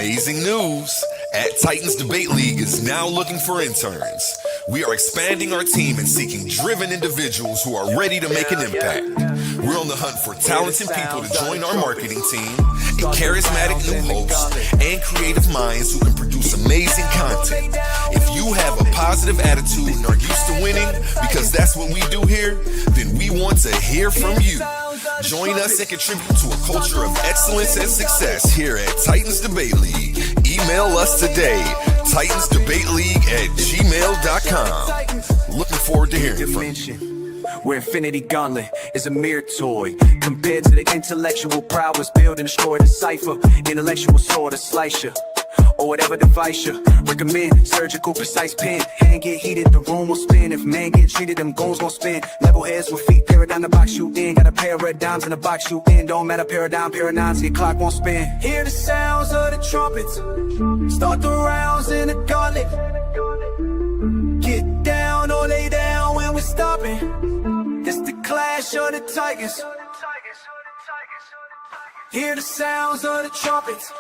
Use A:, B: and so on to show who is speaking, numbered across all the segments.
A: Amazing news! At Titans Debate League is now looking for interns. We are expanding our team and seeking driven individuals who are ready to make an impact. We're on the hunt for talented people to join our marketing team, and charismatic new hosts, and creative minds who can produce amazing content. If you have a positive attitude and are used to winning, because that's what we do here, then we want to hear from you. Join us and contribute to a culture of excellence and success here at Titans Debate League. Email us today, titansdebateleague@gmail.com. Looking forward to hearing from you.
B: Where Infinity Gauntlet is a mere toy compared to the intellectual prowess build and destroy the cipher. Intellectual sword to slice you, or whatever device you recommend. Surgical precise pen, hand get heated, the room will spin. If man get treated, them goals gon' spin. Level heads with feet, paradigm the box you in. Got a pair of red dimes in the box you in. Don't matter, paradigms, your clock won't spin. Hear the sounds of the trumpets, start the rounds in the gauntlet. Get down or lay down when we're stopping. It's the clash of the tigers. Hear the sounds of the trumpets,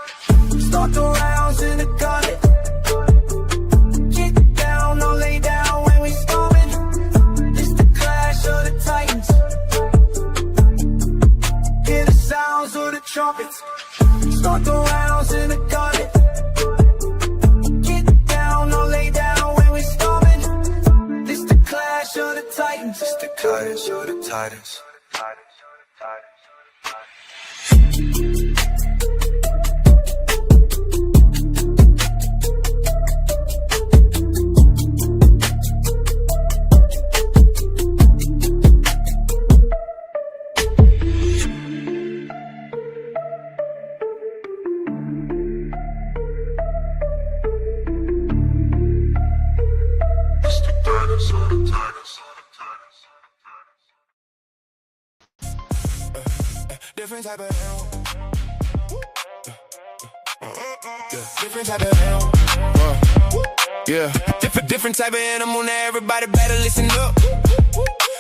B: start the rounds in the gauntlet. Get down or lay down when we storming. It's the clash of the titans. Hear the sounds of the trumpets, start the rounds in the gauntlet. Get down or lay down when we storming. It's the clash of the titans. It's the clash of the titans.
C: Different type of hell. Different type of hell. Yeah. Different type of animal. Now everybody better listen up.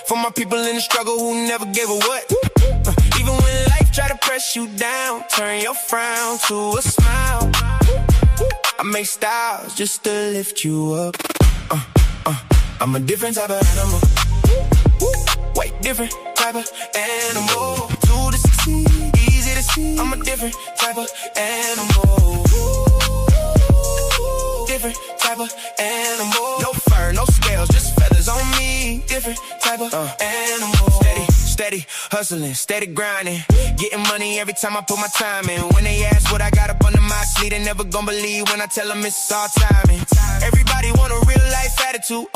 C: For my people in the struggle who never gave a what. Even when life try to press you down, turn your frown to a smile. I make styles just to lift you up. I'm a different type of animal. Way different type of animal. To the succeed, easy to see. I'm a different type of animal. Different type of animal. No fur, no scales, just feathers on me. Different type of animal. Steady hustling, steady grinding. Getting money every time I put my time in. When they ask what I got up under my sleeve, they never gon' believe when I tell them it's all timing. Everybody want a real life attitude.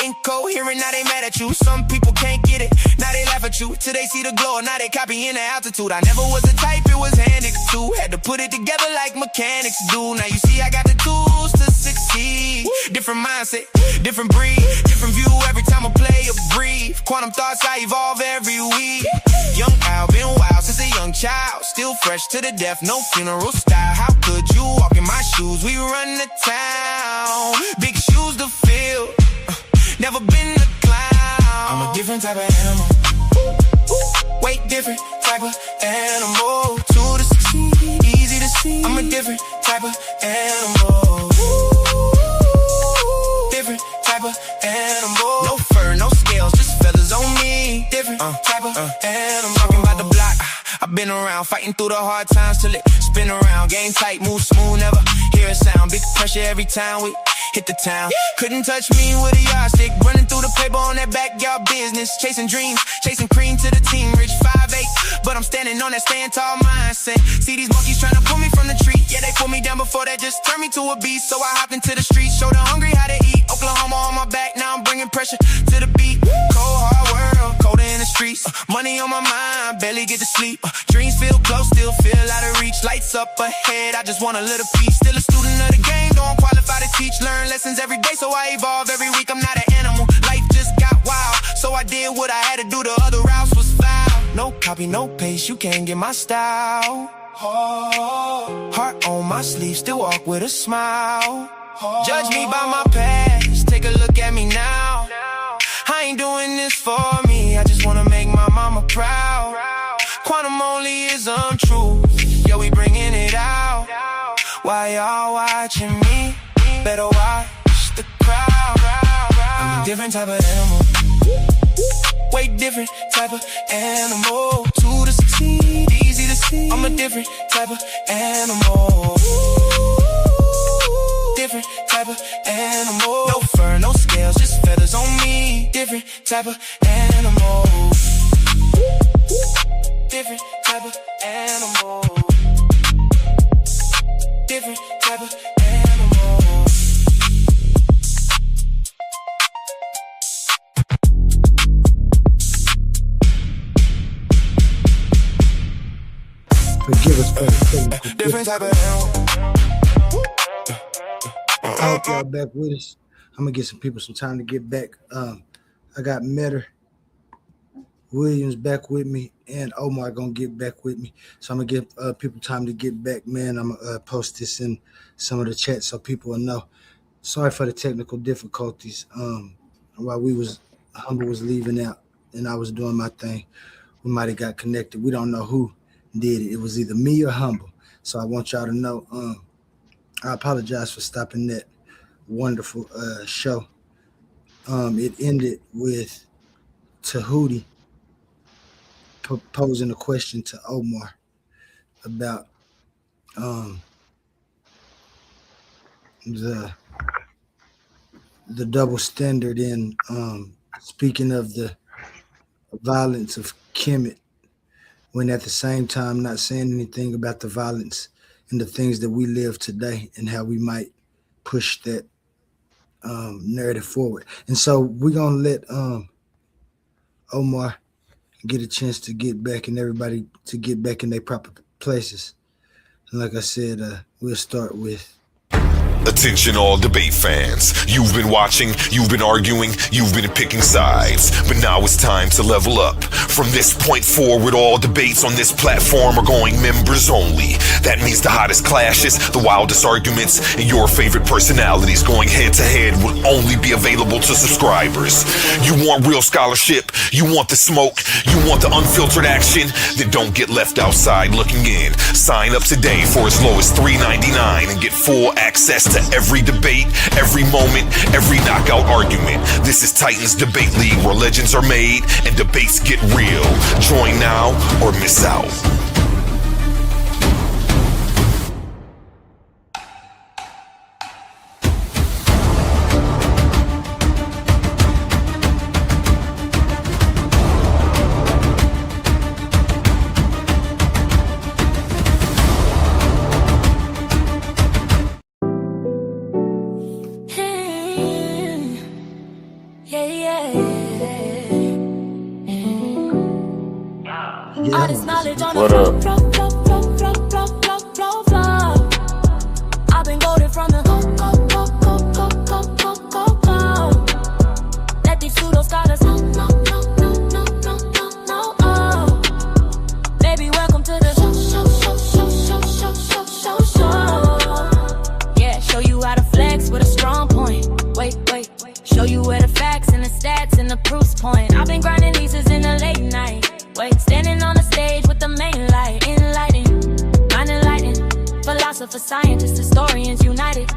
C: Incoherent, now they mad at you. Some people can't get it, now they laugh at you. Till they see the glow, now they copying the altitude. I never was a type, it was handed to. Had to put it together like mechanics do. Now you see I got the tools to succeed. Different mindset, different breed, different view every time I play or breathe. Quantum thoughts, I evolve every week. Young Al, been wild since a young child. Still fresh to the death, no funeral style. How could you walk in my shoes? We run the town, big shoes to fill. Never been a clown. I'm a different type of animal. Way different type of animal. To the succeed, easy to see. I'm a different type of animal. Different type of animal. No fur, no scales, just feathers on me. Different type of animal. Talking about the block, I've been around, fighting through the hard times till it spin around. Game tight, move smooth, never hear a sound. Big pressure every time we hit the town. Couldn't touch me with a yardstick. Running through the paper on that backyard business. Chasing dreams, chasing cream to the team. Rich 5'8", but I'm standing on that stand tall mindset. See these monkeys trying to pull me from the tree. Yeah, they pulled me down before that, just turned me to a beast. So I hopped into the streets, showed the hungry how to eat. Oklahoma on my back, now I'm bringing pressure to the beat. Cold hard world, colder in the streets. Money on my mind, barely get to sleep. Dreams feel close, still feel out of reach. Lights up ahead, I just want a little piece. Still a student of the game, don't qualify to teach. Learn lessons every day, so I evolve every week. I'm not an animal, life just got wild. So I did what I had to do, the other routes was foul. No copy, no paste, you can't get my style. Heart on my sleeve, still walk with a smile. Judge me by my past, take a look at me now. I ain't doing this for me, I just wanna make my mama proud. Quantum only is untrue, yeah, we bringing it out. Why they all watching me. Better watch the crowd. I'm a different type of animal. Way different type of animal. To the succeed, easy to see. I'm a different type of animal. Different type of animal. No fur, no scales, just feathers on me. Different type of animal. Different type of animal. Different type of animal.
D: Forgive us for the technical
C: Different type of animal.
D: I hope y'all back with us. I'm gonna get some people some time to get back. I got Metter Williams back with me, and Omar gonna get back with me. So I'm gonna give people time to get back, man. I'm gonna post this in some of the chat so people will know. Sorry for the technical difficulties. While Humble was leaving out and I was doing my thing, we might have got connected. We don't know who did it. It was either me or Humble. So I want y'all to know. I apologize for stopping that wonderful show. It ended with Tahuti posing a question to Omar about the double standard in speaking of the violence of Kemet, when at the same time not saying anything about the violence and the things that we live today and how we might push that narrative forward. And so we're gonna let Omar get a chance to get back and everybody to get back in their proper places. And like I said, we'll start with
A: Attention all debate fans. You've been watching, you've been arguing, you've been picking sides. But now it's time to level up. From this point forward, all debates on this platform are going members only. That means the hottest clashes, the wildest arguments, and your favorite personalities going head to head will only be available to subscribers. You want real scholarship, you want the smoke, you want the unfiltered action, then don't get left outside looking in. Sign up today for as low as $3.99 and get full access to every debate, every moment, every knockout argument. This is Titans Debate League, where legends are made and debates get real. Join now or miss out.
E: What up?
F: I've been golden from the go. Let these pseudo scholars no. Baby, welcome to the show. Yeah, show you how to flex with a strong point. Wait. Show you where the facts and the stats and the proofs point. I've been grinding these in the late night. Wait, standing on the stage with the main light, enlightening. Philosophers, scientists, historians united.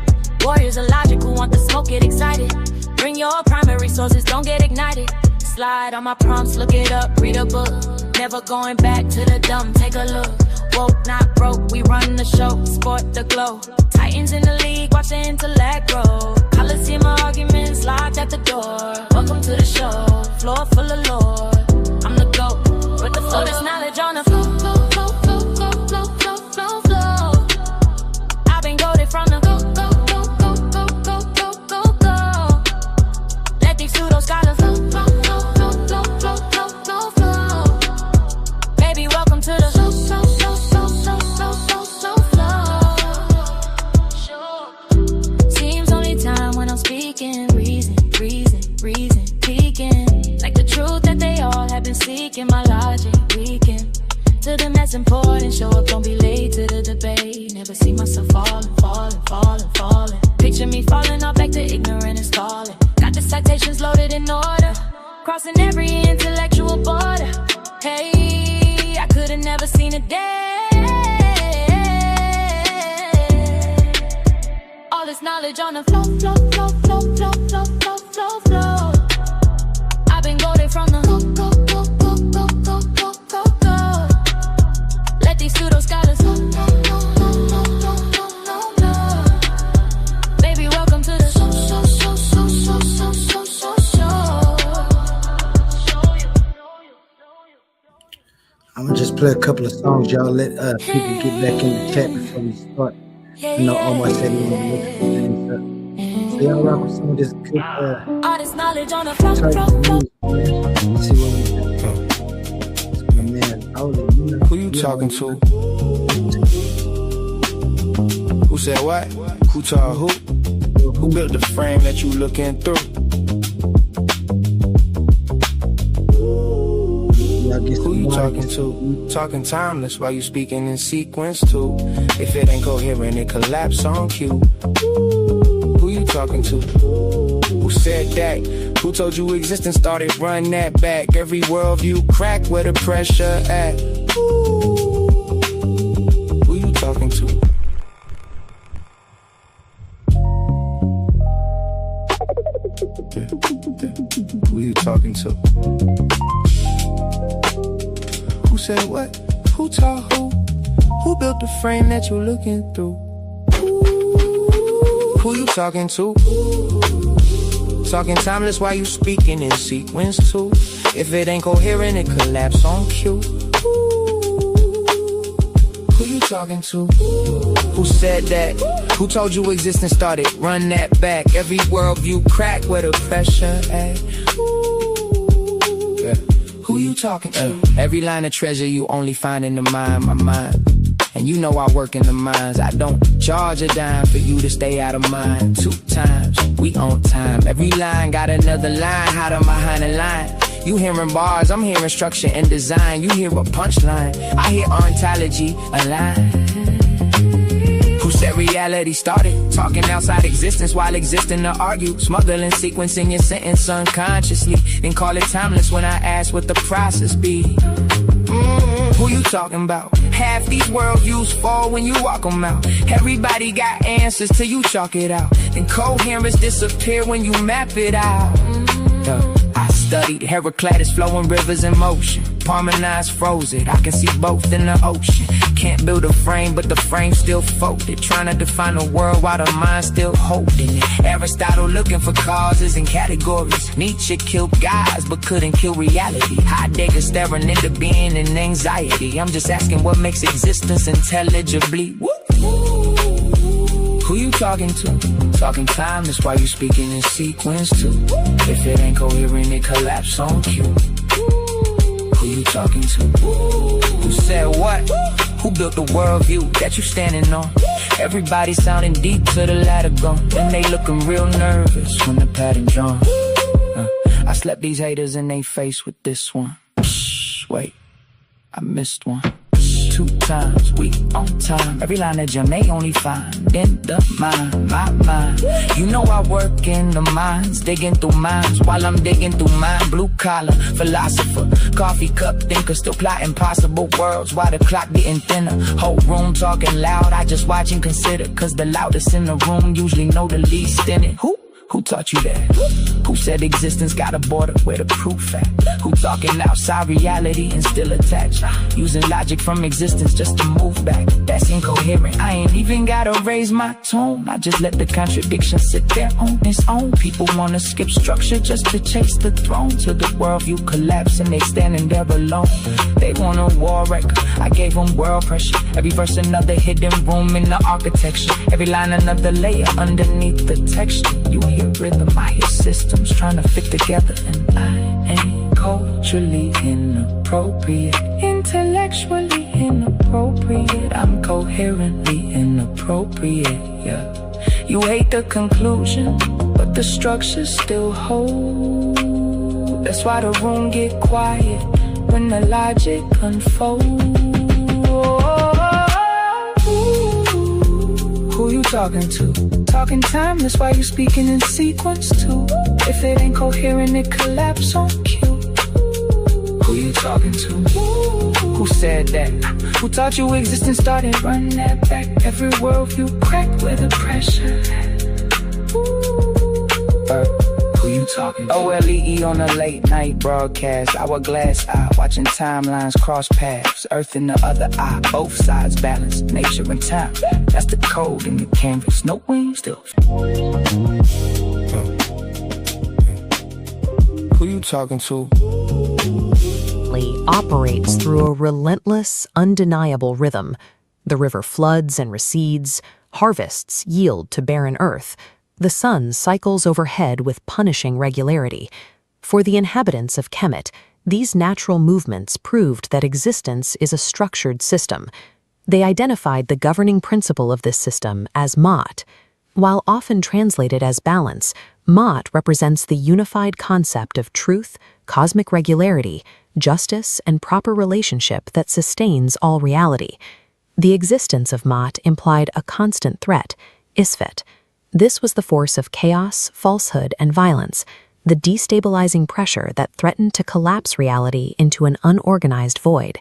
F: Warriors of logic who want the smoke, get excited. Bring your primary sources, don't get ignited. Slide on my prompts, look it up, read a book. Never going back to the dumb, take a look. Woke, not broke, we run the show, sport the glow. Titans in the league, watch the intellect grow. Coliseum arguments locked at the door. Welcome to the show, floor full of lore. I'm the GOAT. With the flow, there's knowledge on the flow. I've been goated from the go. Let these pseudo scholars flow. Baby, welcome to the flow. Seems only time when I'm speaking. Reason, peeking. Like the truth that they all have been seeking. My logic weakened. To them that's important, show up, don't be late to the debate. Never see myself falling. Picture me falling off back to ignorant and stalling. Got the citations loaded in order, crossing every intellectual border. Hey, I could've never seen a day this knowledge on the flow, flow, flow, flow, flow, flow, flow, flow, flow. I've been goaded from the go, go, go, go, go, go, go, go, go. Let these pseudo scholars go, go, go, go, go, go, go, go, go. Baby, welcome to the show, show, show, show, show, show, show, show, show.
D: I'm gonna just play a couple of songs, y'all. Let people get back in the chat before we start. You know, almost said he was looking for things up. So y'all rock with some of this good
F: All this knowledge on the flow,
D: type
F: flow,
D: of
F: flow.
D: music, man. See what we got. My man,
E: Who you talking to? Who said what? Who told who? Who built the frame that you looking through? Who you talking to? Talking timeless while you speaking in sequence too. If it ain't coherent, it collapse on cue. Who you talking to? Who said that? Who told you existence started? Run that back. Every worldview crack where the pressure at. Who you talking to? Who you talking to? Who said what? Who taught who? Who built the frame that you're looking through? Who you talking to? Talking timeless while you speaking in sequence too. If it ain't coherent, it collapse on cue. Who you talking to? Who said that? Who told you existence started? Run that back. Every worldview crack where the pressure at. Yeah. Who you talking to? Every line of treasure you only find in the mind, my mind. And you know I work in the mines. I don't charge a dime for you to stay out of mine. 2 times, we on time. Every line got another line, hide behind the line. You hearing bars, I'm hearing structure and design. You hear a punchline, I hear ontology align. Who said reality started? Talking outside existence while existing to argue. Smuggling sequence in your sentence unconsciously. Then call it timeless when I ask what the process be. Who you talking about? Half these worldviews fall when you walk them out. Everybody got answers till you chalk it out. Then coherence disappear when you map it out. I studied Heraclitus flowing rivers in motion. Parmenides froze it, I can see both in the ocean. Can't build a frame, but the frame still folded. Trying to define the world while the mind still holding it. Aristotle looking for causes and categories. Nietzsche killed guys, but couldn't kill reality. Heidegger staring into being and anxiety. I'm just asking what makes existence intelligibly. Who you talking to? Talking timeless while you speaking in sequence too. If it ain't coherent, it collapse on cue. Who you talking to? Who said what? Who built the worldview that you standing on? Everybody sounding deep to the ladder gone. And they looking real nervous when the pattern drawn. I slept these haters in they face with this one. Shh, wait, I missed one. 2 times, we on time. Every line of gem they only find in the mind, my mind. You know I work in the mines, digging through mines while I'm digging through mine. Blue collar, philosopher, coffee cup thinker, still plotting possible worlds while the clock getting thinner. Whole room talking loud, I just watch and consider. Cause the loudest in the room usually know the least in it. Who taught you that? Who said existence got a border where the proof at? Who talking outside reality and still attached? Using logic from existence just to move back. That's incoherent, I ain't even gotta raise my tone. I just let the contradiction sit there on its own. People wanna skip structure just to chase the throne. Till the worldview collapse and they standing there alone. They want a war record, I gave them world pressure. Every verse another hidden room in the architecture. Every line another layer underneath the texture. You hear rhythm, I hear systems trying to fit together. And I ain't culturally inappropriate, intellectually inappropriate. I'm coherently inappropriate, yeah. You hate the conclusion, but the structure still hold. That's why the room get quiet when the logic unfolds. Who you talking to? Talking timeless while you speaking in sequence too. If it ain't coherent, it collapse on cue. Who you talking to? Who said that? Who taught you existence started? Run that back. Every worldview crack where the pressure at. Who you talking to? OLEE on a late night broadcast. Hourglass eye, watching timelines cross paths. Earth in the other eye, both sides balance. Nature and time, that's the code in the canvas. No wings, still. Who you talking to?
G: Operates through a relentless, undeniable rhythm. The river floods and recedes, harvests yield to barren earth, the sun cycles overhead with punishing regularity. For the inhabitants of Kemet, these natural movements proved that existence is a structured system. They identified the governing principle of this system as Ma'at. While often translated as balance, Ma'at represents the unified concept of truth, cosmic regularity, justice, and proper relationship that sustains all reality. The existence of Ma'at implied a constant threat, Isfet. This was the force of chaos, falsehood, and violence, the destabilizing pressure that threatened to collapse reality into an unorganized void.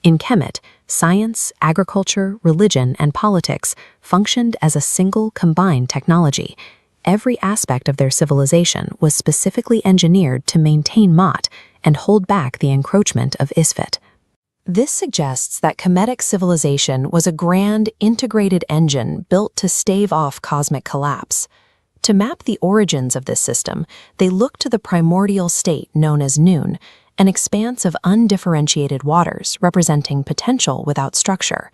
G: In Kemet, science, agriculture, religion, and politics functioned as a single combined technology. Every aspect of their civilization was specifically engineered to maintain Ma'at and hold back the encroachment of Isfet. This suggests that Kemetic civilization was a grand, integrated engine built to stave off cosmic collapse. To map the origins of this system, they looked to the primordial state known as Noon, an expanse of undifferentiated waters representing potential without structure.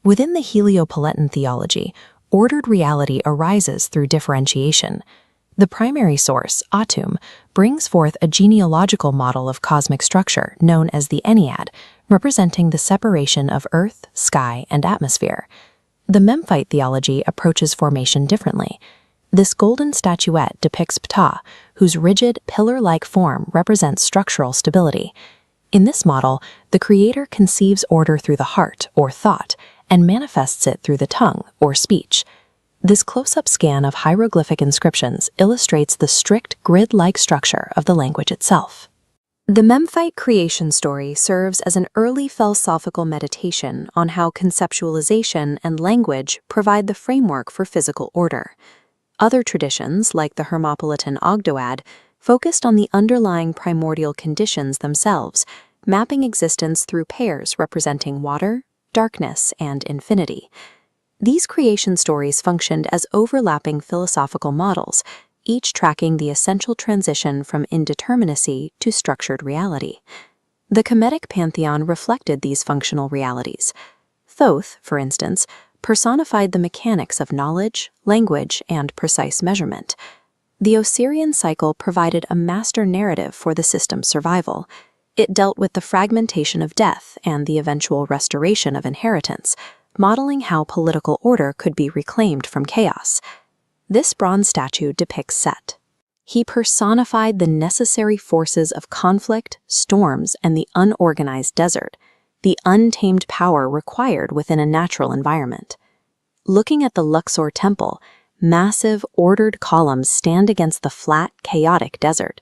G: Within the Heliopolitan theology, ordered reality arises through differentiation. The primary source, Atum, brings forth a genealogical model of cosmic structure known as the Ennead, representing the separation of earth, sky, and atmosphere. The Memphite theology approaches formation differently. This golden statuette depicts Ptah, whose rigid, pillar-like form represents structural stability. In this model, the creator conceives order through the heart, or thought, and manifests it through the tongue, or speech. This close-up scan of hieroglyphic inscriptions illustrates the strict grid-like structure of the language itself. The Memphite creation story serves as an early philosophical meditation on how conceptualization and language provide the framework for physical order. Other traditions, like the Hermopolitan Ogdoad, focused on the underlying primordial conditions themselves, mapping existence through pairs representing water, darkness, and infinity. These creation stories functioned as overlapping philosophical models, each tracking the essential transition from indeterminacy to structured reality. The Kemetic pantheon reflected these functional realities. Thoth, for instance, personified the mechanics of knowledge, language, and precise measurement. The Osirian cycle provided a master narrative for the system's survival. It dealt with the fragmentation of death and the eventual restoration of inheritance, modeling how political order could be reclaimed from chaos. This bronze statue depicts Set. He personified the necessary forces of conflict, storms, and the unorganized desert, the untamed power required within a natural environment. Looking at the Luxor temple, massive, ordered columns stand against the flat, chaotic desert.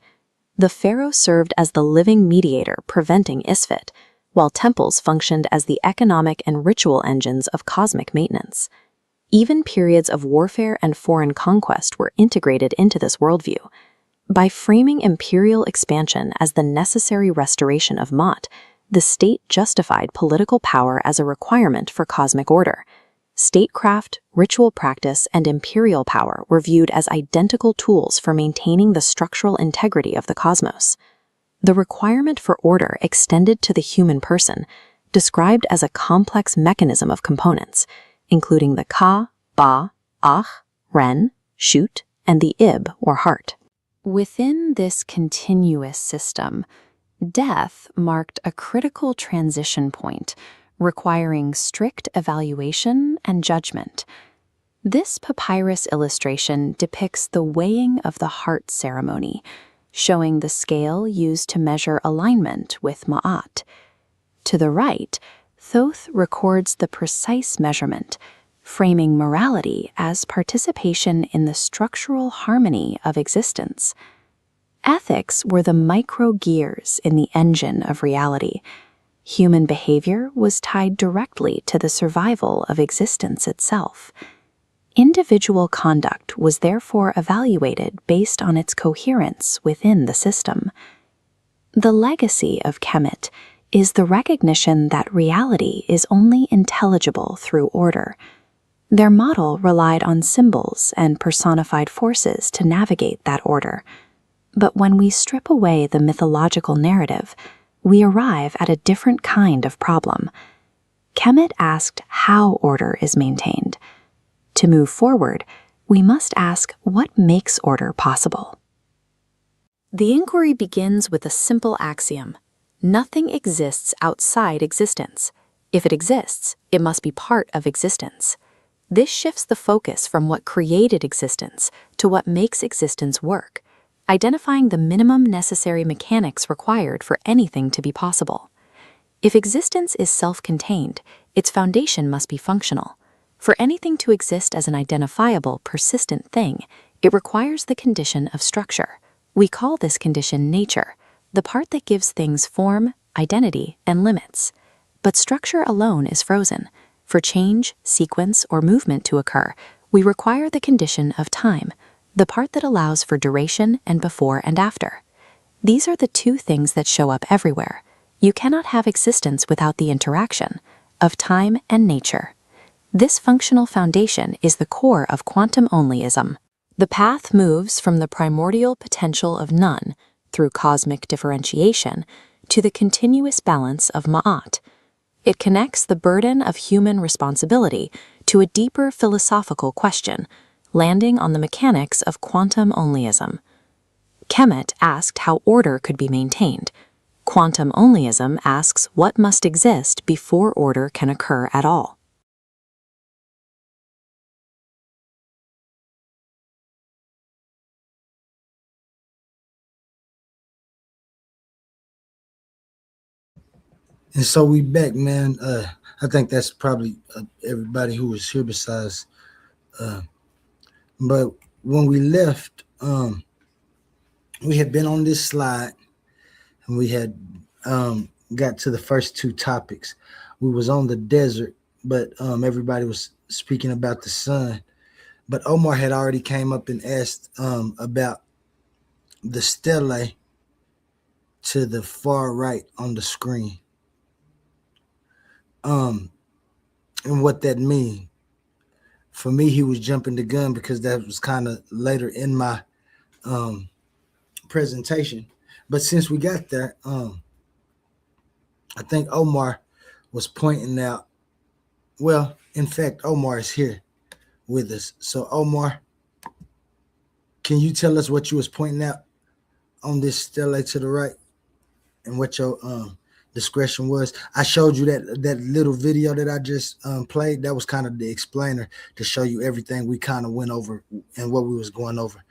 G: The pharaoh served as the living mediator preventing Isfet, while temples functioned as the economic and ritual engines of cosmic maintenance. Even periods of warfare and foreign conquest were integrated into this worldview. By framing imperial expansion as the necessary restoration of Ma'at, the state justified political power as a requirement for cosmic order. Statecraft, ritual practice, and imperial power were viewed as identical tools for maintaining the structural integrity of the cosmos. The requirement for order extended to the human person, described as a complex mechanism of components, including the Ka, Ba, Ach, Ren, Shut, and the Ib, or heart. Within this continuous system, death marked a critical transition point, requiring strict evaluation and judgment. This papyrus illustration depicts the weighing of the heart ceremony, showing the scale used to measure alignment with Ma'at. To the right, Thoth records the precise measurement, framing morality as participation in the structural harmony of existence. Ethics were the micro-gears in the engine of reality. Human behavior was tied directly to the survival of existence itself.
H: Individual conduct was therefore evaluated based on its coherence within the system. The legacy of Kemet is the recognition that reality is only intelligible through order. Their model relied on symbols and personified forces to navigate that order. But when we strip away the mythological narrative, we arrive at a different kind of problem. Kemet asked how order is maintained. To move forward, we must ask what makes order possible. The inquiry begins with a simple axiom. Nothing exists outside existence. If it exists, it must be part of existence. This shifts the focus from what created existence to what makes existence work, identifying the minimum necessary mechanics required for anything to be possible. If existence is self-contained, its foundation must be functional. For anything to exist as an identifiable, persistent thing, it requires the condition of structure. We call this condition nature, the part that gives things form, identity, and limits. But structure alone is frozen. For change, sequence, or movement to occur, we require the condition of time, the part that allows for duration and before and after. These are the two things that show up everywhere. You cannot have existence without the interaction of time and nature. This functional foundation is the core of quantum-onlyism. The path moves from the primordial potential of none, through cosmic differentiation, to the continuous balance of Ma'at. It connects the burden of human responsibility to a deeper philosophical question, landing on the mechanics of quantum-onlyism. Kemet asked how order could be maintained. Quantum-onlyism asks what must exist before order can occur at all.
D: And so we back, man. I think that's probably everybody who was here besides. But when we left, we had been on this slide, and we had got to the first two topics. We was on the desert, but everybody was speaking about the sun. But Omar had already came up and asked about the stelae to the far right on the screen. And what that mean. For me, he was jumping the gun because that was kind of later in my presentation. But since we got there, I think Omar was pointing out, well, in fact, Omar is here with us. So Omar, can you tell us what you was pointing out on this stela to the right and what your discretion was? I showed you that little video that I just played. That was kind of the explainer to show you everything we kind of went over and what we was going over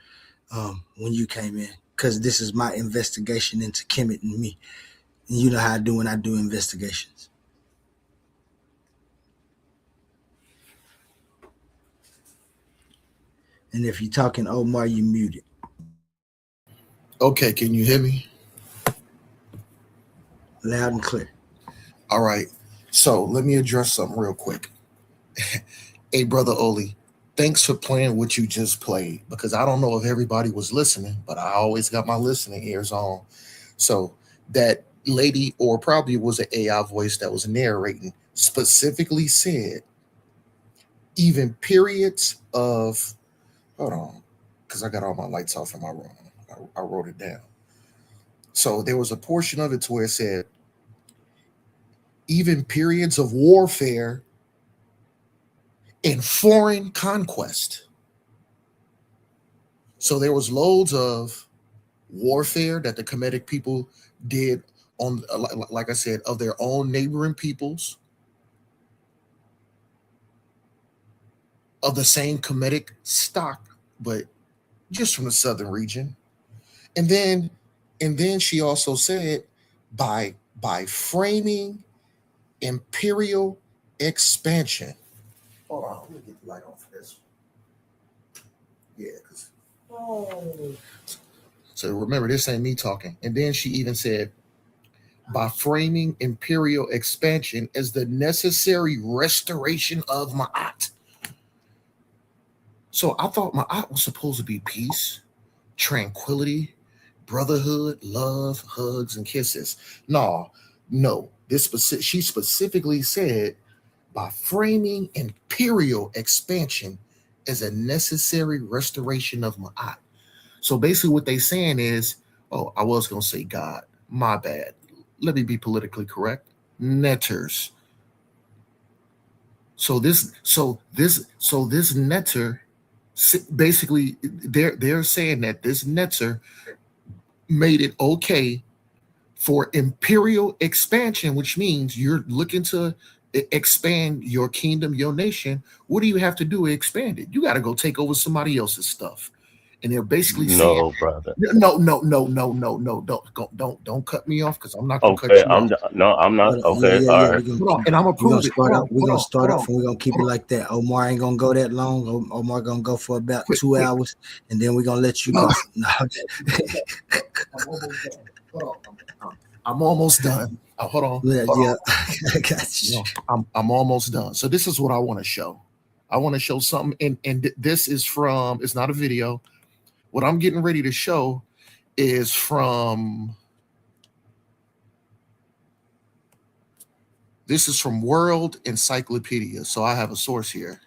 D: when you came in, because this is my investigation into Kemet and me. And you know how I do when I do investigations. And if you're talking Omar, you muted.
I: Okay, can you hear me?
D: Loud and clear.
I: All right. So let me address something real quick. Hey, Brother Oli, thanks for playing what you just played, because I don't know if everybody was listening, but I always got my listening ears on. So that lady, or probably it was an AI voice that was narrating, specifically said even periods of, hold on, because I got all my lights off in my room. I wrote it down. So there was a portion of it to where it said, even periods of warfare and foreign conquest. So there was loads of warfare that the Kemetic people did on, like I said, of their own neighboring peoples, of the same Kemetic stock, but just from the southern region. And then she also said, by framing imperial expansion. Hold on, let me get the light on for this. Yeah, so remember, this ain't me talking. And then she even said, by framing imperial expansion as the necessary restoration of Ma'at. So I thought my aunt was supposed to be peace, tranquility, brotherhood, love, hugs, and kisses. No, no. She specifically said by framing imperial expansion as a necessary restoration of Ma'at. So basically, what they saying is, oh, I was gonna say God, my bad. Let me be politically correct. Netters. So this netter, basically, they're saying that this netter made it okay for imperial expansion, which means you're looking to expand your kingdom, your nation. What do you have to do to expand it? You got to go take over somebody else's stuff. And they're basically saying,
J: No, brother.
I: no, no, no, no, no, no, don't cut me off because I'm not gonna cut
J: Okay,
I: you off.
J: no, I'm not.
D: Yeah,
J: Okay,
D: yeah,
J: all
D: yeah.
J: right.
I: Hold on, and I'm gonna
D: We're gonna
I: prove it.
D: start
I: Hold
D: up.
I: on,
D: We're
I: hold
D: gonna
I: on,
D: start
I: hold
D: off,
I: on,
D: and we're gonna keep it
I: hold on.
D: like that. Omar ain't gonna go that long. Omar gonna go for about
I: Quick,
D: 2 hours, and then we're gonna let you
I: no,
D: go. No.
I: I'm almost done. Hold on, I'm almost done. Hold on,
D: Yeah,
I: hold
D: yeah.
I: on.
D: I got you.
I: No, I'm almost done. So this is what I want to show. I want to show something, and this is from. It's not a video. What I'm getting ready to show is from. This is from World Encyclopedia. So I have a source here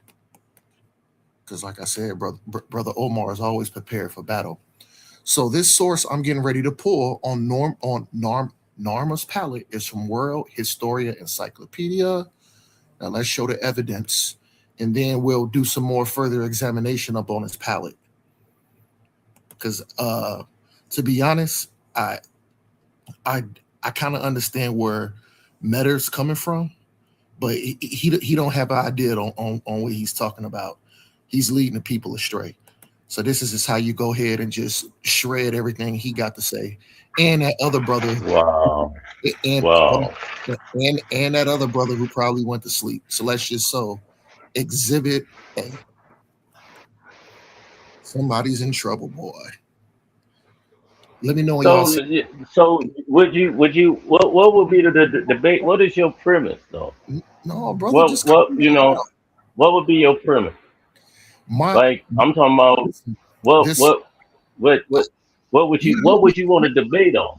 I: because, like I said, brother Omar is always prepared for battle. So this source I'm getting ready to pull on Narma's palette is from World Historia Encyclopedia. Now let's show the evidence, and then we'll do some more further examination up on his palette. Because to be honest, I I kind of understand where Metter's coming from, but he don't have an idea on what he's talking about. He's leading the people astray. So this is just how you go ahead and just shred everything he got to say, and that other brother,
J: Wow,
I: and
J: wow.
I: and that other brother who probably went to sleep. So let's just so exhibit A. Somebody's in trouble, boy. Let me know when y'all
J: So,
I: see.
J: so what would be the debate? What is your premise, though?
I: No, brother, just calm
J: What
I: down.
J: what would be your premise?
I: My
J: Like, I'm talking about
I: listen,
J: what
I: this
J: what what what what would you want to debate on?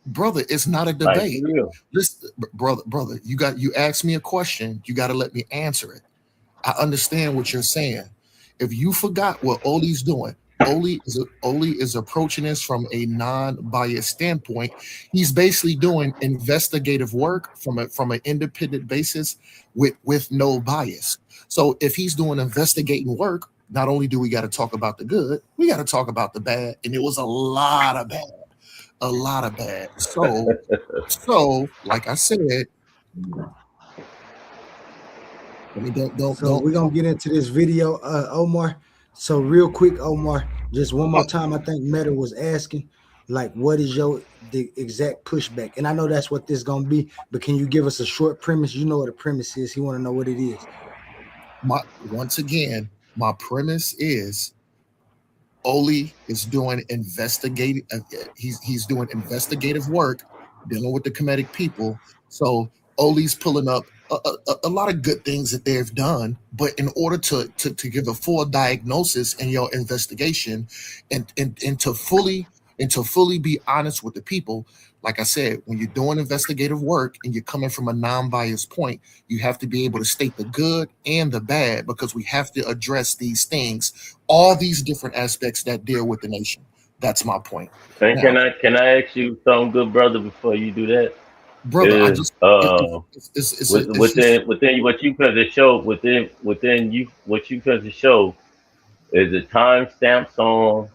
I: brother, it's not a
J: Like, for
I: debate.
J: real?
I: Listen, brother, you asked me a question, you got to let me answer it. I understand what you're saying. If you forgot what Oli's doing, Oli is approaching this from a non-biased standpoint. He's basically doing investigative work from an independent basis with no bias. So if he's doing investigating work, not only do we got to talk about the good, we got to talk about the bad, and it was a lot of bad, a lot of bad. So like I said, I mean,
D: So we're gonna get into this video, Omar. So real quick, Omar, just one more
I: don't.
D: time. I think Meta was asking, like, what is the exact pushback? And I know that's what this gonna be, but can you give us a short premise? You know what a premise is. He want to know what it is.
I: Once again, my premise is Oli is doing investigative. He's doing investigative work, dealing with the Kemetic people. So Oli's pulling up a lot of good things that they've done, but in order to give a full diagnosis in your investigation, and to fully be honest with the people, like I said, when you're doing investigative work and you're coming from a non-biased point, you have to be able to state the good and the bad because we have to address these things, all these different aspects that deal with the nation. That's my point.
J: And
I: Now,
J: can I ask you something, good brother, before you do that?
I: brother, I
J: Is
I: just it's just
J: within what you can show within you what you can show is it time stamps on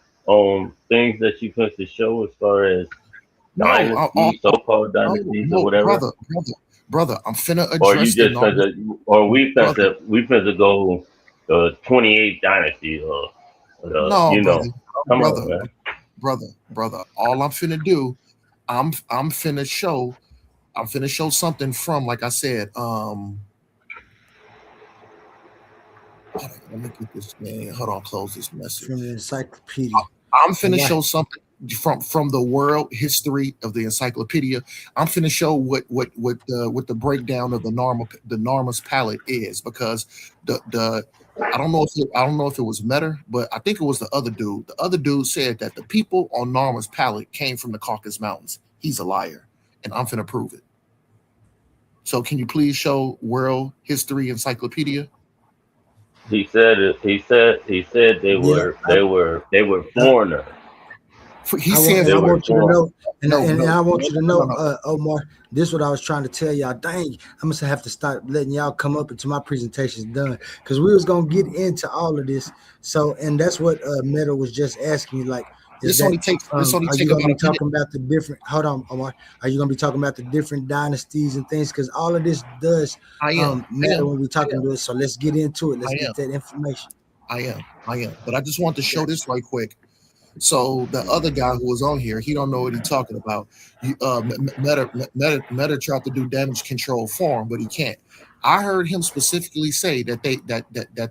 J: things that you can show as far as
I: no,
J: dynasties, so-called
I: no,
J: dynasties or
I: no,
J: whatever,
I: brother. I'm finna
J: or you
I: address the
J: just
I: normal,
J: or
I: brother.
J: we can go 28 dynasty or
I: No, brother,
J: come
I: brother,
J: on, man.
I: brother. All I'm finna do, I'm finna show, something from, like I said, hold on, let me get this man. Hold on, close this
D: From the
I: message.
D: encyclopedia.
I: I'm
D: All
I: finna
D: right.
I: show something from the world history of the encyclopedia. I'm finna show what the breakdown of the Narma's palette is, because the I don't know if it was Meta, but I think it was the other dude. The other dude said that the people on Narma's palette came from the Caucasus Mountains. He's a liar, and I'm finna prove it. So can you please show World History Encyclopedia?
J: He said it. He said they
D: Yeah,
J: were they were they were
D: I,
J: foreigners.
I: He
D: I want
I: said
D: and
J: They
D: I
J: were
D: want you to
J: foreigners.
D: know,
I: no,
D: and
I: no,
D: I want
I: no,
D: you to
I: no, no,
D: know,
I: no.
D: Omar. This is what I was trying to tell y'all. Dang, I'm gonna have to start letting y'all come up until my presentation's done, because we was gonna get into all of this. So, and that's what Meta was just asking me. Like, is that
I: This only
D: are you
I: take
D: gonna
I: about
D: be
I: a minute.
D: talking about the different? Hold on, Omar. Are you gonna be talking about the different dynasties and things? Because all of this does
I: I am. I
D: matter
I: am.
D: when we're
I: I
D: talking
I: am.
D: to it. So let's get into it.
I: I
D: Let's
I: am.
D: get that information.
I: I am. I am. But I just want to show
D: Gotcha.
I: this right quick. So the other guy who was on here, he don't know what he's talking about. Meta tried to do damage control for him, but he can't. I heard him specifically say that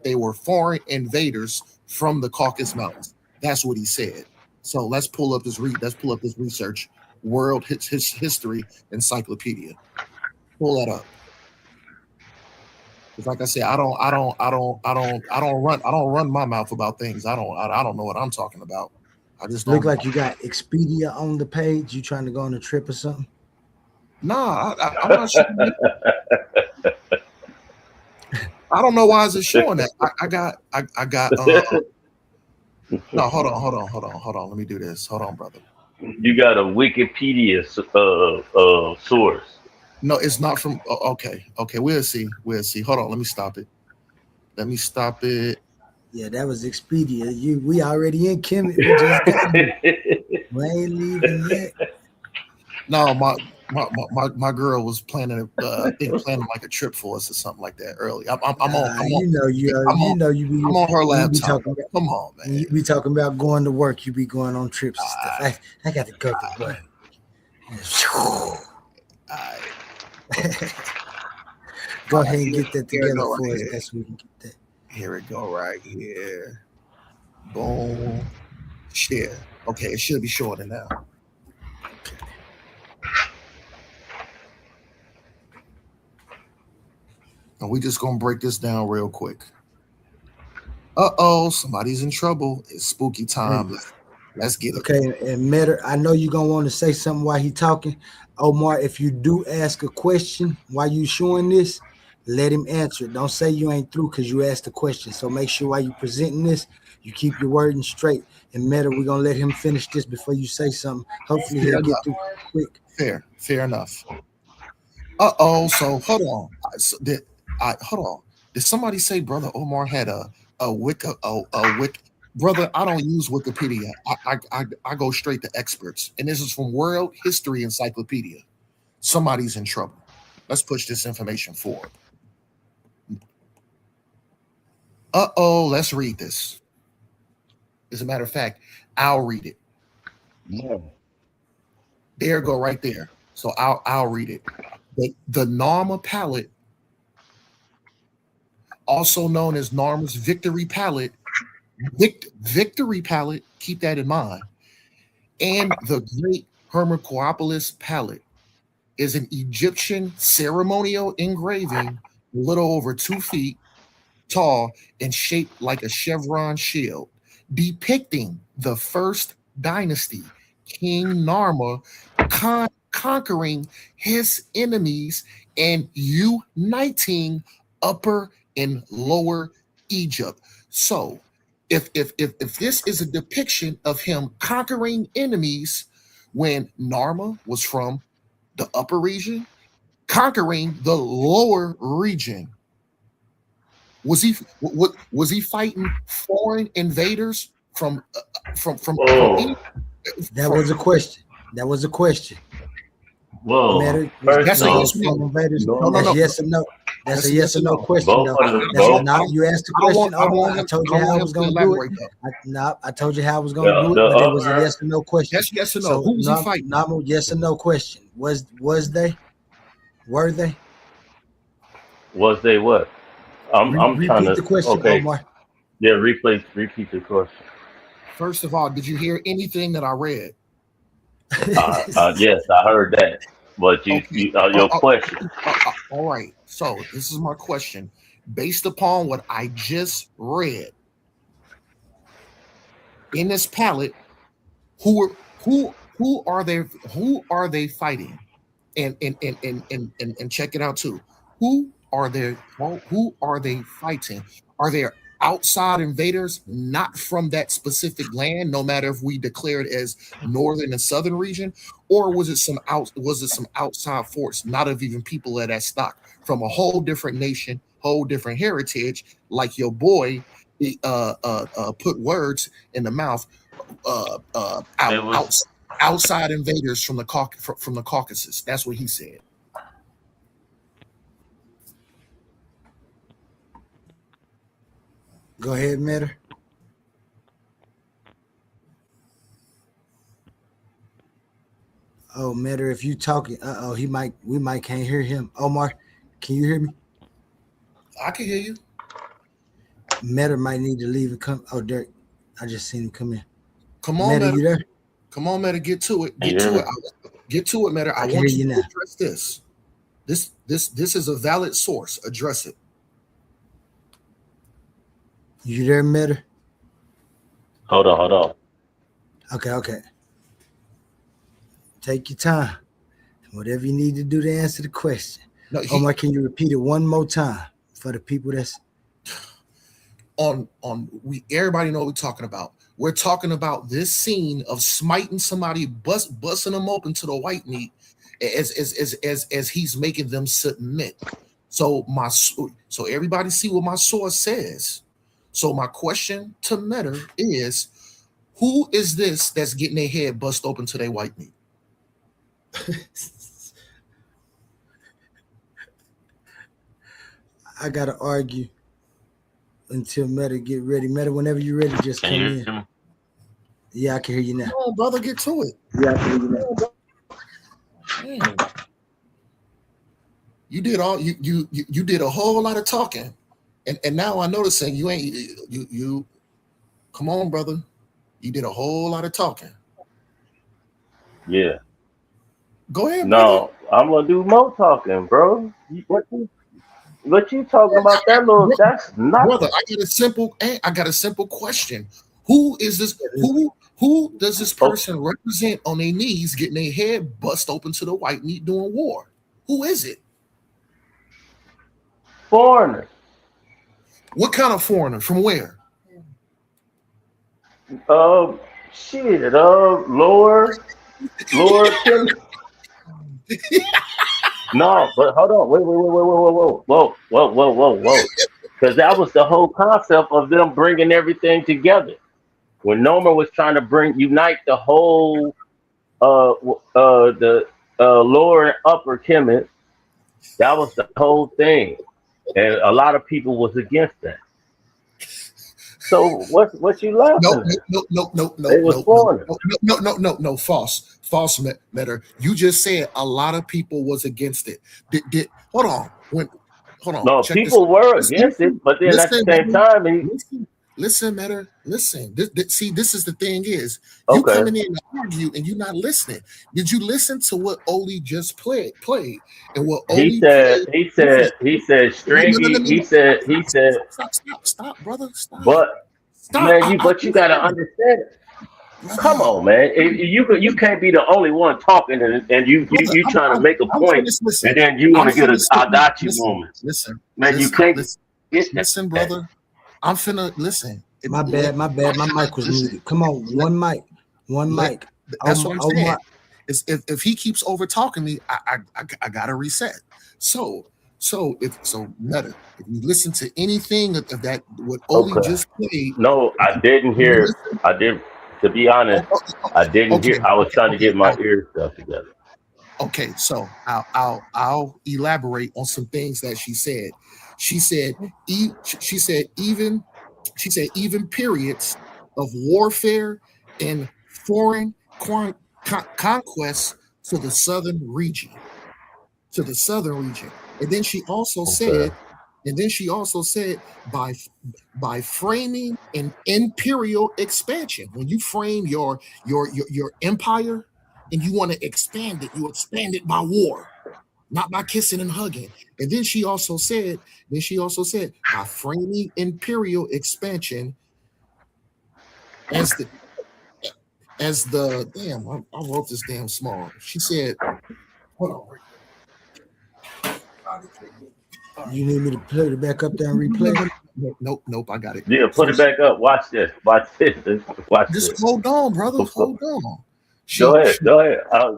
I: they were foreign invaders from the Caucasus Mountains. That's what he said. So let's pull up this research, World History Encyclopedia. Pull that up. Because like I said, I don't run my mouth about things. I don't know what I'm talking about. I just
D: Look
I: don't
D: like
I: know.
D: you got Expedia on the page. You trying to go on a trip or something?
I: Nah, I'm not sure. I don't know why is it showing that. I got no, hold on. Let me do this. Hold on, brother.
J: You got a Wikipedia source.
I: No, it's not from okay, we'll see. We'll see. Hold on, let me stop it. Let me stop it.
D: Yeah, that was Expedia. We already in Kemet. We just got here. We ain't leaving yet.
I: No, my girl was planning I think planning like a trip for us or something like that early.
D: You know you are.
I: I'm
D: You
I: on
D: know you
I: I'm
D: be
I: on her
D: when you be
I: laptop.
D: talking about
I: Come on,
D: when
I: man.
D: you be talking about going to work. You be going on trips and stuff. I got to go to work.
I: I,
D: Go ahead and get that
I: here it
D: together
I: go
D: for
I: right
D: us.
I: here.
D: That's we can get that.
I: Here it go right here. Boom. Share. Okay, it should be shorter now. And we just gonna break this down real quick. Uh-oh, somebody's in trouble. It's spooky time. Let's get it.
D: Okay, and Meta, I know you're gonna want to say something while he talking. Omar, if you do ask a question while you showing this, let him answer it. Don't say you ain't through because you asked a question. So make sure while you presenting this, you keep your wording straight. And Meta, we're gonna let him finish this before you say something. Hopefully
I: Fair
D: he'll get
I: enough.
D: through quick.
I: Fair enough. Uh-oh, so hold on. Hold on. Did somebody say Brother Omar had a wick a wick? Brother, I don't use Wikipedia. I go straight to experts. And this is from World History Encyclopedia. Somebody's in trouble. Let's push this information forward. Uh-oh, let's read this. As a matter of fact, I'll read it.
J: Yeah.
I: There go right there. So I'll read it. The Narma palette, also known as Narma's Victory palette, Victory palette, keep that in mind, and the Great Hermocropolis palette is an Egyptian ceremonial engraving a little over 2 feet tall and shaped like a chevron shield, depicting the first dynasty, King Narma, conquering his enemies and uniting Upper and Lower Egypt. So, if this is a depiction of him conquering enemies when Narma was from the upper region, conquering the lower region, was he fighting foreign invaders from
J: Whoa,
I: any
D: That
I: from
D: was a question. That was a question.
J: whoa.
D: Matter
J: First
I: that's a
D: was
J: off,
I: yes
D: those
I: or
D: foreign
I: no?
D: invaders?
I: No, no,
D: That's
J: Norma,
I: no.
D: yes or no. That's
I: That's
D: a
I: a yes
D: yes
I: or
D: or no
I: no.
D: question
J: both
D: though.
J: of the
D: That's
J: both.
D: not you asked the question,
I: I don't
D: Omar.
I: want
D: I
I: him.
D: told
I: I
D: you
I: don't
D: how
I: want
D: I
I: him
D: was
I: to
D: gonna do it.
I: elaborate though.
D: I told you how I was gonna
J: The
D: do it,
J: the
D: but it was a
J: upper
D: yes or no question.
I: That's yes or no.
D: So
I: Who was he fighting?
D: normal yes or no question. Was they? Were they?
J: was they what? I'm trying
D: Repeat
J: to.
D: the question,
J: Okay,
D: Omar.
J: yeah. Repeat the question.
I: First of all, did you hear anything that I read?
J: Yes, I heard that. But
I: Okay.
J: your question.
I: All right. So this is my question. based upon what I just read in this palette, who are they fighting? And check it out too. Who are they fighting? Are there outside invaders not from that specific land, no matter if we declare it as northern and southern region, or was it some outside force, not of even people of that stock, from a whole different nation, whole different heritage, like your boy put words in the mouth,
J: It was
I: outside invaders from the Caucasus. That's what he said.
D: Go ahead, Matter. Oh, Matter, if you talking, we might can't hear him. Omar, can you hear me?
I: I can hear you.
D: Matter might need to leave and come. Oh, Derek, I just seen him come in.
I: Come on,
D: Matter,
I: Meta.
D: you there?
I: Come on, Meta. Get to it. Get
J: yeah.
I: to it. Get to it, Meta. I
D: I can
I: want
D: hear
I: you
D: you
I: to
D: now.
I: address this. This is a valid source. Address it.
D: You there, Matter?
J: Hold on.
D: Okay. Take your time. Whatever you need to do to answer the question.
I: No,
D: Omar, can you repeat it one more time for the people that's
I: we everybody know what we're talking about. We're talking about this scene of smiting somebody, busting them open to the white meat as he's making them submit. So everybody see what my source says. So my question to Meta is, who is this that's getting their head bust open to their white meat?
D: I gotta argue until Meta get ready. Meta, whenever you're ready, just
J: Can
D: come
J: you
D: in.
J: hear me?
D: Yeah, I can hear you now.
I: Come on, brother, get to it.
D: Yeah, I can hear you now.
I: Man. You did you did a whole lot of talking, and now I'm noticing you ain't you. Come on, brother, you did a whole lot of talking.
J: Yeah.
I: Go ahead, brother.
J: No, I'm gonna do more talking, bro. What you talking about? That little,
I: Bro-
J: that's
I: Brother,
J: nothing.
I: I got a simple question. Who is this? Who does this
J: Oh,
I: person represent on their knees, getting their head bust open to the white meat doing war? Who is it?
J: foreigner.
I: What kind of foreigner? From where?
J: Um, shit. Lower Kim. No, but hold on. Wait, whoa. Because that was the whole concept of them bringing everything together. When Noma was trying to unite the whole, the lower and upper Kemet, that was the whole thing, and a lot of people was against that. So what you
I: No,
J: laughing at?
I: no, no, no, no,
J: They was
I: no, no,
J: foreigners.
I: no, no. False, Matter. You just said a lot of people was against it. Hold on. Hold on.
J: No,
I: Check this.
J: people were against
I: Listen,
J: it, but then at the
I: listen,
J: same
I: Matter.
J: time,
I: Listen, Matter. Listen. See, this is the thing is, you
J: okay,
I: coming in to argue and you not listening. Did you listen to what Oli just played? And what
J: he
I: Oli
J: said,
I: played?
J: he
I: Listen,
J: said, he said,
I: no, no, no, no,
J: stringy.
I: no,
J: He
I: no.
J: said, he
I: Stop,
J: said,
I: stop, brother. Stop.
J: man, but you gotta
I: Listen,
J: understand it. Come
I: brother.
J: on, man. You can't be the only one talking, and
I: Brother,
J: you trying to make a
I: I'm
J: point,
I: finished. Listen,
J: and then you want
I: I'm
J: to get a
I: finished.
J: I got you
I: Listen,
J: moment.
I: listen,
J: Man, you
I: listen,
J: can't
I: listen,
J: get
I: listen,
J: that.
I: brother. I'm finna listen.
D: My bad. My mic was
I: Listen,
D: muted. Come on,
I: let,
D: one
I: let,
D: mic.
I: that's what I'm saying.
D: Omar,
I: Is if he keeps over talking me, I gotta reset. So Meta, if you listen to anything of that, what Oli
J: Okay.
I: just played,
J: No,
I: if
J: I didn't
I: you
J: hear.
I: listen,
J: I did. To be honest, I didn't
I: okay,
J: hear. I was
I: okay,
J: trying to
I: okay.
J: get my ear stuff together.
I: Okay, so I'll elaborate on some things that she said. She said she said even periods of warfare and foreign conquests to the southern region, and then she also
J: Okay.
I: said, by framing an imperial expansion. When you frame your empire and you want to expand it, you expand it by war. not by kissing and hugging. And then she also said, by framing imperial expansion as the damn, I wrote this damn small. She said, hold on.
D: You need me to play it back up there and replay it?
I: Nope, I got it.
J: Yeah, put it back up. Watch this. Watch this.
I: Hold on, brother. Hold on.
J: Go ahead.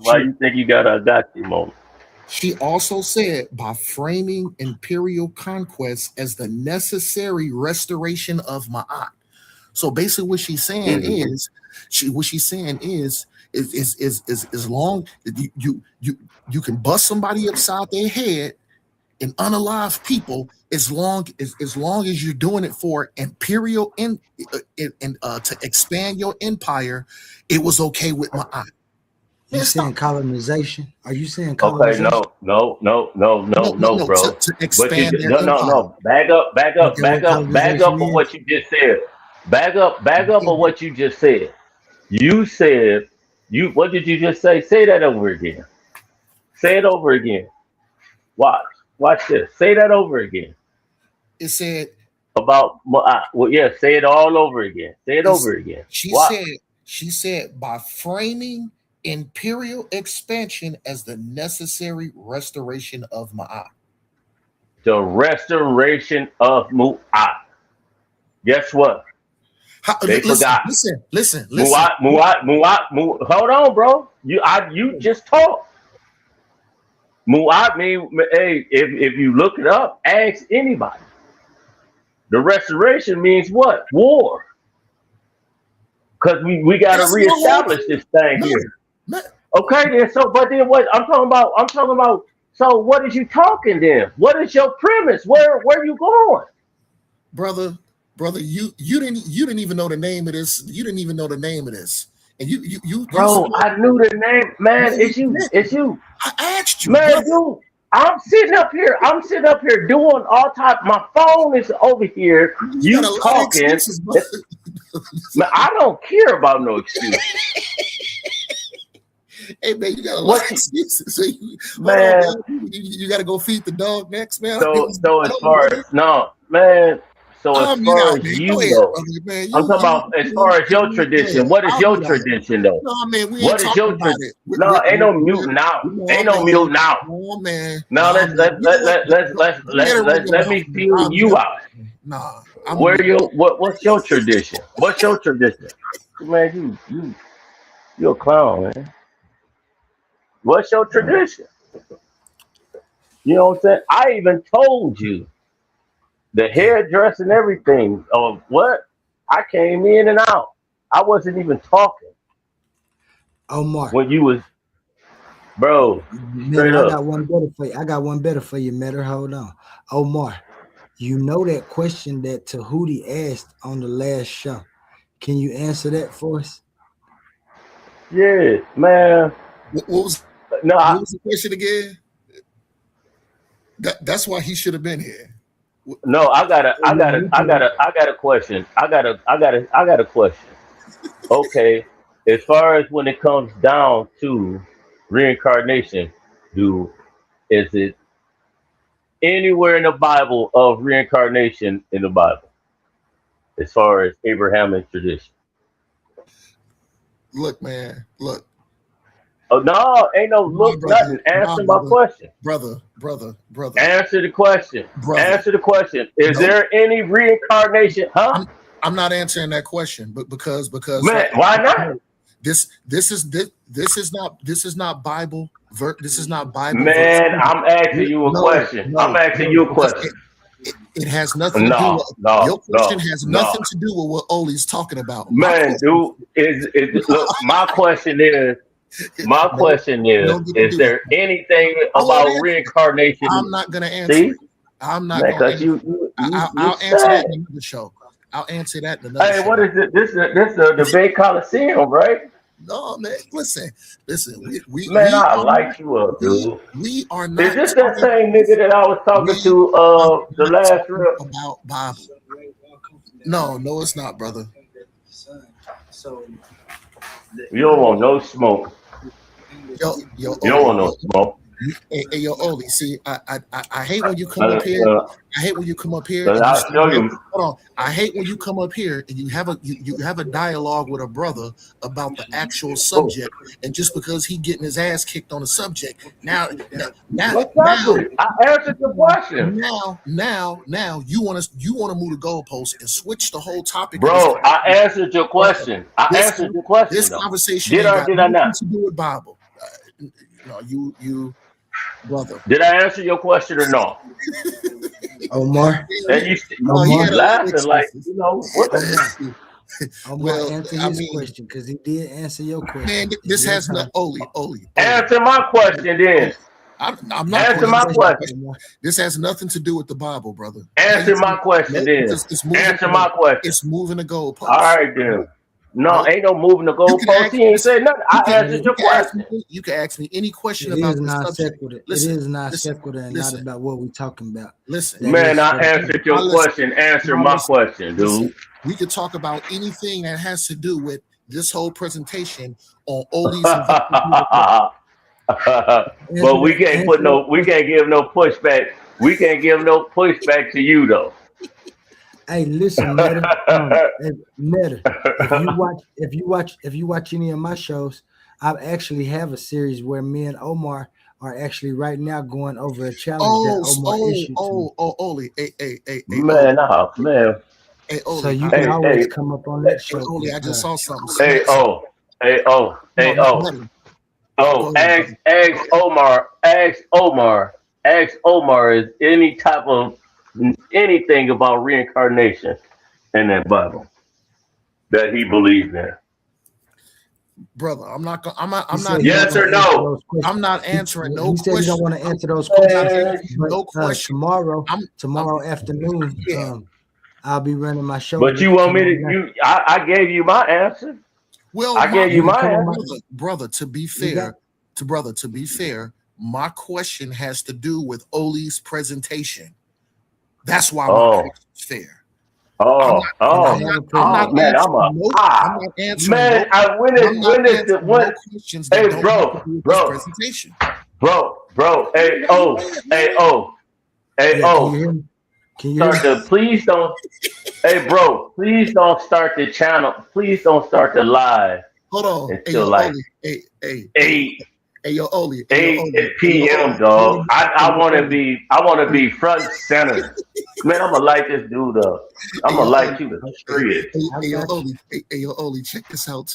J: Why you think you got a got you moment?
I: She also said, by framing imperial conquest as the necessary restoration of Ma'at. So basically, what she's saying is, as long you can bust somebody upside their head and unalive people, as long as you're doing it for imperial to expand your empire, it was okay with Ma'at.
D: You saying colonization? Are you saying colonization?
J: Okay, no, bro.
I: To expand their empire.
J: No. Back up on what you just said. Back up on what you just said. You said what did you just say? Say that over again. Say it over again. Watch this. Say that over again.
I: It said
J: about say it all over again. Say it over again.
I: She said by framing imperial expansion as the necessary restoration of Ma'at.
J: The restoration of Mu'at. Guess what? They forgot.
I: Listen.
J: Mu'at. Hold on, bro. You just talked. Mu'at mean, hey, if you look it up, ask anybody. The restoration means what? War. Because we got to reestablish this thing here. Okay, then. But then what? I'm talking about. So what is you talking then? What is your premise? Where are you going,
I: brother? You didn't even know the name of this. You didn't even know the name of this. And you
J: bro, I knew the name, man. It's you.
I: I asked you,
J: man. Dude, I'm sitting up here doing all type. My phone is over here. You talking? Man, I don't care about no excuse.
I: Hey man, you got a lot of excuses. So you got to go feed the dog next, man.
J: So as far as man. So as far as you know, I'm talking about as far as your tradition. What is your tradition though?
I: No, man,
J: what is your tradition? No, ain't no muting out. Ain't no muting out.
I: No, man.
J: Now let me feel you out.
I: Nah.
J: What's your tradition? What's your tradition? Man, you a clown, man. What's your tradition? You know what I'm saying? I even told you. The hairdress and everything of what? I came in and out. I wasn't even talking.
D: Omar.
J: When you was, bro,
D: man, I got one better for you. Matter. Hold on. Omar, you know that question that Tahuti asked on the last show. Can you answer that for us?
J: Yeah, man.
I: What was the question again? That's why he should have been here.
J: No, I got a question. I got a question. Okay, as far as when it comes down to reincarnation, is it anywhere in the Bible of reincarnation in the Bible? As far as Abrahamic tradition.
I: Look, man. Look.
J: Oh no, ain't no look, nothing. Answer my question.
I: Brother.
J: Answer the question. Answer the question. Is there any reincarnation? Huh?
I: I'm not answering that question, but because
J: man, why not?
I: This is not Bible. This is not Bible.
J: Man, I'm asking you a question. I'm asking you a question.
I: It has nothing to do with your question has nothing to do with what Oli's talking about.
J: Man, dude, look, my question is, is there anything about reincarnation?
I: I'm not going to answer. I'm not going to. I'll answer that in another show. I'll answer that in another show.
J: Hey, what is it? This is the debate Coliseum, right?
I: No, man. Listen.
J: I like you up, dude.
I: We are not.
J: Is this that same nigga that I was talking to the last rep
I: about Bible? No, it's not, brother.
J: You don't want no smoke.
I: Yo,
J: you don't want no smoke.
I: Hey, yo, Oli, see, I hate when you come
J: Uh,
I: up here.
J: uh,
I: I hate when you come up here
J: but
I: and you
J: I'll
I: say,
J: show you.
I: hold on. I hate when you come up here and you have a dialogue with a brother about the actual
J: Oh,
I: subject, and just because he getting his ass kicked on the subject, now,
J: exactly. I answered the question,
I: now you want to move the goalposts and switch the whole topic of this
J: bro. I
I: conversation.
J: answered your
I: Brother,
J: question. I
I: this
J: answered your question
I: this
J: though.
I: conversation
J: Did
I: ain't
J: I or
I: got
J: did I
I: nothing
J: not?
I: to do with Bible. No, you brother.
J: Did I answer your question or no?
D: Omar,
J: And
I: No, he
J: you
I: had
D: Omar,
I: a lot of
J: laughing like
I: excuses.
J: what the
D: Omar, Omar,
I: Well,
D: answer
I: I
D: his
I: mean,
D: question because he did answer your
I: man,
D: question. It's
I: this
D: your
I: has not
D: time.
I: Oli.
J: answer my question
I: Oli.
J: then.
I: I'm not
D: Answer
J: Answer
I: going
D: his
I: to
J: my
I: answer your
D: question,
J: question.
I: question.
D: Omar.
I: This has nothing to do with the Bible, brother. How you
J: Answer my
I: think?
J: question
I: Nope,
J: then.
I: because it's moving.
J: Answer my question.
I: It's moving the
J: All
I: goalposts.
J: right then.
I: Nope,
J: No,
I: nope.
J: ain't no moving the
I: You can
J: goalpost.
I: ask.
J: He ain't
I: Listen.
J: said nothing. I
D: But
J: answered
D: it,
J: your question.
I: You can ask me any question
D: it
I: about
D: is
I: this
D: non
I: subject.
D: sequitur. It
I: Listen,
D: is non
I: listen,
D: sequitur and not
I: listen,
D: about what we're talking about.
I: listen.
D: That
J: Man,
D: is
J: I
D: for the
J: answered
I: Now
J: your
D: topic.
I: listen.
J: question. Answer
I: Now
J: my
I: listen.
J: question,
I: Listen.
J: dude.
I: We could talk about anything that has to do with this whole presentation on Oli's investigative.
J: But
D: Answer
J: we
D: that.
J: can't
D: Answer
J: put
D: that
J: no. We
D: question.
J: can't give no pushback. We can't give no pushback to you though.
D: Hey, listen, Meta. Hey, Meta. If you watch any of my shows, I actually have a series where me and Omar are actually right now going over a challenge that Omar issued to me.
I: Oli. Hey, Oli.
J: Man, man.
I: Hey,
D: So
I: Oli.
D: you can
J: Hey,
D: always
J: hey,
D: come up on that
I: Hey,
D: show.
I: Oli, I just saw something.
J: hey, oh, hey, oh,
I: No,
J: hey,
I: not
J: oh,
I: better. Go
J: oh.
I: ahead,
J: Ask,
I: brother.
J: ask Omar. Ask Omar. Ask Omar is any type of anything about reincarnation in that Bible that he believes in.
I: Brother, I'm not gonna
D: He
I: I'm
D: said
I: not
D: he don't
J: Yes
D: want
J: or
D: to answer
J: no?
D: those questions.
I: I'm not answering no
D: He said he don't
I: question.
D: want to answer those
I: I'm not
D: questions.
J: Man,
I: answering
D: But
I: no question. I'm
D: tomorrow afternoon,
I: yeah.
D: I'll be running my show.
J: but
D: You
J: you
D: can
J: want
D: come
J: me to?
D: on there.
J: I gave you my answer.
I: Well,
J: I
I: my
J: gave you
D: You can
J: my
D: come on
J: answer.
D: my.
I: brother, to be
D: We got.
I: fair, to be fair, my question has to do with Oli's presentation. That's why my
J: Oh,
I: question is fair. I'm
J: oh,
I: not
D: And I
J: oh,
D: have a
J: oh,
D: present.
J: man, I'm a
I: I'm
J: ah,
I: not answering no
J: man. I when
I: I'm
J: is
I: not
J: when is the
I: answering
J: when?
I: no questions that
J: Hey,
I: don't have to
J: bro,
I: do with this
J: bro,
I: presentation.
J: bro.
I: Why
J: Hey,
I: you
J: oh,
I: mad,
J: hey,
I: man?
J: oh, hey,
D: Yeah, can you
J: oh.
D: hear me? Can you hear me?
J: Start the please don't. Hey, bro, please don't start the channel. Please don't start the live
I: Hold on. Hey
J: until
I: yo,
J: like
I: Oli. Hey.
J: 8
I: Hey yo, Oli. Hey yo,
J: 8
I: Oli. Hey yo,
J: p.m.
I: Oli.
J: dog.
I: Hey
J: I
I: yo,
J: want to
I: Oli.
J: be front and center. Man, I'm gonna light this dude up. I'm
I: Hey
J: gonna
I: yo,
J: light
I: Oli.
J: you to
I: Hey,
J: shreds.
D: I
I: hey, yo,
D: got you.
I: Oli. Hey, yo, Oli. Check this out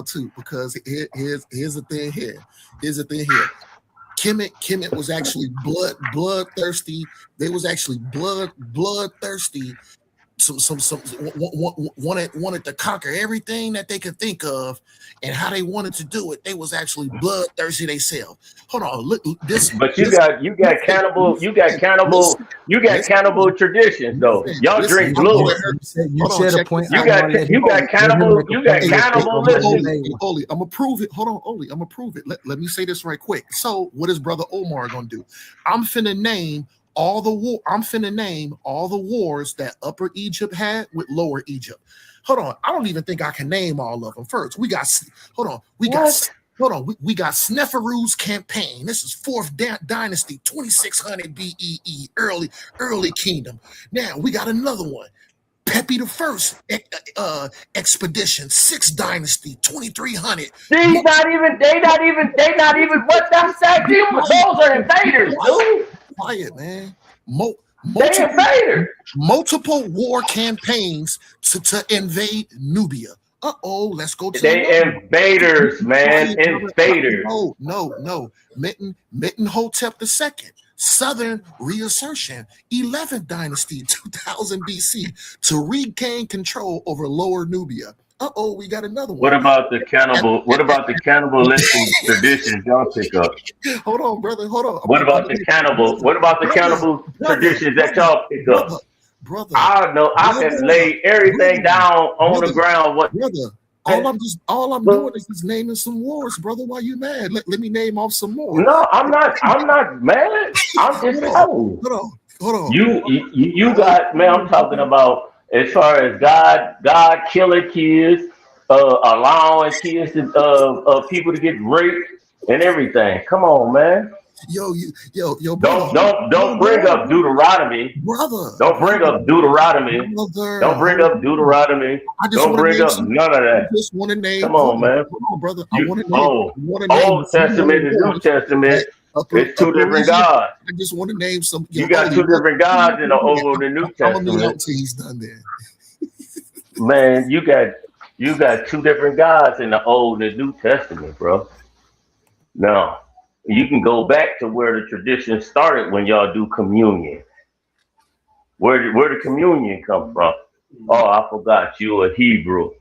I: too. Because here's the thing here. Here's the thing here. Kemet was actually bloodthirsty. They was actually bloodthirsty. Some wanted to conquer everything that they could think of, and how they wanted to do it. They was actually bloodthirsty themselves. Hold on, look
J: But
I: this. Listen,
J: you got
I: listen,
J: cannibal traditions though. Y'all
I: listen.
J: drink
I: I'm gonna
J: blood.
I: let her.
D: You
I: Hold on,
D: said a
I: check
D: point.
I: this
D: I
J: You
I: out.
J: got
D: want to let
J: you
D: him
J: got
I: Oli,
D: let him
J: cannibal
D: make a
J: you got
D: point
I: hey,
D: real quick.
J: cannibal
D: Omar,
J: listed.
I: Oli, I'm gonna prove it. Hold on, Oli, I'm gonna prove it. Let me say this right quick. So, what is Brother Omar gonna do? I'm finna name I'm finna name all the wars that Upper Egypt had with Lower Egypt. Hold on, I don't even think I can name all of them. First, we got hold on,
J: What?
I: we got Sneferu's campaign. This is fourth dynasty, 2600 BEE, early kingdom. Now we got another one. Pepi the First expedition, sixth dynasty, 2300.
J: These not even they not even what that's that those are invaders, dude.
I: Quiet, man.
J: They
I: Multiple
J: invaders.
I: war campaigns to invade Nubia. Let's go to
J: They
I: another one.
J: invaders, man.
I: Quiet, brother.
J: Invaders.
I: No. Mitten Hotep II. Southern reassertion, 11th dynasty, 2000 BC, to regain control over Lower Nubia. We got another one. At,
J: What about the cannibalistic traditions y'all pick up?
I: hold on, brother. Hold on.
J: What about the cannibal?
I: Brother,
J: What about the
I: brother,
J: cannibal
I: brother,
J: traditions that
I: brother,
J: y'all pick up?
I: brother, brother,
J: I know I can
I: brother,
J: lay everything
I: brother,
J: down on the
I: brother,
J: ground. What
I: brother.
J: man?
I: All I'm doing
J: But
I: is just naming some wars, brother. Why you mad? Let me name off some more.
J: no, I'm not mad. I'm just
I: Hold on,
J: telling you.
I: hold on, hold on.
J: You got man. I'm talking about as far as God killing kids, allowing kids to people to get raped and everything. Come on, man.
I: Yo, brother.
J: Don't bring up Deuteronomy.
I: Brother.
J: Don't bring up Deuteronomy.
I: Brother,
J: Don't bring up Deuteronomy.
I: I just
J: Don't
I: want to
J: bring
I: name
J: up none of
I: I
J: that.
I: just want to name.
J: Come on, man.
I: Hold on, brother.
J: You,
I: I want to name
J: Old Testament and New Testament. It's two different
I: region.
J: gods.
I: I just want to name some.
J: You got two different gods in the Old and New
I: I'm gonna mute out
J: Testament.
I: till he's done there.
J: Man, you got two different gods in the Old and New Testament, bro. Now, you can go back to where the tradition started when y'all do communion. Where did communion come from? Oh, I forgot you a Hebrew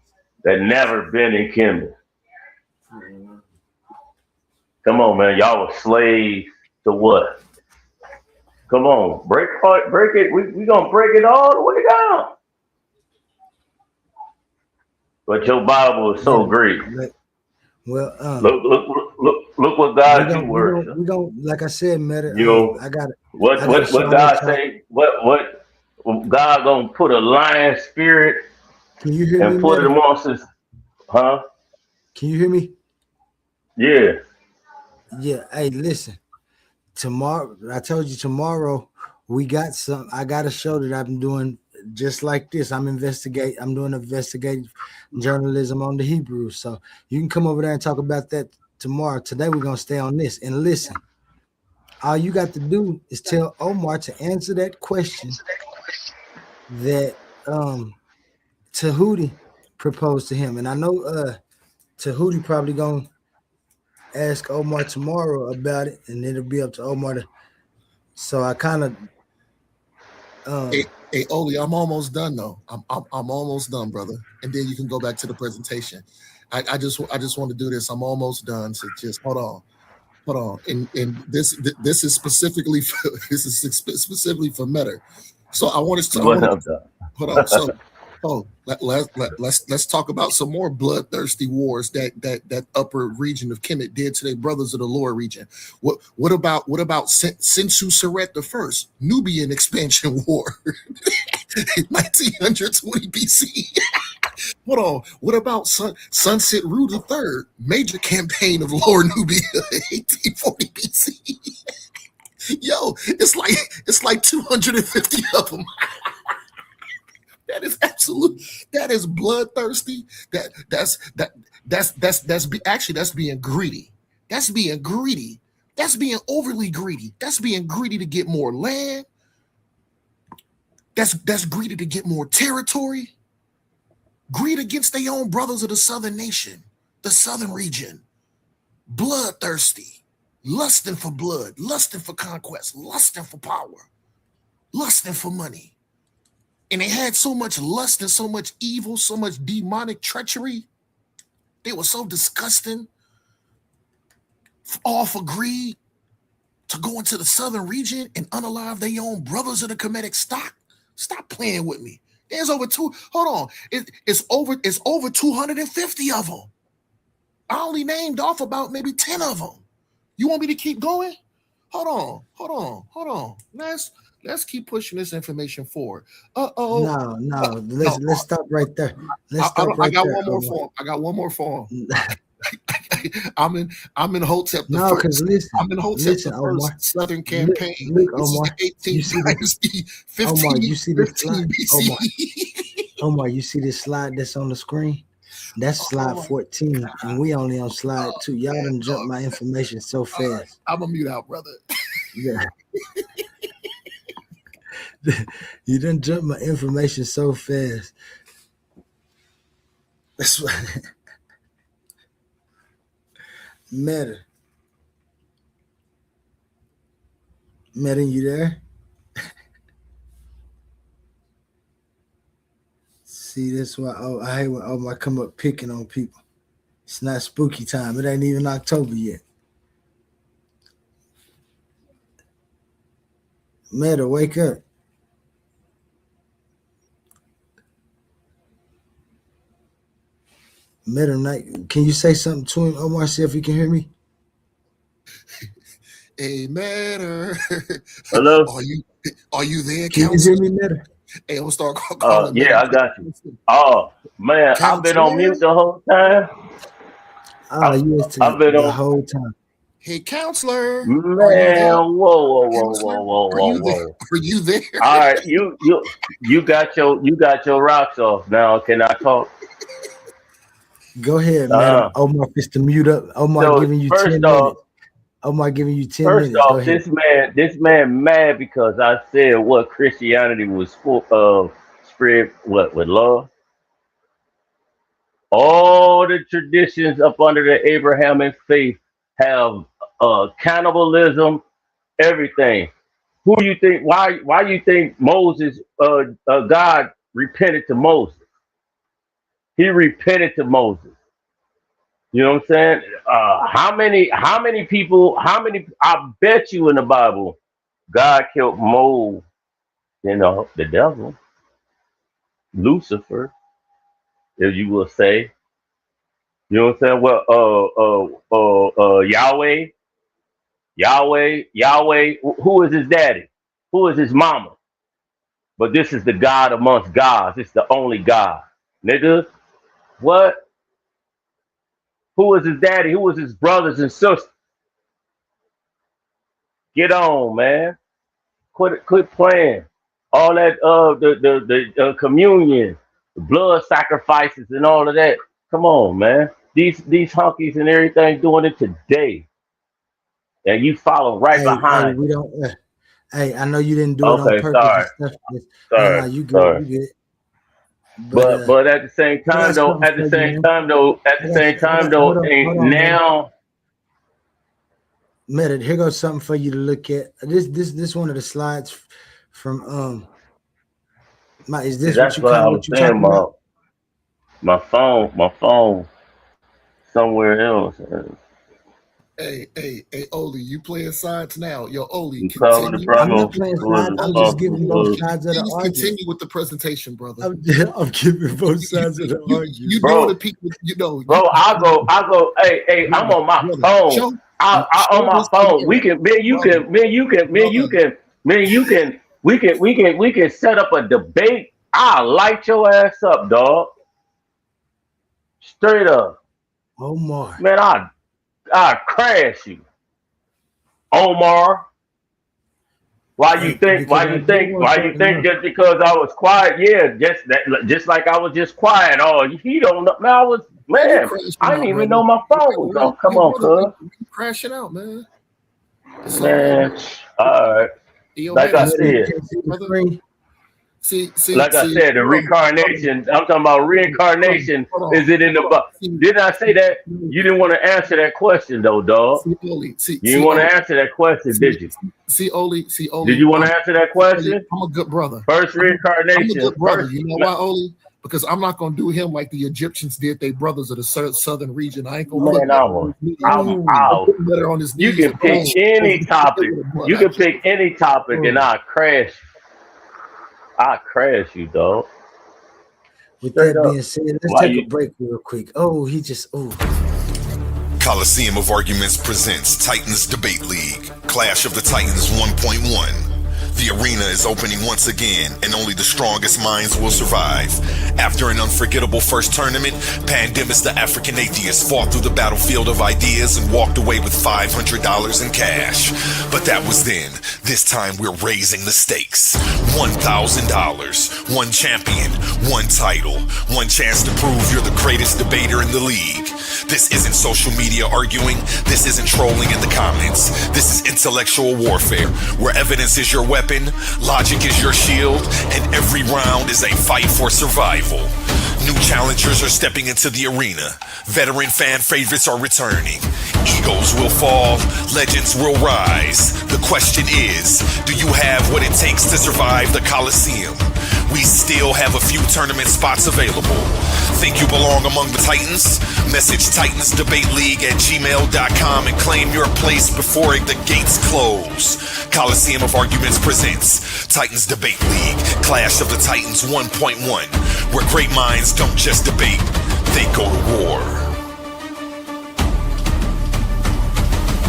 J: that never been in Kemet. Come on, man. Y'all were slaves to what? Come on, break it. We gonna break it all the way down. But your Bible is so great.
D: Well,
J: Look what God you worship.
D: We don't like I said, Meta.
J: You know,
D: I got it.
J: What God say? What God gonna put a lion spirit
D: Can you hear
J: and
D: me,
J: put
D: Meta?
J: it amongst us? Huh?
D: Can you hear me?
J: Yeah.
D: Yeah. Hey, listen. Tomorrow, I told you tomorrow we got some. I got a show that I'm doing just like this. I'm doing investigative journalism on the Hebrew. So you can come over there and talk about that tomorrow. Today we're gonna stay on this and listen. All you got to do is tell Omar to answer that question that Tahuti proposed to him. And I know Tahuti probably gonna ask Omar tomorrow about it, and it'll be up to Omar to. So I kind of
I: Hey, Oli, I'm almost done though. I'm almost done, brother. And then you can go back to the presentation. I just want to do this. I'm almost done. So just hold on. And this is specifically for Meta. So I want to hold on. So let's talk about some more bloodthirsty wars that upper region of Kemet did to their brothers of the lower region. What about Sensu Seret the First Nubian expansion war, 1920 BC? Hold on. What about Sunset Rue the Third major campaign of Lower Nubia, 1840 BC? Yo, it's like 250 of them. That is absolute. That is bloodthirsty. That's being greedy. That's being greedy. That's being overly greedy. That's being greedy to get more land. That's greedy to get more territory. Greed against their own brothers of the southern nation, the southern region. Bloodthirsty, lusting for blood, lusting for conquest, lusting for power, lusting for money. And they had so much lust and so much evil, so much demonic treachery. They were so disgusting, all for greed, to go into the southern region and unalive their own brothers of the Kemetic stock. Stop playing with me. There's over it's over 250 of them. I only named off about maybe 10 of them. You want me to keep going? Hold on. Let's keep pushing this information forward.
D: No. Let's stop right there. I
I: got one more for him. I'm in Hotep the
D: no,
I: first.
D: Listen,
I: I'm in Hotep
D: listen,
I: the
D: Omar.
I: first Southern campaign.
D: Look,
I: this
D: Omar,
I: is the 18th dynasty, 15,
D: Omar, you see this
I: 15
D: slide?
I: BC.
D: Omar, you see this slide that's on the screen? That's slide 14, and we only on slide 2. Y'all done jumped my information so fast.
I: I'm gonna mute out, brother.
D: Yeah. You done jumped my information so fast. That's why. Meta, you there? See, that's why I hate when I come up picking on people. It's not spooky time. It ain't even October yet. Meta, wake up. Meta, can you say something to him, Omar? See if he can hear me.
I: Hey, Meta.
J: Hello.
I: Are you there?
D: Can
I: counselor?
D: you hear me, Meta?
I: Hey, I'm gonna start calling.
J: Yeah, I got you. Oh man, I've been on mute the whole time.
D: Oh, yes,
J: I've been
D: the
J: on
D: whole time.
I: Hey, counselor, are you there?
J: Man,
I: Counselor,
J: whoa,
I: are you there?
J: whoa.
I: Are you there?
J: All right, you got your rocks off now. Can I talk?
D: Go ahead, man.
J: Uh,
D: Omar is to mute up. Omar
J: so
D: giving you
J: first
D: 10
J: off,
D: minutes. Omar giving you 10
J: first
D: minutes. Go
J: off,
D: ahead.
J: this man mad because I said what Christianity was full of, spread what with love. All the traditions up under the Abrahamic faith have cannibalism, everything. Who you think? Why you think Moses? God repented to Moses. He repented to Moses. You know what I'm saying? How many people? How many? I bet you in the Bible, God killed more than the devil, Lucifer, if you will say. You know what I'm saying? Well, Yahweh. Who is his daddy? Who is his mama? But this is the God amongst gods. It's the only God, nigga. What? Who was his daddy? Who was his brothers and sisters? Get on, man. Quit playing. All that the communion, the blood sacrifices, and all of that. Come on, man. These honkies and everything doing it today, and you follow right
D: Hey,
J: behind.
D: we don't. Hey, I know you didn't do it on
J: Okay,
D: purpose and
J: sorry,
D: stuff. No,
J: sorry,
D: you good,
J: sorry.
D: you good. But
J: But at the same
D: I got
J: time though,
D: something for you, man.
J: ain't
D: Hold on, man.
J: now.
D: Meta, here goes something for you to look at. This one of the slides from is
J: See,
D: this what
J: that's
D: you
J: what I
D: kind of
J: was
D: what you
J: saying
D: talking about?
J: about my phone somewhere else.
I: Hey, Oli, you playing sides now. Yo, Oli,
J: You cover the
I: continue.
D: I'm
J: brother
D: not playing
J: who is
D: sides. I'm just
I: Oli,
D: giving
J: responsible
D: both
J: for.
I: Oli,
D: sides of the
I: please
D: argument.
I: continue with the presentation, brother.
D: I'm giving both sides of the
I: You
D: argument.
I: doing the
J: Bro,
I: people, you know.
J: bro, I go. Hey, I'm
I: Brother,
J: on my
I: brother,
J: phone.
I: show,
J: I on
I: show
J: my
I: this to
J: phone. We
I: Kemet.
J: can, man. You
I: Brother,
J: can, man. You can, man. You
I: brother,
J: can, man. You can. We can set up a debate. I'll light your ass up, dog. Straight up,
D: Omar.
J: man. I crash you, Omar. Why you
D: Hey,
J: think?
D: because
J: Why
D: I
J: you
D: do
J: think?
D: want
J: Why
D: y'all
J: you
D: to
J: think?
D: know.
J: Just because I was quiet? Yeah, just like I was just quiet. Oh, he don't know. Man,
I: why you
J: man.
I: crashing
J: I didn't
I: out,
J: even
I: brother?
J: know my phone was
I: Why,
J: on. Come on,
I: brother, why
J: cuz.
I: you crashing out, man? It's all right, man.
J: Man, all right.
I: Yo,
J: Like
I: Meta,
J: I
D: Meta, you
J: said,
D: can't see the
I: brother.
D: screen.
J: the reincarnation. I'm talking about reincarnation.
I: Hold
J: Is it in the
I: on.
J: book? Didn't I say that? You didn't want to answer that question, though, dog.
I: See, Oli,
J: You didn't want to answer that question, did you?
I: Oli,
J: Did you want to answer that
I: Oli,
J: question?
I: I'm a good brother.
J: First
I: I'm a
J: reincarnation.
I: good brother. You know why, Oli? Because I'm not gonna do him like the Egyptians did their brothers of the southern region. I ain't gonna put
J: Man, I'm out.
I: better on his
J: You
I: knees
J: can
I: and
J: pick any topic.
I: with a butt.
J: You can pick any topic, and I'll crash. I'll crash you, dog.
D: With
J: Straight
D: that
J: up.
D: being said, let's
J: Why
D: take a
J: you?
D: break real quick.
A: Coliseum of Arguments presents Titans Debate League, Clash of the Titans 1.1. The arena is opening once again, and only the strongest minds will survive. After an unforgettable first tournament, Pandemus the African Atheist fought through the battlefield of ideas and walked away with $500 in cash. But that was then. This time we're raising the stakes. $1,000, one champion, one title, one chance to prove you're the greatest debater in the league. This isn't social media arguing. This isn't trolling in the comments. This is intellectual warfare, where evidence is your weapon, logic is your shield, and every round is a fight for survival. New challengers are stepping into the arena. Veteran fan favorites are returning. Egos will fall, legends will rise. The question is, do you have what it takes to survive the Coliseum? We still have a few tournament spots available. Think you belong among the Titans? Message TitansDebateLeague@gmail.com and claim your place before the gates close. Coliseum of Arguments presents Titans Debate League, Clash of the Titans 1.1, where great minds don't just debate, they go to war.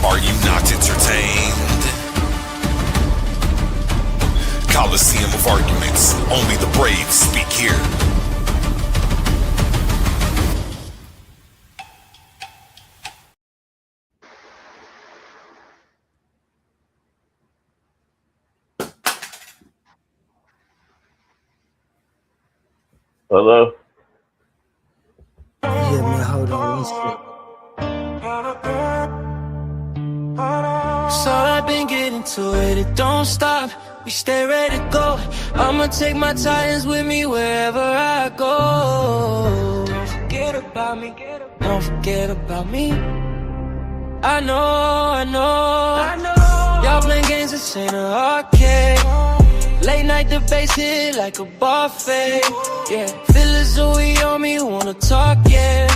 A: Are you not entertained? Coliseum of Arguments. Only the brave speak here.
J: Hello?
D: Yeah, man, hold on one second.
C: So I've been getting to it, it don't stop. We stay ready to go. I'ma take my tires with me wherever I go. Don't forget about me, don't forget about me. I know. Y'all playing games, this ain't an arcade. Late night debates hit like a buffet. Yeah, feelings we on me, wanna talk, yeah.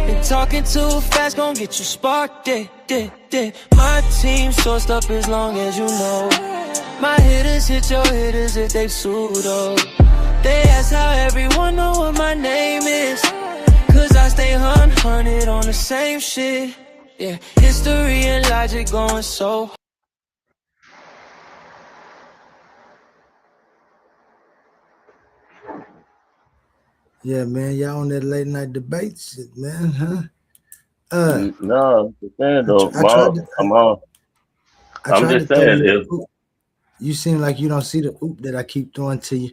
C: And talking too fast gon' get you sparked, yeah. My team sourced up as long as you know. My hitters hit your hitters if they pseudo. They ask how everyone know what my name is. Cause I stay hunted on the same shit. Yeah, history and logic going so.
D: Yeah, man, y'all on that late night debate shit, man, huh?
J: No, I'm just saying though,
D: I tried to,
J: I'm on.
D: I
J: I'm
D: tried to
J: just
D: throw
J: saying
D: you
J: if
D: the oop. You seem like you don't see the oop that I keep throwing to you,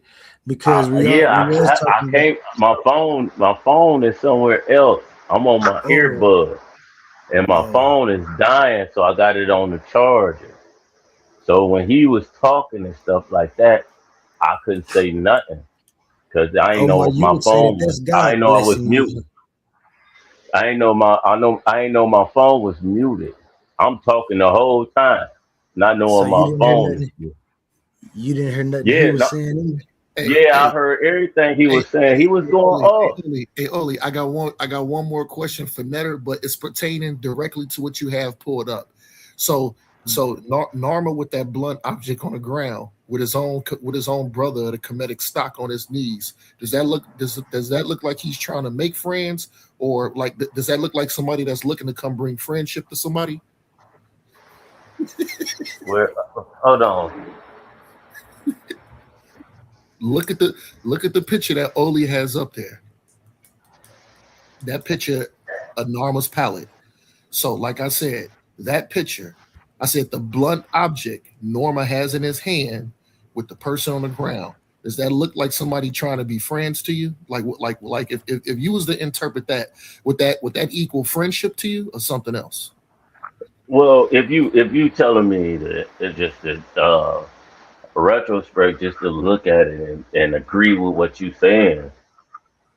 D: because we was
J: I
D: talking
J: can't. My phone is somewhere else. I'm on my
D: about.
J: earbud, and my phone is dying, so I got it on the charger. So when he was talking and stuff like that, I couldn't say nothing because I ain't
D: Omar,
J: know
D: you
J: my
D: would say that
J: phone was.
D: that's
J: I
D: God
J: ain't know I was
D: blessing
J: muted.
D: you.
J: I ain't know my phone was muted. I'm talking the whole time, not
D: So
J: knowing
D: you
J: my
D: didn't hear
J: phone is
D: nothing.
J: muted.
D: You didn't hear nothing he
J: Yeah,
D: was
J: no,
D: saying either.
I: Hey,
J: yeah, I
I: hey,
J: heard everything he
I: hey,
J: was saying. He was going off.
I: Oli, I got one more question for Netter, but it's pertaining directly to what you have pulled up. So Norma with that blunt object on the ground with his own brother, the Kemetic stock on his knees. Does that look like he's trying to make friends, or like does that look like somebody that's looking to come bring friendship to somebody?
J: Where? Hold on.
I: Look at the picture that Oli has up there. That picture, a Norma's palette. So, like I said, that picture, I said the blunt object Norma has in his hand with the person on the ground. Does that look like somebody trying to be friends to you? Like if you was to interpret that, would that equal friendship to you or something else?
J: Well, if you telling me that it's just a retrospect, just to look at it and agree with what you saying,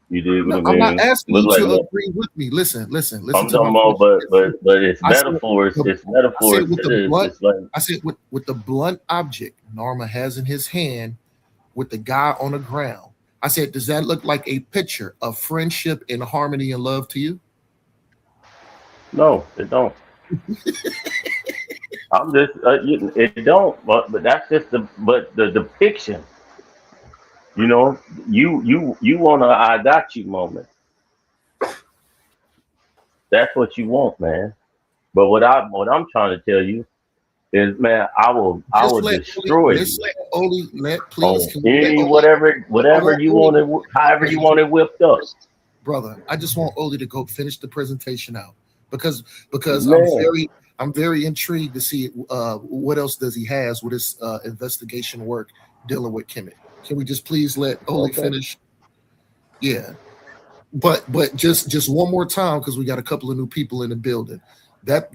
J: you do what
I: No,
J: I
I: I'm not
J: mean?
I: asking
J: Look
I: you
J: like
I: to
J: what
I: agree with me. Listen
J: I'm
I: to
J: talking
I: my
J: about,
I: question.
J: but it's
I: I said
J: metaphors.
I: the,
J: It's metaphors
I: with
J: to
I: the
J: this.
I: blunt.
J: It's like
I: I said with the blunt object Norma has in his hand with the guy on the ground. I said, does that look like a picture of friendship and harmony and love to you?
J: no, it don't. I'm just it don't. But that's just the depiction. You know, you want a I got you moment. That's what you want, man. But what I'm trying to tell you is, man, I will
I: Just let Oli,
J: destroy
I: let's
J: you
I: let Oli, please,
J: on
I: can we let
J: any
I: Oli, I
J: whatever
I: want
J: you
I: Oli,
J: want it, however you want it whipped up,
I: brother, I just want Oli to go finish the presentation out because
J: man.
I: I'm very intrigued to see what else does he has with his investigation work dealing with Kemet. Can we just please let Oli
J: Okay.
I: finish? Yeah. But just one more time because we got a couple of new people in the building. That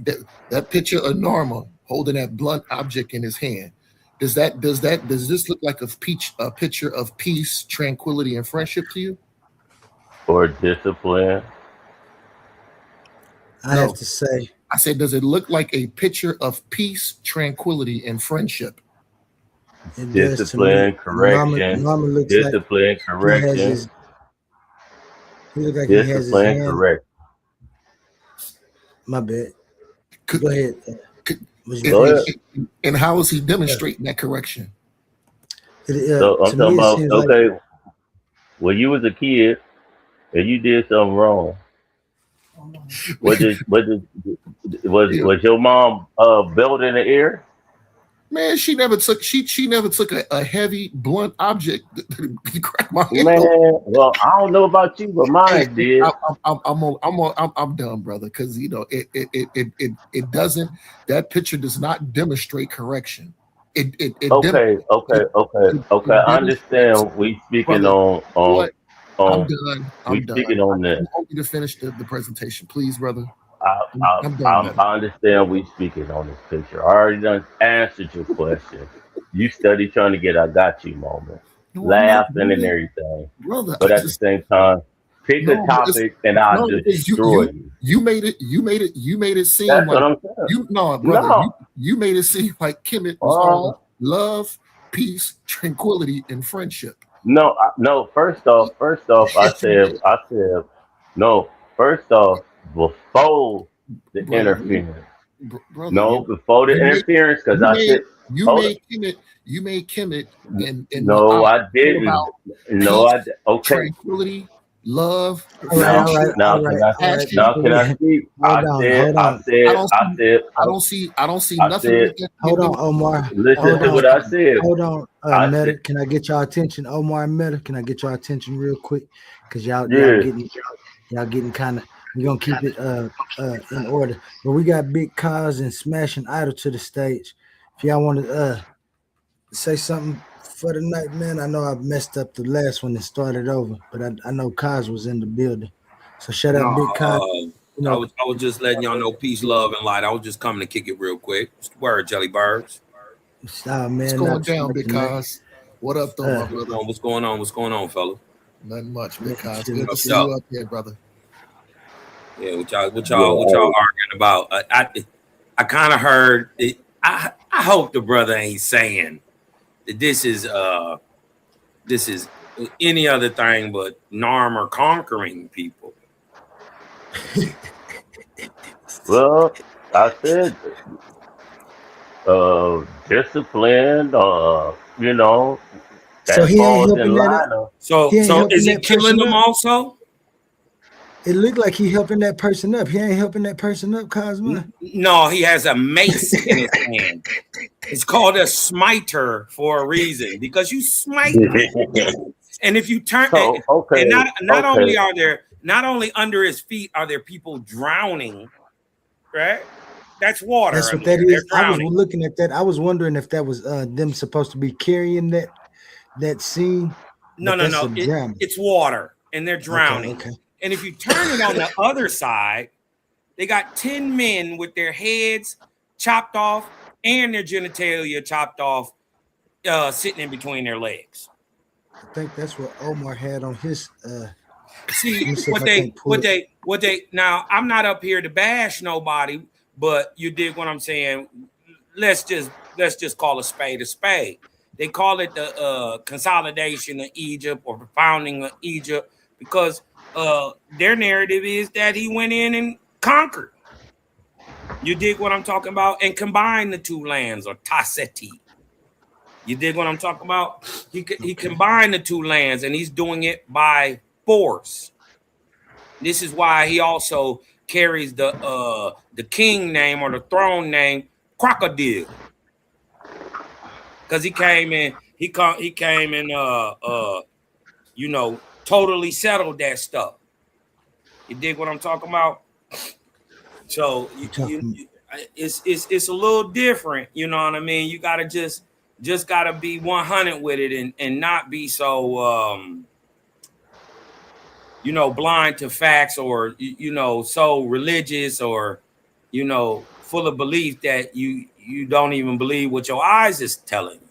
I: picture of Norma holding that blunt object in his hand. Does this look like a picture of peace, tranquility, and friendship to you?
J: Or discipline,
D: I have
I: No.
D: to say,
I: I said, does it look like a picture of peace, tranquility, and friendship?
D: it does to me.
J: discipline, correction,
D: Norma looks like
J: discipline,
D: he has
J: correction,
D: his. He look like he has his
J: discipline,
D: hand.
J: correction.
D: My bad.
I: Could,
D: Go ahead.
I: could,
D: Was you
J: Go ahead.
D: finished?
I: and how is he
D: Yeah.
I: demonstrating that correction?
J: So I'm
D: To me,
J: talking
D: it
J: about,
D: seems like
J: okay, when you was a kid and you did something wrong, what did
I: Yeah.
J: was your mom belt in the air?
I: Man, she never took a heavy blunt object to crack my head
J: Man,
I: open.
J: well, I don't know about you, but
I: Hey,
J: mine did.
I: I'm done, brother, because you know it doesn't. That picture does not demonstrate correction. It, dem-
J: Okay, okay,
I: it,
J: okay,
I: it,
J: okay.
I: it
J: I
I: demonstrates
J: understand we speaking
I: brother.
J: on
I: What? I'm
J: on
I: done.
J: we
I: I'm done.
J: speaking on
I: I
J: that.
I: want you to finish the presentation, please, brother.
J: I,
I: I'm done, man.
J: I understand we speaking on this picture. I already done answered your question. You study trying to get I got you moment,
I: No, I'm not,
J: laughing and
I: brother.
J: everything,
I: Brother,
J: but at the same time, pick a
I: no, because
J: topic and I'll
I: no, because
J: destroy you.
I: you made it seem
J: That's
I: like
J: what I'm saying.
I: you no, brother.
J: No,
I: You made it seem like Kemet was
J: uh,
I: all love, peace, tranquility, and friendship.
J: no, no. I said, no. First off, before the
I: Brother,
J: interference.
I: brother,
J: No, before the
I: you made
J: interference, because
I: you
J: I
I: made
J: said, hold it.
I: you made Kemet and
J: No,
I: Muhammad
J: I
I: all
J: didn't.
I: about
J: No,
I: peace,
J: Okay.
I: tranquility, love,
D: All right, all
J: Now,
D: right,
I: friendship,
D: all right, all right.
I: passion.
J: now can I speak?
D: Hold on,
I: I don't see I don't see
J: I
I: nothing
J: said,
I: like that
D: hold
I: in
D: on, Omar.
J: listen
D: Hold
J: to
D: on,
J: what I said.
D: hold on.
J: I said,
D: Meta, can I get y'all attention? Omar and Meta, can I get y'all attention real quick? Cause
J: yeah.
D: y'all getting kind of. We're gonna keep it in order. But we got Big Cause and Smashing Idol to the stage. If y'all want to say something for the night, man. I know I messed up the last one and started over, but I know Cause was in the building. So shout
K: No,
D: out Big Cause. You know,
K: I was just letting y'all know peace, love, and light. I was just coming to kick it real quick. What's the word, Jelly Birds?
I: what's
D: man,
I: going
D: not too
I: down,
D: much, man.
I: because what up though, my
K: What's
I: brother?
K: going on? What's going on? What's going on, fella?
I: Nothing much,
D: Man,
I: because
D: chilling,
I: good to
K: What's
I: see
D: chilling.
K: up?
I: you up here, brother.
K: Yeah, what y'all
J: Yeah,
K: arguing about? I kind of heard it. I hope the brother ain't saying that this is any other thing but Narm or conquering people.
J: well, I said, disciplined,
D: So
J: that
D: he ain't
J: falls in
D: helping that.
J: line of,
D: He ain't
K: So
D: helping
K: is he
D: that
K: killing
D: person
K: them
D: up.
K: also?
D: It looked like he helping that person up. He ain't helping that person up, Cosmo.
K: No, he has a mace in his hand. It's called a smiter for a reason because you smite people. And if you turn
J: so,
K: and
J: okay,
K: not
J: okay.
K: only are there not only under his feet are there people drowning, right? That's water
D: That's what
K: under
D: that
K: there. They're
D: is. I was
K: drowning.
D: looking at that. I was wondering if that was them supposed to be carrying that scene,
K: No,
D: but
K: no,
D: that's
K: no.
D: a drama.
K: It's water and they're
D: Okay,
K: drowning.
D: okay.
K: And if you turn it on the other side, they got 10 men with their heads chopped off and their genitalia chopped off, sitting in between their legs.
D: I think that's what Omar had on his.
K: See
D: Let me see if I can't pull it.
K: what they now I'm not up here to bash nobody, but you dig what I'm saying. Let's just call a spade a spade. They call it the consolidation of Egypt or founding of Egypt because their narrative is that he went in and conquered. You dig what I'm talking about? And combined the two lands or Tasseti. You dig what I'm talking about? He
D: Okay.
K: combined the two lands and he's doing it by force. This is why he also carries the king name or the throne name Crocodile. Because he came in totally settled that stuff. You dig what I'm talking about? So
D: You talking?
K: it's a little different, you know what I mean? You gotta just gotta be 100 with it and not be so blind to facts or so religious or full of belief that you don't even believe what your eyes is telling you.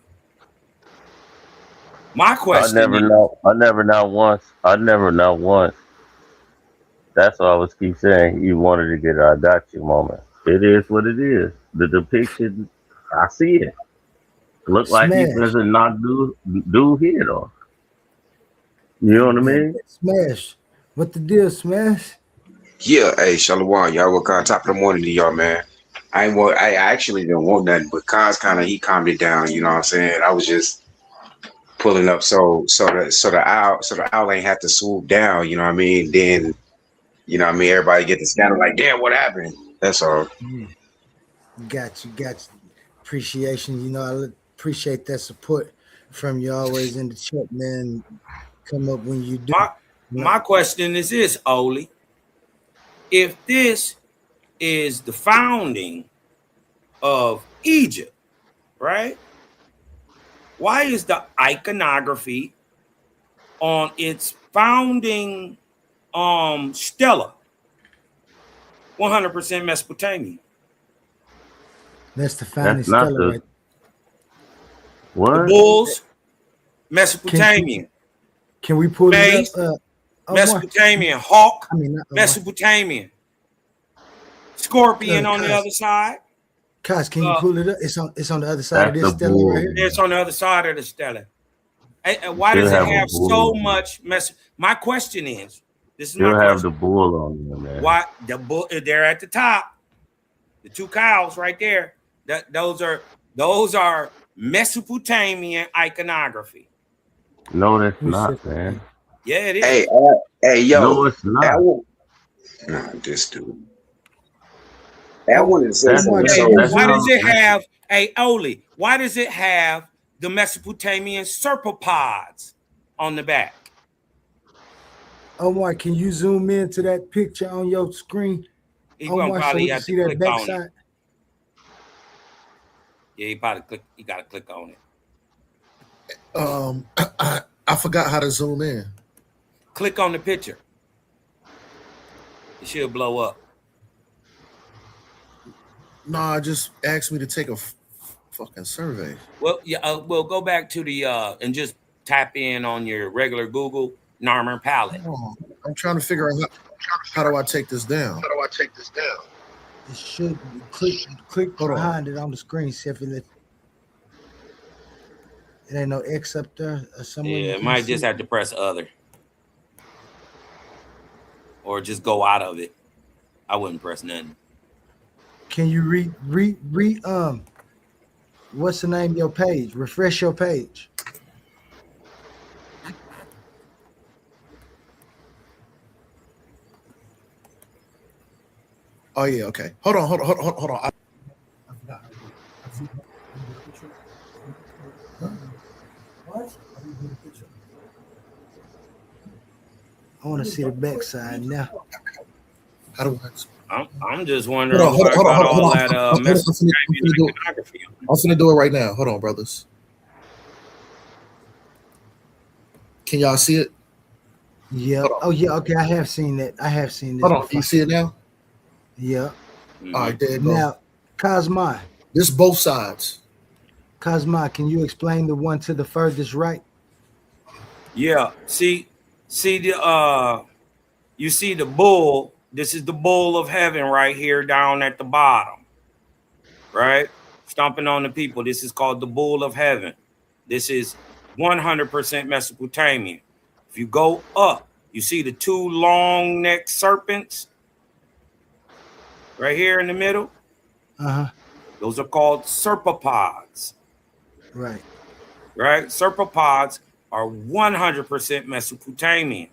K: My question is,
J: I never not once. I never not once. That's why I was keep saying you wanted to get a I got you moment. It is what it is. The depiction, I see it. Look like he
D: Smash.
J: doesn't not do hit off. You know what I
D: Man,
J: mean?
D: Smash. What the deal, Smash?
L: Yeah, hey, Shalom, y'all. What kind of top of the morning to y'all, man? I actually didn't want nothing, but Kaz kind of he calmed it down. You know what I'm saying? I was just pulling up, so the owl ain't have to swoop down. You know what I mean? Then everybody get the scanner like, damn, what happened? That's all.
D: Mm, got you. Appreciation. I appreciate that support from you always in the chat, man. Come up when you do.
K: my my question is this, Oli. If this is the founding of Egypt, right? Why is the iconography on its founding stela, 100% Mesopotamia.
D: That's the founding
J: That's not
D: stella,
J: the
D: right?
K: The
J: what?
K: bulls,
D: Can
K: Mesopotamian.
D: can we pull it up?
K: Face,
D: Omar.
K: Mesopotamian. Hawk,
D: I mean, not Omar.
K: Mesopotamian. Scorpion on the
D: Kaz,
K: other side.
D: Kaz, can you
K: Uh,
D: pull it up? It's on the other side of
J: That's
D: this
J: the
D: stela right
J: bull,
D: here.
K: it's
J: man.
K: on the other side of the stela.
J: You
K: Why
J: still
K: does it
J: have a
K: have so
J: bull.
K: much My question is, this is my
J: Still have
K: question.
J: the bull on there, man.
K: Why the bull? They're at the top. The two cows right there. Those are Mesopotamian iconography.
J: No, that's
D: Who said
J: not, man.
K: Yeah, it
L: Hey,
K: is.
L: hey,
J: No,
L: yo,
J: it's
L: I
J: not.
L: want, nah, this dude. I
D: Oh,
L: wanted to say
J: That's
D: Omar,
L: something.
J: that's
K: Hey,
D: can you
L: So,
J: that's
K: why
D: zoom?
K: does
J: how
K: it
J: that's
K: have Oli? Why does it have the Mesopotamian serpopods on the back?
D: Omar, can you zoom into that picture on your screen,
K: He gonna
D: Omar, so
K: probably
D: we can
K: have to
D: see that
K: click on it.
D: backside?
K: Yeah, he probably click. You gotta click on it.
I: I forgot how to zoom in.
K: Click on the picture. It should blow up.
I: Nah, just asked me to take a fucking survey.
K: Well, yeah. We'll go back to the and just tap in on your regular Google Narmer palette.
I: Oh, I'm trying to figure out how do I take this down.
D: It should click
I: Hold on.
D: behind it on the screen. See if it ain't no X up there or somewhere you
K: Yeah,
D: can
K: might
D: see.
K: just have to press other, or just go out of it. I wouldn't press nothing.
D: Can you what's the name of your page? Refresh your page.
I: Oh yeah, okay. Hold on. I forgot how to do it.
D: I want to see the backside now.
I: How do
K: I'm just wondering why I
I: hold
K: got all
I: on.
K: that Mesopotamian
I: I'm
K: iconography.
I: finna do it right now. Hold on, brothers. Can y'all see it?
D: Yeah. Oh yeah. Okay. I have seen that. I have seen this.
I: Hold on.
D: Before.
I: You see it now?
D: Yeah.
I: All right, there you go.
D: Now, Cosma,
I: This both sides.
D: Cosma, can you explain the one to the furthest right?
K: Yeah. See the you see the bull. This is the bull of heaven right here down at the bottom. Right? Stomping on the people. This is called the bull of heaven. This is 100% Mesopotamian. If you go up, you see the two long necked serpents right here in the middle.
D: Uh-huh.
K: Those are called serpopods.
D: Right.
K: Right? Serpopods are 100% Mesopotamian.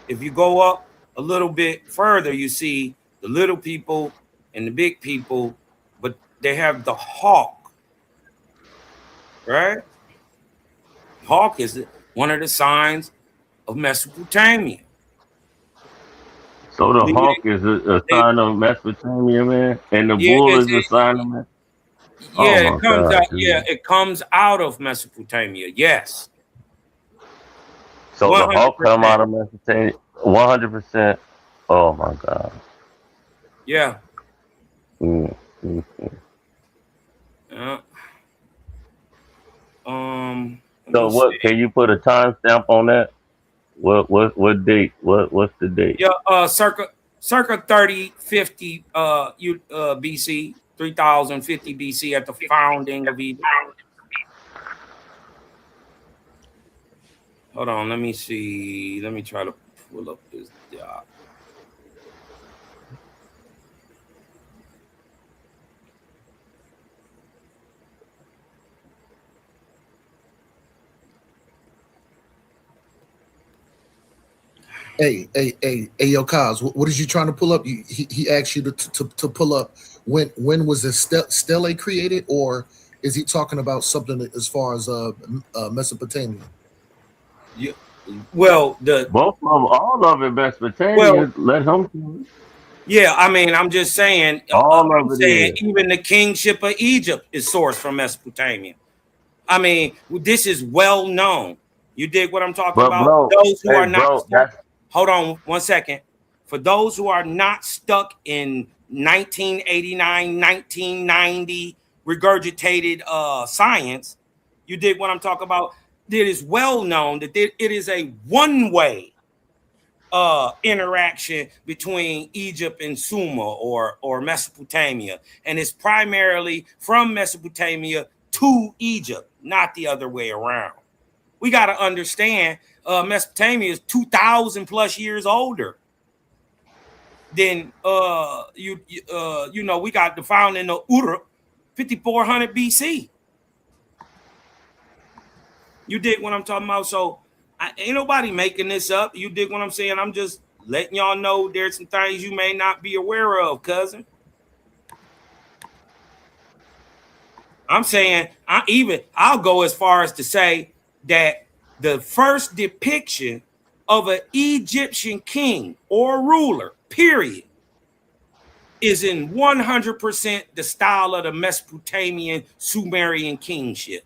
K: If you go up a little bit further, you see the little people and the big people, but they have the hawk. Right? Hawk is one of the signs of Mesopotamia.
J: so the hawk is a sign of Mesopotamia, man, and the
K: Yeah,
J: bull is a sign of Mesopotamia. Oh
K: yeah,
J: my
K: it comes
J: God,
K: out.
J: dude.
K: Yeah, it comes out of Mesopotamia. Yes,
J: So the hawk come
K: 100%.
J: out of Mesopotamia, 100%. Oh my God.
K: Yeah.
J: Mm.
K: Yeah. Let
J: So
K: me
J: what?
K: see.
J: Can you put a timestamp on that? What date? What's the date?
K: Yeah, circa 3050 BC, 3050 BC at the founding of Egypt. Hold on, let me see. Let me try to pull up this doc.
I: Hey, yo, Kaz, what is you trying to pull up? He asked you to pull up when was the stele created, or is he talking about something as far as Mesopotamia?
K: Yeah. Well,
J: all of it Mesopotamia.
K: Well,
J: let him.
K: Yeah, I mean, I'm just saying.
J: All
K: I'm
J: of it
K: saying
J: is.
K: even the kingship of Egypt is sourced from Mesopotamia. I mean, this is well known. You dig what I'm talking
J: But
K: about?
J: bro,
K: Those who
J: hey,
K: are not
J: bro,
K: stuck,
J: that's
K: hold on 1 second. For those who are not stuck in 1989, 1990 regurgitated science, you dig what I'm talking about? It is well known that it is a one-way interaction between Egypt and Sumer or Mesopotamia, and it's primarily from Mesopotamia to Egypt, not the other way around. We got to understand Mesopotamia is 2,000 plus years older than you know, we got the founding of Uruk 5400 BC. You dig what I'm talking about? So ain't nobody making this up. You dig what I'm saying? I'm just letting y'all know there's some things you may not be aware of, cousin. I'm saying I'll go as far as to say that the first depiction of an Egyptian king or ruler, period, is in 100% the style of the Mesopotamian Sumerian kingship.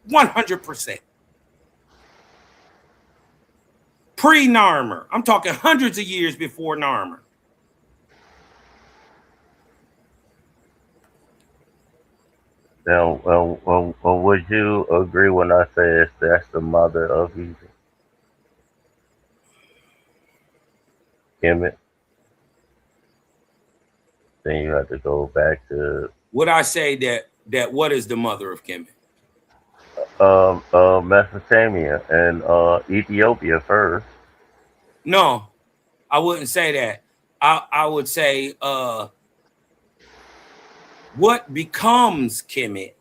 K: 100%. Pre-Narmer. I'm talking hundreds of years before Narmer.
J: Now, would you agree when I say that's the mother of Egypt? Kemet? Then you have to go back to
K: Would I say that what is the mother of Kemet?
J: Mesopotamia and Ethiopia first.
K: No, I wouldn't say that. I would say what becomes Kemet,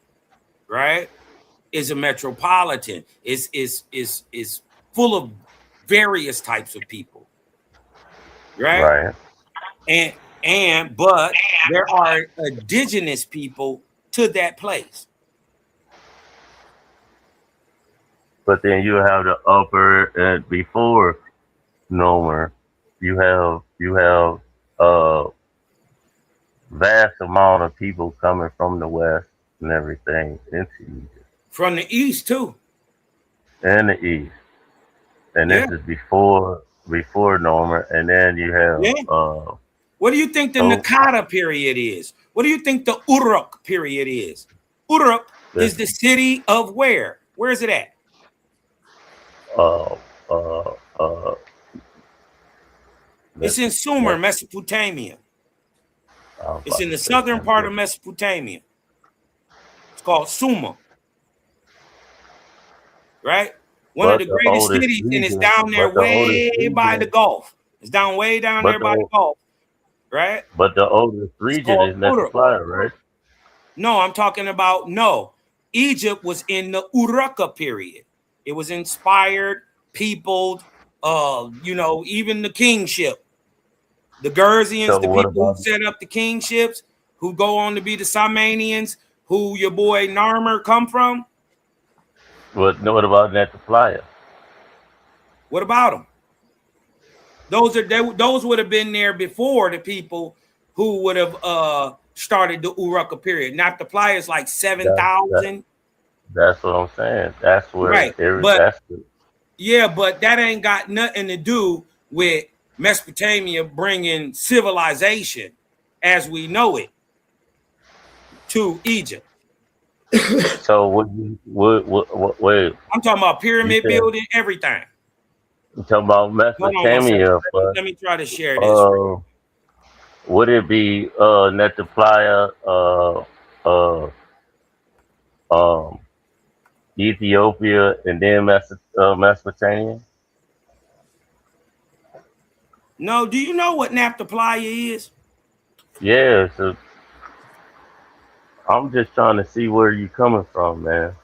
K: right, is a metropolitan. Is full of various types of people, right?
J: Right.
K: But there are indigenous people to that place.
J: But then you have the upper and before Nomer, you have vast amount of people coming from the west and everything into Egypt
K: From the east too.
J: and the east. And
K: Yeah.
J: this is before Nomer, and then you have
K: Yeah. What do you think the
J: oh,
K: Nakata period is? What do you think the Uruk period is? Uruk
J: this
K: is the city of where? Where is it at?
J: uh uh uh
K: It's
J: let's,
K: in Sumer,
J: let's
K: Mesopotamia.
J: I was
K: It's
J: about
K: in
J: to
K: the
J: say
K: southern part
J: something.
K: of Mesopotamia. It's called Sumer, right? One of
J: But
K: the
J: the
K: greatest
J: oldest
K: cities, and it's
J: region,
K: down there
J: but the oldest
K: way by the
J: region,
K: Gulf. It's down way down there
J: but
K: by the
J: the
K: Gulf, right?
J: but the oldest
K: It's
J: region
K: called
J: is
K: Uruk.
J: Netlify, right?
K: No, I'm talking about no. Egypt was in the Uruk period. It was inspired, peopled, you know, even the kingship. The Gerzians,
J: So
K: the
J: what
K: people who
J: about
K: set up the kingships, who go on to be the Samanians, who your boy Narmer come from.
J: what about Netlify?
K: What about them? Those would have been there before the people who would have started the Uruk period. Not the players like
J: That
K: 7,000.
J: that's what I'm saying. That's where
K: Right. But
J: that's the
K: yeah, but that ain't got nothing to do with Mesopotamia bringing civilization as we know it to Egypt.
J: so would you what wait,
K: I'm talking about
J: you
K: pyramid
J: said
K: building, everything.
J: you talking about
K: Hold on 1 second.
J: Mesopotamia, but
K: Let me try to share this.
J: uh would it be Netlify uh um Ethiopia and then Mesopotamia?
K: No, do you know what Naphtali is?
J: Yeah, so I'm just trying to see where you coming from, man.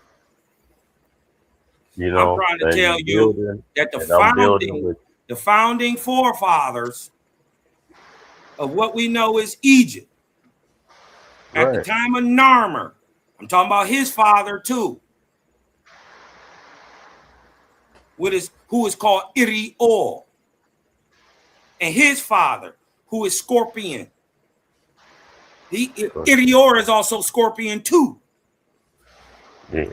J: You
K: I'm
J: know,
K: trying to
J: and
K: tell
J: you
K: you
J: building,
K: that
J: and I'm building with.
K: the founding forefathers of what we know as Egypt at the
J: Right.
K: time of Narmer. I'm talking about his father too. Who is called Irior, and his father, who is Scorpion. Irior is also Scorpion too.
J: Yeah.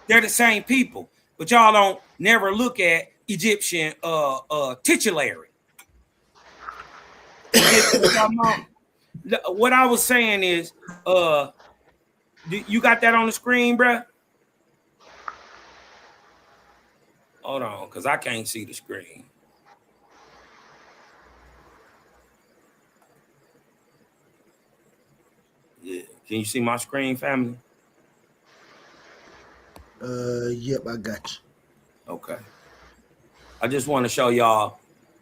K: They're the same people. but y'all don't never look at Egyptian titulary. What I was saying is, you got that on the screen, bruh? Hold on, because I can't see the screen. Yeah, can you see my screen, family?
D: Yep, I got you.
K: Okay. I just want to show y'all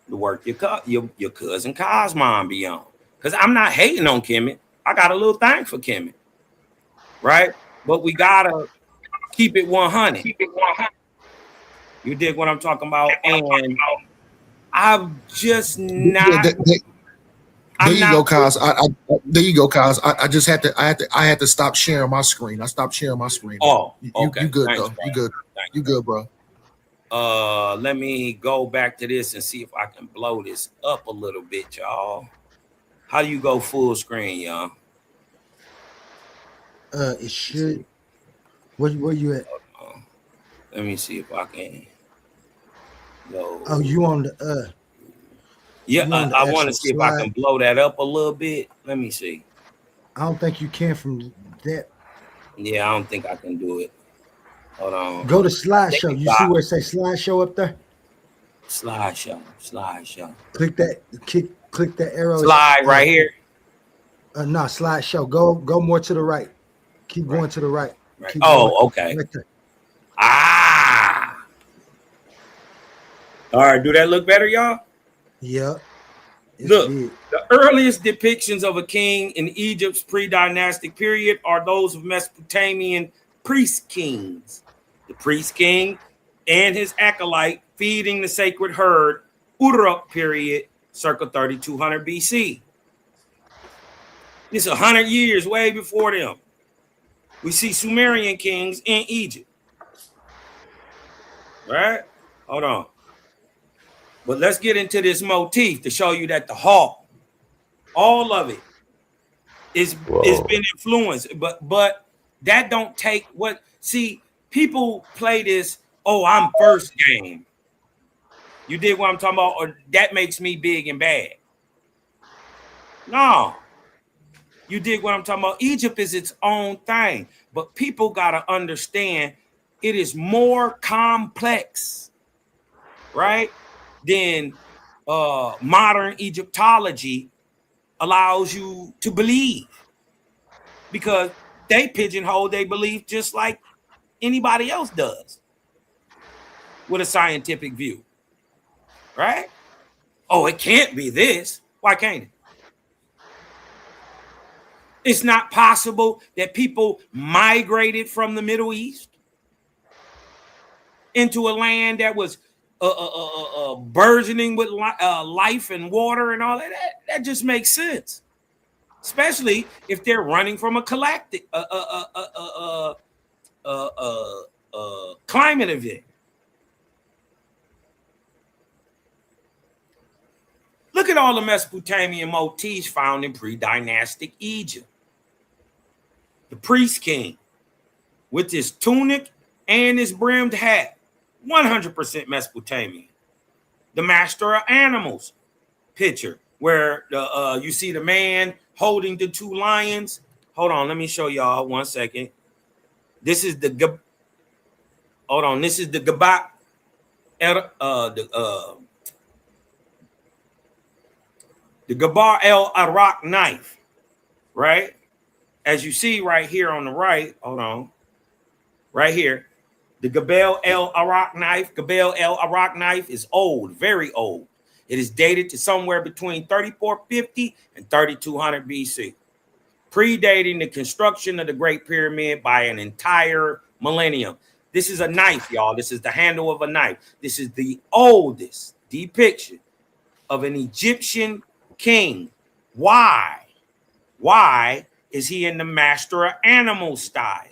K: the work your cousin Cosmon be on. Because I'm not hating on Kemet. I got a little thing for Kemet. Right? But we gotta keep it 100. You dig what I'm talking about? And I'm just not.
I: There you go, Kaz. There you go, Kaz. I just had to. I had to stop sharing my screen. I stopped sharing my screen.
K: Oh, okay.
I: You good,
K: Thanks,
I: though.
K: bro.
I: You good.
K: Thanks.
I: You good, bro.
K: Let me go back to this and see if I can blow this up a little bit, y'all. How do you go full screen, y'all?
D: It should. Where you at?
K: Let me see if I can go.
D: Oh, you on the
K: Yeah, I want to see if I
D: slide?
K: can blow that up a little bit. Let me see.
D: I don't think you can from that.
K: Yeah, I don't think I can do it. Hold on.
D: Go to slideshow. You see where it say slideshow up there?
K: Slideshow.
D: Click that. Click that arrow.
K: Slide right here.
D: No, slideshow. Go more to the right. Keep going to the right.
K: Right.
D: Keep
K: Oh,
D: going.
K: okay.
D: Right there.
K: Ah. All right. Do that look better, y'all?
D: Yeah.
K: Look, the earliest depictions of a king in Egypt's pre-dynastic period are those of Mesopotamian priest kings. The priest king and his acolyte feeding the sacred herd, Uruk period, circa 3200 BC. This is 100 years way before them. We see Sumerian kings in Egypt. Right? Hold on. But let's get into this motif to show you that the hawk, all of it, is been influenced. But that don't take what. See, people play this, oh, I'm first game. You dig what I'm talking about? Or that makes me big and bad. No. You dig what I'm talking about? Egypt is its own thing. But people got to understand it is more complex, right? Than modern Egyptology allows you to believe. Because they pigeonhole their belief just like anybody else does with a scientific view, right? Oh, it can't be this. Why can't it? It's not possible that people migrated from the Middle East into a land that was burgeoning with life and water and all that. That just makes sense, especially if they're running from a climate event. Look at all the Mesopotamian motifs found in pre-dynastic Egypt. The priest king with his tunic and his brimmed hat, 100% Mesopotamian. The master of animals picture where you see the man holding the two lions. Hold on, let me show y'all 1 second. This is the This is the Gabat. The Gabar el Arak knife, right? As you see right here on the right, hold on, right here, the Gabel el Arak knife. Gabel el Arak knife is old, very old. It is dated to somewhere between 3450 and 3200 BC, predating the construction of the Great Pyramid by an entire millennium. This is a knife, y'all. This is the handle of a knife. This is the oldest depiction of an Egyptian king. Why? Why is he in the master of animals style?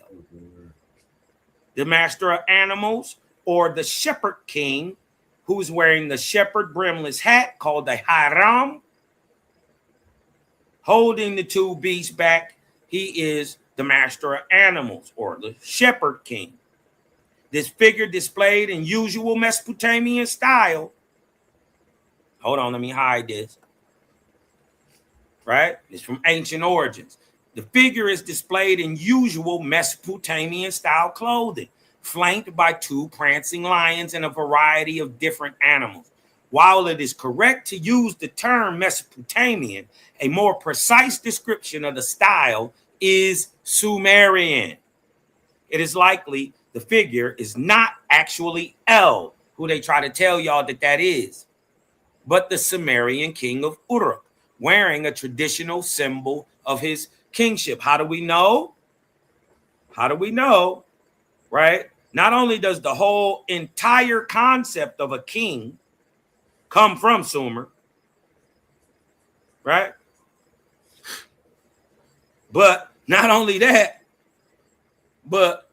K: The master of animals, or the shepherd king, who's wearing the shepherd brimless hat called the Hiram, holding the two beasts back. He is the master of animals, or the shepherd king. This figure displayed in usual Mesopotamian style. Hold on, let me hide this. Right? It's from ancient origins. The figure is displayed in usual Mesopotamian style clothing, flanked by 2 prancing lions and a variety of different animals. While it is correct to use the term Mesopotamian, a more precise description of the style is Sumerian. It is likely the figure is not actually El, who they try to tell y'all that is, but the Sumerian king of Uruk, wearing a traditional symbol of his kingship. How do we know? How do we know? Right? Not only does the whole entire concept of a king come from Sumer, right? But not only that, but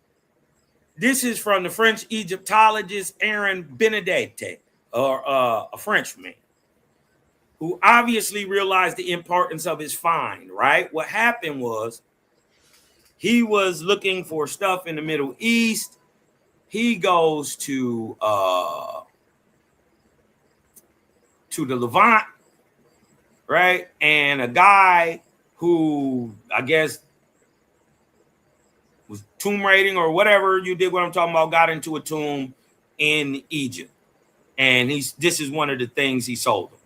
K: this is from the French Egyptologist Aaron Benedete, or a Frenchman, who obviously realized the importance of his find, right? What happened was he was looking for stuff in the Middle East. He goes to the Levant, right? And a guy who I guess was tomb raiding or whatever, you did what I'm talking about, got into a tomb in Egypt. And this is one of the things he sold him.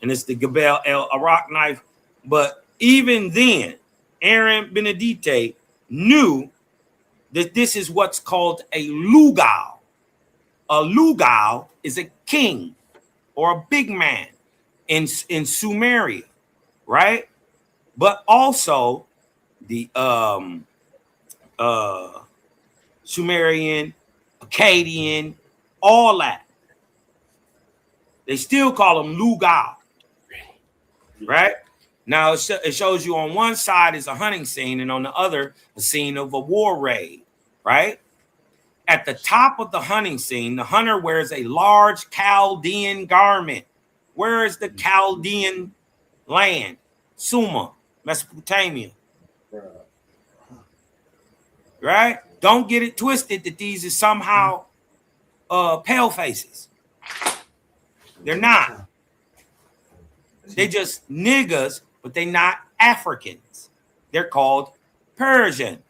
K: And it's the Gabel El Arak knife. But even then, Aaron Benedite knew that this is what's called a lugal. A lugal is a king or a big man in Sumeria, right? But also the Sumerian, Akkadian, all that. They still call them lugal, right? Now it shows you on one side is a hunting scene and on the other a scene of a war raid, right? At the top of the hunting scene, the hunter wears a large Chaldean garment. Where is the Chaldean land? Sumer, Mesopotamia. Right? Don't get it twisted that these are somehow pale faces. They're not. They just niggas, but they're not Africans. They're called Persian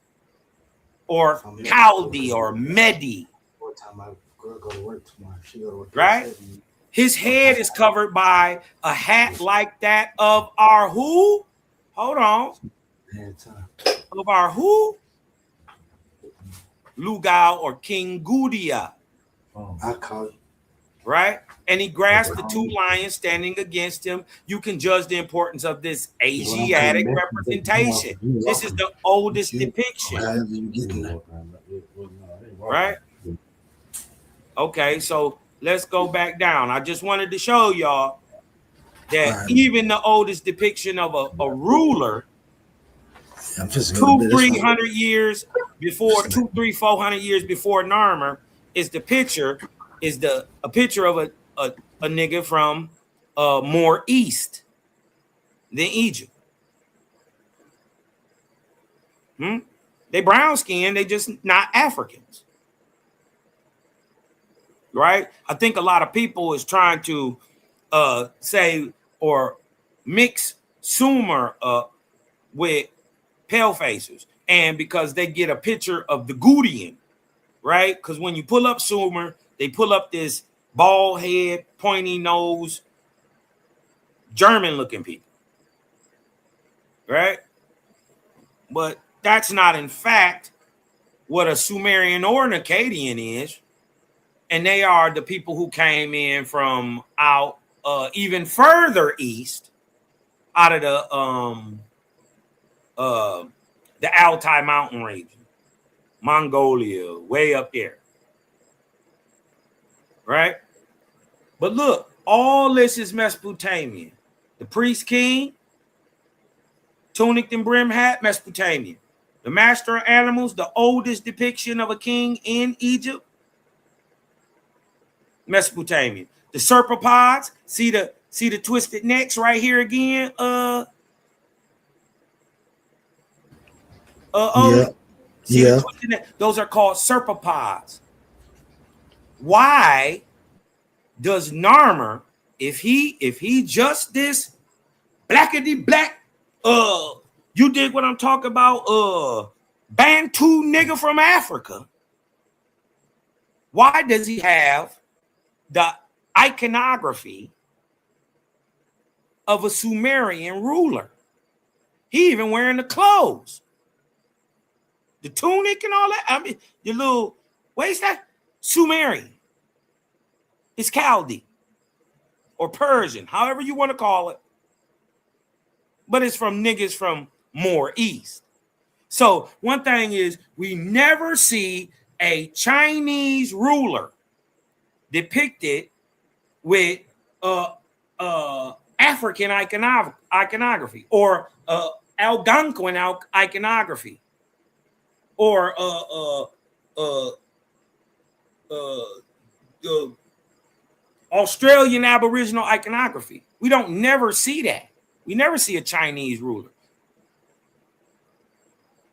K: or Chaldi or Medi. Right? His head is covered by a hat like that of our who? Hold on. Of our who? Lugal or King Gudia.
D: I call it.
K: Right? And he grasped the 2 lions standing against him. You can judge the importance of this Asiatic representation. This is the oldest depiction. Right? Okay, so let's go back down. I just wanted to show y'all that even the oldest depiction of a ruler, 200-300 years before, 400 years before Narmer, is a picture of a nigga from more east than Egypt. They brown skinned, they just not Africans. Right? I think a lot of people is trying to say or mix Sumer with pale facers, and because they get a picture of the Gudian, right? Because when you pull up Sumer, they pull up this bald head, pointy nose, German-looking people, right? But that's not, in fact, what a Sumerian or an Akkadian is. And they are the people who came in from out even further east, out of the Altai mountain region, Mongolia, way up there. Right? But look, all this is Mesopotamian. The priest king, tunic and brim hat, Mesopotamian. The master of animals, the oldest depiction of a king in Egypt, Mesopotamian. The serpopods, see the twisted necks right here again.
D: Yeah.
K: See the twisted neck? Those are called serpopods. why does Narmer, if he just this blackity black, you dig what I'm talking about? Bantu nigga from Africa. Why does he have the iconography of a Sumerian ruler? He even wearing the clothes, the tunic and all that. I mean, your little, what is that? Sumerian. It's Chaldee or Persian, however you want to call it. But it's from niggas from more east. So one thing is, we never see a Chinese ruler depicted with African iconography or Algonquin iconography or Australian Aboriginal iconography. We don't never see that. We never see a Chinese ruler,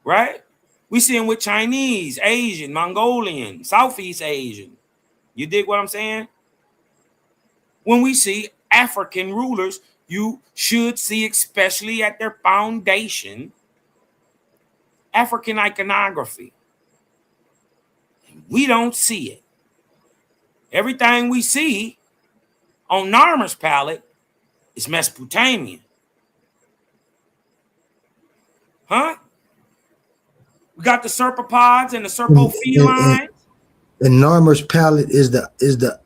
K: right? We see him with Chinese, Asian, Mongolian, Southeast Asian. You dig what I'm saying? When we see African rulers, you should see, especially at their foundation, African iconography. We don't see it. Everything we see on Narmer's palette is Mesopotamian. Huh? We got the serpopods and the serpofelines.
D: And Narmer's palette is the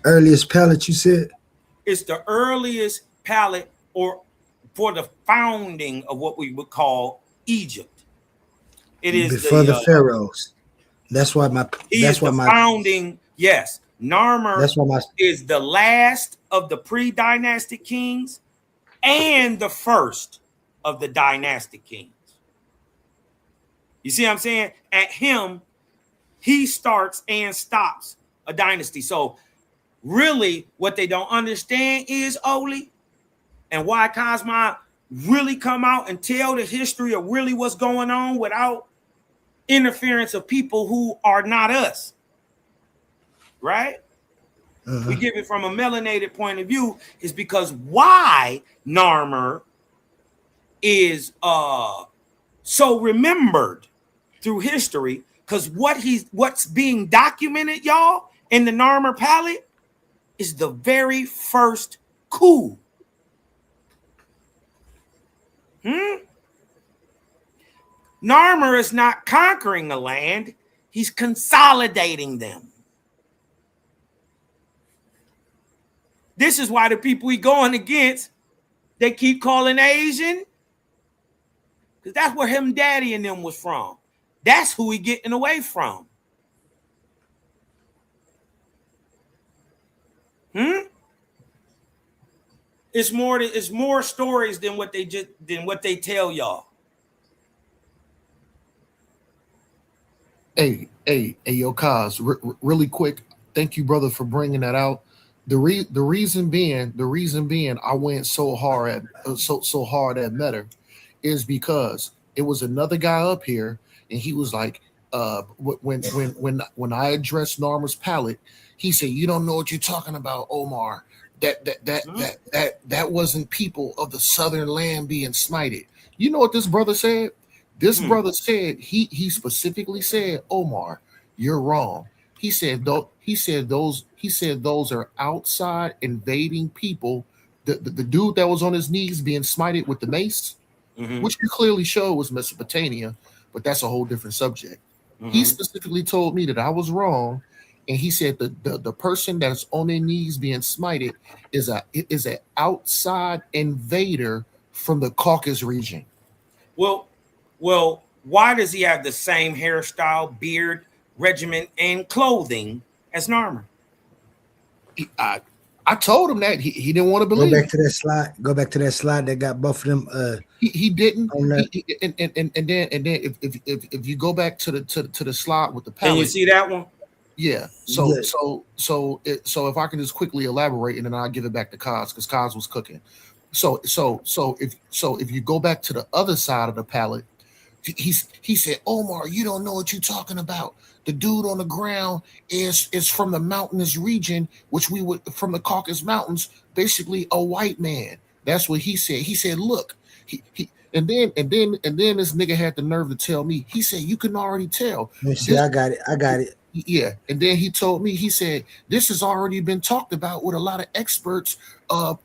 D: earliest palette you said?
K: It's the earliest palette or for the founding of what we would call Egypt. It is
D: before the pharaohs. That's why my
K: founding. Yes, Narmer is the last of the pre-dynastic kings and the first of the dynastic kings. You see what I'm saying? At him, he starts and stops a dynasty. So really what they don't understand is, Oli, and why Cosma really come out and tell the history of really what's going on without interference of people who are not us, right? We give it from a melanated point of view is because why Narmer is so remembered through history, because what's being documented, y'all, in the Narmer palette is the very first coup. Narmer is not conquering a land, he's consolidating them. This is why the people we going against, they keep calling Asian, because that's where him daddy and them was from. That's who he getting away from. It's more stories than what they tell y'all.
I: Hey, yo, Kaz, really quick. Thank you, brother, for bringing that out. The reason being, I went so hard at Meta is because it was another guy up here, and he was like, when I addressed Narmer's palette, he said, "You don't know what you're talking about, Omar. That wasn't people of the southern land being smited." You know what this brother said? This brother said he specifically said, "Omar, you're wrong." He said those are outside invading people. The dude that was on his knees being smited with the mace, which you clearly showed was Mesopotamia, but that's a whole different subject. He specifically told me that I was wrong, and he said the person that's on their knees being smited is an outside invader from the Caucasus region.
K: Well, why does he have the same hairstyle, beard, regiment, and clothing as Narmer?
I: I told him that he didn't want to believe.
D: Go back to that slide that got both of them.
I: He didn't. And then if you go back to the slide with the palette,
K: can you see that one?
I: Yeah. So if I can just quickly elaborate, and then I'll give it back to Kaz, because Kaz was cooking. So if you go back to the other side of the palette, he said, Omar, you don't know what you're talking about. The dude on the ground is from the mountainous region, which we would from the Caucasus Mountains, basically a white man. That's what he said. He said, look, he and then this nigga had the nerve to tell me. He said, you can already tell.
D: Let me see, I got it.
I: Yeah, and then he told me, he said, this has already been talked about with a lot of experts of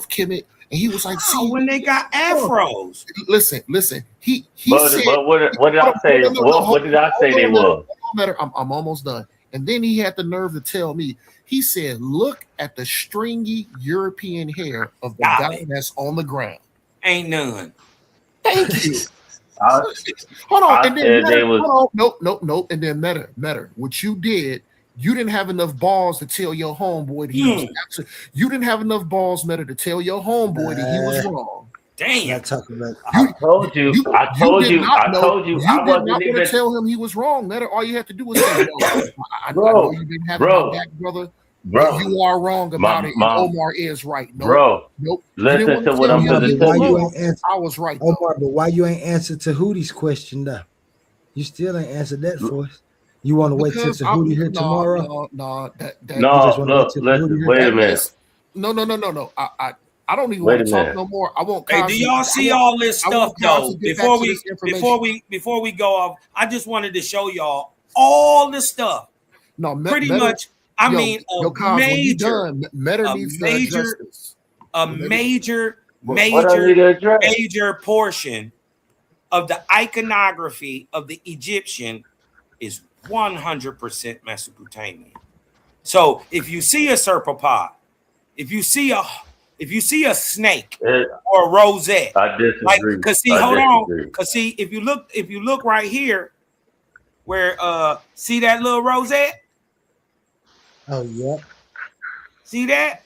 I: Kemet. And he was like, see,
K: when they got afros.
I: Listen. He said,
J: but what did I say? What did I say they were?
I: I'm almost done. And then he had the nerve to tell me, he said, look at the stringy European hair of the guy that's on the ground.
K: Ain't none.
I: Thank you. Hold on. And then nope. And then Metter. What you did, you didn't have enough balls to tell your homeboy that he was you didn't have enough balls, Metter, to tell your homeboy that he was wrong.
K: Damn.
J: I told you. I wasn't
I: not
J: even
I: going to tell him he was wrong. Metter, all you have to do was say, I know you didn't have my back, brother. Bro, you are wrong about it. And Omar is right. Nope.
J: Listen to what I'm going to tell you.
I: I was right.
D: Omar, but why you ain't answered Tahuti's question though? You still ain't answered that for us. You want to wait till Tahuti here tomorrow?
I: No.
J: Look, listen. Wait a minute.
I: No. I don't even want to talk no more. I won't.
K: Hey, do y'all see all this stuff though? Before we go off, I just wanted to show y'all all the stuff.
I: No,
K: pretty much. I mean, a major portion of the iconography of the Egyptian is 100% Mesopotamian. So if you see a serpapod, if you see a snake or a rosette,
J: I disagree.
K: Because if you look right here, where see that little rosette.
D: Oh, yeah.
K: See that?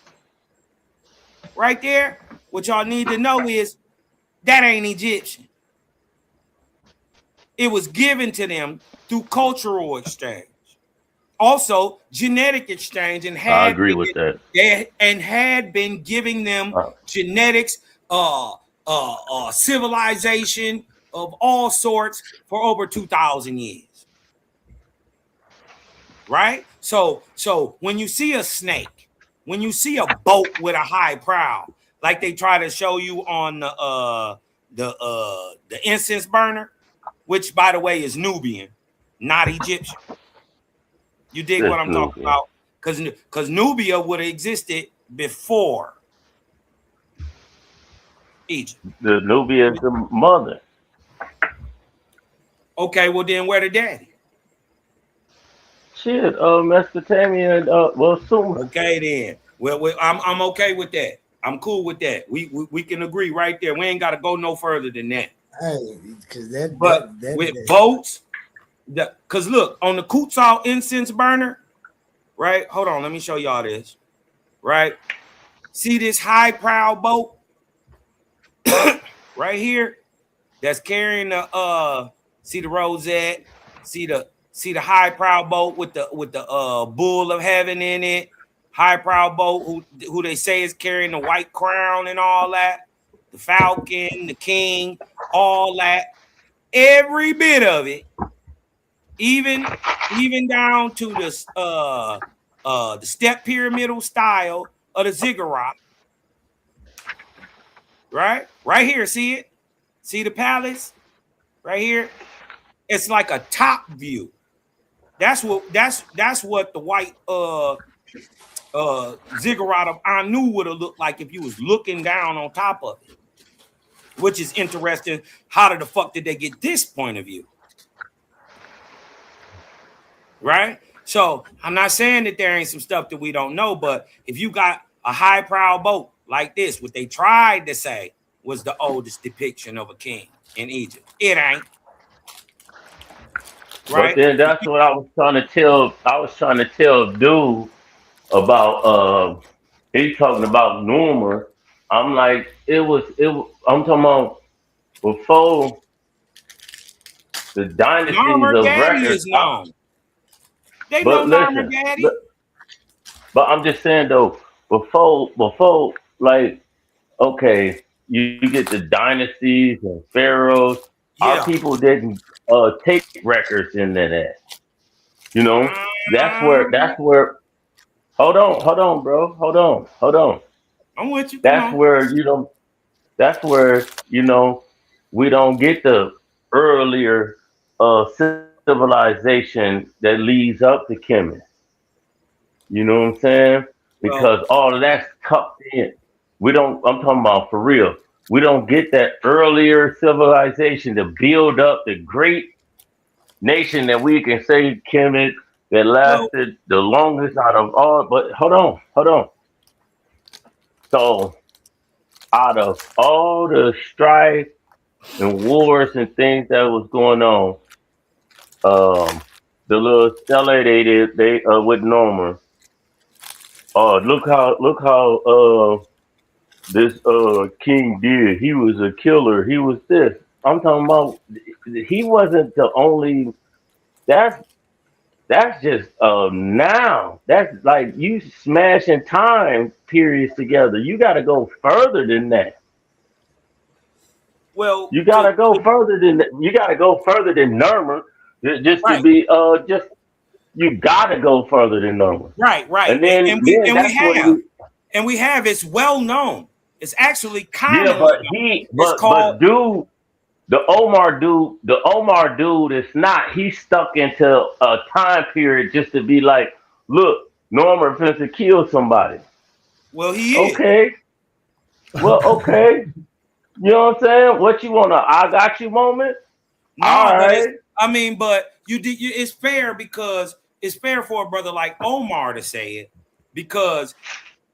K: Right there? What y'all need to know is that ain't Egyptian. It was given to them through cultural exchange. Also, genetic exchange, and
J: I agree with that.
K: And had been giving them genetics, civilization of all sorts for over 2,000 years. Right? So when you see a snake, when you see a boat with a high prow, like they try to show you on the incense burner, which by the way is Nubian, not Egyptian. You dig what I'm talking about? Because Nubia would have existed before Egypt.
J: The Nubia is the mother.
K: Okay, well then where the daddy?
J: Shit, Mesopotamia, Sumer.
K: Okay then. Well, I'm okay with that. I'm cool with that. We can agree right there. We ain't got to go no further than that.
D: Hey, because
K: with boats, because look on the Kutzal incense burner, right? Hold on, let me show y'all this. Right, see this high prow boat right here that's carrying the see the rosette, see the high prow boat with the bull of heaven in it. High prow boat who they say is carrying the white crown and all that. The falcon, the king, all that. Every bit of it, even down to the step pyramidal style of the ziggurat. Right here, see it? See the palace right here? It's like a top view. That's what the white ziggurat of Anu would have looked like if you was looking down on top of it. Which is interesting. How the fuck did they get this point of view? Right? So I'm not saying that there ain't some stuff that we don't know, but if you got a high prow boat like this, what they tried to say was the oldest depiction of a king in Egypt. It ain't.
J: Right. But then that's what I was trying to tell. I was trying to tell dude about he talking about Numer. I'm like, I'm talking about before the dynasties of records.
K: They know Narmer Daddy.
J: But I'm just saying though, before like, okay, you get the dynasties and pharaohs. Our
K: Yeah.
J: people didn't take records into that. You know,
K: Um,
J: that's where. Hold on, bro. Hold on.
K: I'm with you. Come
J: That's
K: on.
J: where you know. That's where we don't get the earlier civilization that leads up to Kemet. You know what I'm saying?
K: Well,
J: Because all of that's tucked in. We don't. I'm talking about for real. We don't get that earlier civilization to build up the great nation that we can say Kemet that
K: well,
J: lasted the longest out of all. But hold on. So out of all the strife and wars and things that was going on, the little stella they with Norman. Look how this king did. He was a killer. He was this. I'm talking about. He wasn't the only. That's that's just now. That's like you smashing time periods together. You got to go further than that.
K: well.
J: You got to go further than that. You got to go further than Nermer. Just to
K: Right,
J: be just you got to go further than Nermer.
K: right,
J: And then then
K: and
J: that's when we
K: we have. It's well known. It's actually
J: yeah.
K: commonly
J: But
K: known.
J: he
K: It's called.
J: but dude. The Omar dude is not. He's stuck into a time period just to be like, look, Norman finna kill somebody.
K: Well, he is.
J: Okay, well, okay. You know what I'm saying? What you want to I got you moment?
K: No,
J: All
K: but it's.
J: right.
K: I mean, but you did. It's fair because it's fair for a brother like Omar to say it because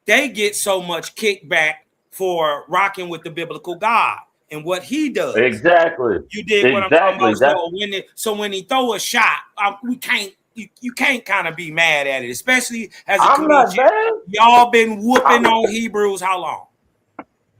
K: they get so much kickback for rocking with the biblical God and what he does.
J: Exactly.
K: You dig what I'm talking
J: Exactly.
K: about?
J: That's
K: So when he throw a shot, we can't. You can't kind of be mad at it, especially as a
J: I'm not
K: comedian.
J: bad.
K: Y'all been whooping
J: I'm
K: on Hebrews how long?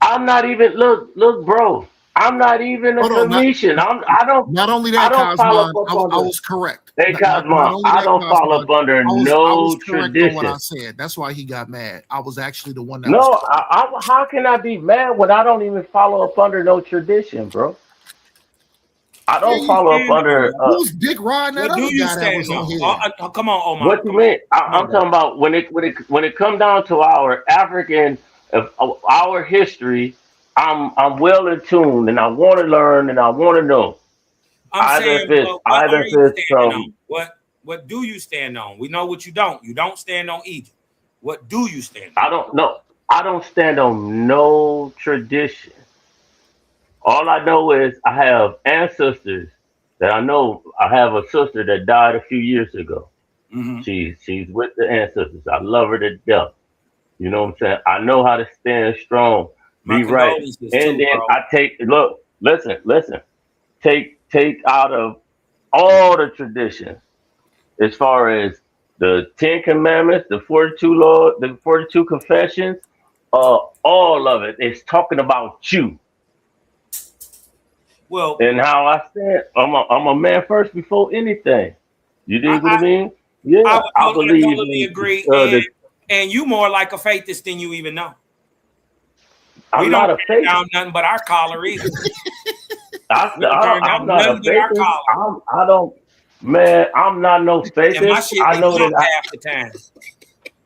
J: I'm not even look, bro. I'm not even a
I: Hold on, not,
J: Phoenician.
I: not only
J: I
I: that,
J: don't follow
I: Cosman,
J: up
I: I
J: under.
I: was correct.
J: Hey
I: Not
J: Cosmo,
I: only
J: I
I: that,
J: don't follow
I: Cosman,
J: up under
I: I was
J: no
I: correct on what I
J: tradition.
I: said. That's why he got mad. I was actually the one that was
J: No,
I: correct.
J: how can I be mad when I don't even follow up under no tradition, bro? I
K: Yeah,
J: don't
K: you
J: follow up
K: stand on,
J: under
K: man.
I: Who's dick riding that
K: What do
I: other
K: you
I: guy that
K: stand
I: was on
K: on?
I: here?
K: Come on, Omar.
J: what you
K: Come on,
J: mean.
K: come
J: I'm
K: on, brother.
J: talking about when it come down to our African our history. I'm well in tune, and I want to learn, and I want to know.
K: I'm saying, but what
J: Either
K: are
J: if
K: you
J: it's
K: standing on?
J: from
K: What do you stand on? We know what you don't. You don't stand on Egypt. What do you stand on?
J: I don't know. I don't stand on no tradition. All I know is I have ancestors that I know. I have a sister that died a few years ago.
K: Mm-hmm.
J: She's with the ancestors. I love her to death. You know what I'm saying? I know how to stand strong,
K: My
J: be right,
K: condolences
J: and
K: too,
J: then
K: bro.
J: I take look, listen. Take out of all the traditions as far as the 10 Commandments, the 42 law, the 42 confessions, all of it is talking about you.
K: Well,
J: And how I said, I'm a man first before anything. You dig what I
K: I
J: mean? Yeah, I
K: I
J: believe
K: totally
J: in
K: agree,
J: the.
K: and you more like a faithist than you even know. We
J: I'm
K: don't
J: not a
K: turn
J: faith.
K: down nothing but our collar either. We don't turn
J: I'm
K: down
J: not a
K: nothing but our
J: faithist.
K: collar,
J: I don't. Man, I'm not no
K: and my
J: faithist.
K: shit
J: I
K: be
J: know that
K: blunt half the time.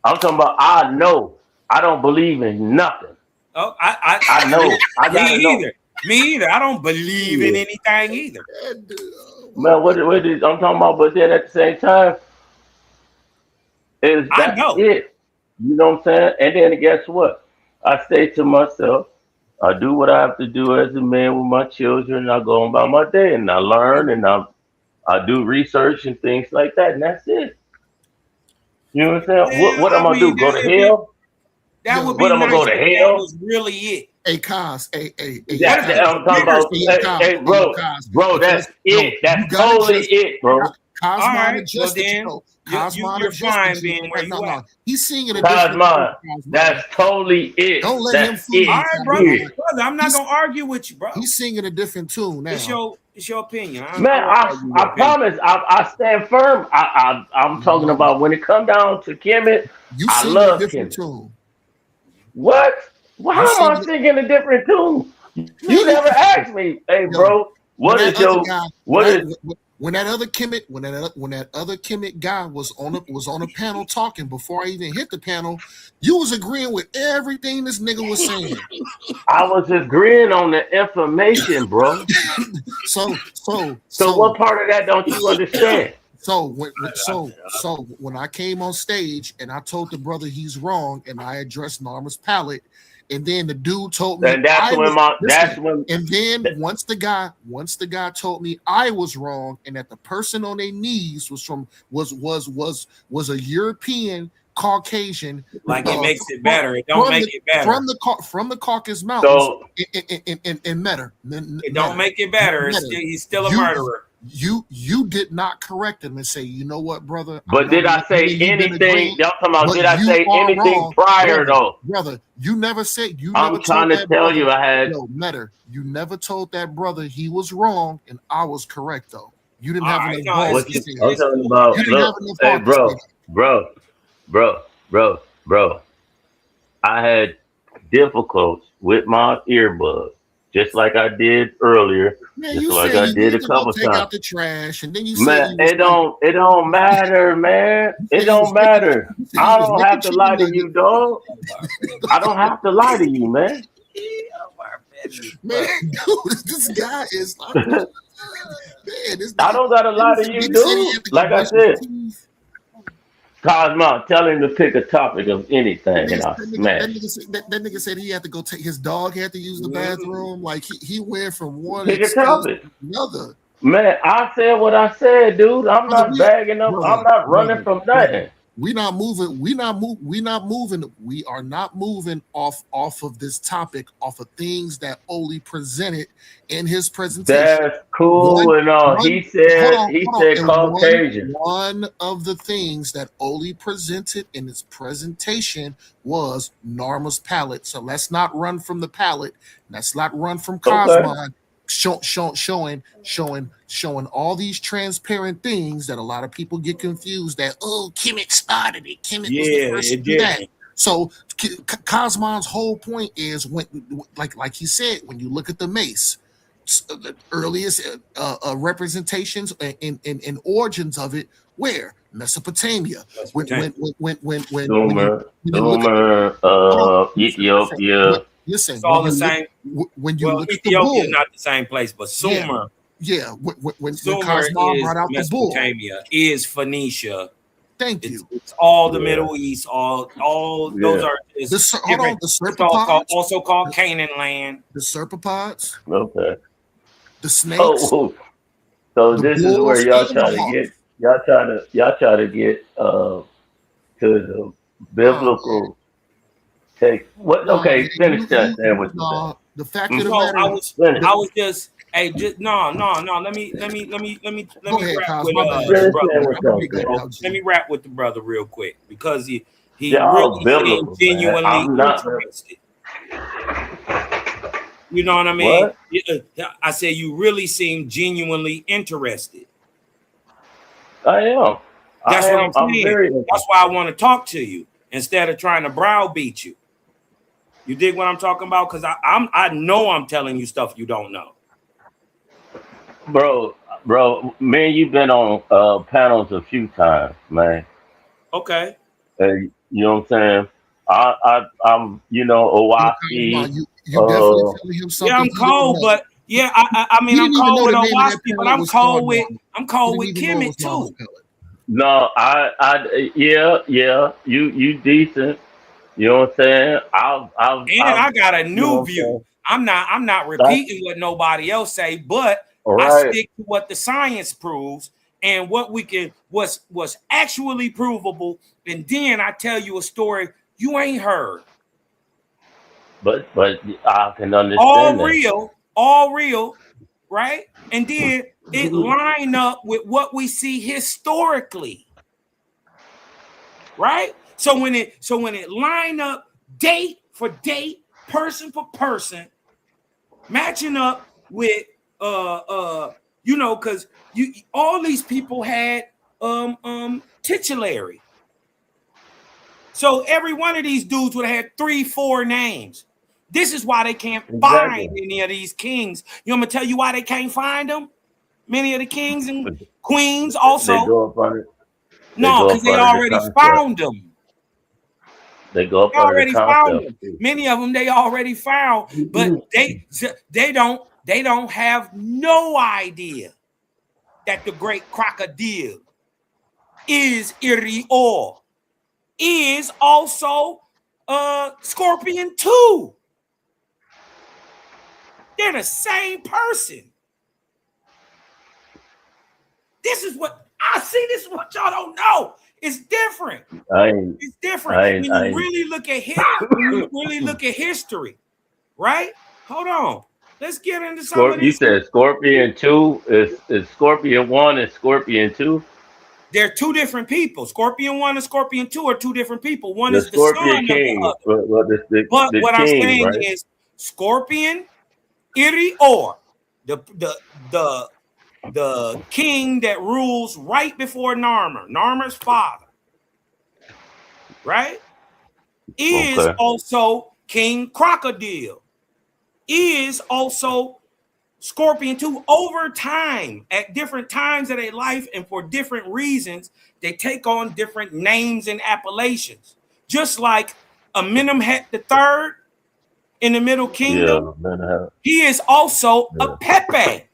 J: I'm talking about. I know. I don't believe in nothing.
K: Oh,
J: I know. I
K: me
J: gotta know.
K: either. Me either. I don't believe in
J: Yeah.
K: anything either.
J: Man, what is I'm talking about? But then at the same time, is
K: I
J: that's
K: know.
J: it. You know what I'm saying? And then guess what? I say to myself, I do what I have to do as a man with my children. I go on about my day and I learn and I do research and things like that, and that's it. You know what I'm saying?
K: Yeah,
J: What I'm
K: I
J: gonna
K: mean
J: do? Go to hell?
K: that would
I: Yo,
K: be
J: What I'm gonna go
K: nice
J: to
K: if that
J: hell?
K: was really it.
I: hey, Cos, hey,
K: What if
J: That,
K: it
I: Cos,
J: that
K: was
J: I'm talking
K: bigger
J: about.
I: hey,
K: stuff?
I: Cos,
J: Hey,
I: hey, yo,
J: bro,
I: Cos.
J: bro,
I: If
J: that's
I: it's no,
J: it. That's
I: you gotta
J: totally
I: just
J: it, bro.
K: All
I: Cosmon
K: right. Well
I: adjusted
K: then
I: you. Cosmon
K: you're
I: adjusted
K: fine
I: you.
K: being where
I: No,
K: you at.
I: no, he's singing a different tune,
J: Cosmon,
I: Cosmon.
J: that's totally it.
I: Don't let him
J: That's
I: fool
K: All
I: you,
J: it.
K: right, brother.
J: Period.
I: Cosmon.
K: Brother, I'm not
I: He's
K: gonna argue with you, bro.
I: he's singing a different tune now.
K: It's your opinion. I
J: Man,
K: won't argue your
J: I
K: opinion.
J: promise, I stand firm. I'm talking
I: No,
J: about when it come down to Kemet,
I: you
J: I
I: singing a
J: love
I: different
J: Kemet.
I: tune.
J: What? Well,
I: You
J: how am I
I: singing
J: singing a different tune? You never asked me, hey, bro,
I: When
J: what
I: that
J: is
I: other
J: your,
I: guy,
J: what is,
I: when that other Kemet guy was on a panel talking before I even hit the panel, you was agreeing with everything this nigga was saying.
J: I was agreeing on the information, bro.
I: So
J: So what part of that don't you understand?
I: So when I came on stage and I told the brother he's wrong and I addressed Norma's palate, and then the dude told me
J: And that's
I: I
J: when
I: was
J: my, that's
I: listen,
J: when,
I: and then once the guy told me I was wrong and that the person on their knees was a European Caucasian,
K: Like it makes it better. It don't make it better.
I: from the Caucasus Mountains
J: so
I: in Metter.
K: It don't make it better. He's still a murderer.
I: You did not correct him and say, you know what, brother?
J: but did I say anything? Y'all talking about, did I say anything prior though?
I: Brother, you never said
J: I'm trying to tell you, I had,
I: Metter. You never told that brother he was wrong and I was correct though. You didn't have enough balls to say
J: I'm
I: that.
J: talking about,
I: You didn't have
J: look,
I: enough
J: hey,
I: heart to say that.
J: bro. I had difficulties with my earbuds, just like I did earlier,
I: Man,
J: just
I: you
J: like
I: said
J: I
I: you
J: did a
I: need to go
J: couple
I: take
J: times.
I: out the trash, and then you
J: Man,
I: said
J: it don't matter, man. It don't matter. I don't have to lie to you, dog. I don't have to lie to you, man.
I: Man, dude, this guy is like, man, this
J: I don't gotta lie to you, dude. Like I said, Cosmo, tell him to pick a topic of anything, and I'll smash.
I: That nigga said he had to go take his dog had to use the bathroom. Like he went from one
J: Pick a
I: extreme
J: topic.
I: to another.
J: Man, I said what I said, dude. I'm
I: Brother,
J: not bagging up. I'm not running from nothing.
I: We not moving. We are not moving off of this topic, off of things that Oli presented in his presentation.
J: That's cool and all. He said Caucasian.
I: One of the things that Oli presented in his presentation was Narma's palette. So let's not run from the palette. Let's not run from Cosmon. Showing all these transparent things that a lot of people get confused that Kemet started it. Kemet was the first to do that. So Cosmon's whole point is when, like he said, when you look at the mace, the earliest representations and origins of it, where Mesopotamia.
J: Ethiopia.
I: Listen,
K: it's all the same.
I: When you look at the
K: Ethiopia
I: bull,
K: is not the same place, but Sumer.
I: Yeah, when
K: Sumer
I: Cosmo
K: is
I: brought out the bull,
K: Mesopotamia, is Phoenicia.
I: Thank you.
K: It's all the Middle East. All those are
I: the serpopods,
K: also called Canaan land.
I: The serpopods.
J: Okay.
I: The snakes.
J: So this is where y'all try to get. Y'all try to get to the biblical. Take what? Okay, finish that.
I: The fact of the matter,
K: I was just Let me rap with the brother real quick because he really seemed genuinely interested. You know what I mean? I say you really seem genuinely interested.
J: I am.
K: That's what I'm saying. That's why I want to talk to you instead of trying to browbeat you. You dig what I'm talking about? Because I know I'm telling you stuff you don't know.
J: Bro, man, you've been on panels a few times, man.
K: Okay.
J: You know what I'm saying? I'm Owaski.
I: You definitely telling him something.
K: Yeah, I'm cold, but I mean I'm cold with Owaski, but I'm cold with Kemet too.
J: No, you decent. You know what I'm saying?
K: I got a new view. I'm not repeating what nobody else say, but I stick to what the science proves and what's actually provable. And then I tell you a story you ain't heard.
J: But I can understand
K: all real, right? And then it line up with what we see historically, right? So when it line up date for date, person for person, matching up with because all these people had titulary. So every one of these dudes would have had 3-4 names. This is why they can't
J: Exactly.
K: find any of these kings. You want me to tell you why they can't find them? Many of the kings and queens also.
J: They go up on it.
K: No, because they already found them.
J: They go up
K: They
J: under the
K: already found
J: concept.
K: them. Many of them they already found, but they don't have no idea that the great crocodile is Irior, is also Scorpion 2. They're the same person. This is what I see. This is what y'all don't know. It's different. It's different when you really look at history, right? Hold on. Let's get into some of this.
J: You said Scorpion 2 is Scorpion 1 and Scorpion 2?
K: They're two different people. Scorpion 1 and Scorpion 2 are two different people. One
J: The
K: is the
J: Scorpion
K: son
J: King,
K: of the other.
J: but
K: But what
J: king,
K: I'm saying
J: right?
K: is Scorpion Irior, the king that rules right before Narmer, Narmer's father, right? Is also King Crocodile, is also Scorpion 2. Over time, at different times of their life and for different reasons, they take on different names and appellations. Just like Amenemhet III in the Middle Kingdom, he is also a Pepe,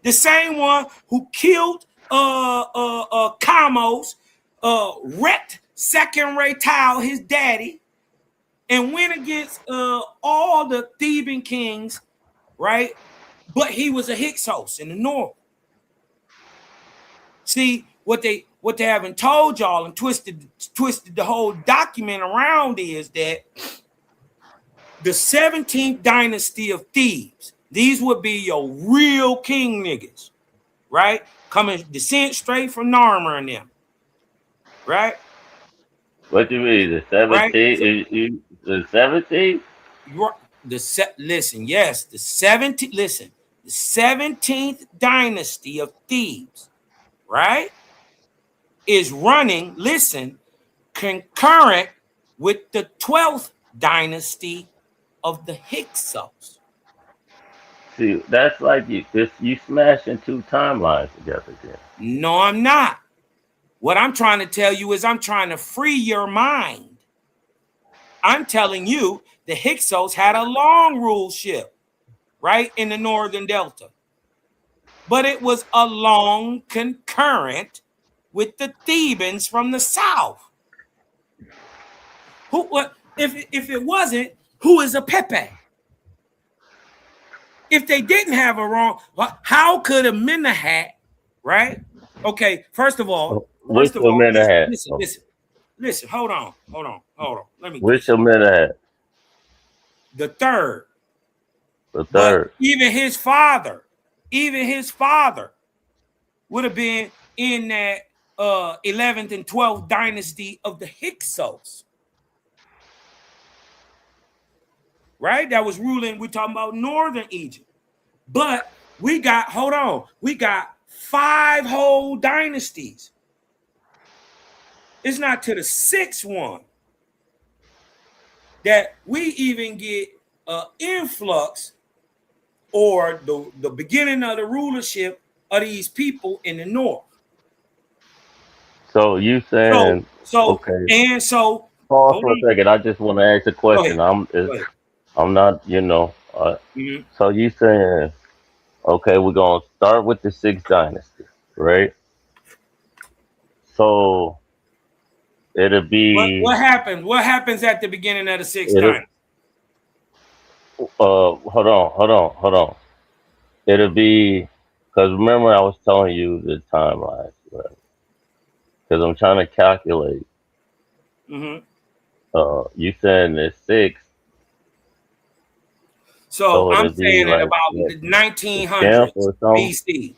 K: the same one who killed Kamos, wrecked Second Reital, his daddy, and went against all the Theban kings, right? But he was a Hyksos in the north. See, what they haven't told y'all and twisted the whole document around is that the 17th dynasty of Thebes, these would be your real king niggas, right? Coming descent straight from Narmer and them, right?
J: What do you mean? The 17th? Right? The 17th?
K: Listen, yes, the 17th. Listen, the 17th dynasty of Thebes, right, is running. Listen, concurrent with the 12th dynasty of the Hyksos.
J: See, that's like you smashing two timelines together again.
K: No, I'm not. What I'm trying to tell you is I'm trying to free your mind. I'm telling you the Hyksos had a long ruleship, right, in the northern delta. But it was a long concurrent with the Thebans from the south. If it wasn't, who is a Pepe? If they didn't have a wrong, how could Amenemhet, right? Okay, first of all, listen, hold on. Let me.
J: Which Amenemhet?
K: The third.
J: The third.
K: But even his father would have been in that 11th and 12th dynasty of the Hyksos. Right? That was ruling, we're talking about northern Egypt. But we got 5 whole dynasties. It's not to the 6th one that we even get an influx or the beginning of the rulership of these people in the north.
J: So you saying okay?
K: And so
J: pause for a second. I just want to ask a question. I'm not, So you saying, okay, we're gonna start with the 6th dynasty, right? So it'll be
K: what happens? What happens at the beginning of the 6th dynasty?
J: Hold on. It'll be because remember I was telling you the timelines, right? Because I'm trying to calculate.
K: Mm-hmm.
J: You saying the 6th.
K: So I'm saying like, about the 1900s BC.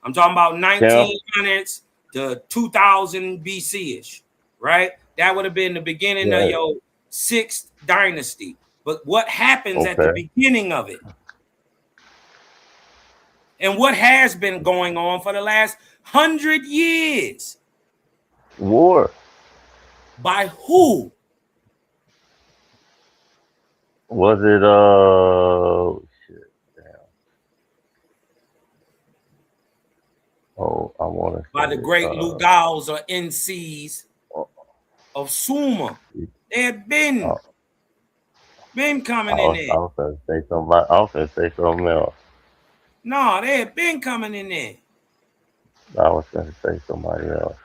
K: I'm talking about 1900s to 2000 BC-ish, right? That would have been the beginning of your 6th dynasty. But what happens at the beginning of it? And what has been going on for the last 100 years?
J: War.
K: By who?
J: Was it shit, damn. Oh, I want to
K: By the
J: say
K: great Lugals or NCs of Sumer. They had
J: uh,
K: been coming in there.
J: I was gonna say something. I was gonna say something else.
K: No, they had been coming in there.
J: I was gonna say somebody else.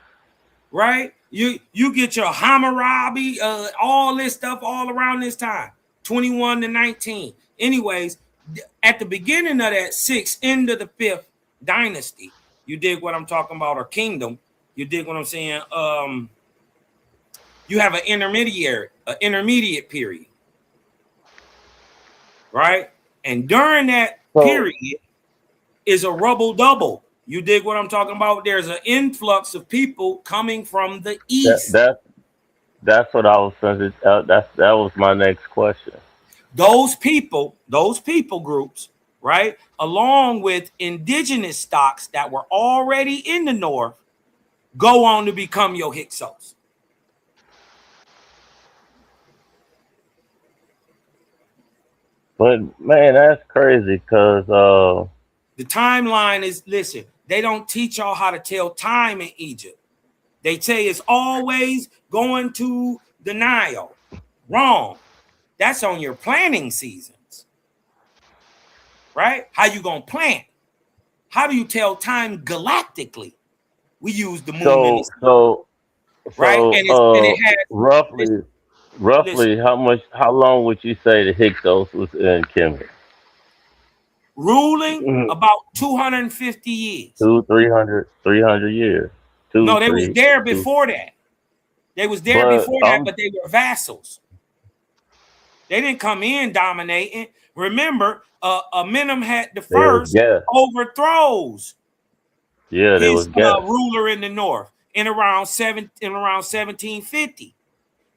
K: Right? You get your Hammurabi, all this stuff all around this time, 21 to 19. Anyways, at the beginning of that sixth, end of the fifth dynasty, you dig what I'm talking about, or kingdom, you dig what I'm saying? You have an intermediate period, right? And during that
J: So
K: period is a rubble double. You dig what I'm talking about? There's an influx of people coming from the east.
J: that's what I was saying. That was my next question.
K: Those people groups, right, along with indigenous stocks that were already in the north, go on to become your Hyksos.
J: But man, that's crazy because
K: The timeline is, listen, they don't teach y'all how to tell time in Egypt. They say it's always going to the Nile. Wrong. That's on your planting seasons, right? How you gonna plant? How do you tell time galactically? We use the moon and the sun, right? And it has, listen,
J: roughly how long would you say the Hyksos was in Kemet?
K: ruling about 250 years.
J: Two, 300 years. Two,
K: No, they was
J: three,
K: there
J: two.
K: before that. They was there
J: But
K: before that, but they were vassals. They didn't come in dominating. Remember, Amenemhat the
J: they was
K: first
J: gas.
K: overthrows
J: Yeah, they was
K: his
J: gas.
K: ruler in the north in around 1750.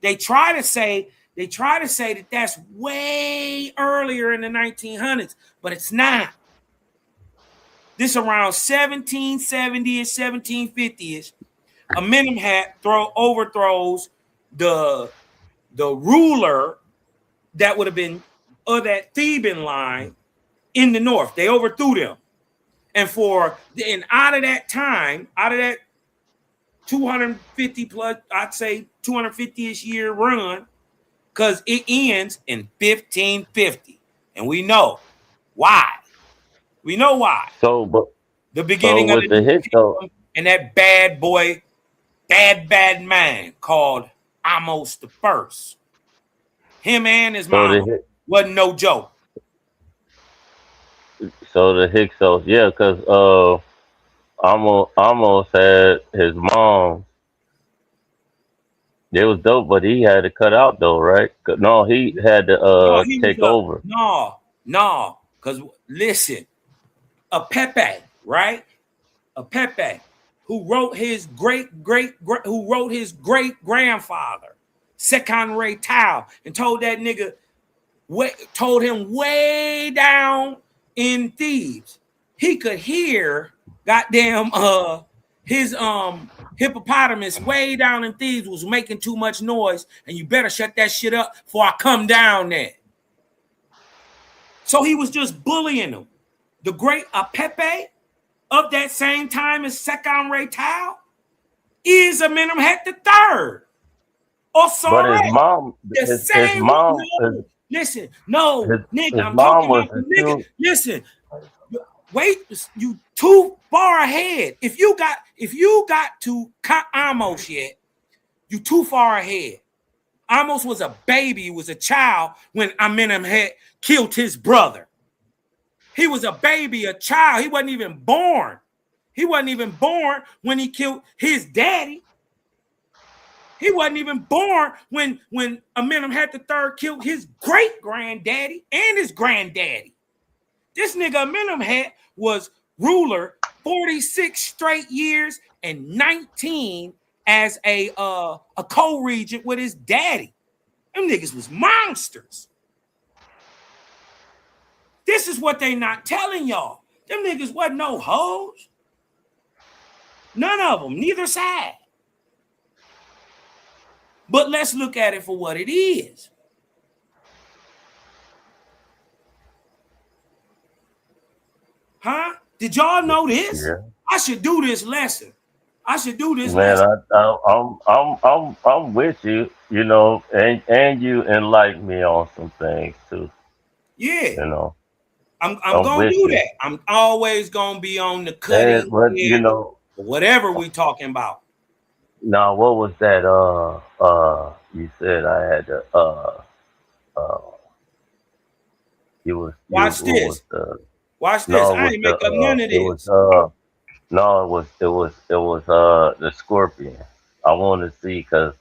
K: They try to say that that's way earlier in the 1900s, but it's not. This around 1770ish, 1750ish. Amenemhat overthrows the ruler that would have been of that Theban line in the north. They overthrew them. And out of that time, out of that 250 plus, I'd say 250-ish year run, because it ends in 1550. And we know why. We know why.
J: So,
K: The beginning of
J: with
K: the
J: the
K: new
J: Hyksos,
K: kingdom and that bad boy, bad man called Amos the First. Him and his
J: so
K: mama wasn't no joke.
J: the Hyksos, yeah, because almost had his mom. It was dope, but he had to cut out though, right? No, he had to
K: No, he was
J: take over.
K: no. Because listen, a Pepe, right? A Pepe who wrote his great grandfather, Sekan Ray Tao, and told that nigga, told him way down in Thebes, he could hear goddamn his hippopotamus way down in Thebes was making too much noise, and you better shut that shit up before I come down there. So he was just bullying him. The great Apepe of that same time as Sekan Ray Tao is Amenemhat III. Or
J: But his
K: sorry,
J: mom,
K: the
J: his
K: same one.
J: mom,
K: No, listen, no, nigga,
J: his
K: I'm
J: mom
K: talking
J: was
K: about
J: the
K: the nigga.
J: two.
K: Listen, wait, you too far ahead. If you got to Amos yet, you too far ahead. Amos was a baby, he was a child when Amenemhat killed his brother. He was a baby, a child. He wasn't even born. He wasn't even born when he killed his daddy. He wasn't even born when Amenemhat III killed his great granddaddy and his granddaddy. This nigga Amenemhat was ruler 46 straight years and 19 as a co-regent with his daddy. Them niggas was monsters. This is what they not telling y'all. Them niggas wasn't no hoes. None of them, neither side. But let's look at it for what it is. Huh? Did y'all know this?
J: Yeah.
K: I should do this lesson. I should do this
J: Man,
K: lesson.
J: I'm with you, you know, and you enlighten me on some things too,
K: Yeah.
J: you know.
K: I'm
J: I'm
K: gonna
J: with
K: do
J: you.
K: that. I'm always gonna be on the
J: And
K: cutting
J: but you
K: edge,
J: know,
K: whatever we talking about.
J: now what was that? You said I had to. Uh, you.
K: Watch
J: What was
K: this.
J: the?
K: Watch this.
J: No, it
K: I
J: was
K: ain't
J: the.
K: make up none of
J: It was.
K: this.
J: No, it was. The Scorpion. I want to see because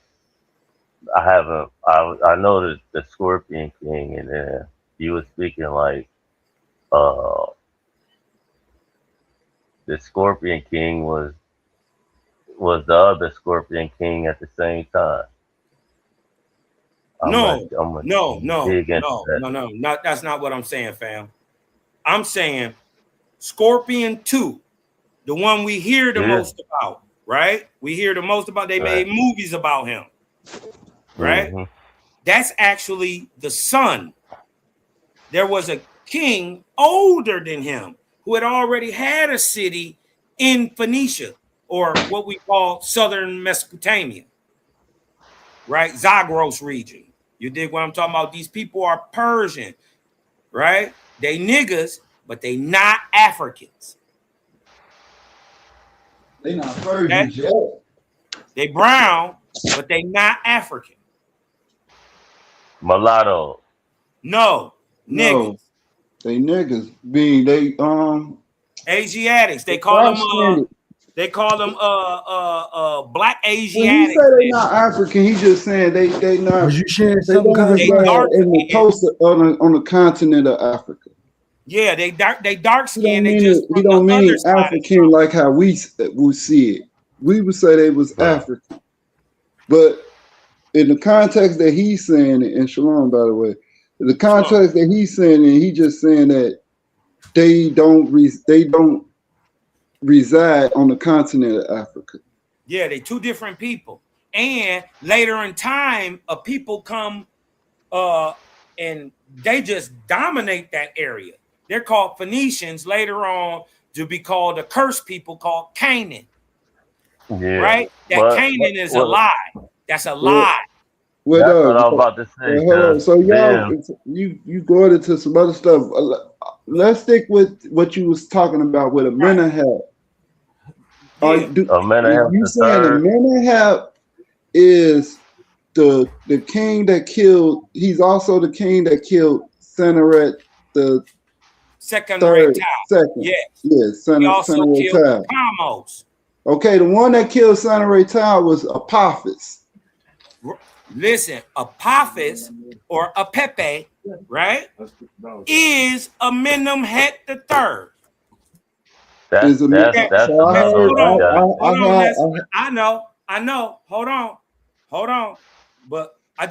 J: I haven't. I know the Scorpion King, and then you was speaking like uh the Scorpion King was the other Scorpion King at the same time. I'm gonna
K: No,
J: I'm gonna
K: no, no,
J: dig into
K: no,
J: that.
K: no, no. Not that's not what I'm saying, fam. I'm saying Scorpion 2, the one we hear the
J: Yeah.
K: most about, right? We hear the most about, they
J: Right.
K: made movies about him, right?
J: Mm-hmm.
K: That's actually the son. There was a king older than him who had already had a city in Phoenicia, or what we call southern Mesopotamia, right? Zagros region. You dig what I'm talking about? These people are Persian, right? They niggas, but they not Africans.
M: They not
K: Okay?
M: Persians yet.
K: They brown, but they not African.
J: Mulatto.
K: No,
M: No,
K: niggas.
M: they niggas. Being they
K: Asiatics. They call
M: dark
K: them
M: skinned.
K: black
M: When he
K: Asiatics.
M: say they not African, he just saying they not.
D: Was you sharing
M: They
D: something,
M: don't
K: They
D: Cosmo?
M: reside
K: dark
M: in the
K: skinned.
M: coast on the continent of Africa.
K: Yeah, they dark
M: He don't
K: skinned. They
M: mean
K: just
M: he
K: from the
M: don't
K: other
M: mean
K: side of
M: African like how we see it. We would say they was
J: Right.
M: African, but in the context that he's saying it, and Shalom, by the way, in the
K: Shalom.
M: context that he's saying it, he just saying that they don't reside on the continent of Africa.
K: Yeah, they two different people. And later in time, a people come and they just dominate that area. They're called Phoenicians later on to be called a cursed people called Canaan.
J: Yeah.
K: Right? That Canaan is a lie. That's a lie.
M: Well,
J: That's what
M: dog,
J: I was about to say.
M: hold on. So y'all,
J: Then,
M: you going into some other stuff. Let's stick with what you was talking about with a Amenhotep.
K: Yeah.
J: Amenhotep
M: You
J: the
M: saying
J: third.
M: Amenhotep is the king that killed? He's also the king that killed Sennacherib the
K: Second
M: third,
K: reptile.
M: second.
K: Yes.
M: Yes,
K: He also killed
M: Sennacherib.
K: Kamos.
M: Okay, the one that killed Sennacherib was Apophis.
K: Listen, Apophis or Apepe, right, is Amenemhet the third.
J: That's
M: So
K: I know. Hold on. But I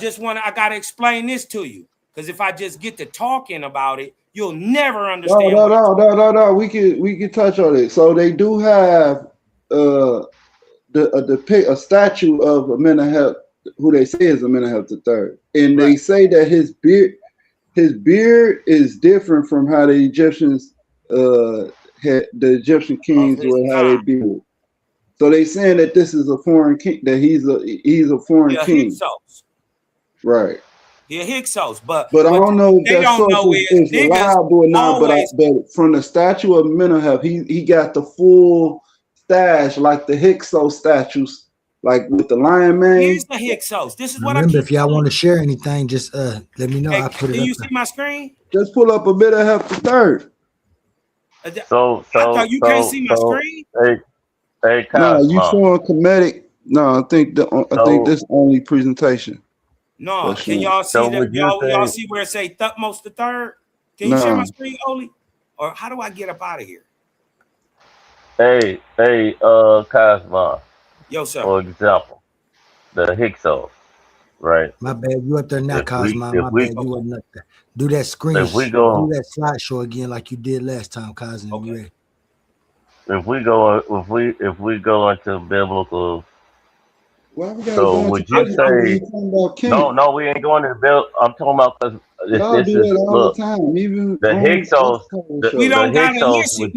K: gotta explain this to you. Because if I just get to talking about it, you'll never understand.
M: No. We can touch on it. So they do have a statue of Amenhotep, who they say is Amenhotep the third, and they say that his beard is different from how the Egyptians had the Egyptian kings were how they beard. So they saying that this is a foreign king, that he's a foreign king.
K: Hyksos.
M: Right.
K: He a Hyksos, but
M: I don't know if
K: they
M: that
K: don't know
M: is reliable or not. But from the statue of Amenhotep, he got the full stash like the Hyksos statues, like with the lion mane.
K: Here's the Hyksos. This is what I
D: remember.
K: keep
D: If y'all want to share anything, just let me know.
K: Hey,
D: I put it
K: can
D: up
K: you
D: there.
K: see my screen?
M: Just pull up Amenhotep the third.
J: So
K: I thought you can't see my screen.
J: Hey,
M: No, you
J: Cosmo.
M: showing Kemetic. No, I think this only presentation.
K: No, can y'all see that? Y'all see where it say Thutmose the third? Can you share my screen, Oli? Or how do I get up out of here?
J: Hey, Cosmo.
K: Yo, sir.
J: For example, the Hyksos, right?
D: My bad. You up there now, Cosmo. My bad. You wasn't up there. Do that screen.
J: If we
D: do
J: go,
D: that slideshow again like you did last time, Cosmo.
K: Okay.
J: If we go into biblical.
M: Why we gotta
J: So
M: go into
J: would you say? No, we ain't going to the bill. I'm talking about because
M: Y'all
J: This
M: do
J: is
M: that all the
J: look.
M: time, even
J: The
M: on
J: Hyksos,
M: West
K: We
J: the
M: shows.
K: don't gotta
J: Hyksos
K: listen.
J: was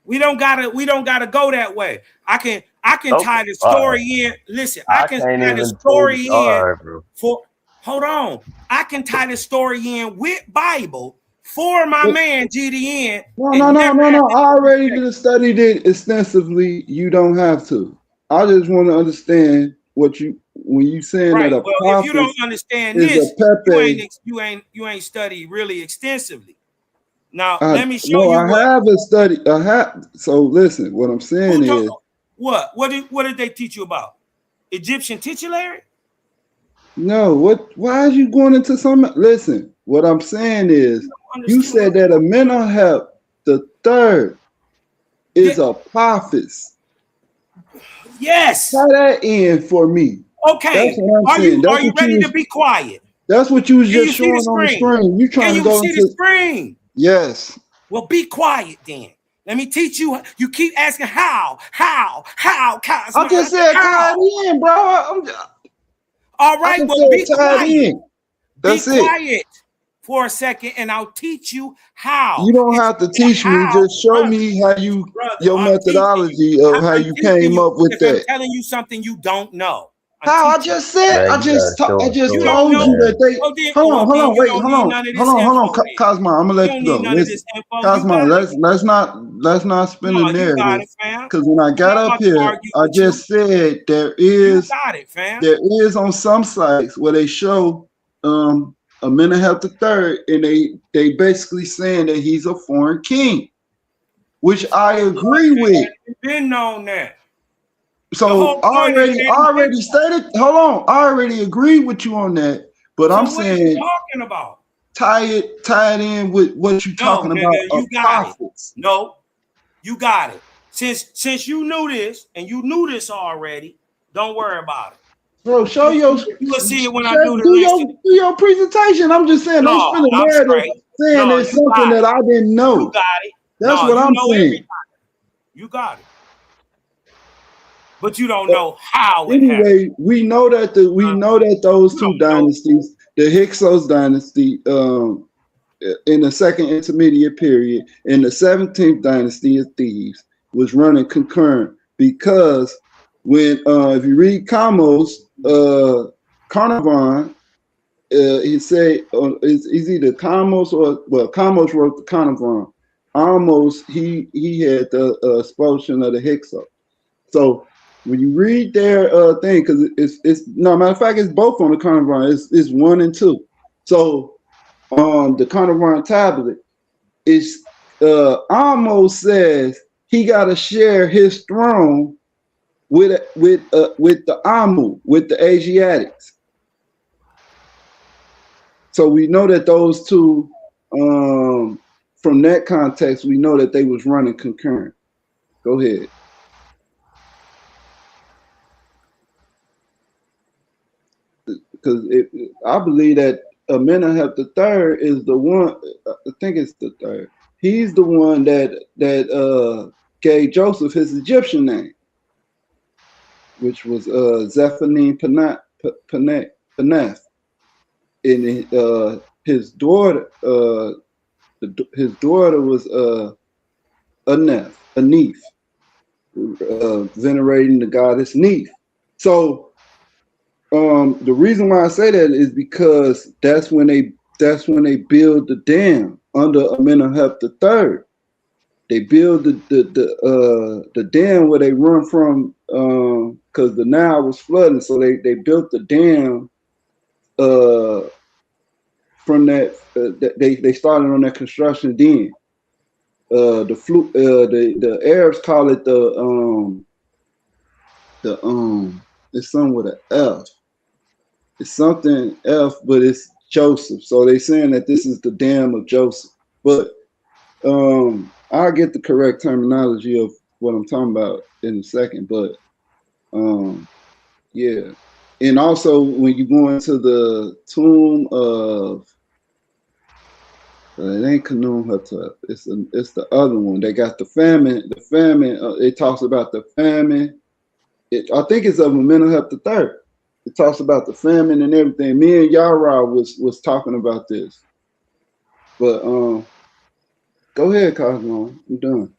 K: We don't gotta go that way. I can
J: okay.
K: tie the
J: All right.
K: story in. Listen, I
J: I
K: can
J: can't
K: tie the
J: even tell you.
K: story
J: All
K: in
J: right, bro.
K: for hold on. I can tie the story in with Bible for my man GDN
M: No, no,
K: and
M: no,
K: never
M: no,
K: have
M: no.
K: to
M: I already
K: disrespect.
M: just studied it extensively. You don't have to. I just want to understand what you when you saying that
K: Right.
M: a
K: Well, if you
M: prophet
K: don't understand
M: is a
K: this,
M: Pepe.
K: you ain't studied really extensively. Now,
M: I
K: let me show
M: no,
K: you
M: I
K: what
M: have a study. I have. So listen, what I'm saying
K: who told
M: is
K: what did they teach you about? Egyptian titulary?
M: no. Why are you going into some? Listen, what I'm saying is you
K: Understand
M: said
K: what
M: that a Amenhotep the third is
K: yeah,
M: a prophet.
K: yes.
M: Tie that in for me. That's
K: Okay.
M: what I'm
K: Are
M: saying.
K: you
M: That's
K: are you
M: what you
K: ready to
M: was.
K: be quiet?
M: That's what you was
K: Can you
M: just
K: see the
M: showing on the
K: screen?
M: screen. You
K: Can
M: trying to
K: you
M: go
K: see the
M: into
K: screen?
M: yes.
K: Well, be quiet then. Let me teach you. You keep asking how,
M: I
K: Cosmo,
M: just said tie
K: how.
M: it in, bro.
K: All
M: I
K: right,
M: just
K: well,
M: said
K: be
M: tie it
K: quiet.
M: in.
K: Be
M: That's it.
K: quiet for a second, and I'll teach you how.
M: You don't
K: It's
M: have to teach me.
K: how,
M: Just show me how you
K: brother.
M: your
K: I'm teaching you.
M: methodology of how
K: I'm
M: you
K: teaching
M: came
K: you
M: up with
K: because I'm
M: that.
K: telling you something you don't know. I'm
M: How I
K: teaching you.
M: just said,
J: Man, you gotta show
M: I
J: a
M: just
K: You don't
J: source,
M: told
K: know.
M: you that
J: man.
M: they. Hold on,
K: You
M: wait,
K: don't
M: hold
K: need
M: on,
K: none of this info. Then
M: Cosmo, I'm gonna
K: you
M: let
K: don't
M: you
K: need
M: go.
K: none of
M: Listen,
K: this info. You
M: Cosmo,
K: got it.
M: let's not spin the
K: No, you got
M: narrative
K: it, fam.
M: because when I
K: I'm
M: got
K: not
M: up
K: about to
M: here,
K: argue
M: I
K: with you.
M: just said
K: You got it, fam.
M: there is on some sites where they show a Amenhotep the third, and they basically saying that he's a foreign king, which I agree with.
K: It's been known that. The
M: So
K: whole point is that
M: I
K: it's been
M: already stated. Hold on, I already agree with you on that. But
K: so
M: I'm
K: what are you
M: saying
K: talking about?
M: tie it in with what you
K: No,
M: talking about
K: nigga,
M: of
K: you got it.
M: prophets.
K: No, you got it. Since you knew this and you knew this already, don't worry about it.
M: Bro, show your
K: You will see it when I do the lesson.
M: do your presentation. I'm just saying, don't
K: No,
M: spin a
K: I'm
M: narrative
K: straight.
M: saying
K: No,
M: it's
K: you
M: something
K: got
M: that
K: it.
M: I didn't
K: You
M: know.
K: got it.
M: That's
K: No,
M: what
K: you
M: I'm
K: know
M: saying.
K: everything. You got it. But you don't know how it happened.
M: Anyway, we know that those
K: You
M: two
K: don't know.
M: dynasties, the Hyksos dynasty, in the second intermediate period, and the 17th dynasty of Thebes was running concurrent because when if you read Kamos, Carnarvon, he said it's either Kamos or Kamos wrote the Carnarvon. Almost he had the expulsion of the Hyksos. So when you read their thing, because it's no matter of fact, it's both on the Carnarvon. It's 1 and 2. So the Carnarvon tablet is almost says he got to share his throne with the Amu, with the Asiatics. So we know that those two, from that context, we know that they was running concurrent. Go ahead. Because I believe that Amenhotep the third is the one. I think it's the third. He's the one that gave Joseph his Egyptian name, which was Zephaniah Paneth, and his daughter his daughter was Aneth, venerating the goddess Neith. So the reason why I say that is because that's when they build the dam under Amenhotep the third. They build the dam where they run from because the Nile was flooding, so they built the dam from that. They started on that construction then. The Arabs call it it's something with an F. It's something F, but it's Joseph. So they saying that this is the dam of Joseph. But I'll get the correct terminology of what I'm talking about in a second. But yeah. And also when you go into the tomb of it ain't Khnum-Hotep. It's the other one. They got the famine. The famine. It talks about the famine. I think it's of Amenhotep the third. It talks about the famine and everything. Me and Yara was talking about this. But go ahead, Cosmo. I'm done.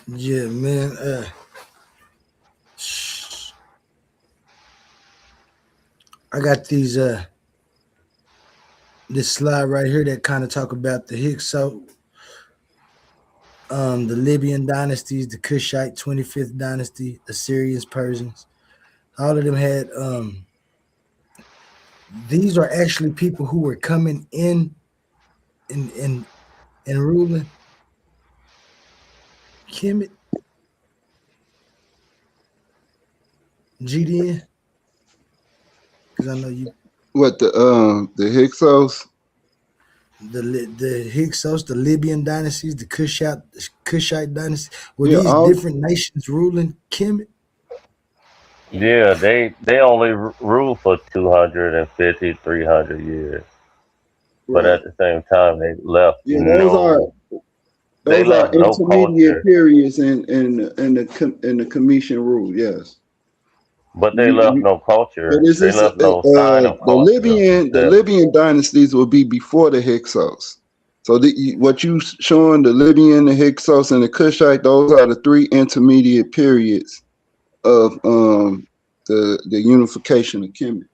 D: Yeah, man. I got these this slide right here that kind of talk about the Hyksos, the Libyan dynasties, the Kushite 25th dynasty, Assyrians, Persians. All of them had these are actually people who were coming in and ruling Kemet, GDN, because I know you
M: What the Hyksos?
D: the Hyksos, the Libyan dynasties, the Kushite dynasty. Were
M: Yeah,
D: these
M: all
D: different nations ruling Kemet?
J: Yeah, they only ruled for 250, 300 years. But
M: right.
J: at the same time,
M: Yeah,
J: they
M: those are
J: left no
M: intermediate
J: culture,
M: periods in the Commission rule. Yes.
J: but they
M: You,
J: left
M: you,
J: no
M: but
J: culture.
M: is
J: They
M: this
J: left no sign of culture.
M: The Libyan dynasties will be before the Hyksos. So what you showing the Libyan, the Hyksos, and the Kushite, those are the three intermediate periods of the unification of Kemet,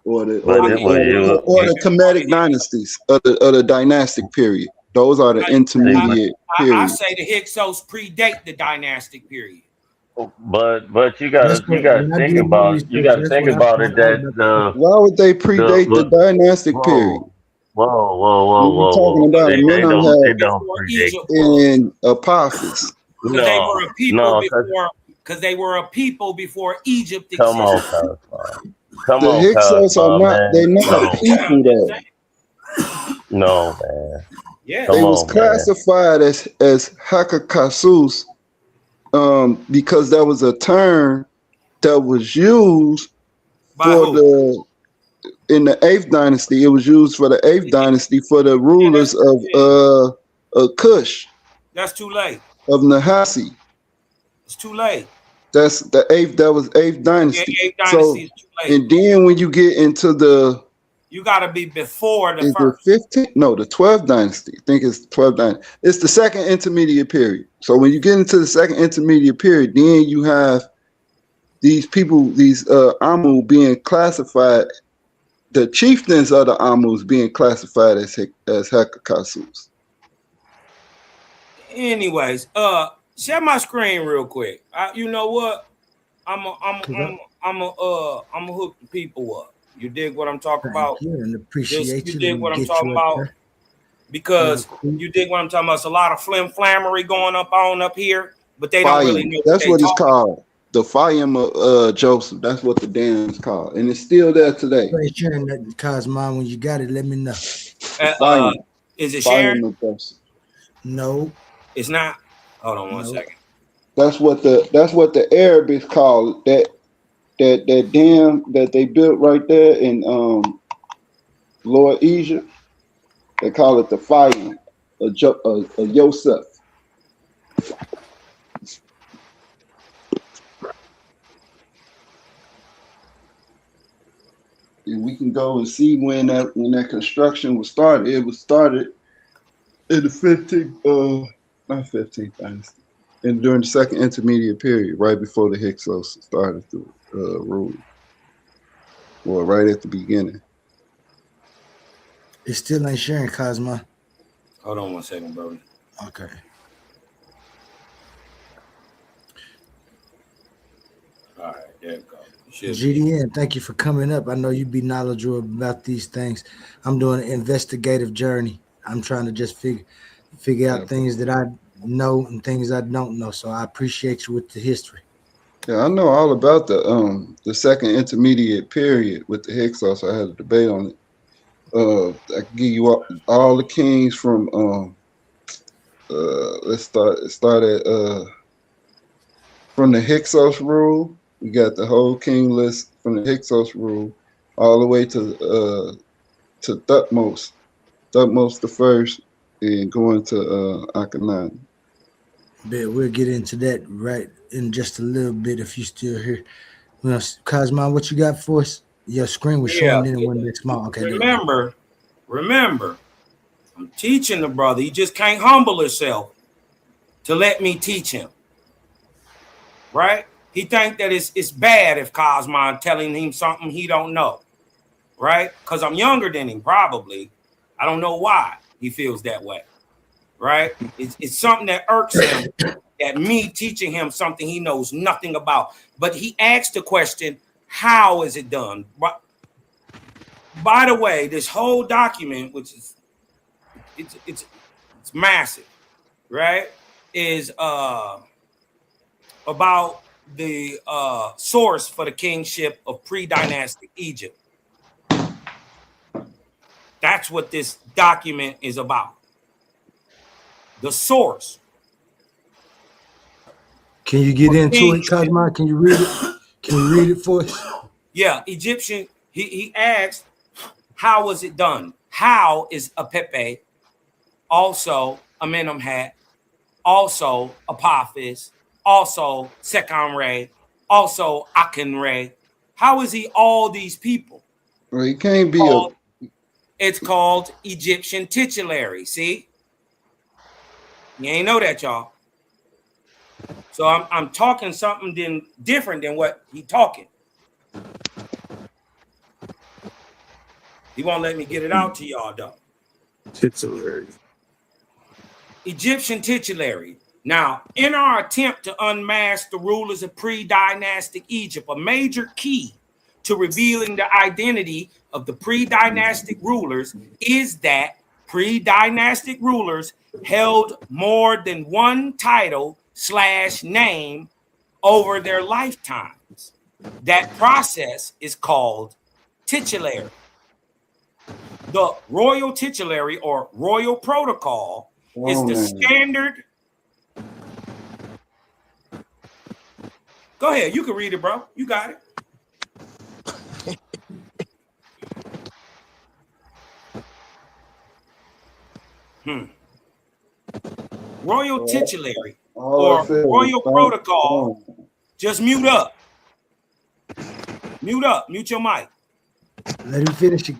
M: or the or
J: But
M: the
J: it
M: or
J: was
M: the,
J: you,
M: or
J: you
M: the Kemetic dynasties of the dynastic period. Those are the
J: see,
M: intermediate
K: I
M: periods.
K: say the Hyksos predate the dynastic period.
J: but
D: That's what when I did my
J: you
D: research.
J: gotta
D: That's
J: think
D: what I
J: about
D: found
J: it
D: out
J: that
D: about the Hyksos.
M: Why would they
J: the
M: predate the dynastic period?
J: whoa whoa whoa whoa
M: When we're
J: whoa
M: talking
J: whoa
M: about
J: they
M: Amenemhat
J: don't
K: Before
J: predate.
K: Egypt was,
M: and Apophis.
K: because they
J: No,
K: were a people
J: no,
K: before, because they were a people before Egypt
J: come
K: existed.
J: on, Cosmo. Come
M: The
J: on,
M: Hyksos are
J: Cosmo,
M: not,
J: man.
M: they're not a
J: No,
K: I'm
M: people
K: just
M: though.
K: saying.
J: no, man.
K: Yeah.
J: Come
M: They was
J: on, man.
M: classified as Hakakasus because that was a term that was used
K: By
M: for
K: who?
M: in the eighth dynasty. It was used for the eighth dynasty for the
K: Yeah,
M: rulers of Cush,
K: that's too late.
M: of Nahasi.
K: It's too late.
M: That's the eighth. That was eighth
K: Yeah,
M: dynasty.
K: eighth dynasty
M: So,
K: is too late.
M: and then when you get into the
K: You got to be before the
M: is it
K: first.
M: 15? No, the 12th dynasty. I think it's the 12th dynasty. It's the second intermediate period. So when you get into the second intermediate period, then you have these people, these Amu being classified, the chieftains of the Amus being classified as Hekakasus.
K: Anyways, share my screen real quick. You know what? I'm a hook the people up. You dig what I'm talking
D: Thank
K: about?
D: you and
K: Just
D: appreciate
K: you
D: you. Let
K: dig
D: me
K: what I'm
D: get
K: talking
D: you up
K: about?
D: there.
K: Because you dig what I'm talking about. It's a lot of flammery going on up here, but they don't really
M: Fayum.
K: know what
M: That's
K: they
M: what it's
K: talking.
M: called. The Fayum of Joseph. That's what the dam is called. And it's still there today.
D: You ain't sharing that, Cosmo. When you got it, let me know.
M: Fayum.
K: Is it
M: Fayum
K: sharing?
M: of Joseph.
D: No,
K: It's not. Hold on one
D: no.
K: second.
M: That's what the Arabics call it. That dam that they built right there in Lower Egypt, they call it the Fayum of Yosef. And we can go and see when that construction was started. It was started in the 15th, not 15th dynasty, and during the second intermediate period, right before the Hyksos started to rule, or right at the beginning.
D: It still ain't sharing, Cosmo.
K: Hold on one second, brother.
D: Okay.
K: All right, there you go.
D: GDN, thank you for coming up. I know you be knowledgeable about these things. I'm doing an investigative journey. I'm trying to just figure out things that I know and things I don't know. So I appreciate you with the history.
M: Yeah, I know all about the second intermediate period with the Hyksos. I had a debate on it. I can give you all the kings from let's start at from the Hyksos rule. We got the whole king list from the Hyksos rule all the way to Thutmose the first, and going to Akhenaten.
D: Bet we'll get into that right in just a little bit if you still here. Well, Cosmo, what you got for us? Your screen was
K: Yeah.
D: showing, then it went that small. Okay, there we go.
K: Remember, I'm teaching the brother. He just can't humble himself to let me teach him. Right? He think that it's bad if Cosmo telling him something he don't know. Right? Because I'm younger than him, probably. I don't know why he feels that way. Right? It's something that irks him that me teaching him something he knows nothing about. But he asked the question, how is it done? By the way, this whole document, which is it's massive, right? Is about the source for the kingship of pre-dynastic Egypt. That's what this document is about. The source.
D: Can you get into it, Cosmo? Can you read it? Can you read it for us?
K: Yeah, Egyptian. He asked, how was it done? How is Apepe, also Amenemhat, also Apophis, also Sekhemre, also Akenre. How is he all these people?
M: Well, he can't be
K: It's called Egyptian titulary. See? You ain't know that, y'all. So I'm talking something different than what he talking. He won't let me get it out to y'all, though.
N: Titulary.
K: Egyptian titulary. Now, in our attempt to unmask the rulers of pre-dynastic Egypt, a major key to revealing the identity of the pre-dynastic rulers is that pre-dynastic rulers held more than one title / name over their lifetimes. That process is called titulary. The royal titulary or royal protocol is the standard. Go ahead. You can read it, bro. You got it. Royal titulary or royal protocol. Just mute up. Mute up. Mute your mic.
D: Let him finish.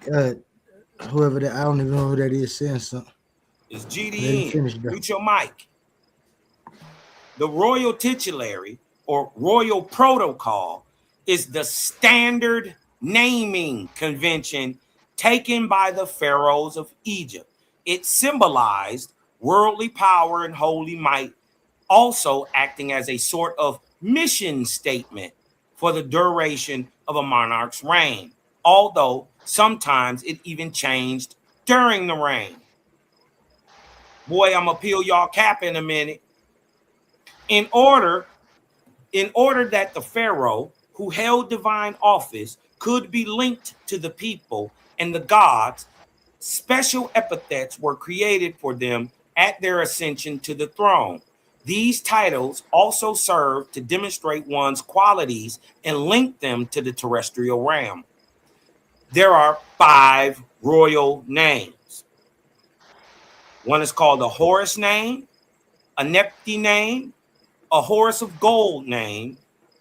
D: Whoever that, I don't even know who that is saying something.
K: It's GDN. Mute your mic. The royal titulary or royal protocol is the standard naming convention taken by the pharaohs of Egypt. It symbolized worldly power and holy might, also acting as a sort of mission statement for the duration of a monarch's reign, although sometimes it even changed during the reign. Boy, I'm gonna peel y'all cap in a minute. In order that the pharaoh who held divine office could be linked to the people and the gods, special epithets were created for them at their ascension to the throne. These titles also serve to demonstrate one's qualities and link them to the terrestrial realm. There are 5 royal names. One is called a Horus name, a Nepti name, a Horus of Gold name,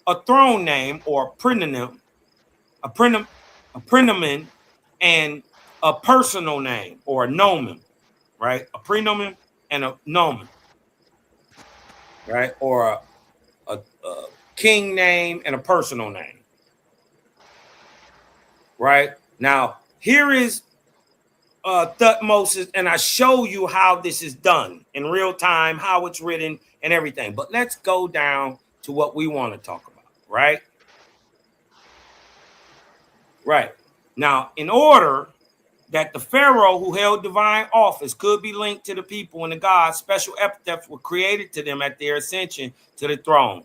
K: a throne name or prenomen, and a personal name or a nomen, right? A prenomen and a nomen, right? Or a king name and a personal name, right? Now, here is Thutmose, and I show you how this is done in real time, how it's written and everything. But let's go down to what we want to talk about, right? Right. Now, in order that the pharaoh who held divine office could be linked to the people and the gods, special epithets were created to them at their ascension to the throne.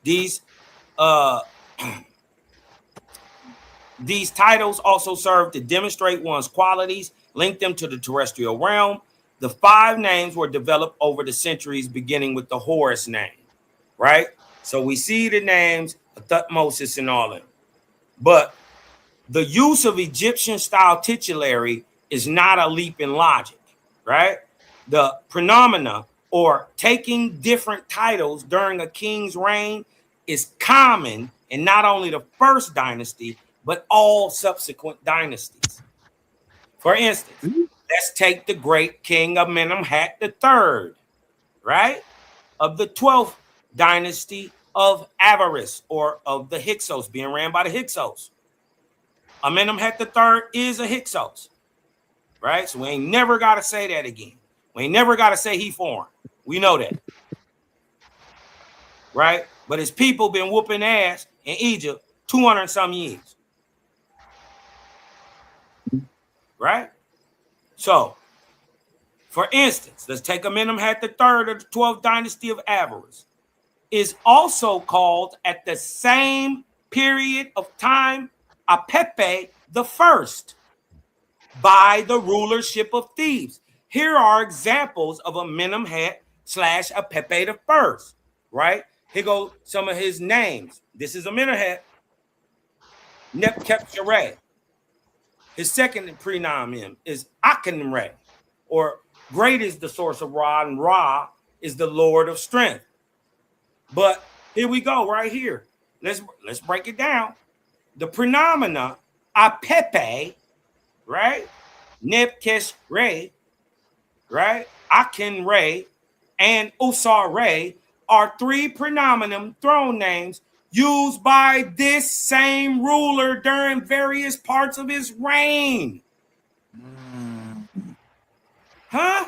K: These titles also serve to demonstrate one's qualities, link them to the terrestrial realm. The 5 names were developed over the centuries, beginning with the Horus name, right? So we see the names of Thutmose and all them. But the use of Egyptian-style titulary is not a leap in logic, right? The phenomena or taking different titles during a king's reign is common in not only the first dynasty, but all subsequent dynasties. For instance, let's take the great king Amenemhat III, right? Of the 12th dynasty of Avaris, or of the Hyksos, being ran by the Hyksos. Amenemhat III is a Hyksos, right? So we ain't never got to say that again. We ain't never got to say he foreign. We know that, right? But his people been whooping ass in Egypt 200 and some years, right? So, for instance, let's take Amenemhat III of the 12th dynasty of Avaris. Is also called at the same period of time Apepe the First by the rulership of Thebes. Here are examples of Amenemhat / Apepe the First, right? Here go some of his names. This is Amenemhat Nebkepsharet. His second prenomen is Akenre, or great is the source of Ra, and Ra is the Lord of strength. But here we go, right here. Let's break it down. The prenomina Apepe, right? Nebkeshre, right? Akenre, and Usare are three prenominum throne names used by this same ruler during various parts of his reign. Huh?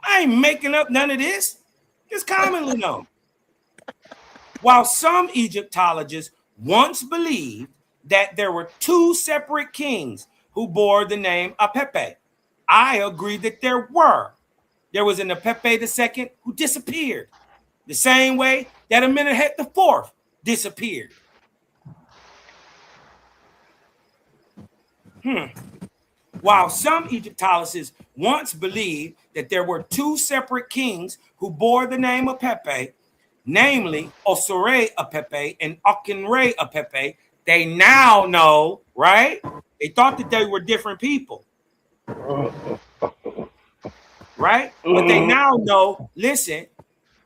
K: I ain't making up none of this. It's commonly known. While some Egyptologists once believed that there were two separate kings who bore the name Apepe, I agree that there were. There was an Apepe II who disappeared, the same way that Amenemhat IV disappeared. While some Egyptologists once believed that there were two separate kings who bore the name Apepe, namely Osore Apepe and Akenre Apepe, they now know, right? They thought that they were different people, right? But they now know, listen,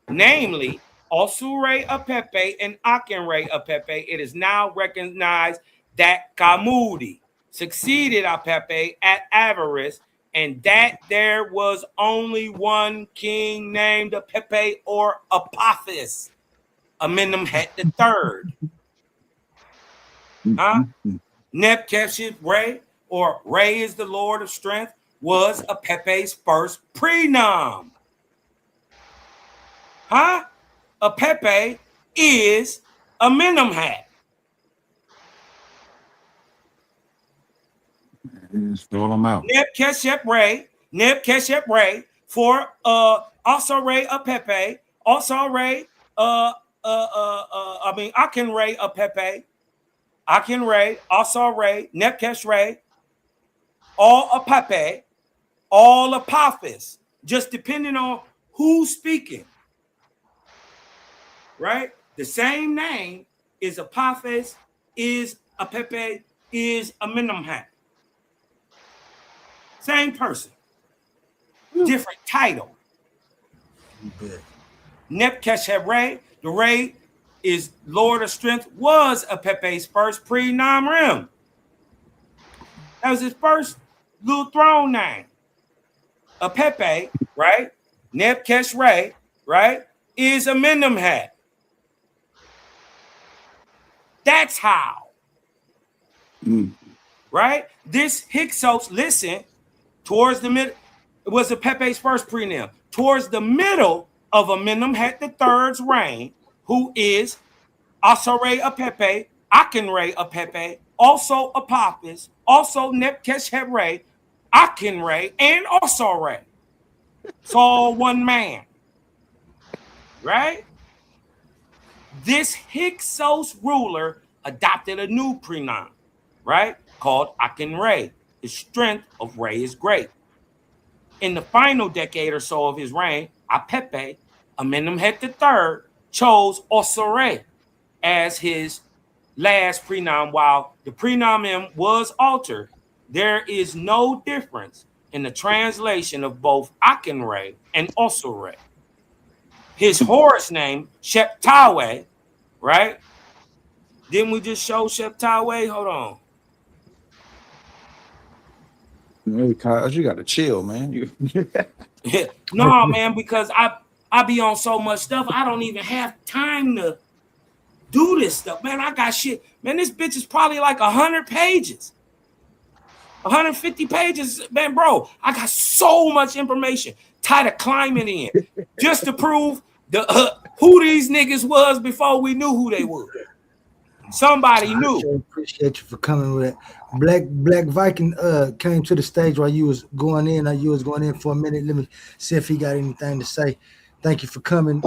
K: namely Osure Apepe and Akenre Apepe, it is now recognized that Kamudi succeeded Apepe at Avaris, and that there was only one king named Apepe or Apophis, Amenemhat III. Huh? Nebkeship Ray, or Ray is the Lord of Strength, was Apepe's first prenom. Huh? Apepe is Amenemhat.
O: Throw them out.
K: Nebkeship Ray for also Ray Apepe, also Ray Akenre Apepe, also Ray, Nebkesh Ray, all Apepe, all Apophis, just depending on who's speaking. Right? The same name is Apophis, is Apepe, is Amenemhat. Same person. Different title. Nebkeshep Ray, the Ray is Lord of Strength, was Apepe's first prenom. That was his first little throne name. Apepe, right? Nebkesh Ray, right? Is Amenemhat. That's how. Right? This Hyksos, listen, towards the middle, it was Apepe's first prenom. Towards the middle of Amenemhat III's reign, who is Asare Apepe, Akenre Apepe, also Apophis, also Nebkeshep Ray, Akenre, and also Ray. It's all one man. Right? This Hyksos ruler adopted a new prenom, right? Called Akenre. The strength of Ray is great. In the final decade or so of his reign, Apepe, Amenemhat III, chose Osore as his last prenom. While the prenomen was altered, there is no difference in the translation of both Akenre and Osore. His horse name, Sheptawe, right? Didn't we just show Sheptawe? Hold on.
O: Hey, Kaz, you got to chill, man.
K: No, man, because I be on so much stuff, I don't even have time to do this stuff. Man, I got shit. Man, this bitch is probably like 100 pages. 150 pages. Man, bro, I got so much information. Tired of climbing in just to prove who these niggas was before we knew who they were. Somebody knew.
D: I sure appreciate you for coming with it. Black Viking came to the stage while you was going in. You was going in for a minute. Let me see if he got anything to say. Thank you for coming,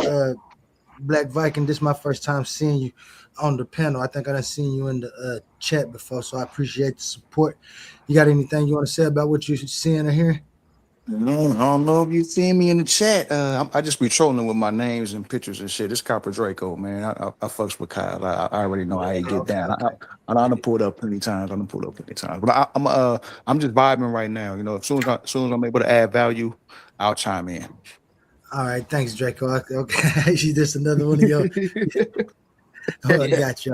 D: Black Viking. This is my first time seeing you on the panel. I think I done seen you in the chat before, so I appreciate the support. You got anything you want to say about what you're seeing or hearing?
O: No, I don't know if you see me in the chat. I just be trolling with my names and pictures and shit. It's Copper Draco, man. I fucks with Kyle. I already know how he get down. I done pulled up plenty times. But I'm just vibing right now. You know, as soon as I'm able to add value, I'll chime in.
D: All right, thanks, Draco. Okay, she's just another one of your. Oh, I got you.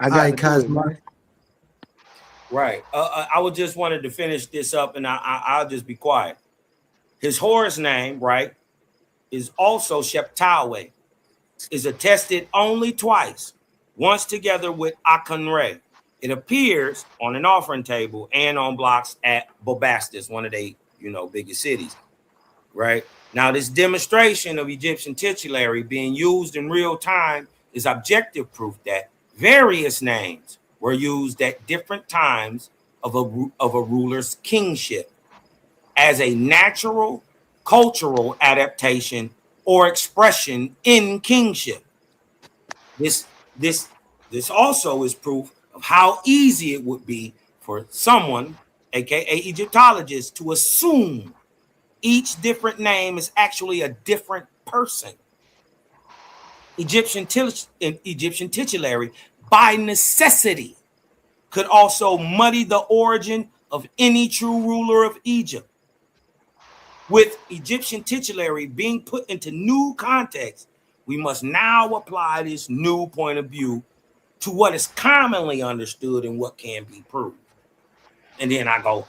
D: All right, Cosmo.
K: Right. I would just wanted to finish this up, and I'll just be quiet. His horse name, right, is also Sheptawe. Is attested only twice, once together with Akunre. It appears on an offering table and on blocks at Bobastis, one of the biggest cities. Right. Now, this demonstration of Egyptian titulary being used in real time is objective proof that various names were used at different times of a ruler's kingship as a natural cultural adaptation or expression in kingship. This also is proof of how easy it would be for someone, aka Egyptologists, to assume each different name is actually a different person. Egyptian titulary, by necessity, could also muddy the origin of any true ruler of Egypt. With Egyptian titulary being put into new context, we must now apply this new point of view to what is commonly understood and what can be proved. And then I go,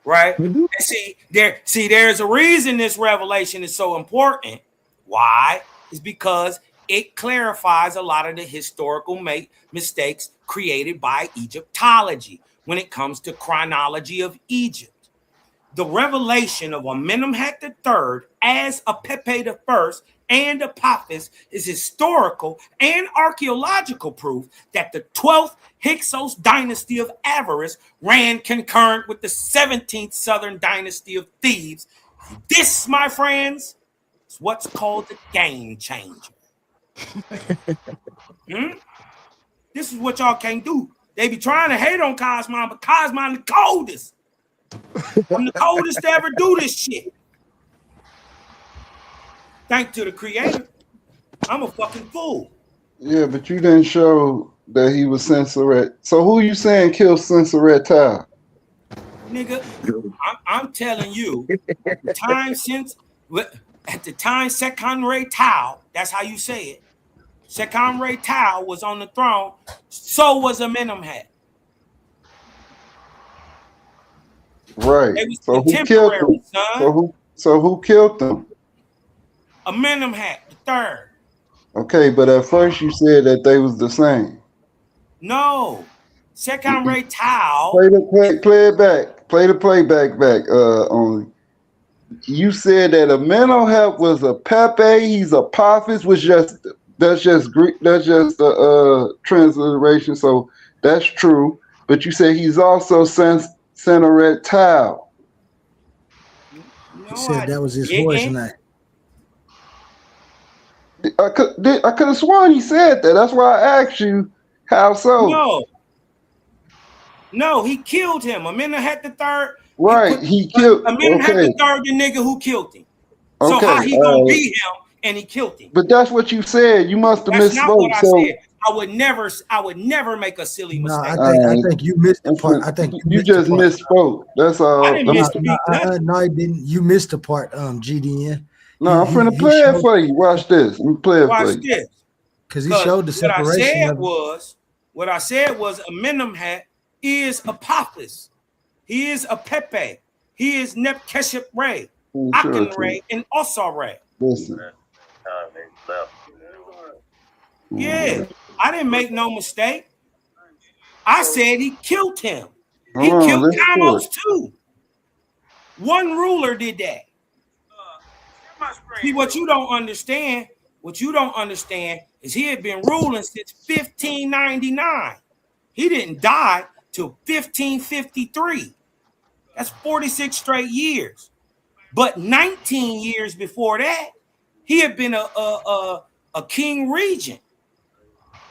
K: right? And there's a reason this revelation is so important. Why? It's because it clarifies a lot of the historical mistakes created by Egyptology when it comes to chronology of Egypt. The revelation of Amenemhat III as Apepe I and Apophis is historical and archaeological proof that the 12th Hyksos dynasty of Avaris ran concurrent with the 17th Southern dynasty of Thebes. This, my friends, is what's called the game changer. This is what y'all can't do. They be trying to hate on Cosmon, but Cosmon the coldest. I'm the coldest to ever do this shit. Thanks to the creator. I'm a fucking fool.
M: Yeah, but you didn't show that he was Sensoret. So who you saying killed Sensoret Tau?
K: Nigga, I'm telling you, at the time Sekonre Tau, that's how you say it. Sekonre Tau was on the throne, so was Amenemhat.
M: Right. So who killed them? So who killed them?
K: Amenemhat III.
M: Okay, but at first you said that they was the same.
K: No. Sekonre Tau.
M: Play it back. Play the playback back only. You said that Amenemhat was a Pepe, he's a Apophis, that's just Greek, that's just a transliteration, so that's true. But you said he's also Sensoret Tau.
D: He said that was his horse name.
M: I could have sworn he said that. That's why I asked you how so.
K: No, he killed him. Amenemhat III.
M: Right, he killed.
K: Amenemhat III, the nigga who killed him. So how he gonna be him and he killed him?
M: But that's what you said. You must have misspoke.
K: That's not what I said. I would never make a silly
D: No,
K: mistake.
D: I think you missed the part. I think
M: you just misspoke. That's all.
K: I didn't
D: No,
K: misspeak nothing.
D: no, you didn't. You missed the part, GDN.
M: No, I'm finna play it for you. Watch this. I'm play it for
K: Watch
M: you.
K: this.
D: Because he showed the separation of it.
K: What I said was Amenemhat is Apophis. He is a Pepe. He is Nebkeshep Ray, Aken Ray, and Osar Ray.
M: Listen.
K: Yeah, I didn't make no mistake. I said he killed him. He
M: Hold on,
K: killed
M: let's do
K: Amos
M: it.
K: too. One ruler did that. See, what you don't understand is he had been ruling since 1599. He didn't die till 1553. That's 46 straight years. But 19 years before that, he had been a king regent,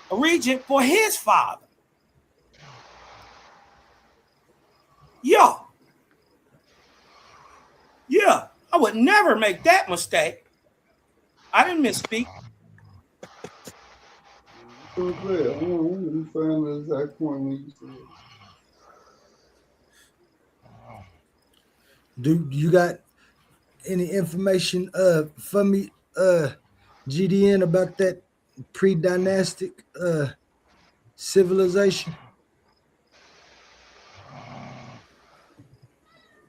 K: a regent for his father. Yeah, I would never make that mistake. I didn't misspeak.
M: Let me find the exact point when you said it.
D: Do you got any information for me, GDN, about that pre-dynastic civilization?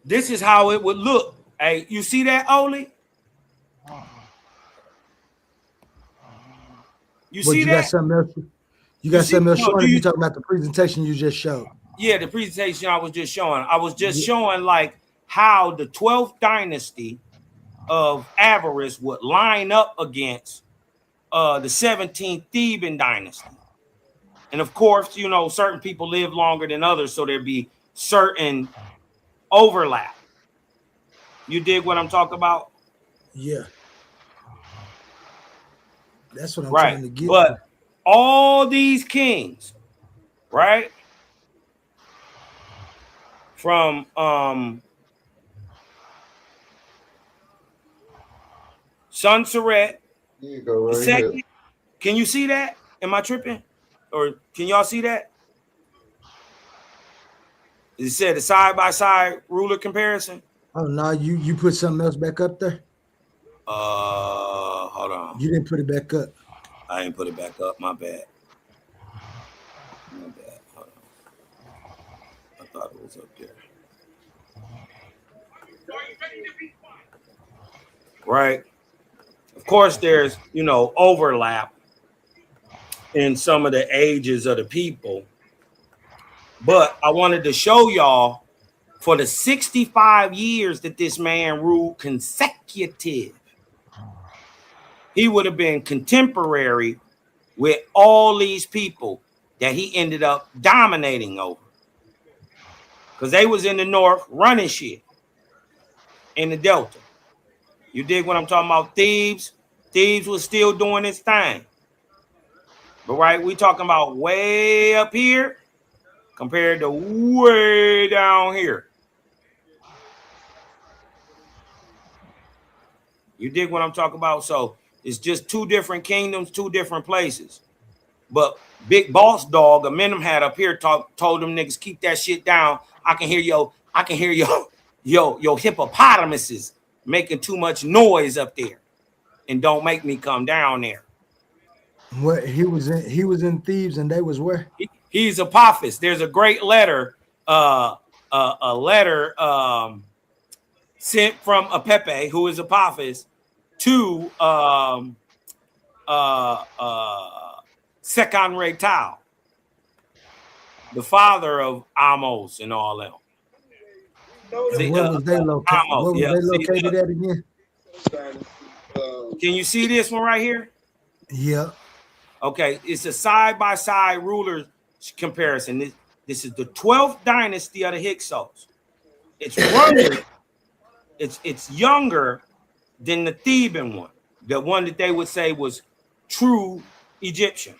K: This is how it would look. Hey, you see that, Oli? You see that?
D: Got something else? You got something else showing? You talking about the presentation you just showed?
K: Yeah, the presentation I was just showing. I was just showing like how the 12th dynasty of Avaris would line up against the 17th Theban dynasty. And of course, you know, certain people live longer than others, so there'd be certain overlap. You dig what I'm talking about?
D: Yeah. That's what I'm trying to get.
K: But all these kings, right? From Sunsaret.
M: Here you go, right here.
K: Can you see that? Am I tripping? Or can y'all see that? It said a side-by-side ruler comparison.
D: Oh no, you put something else back up there?
K: Hold on.
D: You didn't put it back up.
K: I didn't put it back up. My bad. Hold on. I thought it was up there. Right. Of course, there's, you know, overlap in some of the ages of the people. But I wanted to show y'all for the 65 years that this man ruled consecutive, he would have been contemporary with all these people that he ended up dominating over. Because they was in the north running shit in the Delta. You dig what I'm talking about? Thebes was still doing its thing. But right, we talking about way up here compared to way down here. You dig what I'm talking about? So it's just two different kingdoms, two different places. But big boss dog, Amenemhat up here told them niggas keep that shit down. I can hear your hippopotamuses making too much noise up there, and don't make me come down there.
D: What he was in Thebes, and they was where?
K: He's Apophis. There's a great letter, a letter sent from Apepe, who is Apophis, to Sekan Tao, the father of Amos and all them.
D: Where was they located at again?
K: Can you see this one right here?
D: Yeah.
K: Okay, it's a side-by-side ruler comparison. This is the 12th dynasty of the Hyksos. It's younger than the Theban one, the one that they would say was true Egyptian.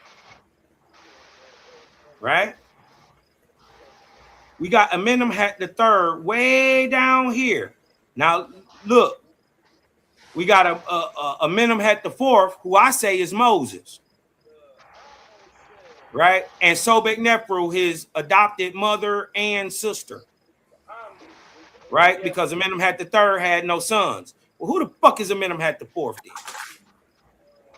K: Right? We got Amenemhat III way down here. Now, look, we got Amenemhat IV, who I say is Moses. right? And Sobek Nefru, his adopted mother and sister, right? Because Amenemhat III had no sons. Well, who the fuck is Amenemhat IV then?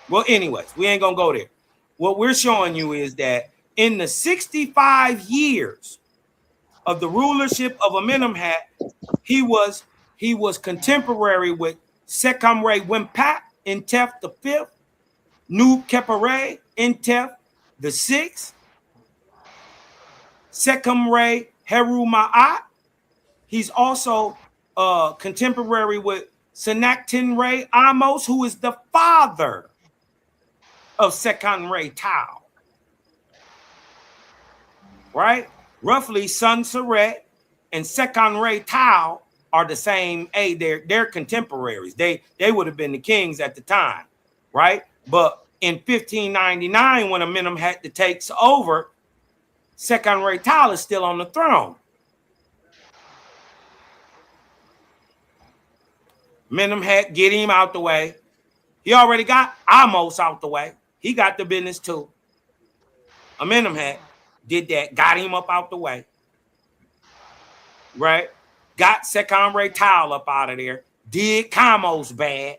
K: Well, anyways, we ain't gonna go there. What we're showing you is that in the 65 years of the rulership of Amenemhat, he was contemporary with Sekamre Wimpat in Tef the fifth, Nu Kepere in Tef the sixth, Sekamre Heru Ma'at. He's also contemporary with Senaktinre Amos, who is the father of Sekanre Tao. Right? Roughly, Sun Saret and Sekanre Tao are the same age. They're contemporaries. They would have been the kings at the time, right? But in 1599, when Amenemhat takes over, Sekanre Tao is still on the throne. Amenemhat, get him out the way. He already got Amos out the way. He got the business too. Amenemhat did that, got him up out the way. Right? Got Sekamre Tao up out of there. Did Kamos bad.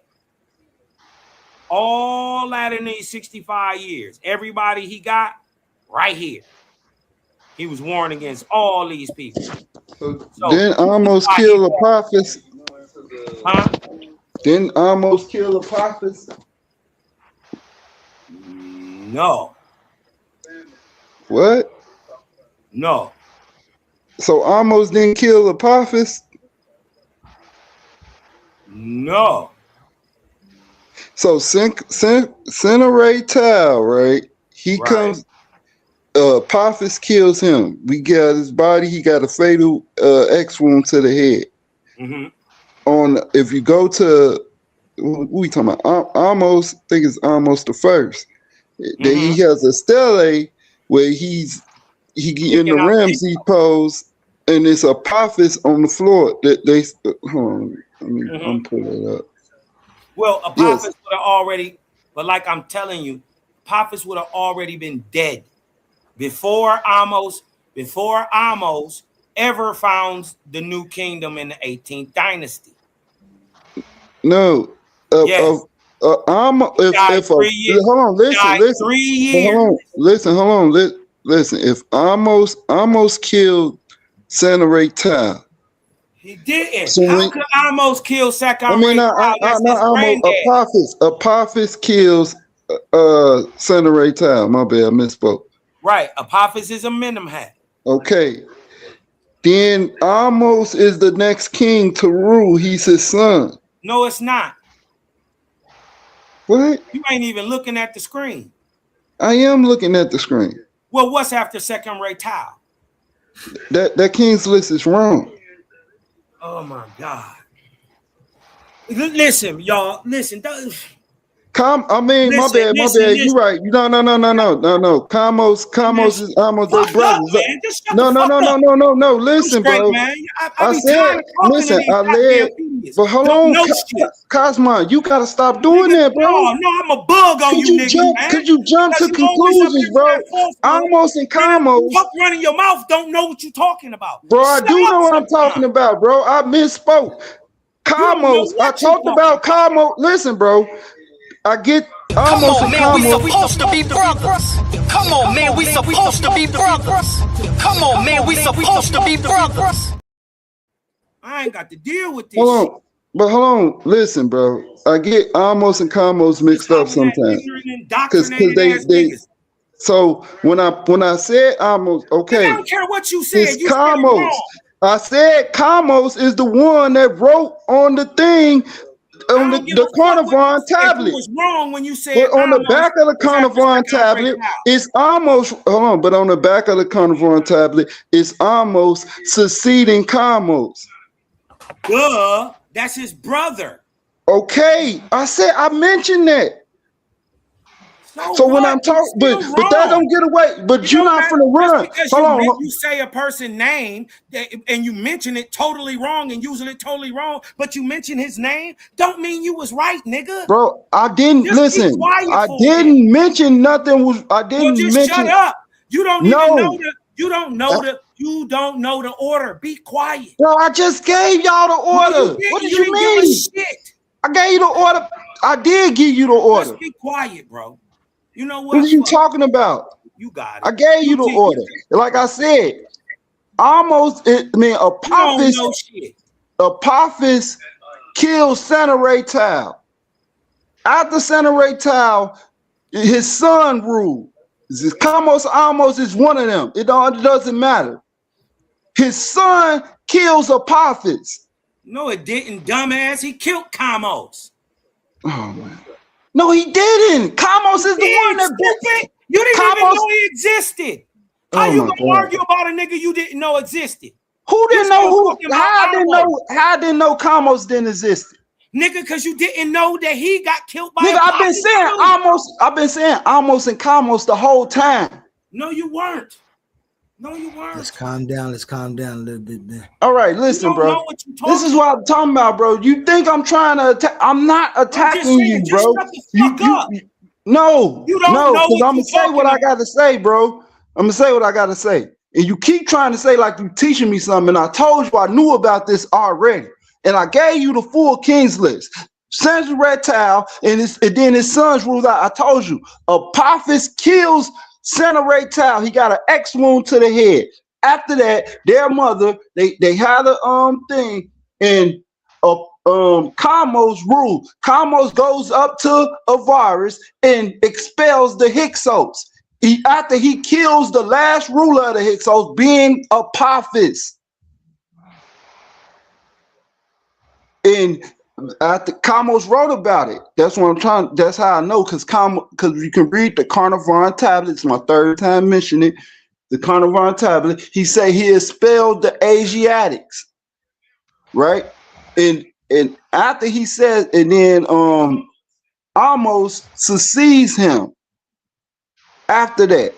K: All that in these 65 years. Everybody he got right here. He was warned against all these people.
M: So then almost kill Apophis.
K: Huh?
M: Didn't almost kill Apophis?
K: No.
M: What?
K: No.
M: So almost didn't kill Apophis?
K: No.
M: So Senare Tao, right? He comes, Apophis kills him. We got his body, he got a fatal X wound to the head. On if you go to what we talking about? Almost, I think it's almost the first. That he has a stele where he in the rims he posed, and it's Apophis on the floor that they hold on, I'm pulling it up.
K: Well, Apophis would have already, but like I'm telling you, Apophis would have already been dead before Amos ever found the new kingdom in the 18th dynasty.
M: No.
K: Yes.
M: Hold on, listen. If Amos killed Senare Tao.
K: He didn't.
M: So
K: how could Amos kill Sekamre Tao?
M: Apophis kills Senare Tao. My bad, I misspoke.
K: Right. Apophis is Amenemhat.
M: Okay. Then Amos is the next king to rule. He's his son.
K: No, it's not.
M: What?
K: You ain't even looking at the screen.
M: I am looking at the screen.
K: Well, what's after Sekamre Tao?
M: That king's list is wrong.
K: Oh my God. Listen, y'all. Listen.
M: My bad. You right. No. Kamos is almost their brothers. No. Listen, bro. I said, listen, I led. But hold on, Cosmo, you gotta stop doing that, bro.
K: No, I'm a bug on you, nigga, man.
M: Could you jump to conclusions, bro? Amos and Kamos.
K: Fuck running your mouth, don't know what you're talking about.
M: Bro, I do know what I'm talking about, bro. I misspoke. Kamos, I talked about Kamos. Listen, bro. I get almost
C: Come on, man, we supposed to be brothers. Come on, man, we supposed to be brothers. Come on, man, we supposed to be brothers.
K: I ain't got to deal with this.
M: Hold on. Listen, bro. I get Amos and Kamos mixed up sometimes. Because they. So when I said Amos, okay.
K: I don't care what you said.
M: It's Kamos. I said Kamos is the one that wrote on the thing. On the Carnarvon tablet.
K: It was wrong when you said
M: on the back of the Carnarvon tablet, it's almost but on the back of the Carnarvon tablet, it's almost succeeding Kamos.
K: Duh, that's his brother.
M: Okay, I mentioned that.
K: So
C: So when
K: what?
C: I'm
K: You
C: talking,
K: still
C: but that
K: wrong.
C: don't get away. But
K: It
C: you're
K: don't
C: not
K: matter.
C: finna
K: Just
C: run.
K: because
C: Hold on.
K: you say a person's name and you mention it totally wrong and using it totally wrong, but you mention his name, don't mean you was right, nigga.
C: Bro, I didn't
K: Just be
C: listen.
K: quiet
C: I
K: for a minute.
C: didn't mention nothing was I
K: Well,
C: didn't
K: just shut
C: mention
K: up. You don't even know
C: no.
K: you don't know the order. Be quiet.
C: Bro, I just gave y'all the
K: No, you
C: order. What
K: didn't.
C: did
K: You
C: you
K: didn't give a
C: mean?
K: shit.
C: I gave you the order. I did give you the order.
K: Just be quiet, bro. You know
C: What are
K: what?
C: you
K: Fuck.
C: talking about?
K: You got
C: I
K: it.
C: gave you the order. Like I said,
K: You don't know shit.
C: Apophis killed Santa Ray Tao. After Santa Ray Tao, his son ruled. Kamos Amos is one of them. It doesn't matter. His son kills Apophis.
K: No, it didn't, dumbass. He killed Kamos.
C: Oh man. No, he didn't. Kamos is the one that
K: stupid. You didn't even know he existed. How
C: Oh
K: you
C: my
K: gonna
C: God.
K: argue about a nigga you didn't know existed?
C: Who didn't know who? How
K: I
C: didn't know Kamos didn't exist?
K: Nigga, because you didn't know that he got killed by
C: Nigga, I've been saying Amos and Kamos the whole time.
K: No, you weren't. No, you weren't.
D: Let's calm down. Let's calm down a little bit, man.
C: All right, listen, bro. This is what I'm talking about, bro. You think I'm trying to attack? I'm not attacking you, bro. No,
K: You don't know
C: because
K: what
C: I'm gonna
K: you're
C: say what I gotta say, bro. I'm gonna say what I gotta say. And you keep trying to say like you teaching me something. I told you I knew about this already. And I gave you the full King's list. Sandra Reptile and then his sons ruled out. I told you, Apophis kills Santa Reptile. He got an X wound to the head. After that, their mother, they had a thing, and Kamos ruled. Kamos goes up to Avaris and expels the Hyksos. After he kills the last ruler of the Hyksos, being Apophis. And after Kamos wrote about it. That's what I'm trying. That's how I know, because you can read the Carnarvon tablet. It's my third time mentioning it. The Carnarvon tablet. He said he expelled the Asiatics, right? And after he says, and then almost succeeds him. After that.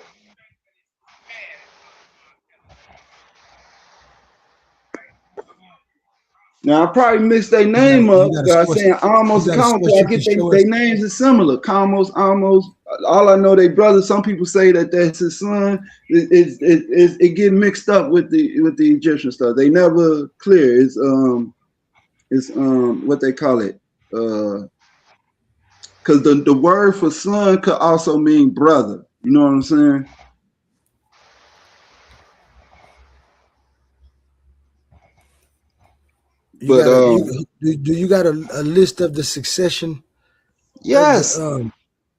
C: Now I probably mixed their name up by saying almost Kamos. I get their names are similar. Kamos, almost. All I know, they brothers. Some people say that that's his son. It get mixed up with the Egyptian stuff. They never clear. It's what they call it. Because the word for son could also mean brother. You know what I'm saying?
D: Do you got a list of the succession?
C: Yes.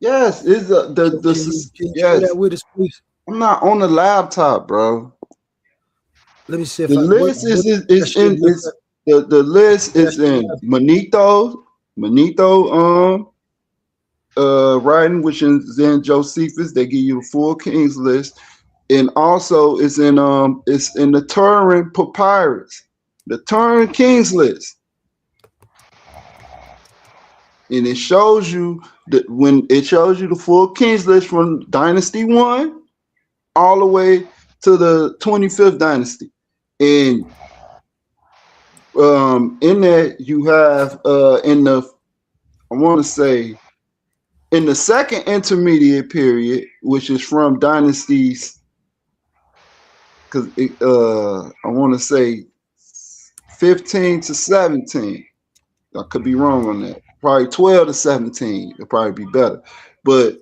C: Yes. Is the
D: can you
C: yes.
D: share that with us, please?
C: I'm not on the laptop, bro.
D: Let me see if
C: the list is in the list is in Manito writing, which is in Josephus. They give you the full King's list, and also it's in the Turin Papyrus, the Turin King's list, and it shows you that when it shows you the full King's list from Dynasty 1 all the way to the 25th dynasty. And in that you have in the second intermediate period, which is from dynasties, because I want to say 15 to 17. I could be wrong on that. Probably 12 to 17. It'll probably be better. But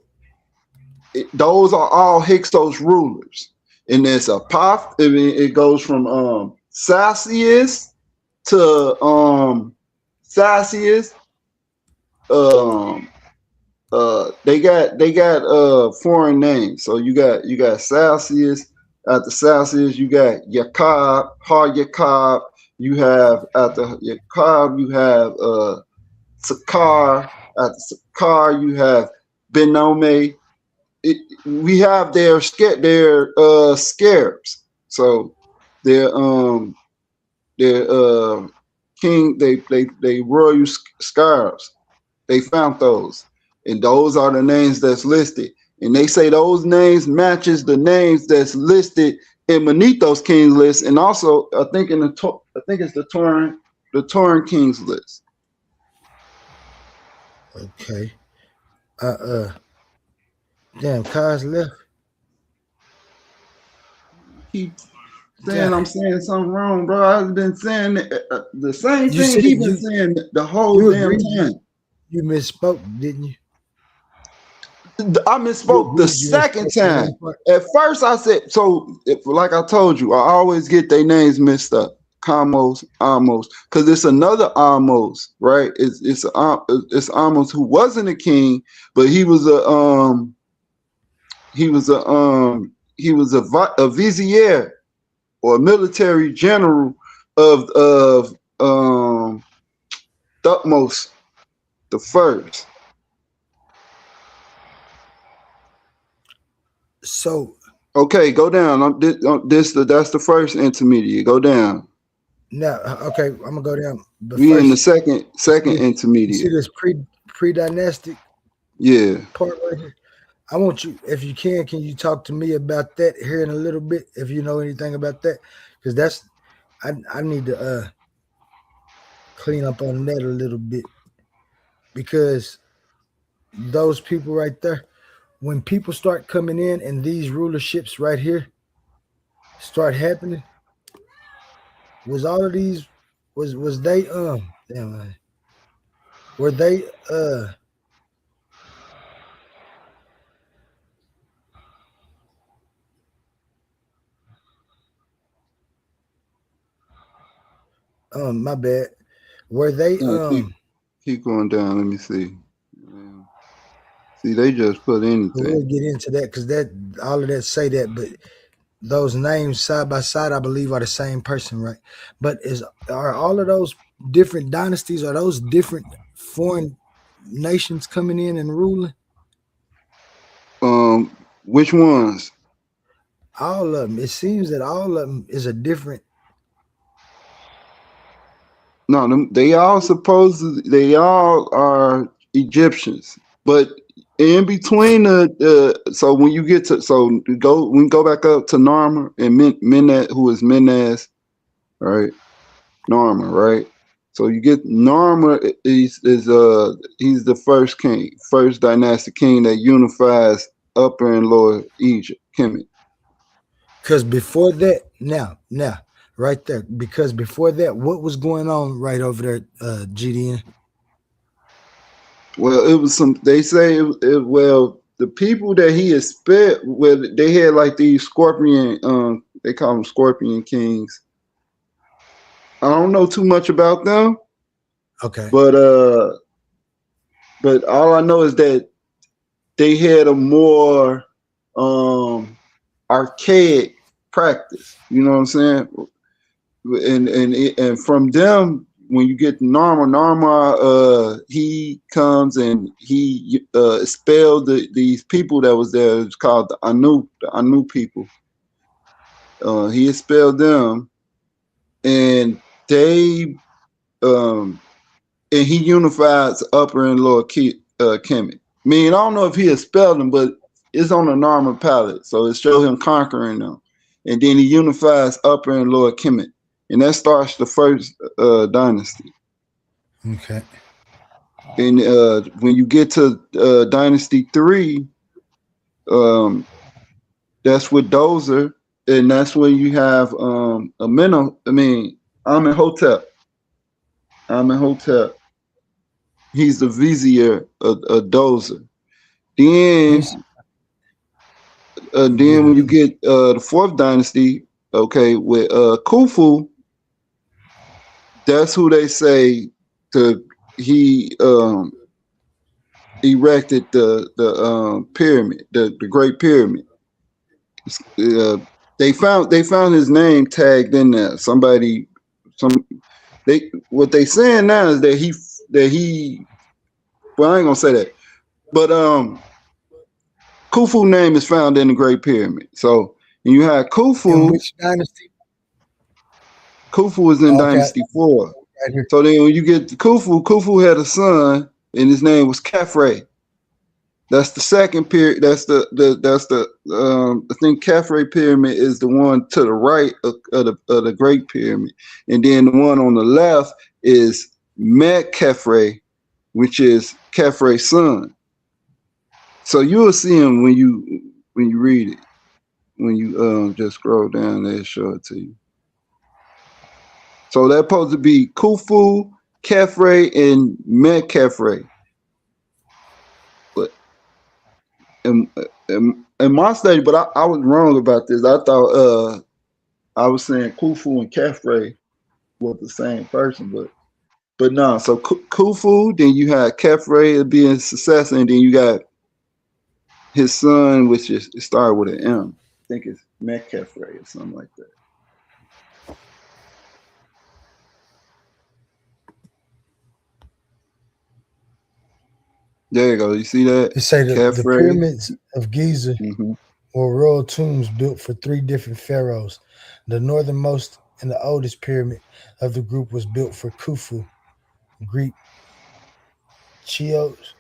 C: those are all Hyksos rulers. And there's it goes from Sassius to Sassius. They got foreign names. So you got Sassius. After Sassius, you got Yakab, Har Yakab. You have after Yakab, you have Sakar. After Sakar, you have Benome. We have their scarabs. So their king, they royal scarabs. They found those.
M: and those are the names that's listed. And they say those names matches the names that's listed in Maneto's Kings list, and also I think it's the Tauran Kings list.
D: Okay. Damn, Kaz left.
M: Keep saying I'm saying something wrong, bro. I've been saying the same thing he been saying the whole damn time.
D: You misspoke, didn't you?
M: I misspoke the second time. At first, I said like I told you, I always get their names mixed up. Kamos, Amos, because it's another Amos, right? It's Amos who wasn't a king, but he was a vizier or a military general of Thutmose the first.
D: So
M: okay, go down. That's the first intermediate. Go down.
D: Now, okay, I'm gonna go down.
M: But we in the second intermediate.
D: You see this pre-dynastic part right here? I want you, if you can you talk to me about that here in a little bit, if you know anything about that, because that's I need to clean up on that a little bit, because those people right there, when people start coming in and these rulerships right here start happening, was all of these was they were they my bad. Were they
M: keep going down, let me see. See, they just put anything.
D: We'll get into that because that all of that say that, but those names side by side, I believe, are the same person, right? But are all of those different dynasties, are those different foreign nations coming in and ruling?
M: Which ones?
D: All of them. It seems that all of them is a different.
M: No, they all are Egyptians, but in between so when you get to we go back up to Narmer and Menaz, who is Menaz, right? Narmer, right? So you get Narmer he's the first king, first dynastic king that unifies Upper and Lower Egypt, Kemet.
D: Because before that, now, right there, because before that, what was going on right over there, GDN?
M: Well, it was they say, well, the people that he had spent, they had like these scorpion, they call them scorpion kings. I don't know too much about them.
D: Okay.
M: But all I know is that they had a more archaic practice. You know what I'm saying? And from them, when you get to Narmer, he comes and he expelled these people that was there. It's called the Anu people. He expelled them, and they and he unifies Upper and Lower Kemet. I mean, I don't know if he expelled them, but it's on the Narmer palette, so it shows him conquering them, and then he unifies Upper and Lower Kemet. And that starts the first dynasty.
D: Okay.
M: And when you get to Dynasty 3, that's with Dozer, and that's when you have Amenhotep. Amenhotep. He's the vizier of Dozer. Then when you get the fourth dynasty, okay, with Khufu, that's who they say he erected the pyramid, the Great Pyramid. They found his name tagged in there. What they saying now is that he well, I ain't gonna say that, but Khufu name is found in the Great Pyramid. So you have Khufu.
D: In which dynasty?
M: Khufu was in Dynasty 4. Right, so then when you get to Khufu had a son, and his name was Khafre. That's the second period. I think Khafre pyramid is the one to the right of the Great Pyramid, and then the one on the left is Met Khafre, which is Khafre's son. So you'll see him when you read it. When you just scroll down there, show it to you. So that's supposed to be Khufu, Khafre, and Met Khafre. But in my study, but I was wrong about this. I thought I was saying Khufu and Khafre was the same person, but no. So Khufu, then you had Khafre being successor, and then you got his son, which is it started with an M. I think it's Met Khafre or something like that. There you go. You see that?
D: They say the pyramids of Giza were royal tombs built for 3 different pharaohs. The northernmost and the oldest pyramid of the group was built for Khufu, Greek Cheops.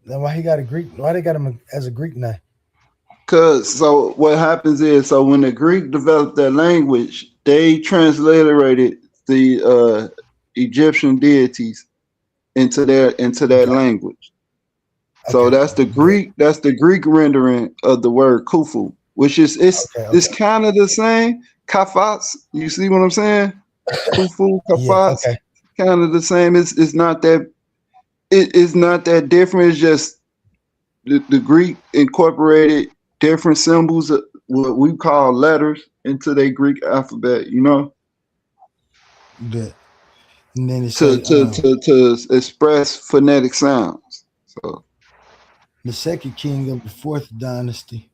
D: Then why he got a Greek? Why they got him as a Greek name?
M: Cause so what happens is when the Greek developed their language, they transliterated the Egyptian deities into their language. So that's the Greek rendering of the word Khufu, which is it's kind of the same. Kafats, you see what I'm saying? Khufu, Kafats, kind of the same. It's not that it's not that different. It's just the Greek incorporated different symbols, what we call letters, into their Greek alphabet. You know.
D: Yeah. And then
M: to express phonetic sounds. So
D: the second king of the 4th dynasty,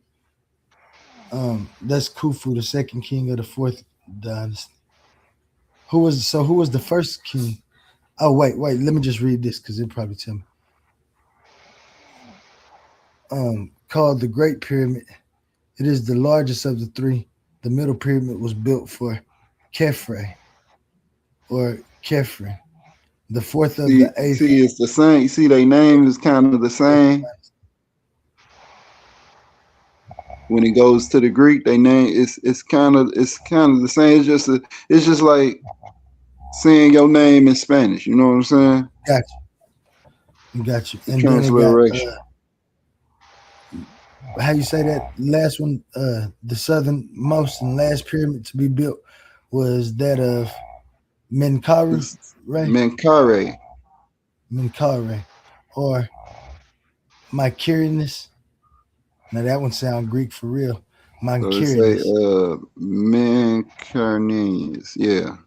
D: that's Khufu, the second king of the 4th dynasty. Who was the first king? Oh wait, let me just read this because it'll probably tell me. Called the Great Pyramid. It is the largest of the 3. The middle pyramid was built for Khafre or Khafre. The 4th of the 8th.
M: See, it's the same. You see, their name is kind of the same. When it goes to the Greek, they name it's kind of the same. It's just like saying your name in Spanish. You know what I'm saying?
D: Got you.
M: The
D: And
M: transliteration.
D: then it got, how you say that last one? The southernmost and last pyramid to be built was that of Menkaure, right? Menkaure, or Mycerinus. Now that one sounds Greek for real. Mycerinus.
M: So Menkaure, yeah.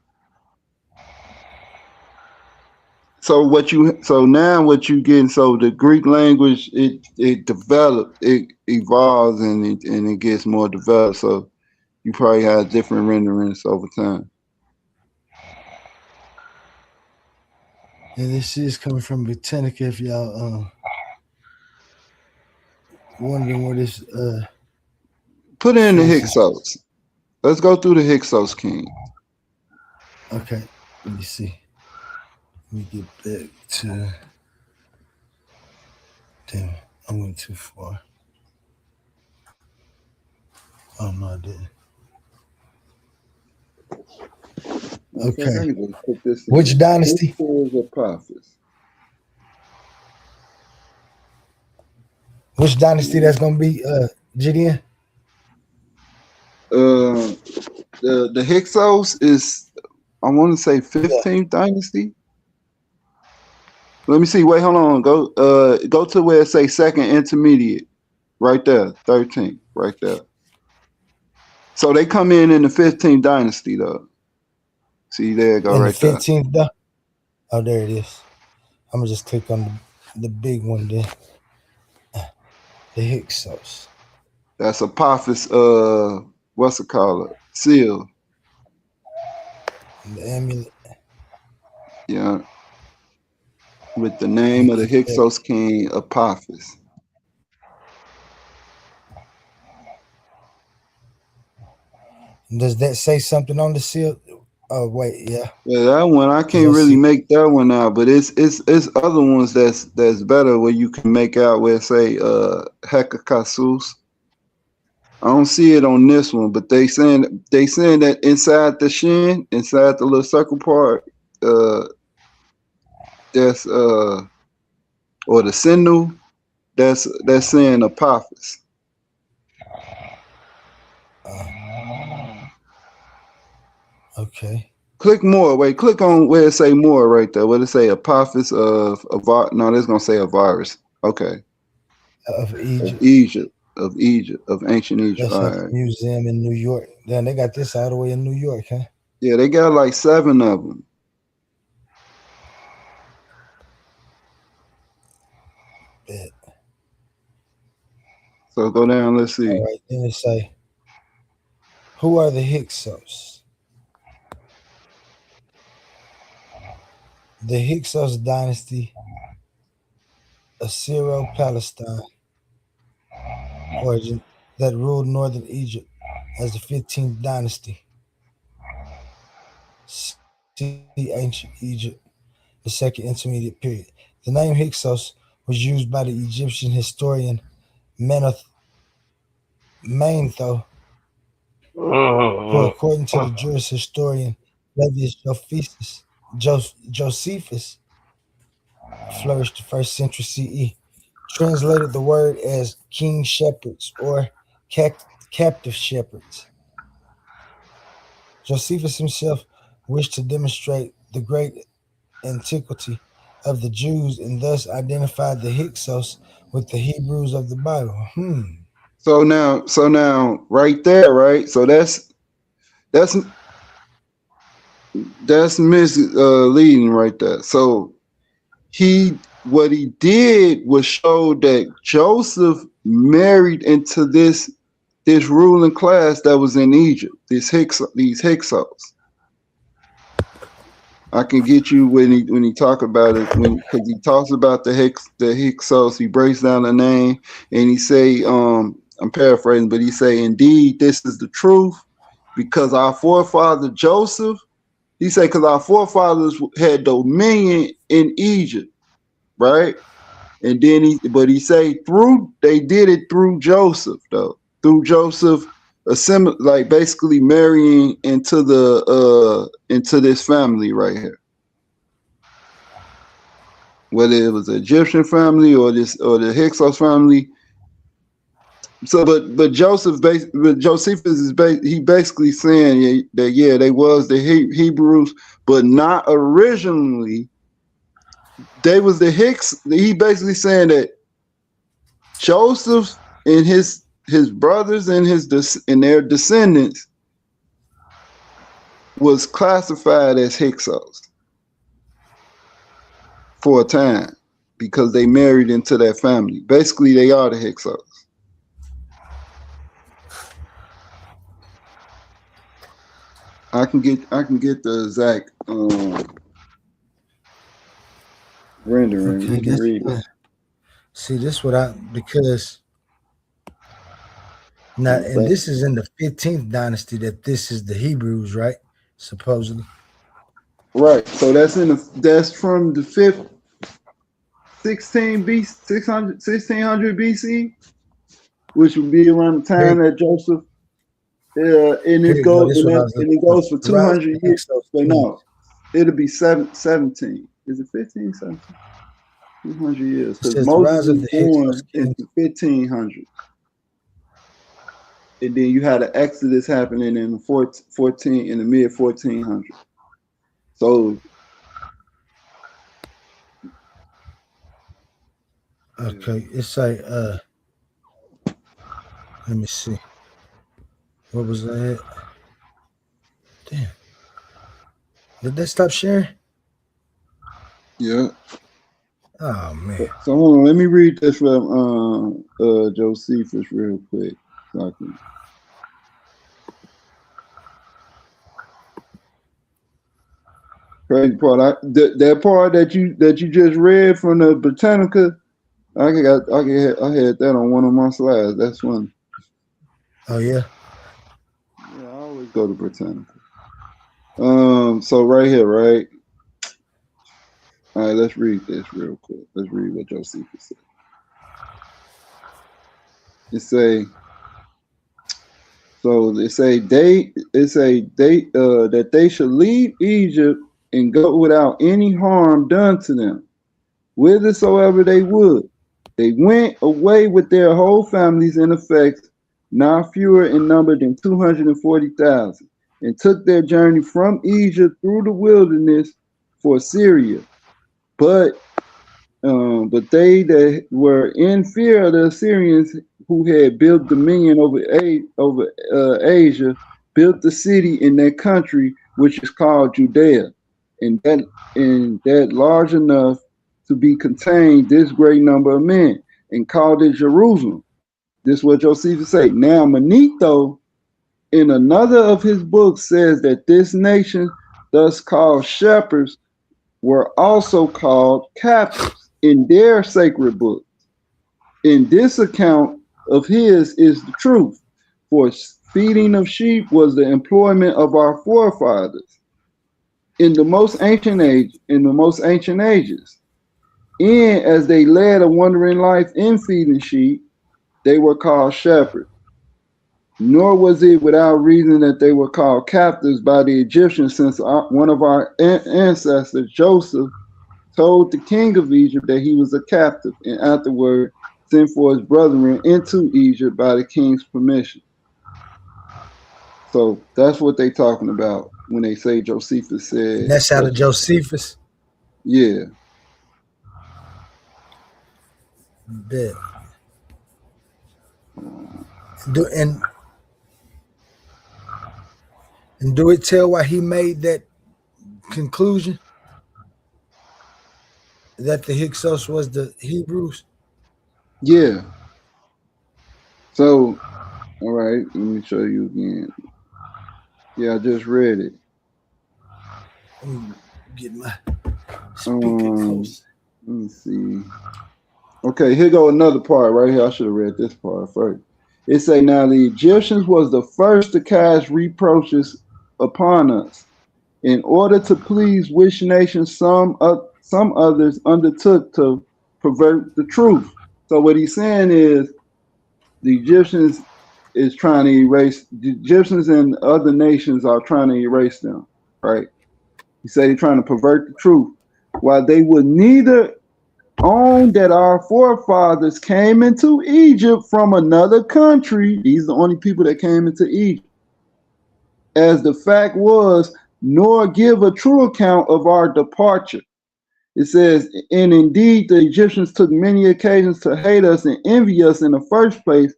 M: So now what you getting? So the Greek language it developed, it evolves, and it gets more developed. So you probably have different renderings over time.
D: And this is coming from Britannica. If y'all wondering what this
M: put in the Hyksos. Let's go through the Hyksos king.
D: Okay, let me see. Let me get back to. Damn, I went too far. Oh no, I didn't. Okay. Which dynasty? Which dynasty that's gonna be Gideon?
M: The Hyksos is, I want to say 15th dynasty. Let me see. Wait, hold on. Go to where it say second intermediate. Right there, 13th, right there. So they come in the 15th dynasty though. See, there you go, right there.
D: 15th though. Oh, there it is. I'm gonna just click on the big one there. The Hyksos.
M: That's Apophis. What's it called? Seal.
D: The amulet.
M: Yeah. With the name of the Hyksos king, Apophis.
D: Does that say something on the seal? Oh wait, yeah.
M: Yeah, that one I
D: Cause
M: can't
D: I
M: really
D: see.
M: make that one out, but it's other ones that's better where you can make out where it say Hekakasus. I don't see it on this one, but they saying that inside the shin, inside the little circle part, uh that's or the sinew, that's saying Apophis.
D: Okay.
M: Click more. Wait, click on where it say more right there. Where it say Apophis of no, that's gonna say a virus. Okay.
D: Of
M: Of
D: Egypt.
M: Egypt. Of Egypt. Of ancient Egypt.
D: That's
M: All
D: at the
M: right.
D: museum in New York. Then they got this all the way in New York, huh?
M: Yeah, they got like 7 of them.
D: Bet.
M: So go down, let's
D: All
M: see.
D: right. Then it say, who are the Hyksos? The Hyksos dynasty of Syro-Palestine origin that ruled northern Egypt as the 15th dynasty. See ancient Egypt, the second intermediate period. The name Hyksos was used by the Egyptian historian Manetho, who, according to the Jewish historian Flavius Josephus, flourished the first century CE, translated the word as king shepherds or captive shepherds. Josephus himself wished to demonstrate the great antiquity of the Jews and thus identified the Hyksos with the Hebrews of the Bible.
M: So now right there, right? So that's misleading right there. So what he did was show that Joseph married into this ruling class that was in Egypt, these Hyksos. I can get you when he talk about it because he talks about the Hyksos. He breaks down the name and he say, I'm paraphrasing, but he say, indeed, this is the truth because our forefather Joseph, he said, because our forefathers had dominion in Egypt, right? And then he say they did it through Joseph though, through Joseph, like basically marrying into this family right here, whether it was the Egyptian family or the Hyksos family. So, but Josephus is he basically saying that they was the Hebrews, but not originally. They was the Hicks. He basically saying that Joseph and his brothers and their descendants was classified as Hyksos for a time because they married into that family. Basically, they are the Hyksos. I can get the exact rendering.
D: Okay,
M: We can read it.
D: See, this because now, and this is in the 15th dynasty that this is the Hebrews, right? Supposedly.
M: Right. So that's from the 1600 BC, which would be around the time that Joseph. And
D: Here
M: it
D: you go.
M: goes
D: This is what I was
M: and
D: looking
M: it
D: for.
M: goes for
D: The rise of
M: 200
D: the
M: years.
D: Hyksos
M: But
D: kings.
M: no, it'll be 17. Is it 15, 17? 200 years.
D: It
M: Because
D: says the
M: Moses
D: rise of
M: was
D: the Hyksos
M: born
D: kings.
M: into 1500. And then you had an Exodus happening in the mid 1400s. So
D: Okay, it's like let me see. What was that? Damn. Did they stop sharing?
M: yeah.
D: Oh man.
M: So hold on, let me read this from Josephus real quick. So I can. Crazy part. That part that you just read from the Britannica, I had that on one of my slides. That's one.
D: Oh yeah.
M: Yeah, I always go to Britannica. So right here, right? All right, let's read this real quick. Let's read what Josephus said. It say, so that they should leave Egypt and go without any harm done to them, whithersoever they would. They went away with their whole families in effect, not fewer in number than 240,000, and took their journey from Egypt through the wilderness for Syria. But they that were in fear of the Assyrians, who had built dominion over Asia, built the city in that country which is called Judea, and that large enough to be contained this great number of men, and called it Jerusalem. This is what Josephus say. Now Manetho, in another of his books, says that this nation, thus called shepherds, were also called captives in their sacred book. In this account of his is the truth, for feeding of sheep was the employment of our forefathers in the most ancient ages. And as they led a wandering life in feeding sheep, they were called shepherds. Nor was it without reason that they were called captives by the Egyptians, since one of our ancestors, Joseph, told the king of Egypt that he was a captive, and afterward sent for his brethren into Egypt by the king's permission. So that's what they talking about when they say Josephus said.
D: And that's out of Josephus.
M: Yeah.
D: Bet. And do it tell why he made that conclusion that the Hyksos was the Hebrews?
M: Yeah. So, all right, let me show you again. Yeah, I just read it.
D: Let me get my speaker close.
M: Let me see. Okay, here go another part right here. I should have read this part first. It say, now the Egyptians was the first to cast reproaches upon us, in order to please which nation some others undertook to pervert the truth. So what he's saying is the Egyptians is trying to erase the Egyptians, and other nations are trying to erase them, right? He said he's trying to pervert the truth, while they would neither own that our forefathers came into Egypt from another country. These are the only people that came into Egypt, as the fact was, nor give a true account of our departure. It says, and indeed the Egyptians took many occasions to hate us and envy us in the first place,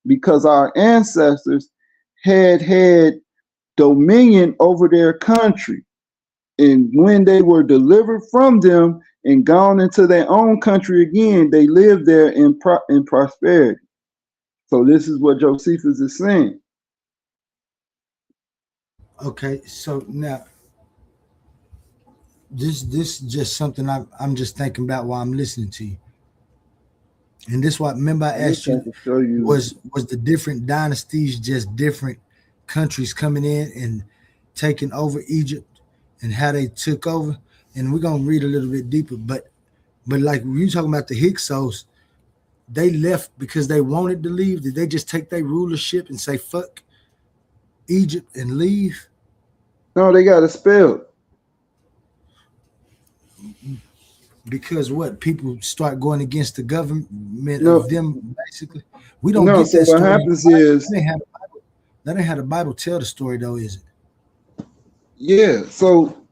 M: because our ancestors had dominion over their country. And when they were delivered from them and gone into their own country again, they lived there in prosperity. So this is what Josephus is saying.
D: Okay, so now this is just something I'm just thinking about while I'm listening to you. And this what remember I asked you, was the different dynasties just different countries coming in and taking over Egypt and how they took over? And we're gonna read a little bit deeper, but like you talking about the Hyksos, they left because they wanted to leave. Did they just take their rulership and say fuck Egypt and leave?
M: No, they got expelled.
D: Because what, people start going against the government of them, basically. We don't get
M: so
D: that story.
M: What happens is
D: that ain't how the Bible tell the story, though, is it?
M: Yeah. So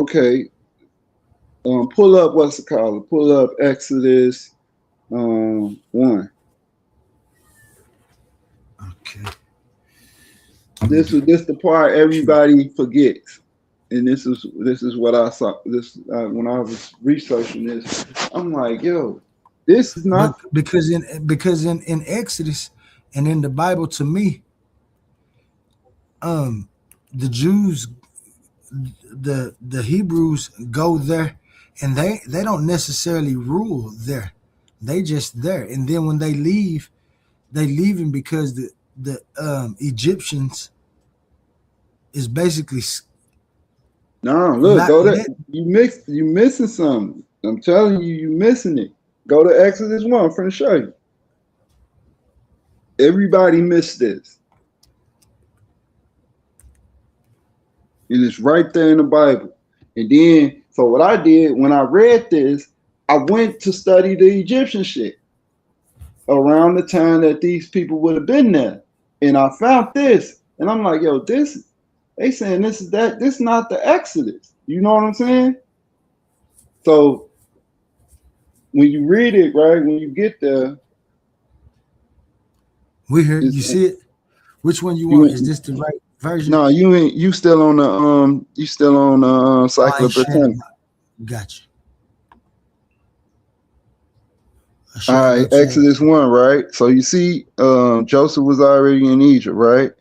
M: okay, pull up what's it called? Pull up Exodus 1.
D: Okay.
M: This the part everybody forgets. And this is what I saw. When I was researching this, I'm like, yo, this is not
D: because in Exodus and in the Bible, to me, the Jews, the Hebrews go there, and they don't necessarily rule there. They just there, and then when they leaving because the Egyptians it's basically
M: No, look,
D: not
M: go to
D: met.
M: you missing something. I'm telling you, you missing it. Go to Exodus 1. I'm finna show you. Everybody missed this. It is right there in the Bible. And then, so what I did when I read this, I went to study the Egyptian shit around the time that these people would have been there. And I found this. And I'm like, yo, they saying this is not the Exodus. You know what I'm saying? So when you read it, right, when you get there,
D: We hear you see it. Which one you want? Is this the right version?
M: No, you still on the Cyclo Britannica.
D: Gotcha.
M: All right, Exodus 1, right? So you see, Joseph was already in Egypt, right?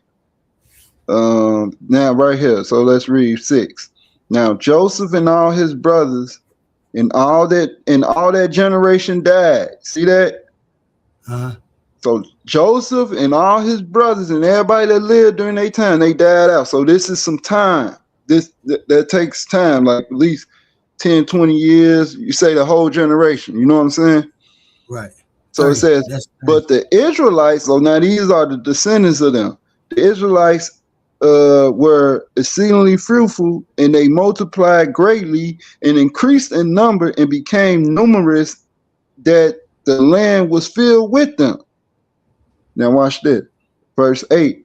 M: Now right here, so let's read 6. Now Joseph and all his brothers and all that generation died. See that? So Joseph and all his brothers and everybody that lived during their time, they died out. So this is some time. That takes time, like at least 10, 20 years. You say the whole generation. You know what I'm saying?
D: Right.
M: So it says, but the Israelites, so now these are the descendants of them. The Israelites were exceedingly fruitful, and they multiplied greatly and increased in number and became numerous, that the land was filled with them. Now watch this, verse 8.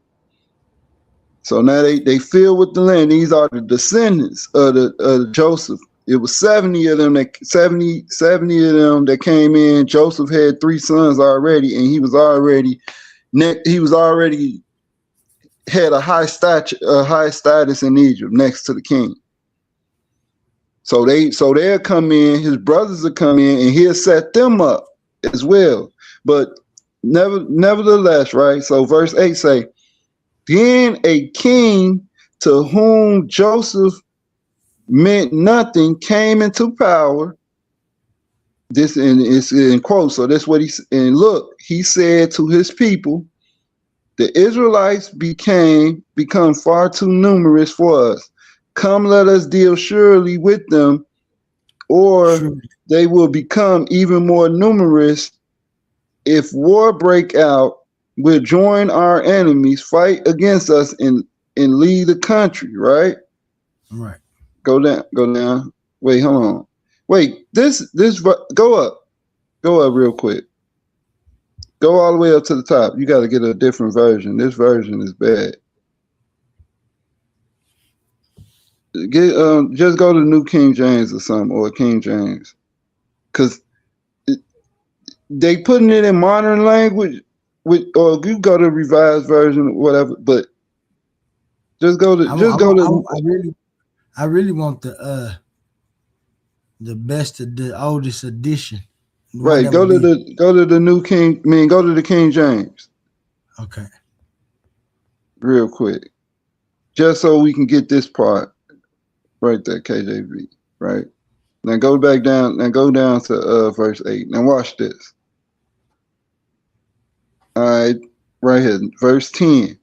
M: So now they filled with the land. These are the descendants of Joseph. It was 70 of them that came in. Joseph had 3 sons already, and he was already had a high status in Egypt next to the king. So they'll come in, his brothers will come in, and he'll set them up as well. But nevertheless, right? So verse 8 say, then a king to whom Joseph meant nothing came into power. This is in quotes. So that's what he said to his people, the Israelites become far too numerous for us. Come, let us deal surely with them, or they will become even more numerous. If war break out, we'll join our enemies, fight against us, and lead the country, right?
D: Right.
M: Go down. Wait, hold on. Wait, this go up real quick. Go all the way up to the top. You got to get a different version. This version is bad. Just go to New King James or something, or King James, because they putting it in modern language. Or you go to Revised Version or whatever. But
D: I really want the best of the oldest edition.
M: Right. Go to the New King. Go to the King James.
D: Okay.
M: Real quick, just so we can get this part right there. KJV. Right. Now go back down. Now go down to verse 8. Now watch this. All right, right here, verse 10.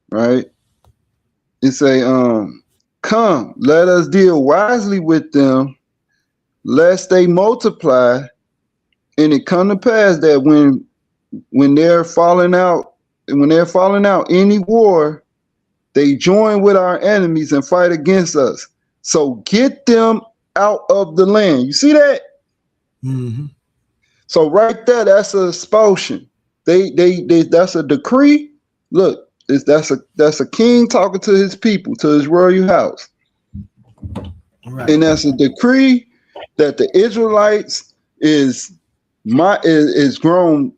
M: Right. It say, come, let us deal wisely with them, lest they multiply. And it come to pass that when they're falling out any war, they join with our enemies and fight against us. So get them out of the land. You see that?
D: Mm-hmm.
M: So right there, that's an expulsion. They that's a decree. Look, that's a king talking to his people, to his royal house. Right. And that's a decree that the Israelites is grown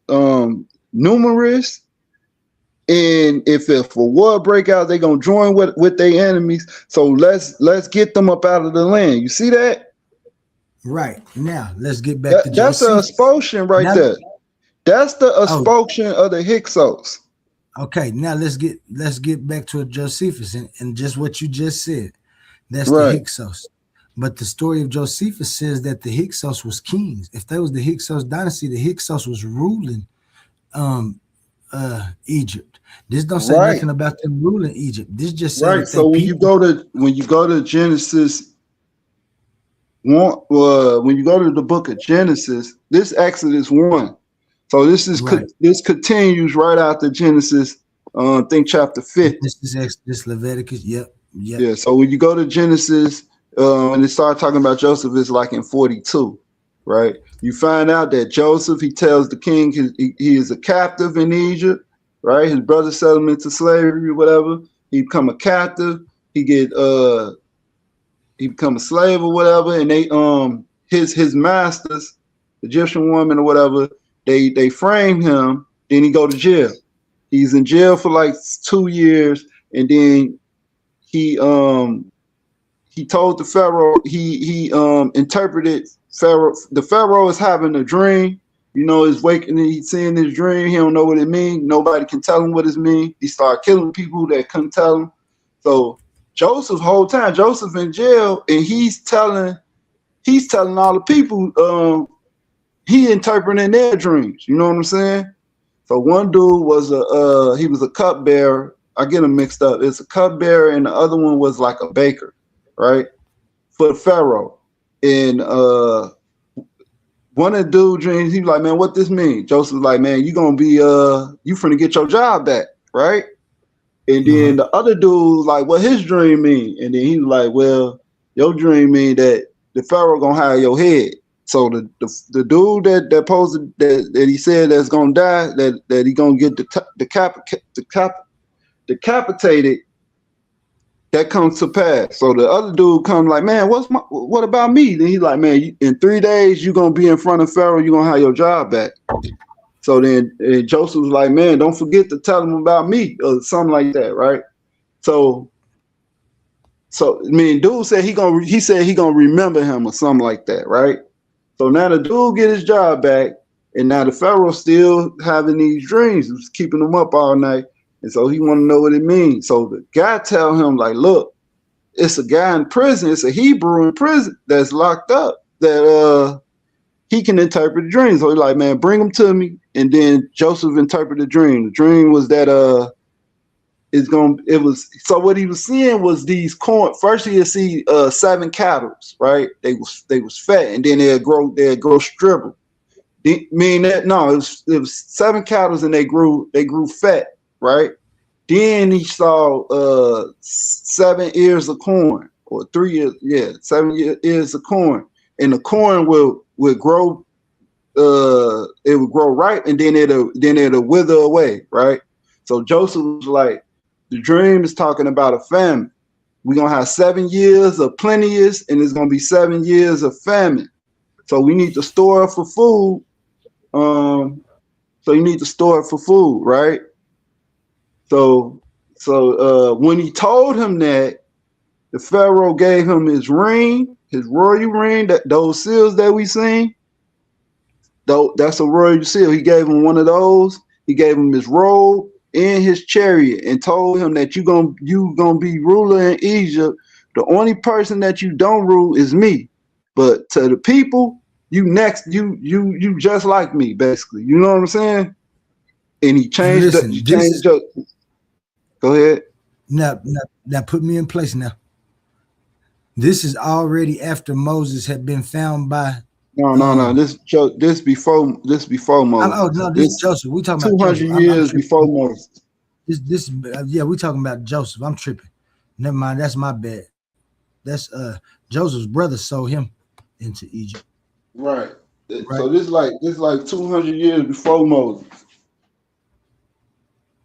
M: numerous, and if a war break out, they're gonna join with their enemies. So let's get them up out of the land. You see that?
D: Right. Now let's get back to
M: that's
D: Josephus.
M: an expulsion right there. That's the expulsion of the Hyksos.
D: Okay, now let's get back to Josephus and just what you just said. That's
M: right.
D: The Hyksos. But the story of Josephus says that the Hyksos was kings. If that was the Hyksos dynasty, the Hyksos was ruling Egypt. This don't say
M: Right.
D: nothing about them ruling Egypt. This just say
M: Right.
D: that
M: So
D: they
M: when
D: people.
M: you go to Genesis one, when you go to the book of Genesis, this Exodus 1. So
D: Right.
M: this continues right after Genesis, I think chapter 50.
D: This Leviticus. Yep. Yep.
M: Yeah. So when you go to Genesis, and they start talking about Joseph, it's like in 42, right? You find out that Joseph, he tells the king he is a captive in Egypt, right? His brother sell him into slavery or whatever. He become a captive. He become a slave or whatever, and they his masters, Egyptian woman or whatever, they frame him. Then he go to jail. He's in jail for like 2 years, and then he told the Pharaoh, he interpreted Pharaoh. The Pharaoh is having a dream. You know, he's waking, he's seeing this dream. He don't know what it means. Nobody can tell him what it means. He started killing people that couldn't tell him. So Joseph, whole time, Joseph in jail, and he's telling all the people, he interpreting their dreams. You know what I'm saying? So one dude was he was a cupbearer. I get them mixed up. It's a cupbearer, and the other one was like a baker, right? For the Pharaoh. And one of the dude dreams, he was like, man, what this mean? Joseph was like, man, you gonna be you finna get your job back, right? And then the other dude like, what his dream mean? And then he was like, well, your dream mean that the Pharaoh gonna hire your head. So the dude that he said that's gonna die, that he gonna get decapitated, that comes to pass. So the other dude comes like, man, what about me? Then he's like, man, in 3 days you're gonna be in front of Pharaoh, you're gonna have your job back. So then Joseph was like, man, don't forget to tell him about me or something like that, right? So I mean, dude said he gonna remember him or something like that, right? So now the dude get his job back, and now the Pharaoh still having these dreams, was keeping him up all night, and so he want to know what it means. So the guy tell him like, look, it's a guy in prison, it's a Hebrew in prison that's locked up that he can interpret the dreams. So he's like, man, bring him to me. And then Joseph interpreted the dream. The dream was that so what he was seeing was these corn. First he'd see 7 cattle, right? They was fat, and then they'd grow stribble. Mean that no, it was 7 cattle and they grew fat, right? Then he saw 7 ears of corn, or 3 years, 7 ears of corn, and the corn would grow. It would grow ripe, and then it'll wither away, right? So Joseph was like, the dream is talking about a famine. We're gonna have 7 years of plenteous, and it's gonna be 7 years of famine. So we need to store it for food. So you need to store it for food, right? So when he told him that, the Pharaoh gave him his ring, his royal ring, those seals that we seen. Though that's a royal seal. He gave him one of those. He gave him his robe and his chariot, and told him that you gonna be ruler in Egypt. The only person that you don't rule is me. But to the people, you just like me, basically. You know what I'm saying? And he changed. Go ahead.
D: Now put me in place now. This is already after Moses had been found by.
M: No. This before Moses.
D: Oh no, this is Joseph. We talking about
M: 200 years before Moses.
D: This we talking about Joseph. I'm tripping. Never mind. That's my bad. That's Joseph's brother sold him into Egypt.
M: Right. So this like 200 years before Moses.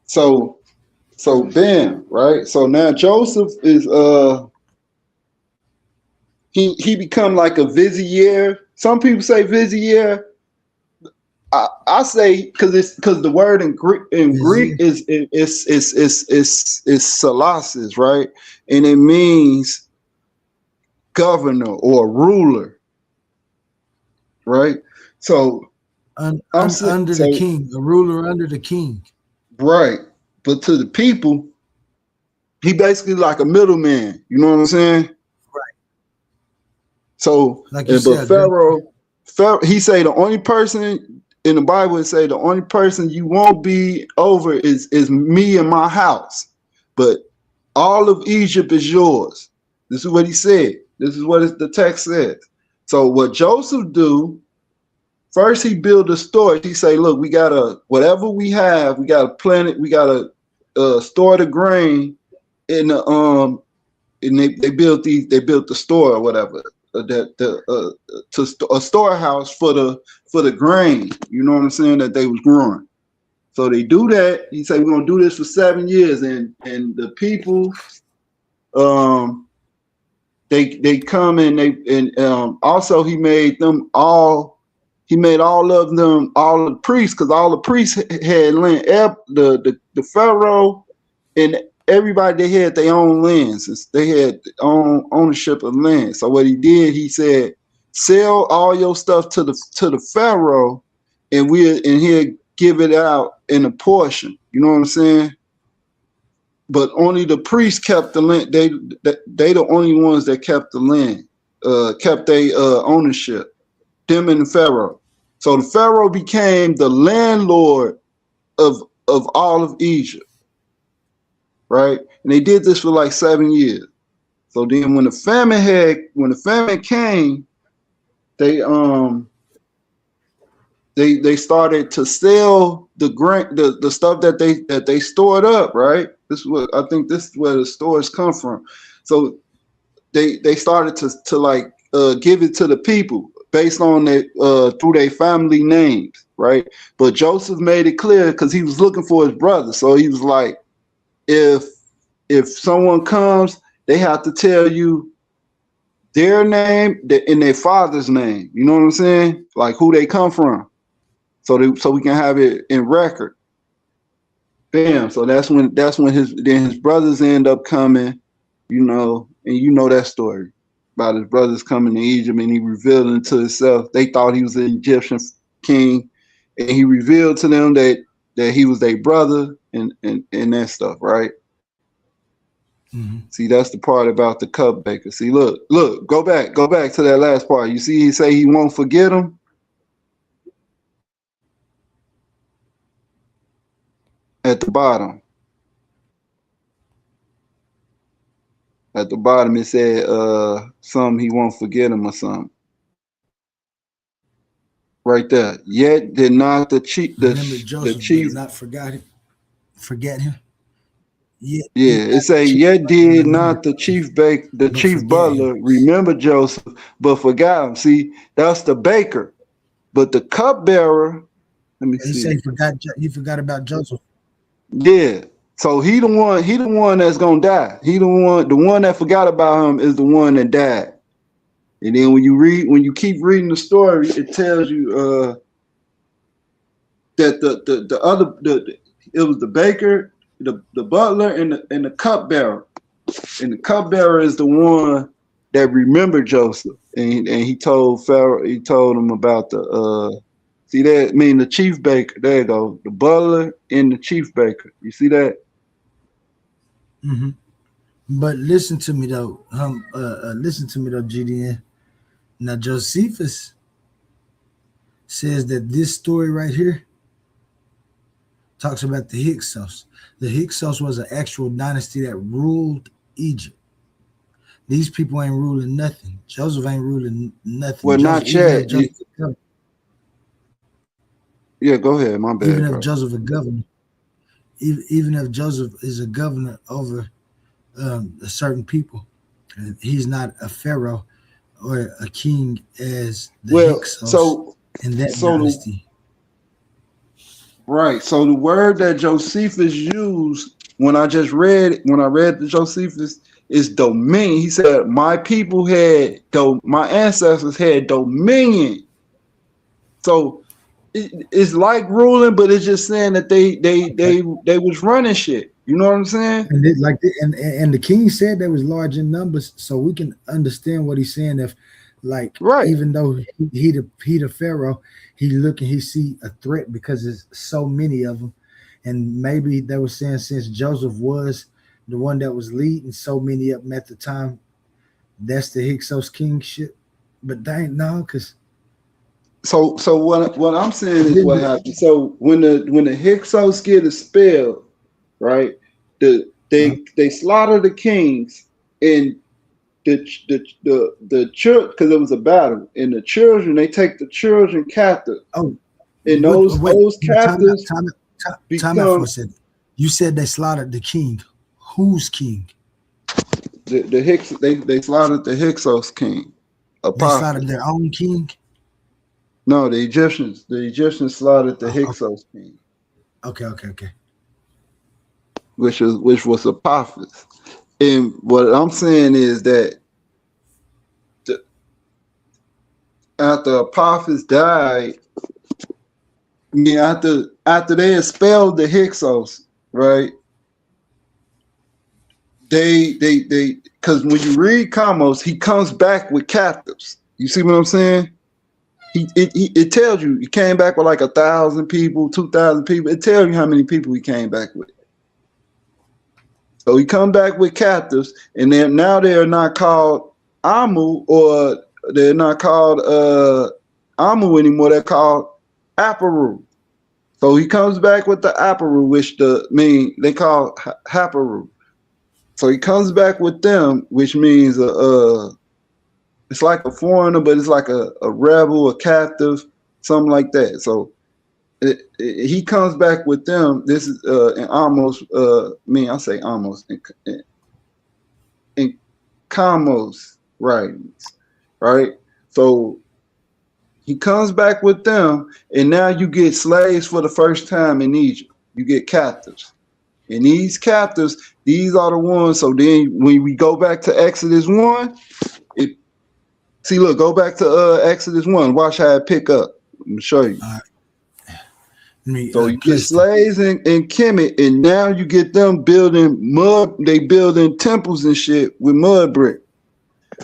M: So bam, right? So now Joseph is he become like a vizier. Some people say vizier. I say because the word in Greek is salasis, right? And it means governor or ruler, right? So
D: under the king, a ruler under the king,
M: right? But to the people, he basically like a middleman. You know what I'm saying?
D: Right.
M: So,
D: like you
M: but
D: said,
M: Pharaoh, he say the only person in the Bible it say the only person you won't be over is me and my house, but all of Egypt is yours. This is what he said. This is what the text says. So what Joseph do, first he build a storage. He say, look, we gotta, whatever we have, we gotta plant it, we gotta store the grain in the and they built the store or whatever, a storehouse for the grain, you know what I'm saying, that they was growing. So they do that. He said, we're gonna do this for 7 years, and the people they come and also he made all of them, all the priests, because all the priests had land. The Pharaoh and everybody, they had their own lands. They had own ownership of land. So what he did, he said, sell all your stuff to the Pharaoh, and he'll give it out in a portion. You know what I'm saying? But only the priests kept the land. They the only ones that kept the land, kept their ownership. Them and the Pharaoh. So the Pharaoh became the landlord of all of Egypt, right? And they did this for like 7 years. So then when the famine came, they started to sell the grain, the stuff that they stored up, right? This is where the stores come from. So they started to like give it to the people based on through their family names, right? But Joseph made it clear because he was looking for his brother. So he was like, if someone comes, they have to tell you their name and their father's name. You know what I'm saying? Like who they come from. So we can have it in record. Bam. So that's when his brothers end up coming, you know, and you know that story about his brothers coming to Egypt, and he revealed unto himself. They thought he was an Egyptian king, and he revealed to them that he was their brother and that stuff, right?
D: Mm-hmm.
M: See, that's the part about the cupbaker. See, look, go back to that last part. You see, he say he won't forget him. At the bottom. At the bottom it said something, he won't forget him or something. Right there. Yet did not the chief
D: did not forget him.
M: Yeah, it say, yet did not the chief butler remember Joseph, but forgot him. See, that's the baker. But the cupbearer, let me see.
D: He forgot about Joseph.
M: Yeah. So he the one that's gonna die. The one that forgot about him is the one that died. And then when you keep reading the story, it tells you that it was the baker, the butler, and the cupbearer. And the cupbearer is the one that remembered Joseph. And he told Pharaoh, he told him about the see that? I mean the chief baker. There you go. The butler and the chief baker. You see that?
D: Mm-hmm. But listen to me though, GDN. Now Josephus says that this story right here talks about the Hyksos. The Hyksos was an actual dynasty that ruled Egypt. These people ain't ruling nothing. Joseph ain't ruling nothing.
M: Well, not yet. Yeah, go ahead. My bad.
D: Even if Joseph a governor, even if Joseph is a governor over a certain people, he's not a pharaoh or a king as the Hyksos in that dynasty.
M: Right. So the word that Josephus used when I read the Josephus is dominion. He said, my people my ancestors had dominion. So it's like ruling, but it's just saying that they was running shit. You know what I'm saying?
D: And the king said they was large in numbers, so we can understand what he's saying. If even though he the pharaoh, he see a threat because there's so many of them, and maybe they were saying since Joseph was the one that was leading so many of them at the time, that's the Hyksos kingship. But they ain't no, because
M: So what I'm saying is what happened. So when the Hyksos get expelled, right? They slaughter the kings and the church, because it was a battle, and the children, they take the children captive.
D: Oh,
M: And
D: wait,
M: those captives
D: time out for
M: become
D: a second. You said they slaughtered the king. Whose king?
M: the Hicks. They slaughtered the Hyksos king,
D: They
M: Apophis.
D: slaughtered their own king.
M: No, the Egyptians. The Egyptians slaughtered the
D: Oh,
M: Hyksos king,
D: okay.
M: which was Apophis. And what I'm saying is that after Apophis died, I mean, after they expelled the Hyksos, right? They because when you read Kamos, he comes back with captives. You see what I'm saying? It tells you he came back with like 1,000 people, 2,000 people. It tells you how many people he came back with. So he come back with captives, and then now they are not called Amu, or they're not called Amu anymore. They're called Aparu. So he comes back with the Aparu, which they call Haparu. So he comes back with them, which means it's like a foreigner, but it's like a rebel, a captive, something like that. So he comes back with them. This is in almost I say almost in Kamos writings, right? So he comes back with them, and now you get slaves for the first time in Egypt. You get captives. And these captives, these are the ones. So then when we go back to Exodus 1, go back to Exodus 1. Watch how it pick up. I'm going to show you. So you get slaves in Kemet, and now you get them building mud. They building temples and shit with mud brick.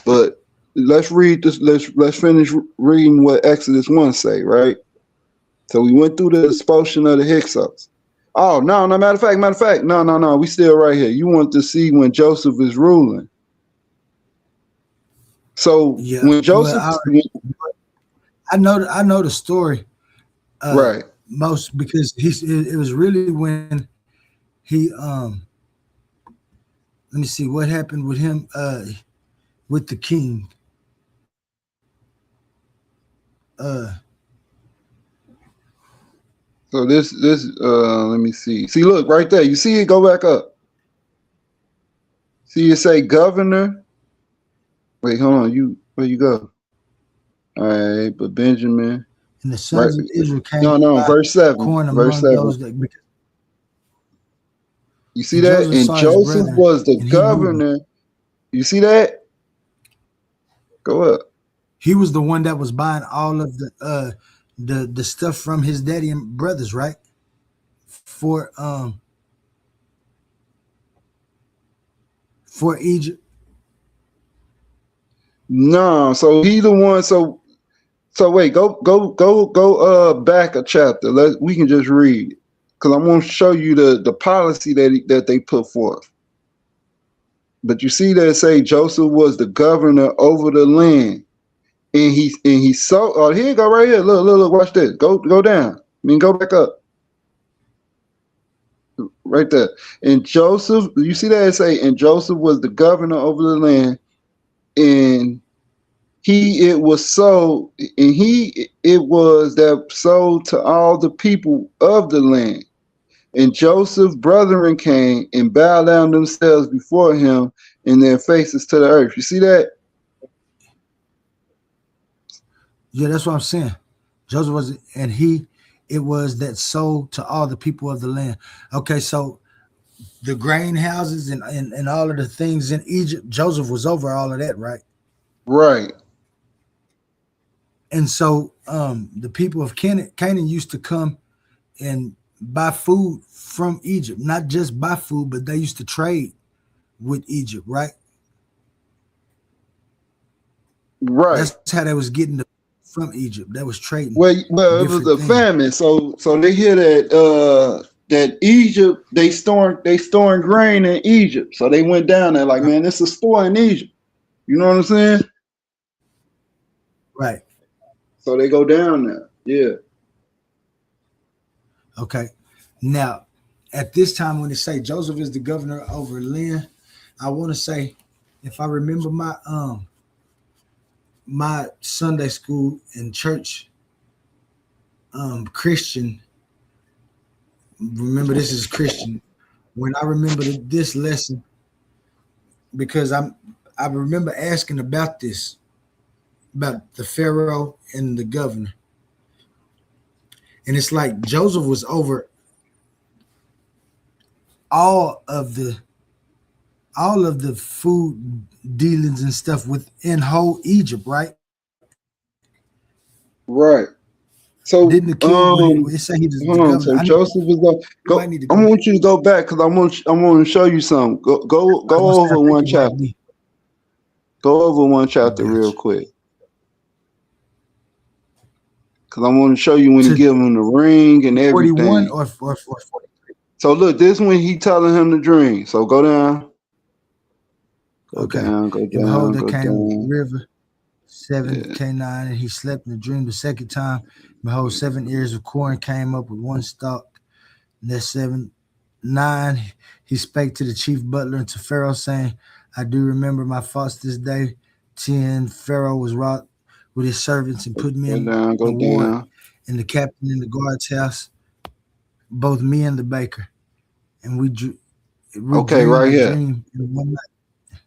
M: But let's read this. Let's finish reading what Exodus 1 say, right? So we went through the expulsion of the Hyksos. Oh, no, matter of fact, no, we still right here. You want to see when Joseph is ruling. So when Joseph,
D: I know the story,
M: right?
D: Most because it was really when he let me see what happened with him with the king.
M: So this let me see. See, look right there. You see it? Go back up. See it say governor. Wait, hold on. Where you go? All right, but Benjamin.
D: And the sons of Israel came.
M: No, verse 7. Verse 7. You see that? And Joseph was the governor. You see that? Go up.
D: He was the one that was buying all of the stuff from his daddy and brothers, right? For Egypt.
M: No, so he the one. So wait, go back a chapter. We can just read, because I want to show you the policy that they put forth. But you see that say Joseph was the governor over the land, and he sold. Oh, here you go right here. Look, watch this. Go down. Go back up. Right there. And Joseph, you see that it say, and Joseph was the governor over the land, and it was sold to all the people of the land. And Joseph's brethren came and bowed down themselves before him in their faces to the earth. You see that?
D: Yeah, that's what I'm saying. Joseph was, and it was that sold to all the people of the land. Okay, so the grain houses and all of the things in Egypt, Joseph was over all of that, right?
M: Right.
D: And so the people of Canaan used to come and buy food from Egypt, not just buy food, but they used to trade with Egypt, right?
M: Right.
D: That's how they was getting from Egypt. That was trading.
M: Well, it was a famine. So they hear that Egypt, they storing grain in Egypt. So they went down there like, man, it's a store in Egypt. You know what I'm saying?
D: Right.
M: So they go down now. Yeah.
D: Okay. Now, at this time, when they say Joseph is the governor over Lynn, I want to say, if I remember my Sunday school and church Christian, remember this is Christian. When I remember this lesson, because I remember asking about this, about the Pharaoh and the governor. And it's like Joseph was over all of the food dealings and stuff within whole Egypt, right?
M: Right. So
D: Didn't the king when they say he was the
M: hold on.
D: governor?
M: So Joseph is going go.
D: Need to
M: I
D: go.
M: want you to go back because I want to show you something. Go over one chapter. Go over one chapter real quick. Because I want to show you when he give him the ring and everything.
D: 41 or 43.
M: So look, this when he telling him the dream. So go down. Go down.
D: And behold, there came a river, 7 K9, and he slept in the dream the second time. Behold, 7 ears of corn came up with one stalk. And that 7, 9, he spake to the chief butler and to Pharaoh, saying, I do remember my faults this day. 10, Pharaoh was wrought with his servants and put me in the ward and the captain in the guard's house, both me and the baker. And we dreamed
M: right here.
D: dream in one night.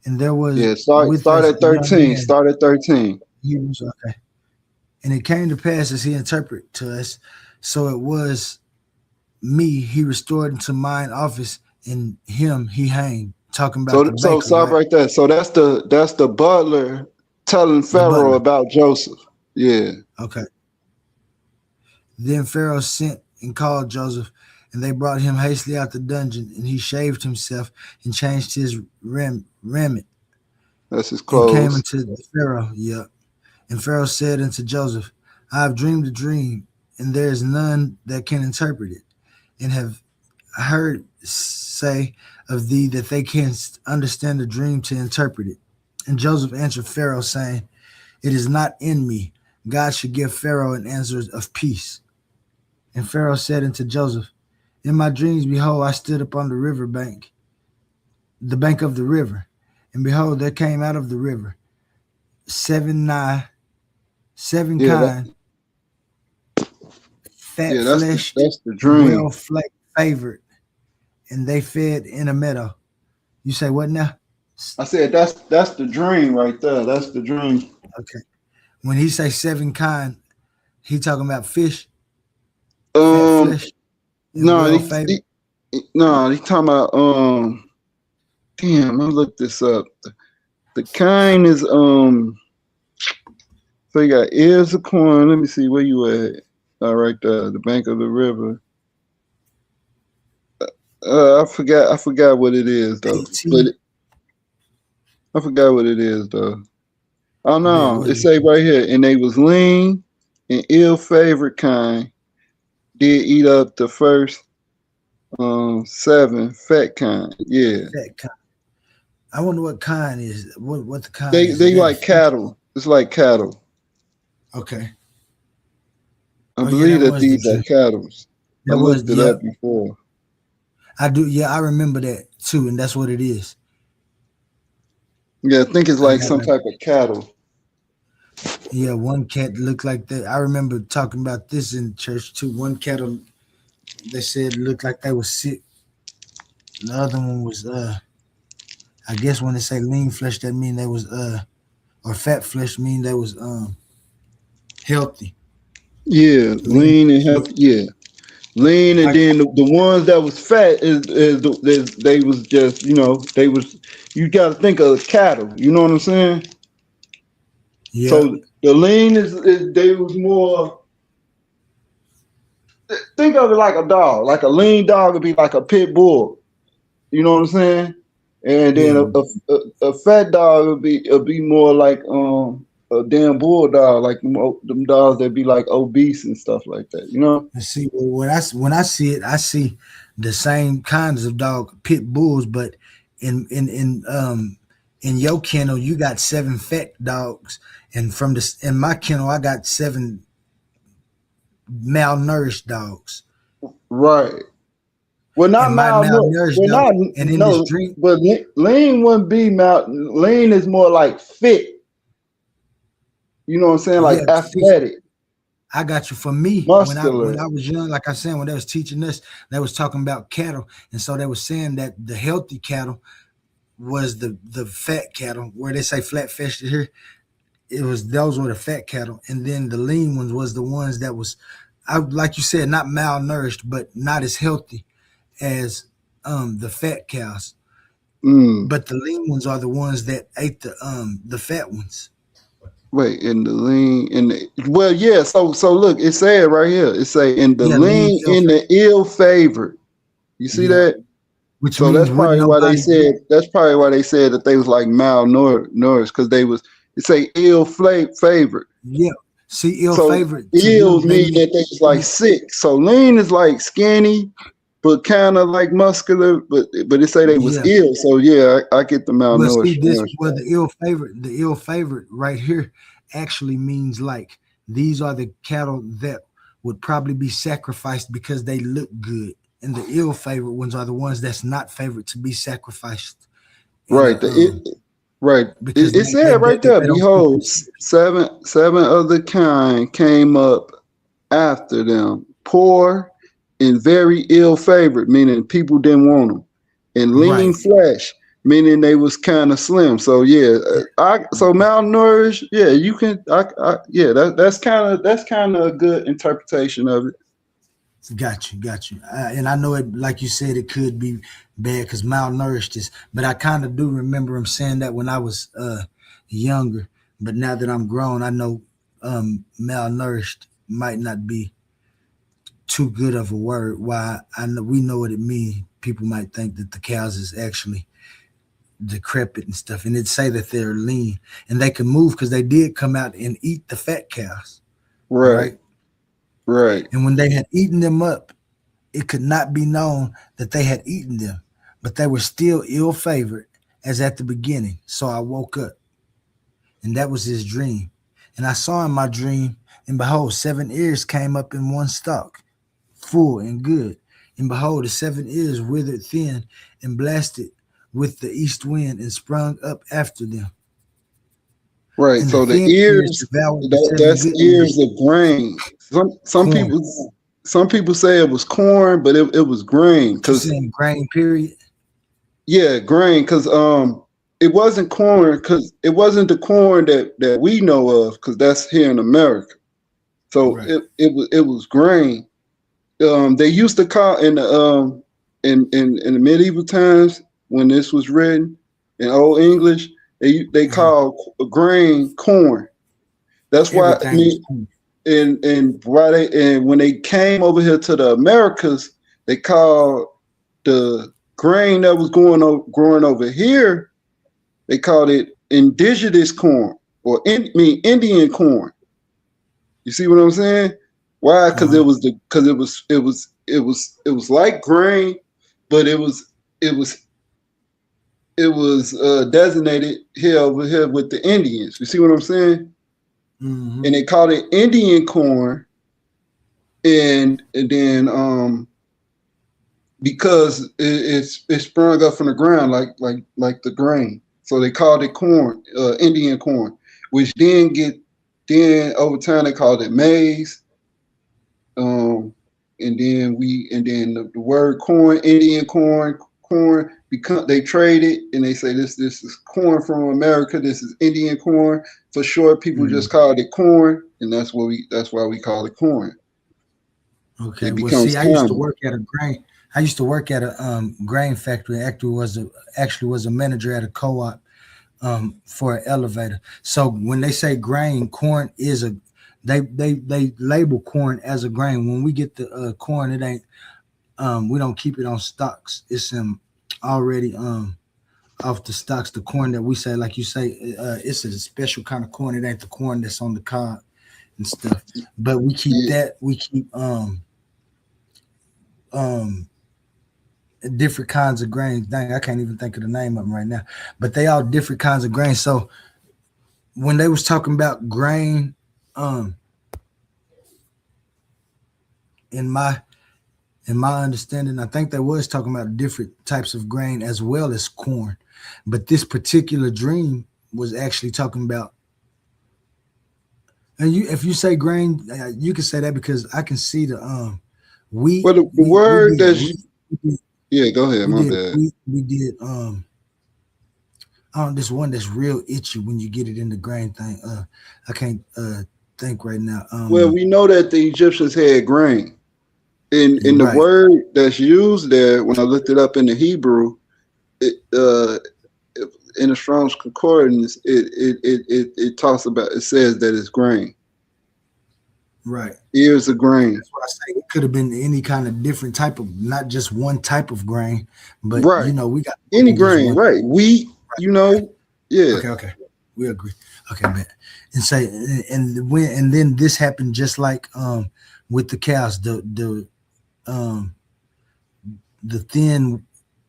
D: And there was
M: start at 13. Start at 13.
D: He was okay. And it came to pass as he interpreted to us, so it was me he restored into mine office, and him he hanged. Talking about the baker,
M: so stop right there. So that's the butler telling Pharaoh about Joseph. Yeah.
D: Okay. Then Pharaoh sent and called Joseph, and they brought him hastily out the dungeon, and he shaved himself and changed his raiment.
M: That's his clothes.
D: And came unto the Pharaoh. Yep. And Pharaoh said unto Joseph, I have dreamed a dream, and there is none that can interpret it, and have heard say of thee that they can't understand the dream to interpret it. And Joseph answered Pharaoh, saying, it is not in me. God should give Pharaoh an answer of peace. And Pharaoh said unto Joseph, in my dreams, behold, I stood upon the river bank, the bank of the river, and behold, there came out of the river 7 kind, fat flesh,
M: that's the dream.
D: Well favored, and they fed in a meadow. You say what now?
M: I said that's the dream right there. That's the dream.
D: Okay. When he say 7 kind, he talking about fish.
M: No,
D: flesh,
M: he talking about damn, I looked this up. The kind is so you got ears of corn. Let me see where you at. Right there, the bank of the river. I forgot what it is though. But I forgot what it is though. Oh no, it say right here, and they was lean and ill-favored kind. Did eat up the first 7 fat kind. Yeah.
D: Fat kind. I wonder what kind is. What the kind
M: they
D: is.
M: They like cattle. It's like cattle.
D: Okay.
M: I believe that these are cattle. I looked it up before.
D: I do. Yeah, I remember that too, and that's what it is.
M: Yeah, I think it's like some type of cattle.
D: Yeah, one cat looked like that. I remember talking about this in church too. One cattle, they said looked like they was sick. The other one was I guess when they say lean flesh, that mean they was or fat flesh mean they was healthy.
M: Yeah, lean and healthy. Yeah, lean, and then the ones that was fat they was just they was. You got to think of cattle. You know what I'm saying?
D: Yeah.
M: So the lean is they was more. Think of it like a dog. Like a lean dog would be like a pit bull. You know what I'm saying? And then a fat dog would be more like a damn bulldog, like them dogs that be like obese and stuff like that. You know?
D: And see, when I see it, I see the same kinds of dog, pit bulls, but in In your kennel, you got 7 fat dogs, and in my kennel, I got 7 malnourished dogs.
M: Right. Well, not
D: And my
M: malnourished.
D: malnourished
M: Well,
D: dog,
M: not
D: and in this
M: no.
D: drink,
M: But lean wouldn't be mal. Lean is more like fit. You know what I'm saying?
D: yeah,
M: Like
D: see,
M: athletic,
D: I got you. For me, when
M: muscular.
D: I was young, like I said, when they was teaching us, they was talking about cattle, and so they was saying that the healthy cattle was the fat cattle, where they say flat fished here. It was those were the fat cattle, and then the lean ones was the ones that was, like you said, not malnourished, but not as healthy as the fat cows.
M: Mm.
D: But the lean ones are the ones that ate the fat ones.
M: Wait, in the lean, in the well, yeah. So look, it said right here. It say in the
D: Yeah, lean
M: lean,
D: ill
M: in
D: fat.
M: the ill favored. You see
D: Yeah,
M: that?
D: which
M: So that's
D: means wouldn't
M: probably why they
D: nobody be.
M: said. That's probably why they said that they was like malnourished because they was. It say ill favored.
D: Yeah, see, ill
M: So
D: favorite to
M: ills
D: them, they
M: mean
D: mean
M: that they was like sick. So lean is like skinny, but kind of like muscular. But it say they was
D: yeah.
M: ill. So yeah, I get the
D: Well, see,
M: malnourished.
D: this well the ill favorite right here actually means like these are the cattle that would probably be sacrificed because they look good, and the ill favorite ones are the ones that's not favored to be sacrificed in
M: Right.
D: a
M: Right.
D: because
M: It said right there,
D: they don't keep
M: behold,
D: it.
M: seven of the kind came up after them, poor and very ill favored, meaning people didn't want them, and lean
D: Right.
M: flesh, meaning they was kind of slim. So yeah, so malnourished. Yeah, you can. Yeah, that's kind of a good interpretation of it.
D: Got you. And I know it, like you said, it could be bad because malnourished is, but I kind of do remember him saying that when I was younger. But now that I'm grown, I know malnourished might not be too good of a word. Why I know we know what it means. People might think that the cows is actually decrepit and stuff, and it say that they're lean and they can move because they did come out and eat the fat cows,
M: Right.
D: right?
M: Right.
D: And when they had eaten them up, it could not be known that they had eaten them, but they were still ill favored as at the beginning. So I woke up, and that was his dream. And I saw in my dream, and behold, 7 ears came up in one stalk, full and good. And behold, the 7 ears withered thin and blasted with the east wind and sprung up after them.
M: Right.
D: And the
M: So the
D: thin ears
M: ears,
D: devoured the 7
M: that's
D: good
M: ears
D: ears,
M: of grain.
D: corn.
M: Some people say it was corn, but it was grain
D: You
M: because
D: saying grain, period?
M: yeah, grain because it wasn't corn because it wasn't the corn that we know of because that's here in America. So
D: Right.
M: it was grain. They used to call in the medieval times when this was written in Old English, they call grain corn. That's why I
D: Everything was
M: mean,
D: corn.
M: and when they came over here to the Americas, they called the grain that was growing over here. They called it indigenous corn or Indian corn. You see what I'm saying? Why? Because
D: Uh-huh.
M: it was like grain, but it was designated here over here with the Indians. You see what I'm saying?
D: Mm-hmm.
M: And they called it Indian corn, and then because it sprung up from the ground like the grain, so they called it corn, Indian corn, which then over time they called it maize. And then the word corn, Indian corn become they trade it and they say this is corn from America, this is Indian corn. For short, people
D: Mm-hmm.
M: just called it corn, and that's why we call it corn.
D: Okay.
M: It
D: Well, see,
M: becomes common.
D: I used to work at a grain factory. Actually was a manager at a co-op for an elevator. So when they say grain, corn is a they label corn as a grain. When we get the corn, it ain't we don't keep it on stocks. It's already off the stocks. The corn that we say, like you say, it's a special kind of corn. It ain't the corn that's on the cob and stuff. But we keep
M: Yeah.
D: that. We keep different kinds of grains. Dang, I can't even think of the name of them right now. But they all different kinds of grains. So when they was talking about grain, in my understanding, I think they was talking about different types of grain as well as corn. But this particular dream was actually talking about, and if you say grain, you can say that because I can see the wheat.
M: Well, the word that's yeah, go ahead. My bad.
D: We did this one that's real itchy when you get it in the grain thing. I can't think right now.
M: Well, we know that the Egyptians had grain. In the
D: right.
M: word that's used there, when I looked it up in the Hebrew, in the Strong's Concordance, it talks about, it says that it's grain.
D: Right.
M: Ears of grain.
D: That's why I say it could have been any kind of different type of, not just one type of grain, but
M: right.
D: you know, we got
M: any grain, right? Wheat, right. You know, yeah.
D: Okay. We agree. Okay, man. And say, and then this happened just like with the cows, the thin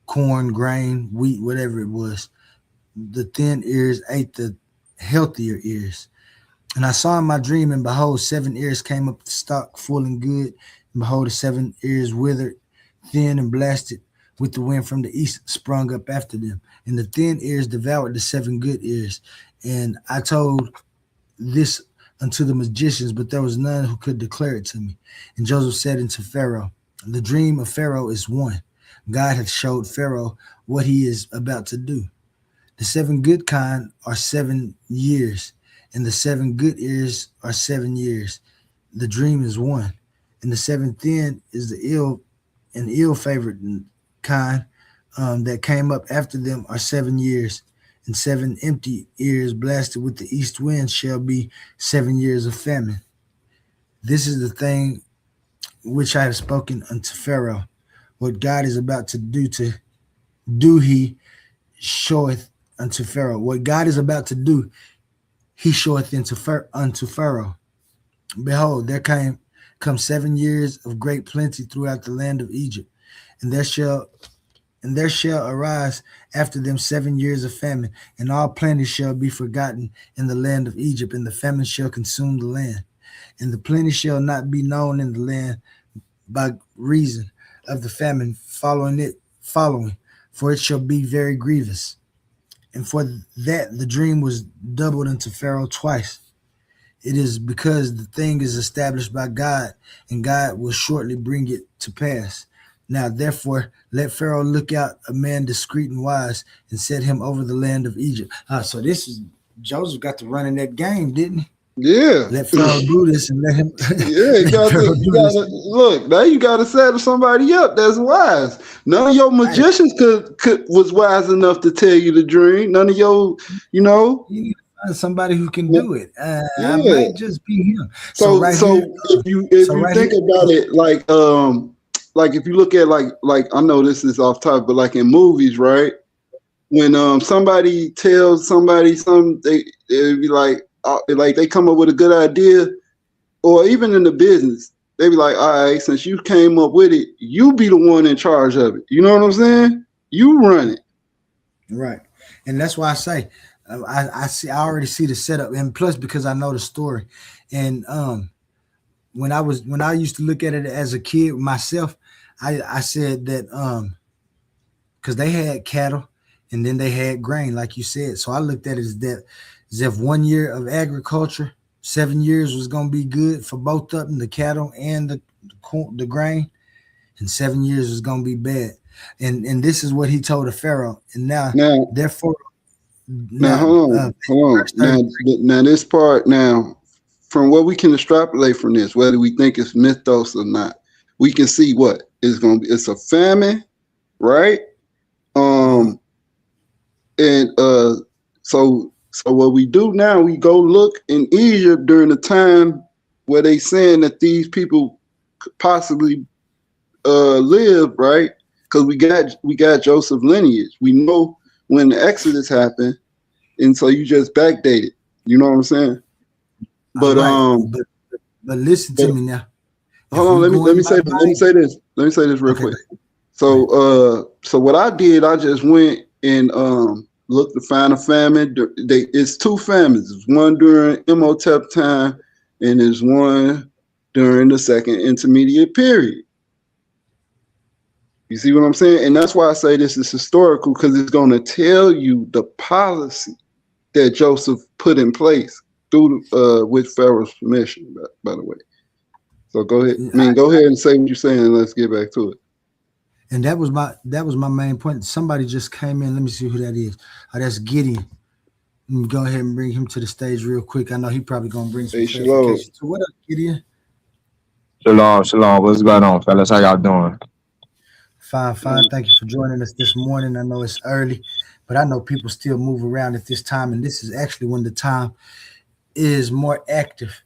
D: corn, grain, wheat, whatever it was, the thin ears ate the healthier ears. And I saw in my dream, and behold, 7 ears came up the stalk full and good, and behold, the 7 ears withered, thin and blasted with the wind from the east sprung up after them. And the thin ears devoured the 7 good ears. And I told this unto the magicians, but there was none who could declare it to me. And Joseph said unto Pharaoh, the dream of Pharaoh is one. God hath showed Pharaoh what he is about to do. The 7 good kind are 7 years, and the 7 good ears are 7 years. The dream is one. And the 7 thin is the ill-favored kind that came up after them are 7 years. And 7 empty ears blasted with the east wind shall be 7 years of famine. This is the thing which I have spoken unto Pharaoh. What God is about to do he showeth unto Pharaoh. What God is about to do, he showeth unto Pharaoh. Behold, there come 7 years of great plenty throughout the land of Egypt, and there shall arise after them 7 years of famine, and all plenty shall be forgotten in the land of Egypt, and the famine shall consume the land. And the plenty shall not be known in the land by reason of the famine following, for it shall be very grievous. And for that the dream was doubled unto Pharaoh twice. It is because the thing is established by God, and God will shortly bring it to pass. Now, therefore, let Pharaoh look out a man discreet and wise, and set him over the land of Egypt. So this is Joseph got to run in that game, didn't he?
M: Yeah.
D: Let Pharaoh do this and let him.
M: Yeah, you gotta look. Now you gotta set somebody up that's wise. None of your magicians was wise enough to tell you the dream. None of your, you know.
D: You need to find somebody who can do it.
M: Yeah.
D: I might just be him.
M: So if you think about it, like if you look at like I know this is off topic, but like in movies, right? When somebody tells somebody something, they be like they come up with a good idea, or even in the business, they be like, all right, since you came up with it, you be the one in charge of it. You know what I'm saying? You run it.
D: Right. And that's why I say, I already see the setup, and plus because I know the story. And when I used to look at it as a kid myself, I said that because they had cattle and then they had grain, like you said. So I looked at it as if 1 year of agriculture, 7 years was going to be good for both of them, the cattle and the grain, and 7 years was going to be bad. And this is what he told the Pharaoh. And now therefore,
M: hold on. Now this part, now from what we can extrapolate from this, whether we think it's mythos or not, we can see what it's going to be. It's a famine, right? So what we do now, we go look in Egypt during the time where they saying that these people could possibly live, right? Because we got Joseph lineage. We know when the Exodus happened, and so you just backdate it. You know what I'm saying? But
D: but listen to me now.
M: Hold on, let me say this real quick. So what I did, I just went and looked to find a famine. It's two famines. There's one during Imhotep time, and there's one during the second intermediate period. You see what I'm saying? And that's why I say this is historical, because it's going to tell you the policy that Joseph put in place through with Pharaoh's permission, by the way. So go ahead. Go ahead and say what you're saying, and let's get back to it.
D: And that was my main point. Somebody just came in. Let me see who that is. Oh, that's Gideon. Let me go ahead and bring him to the stage real quick. I know he probably gonna bring some clarification. So what up, Gideon?
P: Shalom. What's going on, fellas? How y'all doing?
D: Fine. Thank you for joining us this morning. I know it's early, but I know people still move around at this time, and this is actually when the time is more active.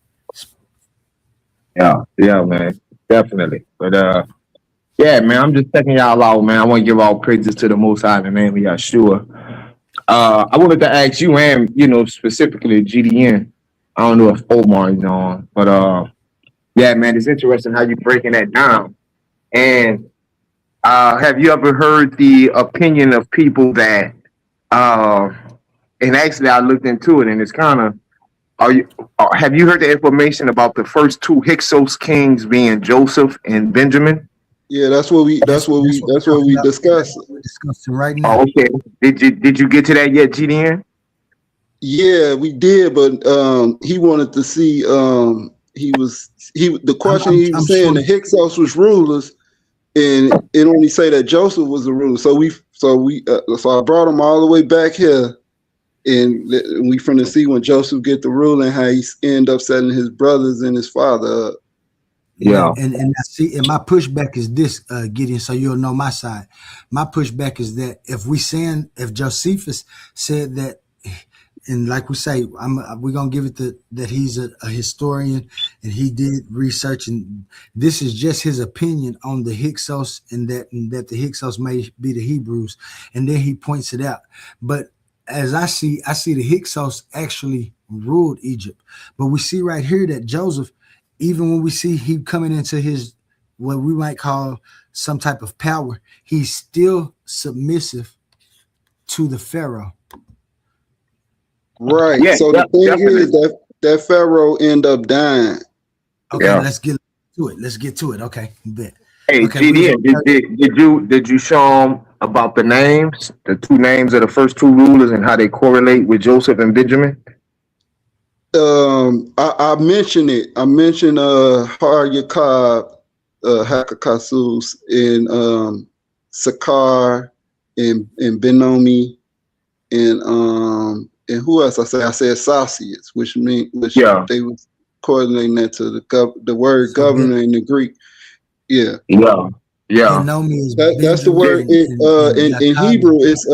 P: Yeah, man, definitely. But yeah, man, I'm just checking y'all out, man. I want to give all praises to the Most High, the name of Yeshua. I wanted to ask you, and specifically GDN. I don't know if Omar is on, but yeah, man, it's interesting how you breaking that down. And have you ever heard the opinion of people that? And actually, I looked into it, and it's kind of. Have you heard the information about the first two Hyksos kings being Joseph and Benjamin?
M: Yeah, that's what we discussed.
D: We're discussing right now.
P: Oh, okay. Did you get to that yet, GDN?
M: Yeah, we did, but he wanted to see. The question he was saying the Hyksos was rulers, and it only say that Joseph was the ruler. So I brought him all the way back here, and we finna see when Joseph get the ruling, how he end up setting his brothers and his father up.
D: Yeah, and I see, and my pushback is this, Gideon, so you'll know my side. My pushback is that if Josephus said that, and like we say, we're gonna give it that he's a historian and he did research, and this is just his opinion on the Hyksos, and that the Hyksos may be the Hebrews, and then he points it out. But as I see the Hyksos actually ruled Egypt, but we see right here that Joseph, even when we see he coming into his, what we might call some type of power, he's still submissive to the Pharaoh.
M: Right. Yeah, so the thing is that Pharaoh end up dying.
D: Okay, let's get to it. Okay, bet.
P: Hey,
D: okay,
P: GDN, did you show him about the names, the two names of the first two rulers, and how they correlate with Joseph and Benjamin?
M: I mentioned it. I mentioned Har Yakab, Hakakasus, and Sakar, and Benomi, and who else? I said Sassius, which they was coordinating that to the word governor in the Greek. Yeah. That's the word in Hebrew. It's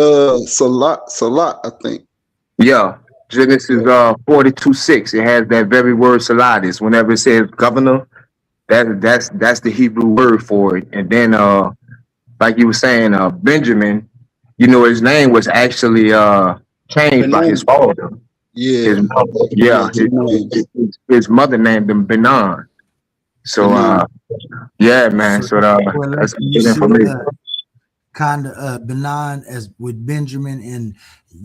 M: Salat, I think.
P: Yeah. Genesis 42:6. It has that very word Salatis. Whenever it says governor, that's the Hebrew word for it. And then like you were saying, Benjamin, his name was actually changed by his father.
M: Yeah.
P: His mother named him Benon. So yeah, man. So that's good information.
D: Kind of Benon as with Benjamin, and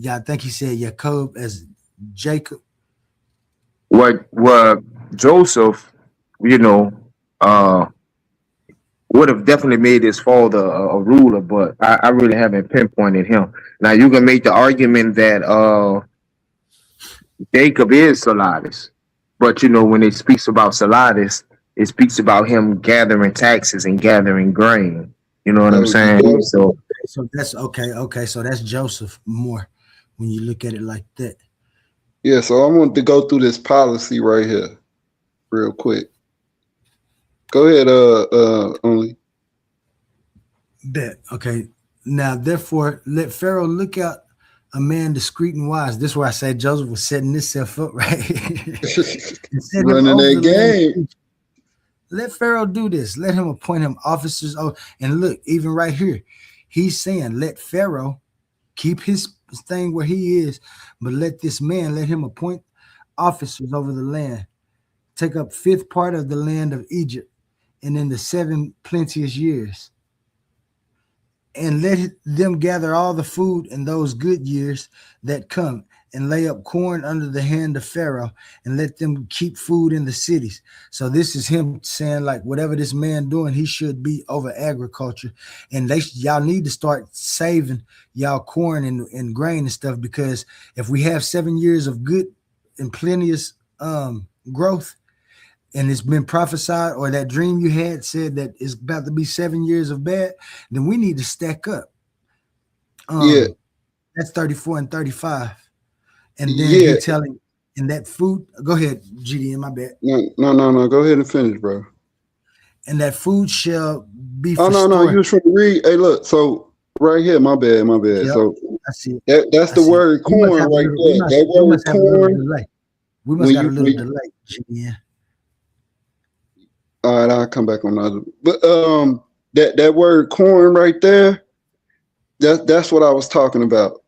D: I think he said Jacob as Jacob.
P: What Joseph, would have definitely made his father a ruler, but I really haven't pinpointed him. Now you can make the argument that Jacob is Salatis, but when it speaks about Salatis, it speaks about him gathering taxes and gathering grain. You know what I'm saying? So
D: that's okay. So that's Joseph more when you look at it like that.
M: Yeah. So I want to go through this policy right here, real quick. Go ahead. Only.
D: Bet. Okay. Now, therefore, let Pharaoh look out a man discreet and wise. This is where I say Joseph was setting himself up, right?
M: Running that game.
D: Let Pharaoh do this. Let him appoint him officers. Oh, and look, even right here, he's saying, let Pharaoh keep his thing where he is, but let him appoint officers over the land. Take up 5th part of the land of Egypt, and in the 7 plenteous years. and let them gather all the food in those good years that come, and lay up corn under the hand of Pharaoh, and let them keep food in the cities. So this is him saying, like, whatever this man doing, he should be over agriculture, and y'all need to start saving y'all corn and grain and stuff, because if we have 7 years of good and plenteous growth, and it's been prophesied, or that dream you had said that it's about to be 7 years of bad, then we need to stack up.
M: Yeah.
D: That's 34 and 35. And then
M: Yeah.
D: he telling in that food, go ahead, GD, my bad.
M: No. Go ahead and finish, bro.
D: And that food shall be
M: Oh,
D: for
M: no.
D: store.
M: You was trying to read. Hey, look. So right here, my bad.
D: Yep,
M: So
D: I see it.
M: that's the word corn right there. That
D: We
M: word
D: must have a little
M: corn.
D: delay. We must got a little delay, GD.
M: All right, I'll come back on the other. But that word corn right there, that's what I was talking about.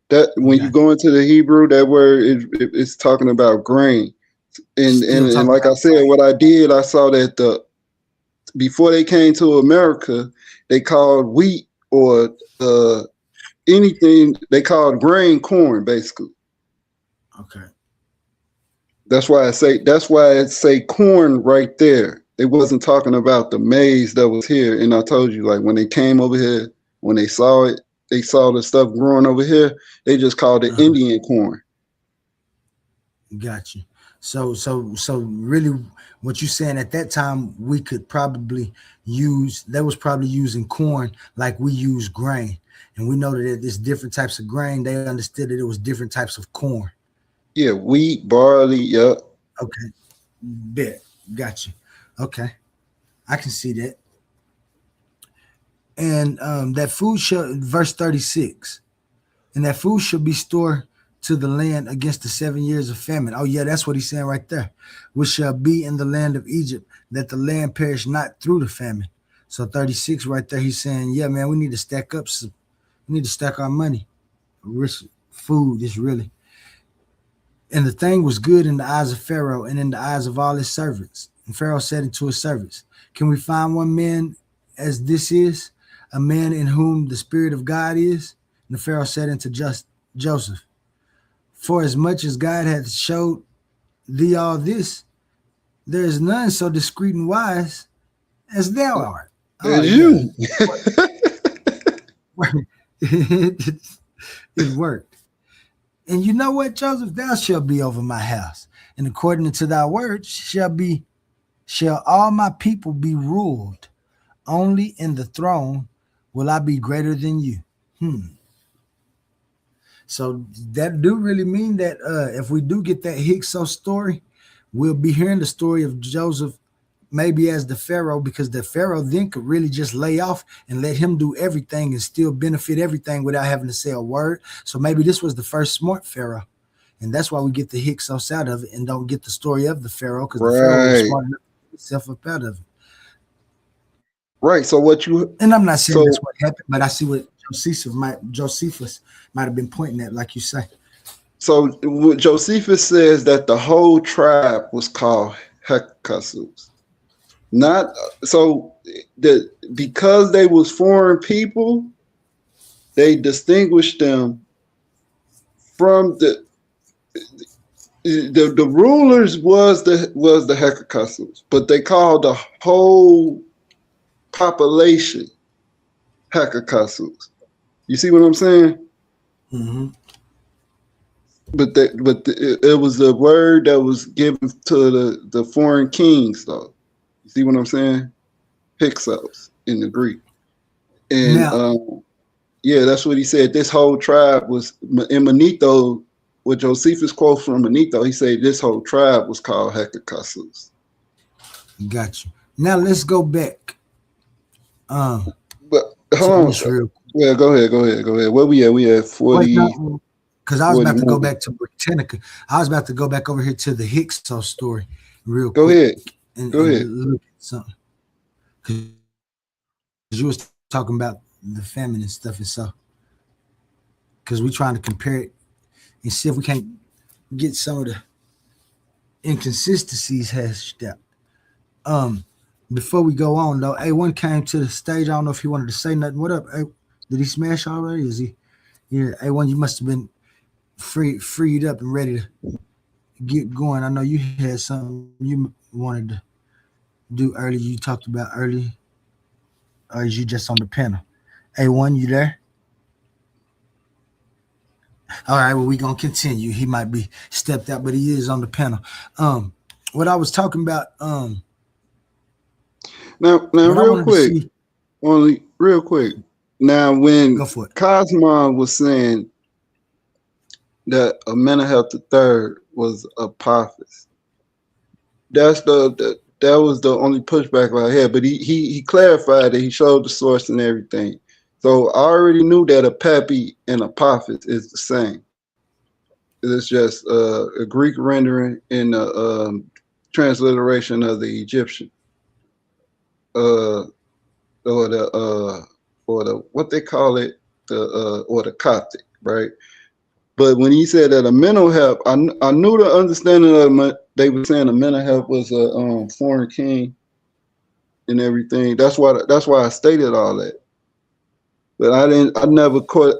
M: That when you go into the Hebrew, that word it's talking about grain. And like I said, what I did, I saw that before they came to America, they called wheat or anything, they called grain corn, basically.
D: Okay.
M: That's why I say corn right there. They wasn't talking about the maize that was here. And I told you, like, when they came over here, when they saw it, they saw the stuff growing over here, they just called it Indian corn.
D: Got you. So really what you're saying, at that time we could probably use, they was probably using corn like we use grain. And we know that there's different types of grain. They understood that it was different types of corn.
M: Yeah, wheat, barley, yep.
D: Okay. Bet. Got you. Okay. I can see that. And that food shall, verse 36, and that food shall be stored to the land against the 7 years of famine. Oh, yeah, that's what he's saying right there. Which shall be in the land of Egypt, that the land perish not through the famine. So 36 right there, he's saying, yeah, man, we need to stack up some, we need to stack our money. Rich food is really. And the thing was good in the eyes of Pharaoh and in the eyes of all his servants. And Pharaoh said unto his servants, can we find one man as this is, a man in whom the Spirit of God is? And the Pharaoh said unto Joseph, for as much as God hath showed thee all this, there is none so discreet and wise as thou art.
M: As you.
D: It worked. And you know what, Joseph? Thou shalt be over my house, and according to thy words shall all my people be ruled. Only in the throne will I be greater than you. So that do really mean that if we do get that Hyksos story, we'll be hearing the story of Joseph maybe as the Pharaoh, because the Pharaoh then could really just lay off and let him do everything and still benefit everything without having to say a word. So maybe this was the first smart Pharaoh. And that's why we get the Hyksos out of it and don't get the story of the Pharaoh, because the Pharaoh was smart enough to get himself up out of it.
M: Right. So what you,
D: and I'm not saying that's what happened, but I see what Josephus might have been pointing at, like you say.
M: So what Josephus says that the whole tribe was called Hyksos. Not so that because they was foreign people, they distinguished them from the rulers was the Hyksos, but they called the whole population Hyksos. You see what I'm saying?
D: Mm-hmm.
M: But it was a word that was given to the foreign kings, though. You see what I'm saying? Hyksos in the Greek. And yeah, that's what he said. This whole tribe was in Manetho. What Josephus quotes from Manetho, he said this whole tribe was called Hyksos.
D: Got you. Now let's go back.
M: But hold on. Yeah, go ahead. Where we at? We at 40.
D: Because I was about to go back to Britannica. I was about to go back over here to the Hyksos story real quick.
M: Go ahead.
D: And
M: ahead.
D: Look at something. Because you was talking about the famine and stuff, and so because we're trying to compare it and see if we can't get some of the inconsistencies hashed out. Before we go on though, A1 came to the stage. I don't know if he wanted to say nothing. What up, A? Did he smash already? Is he? Yeah, A1, you must have been freed up and ready to get going. I know you had something you wanted to do early. You talked about early, or is you just on the panel? A1, you there? All right, well, we're gonna continue. He might be stepped out, but he is on the panel. What I was talking about,
M: Now,
D: what I
M: real
D: wanted to
M: quick,
D: see,
M: only real quick. Now, when
D: go for it.
M: Cosmon was saying that Amenemhotep III was Apophis, that was the only pushback I had. But he clarified that he showed the source and everything. So I already knew that a Pappy and Apophis is the same. It's just a Greek rendering and a transliteration of the Egyptian, uh, or the what they call it, or the Coptic, right? But when he said that Amenemhotep, I knew the understanding of they were saying Amenemhotep was a foreign king and everything. That's why I stated all that. But I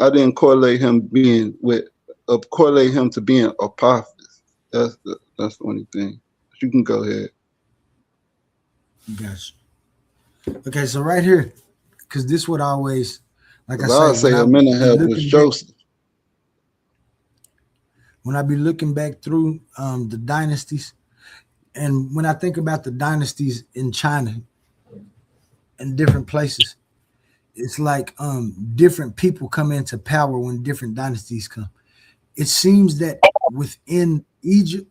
M: didn't correlate him to being Apophis. That's the only thing. You can go ahead.
D: Gotcha. Okay, so right here, because this would always, like I
M: I'll
D: say,
M: say Amenemhotep was Joseph.
D: When I be looking back through the dynasties, and when I think about the dynasties in China and different places, it's like different people come into power when different dynasties come. It seems that within Egypt,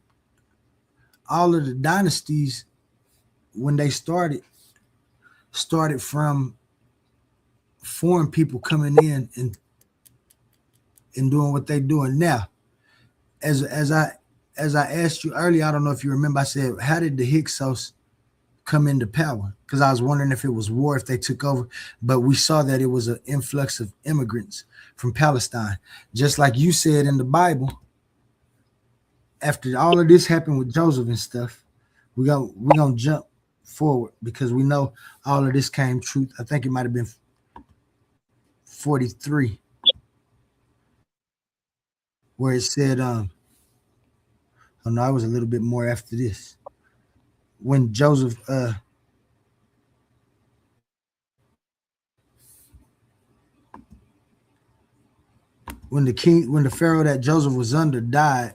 D: all of the dynasties, when they started from foreign people coming in and doing what they're doing now. As I asked you earlier, I don't know if you remember, I said, how did the Hyksos come into power? Because I was wondering if it was war, if they took over, but we saw that it was an influx of immigrants from Palestine. Just like you said in the Bible, after all of this happened with Joseph and stuff, we're gonna jump forward because we know all of this came true. I think it might have been 43, where it said, oh no, I was a little bit more after this. When Joseph when the Pharaoh that Joseph was under died,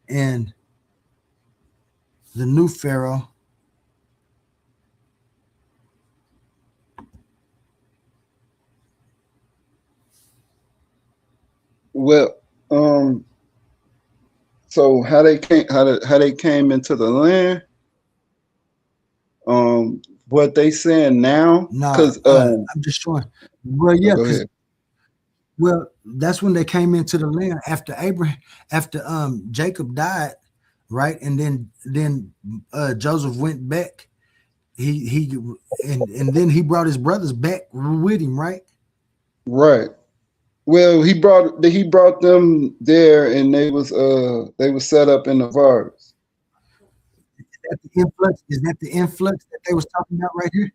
D: and the new Pharaoh
M: Well, so how they came into the land, what they saying now, because
D: I'm just showing. Well, yeah,
M: go
D: because
M: ahead.
D: well, that's when they came into the land after Jacob died, right? And then Joseph went back. And then he brought his brothers back with him, right?
M: Right. Well, he brought them there, and they was set up in the virus.
D: Is that the influx that they was talking about right here?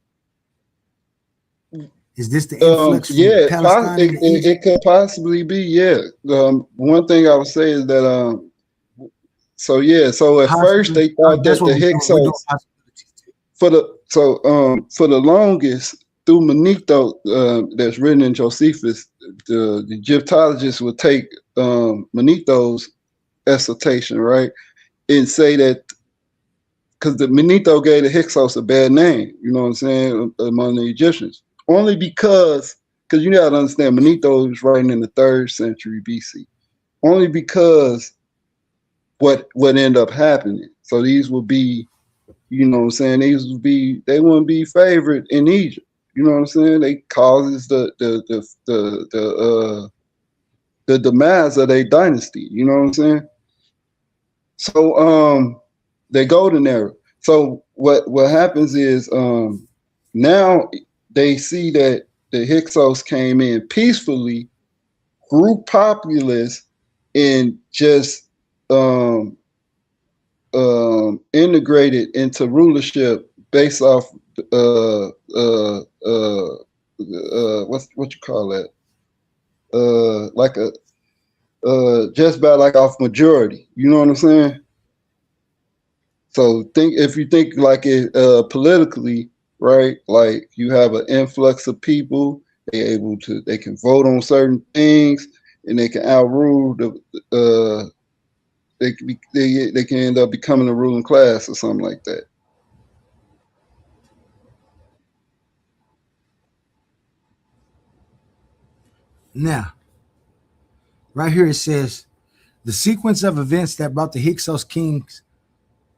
D: Is this the influx from
M: Yeah,
D: Palestine into Egypt?
M: it could possibly be. Yeah. One thing I would say is that so at first they thought
D: That's
M: that
D: what
M: the
D: we're doing
M: Hyksos for the longest through Manetho, that's written in Josephus, the Egyptologists would take Manetho's exaltation, right, and say that because the Manetho gave the Hyksos a bad name, you know what I'm saying, among the Egyptians, only because you gotta understand Manetho was writing in the 3rd century BC, only because what ended up happening. So these would be, you know what I'm saying, they wouldn't be favored in Egypt. You know what I'm saying? They causes the demise of their dynasty. You know what I'm saying? So the golden era. So what happens is now they see that the Hyksos came in peacefully, grew populous, and just integrated into rulership based off what you call that? Like a just by like off majority. You know what I'm saying? So think if you think like it politically, right? Like you have an influx of people, they can vote on certain things, and they can outrule the they can end up becoming a ruling class or something like that.
D: Now, right here it says the sequence of events that brought the Hyksos kings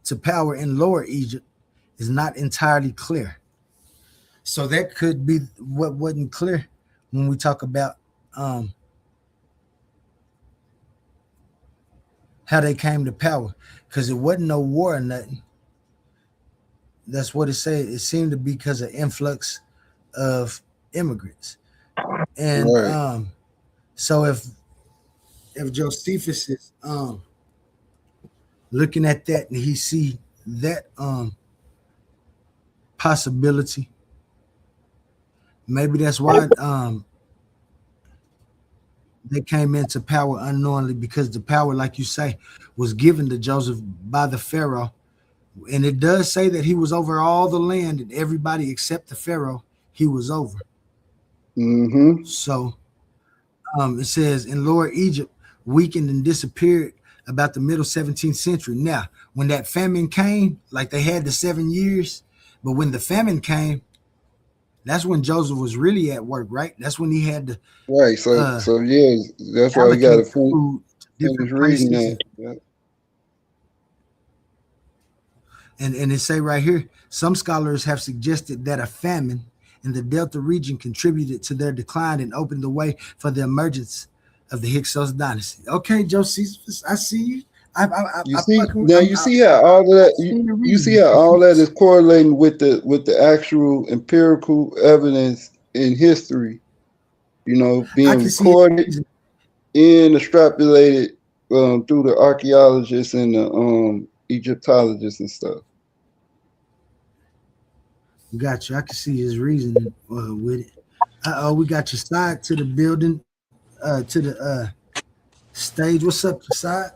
D: to power in Lower Egypt is not entirely clear. So that could be what wasn't clear when we talk about how they came to power, because it wasn't no war or nothing. That's what it said. It seemed to be because of influx of immigrants, and
M: Right.
D: so if Josephus is looking at that and he see that possibility, maybe that's why they came into power unknowingly, because the power, like you say, was given to Joseph by the Pharaoh. And it does say that he was over all the land, and everybody except the Pharaoh he was over.
M: Mm-hmm.
D: So it says in Lower Egypt weakened and disappeared about the middle 17th century. Now, when that famine came, like they had the 7 years, but when the famine came, that's when Joseph was really at work, right? That's when he had to
M: Right. So yeah, that's why you got to
D: allocate food to
M: finish
D: different
M: reading
D: places.
M: that. Yeah.
D: And it say right here, some scholars have suggested that a famine in the Delta region contributed to their decline and opened the way for the emergence of the Hyksos dynasty. Okay, Josephus, I see you.
M: You see now, you see how all of that you see how all that is correlating with the actual empirical evidence in history. You know,
D: I
M: being
D: can see
M: recorded
D: it.
M: and extrapolated through the archaeologists and the Egyptologists and stuff.
D: Got you. I can see his reasoning with it. We got your side to the building, to the stage. What's up, Kasad?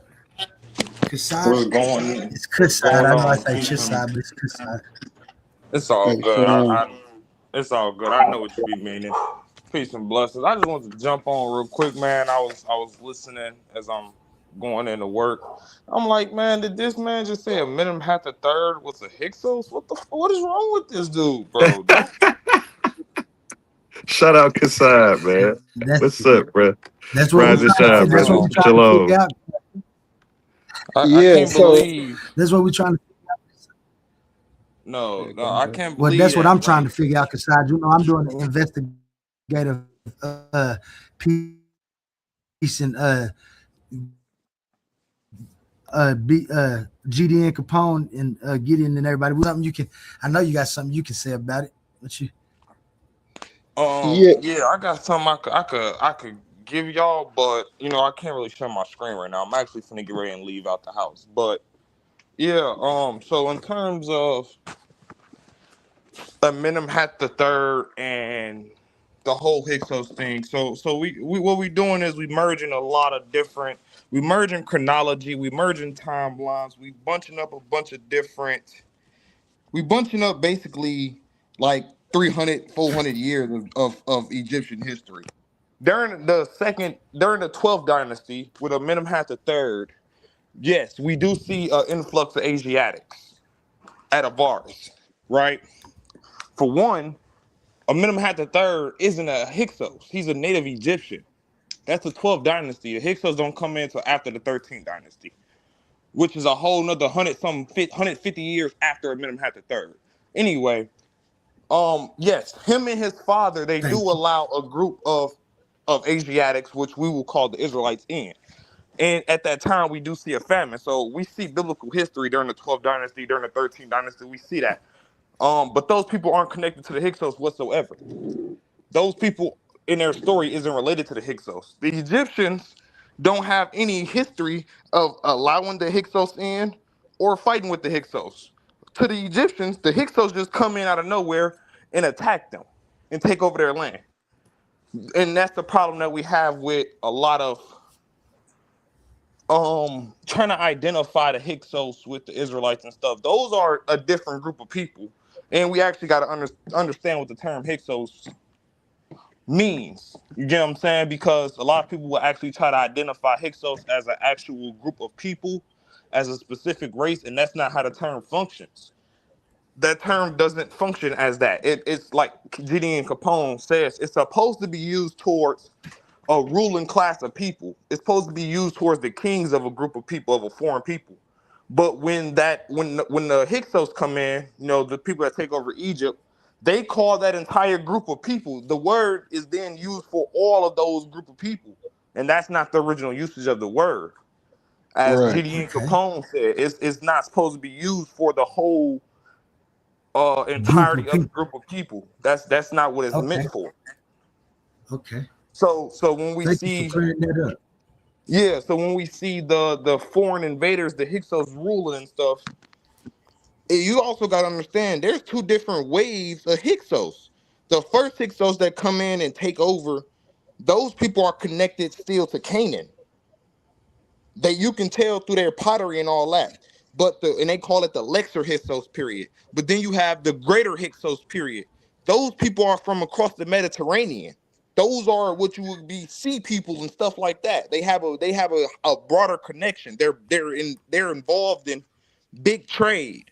Q: What's
D: Kasad?
Q: going
D: It's
Q: what's
D: Kasad.
Q: going
D: I know I
Q: on?
D: say
Q: Peace and
D: Chisad, but it's Kasad.
Q: it's all
M: Hey,
Q: good.
M: Sean.
Q: It's all good. I know what you be meaning. Peace and blessings. I just wanted to jump on real quick, man. I was listening as I'm going into work. I'm like, man, did this man just say a minimum hat the third was a Hyksos? What is wrong with this dude, bro? Don't
N: Shout out Kassad, man.
D: That's
N: What's up, bro?
D: that's what we're
N: Rise and
D: trying to
N: shine,
D: figure. That's what
N: brother.
D: we're
Q: no.
D: trying to
N: Shalom.
D: figure out.
Q: I
M: Yeah.
Q: can't
M: So
Q: believe
D: That's what we're trying to.
Q: no, I can't
D: Well,
Q: believe
D: that's what
Q: that.
D: I'm trying
Q: Like,
D: to figure out. Kasad, you know, I'm doing an investigative piece in GD and Capone and Gideon and everybody. Something you can. I know you got something you can say about it. What you?
M: yeah,
Q: yeah, I got something I could give y'all, but I can't really share my screen right now. I'm actually finna get ready and leave out the house. But yeah, so in terms of Eminem had the third and the whole Hyksos thing. So we what we doing is we merging a lot of different, we merging chronology, we merging timelines, we bunching up a bunch of different, we bunching up basically like 300, 400 years of Egyptian history. During the 12th dynasty with Amenemhat the third, yes, we do see an influx of Asiatics at Avaris, right? For one, Amenemhat the third isn't a Hyksos; he's a native Egyptian. That's the 12th dynasty. The Hyksos don't come in until after the 13th dynasty, which is a whole nother 150 years after Amenemhat the third. Anyway, yes, him and his father, they do
D: Thank you.
Q: allow a group of Asiatics, which we will call the Israelites, in. And at that time, we do see a famine. So we see biblical history during the 12th dynasty, during the 13th dynasty. We see that. But those people aren't connected to the Hyksos whatsoever. Those people in their story isn't related to the Hyksos. The Egyptians don't have any history of allowing the Hyksos in or fighting with the Hyksos. To the Egyptians, the Hyksos just come in out of nowhere and attack them. and take over their land. And that's the problem that we have with a lot of trying to identify the Hyksos with the Israelites and stuff. Those are a different group of people. And we actually got to understand what the term Hyksos means. You get what I'm saying? Because a lot of people will actually try to identify Hyksos as an actual group of people, as a specific race, and that's not how the term functions. That term doesn't function as that. It's like Gideon Capone says, it's supposed to be used towards a ruling class of people. It's supposed to be used towards the kings of a group of people, of a foreign people. But when the Hyksos come in, the people that take over Egypt, they call that entire group of people. The word is then used for all of those group of people, and that's not the original usage of the word. As
M: Right.
Q: Gideon Capone said, it's not supposed to be used for the whole
D: Group of
Q: entirety of the
D: people.
Q: group of people. That's not what it's
D: Okay.
Q: meant for.
D: Okay.
Q: So when we
D: Thank you for
Q: see
D: clearing that up.
Q: Yeah, so when we see the foreign invaders, the Hyksos ruling and stuff, you also got to understand there's two different waves of Hyksos. The first Hyksos that come in and take over, those people are connected still to Canaan. That you can tell through their pottery and all that. And they call it the Lesser Hyksos period. But then you have the Greater Hyksos period. Those people are from across the Mediterranean. Those are what you would be sea people and stuff like that. They have a broader connection. They're involved in big trade.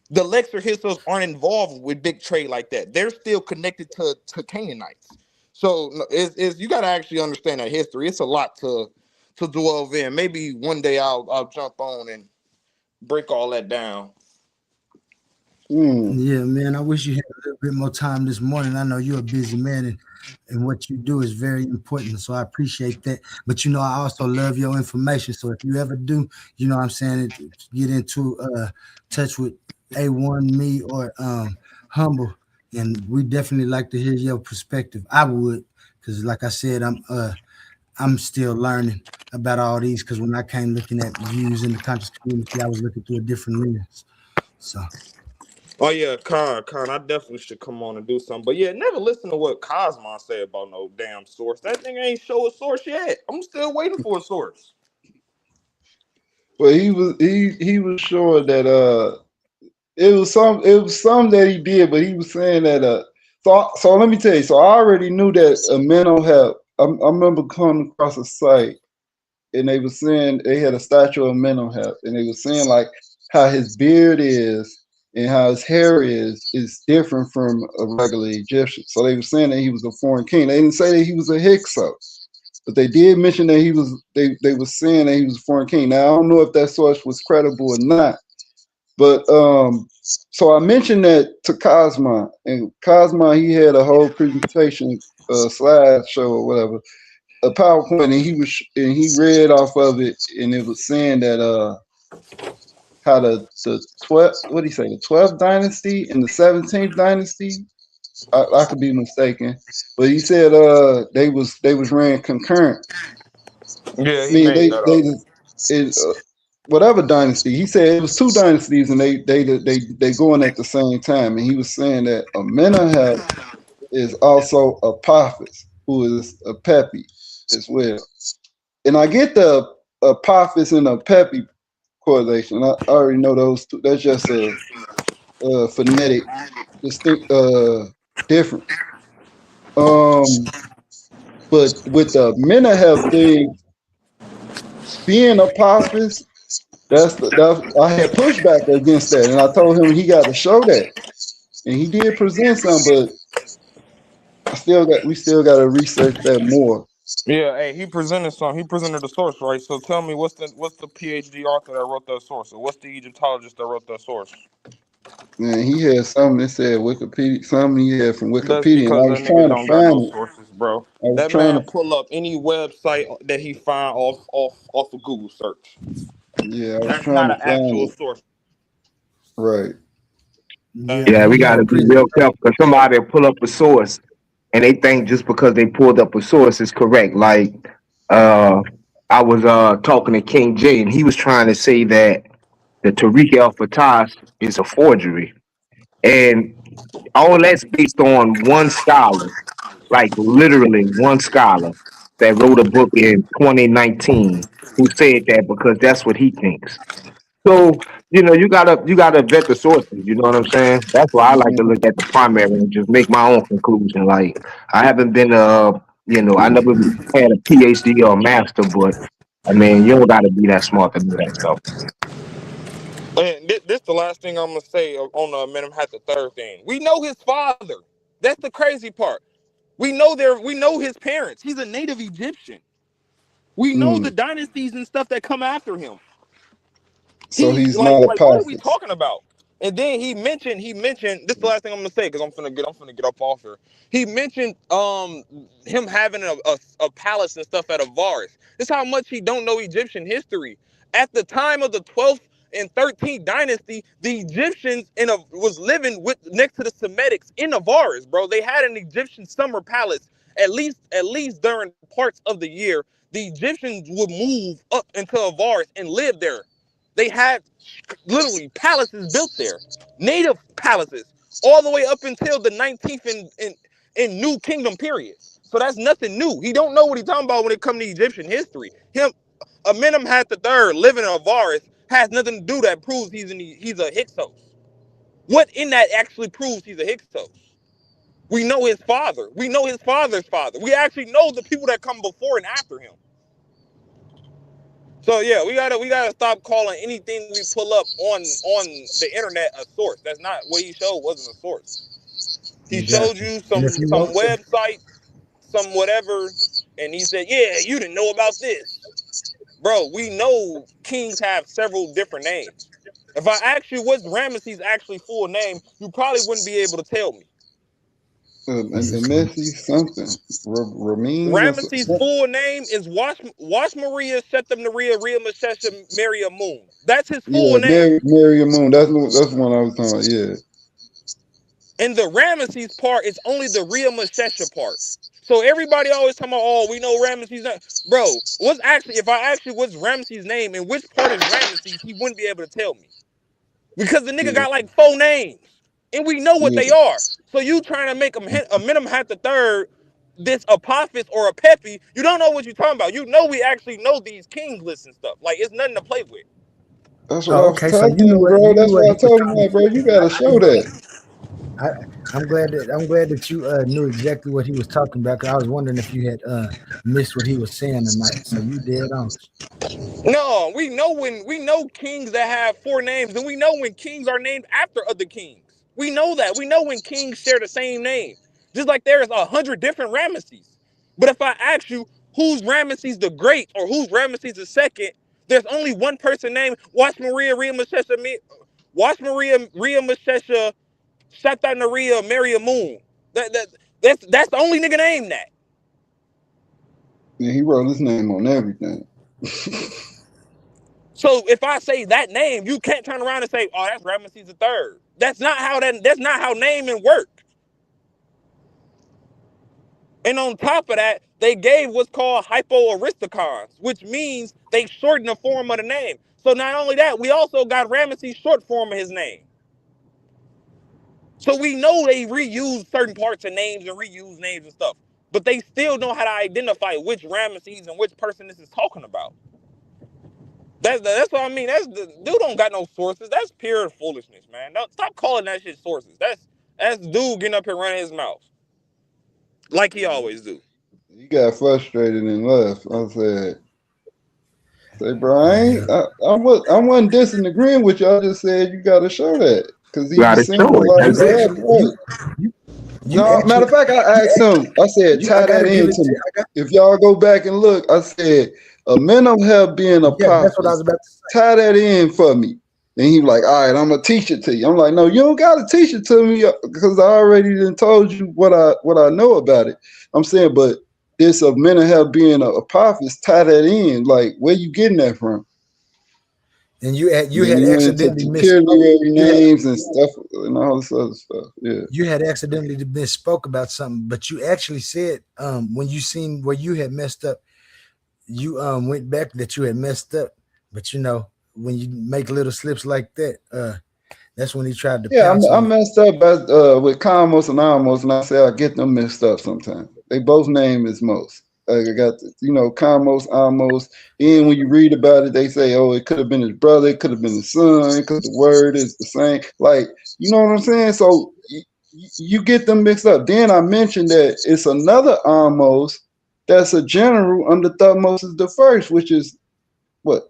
Q: The Lesser Hyksos aren't involved with big trade like that. They're still connected to Canaanites. So it's you got to actually understand that history. It's a lot to dwell in. Maybe one day I'll jump on and break all that down.
D: Yeah, man. I wish you had a little bit more time this morning. I know you're a busy man, and what you do is very important. So I appreciate that. But I also love your information. So if you ever do, what I'm saying, get into touch with A1 me or Humble, and we definitely like to hear your perspective. I would, because like I said, I'm still learning about all these, because when I came looking at views in the conscious community, I was looking through a different lens. So
Q: Oh yeah, Con, I definitely should come on and do something. But yeah, never listen to what Cosmon say about no damn source. That thing ain't show a source yet. I'm still waiting for a source.
M: Well, he was sure that it was some that he did, but he was saying that so let me tell you. So I already knew that mental health. I remember coming across a site, and they were saying they had a statue of mental health, and they were saying like how his beard is and how his hair is different from a regular Egyptian. So they were saying that he was a foreign king. They didn't say that he was a Hyksos, but they did mention that he was. They were saying that he was a foreign king. Now I don't know if that source was credible or not, but so I mentioned that to Cosma, and Cosma, he had a whole presentation, slideshow or whatever, a PowerPoint, and he read off of it, and it was saying that how the 12th, what did he say, the 12th dynasty and the 17th dynasty, I could be mistaken, but he said they was ran concurrent.
Q: Yeah,
M: I
Q: he
M: mean
Q: made
M: they
Q: that
M: they
Q: up.
M: just whatever dynasty. He said it was two dynasties, and they going at the same time. And he was saying that Amenemhat is also Apophis, who is a Pepi as well. And I get the Apophis and a Pepi correlation. I already know those two. That's just a phonetic distinct difference. But with the Menahep thing being Apophis, I had pushback against that, and I told him he got to show that, and he did present some, but we still got to research that more.
Q: Yeah, hey, he presented some. He presented the source, right? So tell me, what's the PhD author that wrote that source, or what's the Egyptologist that wrote that source?
M: Man, he had something that said Wikipedia, something he had from
Q: That's
M: Wikipedia, and I
Q: because
M: was
Q: that nigga
M: trying to
Q: don't got no
M: find it.
Q: sources, bro.
M: I was
Q: That
M: trying
Q: man
M: to,
Q: pull up any website that he find off of Google search.
M: yeah, I was
Q: That's
M: trying
Q: not
M: to
Q: an
M: find
Q: actual
M: it.
Q: source.
M: Right.
D: yeah,
P: Yeah, we
D: you
P: got
D: have a
P: to be real
D: presentation.
P: careful because somebody will pull up a source and they think just because they pulled up a source is correct. Like, uh, I was talking to King J, and he was trying to say that the Tariq El Fatah is a forgery. And All that's based on one scholar, like literally one scholar that wrote a book in 2019 who said that because that's what he thinks. So, you gotta vet the sources, you know what I'm saying? That's why I like to look at the primary and just make my own conclusion. Like I haven't been I never had a PhD or a master, but I mean you don't gotta be that smart to do that stuff.
Q: And this the last thing I'm gonna say on the Amenemhat the third thing. We know his father. That's the crazy part. We know his parents. He's a native Egyptian. We know the dynasties and stuff that come after him.
M: So
Q: He
M: he's
Q: like
M: not a
Q: like what are we
M: prophet.
Q: talking about? And then he mentioned this is the last thing I'm gonna say because I'm finna get up off here. He mentioned him having a palace and stuff at Avaris. This is how much he don't know Egyptian history. At the time of the 12th and 13th dynasty, the Egyptians was living with next to the Semitics in Avaris, bro. They had an Egyptian summer palace. At least during parts of the year, the Egyptians would move up into Avaris and live there. They had literally palaces built there, native palaces, all the way up until the 19th in New Kingdom period. So that's nothing new. He don't know what he's talking about when it comes to Egyptian history. Amenemhat the third living in Avaris has nothing to do that proves he's a Hyksos. What in that actually proves he's a Hyksos? We know his father. We know his father's father. We actually know the people that come before and after him. So yeah, we gotta stop calling anything we pull up on the internet a source. That's not what he showed. Wasn't a source. He
D: You got
Q: showed
D: to.
Q: you
D: And
Q: some
D: if you want to,
Q: website, some whatever, and he said, "Yeah, you didn't know about this, bro." We know kings have several different names. If I asked you what's Ramesses' actually full name, you probably wouldn't be able to tell me.
M: And Messi something. Ramin or
Q: Ramesses'
M: something.
Q: full name is Wash Maria Shetem Naria Ria Mashesha Maria Moon. That's his full
M: Yeah,
Q: name.
M: Mary Moon. That's the one I was talking about. Yeah.
Q: And the Ramesses part is only the Ria Mashesha part. So everybody always talking about, oh, we know Ramesses' name. Bro, if I ask you what's Ramesses' name and which part is Ramesses, he wouldn't be able to tell me. Because the nigga
M: Yeah.
Q: got like 4 names. And we know what
M: Yeah.
Q: they are. So you trying to make a Amenemhat the third this Apophis or a Pepi, you don't know what you're talking about. You know we actually know these kings lists and stuff. Like it's nothing to play with.
M: That's what I
D: oh,
M: was
D: okay. So
M: telling him, bro. That's why I
D: he was
M: told him
D: trying to
M: that, bro.
D: say.
M: You gotta
D: I
M: show
D: didn't know.
M: that.
D: I, I'm glad that you knew exactly what he was talking about. 'Cause I was wondering if you had missed what he was saying tonight. So you dead on.
Q: No, we know kings that have 4 names, and we know when kings are named after other kings. We know that. We know when kings share the same name. Just like there's 100 different Ramesses. But if I ask you who's Ramesses the Great or who's Ramesses the Second, there's only one person named Watch Maria Ria Mashesha Shata Naria Maria Moon. That's the only nigga named that.
M: Yeah, he wrote his name on everything.
Q: So if I say that name, you can't turn around and say, "Oh, that's Ramesses the third." That's not how naming work. And on top of that, they gave what's called hypoaristocons, which means they shortened the form of the name. So not only that, we also got Ramesses' short form of his name. So we know they reuse certain parts of names and reuse names and stuff, but they still know how to identify which Ramesses and which person this is talking about. That's what I mean. Dude don't got no sources. That's pure foolishness, man. Stop calling that shit sources. That's dude getting up here running his mouth like he always do.
M: He got frustrated and left. I said, "Say, bro, I wasn't disagreeing with you. I just said you got to show that because he
P: Gotta
M: was saying a
P: show it.
M: lot of
P: That's
D: You
P: it.
M: stuff
D: actually,
M: right."
D: you
M: No, matter
D: actually,
M: of fact, I asked him. I said,
D: I
M: tie that
D: gotta give
M: in
D: it
M: to
D: to.
M: me. If y'all go back and look, I said, Amenemhat being
D: Yeah, that's what I was
M: Apophis,
D: about to say.
M: tie that in for me. And he was like, all right, I'm gonna teach it to you. I'm like, no, you don't gotta teach it to me because I already done told you what I know about it. I'm saying, but this Amenemhat being Apophis, tie that in. Like, where you getting that from?
D: And you
M: And then
D: had
M: he went into
D: accidentally misspoke.
M: peculiar
D: You had
M: names and stuff and all this other stuff. Yeah.
D: you had accidentally misspoke about something, but you actually said when you seen where you had messed up, you went back that you had messed up. But when you make little slips like that, That's when he tried to
M: Yeah,
D: pounce
M: I
D: on him.
M: messed up with Comos and Amos, and I say I get them mixed up sometimes. They both name is Most. I got Comos, Amos. And when you read about it, they say, oh, it could have been his brother, it could have been his son, because the word is the same. Like, you know what I'm saying? So you get them mixed up. Then I mentioned that it's another Amos that's a general under Thutmose the first, which is what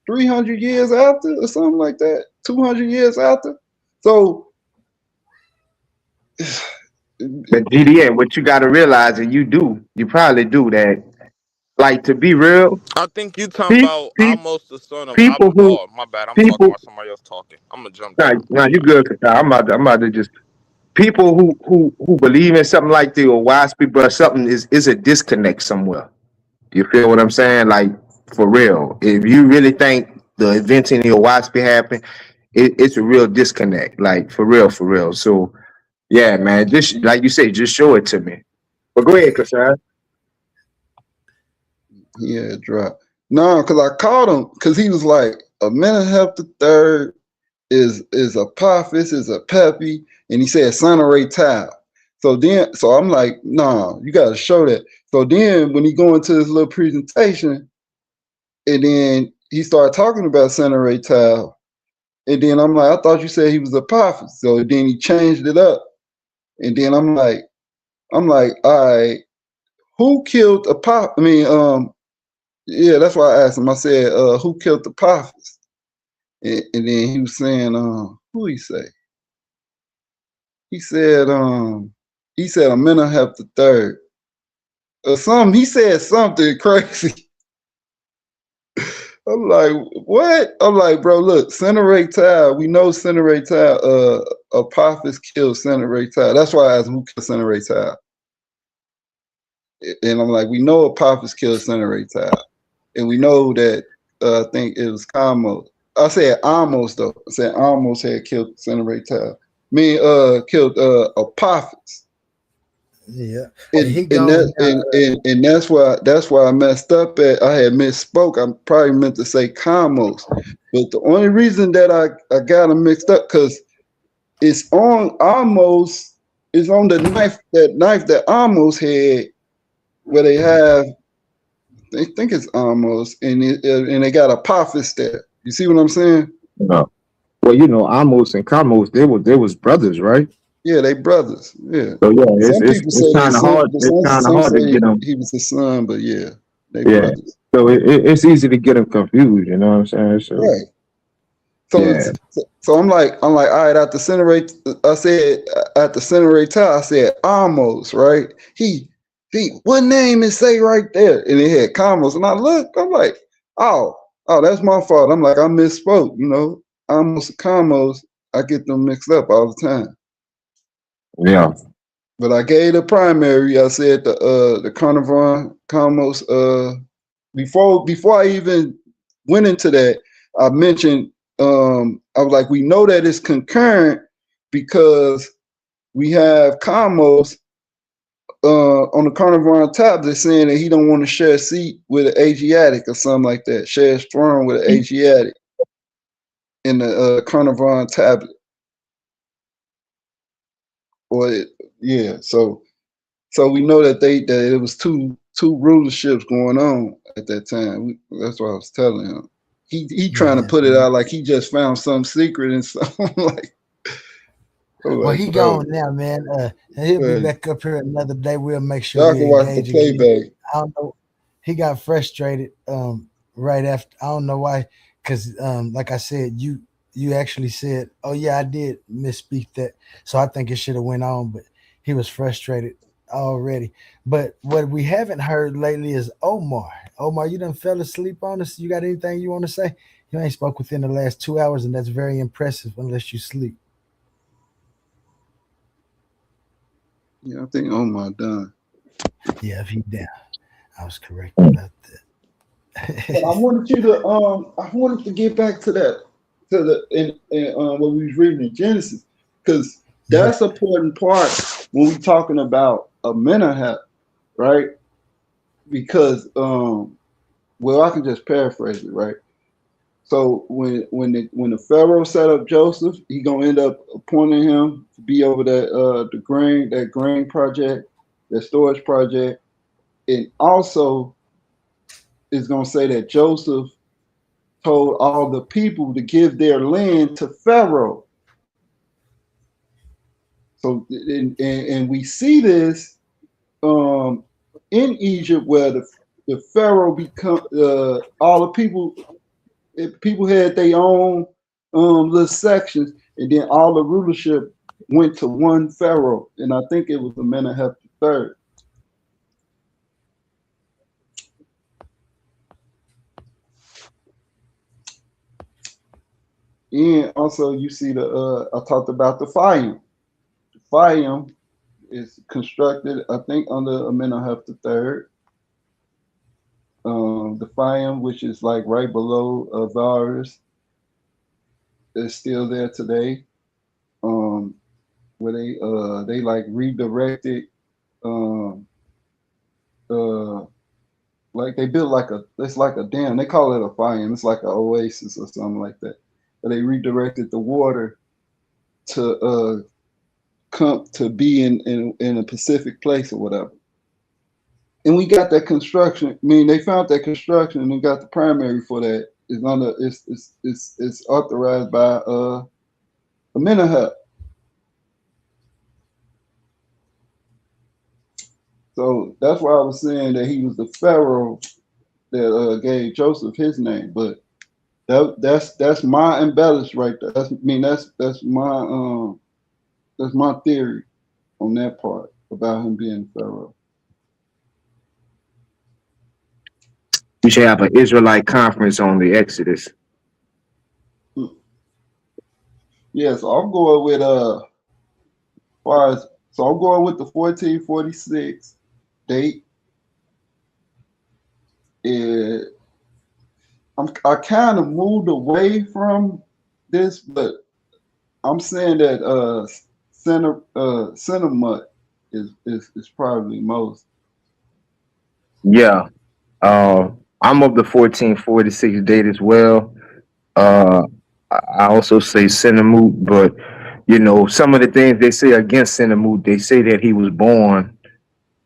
M: 300 years after or something like that, 200 years after. So,
P: But GDN, what you got to realize, and you probably do that. Like, to be real,
Q: I think you talking
P: pe-
Q: about
P: pe-
Q: almost the son of
P: people who
Q: Oh, my bad. I'm talking
P: people.
Q: about somebody else talking. I'm gonna jump
P: Nah,
Q: down.
P: nah, you good, Katai. I'm about to just people who believe in something like the or wise people or something is a disconnect somewhere. You feel what I'm saying? Like, for real. If you really think the events in your WASP happened, it's a real disconnect. Like, for real, for real. So yeah, man, just like you say, just show it to me. But go ahead, Kashan.
M: yeah, drop. No, because I called him because he was like a Amenhotep the third is Apophis, is a Pepi, and he said son of Ray Tao. So I'm like, nah, you got to show that. So then when he go into his little presentation, and then he started talking about son of Ray Tao, and then I'm like, I thought you said he was Apophis. So then he changed it up, and then I'm like, all right, who killed Apophis? I mean, yeah, that's why I asked him. I said, who killed Apophis? And then he was saying, who he say? He said, Amenhotep the third or something. He said something crazy. I'm like, what? I'm like, bro, look, Senator Tao. We know Senator Tao. Apophis killed Senator Tao. That's why I asked who killed Senator Tao. And I'm like, we know Apophis killed Senator Tao, and we know that I think it was Kamos. I said almost though. I said almost had killed Senator Tao. Killed Apophis.
D: Yeah,
M: And
D: he
M: and
D: gone
M: that
D: now.
M: and that's why I messed up at. I had misspoke. I probably meant to say Kamos, but the only reason that I got them mixed up because it's on almost it's on the knife that almost had where they have they think it's almost and they got Apophis there. You see what I'm saying?
P: No. Well, Amos and Kamos, they was brothers, right?
M: Yeah, they brothers. Yeah.
P: So yeah, it's
M: Some
P: it's
M: people
P: it's
M: say they
P: kind of
M: son,
P: hard.
M: but
P: It's kind of
M: some
P: hard to
M: say
P: get them.
M: he was his son, but yeah, they
P: Yeah.
M: brothers.
P: So it's easy to get them confused. You know what I'm saying? So
M: Right. So
P: yeah.
M: it's so I'm like, all right, at the center rate, I said at the center rate tile, I said almost, right? He what name it say right there? And it had commas. And I looked, I'm like, oh, that's my fault. I'm like, I misspoke, almost combos. I get them mixed up all the time.
P: Yeah.
M: But I gave the primary, I said the Carnivore combos before I even went into that, I mentioned I was like, we know that it's concurrent because we have combos on the carnivore tab that's saying that he don't want to share a seat with an Asiatic or something like that, share a strong with an Asiatic in the carnivore tablet. Yeah, so we know that it was two rulerships going on at that time. That's what I was telling him. He trying to put it out like he just found some secret and something like.
D: Well, he
M: Bro,
D: gone now, man. He'll be back up here another day. We'll make sure
M: y'all
D: we
M: can watch the
D: engage again.
M: playback.
D: I don't know. He got frustrated right after. I don't know why, because like I said, you actually said, "Oh yeah, I did misspeak that." So I think it should have went on, but he was frustrated already. But what we haven't heard lately is Omar. Omar, you done fell asleep on us. You got anything you want to say? You ain't spoke within the last 2 hours, and that's very impressive. Unless you sleep.
M: Yeah, I think Omar done.
D: Yeah, if he down, I was correct about
M: But I
D: that.
M: wanted you to I wanted to get back to that what we was reading in Genesis because
D: Yeah.
M: that's an important part when we talking about a Amenhotep, right? Because well, I can just paraphrase it, right? So when the Pharaoh set up Joseph, he gonna end up appointing him to be over the grain project, that storage project, and also is gonna say that Joseph told all the people to give their land to Pharaoh. So and we see this in Egypt where the Pharaoh become all the people had their own little sections, and then all the rulership went to one Pharaoh, and I think it was Amenhotep III. And also you see I talked about the Fayum. The Fayum is constructed, I think, under Amenhotep III. The Fayum, which is like right below Varus, is still there today. Where they like redirected, like they built it's like a dam. They call it a Fayum. It's like an oasis or something like that. But they redirected the water to come to be in a Pacific place or whatever. And we got that construction. I mean, they found that construction and we got the primary for that. It's authorized by Amenhotep. So that's why I was saying that he was the Pharaoh that gave Joseph his name. But that's my embellish right there. That's my theory on that part about him being Pharaoh.
P: We should have an Israelite conference on the Exodus.
M: Yeah, so I'm going with I'm going with the 1446 date. I kind of moved away from this, but I'm saying that Cinnamut is probably most.
P: Yeah. I'm of the 1446 date as well. I also say Cinnamut, but some of the things they say against Cinnamut, they say that he was born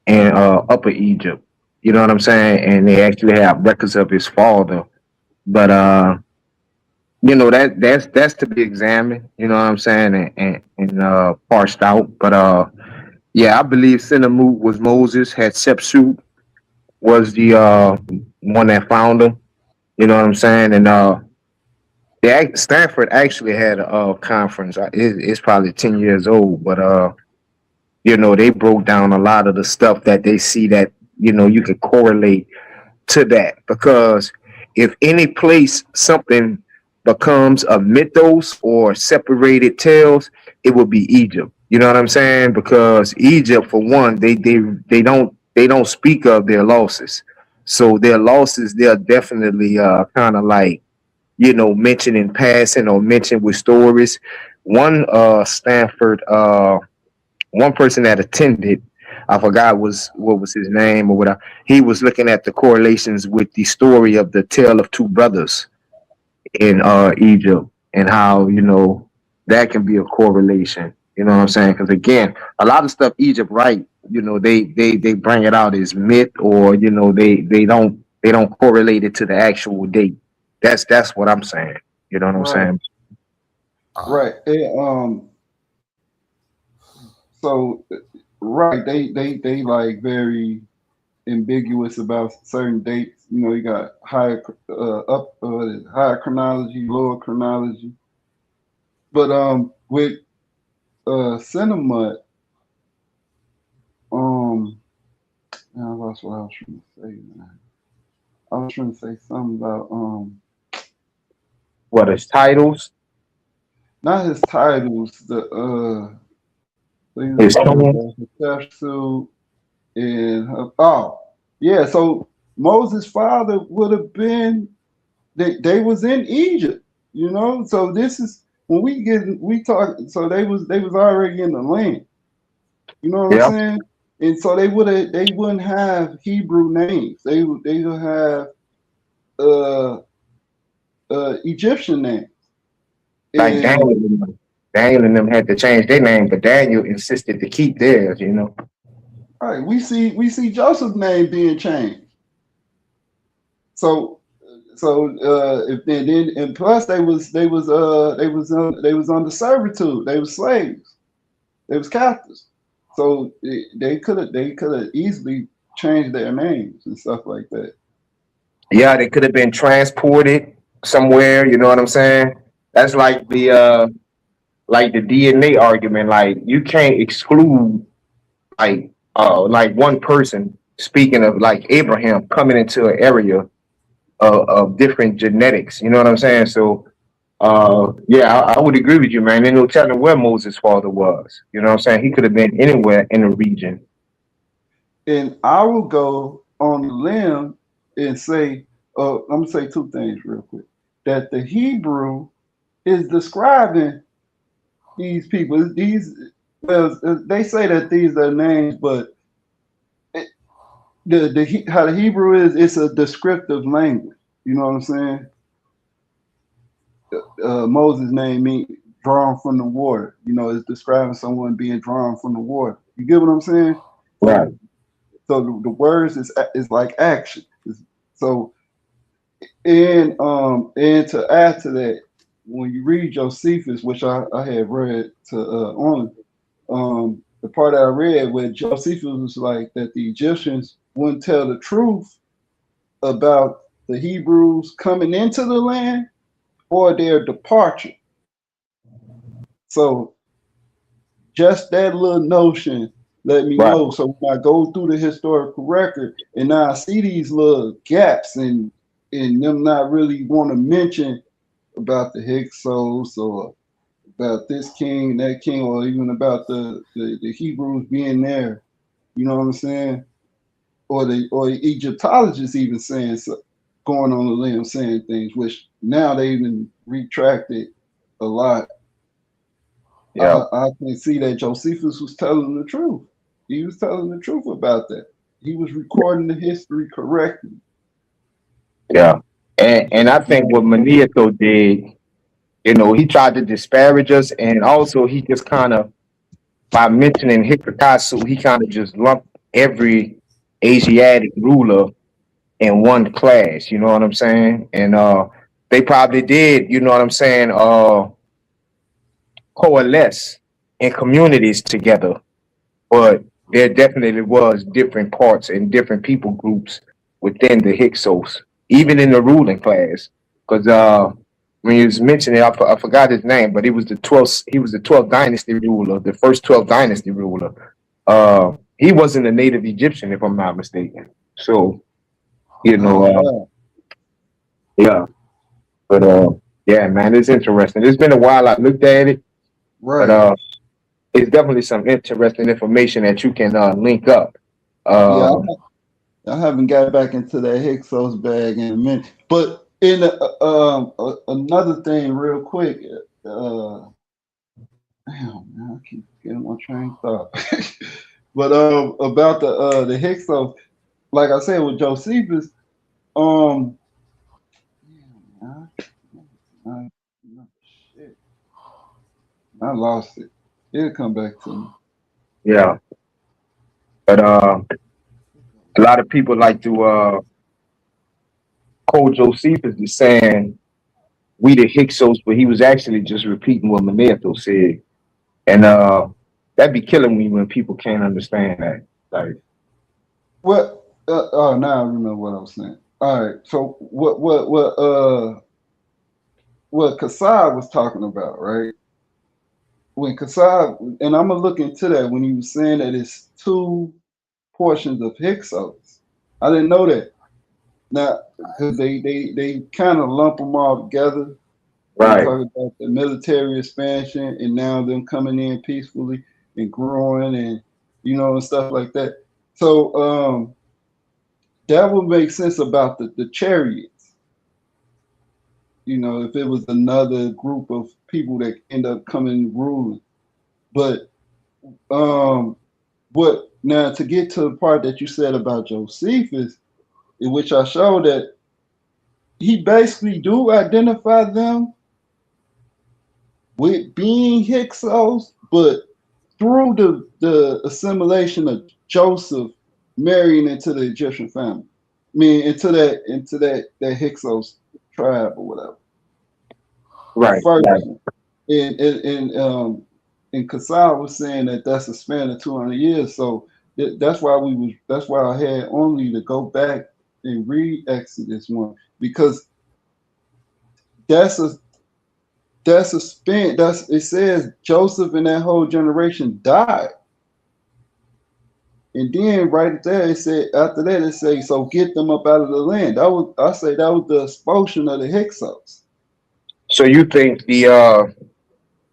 P: in Upper Egypt. You know what I'm saying? And they actually have records of his father. But that's to be examined, you know what I'm saying, and parsed out. But yeah, I believe Cinnamut was Moses, had Sepsut was the one that found him. You know what I'm saying? And Stanford actually had a conference. It's probably 10 years old, but they broke down a lot of the stuff that they see that you could correlate to that, because if any place something becomes a mythos or separated tales, it would be Egypt. You know what I'm saying? Because Egypt, for one, they don't speak of their losses. So their losses, they're definitely kind of like mentioned in passing or mentioned with stories. One Stanford one person that attended, I forgot what was his name or whatever. He was looking at the correlations with the story of the tale of two brothers in Egypt, and how that can be a correlation. You know what I'm saying? Because again, a lot of stuff Egypt, right? They bring it out as myth, or they don't correlate it to the actual date. That's what I'm saying. You know what I'm saying?
M: Right. So right, they like very ambiguous about certain dates. You got higher higher chronology, lower chronology. But with Cinnamut, I lost what I was trying to say, man. I was trying to say something about
P: What, his titles?
M: not his titles,
P: His tone?
M: the suit and yeah. So Moses' father would have been they was in Egypt, So this is when we talk. So they was already in the land. You know what I'm
P: Yeah.
M: saying? And so they wouldn't have Hebrew names. They would have Egyptian names.
P: Like
M: And
P: Daniel and them had to change their name, but Daniel insisted to keep theirs.
M: right, we see Joseph's name being changed. So if then and plus they was under servitude. They was slaves. They was captives. So they could have easily changed their names and stuff like that.
P: Yeah, they could have been transported somewhere. You know what I'm saying? That's like the DNA argument. Like you can't exclude like one person. Speaking of like Abraham coming into an area of different genetics. You know what I'm saying? So yeah, I would agree with you, man. There's no telling where Moses' father was. You know what I'm saying? He could have been anywhere in the region.
M: And I will go on the limb and say, I'm gonna say two things real quick. That the Hebrew is describing these people. They say that these are names, but how the Hebrew is, it's a descriptive language. You know what I'm saying? Moses' name means drawn from the water. It's describing someone being drawn from the water. You get what I'm saying?
P: Right.
M: So the words is like action. So and to add to that, when you read Josephus, which I have read to the part I read where Josephus was like that the Egyptians wouldn't tell the truth about the Hebrews coming into the land or their departure. So just that little notion let me
P: Right.
M: know. So when I go through the historical record and now I see these little gaps and them not really want to mention about the Hyksos or about this king, that king, or even about the Hebrews being there. You know what I'm saying? Or the Egyptologists even saying going on the limb saying things, which now they even retracted a lot.
P: Yeah.
M: I can see that Josephus was telling the truth. He was telling the truth about that. He was recording the history correctly.
P: Yeah. And I think what Manetho did, he tried to disparage us, and also he just kind of, by mentioning Hikasu, he kind of just lumped every Asiatic ruler in one class. You know what I'm saying? And they probably did. You know what I'm saying? Coalesce in communities together, but there definitely was different parts and different people groups within the Hyksos, even in the ruling class. Because when you was mentioning, I forgot his name, but he was the 12th. He was the 12th dynasty ruler, the first 12th dynasty ruler. He wasn't a native Egyptian, if I'm not mistaken. So
M: Wow.
P: yeah. But yeah, man, it's interesting. It's been a while I looked at it,
M: Right.
P: but it's definitely some interesting information that you can link up.
M: Yeah, I haven't got back into that Hyksos bag in a minute. But in another thing, real quick, damn man, I keep getting my train of thought. But about the Hyksos, like I said with Josephus, um, damn, man, shit, I lost it. It'll come back to me.
P: Yeah, but a lot of people like to quote Josephus as saying we the Hyksos, but he was actually just repeating what Manetho said, and that'd be killing me when people can't understand that. Like,
M: What? Oh, now I remember what I was saying. All right. So what Kasai was talking about, right? When Kasai, and I'm gonna look into that when he was saying that it's two portions of Hyksos. I didn't know that. Now, because they kind of lump them all together. They
P: right,
M: talk about the military expansion and now them coming in peacefully and growing and and stuff like that. So that would make sense about the chariots. If it was another group of people that end up coming ruling. But what now to get to the part that you said about Josephus, in which I showed that he basically do identify them with being Hyksos, but through the assimilation of Joseph marrying into the Egyptian family. I mean, into that Hyksos tribe or whatever.
P: Right,
M: First,
P: right.
M: and Kasai was saying that that's a span of 200 years. So that's why I had only to go back and read Exodus 1, because that's a span. It says Joseph and that whole generation died. And then right there, it said after that, it say, so get them up out of the land. That was the expulsion of the Hyksos.
P: So you think the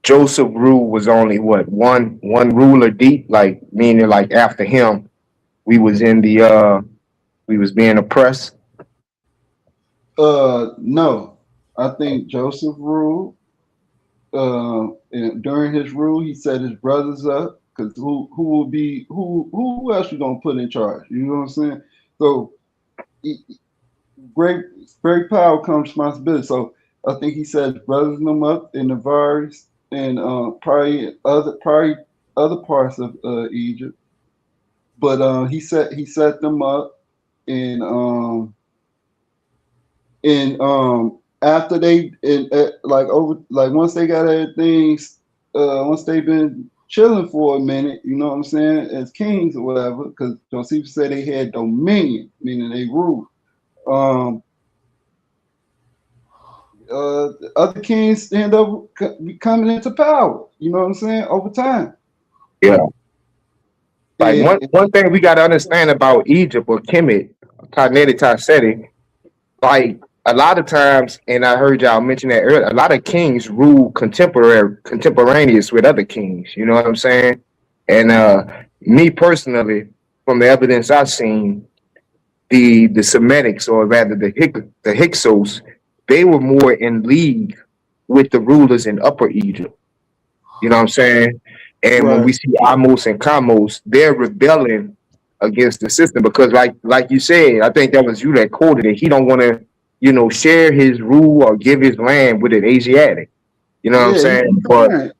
P: Joseph rule was only what, one ruler deep, like meaning like after him we was in the we was being oppressed?
M: No, I think Joseph ruled. And during his rule, he set his brothers up, because who else you gonna put in charge? You know what I'm saying? So great power comes responsibility. So I think he set his brothers them up in the Varis and probably other parts of Egypt. But he set them up, and after they once they got everything, once they've been chilling for a minute, you know what I'm saying, as kings or whatever, because Josephus said they had dominion, meaning they ruled. Other kings end up coming into power, you know what I'm saying, over time.
P: Yeah. Like
M: And
P: one thing we got to understand about Egypt or Kemet, Taneti Taseti, like a lot of times, and I heard y'all mention that earlier, a lot of kings rule contemporaneous with other kings. You know what I'm saying? And me personally, from the evidence I've seen, the Semitics, or rather the Hyksos, they were more in league with the rulers in Upper Egypt. You know what I'm saying? And when
M: right,
P: we see Amos and Kamos, they're rebelling against the system because, like you said, I think that was you that quoted it. He don't want to, share his rule or give his land with an Asiatic. You know what I'm
M: yeah,
P: saying?
M: he's
P: But
M: fine.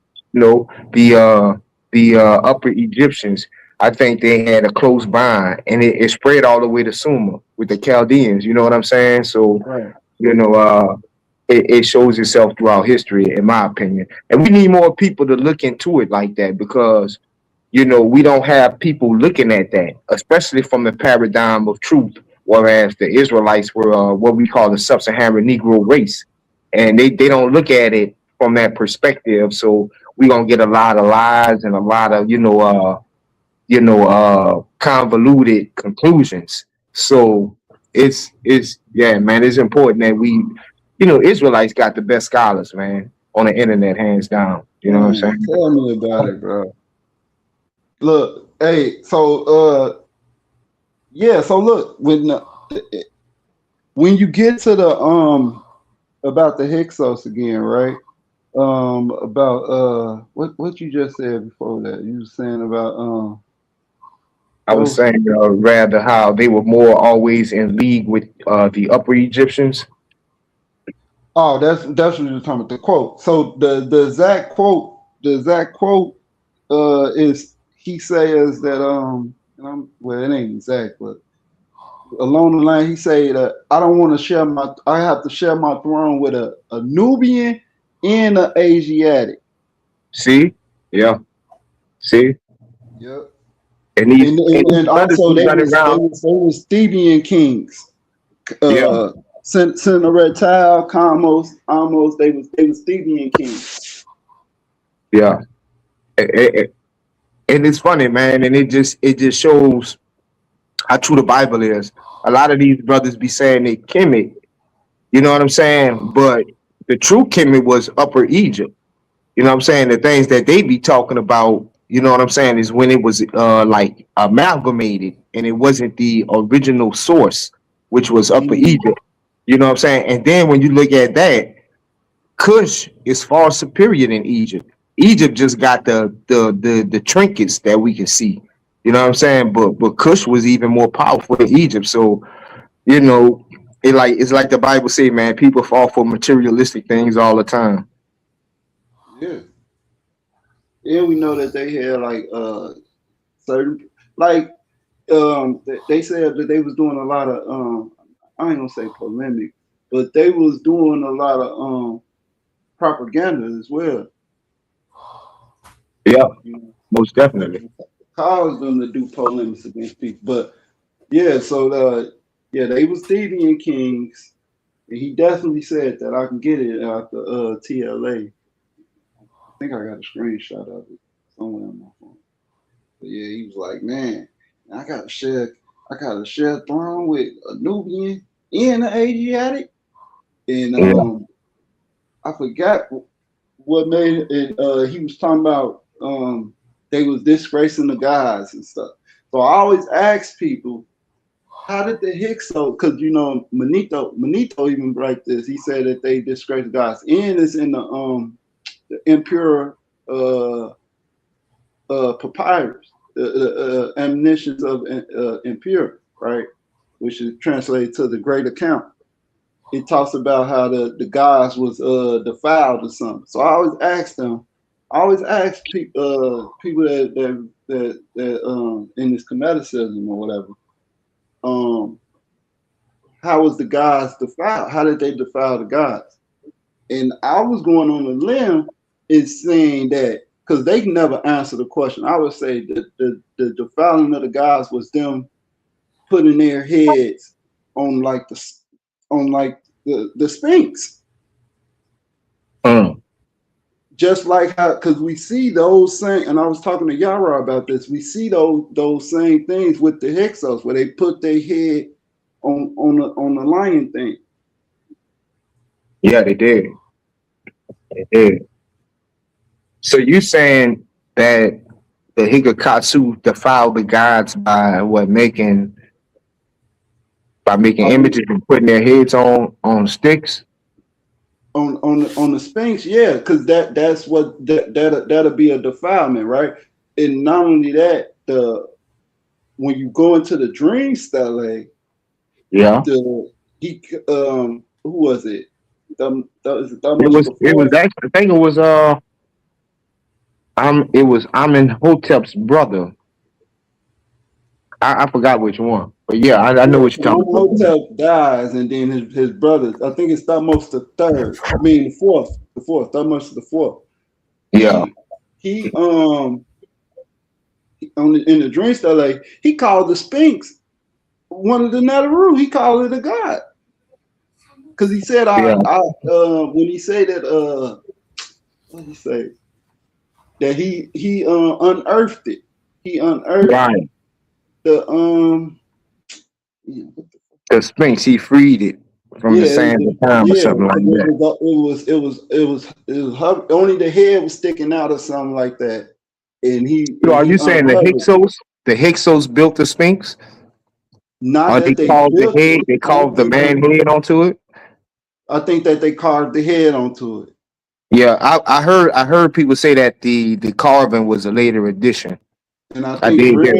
P: the Upper Egyptians, I think they had a close bond, and it spread all the way to Sumer with the Chaldeans. You know what I'm saying? So
M: Right.
P: you know, it shows itself throughout history, in my opinion. And we need more people to look into it like that because, we don't have people looking at that, especially from the paradigm of truth. Whereas the Israelites were what we call the sub-Saharan Negro race, and they don't look at it from that perspective. So we're gonna get a lot of lies and a lot of convoluted conclusions. So it's yeah, man, it's important that we, Israelites got the best scholars, man, on the internet, hands down. You know what I'm
M: Man,
P: saying?
M: tell me about it, bro. Look, hey, so yeah, so look, when you get to the about the Hyksos again, right? About what you just said before that. You were saying about
P: I was saying rather how they were more always in league with the Upper Egyptians.
M: Oh, that's what you're talking about. The quote. So the exact quote is, he says that well, it ain't exact, but along the line he say that I have to share my throne with a Nubian and an Asiatic.
P: See, yeah, see,
M: Yep.
P: and these
M: And
P: brothers
M: also
P: be
M: they
P: running around.
M: was Theban kings.
P: Yeah,
M: Reptile, Amos, they was Theban kings.
P: yeah. And it's funny, man, and it just shows how true the Bible is. A lot of these brothers be saying they Kemet, you know what I'm saying? But the true Kemet was Upper Egypt. You know what I'm saying? The things that they be talking about, you know what I'm saying, is when it was like amalgamated and it wasn't the original source, which was Upper Egypt. You know what I'm saying? And then when you look at that, Kush is far superior than Egypt. Egypt just got the trinkets that we can see. You know what I'm saying? But Kush was even more powerful than Egypt. So, you know, it's like the Bible say, man. People fall for materialistic things all the time.
M: Yeah. And we know that they had like certain like they said that they was doing a lot of I ain't gonna say polemic, but they was doing a lot of propaganda as well.
P: Yeah,
M: You know,
P: most definitely.
M: caused them to do polemics against people. But yeah, so yeah, they was deviant kings, and he definitely said that. I can get it out the TLA. I think I got a screenshot of it somewhere on my phone. But yeah, he was like, man, I gotta share a throne with a Nubian and an Asiatic. And
P: Yeah.
M: I forgot what made it. He was talking about they was disgracing the gods and stuff. So I always ask people, how did the Hyksos? Because you know, Manito even write this. He said that they disgrace the gods, and it's in the impure papyrus, the admonitions of impure, right? Which is translated to the great account. It talks about how the gods was defiled or something. So I always ask them. I always ask people that in this Kemeticism or whatever, how was the gods defiled? How did they defile the gods? And I was going on a limb in saying that because they can never answer the question. I would say that the defiling of the gods was them putting their heads on like the Sphinx. Just like how, because we see those same, and I was talking to Yara about this. We see those same things with the Hyksos, where they put their head on the lion thing.
P: Yeah, they did. They did. So you saying that the Higakatsu defiled the gods by making images and putting their heads on sticks?
M: On the Sphinx, yeah, because that's what that'll be a defilement, right? And not only that, when you go into the dream stele,
P: Yeah.
M: who was it?
P: It was actually, I think it was Amenhotep's brother. I forgot which one, but yeah, I know what you're talking about.
M: Amenhotep dies, and then his brothers. I think it's Thutmose the third. I mean the fourth. Thutmose the fourth.
P: Yeah.
M: He in the dream stele, he called the Sphinx one of the Netaru. He called it a god because he said when he said that what did he say, that he unearthed it. He unearthed the
P: the Sphinx. He freed it from the sands of time or something like that.
M: It was only the head was sticking out or something like that, and
P: So are you saying the
M: uncovered.
P: Hyksos built the Sphinx?
M: Not
P: Or they
M: that they
P: carved the
M: built
P: head,
M: it.
P: they carved the man head onto it?
M: I think that they carved the head onto it.
P: Yeah, I heard people say that the carving was a later addition.
M: And I
P: I
M: think
P: did hear that.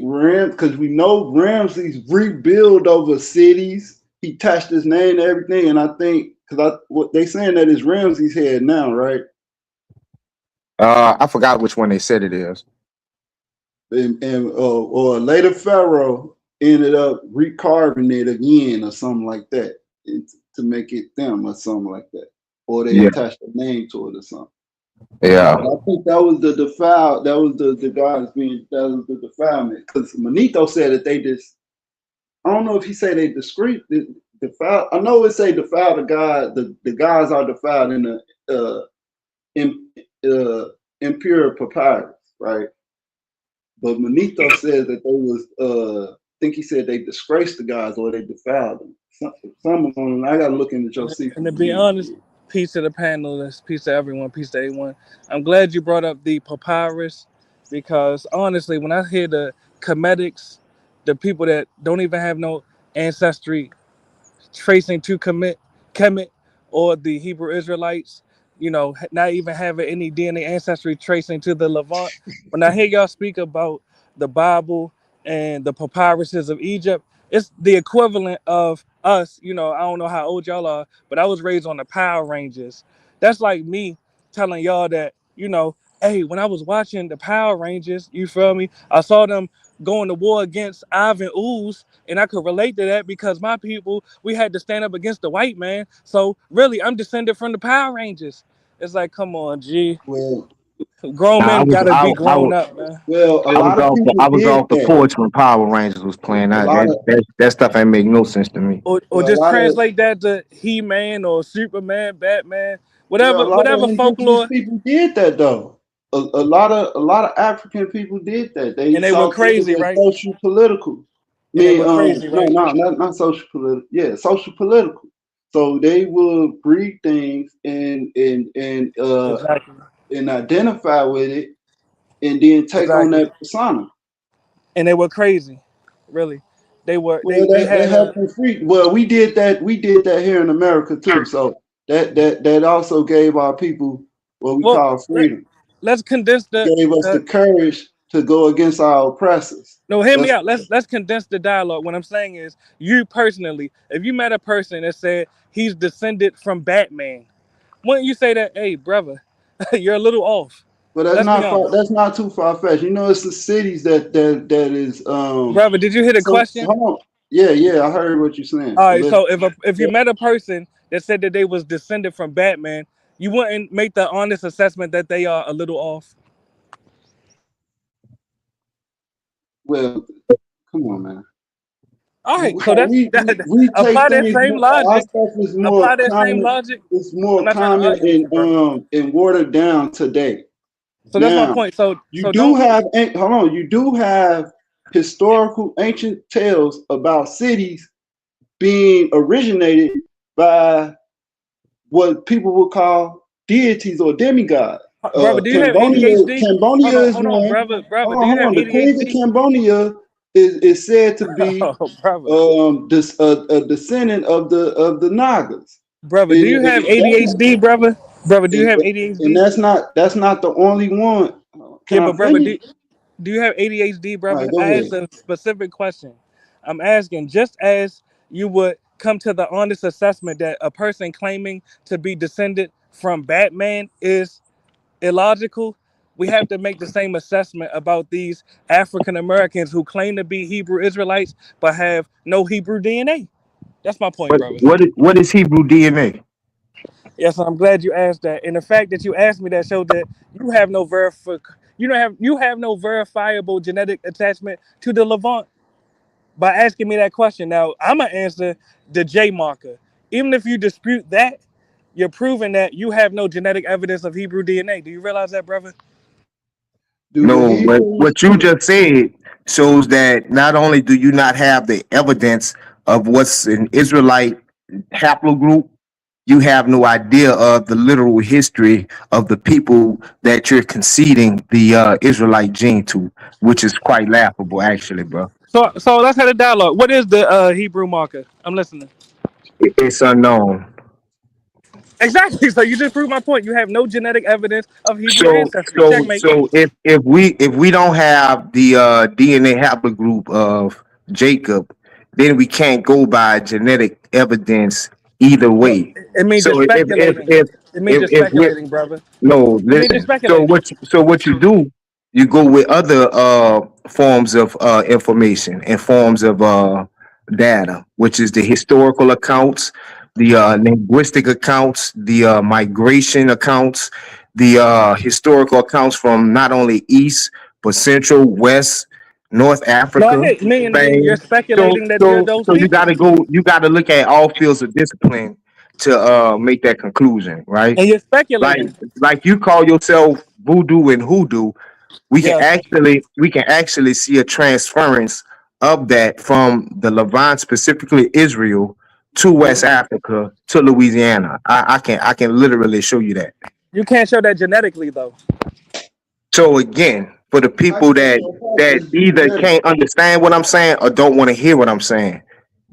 M: Ramses, because we know Ramses rebuild over cities. He touched his name and everything, and I think what they saying that is Ramses' head now, right?
P: I forgot which one they said it is.
M: And or a later pharaoh ended up recarving it again or something like that to make it them or something like that, or they
P: Yeah.
M: attached a name to it or something.
P: Yeah.
M: But I think that was the defile. That was the gods being. That was the defilement. Because Manito said that they just. I don't know if he said they defile. I know it say defile the god. The gods are defiled in the impure papyrus, right? But Manito said that they was. I think he said they disgraced the gods or they defiled them. Some of them. I got to look into Josephus.
N: And to be honest, peace to the panelists, peace to everyone, peace to everyone. I'm glad you brought up the papyrus because honestly, when I hear the Kemetics, the people that don't even have no ancestry tracing to Kemet, or the Hebrew Israelites, not even having any DNA ancestry tracing to the Levant. When I hear y'all speak about the Bible and the papyruses of Egypt, it's the equivalent of us, I don't know how old y'all are, but I was raised on the Power Rangers. That's like me telling y'all that, hey, when I was watching the Power Rangers, you feel me? I saw them going to war against Ivan Ooze, and I could relate to that because my people, we had to stand up against the white man. So really, I'm descended from the Power Rangers. It's like, come on, G.
M: Well,
N: Grown
P: Nah,
N: men gotta be grown up, man.
M: well, a
P: I was
M: lot of
P: off the
M: people
P: I was
M: did
P: off the
M: that.
P: porch when Power Rangers was playing.
M: A lot of
P: That stuff ain't make no sense to me.
N: Or
M: well, a
N: just
M: lot of
N: translate that to He-Man or Superman, Batman,
M: well,
N: whatever,
M: a lot of
N: whatever
M: indigenous
N: folklore,
M: people did that though. A lot of African people did that. They
N: and they were
M: saw things
N: crazy,
M: as
N: right?
M: social political. I
N: And they
M: mean,
N: were crazy,
M: no,
N: right?
M: no, not social political. Yeah, social political. So they would breed things
N: Exactly,
M: and identify with it, and then take on
N: exactly.
M: that persona.
N: And they were crazy, really. They were
M: Well,
N: they
M: that
N: had a
M: happened free. Well, we did that. We did that here in America too. So that also gave our people what we
N: well.
M: call freedom.
N: Let's condense
M: Gave us the courage to go against our oppressors.
N: no. Hear me
M: That's
N: out. Let's condense the dialogue. What I'm saying is, you personally, if you met a person that said he's descended from Batman, wouldn't you say that, hey, brother, you're a little off?
M: but that's
N: Let's be
M: not far.
N: honest,
M: That's not too far fetched. It's the cities that is.
N: brother. Did you hear the
M: So
N: question?
M: hold on. Yeah. I heard what you're saying.
N: All
M: But
N: right,
M: listen.
N: so if you met a person that said that they was descended from Batman, you wouldn't make the honest assessment that they are a little off.
M: Well, come on, man.
N: All right, so that's
M: We
N: that,
M: we take
N: apply that
M: things
N: same
M: more. Our
N: logic.
M: stuff is more
N: Apply that same
M: common.
N: logic.
M: It's
N: I'm
M: more
N: not trying to
M: common
N: argue with you, bro.
M: and watered down today.
N: So that's my
M: Now
N: point. So
M: you
N: so
M: do
N: don't.
M: have hold on. You do have historical ancient tales about cities being originated by what people would call deities or demigods.
N: Brother, do you have
M: Cambodia,
N: ADHD?
M: Cambodia is
N: Hold on,
M: one.
N: brother, brother.
M: Hold
N: Do
M: on,
N: you
M: hold
N: have
M: on. The Queen of
N: ADHD?
M: Cambodia is said to be
N: Oh, brother,
M: this a descendant of the Nagas.
N: brother, do
M: And,
N: you
M: and
N: have
M: that's not
N: ADHD, brother? Brother, do you
M: and,
N: have
M: and
N: ADHD?
M: that's not the only one.
N: Yeah,
M: Can I
N: but brother,
M: finish?
N: do you have ADHD,
M: All
N: brother?
M: right, go
N: I asked
M: ahead.
N: a specific question. I'm asking just as you would come to the honest assessment that a person claiming to be descended from Batman is illogical, we have to make the same assessment about these African Americans who claim to be Hebrew Israelites but have no Hebrew DNA. That's my point, brother.
P: What is Hebrew DNA?
N: Yes, I'm glad you asked that. And the fact that you asked me that showed that you have no verifiable genetic attachment to the Levant by asking me that question. Now I'm gonna answer the J marker. Even if you dispute that, you're proving that you have no genetic evidence of Hebrew DNA. Do you realize that, brother?
M: Do the
P: No,
M: Hebrews?
P: what you just said shows that not only do you not have the evidence of what's an Israelite haplogroup, you have no idea of the literal history of the people that you're conceding the Israelite gene to, which is quite laughable, actually, bro.
N: So let's have a dialogue. What is the Hebrew marker? I'm listening.
P: It's unknown.
N: Exactly. So you just proved my point. You have no genetic evidence of Hebrew
P: So
N: ancestry.
P: so
N: Checkmate.
P: so if we don't have the DNA haplogroup of Jacob, then we can't go by genetic evidence either
N: No,
P: way.
N: it means you're
P: So
N: speculating. It means you're
P: if we
N: speculating, brother.
P: no,
N: It means you're
P: listen.
N: speculating.
P: So what you do, you go with other forms of information and forms of data, which is the historical accounts, the linguistic accounts, the migration accounts, the historical accounts from not only East but Central, West, North
N: No, I
P: Africa,
N: hate meaning you're
P: Spain.
N: speculating that you're those
P: So you
N: people,
P: gotta go, you gotta look at all fields of discipline to make that conclusion, right?
N: and you're
P: like
N: speculating.
P: like you call yourself voodoo and hoodoo,
N: Yes.
P: we can actually see a transference of that from the Levant, specifically Israel, to West Africa to Louisiana. I can literally show you that.
N: You can't show that genetically, though.
P: So again, for the
M: How
P: people
M: can you
P: that
M: practice
P: either
M: genetics?
P: can't understand what I'm saying or don't want to hear what I'm saying,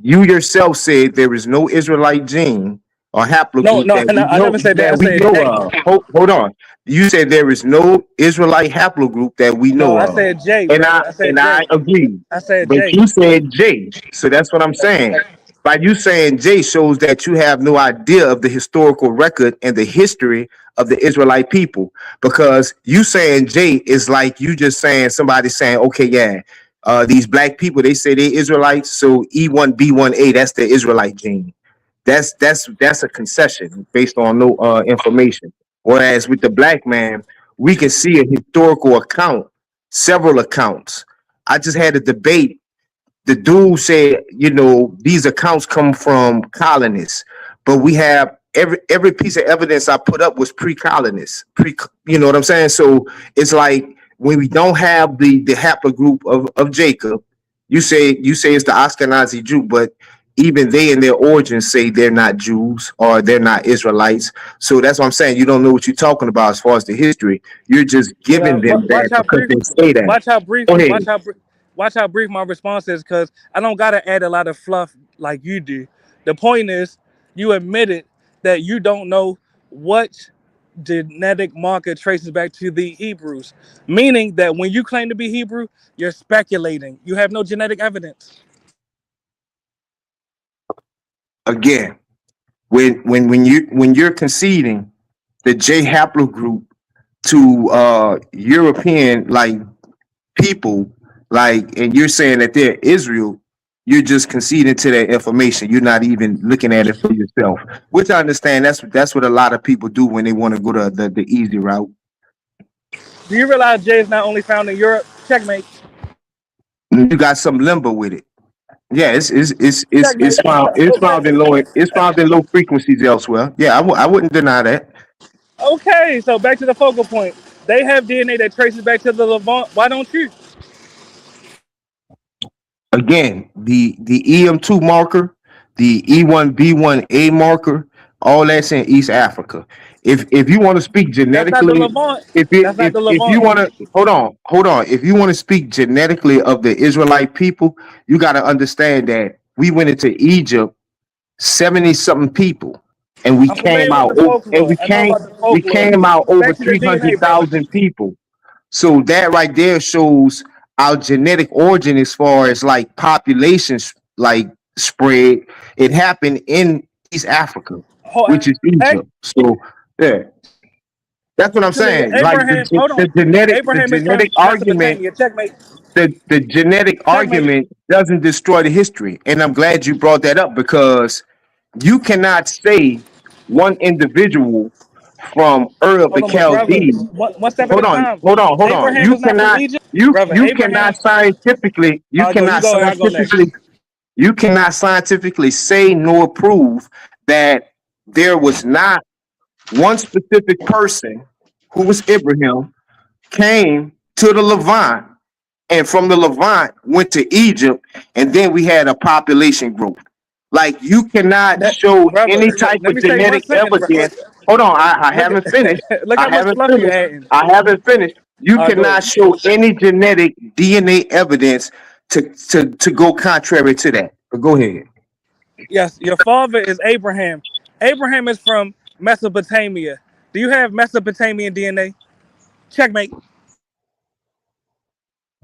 P: you yourself said there is no Israelite gene or
N: No,
P: haplogroup
N: no, no, I never said that. I
P: that we
N: said
P: know
N: J.
P: of. Hold on. You said there is no Israelite haplogroup that we
N: No,
P: know
N: I
P: of.
N: said J,
P: And
N: brother. I said
P: I
N: J.
P: agree.
N: I said
P: But
N: J.
P: you said J. So that's what I'm saying. by you saying J shows that you have no idea of the historical record and the history of the Israelite people. Because you saying J is like you just saying somebody saying, okay, yeah, these black people, they say they Israelites, so E1B1A, that's the Israelite gene. That's a concession based on no information. Whereas with the black man, we can see a historical account, several accounts. I just had a debate. The dude said, these accounts come from colonists, but we have every piece of evidence I put up was pre-colonists. You know what I'm saying? So it's like when we don't have the haplogroup of Jacob, you say it's the Ashkenazi Jew, but even they in their origins say they're not Jews or they're not Israelites. So that's what I'm saying. You don't know what you're talking about as far as the history. You're just giving them
N: Watch
P: that
N: how
P: because
N: brief.
P: they say that.
N: Watch how brief.
P: Go ahead.
N: Watch how brief my response is, because I don't gotta add a lot of fluff like you do. The point is, you admitted that you don't know what genetic marker traces back to the Hebrews, meaning that when you claim to be Hebrew, you're speculating. You have no genetic evidence.
P: Again, when you're conceding the J haplogroup to European like people, like, and you're saying that they're Israel, you're just conceding to that information. You're not even looking at it for yourself, which I understand. That's what a lot of people do when they want to go to the easy route.
N: Do you realize J is not only found in Europe? Checkmate.
P: You got some limbo with it. Yeah,
N: Checkmate.
P: it's found in low frequencies elsewhere. Yeah, I wouldn't deny that.
N: Okay, so back to the focal point. They have DNA that traces back to the Levant. Why don't you?
P: Again, the EM2 marker, the E1B1A marker, all that's in East Africa. If you want to speak
N: That's not the
P: genetically,
N: Levant.
P: if
N: That's not the
P: if you
N: Levant.
P: want to hold on, if you want to speak genetically of the Israelite people, you got to understand that we went into Egypt 70 something people, and
N: I'm familiar with the folklore. I know about the
P: we
N: folklore.
P: came out over
N: Back to the DNA, brother.
P: 300,000 people. So that right there shows our genetic origin as far as like populations like spread. It happened in East Africa, which is Egypt. So yeah, that's what I'm
N: Actually,
P: saying. Like
N: Abraham. Hold on.
P: the
N: Abraham is from
P: genetic argument,
N: Mesopotamia. Checkmate.
P: the genetic
N: Checkmate.
P: argument doesn't destroy the history. And I'm glad you brought that up because you cannot say one individual from Ur of the
N: Hold on, my brother.
P: Chaldees.
N: One step at a time.
P: Hold on.
N: Abraham is not from Egypt, brother.
P: You
N: Abraham.
P: cannot scientifically
N: I'll go. You go, and I go next.
P: you cannot scientifically say nor prove that there was not one specific person who was Abraham came to the Levant and from the Levant went to Egypt, and then we had a population growth. Like you cannot show
N: Brother,
P: any type
N: let
P: of
N: me say 1
P: genetic
N: second, bro.
P: evidence. Hold on, I
N: Look
P: haven't finished.
N: at look
P: I
N: how much
P: haven't
N: fluff you
P: finished.
N: adding.
P: I haven't finished. You
N: Go ahead.
P: cannot show any genetic DNA evidence to go contrary to that. But go ahead.
N: Yes, your father is Abraham. Abraham is from Mesopotamia. Do you have Mesopotamian DNA? Checkmate.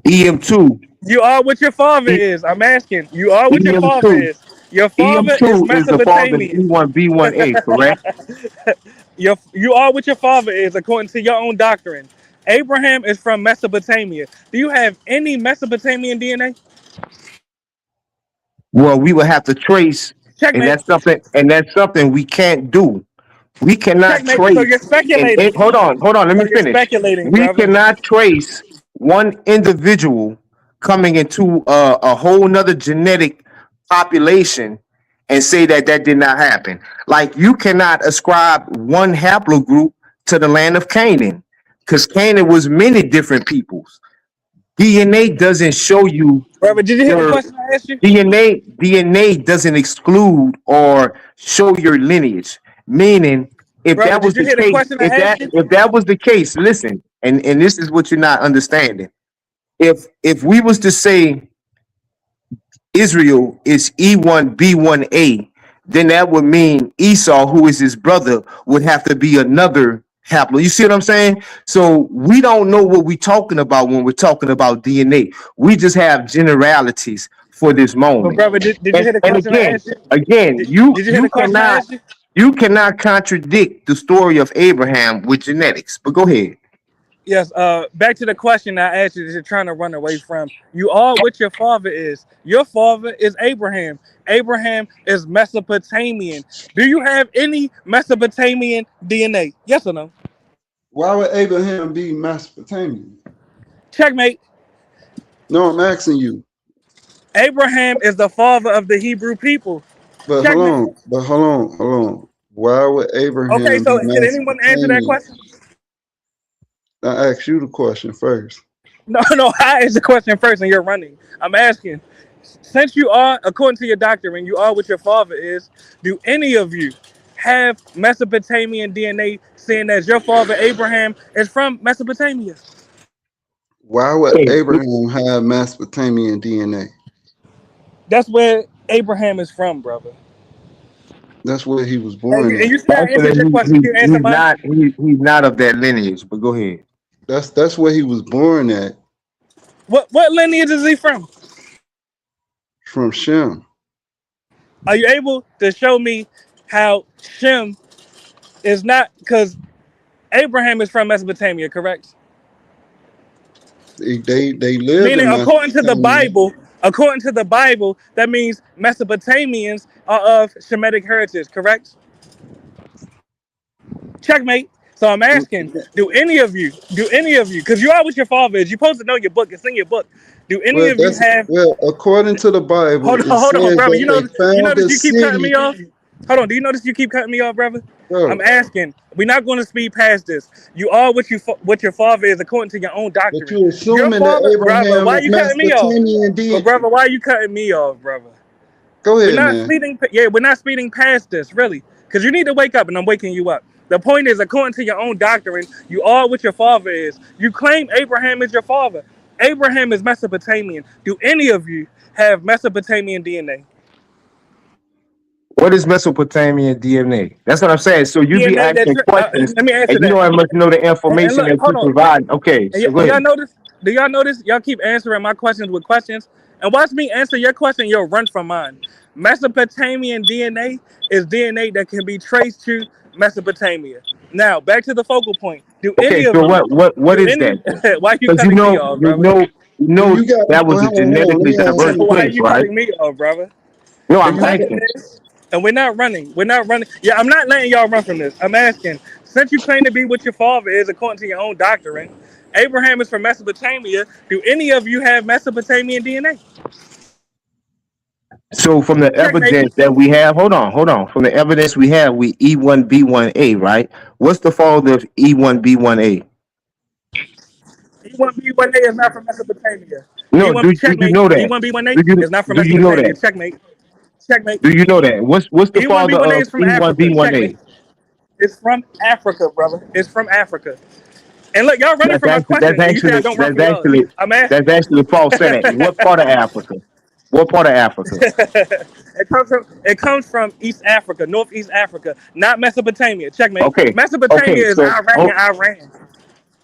P: EM2.
N: You are what your father is. I'm asking. You are what your father
P: EM2.
N: is. Your father is
P: EM2 is the father of
N: Mesopotamian.
P: E1B1A, correct?
N: You are what your father is, according to your own doctrine. Abraham is from Mesopotamia. Do you have any Mesopotamian DNA?
P: Well, we will have to trace, and
N: Checkmate.
P: that's something we can't do. We cannot
N: Checkmate. So
P: trace,
N: you're speculating.
P: hold on, let
N: So
P: me
N: you're
P: finish.
N: speculating,
P: We
N: brother.
P: cannot trace one individual coming into a whole nother genetic population and say that did not happen. Like you cannot ascribe one haplogroup to the land of Canaan, because Canaan was many different peoples. DNA doesn't show you
N: Brother, did you hear the
P: your
N: question I asked you?
P: DNA doesn't exclude or show your lineage. Meaning, if
N: Brother,
P: that was
N: did you
P: the
N: hear the
P: case,
N: question I asked you?
P: if that was the case, listen, and this is what you're not understanding. If we was to say Israel is E1B1A, then that would mean Esau, who is his brother, would have to be another haplo. You see what I'm saying? So we don't know what we're talking about when we're talking about DNA. We just have generalities for this
N: But
P: moment.
N: brother, did you hear the
P: And
N: question I
P: again,
N: asked you?
P: again,
N: Did you hear the question I asked you?
P: you cannot contradict the story of Abraham with genetics. But go ahead.
N: Yes, back to the question I asked you that you're trying to run away from. You are what your father is. Your father is Abraham. Abraham is Mesopotamian. Do you have any Mesopotamian DNA? Yes or no?
M: Why would Abraham be Mesopotamian?
N: Checkmate.
M: No, I'm asking you.
N: Abraham is the father of the Hebrew people.
M: But
N: Checkmate.
M: hold on. Why would
N: Okay,
M: Abraham
N: so
M: be
N: can anyone answer that
M: Mesopotamian?
N: question?
M: I asked you the question first.
N: No, no, I asked the question first and you're running. I'm asking, since you are, according to your doctrine, you are what your father is, do any of you have Mesopotamian DNA saying that your father Abraham is from Mesopotamia?
M: Why would
P: Hey,
M: Abraham have Mesopotamian DNA?
N: That's where Abraham is from, brother.
M: That's where he was
N: And
M: born
N: you,
M: at.
N: and you see I
P: actually,
N: answered your question. Can you answer mine?
P: he's not of that lineage. But go ahead.
M: That's where he was born at,
N: What lineage is he from?
M: from Shem.
N: Are you able to show me how Shem is not, because Abraham is from Mesopotamia, correct?
M: They lived
N: Meaning,
M: in Mesopotamia.
N: according to the Bible, that means Mesopotamians are of Shemitic heritage, correct? Checkmate. So I'm asking, do any of you, because you are what your father is, you're supposed to know your book, it's in your book. Do any of you have,
M: According to the Bible, it
N: hold on,
M: says
N: brother,
M: that they
N: you
M: found
N: notice
M: the
N: you keep cutting me
M: city.
N: off? Hold on, do you notice you keep cutting me off, brother? I'm
M: Bro,
N: asking, we're not going to speed past this. You are what your father is according to your own
M: but
N: doctrine.
M: you
N: Your
M: assuming that
N: father, brother,
M: Abraham
N: why are
M: is
N: you cutting me off?
M: Mesopotamian
N: But
M: DNA.
N: brother, why are you cutting me off, brother?
M: Go
N: We're
M: ahead,
N: not
M: man.
N: speeding. Yeah, we're not speeding past this, really, because you need to wake up, and I'm waking you up. The point is, according to your own doctrine, you are what your father is. You claim Abraham is your father. Abraham is Mesopotamian. Do any of you have Mesopotamian DNA?
P: What is Mesopotamian DNA? That's what I'm saying. So you be
N: DNA that
P: asking questions
N: let me answer
P: and you
N: that.
P: don't much know the
N: And
P: information
N: look,
P: that you
N: hold on.
P: provide. Okay,
N: And
P: so go
N: y'all
P: ahead.
N: notice? Do y'all notice? Y'all keep answering my questions with questions, and watch me answer your question. You'll run from mine. Mesopotamian DNA is DNA that can be traced to Mesopotamia. Now, back to the focal point. Do
P: Okay,
N: any of
P: so
N: you?
P: what
N: Do
P: is
N: any?
P: that then?
N: Why you
P: Because
N: cutting me off, brother?
P: you
M: Do
P: know
M: you got
P: that was a
M: hold on, let
P: genetically
M: me ask
P: diverse
M: you a
N: Why are
P: place,
N: you
M: question.
P: right?
N: cutting me off, brother?
P: No,
N: The
P: I'm
N: question
P: asking.
N: is, and we're not running. We're not running. Yeah, I'm not letting y'all run from this. I'm asking, since you claim to be what your father is according to your own doctrine, Abraham is from Mesopotamia. Do any of you have Mesopotamian DNA?
P: So from the
N: Checkmate.
P: evidence that we have, hold on. From the evidence we have, we E1B1A, right? What's the father of E1B1A?
N: E1B1A is not from Mesopotamia.
P: No,
N: E1
P: do you
N: checkmate.
P: know that?
N: E1B1A is not from
P: Do you know
N: Mesopotamia.
P: that?
N: Checkmate. Checkmate.
P: Do you know that? What's the father
N: E1B1A
P: of
N: is from Africa.
P: E1B1A?
N: Checkmate. It's from Africa, brother. It's from Africa. And look, y'all running from my
P: That's
N: question, and you say I
P: actually
N: don't run from y'all. I'm asking.
P: that's actually false. Say that. What part of Africa? What part of Africa?
N: It comes from East Africa, Northeast Africa, not Mesopotamia. Checkmate.
P: Okay,
N: Mesopotamia is
P: so
N: Iraq and Iran.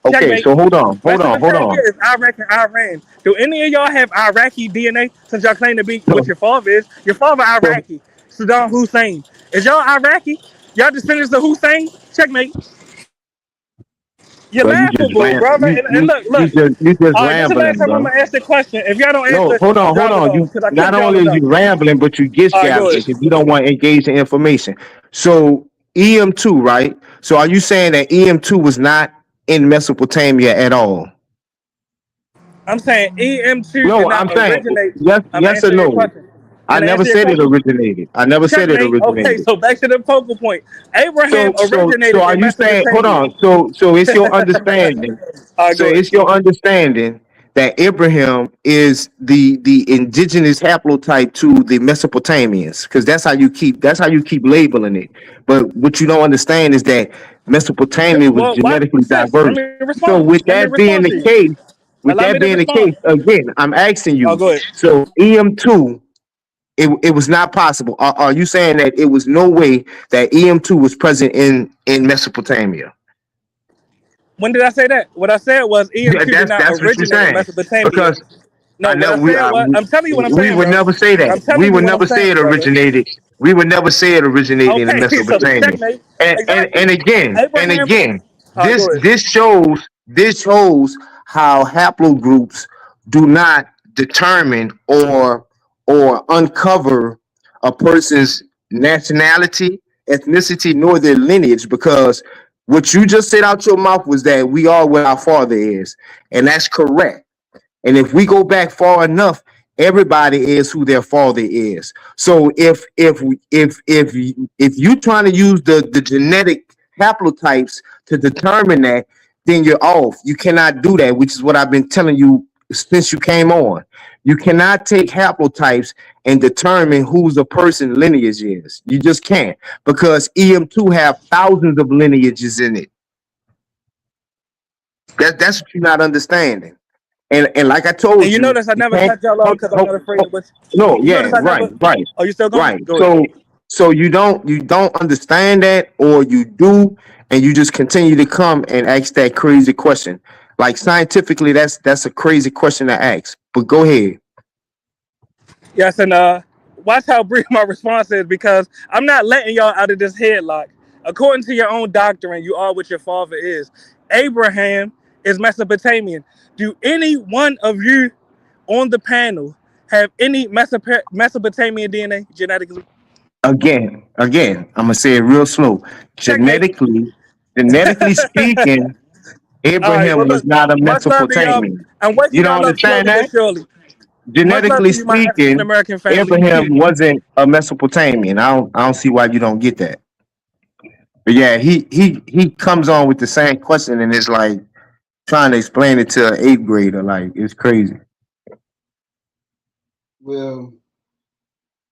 P: okay,
N: Checkmate.
P: so hold
N: Mesopotamia
P: on.
N: is Iraq and Iran. Do any of y'all have Iraqi DNA? Since y'all claim to be
P: So,
N: what your father is, your father
P: so,
N: Iraqi, Saddam Hussein. Is y'all Iraqi? Y'all descendants of Hussein? Checkmate. You're
P: well, you just
N: laughable,
P: ram,
N: brother. And look, look.
P: you just
N: All right, this is the last
P: rambling,
N: time I'm
P: bro.
N: gonna ask the question. If y'all don't
P: No,
N: answer, I'm
P: hold
N: dropping
P: on.
N: off
P: You
N: because I
P: not
N: cooked y'all
P: only are
N: enough.
P: you rambling, but you get
N: All right, go
P: scabbling
N: ahead.
P: because you don't want to engage in information. So EM2, right? So are you saying that EM2 was not in Mesopotamia at all?
N: I'm saying EM2 did
P: No,
N: not
P: I'm saying
N: originate. I'm
P: yes or
N: answering your
P: no.
N: question.
P: I
N: Can I
P: never
N: answer your
P: said it
N: question?
P: originated. I never said it
N: Checkmate. Okay,
P: originated.
N: so back to the focal point. Abraham
P: So
N: originated
P: are
N: in
P: you saying? Hold
N: Mesopotamia.
P: on. So it's your understanding.
N: All right,
P: So
N: go ahead.
P: it's your understanding that Abraham is the indigenous haplotype to the Mesopotamians, because that's how you keep labeling it. But what you don't understand is that Mesopotamia was
N: Well, watch
P: genetically
N: this. Let
P: diverse.
N: me
P: So
N: respond.
P: with
N: Let me
P: that being
N: respond
P: the
N: to you.
P: case,
N: Allow me to respond.
P: again, I'm asking
N: Oh,
P: you.
N: go ahead.
P: So EM2, it was not possible. Are you saying that it was no way that EM2 was present in Mesopotamia?
N: When did I say that? What I said was
P: Yeah,
N: EM2 did not
P: that's what you're
N: originate in
P: saying.
N: Mesopotamia.
P: Because
N: No,
P: I
N: what
P: know
N: I'm saying, I'm telling you what I'm
P: we
N: saying,
P: would
N: bro.
P: never say
N: I'm
P: that.
N: telling
P: We
N: you
P: would
N: what I'm
P: never say
N: saying,
P: it
N: brother.
P: originated. We would never say it originated in
N: Okay, so
P: Mesopotamia.
N: checkmate.
P: And
N: Exactly.
P: and
N: Abraham.
P: again,
N: Go ahead.
P: this shows how haplogroups do not determine or uncover a person's nationality, ethnicity, nor their lineage, because what you just said out your mouth was that we are what our father is, and that's correct. And if we go back far enough, everybody is who their father is. So if you trying to use the genetic haplotypes to determine that, then you're off. You cannot do that, which is what I've been telling you since you came on. You cannot take haplotypes and determine who's a person lineage is. You just can't, because EM2 have thousands of lineages in it. That's what you're not understanding. And like I
N: And
P: told
N: you
P: you,
N: notice I
P: you
N: never
P: can't.
N: cut y'all off because I'm not afraid of what.
P: No,
N: You
P: yeah,
N: notice I
P: right,
N: never.
P: right,
N: Oh, you still going?
P: right.
N: Go ahead.
P: So you don't understand that, or you do, and you just continue to come and ask that crazy question. Like scientifically, that's a crazy question to ask. But go ahead.
N: Yes, and watch how brief my response is because I'm not letting y'all out of this headlock. According to your own doctrine, you are what your father is. Abraham is Mesopotamian. Do any one of you on the panel have any Mesopotamian DNA genetically?
P: Again, I'm gonna say it real slow.
N: Checkmate.
P: Genetically speaking,
N: All right.
P: Abraham
N: Well,
P: was
N: look.
P: not a
N: Much love to y'all.
P: Mesopotamian.
N: I'm
P: You
N: waking
P: don't
N: y'all up
P: understand
N: slowly but
P: that?
N: surely. Much love
P: Genetically
N: to you, my African
P: speaking,
N: American family.
P: Abraham wasn't a Mesopotamian. I don't see why you don't get that. But yeah, he comes on with the same question and it's like trying to explain it to an eighth grader. Like it's crazy.
M: Well,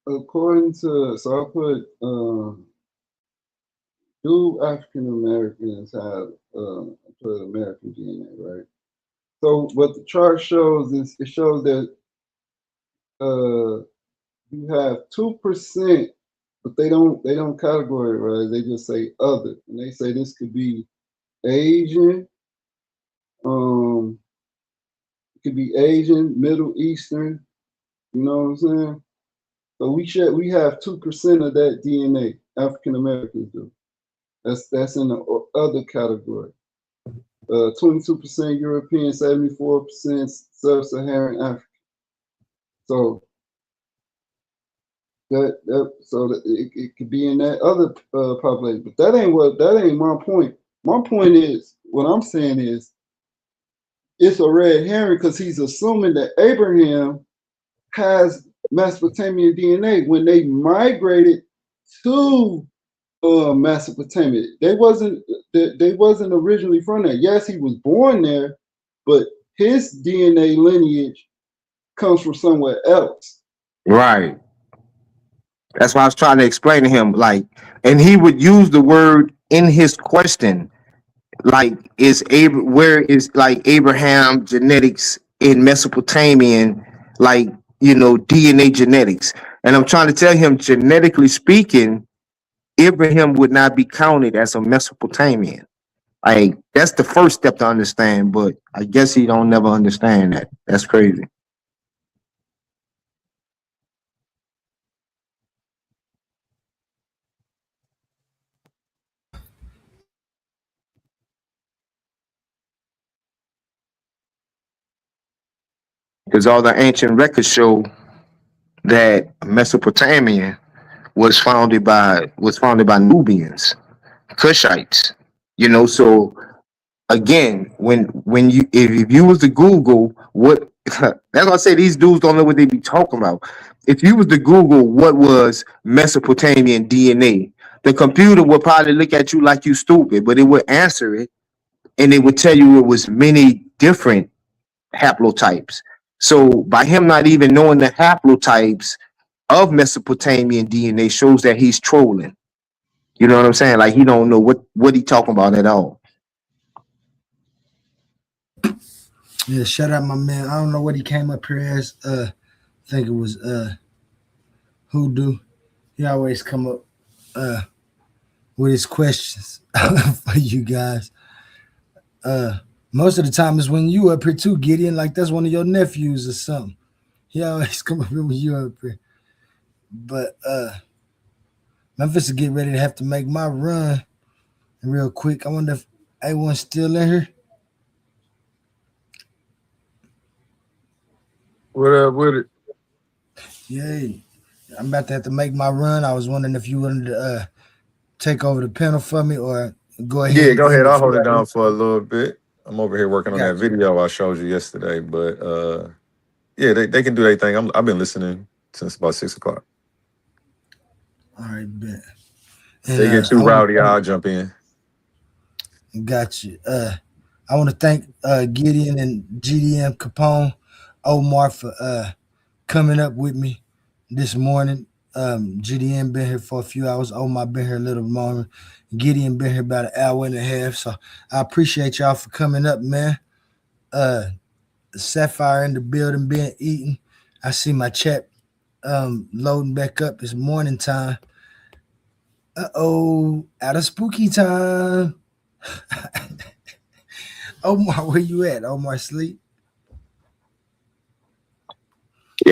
M: according to so I put do African Americans have put American DNA, right? So what the chart shows is it shows that you have 2%, but they don't categorize. They just say other, and they say this could be Asian, um, it could be Asian, Middle Eastern. You know what I'm saying? So we have 2% of that DNA. African Americans do. That's in the other category. 22% European, 74% Sub-Saharan African. So it could be in that other population, but that ain't my point. My point is what I'm saying is it's a red herring because he's assuming that Abraham has Mesopotamian DNA when they migrated to Mesopotamia. They wasn't originally from there. Yes, he was born there, but his DNA lineage comes from somewhere else.
P: Right. That's why I was trying to explain to him. Like, and he would use the word in his question. Like, where is like Abraham genetics in Mesopotamian, like, DNA genetics. And I'm trying to tell him, genetically speaking, Abraham would not be counted as a Mesopotamian. Like, that's the first step to understand, but I guess he don't never understand that. That's crazy. Because all the ancient records show that Mesopotamia was founded by Nubians, Cushites. So again, when you if you was to Google what that's why I say these dudes don't know what they be talking about. If you was to Google what was Mesopotamian DNA, the computer would probably look at you like you stupid, but it would answer it and it would tell you it was many different haplotypes. So by him not even knowing the haplotypes of Mesopotamian DNA shows that he's trolling. You know what I'm saying? Like he don't know what he talking about at all.
D: Yeah, shout out my man. I don't know what he came up here as. I think it was Hoodoo. He always come up with his questions for you guys. Most of the time it's when you up here too, Gideon. Like that's one of your nephews or something. He always come up here when you up here. But Memphis is getting ready to have to make my run real quick. I wonder if A1's still in here.
R: What up with it?
D: Yay. I'm about to have to make my run. I was wondering if you wanted to take over the panel for me or go ahead
R: Yeah,
D: and
R: go ahead.
D: end it
R: I'll
D: for
R: hold it
D: right
R: down
D: now.
R: for a little bit. I'm over here working on that
D: Gotcha.
R: video I showed you yesterday, but yeah, they can do their thing. I've been listening since about 6 o'clock.
D: All right, bet.
R: If
D: And
R: they get too
D: I want
R: rowdy,
D: to
R: I'll jump in.
D: got you. I want to thank Gideon and GDM Capone, Omar for coming up with me this morning. GDM been here for a few hours. Omar been here a little longer. Gideon been here about an hour and a half. So I appreciate y'all for coming up, man. Sapphire in the building being eaten. I see my chat loading back up. It's morning time. Out of spooky time. Omar, where you at? Omar sleep?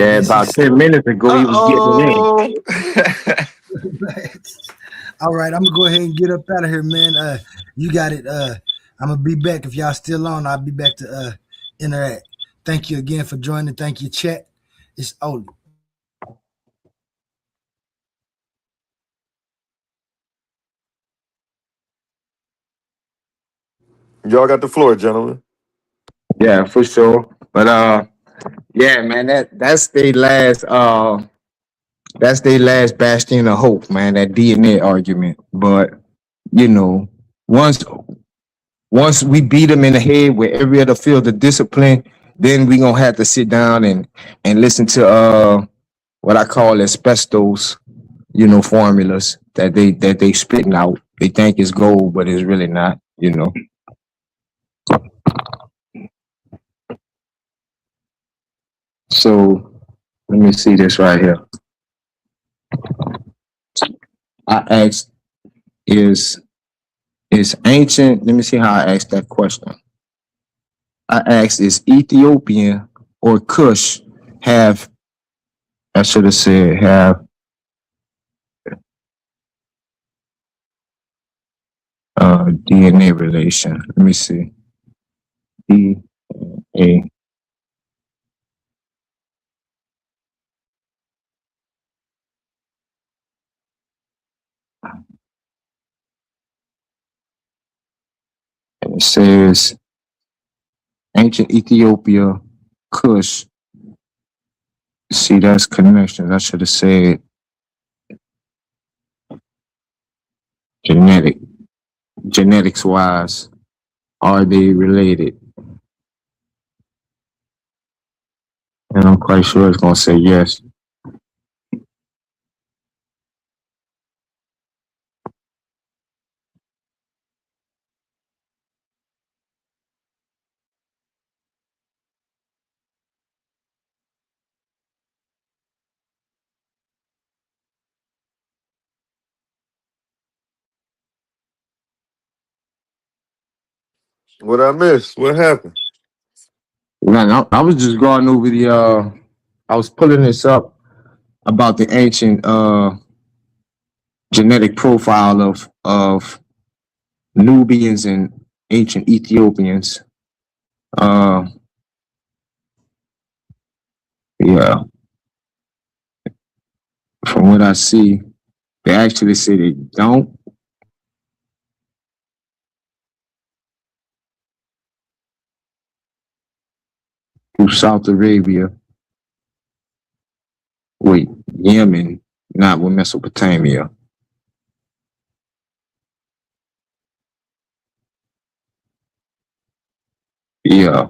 D: I
P: Yeah,
D: guess
P: about
D: he's
P: 10 minutes ago he was getting it in.
R: Oh,
D: all right. I'm gonna go ahead and get up out of here, man. You got it. I'm gonna be back. If y'all still on, I'll be back to interact. Thank you again for joining. Thank you, chat. It's Oli.
R: y'all got the floor, gentlemen.
P: Yeah, for sure. But yeah, man, that's their last bastion of hope, man, that DNA argument. But you know, once once we beat them in the head with every other field of discipline, then we gonna have to sit down and listen to what I call asbestos, formulas that they spitting out. They think it's gold, but it's really not. So let me see this right here. I asked, is ancient. Let me see how I asked that question. I asked, is Ethiopian or Kush have, I should have said, have DNA relation. Let me see. DNA. And it says ancient Ethiopia, Kush. See, that's connections. I should have said genetic. Genetics wise, are they related? And I'm quite sure it's going to say yes.
R: What I missed? What happened?
P: Man, I was just going over I was pulling this up about the ancient genetic profile of Nubians and ancient Ethiopians. Uh, yeah, from what I see, they actually say they don't. Do South Arabia, wait, Yemen, not with Mesopotamia. Yeah,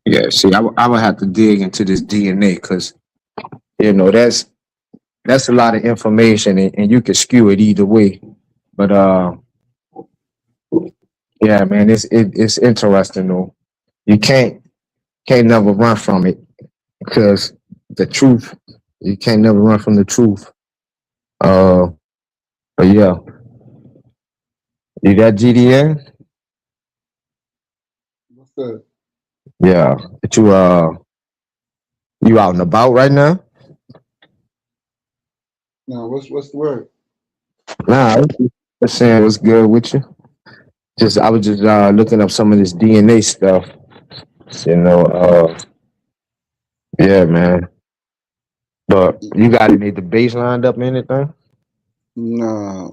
P: yeah. See, I would have to dig into this DNA because that's a lot of information, and you can skew it either way. But yeah, man, it's interesting though. You can't never run from it because the truth, you can't never run from the truth. Uh, but yeah, you got GDA?
M: What's that?
P: Yeah, but you out and about right now?
M: No, what's the word?
P: Nah, just saying what's good with you. Just I was just looking up some of this DNA stuff. You know, yeah, man. But you got any debates lined up, anything?
M: Nah,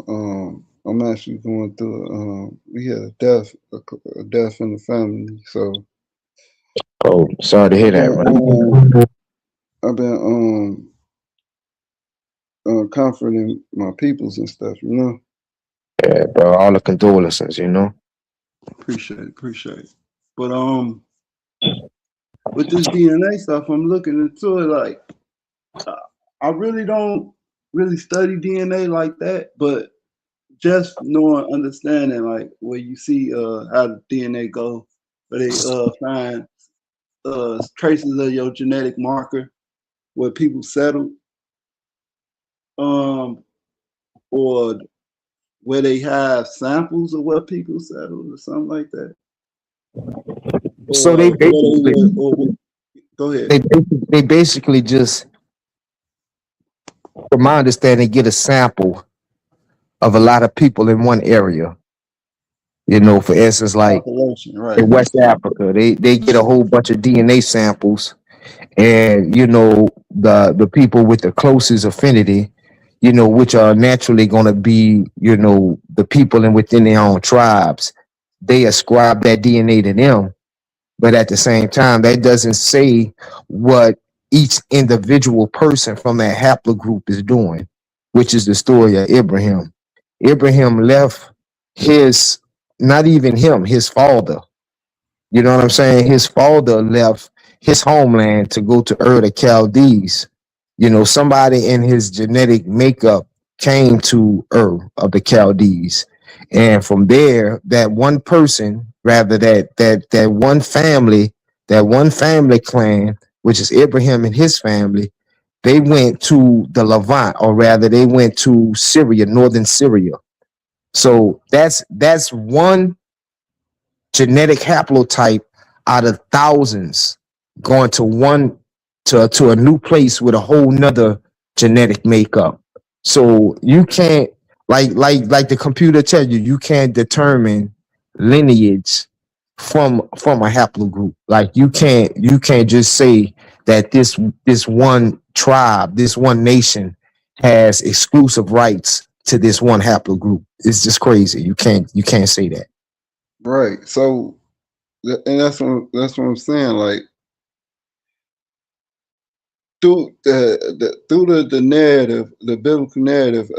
M: I'm actually going through. We had a death in the family, so
P: Oh, sorry to hear
M: I've
P: that,
M: been,
P: man.
M: I've been, comforting my peoples and stuff. You know,
P: Yeah, bro. All the condolences, you know.
M: appreciate it. But with this DNA stuff, I'm looking into it. Like, I really don't really study DNA like that, but just knowing, understanding, like where you see how the DNA go, where they find traces of your genetic marker, where people settle, um, or where they have samples of where people settled, or something like that.
P: So
M: Or where they were, or go ahead.
P: they basically just, from my understanding, get a sample of a lot of people in one area. You know, for instance, like
M: Population, right?
P: in West Africa, they get a whole bunch of DNA samples, and you know the people with the closest affinity, you know, which are naturally going to be, you know, the people in within their own tribes, they ascribe that DNA to them. But at the same time, that doesn't say what each individual person from that haplogroup is doing, which is the story of Abraham. Abraham left his, not even him, his father. You know what I'm saying? His father left his homeland to go to Ur the Chaldees. You know, somebody in his genetic makeup came to Ur of the Chaldees. And from there, that one person, rather that one family clan, which is Abraham and his family, they went to the Levant, or rather they went to Syria, northern Syria. So that's one genetic haplotype out of thousands going to one to a new place with a whole nother genetic makeup. So you can't, like the computer tell you, you can't determine lineage from a haplogroup. Like you can't just say that this one tribe, this one nation has exclusive rights to this one haplogroup. It's just crazy. You can't say that.
M: Right. So, and that's what I'm saying. Like through the narrative, the biblical narrative,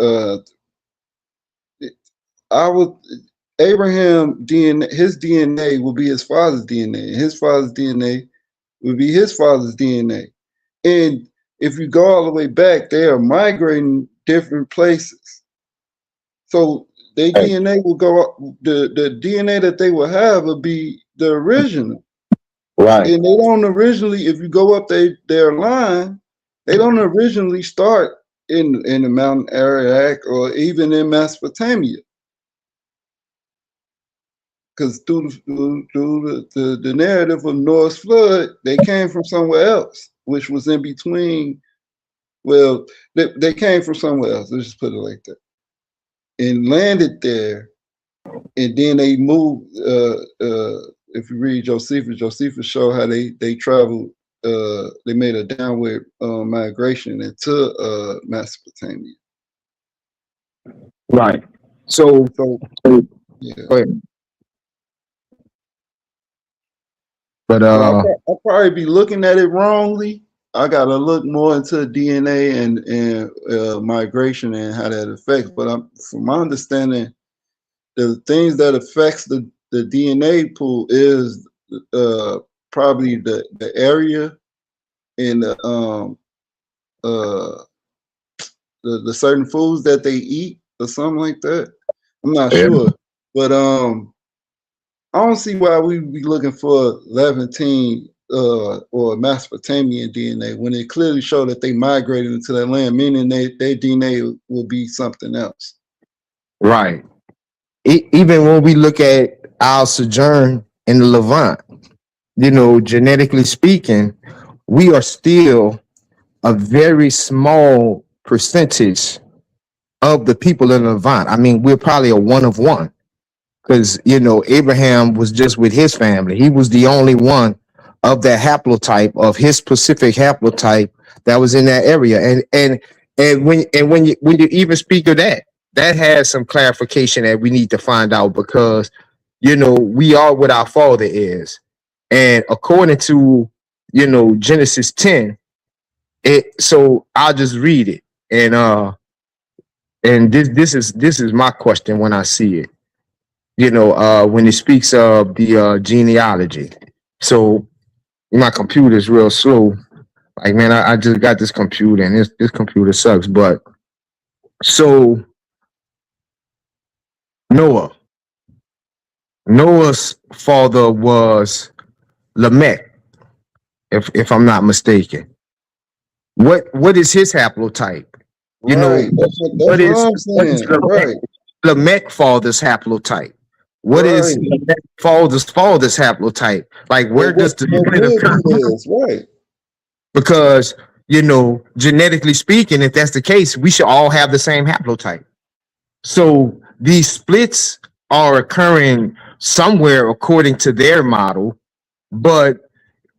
M: I would Abraham DNA, his DNA will be his father's DNA, and his father's DNA would be his father's DNA. And if you go all the way back, they are migrating different places. So their DNA will go up, the DNA that they will have will be the original.
P: Right.
M: And they don't originally, if you go up their line, they don't originally start in the mountain Arabic or even in Mesopotamia. Because through the narrative of Noah's flood, they came from somewhere else, which was in between. Well, they came from somewhere else. Let's just put it like that, and landed there, and then they moved. If you read Josephus show how they traveled. They made a downward migration into Mesopotamia.
P: Right. So,
M: So
P: go
M: yeah.
P: ahead. But
M: So I'll probably be looking at it wrongly. I gotta look more into DNA and migration and how that affects. But from my understanding, the things that affects the DNA pool is probably the area and uh, the certain foods that they eat or something like that. I'm not
P: yeah.
M: sure, but I don't see why we'd be looking for Levantine or Mesopotamian DNA when it clearly showed that they migrated into that land, meaning their DNA will be something else.
P: Right. Even when we look at our sojourn in the Levant, genetically speaking, we are still a very small percentage of the people in the Levant. I mean, we're probably a one of one because, Abraham was just with his family. He was the only one of that haplotype, of his specific haplotype that was in that area. And when you even speak of that, that has some clarification that we need to find out because, we are what our father is. And according to, Genesis 10, so I'll just read it. And this is my question when I see it. When it speaks of the genealogy. So my computer is real slow. Like, man, I just got this computer and this computer sucks. But so Noah's father was Lamech, if I'm not mistaken. What is his haplotype?
M: Right. That's what I'm saying. Right.
P: Lamech father's haplotype? What is Lamech father's haplotype? Like, where does the
M: right?
P: Because genetically speaking, if that's the case, we should all have the same haplotype. So these splits are occurring somewhere according to their model, but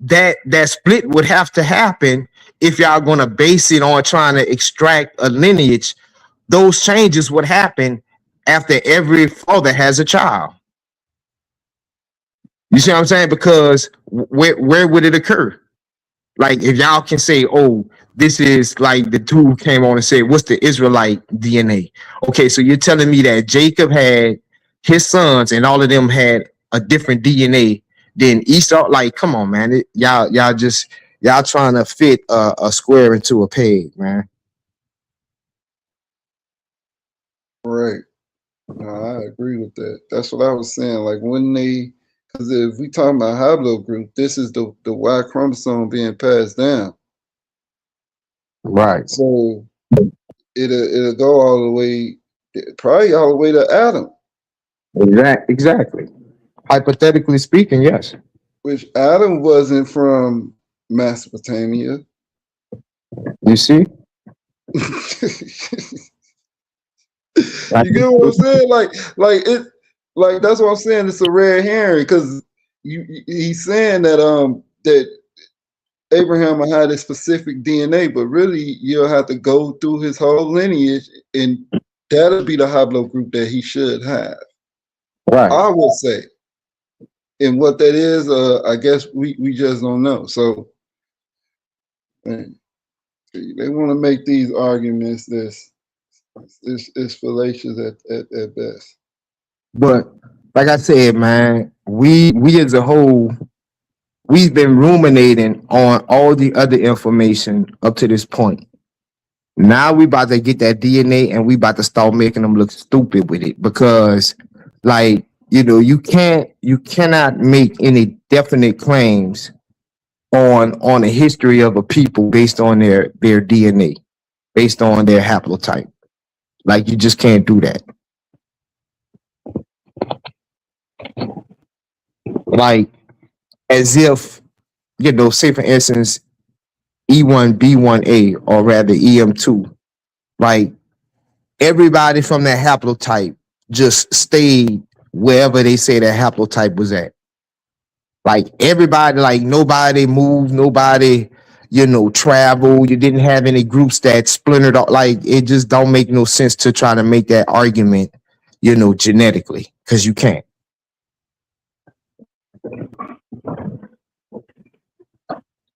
P: that split would have to happen if y'all going to base it on trying to extract a lineage. Those changes would happen after every father has a child. You see what I'm saying? Because where would it occur? Like, if y'all can say, oh, this is like the dude came on and said, what's the Israelite DNA? Okay, so you're telling me that Jacob had his sons and all of them had a different DNA than Esau? Like, come on, man. Y'all trying to fit a square into a peg, man.
M: Right. No, I agree with that. That's what I was saying. Like, because if we talking about haplogroup, this is the Y chromosome being passed down.
P: Right.
M: So it'll go all the way, probably all the way to Adam.
P: Exactly. Hypothetically speaking, yes.
M: Which Adam wasn't from Mesopotamia.
P: You see?
M: You get what I'm saying? Like that's what I'm saying. It's a red herring because he's saying that that Abraham had a specific DNA, but really you'll have to go through his whole lineage, and that'll be the haplogroup that he should have.
P: Right.
M: I would say. And what that is, I guess we just don't know. So man, they want to make these arguments this it's fallacious at best.
P: But like I said, man, we as a whole, we've been ruminating on all the other information up to this point. Now we about to get that DNA and we about to start making them look stupid with it because, like, you cannot make any definite claims on a history of a people based on their DNA, based on their haplotype. Like, you just can't do that. Like, as if, say for instance, E1B1A, or rather EM2, like, everybody from that haplotype just stayed wherever they say that haplotype was at. Like, everybody, like, nobody moved, nobody, traveled. You didn't have any groups that splintered off. Like, it just don't make no sense to try to make that argument, genetically, because you can't.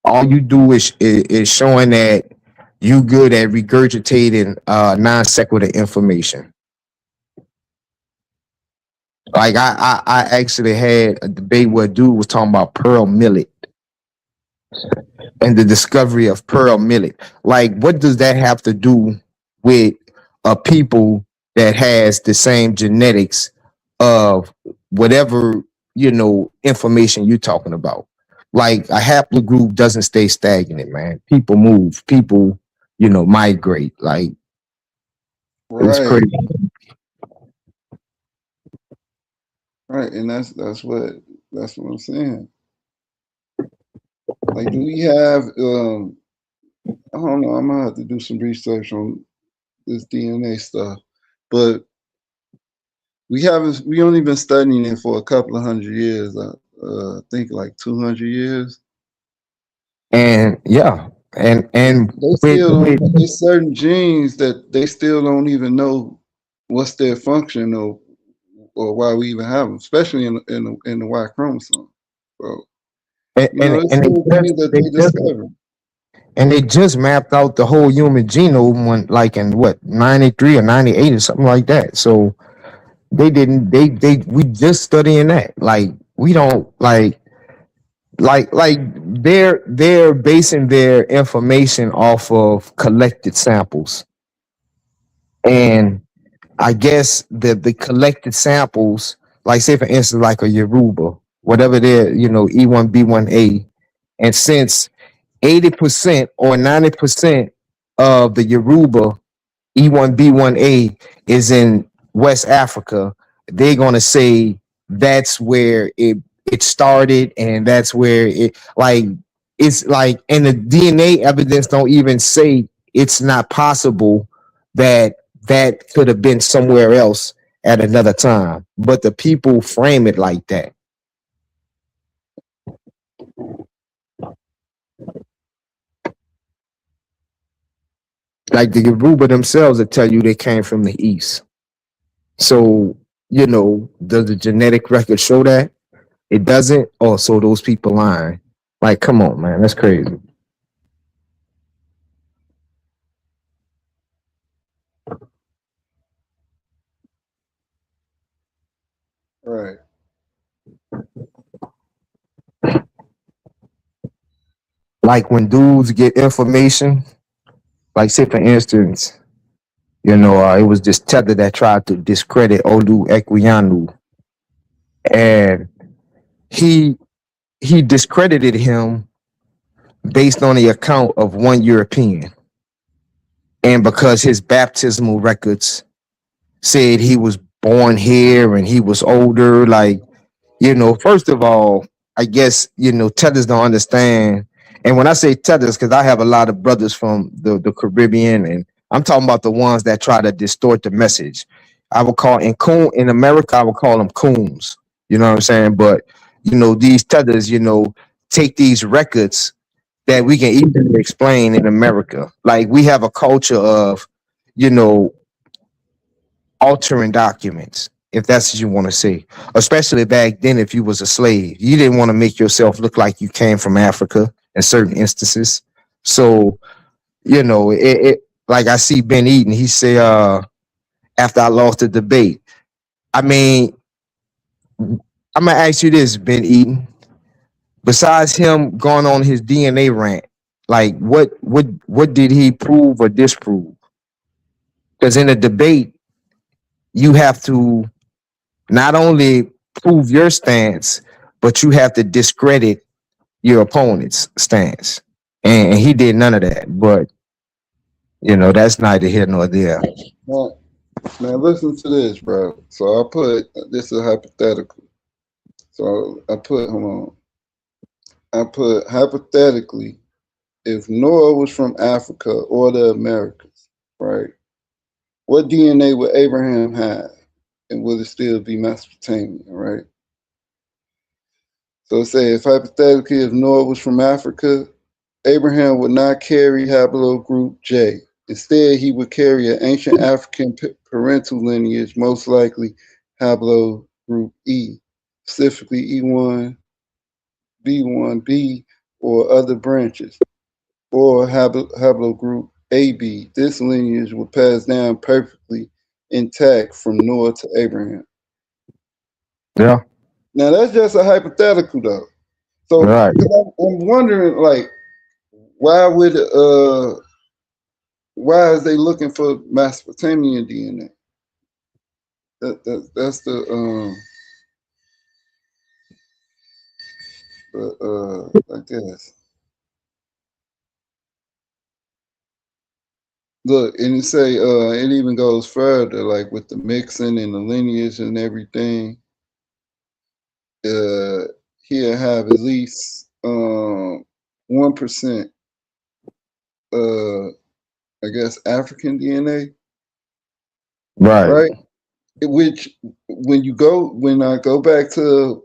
P: All you do is showing that you good at regurgitating non sequitur information. Like, I actually had a debate where a dude was talking about pearl millet and the discovery of pearl millet. Like, what does that have to do with a people that has the same genetics of whatever information you're talking about? like a haplogroup doesn't stay stagnant, man. People move, people, migrate. Like it's
M: Right,
P: crazy.
M: right, and that's what I'm saying. Like, do we have? I don't know. I'm gonna have to do some research on this DNA stuff, but we only been studying it for a couple of hundred years. I think like 200 years.
P: And yeah, and
M: They
P: with,
M: still
P: with
M: don't. There's certain genes that they still don't even know what's their function or why we even have them, especially in the Y chromosome. So there's
P: and
M: certain things that they discovered.
P: they just mapped out the whole human genome when, like, in what, 93 or 98 or something like that. So they didn't we just studying that. Like we don't like they're basing their information off of collected samples. And I guess the collected samples, like say for instance, like a Yoruba, whatever they're, E1B1A, and since 80% or 90% of the Yoruba E1B1A is in West Africa, they're gonna say that's where it started, and that's where it's like, and the DNA evidence don't even say it's not possible that that could have been somewhere else at another time, but the people frame it like that. Like the Yoruba themselves will tell you they came from the east. So, does the genetic record show that? It doesn't. Oh, so those people lying. Like, come on, man, that's crazy.
M: Right.
P: Like when dudes get information, like say for instance, it was this tether that tried to discredit Olu Equianu, and he he discredited him based on the account of one European, and because his baptismal records said he was born here and he was older. Like, first of all, I guess, tethers don't understand. And when I say tethers, because I have a lot of brothers from the Caribbean, and I'm talking about the ones that try to distort the message. I would call in America, I would call them coons. You know what I'm saying? But these tethers, take these records that we can easily explain in America. Like we have a culture of, you know, altering documents, if that's what you want to say. Especially back then, if you was a slave, you didn't want to make yourself look like you came from Africa in certain instances. So, it like I see Ben Eaton, he say, after I lost the debate, I mean, I'm gonna ask you this, Ben Eaton. Besides him going on his DNA rant, like what did he prove or disprove? Because in a debate, you have to not only prove your stance, but you have to discredit your opponent's stance. And he did none of that. But that's neither here nor there.
M: Now, now listen to this, bro. So I put this is hypothetical. So hold on. I put hypothetically, if Noah was from Africa or the Americas, right? What DNA would Abraham have? And would it still be Mesopotamian, right? So say if hypothetically, if Noah was from Africa, Abraham would not carry haplogroup J. Instead, he would carry an ancient African parental lineage, most likely haplogroup E, specifically E1, B1B, or other branches, or haplogroup AB. This lineage would pass down perfectly intact from Noah to Abraham.
P: Yeah.
M: Now that's just a hypothetical, though. So
P: Right.
M: I'm wondering, like, why would why is they looking for Mesopotamian DNA? That's the But I guess. Look, and it say it even goes further, like with the mixing and the lineage and everything. Uh, he'll have at least 1%. I guess African DNA,
P: Right.
M: right? Which when I go back to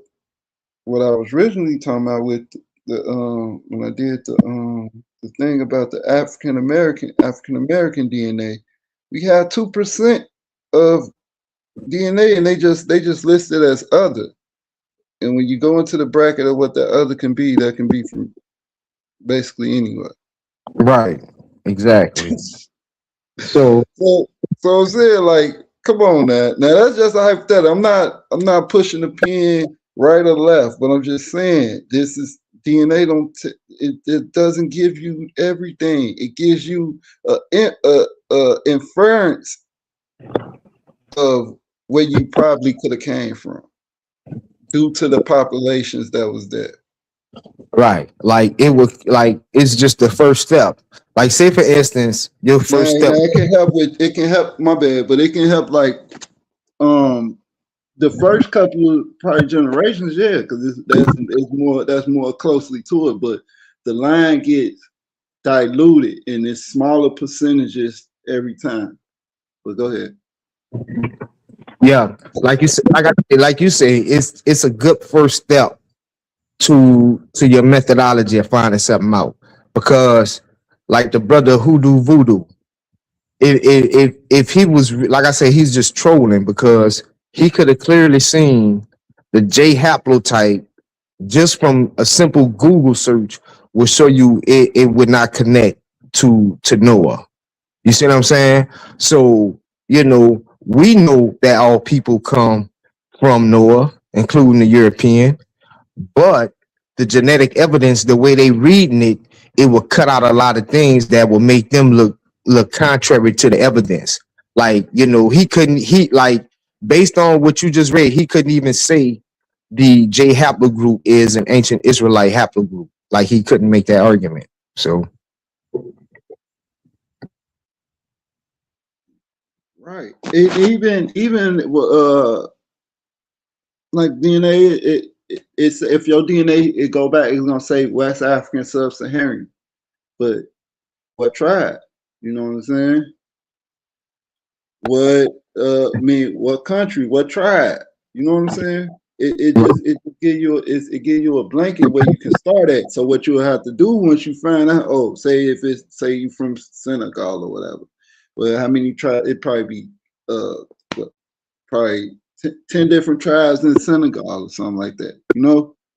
M: what I was originally talking about with the when I did the thing about the African American DNA, we had 2% of DNA, and they just listed as other. And when you go into the bracket of what that other can be, that can be from basically anywhere.
P: Right. Exactly. So
M: So so I'm saying, like, come on now. Now that's just a hypothetical. I'm not pushing the pen right or left, but I'm just saying this is DNA. It doesn't give you everything. It gives you a inference of where you probably could have came from due to the populations that was there.
P: right. Like it was like it's just the first step. Like say for instance, your
M: Now,
P: first step.
M: now it can help my bad, but it can help like um the first couple of probably generations, yeah, because that's more closely to it, but the line gets diluted and it's smaller percentages every time. But go ahead.
P: Yeah. Like you say, it's a good first step to your methodology of finding something out. Because like the brother Hoodoo Voodoo, if he was like I said, he's just trolling because he could have clearly seen the J haplotype just from a simple Google search will show you it would not connect to Noah. You see what I'm saying? So, we know that all people come from Noah, including the European, but the genetic evidence, the way they reading it, it will cut out a lot of things that will make them look contrary to the evidence. Like, he like based on what you just read, he couldn't even say the J haplogroup is an ancient Israelite haplogroup. Like he couldn't make that argument. So
M: Right. Even like DNA, it's if your DNA it go back, it's gonna say West African Sub-Saharan, but what tribe? You know what I'm saying? What what country? What tribe? You know what I'm saying? It give you a blanket where you can start at. So what you'll have to do once you find out, oh, say you from Senegal or whatever. Well, how many tribes? It probably be what, probably 10 different tribes in Senegal or something like that.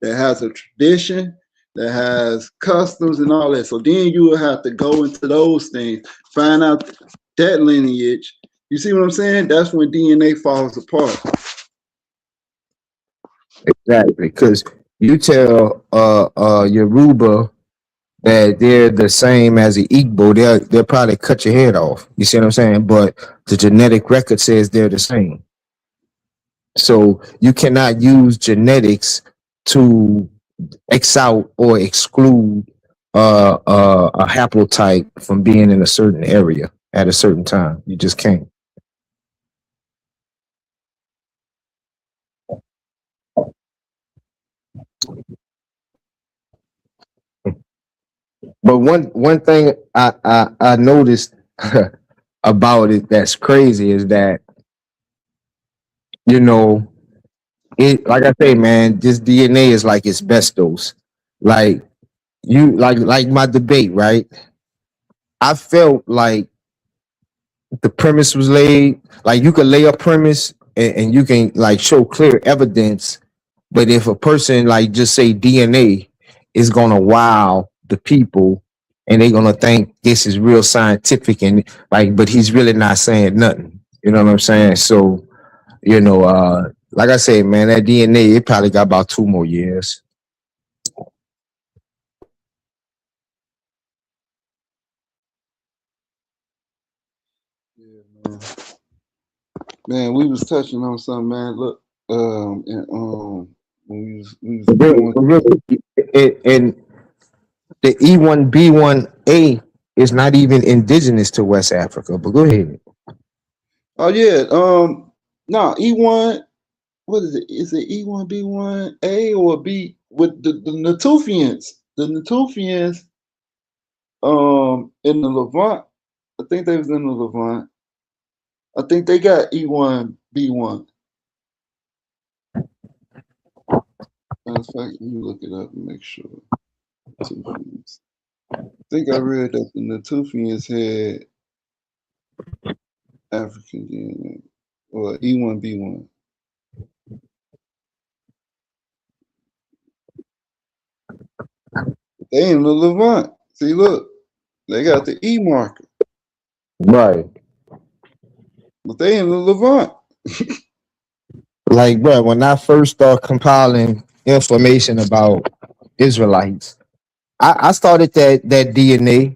M: That has a tradition, that has customs and all that. So then you will have to go into those things, find out that lineage. You see what I'm saying? That's when DNA falls apart.
P: exactly, because you tell Yoruba that they're the same as the Igbo, they'll probably cut your head off. You see what I'm saying? But the genetic record says they're the same. So you cannot use genetics to X out or exclude a haplotype from being in a certain area at a certain time. You just can't. But one thing I noticed about it that's crazy is that you know it like I say, man, this DNA is like asbestos. Like like my debate, right? I felt like the premise was laid. Like you could lay a premise and you can like show clear evidence, but if a person like just say DNA is gonna wow the people and they're gonna think this is real scientific and like, but he's really not saying nothing. You know what I'm saying? So, like I said, man, that DNA, it probably got about 2 more years.
M: Yeah, man. Man, we was touching on something, man. Look, and when we was
P: But
M: going through that.
P: and the E1B1A is not even indigenous to West Africa. But go ahead.
M: Oh yeah, no, E1, what is it? Is it E1B1A or B with the Natufians? The Natufians in the Levant, I think they was in the Levant. I think they got E1B1. Matter of fact, let me look it up and make sure. Natufians. I think I read that the Natufians had African DNA or E1B1. They in the Levant. See, look, they got the E marker,
P: Right.
M: but they in the Levant.
P: Like, bro, when I first started compiling information about Israelites, I started that DNA,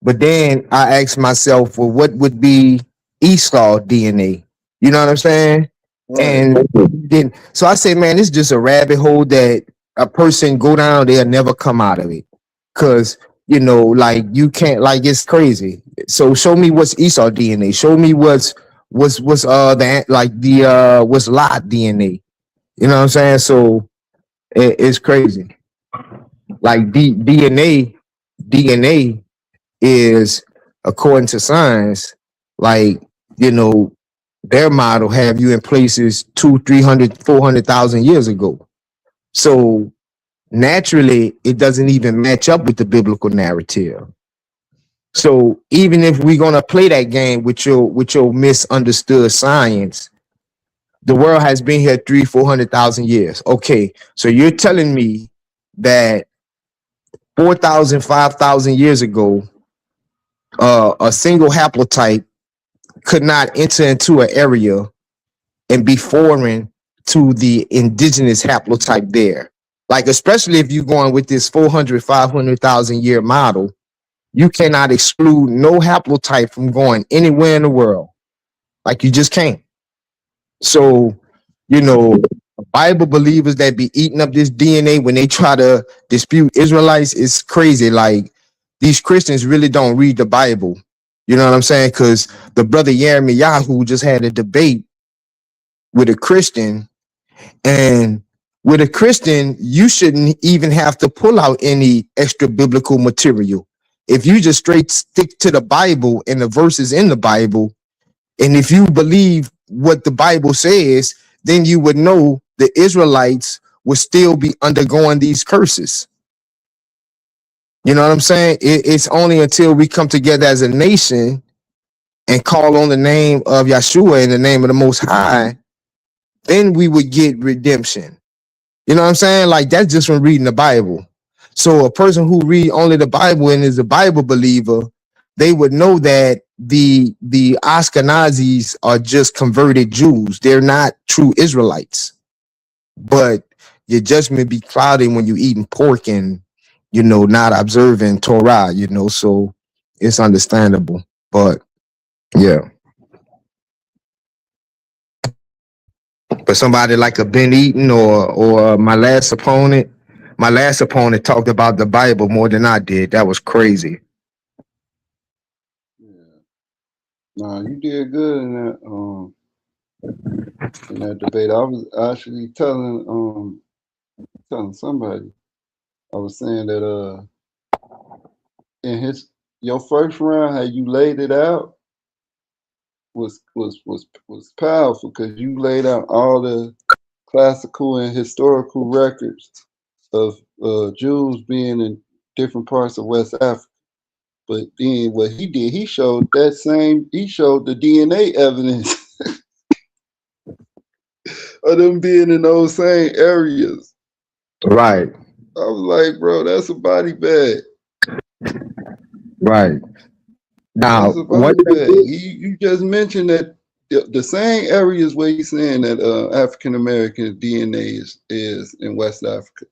P: but then I asked myself, well, what would be Esau DNA? You know what I'm saying?
M: Right.
P: And then, so I say, man, it's just a rabbit hole that a person go down, they'll never come out of it. Cause like you can't, like it's crazy. So show me what's Esau DNA. Show me what's the like the what's Lot DNA. You know what I'm saying? So it's crazy. Like DNA is according to science, like you know, their model have you in places 200, 300, 400,000 years ago. So naturally, it doesn't even match up with the biblical narrative. So even if we're gonna play that game with your misunderstood science, the world has been here 300, 400,000 years. Okay, so you're telling me that 4,000, 5,000 years ago, a single haplotype could not enter into an area and be foreign to the indigenous haplotype there. Like, especially if you're going with this 400, 500,000 year model, you cannot exclude no haplotype from going anywhere in the world. Like, you just can't. So, Bible believers that be eating up this DNA when they try to dispute Israelites is crazy. Like, these Christians really don't read the Bible. You know what I'm saying? Because the brother Yirmiyahu just had a debate with a Christian, and with a Christian, you shouldn't even have to pull out any extra biblical material. If you just straight stick to the Bible and the verses in the Bible, and if you believe what the Bible says, then you would know the Israelites would still be undergoing these curses. You know what I'm saying? It's only until we come together as a nation and call on the name of Yeshua in the name of the Most High, then we would get redemption. You know what I'm saying? Like, that's just from reading the Bible. So a person who read only the Bible and is a Bible believer, they would know that the Ashkenazis are just converted Jews. They're not true Israelites. But your judgment be clouded when you eating pork and not observing Torah. So it's understandable. But yeah. But somebody like a Ben Eaton or my last opponent talked about the Bible more than I did. That was crazy.
M: Yeah. Nah, you did good in that debate. I was actually telling somebody. I was saying that in your first round, how you laid it out was powerful because you laid out all the classical and historical records of Jews being in different parts of West Africa. But then what he did, he showed the DNA evidence of them being in those same areas.
P: Right.
M: I was like, bro, that's a body bag.
P: Right. Now,
M: That's a body bag. You just mentioned that the same areas where he's saying that African American DNA is in West Africa.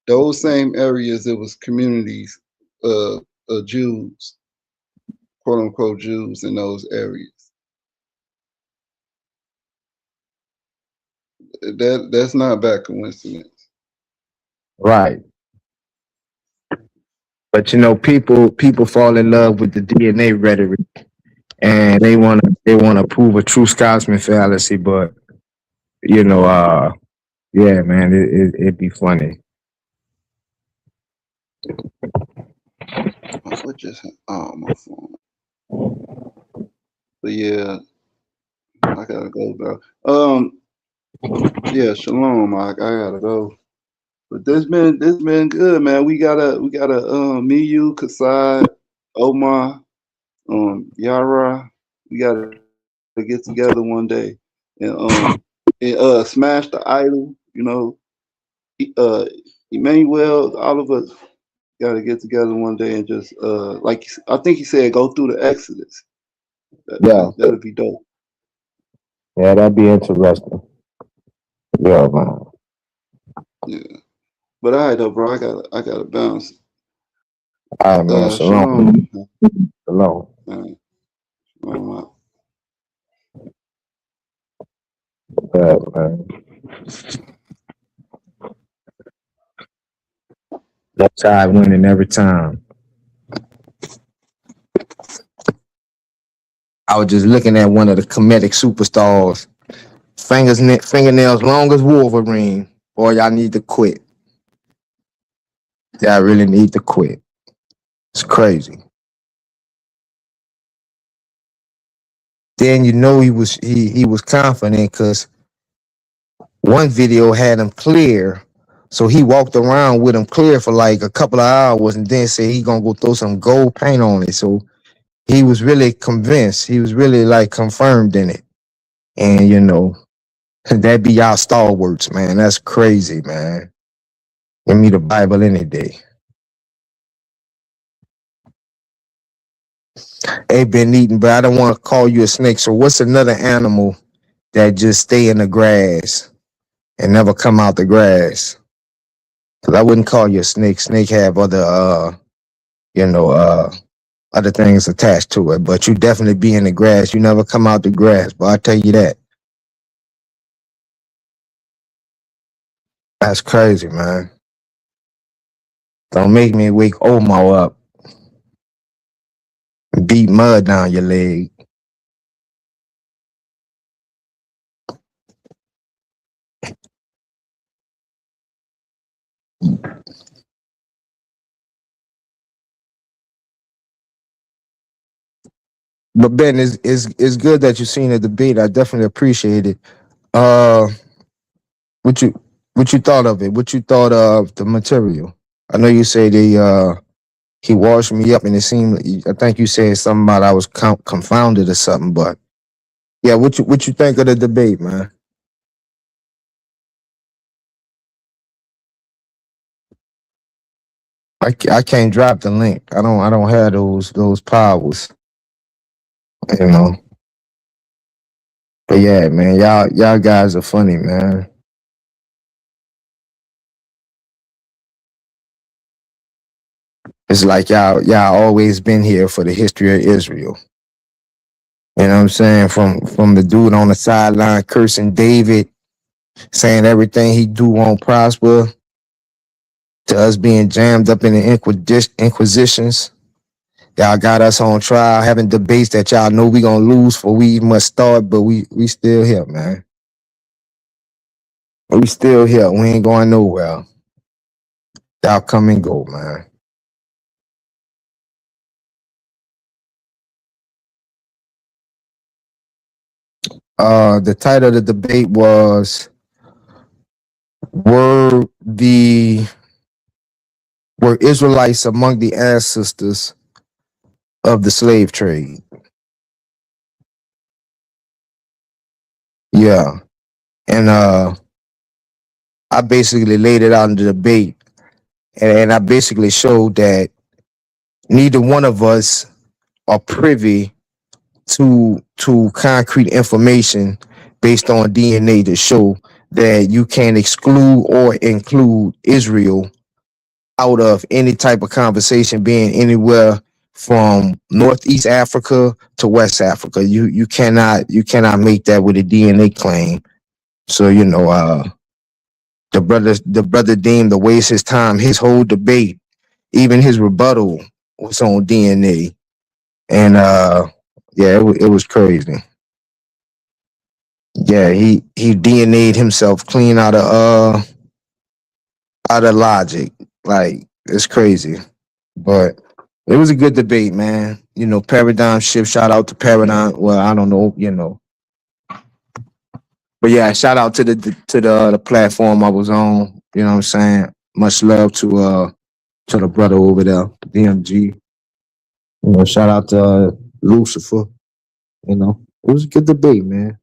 M: Those same areas, it was communities of Jews, quote unquote Jews in those areas. That's not by coincidence.
P: Right. But you know, people fall in love with the DNA rhetoric, and they wanna prove a true Scotsman fallacy. But you know, yeah, man, it'd be funny.
M: What just my phone? But yeah, I gotta go, bro. Yeah, shalom, Mike. I gotta go. But this been good, man. We gotta me, you, Kasai, Omar, Yara. We gotta get together one day and smash the idol. You know, uh Emmanuel, all of us gotta get together one day and just like I think he said, go through the Exodus.
P: Yeah,
M: That'll be dope.
P: yeah, that'd be interesting. Yeah, man.
M: Yeah. But all right though, bro. I gotta bounce.
P: All right, man.
M: Shalom.
P: Shalom. Shalom.
M: Shalom.
P: Yeah, man. Left side winning every time. I was just looking at one of the comedic superstars. Fingernails long as Wolverine. Boy, y'all need to quit. Y'all really need to quit. It's crazy. Then you know he was confident because one video had him clear. So he walked around with him clear for like a couple of hours and then said he gonna go throw some gold paint on it. So he was really convinced. He was really like confirmed in it. And you know, that be y'all stalwarts, man. That's crazy, man. Give me the Bible any day. Hey, been eating, but I don't want to call you a snake. So what's another animal that just stay in the grass and never come out the grass? Cause I wouldn't call you a snake. Snake have other you know, other things attached to it. But you definitely be in the grass. You never come out the grass, but I tell you that. That's crazy, man. Don't make me wake Omar up and beat mud down your leg. But Ben, it's good that you've seen the debate. I definitely appreciate it. Uh, what you what you thought of it? What you thought of the material? I know you say he washed me up, and it seemed I think you said something about I was confounded or something. But yeah, what you think of the debate, man? I can't drop the link. I don't have those powers, you know. But yeah, man, y'all guys are funny, man. It's like y'all always been here for the history of Israel. You know what I'm saying? From the dude on the sideline cursing David, saying everything he do won't prosper, to us being jammed up in the inquisitions. Y'all got us on trial, having debates that y'all know we gonna lose for we must start, but we still here, man. We still here. We ain't going nowhere. Y'all come and go, man. The title of the debate was Were the were Israelites among the ancestors of the slave trade? Yeah. And I basically laid it out in the debate, and I basically showed that neither one of us are privy to concrete information based on DNA to show that you can exclude or include Israel out of any type of conversation being anywhere from Northeast Africa to West Africa. You cannot make that with a DNA claim. So
S: the brother deemed to waste his time. His whole debate, even his rebuttal, was on DNA, and yeah, it was crazy. Yeah, he DNA'd himself clean out of logic. Like it's crazy, but it was a good debate, man. You know, paradigm shift. Shout out to paradigm. Well, I don't know, but yeah, shout out to the platform I was on. You know what I'm saying? Much love to the brother over there, DMG. You know, shout out to Lucifer. You know, it was a good debate, man.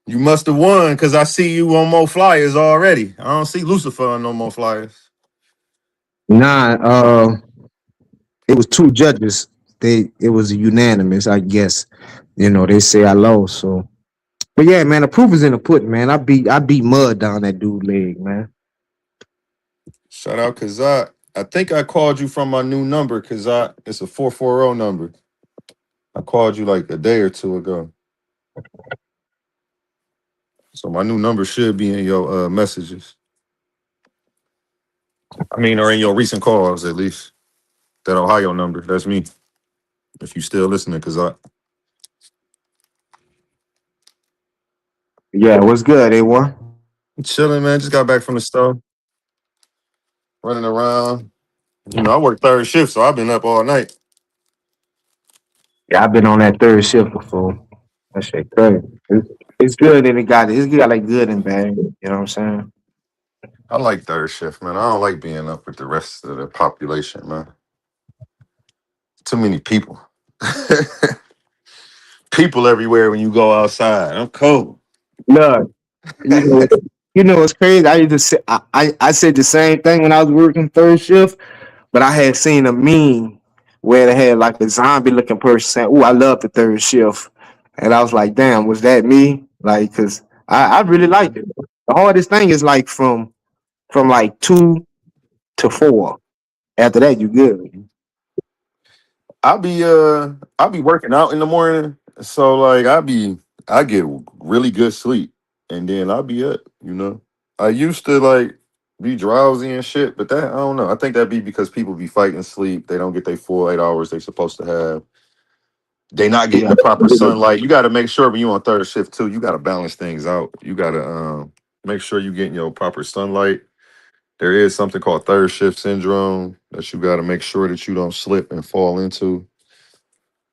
R: You must have won because I see you on more flyers already. I don't see Lucifer on no more flyers.
S: Nah, it was two judges. It was unanimous, I guess. You know, they say I lost, so. But yeah, man, the proof is in the pudding, man. I beat mud down that dude leg, man.
R: Shout out Kazak. I think I called you from my new number, Kazak. It's a 440 number. I called you like a day or two ago. So my new number should be in your messages. I mean, or in your recent calls at least. That Ohio number. That's me. If you still listening, Kazak.
S: Yeah, what's good, A1?
R: Chilling, man. Just got back from the store. Running around. You know, I work third shift, so I've been up all night.
S: Yeah, I've been on that third shift before. That shit crazy. It's good and it's got like good and bad. You know what I'm saying?
R: I like third shift, man. I don't like being up with the rest of the population, man. Too many people. People everywhere when you go outside. I'm cold.
S: Look, you know, it's crazy. I used to say I said the same thing when I was working third shift, but I had seen a meme where they had like a zombie looking person saying, "Oh, I love the third shift," and I was like, "Damn, was that me?" Like, cause I really liked it. The hardest thing is like from like 2 to 4. After that, you good.
R: I'll be working out in the morning. So like I get really good sleep and then I'll be up, you know. I used to like be drowsy and shit, but that I don't know. I think that be because people be fighting sleep. They don't get their full 8 hours they supposed to have. They not getting
S: Yeah.
R: the proper sunlight. You got to make sure when you on third shift too, you got to balance things out. You got to make sure you getting your proper sunlight. There is something called third shift syndrome that you got to make sure that you don't slip and fall into.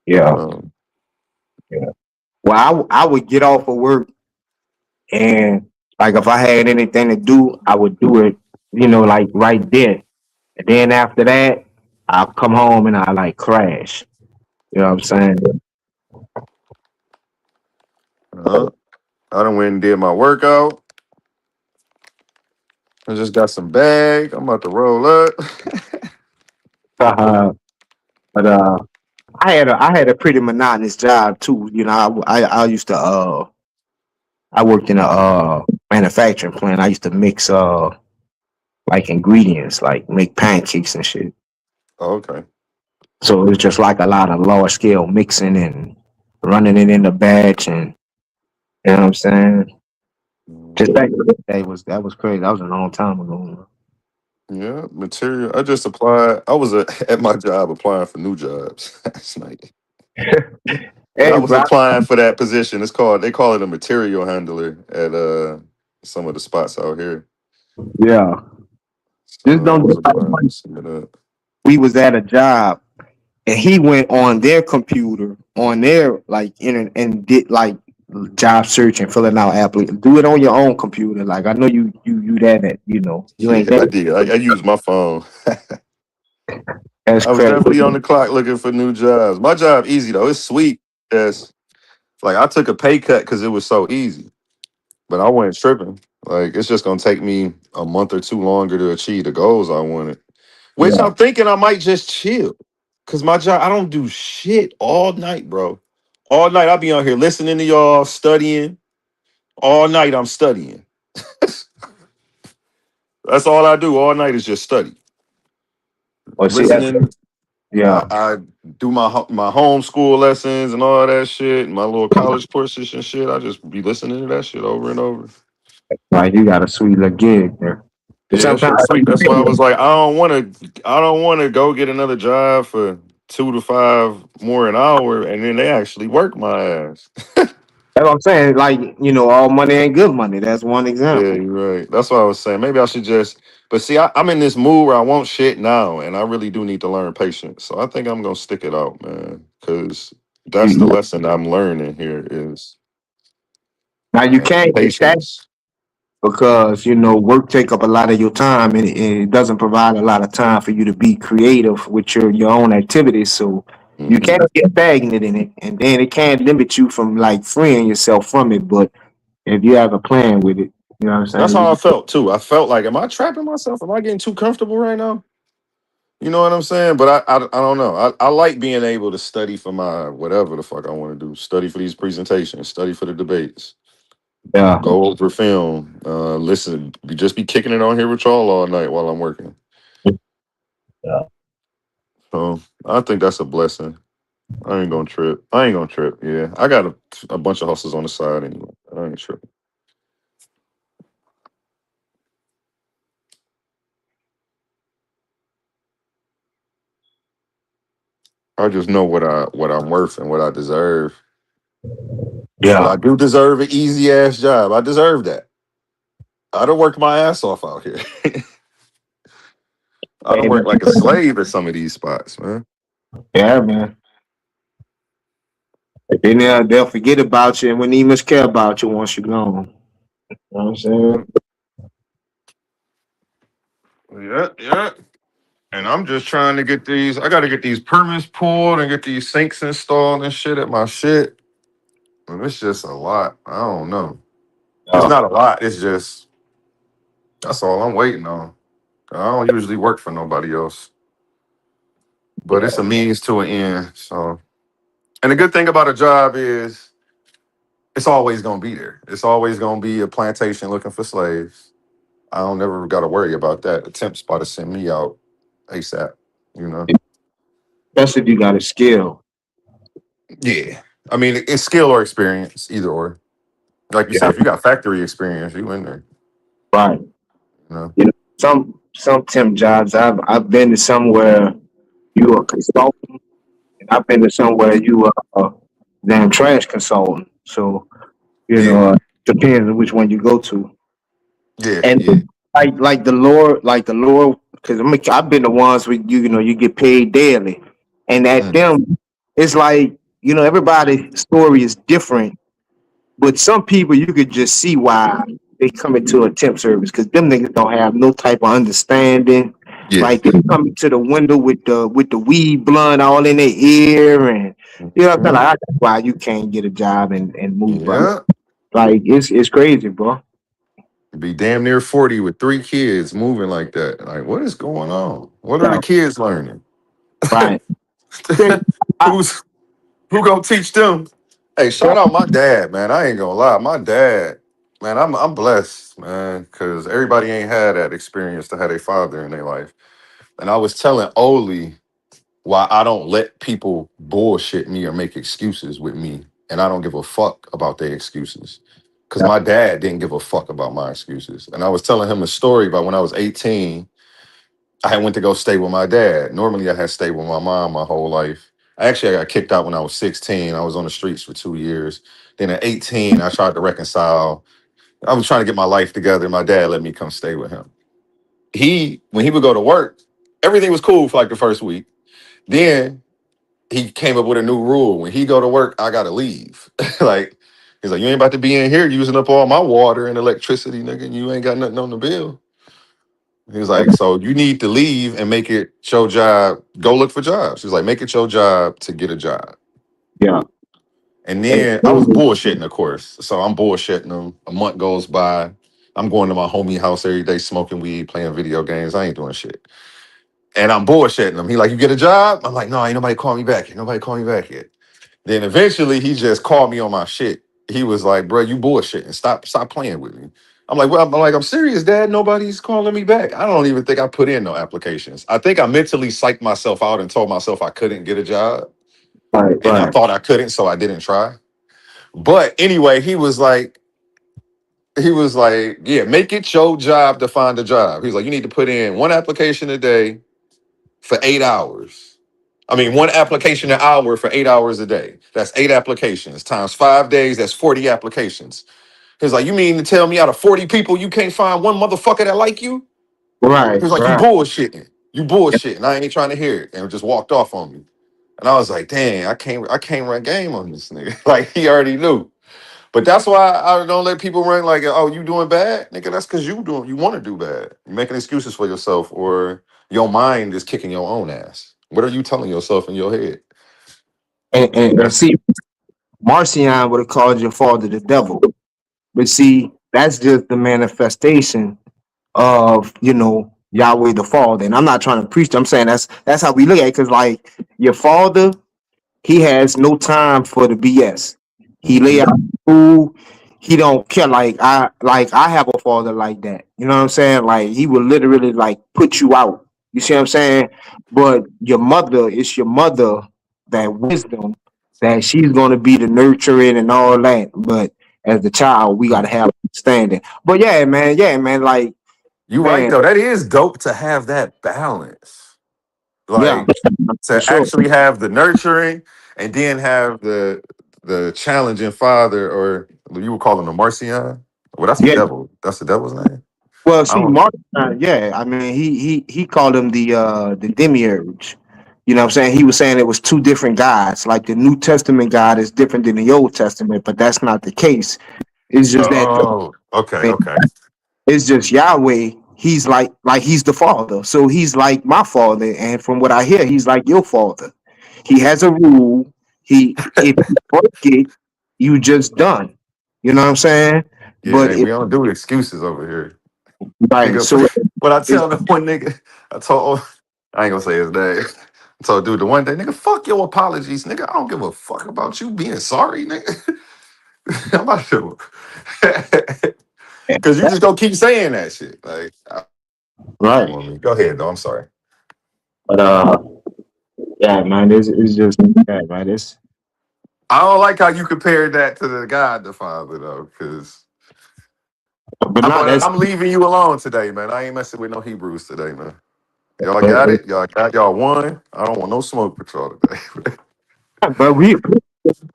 S: Yeah.
R: Um,
S: Yeah. Well, I would get off of work and like if I had anything to do, I would do it, like right there. And then after that, I'll come home and I like crash. You know what I'm saying?
R: I done went and did my workout. I just got some bag. I'm about to roll up.
S: But I had a pretty monotonous job too. You know, I used to I worked in a manufacturing plant. I used to mix like ingredients, like make pancakes and shit.
R: Oh, okay.
S: So it was just like a lot of large scale mixing and running it in the batch, and you know what I'm saying. Just back in the day that was crazy. That was a long time ago.
R: Yeah, material. I just applied. I was at my job applying for new jobs last night. And I
S: Hey,
R: was
S: bro.
R: applying for that position. They call it a material handler at some of the spots out here.
S: Yeah.
R: So
S: Just
R: I
S: don't
R: was
S: do like
R: applying to submit up.
S: we was at a job and he went on their computer on their like internet and did like job searching, filling out applications. Do it on your own computer. Like I know you that at you ain't
R: Yeah, I
S: that.
R: did. I used my phone.
S: That's
R: I was
S: crazy.
R: definitely on the clock looking for new jobs. My job easy though. It's sweet. Yes. Like I took a pay cut because it was so easy. But I wasn't tripping. Like it's just gonna take me a month or two longer to achieve the goals I wanted. Which
S: Yeah.
R: I'm thinking I might just chill. Cause my job, I don't do shit all night, bro. All night I'll be on here listening to y'all, studying. All night I'm studying. That's all I do all night is just study.
S: Well, see,
R: Listening.
S: Yeah.
R: I do my homeschool lessons and all that shit, my little college courses and shit. I just be listening to that shit over and over.
S: Like you got a sweet little gig there. But
R: Yeah, that
S: sometimes
R: shit's sweet. That's why I was like, I don't wanna go get another job for 2 to 5 more an hour, and then they actually work my ass.
S: that's what I'm saying. Like, all money ain't good money. That's one
R: Yeah,
S: example.
R: you're right. That's what I was saying. Maybe I should just. But see, I'm in this mood where I want shit now, and I really do need to learn patience. So I think I'm gonna stick it out, man, because that's the
S: You-
R: lesson I'm learning here is
S: Now you can't get that
R: patience.
S: because work take up a lot of your time, and it doesn't provide a lot of time for you to be creative with your own activities. So you
R: Hmm.
S: can't get stagnant in it, and then it can't limit you from like freeing yourself from it. But if you have a plan with it, you know what I'm
R: That's
S: saying.
R: how I felt too. I felt like, am I trapping myself? Am I getting too comfortable right now? You know what I'm saying? But I don't know. I like being able to study for my whatever the fuck I want to do. Study for these presentations. Study for the debates.
S: Yeah.
R: Go over film. Listen. Just be kicking it on here with y'all all night while I'm working.
S: Yeah.
R: So I think that's a blessing. I ain't gonna trip. I ain't gonna trip. Yeah, I got a bunch of hustles on the side anyway. I ain't tripping. I just know what I'm worth and what I deserve. But
S: Yeah.
R: I do deserve an easy ass job. I deserve that. I done worked my ass off out here. I done
S: Amen.
R: worked like a slave at some of these spots, man.
S: Yeah, man. And then they'll forget about you and wouldn't even much care about you once you're gone. You know what I'm saying?
R: Yeah, yeah, yeah. And I'm just trying to get these. I got to get these permits pulled and get these sinks installed and shit at my shit. And it's just a lot. I don't know. It's
S: Yeah.
R: not a lot. It's just that's all I'm waiting on. I don't usually work for nobody else, but it's a means to an end. So, and the good thing about a job is it's always gonna be there. It's always gonna be a plantation looking for slaves. I don't never got to worry about that. The temp spot to send me out ASAP. You know.
S: Especially if you got a skill.
R: Yeah. I mean, it's skill or experience, either or. Like you said,
S: Yeah.
R: if you got factory experience, you in there.
S: Right.
R: You know.
S: Some temp jobs I've been to somewhere you a consultant, and I've been to somewhere you a damn trash consultant. So
R: Yeah.
S: depends on which one you go to.
R: Yeah.
S: And
R: Yeah.
S: like the Lord, because I've been the ones where you get paid daily, and at
R: Mm.
S: them, it's like everybody's story is different. But some people you could just see why they come into a temp service because them niggas don't have no type of understanding.
R: Yeah.
S: Like they come to the window with the weed blunt all in their ear, and I'm
R: Mhm.
S: like, that's why you can't get a job and move up.
R: Yeah.
S: Like it's crazy, bro.
R: Be damn near 40 with 3 kids moving like that. Like, what is going on? What are the
S: Yeah,
R: kids learning?
S: right. Crazy. I,
R: Who's who gonna teach them? Hey,
S: yeah,
R: shout out my dad, man. I ain't gonna lie. My dad, man, I'm blessed, man, because everybody ain't had that experience to have a father in their life. And I was telling Oli why I don't let people bullshit me or make excuses with me. And I don't give a fuck about their excuses. Because
S: yeah,
R: my dad didn't give a fuck about my excuses. And I was telling him a story about when I was 18, I had went to go stay with my dad. Normally I had stayed with my mom my whole life. I got kicked out when I was 16. I was on the streets for 2 years. Then at 18, I tried to reconcile. I was trying to get my life together. My dad let me come stay with him. When he would go to work, everything was cool for like the first week. Then he came up with a new rule. When he go to work, I gotta leave. Like, he's like, you ain't about to be in here using up all my water and electricity, nigga, and you ain't got nothing on the bill. He was like, so you need to leave and make it your job. Go look for jobs. He's like, make it your job to get a job.
S: yeah.
R: And
S: And
R: then I was bullshitting, of course. So I'm bullshitting him. A month goes by. I'm going to my homie house every day, smoking weed, playing video games. I ain't doing shit. And I'm bullshitting him. He like, you get a job? I'm like, no, ain't nobody call me back yet. Nobody call me back yet. Then eventually he just called me on my shit. He was like, bro, you bullshitting. Stop playing with me. I'm like, well, I'm serious, Dad. Nobody's calling me back. I don't even think I put in no applications. I think I mentally psyched myself out and told myself I couldn't get a job,
S: Right,
R: and I
S: right.
R: thought I couldn't, so I didn't try. But anyway, he was like, yeah, make it your job to find a job. He's like, you need to put in one application a day for 8 hours. I mean, one application an hour for 8 hours a day. That's 8 applications times 5 days. That's 40 applications. He's like, you mean to tell me out of 40 people, you can't find one motherfucker that like you?
S: Right,
R: He's like, you
S: right.
R: bullshitting. You bullshitting. I ain't trying to hear it. And just walked off on me. And I was like, dang, I can't run game on this nigga. Like he already knew. But that's why I don't let people run like, oh, you doing bad? Nigga, that's because you want to do bad. You're making excuses for yourself, or your mind is kicking your own ass. What are you telling yourself in your head?
S: And see, Marcion would have called your father the devil. But see, that's just the manifestation of, Yahweh the Father. And I'm not trying to preach. I'm saying that's how we look at it. Because like your father, he has no time for the BS. He lay out food. He don't care. Like I have a father like that. You know what I'm saying? Like he will literally like put you out. You see what I'm saying? But your mother is your mother, that wisdom, that she's gonna be the nurturing and all that. But as the child, we gotta have understanding. But yeah, man, like
R: You right
S: man,
R: though. That is dope to have that balance.
S: yeah,
R: Like
S: for
R: to
S: sure.
R: actually have the nurturing and then have the challenging father, or you would call him the Marcion. Well, that's the
S: Yeah.
R: devil. That's the devil's name.
S: Well,
R: I
S: see,
R: don't.
S: Mark, yeah, I mean, he called him the demiurge. You know what I'm saying? He was saying it was two different gods. Like the New Testament God is different than the Old Testament, but that's not the case. It's just that
R: Oh, okay, okay.
S: it's just Yahweh. He's like he's the father. So he's like my father. And from what I hear, he's like your father. He has a rule. He if you break it, you just done. You know what I'm saying?
R: Yeah,
S: But
R: hey, we don't do excuses over here.
S: right,
R: Nigga,
S: so
R: but I
S: it's
R: tell the one nigga, I ain't gonna say his name. I told dude the one day, nigga, fuck your apologies, nigga. I don't give a fuck about you being sorry, nigga. I'm about to, because you just gonna keep saying that shit. Like,
S: right.
R: go ahead, though. I'm sorry.
S: But yeah, man, it's just yeah, man. It's
R: I don't like how you compared that to the God the Father, though, because
S: but not that's
R: I'm leaving you alone today, man. I ain't messing with no Hebrews today, man. Y'all got it. Y'all won. I don't want no smoke with y'all today.
S: but we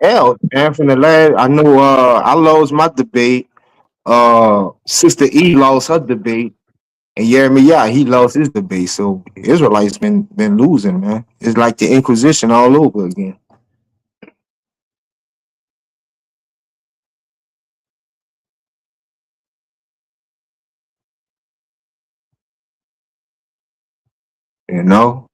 S: hell, man, from the last I know I lost my debate. Sister E lost her debate, and Jeremiah he lost his debate. So Israelites been losing, man. It's like the Inquisition all over again. You know?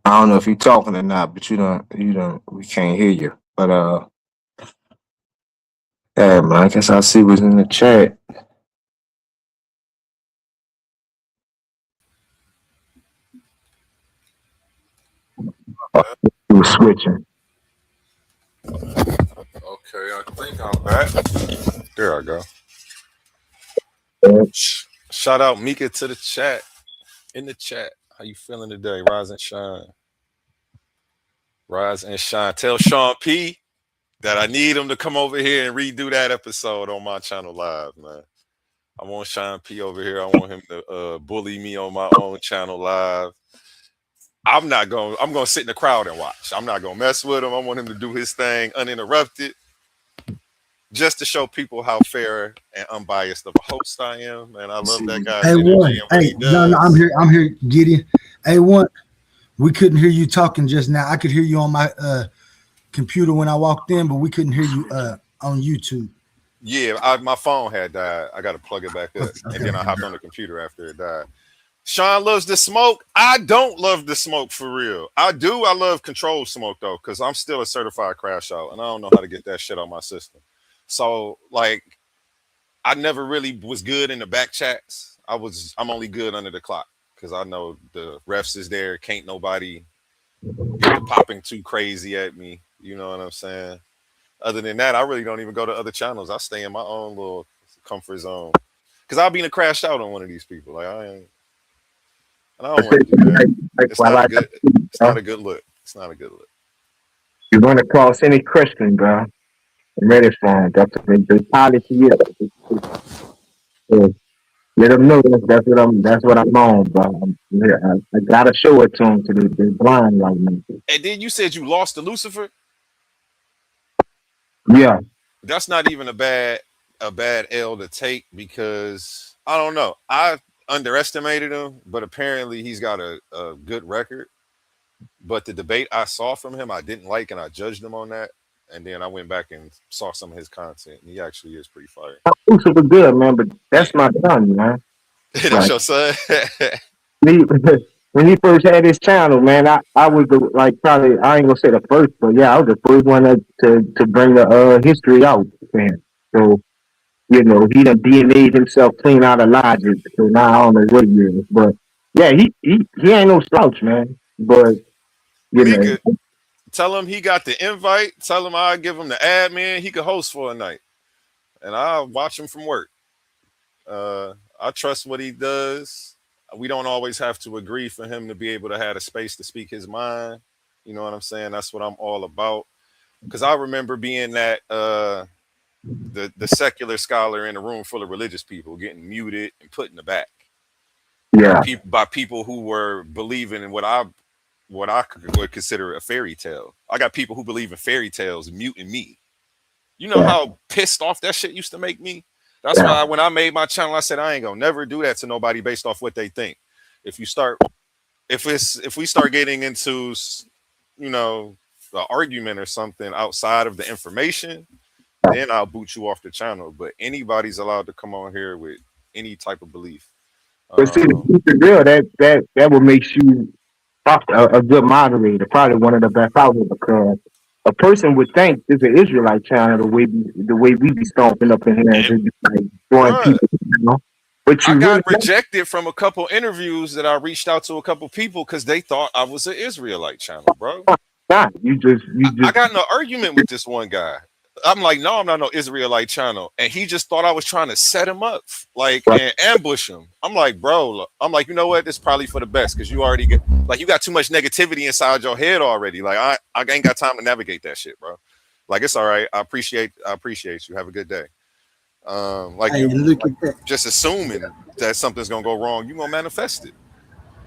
S: I don't know if you're talking or not, but you don't we can't hear you. But yeah, man, I guess I'll see what's in the chat. He was switching.
A: Okay, I think I'm back. There I go. Shout out Mika to the chat. In the chat. How you feeling today? Rise and shine. Rise and shine. Tell Sean P that I need him to come over here and redo that episode on my channel live, man. I want Sean P over here. I want him to bully me on my own channel live. I'm gonna sit in the crowd and watch. I'm not gonna mess with him. I want him to do his thing uninterrupted, just to show people how fair and unbiased of a host I am. And I love that guy's
D: Hey,
A: energy
D: one.
A: and what
D: Hey,
A: he
D: no, no, I'm
A: does.
D: here. I'm here, Gideon. Hey, one. We couldn't hear you talking just now. I could hear you on my computer when I walked in, but we couldn't hear you on YouTube.
A: Yeah, my phone had died. I got to plug it back up, and then I hopped on the computer after it died. Sean loves the smoke. I don't love the smoke for real. I do. I love controlled smoke though, because I'm still a certified crash out, and I don't know how to get that shit on my system. So like, I never really was good in the back chats. I'm only good under the clock
T: because I know the refs is there. Can't nobody get the popping too crazy at me. You know what I'm saying? Other than that, I really don't even go to other channels. I stay in my own little comfort zone. Cause I'll be in a crash out on one of these people. Like I ain't, and I don't want to do that. It's not a good. It's not a good look. It's not a good look.
S: You run across any Christian, bro, I'm ready for them. That's what they policy is. So let them know that's what I'm on, bro. I gotta show it to them to they're blind right now.
T: And then you said you lost to Lucifer.
S: Yeah.
T: That's not even a bad L to take because I don't know. I underestimated him, but apparently he's got a good record. But the debate I saw from him, I didn't like, and I judged him on that. And then I went back and saw some of his content, and he actually is pretty fire.
S: Lucifer good, man, but that's my son, man.
T: That's
S: Like
T: your son.
S: me, when he first had his channel, man, I was the, like probably I ain't gonna say the first, but yeah, I was the first one to bring the history out, man. So he done DNA'd himself clean out of logic. So now I don't know what he is. But yeah, he ain't no slouch, man. But you
T: Well, he
S: know,
T: could tell him he got the invite. Tell him I'll give him the admin. He could host for a night, and I'll watch him from work. I trust what he does. We don't always have to agree for him to be able to have a space to speak his mind. You know what I'm saying? That's what I'm all about. Because I remember being that the secular scholar in a room full of religious people getting muted and put in the back by
S: yeah,
T: people who were believing in what I would consider a fairy tale. I got people who believe in fairy tales muting me. You know
S: yeah,
T: how pissed off that shit used to make me? That's
S: yeah.
T: why when I made my channel, I said I ain't gonna never do that to nobody based off what they think. If you start, if we start getting into, you know, the argument or something outside of the information, then I'll boot you off the channel. But anybody's allowed to come on here with any type of belief.
S: But see,
T: Um,
S: to keep it real, that what makes you a good moderator, probably one of the best out there because a person would think this is an Israelite channel the way we be stomping up in here and just be like throwing
T: bruh,
S: people, But
T: I
S: you really
T: got rejected from a couple interviews that I reached out to a couple people because they thought I was an Israelite channel, bro.
S: not. You just
T: I got in an argument with this one guy. I'm like, no, I'm not no Israelite channel. And he just thought I was trying to set him up, like, and ambush him. I'm like, bro, look, I'm like, you know what? This is probably for the best because you already get, like, you got too much negativity inside your head already. Like, I ain't got time to navigate that shit, bro. Like, it's all right. I appreciate you. Have a good day. Like
D: Hey,
T: you
D: look at that.
T: just assuming that something's gonna go wrong, you gonna manifest it.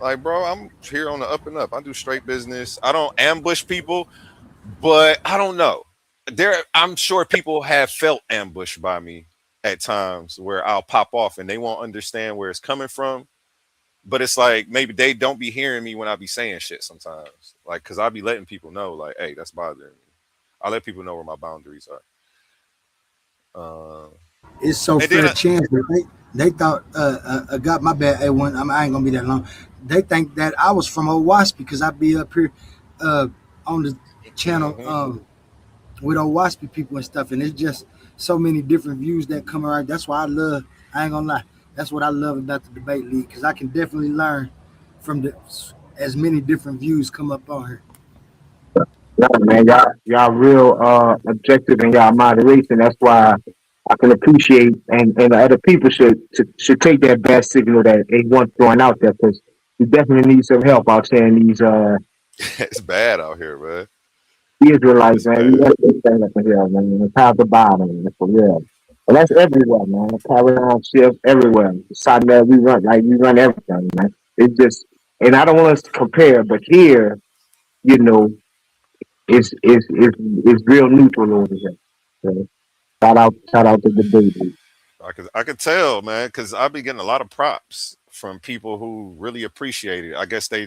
T: Like, bro, I'm here on the up and up. I do straight business. I don't ambush people, but I don't know. I'm sure people have felt ambushed by me at times where I'll pop off and they won't understand where it's coming from. But it's like maybe they don't be hearing me when I be saying shit sometimes. Like, cause I be letting people know, like, hey, that's bothering me. I let people know where my boundaries are.
D: It's so
T: And then
D: fair chance that they thought got my bad A1. I ain't gonna be that long. They think that I was from Owask because I be up here uh, on the channel
T: mhm.
D: with Owaspy people and stuff, and it's just so many different views that come around. That's why I love. I ain't gonna lie. That's what I love about the debate league because I can definitely learn from the as many different views come up on here.
S: yeah, man, y'all real objective in y'all moderation. That's why I can appreciate and other people should take that bad signal that they want throwing out there because we definitely need some help out there in these
T: It's bad out here, man.
S: Israelites,
T: It's
S: man. We
T: bad.
S: got to stand up in here, man. It's top to bottom, man, for real. And that's everywhere, man. Paradigm shift everywhere. Besides that, we run everything, man. It's just, and I don't want us to compare, but here, you know, it's real neutral over here. So shout out to the baby.
T: I could tell, man, because I be getting a lot of props from people who really appreciate it. I guess they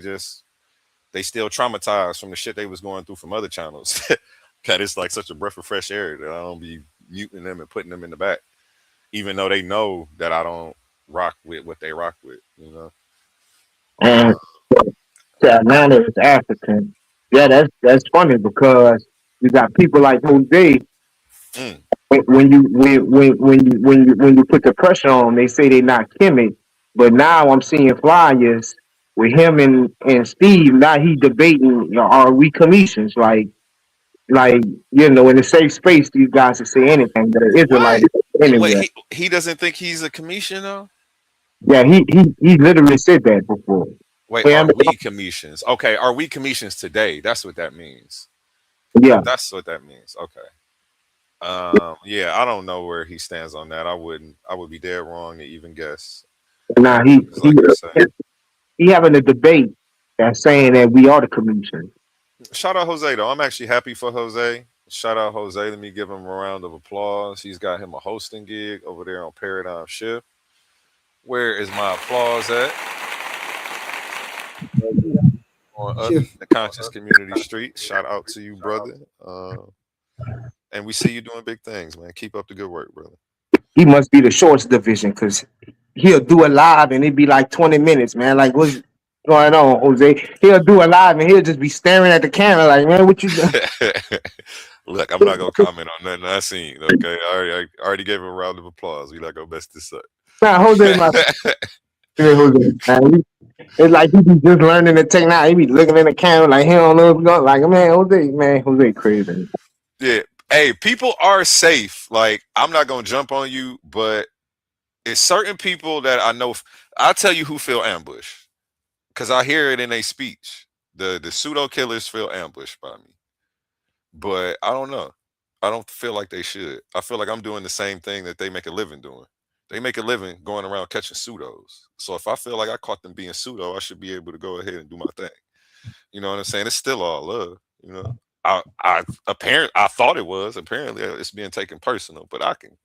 T: still traumatized from the shit they was going through from other channels. That it's like such a breath of fresh air that I don't be muting them and putting them in the back, even though they know that I don't rock with what they rock with. You know.
S: And Atlanta is African. Yeah, that's funny because you got people like Jose.
T: Mm.
S: When you put the pressure on, they say they're not Kemet. But now I'm seeing flyers. with him and Steve. Now he debating, are we commissions? Like in a safe space, these guys can say anything. But the Israelite
T: What? Wait,
S: anywhere.
T: he doesn't think he's a comedian though?
S: Yeah, he literally said that before.
T: Wait,
S: Yeah,
T: are we commissions? Okay, are we commissions today? That's what that means.
S: yeah.
T: That's what that means. Okay. Yeah, I don't know where he stands on that. I would be dead wrong to even guess.
S: Now
T: 'Cause like you say.
S: he having a debate that's saying that we are the commission.
T: Shout out Jose though. I'm actually happy for Jose. Shout out Jose. Let me give him a round of applause. He's got him a hosting gig over there on Paradigm Shift. Where is my applause at? On up
D: Shift.
T: the conscious community street. Shout out to you, brother. And we see you doing big things, man. Keep up the good work, brother.
S: He must be the shorts division because he'll do it live and it'd be like 20 minutes, man. Like, what's going on, Jose? He'll do it live and he'll just be staring at the camera like, man, what you doing?
T: Look, I'm not gonna comment on nothing I seen. Okay, I already gave him a round of applause. We not gonna mess this up.
S: Nah, Jose, Jose, man. It's like he be just learning the technology. He be looking in the camera like he don't know what's going. Like, Jose crazy.
T: Yeah. Hey, people are safe. Like, I'm not gonna jump on you, but it's certain people that I know. I'll tell you who feel ambushed because I hear it in a speech. The pseudo killers feel ambushed by me, but I don't know. I don't feel like they should. I feel like I'm doing the same thing that they make a living doing. They make a living going around catching pseudos. So if I feel like I caught them being pseudo, I should be able to go ahead and do my thing. You know what I'm saying? It's still all love. You know, I thought it was. Apparently, it's being taken personal. But I can,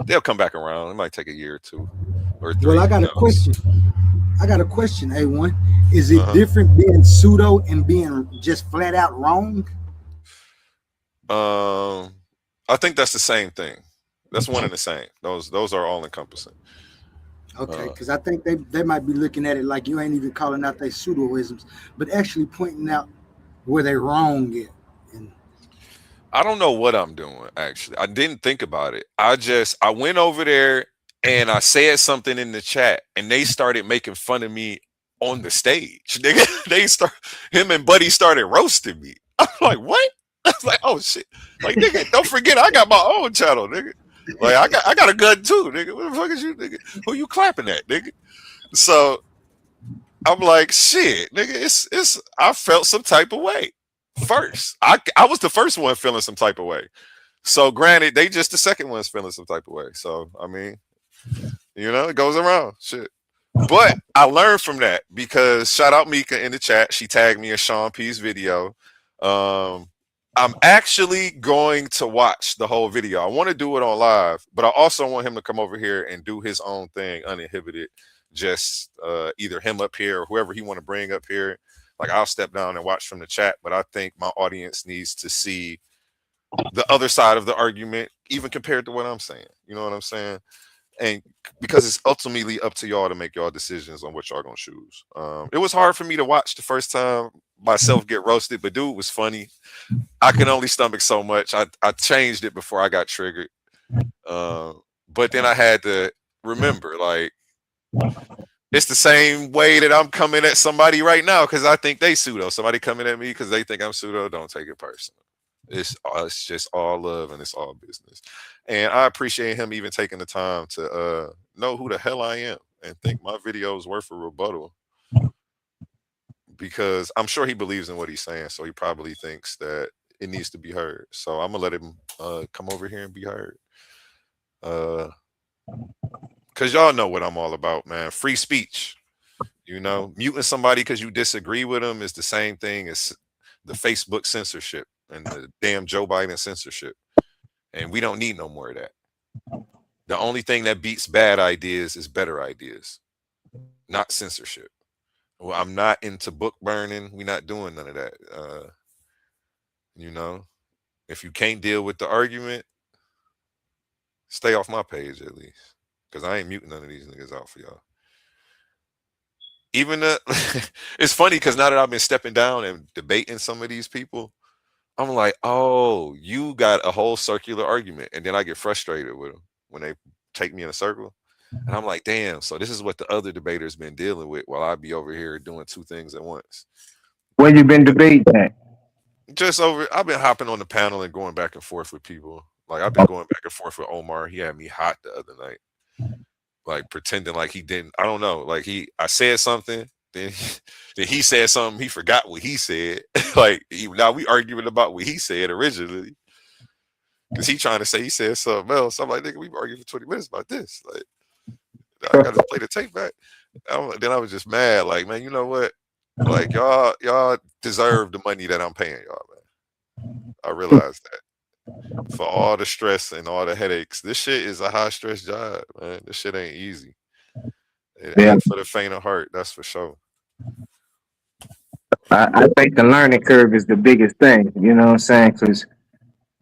T: they'll come back around. It might take a year or two or three.
D: Well, I got
T: Who
D: a
T: knows?
D: question. A1. Is it
T: Uh-huh.
D: different being pseudo and being just flat out wrong?
T: I think that's the same thing. That's one and the same. Those are all encompassing.
D: Okay, because I think they might be looking at it like you ain't even calling out their pseudoisms, but actually pointing out where they wrong at. And
T: I don't know what I'm doing, actually. I didn't think about it. I went over there and I said something in the chat and they started making fun of me on the stage. Him and Buddy started roasting me. I'm like, what? I was like, oh shit. Like, nigga, don't forget I got my own channel, nigga. Like I got a gun too, nigga. What the fuck is you, nigga? Who you clapping at, nigga? So I'm like, shit, nigga, it's I felt some type of way. First. I was the first one feeling some type of way. So granted, they just the second one's feeling some type of way. So I mean, it goes around. Shit. But I learned from that because shout out Mika in the chat. She tagged me in Sean P's video. I'm actually going to watch the whole video. I want to do it on live, but I also want him to come over here and do his own thing uninhibited. Just either him up here or whoever he want to bring up here. Like I'll step down and watch from the chat, but I think my audience needs to see the other side of the argument, even compared to what I'm saying. You know what I'm saying? And because it's ultimately up to y'all to make y'all decisions on what y'all gonna choose. It was hard for me to watch the first time myself get roasted, but dude, it was funny. I can only stomach so much. I changed it before I got triggered. But then I had to remember, like, it's the same way that I'm coming at somebody right now because I think they pseudo. Somebody coming at me because they think I'm pseudo. Don't take it personal. It's just all love and it's all business. And I appreciate him even taking the time to know who the hell I am and think my video is worth a rebuttal because I'm sure he believes in what he's saying. So he probably thinks that it needs to be heard. So I'm gonna let him come over here and be heard. Because y'all know what I'm all about, man. Free speech. Muting somebody because you disagree with them is the same thing as the Facebook censorship and the damn Joe Biden censorship. And we don't need no more of that. The only thing that beats bad ideas is better ideas, not censorship. Well, I'm not into book burning. We're not doing none of that. If you can't deal with the argument, stay off my page at least. Because I ain't muting none of these niggas out for y'all. Even it's funny because now that I've been stepping down and debating some of these people, I'm like, oh, you got a whole circular argument. And then I get frustrated with them when they take me in a circle. And I'm like, damn. So this is what the other debaters been dealing with while I be over here doing two things at once.
S: Where you been debating at?
T: Just over, I've been hopping on the panel and going back and forth with people. Like I've been going back and forth with Omar. He had me hot the other night, like pretending like he didn't. I don't know. Like I said something, then then he said something. He forgot what he said. Now we arguing about what he said originally because he trying to say he said something else. I'm like, nigga, we arguing for 20 minutes about this. Like I got to play the tape back. Then I was just mad. Like, man, you know what? Like y'all deserve the money that I'm paying y'all, man. I realize that. For all the stress and all the headaches, this shit is a high stress job, man. This shit ain't easy. It
S: Yeah.
T: ain't for the faint of heart, that's for sure.
S: I think the learning curve is the biggest thing. You know what I'm saying? Because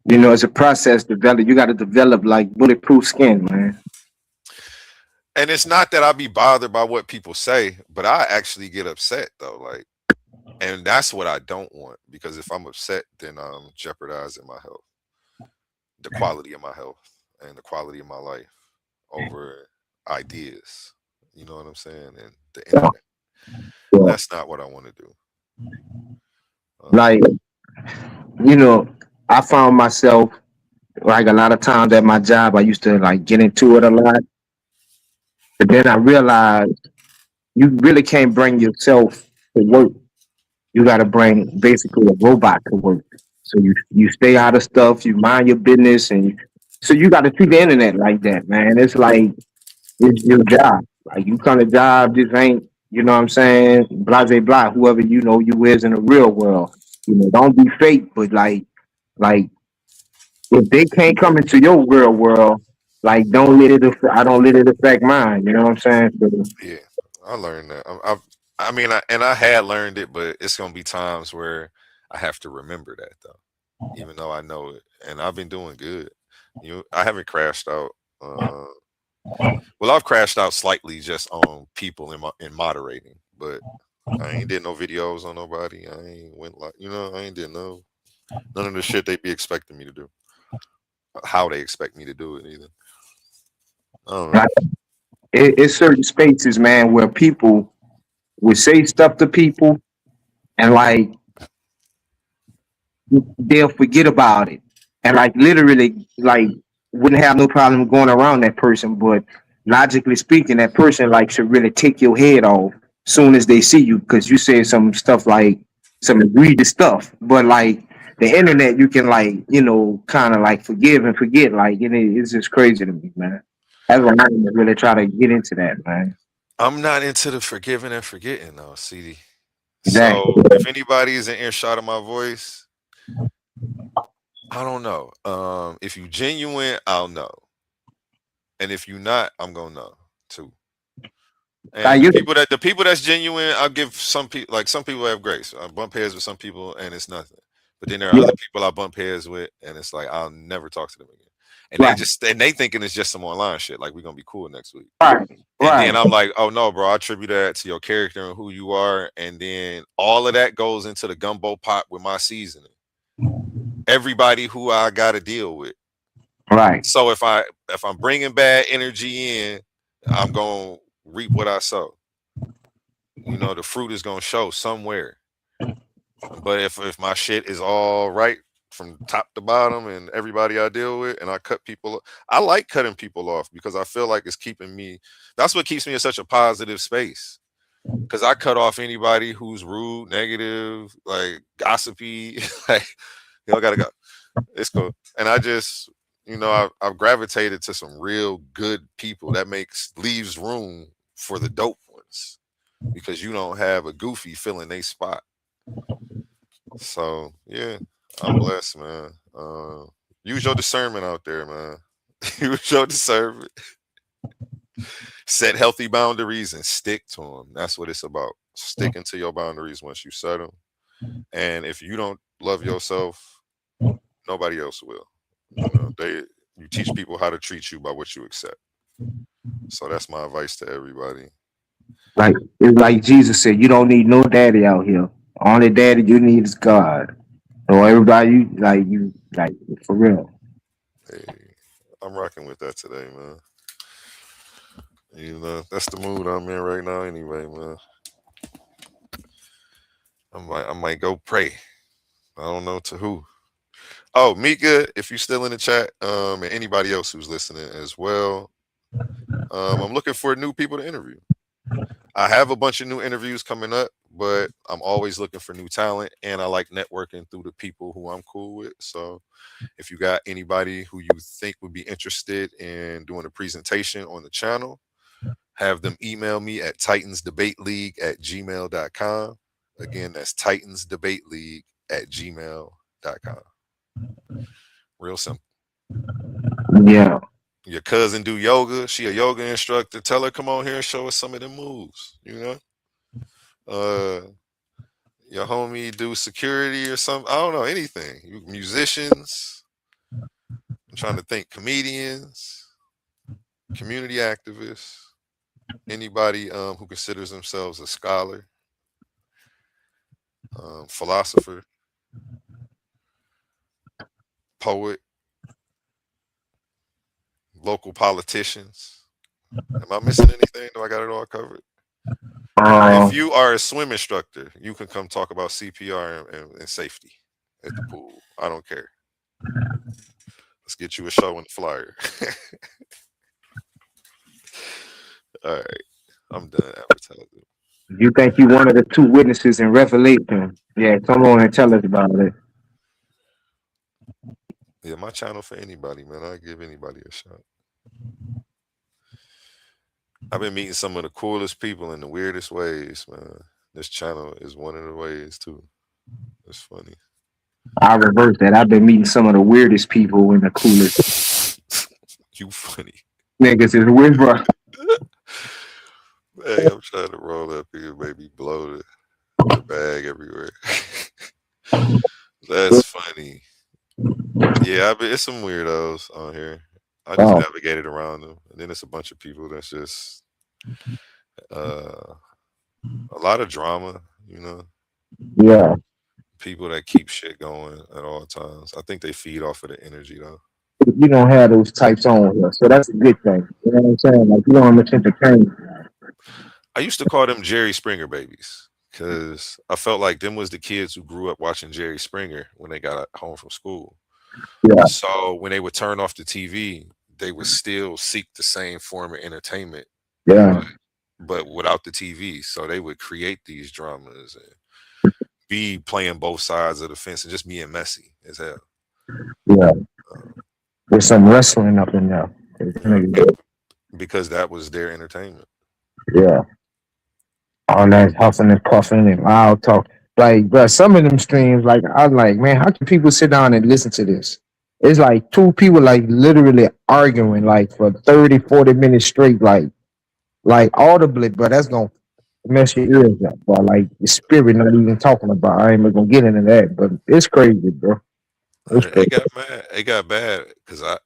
S: it's a process. You got to develop like bulletproof skin, man.
T: And it's not that I be bothered by what people say, but I actually get upset though. Like, and that's what I don't want, because if I'm upset, then I'm jeopardizing my health, the quality of my health, and the quality of my life over ideas. You know what I'm saying? And the internet. And that's not what I want to do.
S: Like, I found myself like a lot of times at my job, I used to like get into it a lot. But then I realized you really can't bring yourself to work. You got to bring basically a robot to work. So you stay out of stuff, you mind your business, so you got to treat the internet like that, man. It's like it's your job. Like you kind of job, this ain't, you know what I'm saying? Blase blah, whoever you is in the real world. Don't be fake, but like if they can't come into your real world, like I don't let it affect mine. You know what I'm saying? So,
T: Yeah, I learned that. I mean, I had learned it, but it's gonna be times where I have to remember that though, even though I know it, and I've been doing good. I haven't crashed out. Well, I've crashed out slightly just on people in moderating, but I ain't did no videos on nobody. I ain't went like I ain't did none of the shit they be expecting me to do. How they expect me to do it either. I don't know.
S: like, it's certain spaces, man, where people would say stuff to people, and like they'll forget about it, and like literally like wouldn't have no problem going around that person, but logically speaking, that person like should really take your head off soon as they see you, because you say some stuff like some egregious stuff. But like the internet, you can like kind of like forgive and forget. Like it's just crazy to me, man. That's when I really try to get into that, man.
T: I'm not into the forgiving and forgetting though, CD.
S: Exactly.
T: So if anybody is in earshot of my voice, I don't know. If you genuine, I'll know. And if you not, I'm gonna know too. And the people that's genuine, I'll give some people, like some people have grace. I bump heads with some people and it's nothing. But then there are other people I bump heads with and it's like I'll never talk to them again. And they thinking it's just some online shit, like we're gonna be cool next week.
S: Right.
T: And then I'm like, oh no, bro, I attribute that to your character and who you are. And then all of that goes into the gumbo pot with my seasoning. Everybody who I got to deal with.
S: Right.
T: So if I'm bringing bad energy in, I'm gonna reap what I sow. The fruit is gonna show somewhere. But if my shit is all right from top to bottom and everybody I deal with, and I cut people, I like cutting people off because I feel like it's keeping me. That's what keeps me in such a positive space. Because I cut off anybody who's rude, negative, like gossipy. Like, gotta go. It's cool. And I just, I've gravitated to some real good people that leaves room for the dope ones because you don't have a goofy filling they spot. So yeah, I'm blessed, man. Use your discernment out there, man. Use your discernment. Set healthy boundaries and stick to them. That's what it's about. Sticking to your boundaries once you set them. And if you don't love yourself, nobody else will. You teach people how to treat you by what you accept. So that's my advice to everybody.
S: Like it's like Jesus said, you don't need no daddy out here. Only daddy you need is God. So everybody, you like for real.
T: Hey, I'm rocking with that today, man. You know, that's the mood I'm in right now. Anyway, man, I might go pray. I don't know to who. Oh, Mika, if you're still in the chat, and anybody else who's listening as well, I'm looking for new people to interview. I have a bunch of new interviews coming up, but I'm always looking for new talent, and I like networking through the people who I'm cool with. So, if you got anybody who you think would be interested in doing a presentation on the channel, have them email me at titansdebateleague@gmail.com. Again, that's titansdebateleague@gmail.com. Real simple.
S: Yeah.
T: Your cousin do yoga. She a yoga instructor. Tell her come on here and show us some of them moves. You know, your homie do security or something. I don't know anything. You musicians. I'm trying to think. Comedians, community activists, anybody who considers themselves a scholar, philosopher, poet, local politicians. Am I missing anything? Do I got it all covered? If you are a swim instructor, you can come talk about CPR and safety at the pool. I don't care. Let's get you a show in the flyer. All right. I'm done advertising.
S: You think you one of the two witnesses in Revelation? Yeah, come on and tell us about it.
T: Yeah, my channel for anybody, man. I give anybody a shot. I've been meeting some of the coolest people in the weirdest ways, man. This channel is one of the ways too. It's funny.
S: I reverse that. I've been meeting some of the weirdest people in the coolest.
T: You funny.
S: Niggas is weird, bro.
T: Hey, I'm trying to roll up here, baby. Blow the bag everywhere. That's funny. Yeah, it's some weirdos on here. I just navigated around them, and then it's a bunch of people that's just a lot of drama, you know.
S: Yeah.
T: People that keep shit going at all times. I think they feed off of the energy, though.
S: You don't have those types on here, so that's a good thing. You know what I'm saying? Like you don't have much entertainment.
T: I used to call them Jerry Springer babies because I felt like them was the kids who grew up watching Jerry Springer when they got home from school.
S: Yeah.
T: So when they would turn off the TV, they would still seek the same form of entertainment.
S: Yeah.
T: But without the TV. So they would create these dramas and be playing both sides of the fence and just being messy as hell.
S: Yeah. There's some wrestling up in there.
T: Because that was their entertainment.
S: Yeah. All that huffing and puffing and loud talk. Like, bro, some of them streams, like, I'm like, man, how can people sit down and listen to this? It's like two people, like, literally arguing, like, for 30, 40 minutes straight, like audibly, but that's gonna mess your ears up, bro. Like, the spirit not even talking about. I ain't even gonna get into that, but it's crazy, bro. It's crazy.
T: It got bad because I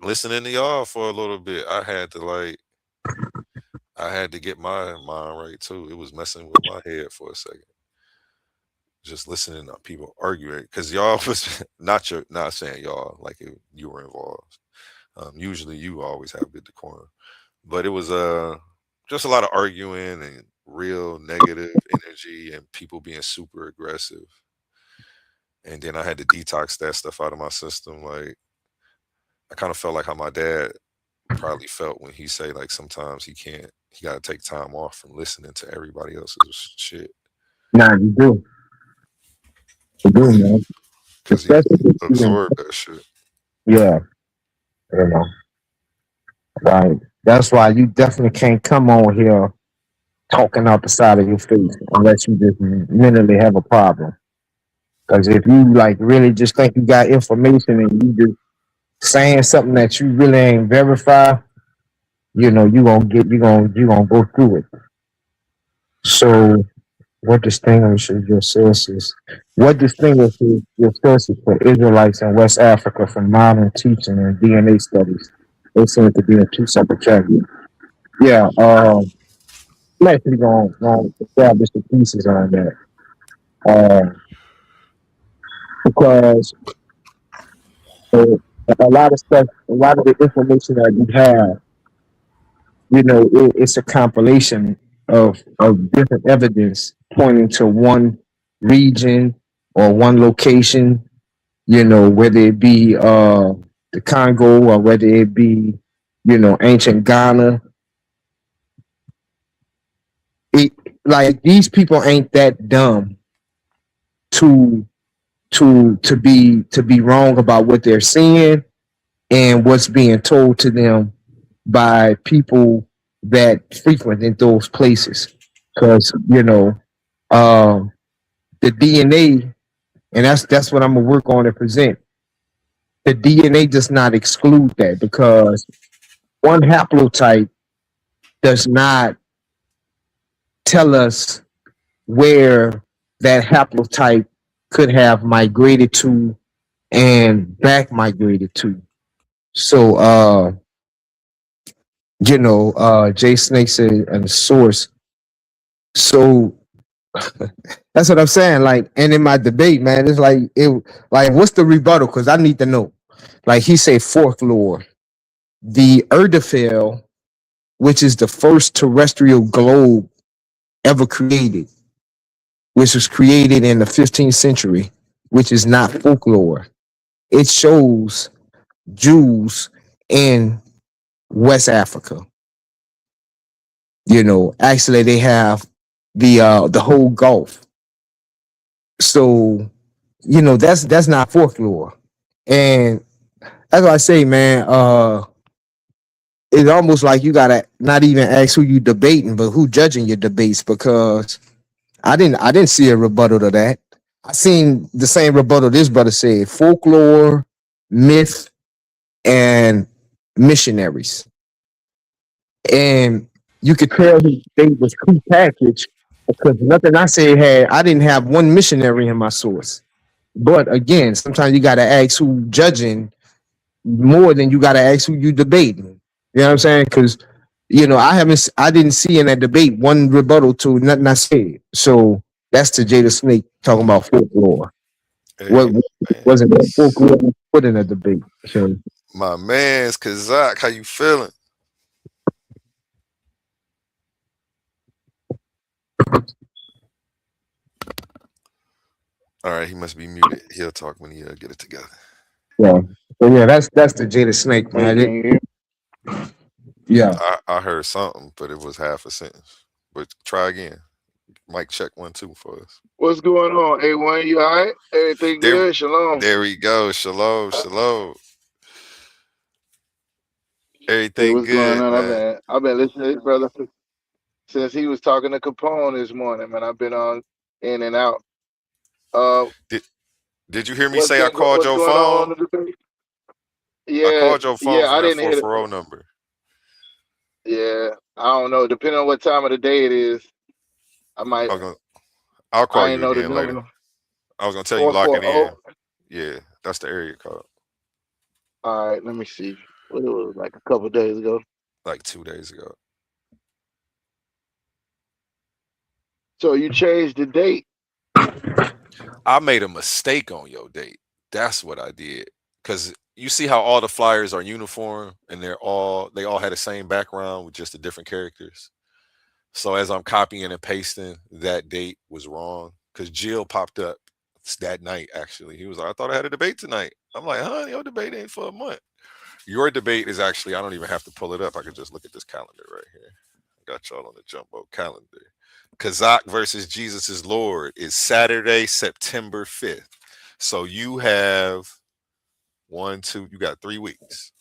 T: listening to y'all for a little bit. I had to get my mind right too. It was messing with my head for a second. Just listening to people arguing because y'all was not saying y'all like you were involved. Usually you always have good decorum, but it was just a lot of arguing and real negative energy and people being super aggressive. And then I had to detox that stuff out of my system. Like I kind of felt like how my dad probably felt when he say like sometimes he got to take time off from listening to everybody else's shit.
S: Nah, you do. You do, man.
T: Because he absorbed that shit.
S: Yeah. You know. Right. That's why you definitely can't come on here talking out the side of your face unless you just mentally have a problem. Because if you like really just think you got information and you just saying something that you really ain't verified, you know, you gonna go through it. So what distinguishes your sources? What distinguishes your sources for Israelites in West Africa from modern teaching and DNA studies? They seem to be in two separate tracks. Yeah, I'm actually gonna establish the pieces on that. Because a lot of stuff, a lot of the information that we have it's a compilation of different evidence pointing to one region or one location, whether it be the Congo or whether it be, ancient Ghana. It, like these people ain't that dumb to to be wrong about what they're seeing and what's being told to them by people that frequent in those places. Because the DNA, and that's what I'm gonna work on and present. The DNA does not exclude that because one haplotype does not tell us where that haplotype could have migrated to and back migrated to. So Jay Snake said and the source. So that's what I'm saying. Like, and in my debate, man, it's like what's the rebuttal? Because I need to know. Like he said folklore. The Erdefell, which is the first terrestrial globe ever created, which was created in the 15th century, which is not folklore. It shows Jews in West Africa. Actually they have the whole Gulf. So, that's not folklore. And that's what I say, man. It's almost like you gotta not even ask who you debating, but who judging your debates because I didn't see a rebuttal to that. I seen the same rebuttal this brother said: folklore, myth, and missionaries. And you could tell his debate was prepackaged because nothing I said I didn't have one missionary in my source. But again, sometimes you gotta ask who judging more than you gotta ask who you debating. You know what I'm saying? Because I didn't see in that debate one rebuttal to nothing I said. So that's the Jada Snake talking about folklore. What
T: Hey,
S: wasn't that folklore put in a debate? So
T: my man's Kazak, how you feeling? All right, he must be muted. He'll talk when he get it together.
S: yeah, that's the Jada Snake,
M: Hey,
S: man.
M: can you hear
S: Yeah.
T: I heard something, but it was half a sentence. But try again. Mic check 1 2 for us.
M: What's going on? A1, you all right? Everything
T: There,
M: good? Shalom.
T: there we go. Shalom, shalom.
M: Hey,
T: Everything
M: what's going
T: good,
M: on?
T: man.
M: I've been listening to this brother since he was talking to Capone this morning, man. I've been on in and out. Uh,
T: Did Did you hear me say I called
M: what's
T: your
M: going on
T: phone?
M: in the debate?
T: I
M: Yeah,
T: called your phone
M: yeah,
T: from
M: I
T: that
M: didn't hear it.
T: 440 number.
M: Yeah, I don't know. Depending on what time of the day it is, I might.
T: I'll call
M: I ain't
T: you
M: know the
T: again later.
M: number.
T: I was gonna tell you lock it in.
M: 440.
T: Yeah, that's the area code.
M: All right, let me see. What it was like a couple days ago.
T: Like 2 days ago.
M: So you changed the date.
T: I made a mistake on your date. That's what I did. Cause you see how all the flyers are uniform and they all had the same background with just the different characters. So as I'm copying and pasting, that date was wrong. Cause Jill popped up that night actually. He was like, I thought I had a debate tonight. I'm like, huh, your debate ain't for a month. Your debate is actually, I don't even have to pull it up. I could just look at this calendar right here. I got y'all on the jumbo calendar. Kazak versus Jesus is Lord is Saturday, September 5th. So you have you got 3 weeks.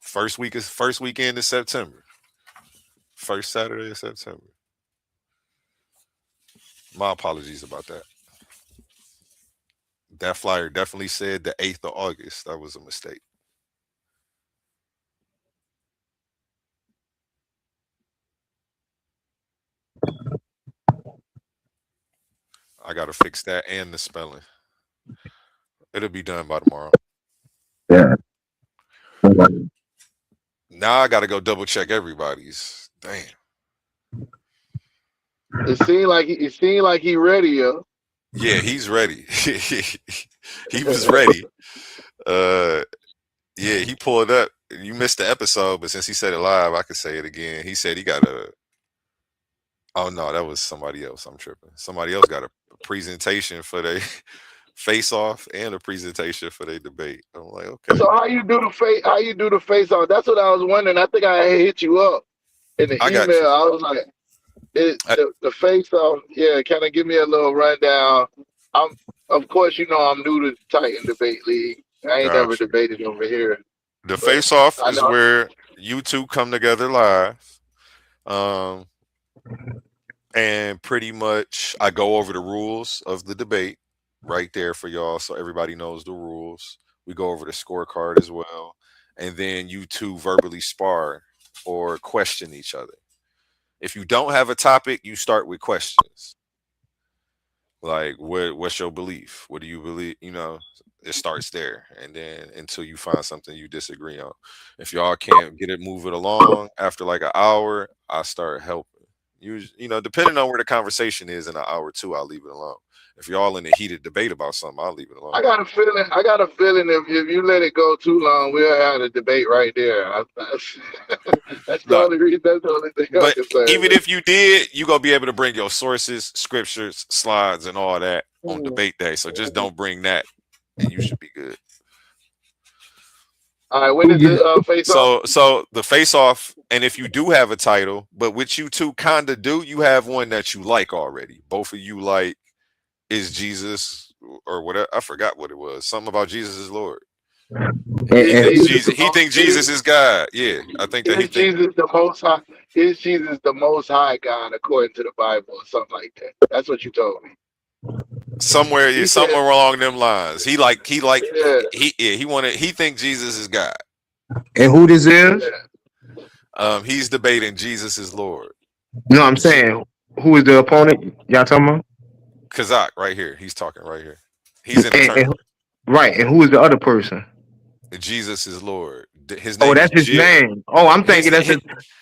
T: First weekend is September. First Saturday of September. My apologies about that. That flyer definitely said the 8th of August. That was a mistake. I gotta fix that and the spelling. It'll be done by tomorrow.
S: Yeah.
T: Now I gotta go double check everybody's. Damn.
M: It seemed like he ready, yo.
T: Yeah, he's ready. He was ready. Yeah, he pulled up. you missed the episode, but since he said it live, I could say it again. He said he got a. Oh no, that was somebody else. I'm tripping. Somebody else got a presentation for their face off and a presentation for their debate. I'm like, okay,
B: So how you do the face? How you do the face off? That's what I was wondering. I think I had hit you up in the
T: I got you.
B: email. I was like,
T: I,
B: the face off. Yeah, kind of give me a little rundown. Of course, I'm new to the Titan Debate League. I ain't never
T: got you.
B: debated over here,
T: The
B: but
T: face off
B: I
T: is
B: know.
T: where you two come together live. Um, and pretty much I go over the rules of the debate right there for y'all so everybody knows the rules. We go over the scorecard as well. And then you two verbally spar or question each other. If you don't have a topic, you start with questions. Like what's your belief? What do you believe? It starts there. And then until you find something you disagree on. If y'all can't get it move it along after like an hour, I start helping. Depending on where the conversation is in an hour or two, I'll leave it alone. If you're all in a heated debate about something, I'll leave it alone.
B: I got a feeling. If you let it go too long, we'll have a debate right there. That's the
T: No,
B: only reason. That's the only thing I
T: but
B: can say.
T: even if you did, you gonna be able to bring your sources, scriptures, slides, and all that on debate day. So just don't bring that, and you should be good.
B: All right, when is the face off?
T: So the face off, and if you do have a title, but which you two kind of do, you have one that you like already. Both of you like is Jesus or whatever. I forgot what it was. Something about Jesus is Lord. He thinks Jesus is God. Yeah, I think that he thinks
B: Jesus the most high. Is Jesus the most high God according to the Bible or something like that? That's what you told me.
T: somewhere along them lines. He thinks Jesus is God.
S: And who this is?
T: He's debating Jesus is Lord.
S: No, I'm saying who is the opponent? Y'all talking about?
T: Kazak right here. He's talking right here. He's in the tournament.
S: Right, and who is the other person?
T: Jesus is Lord. His name
S: that's
T: is
S: his name. Oh, I'm thinking that's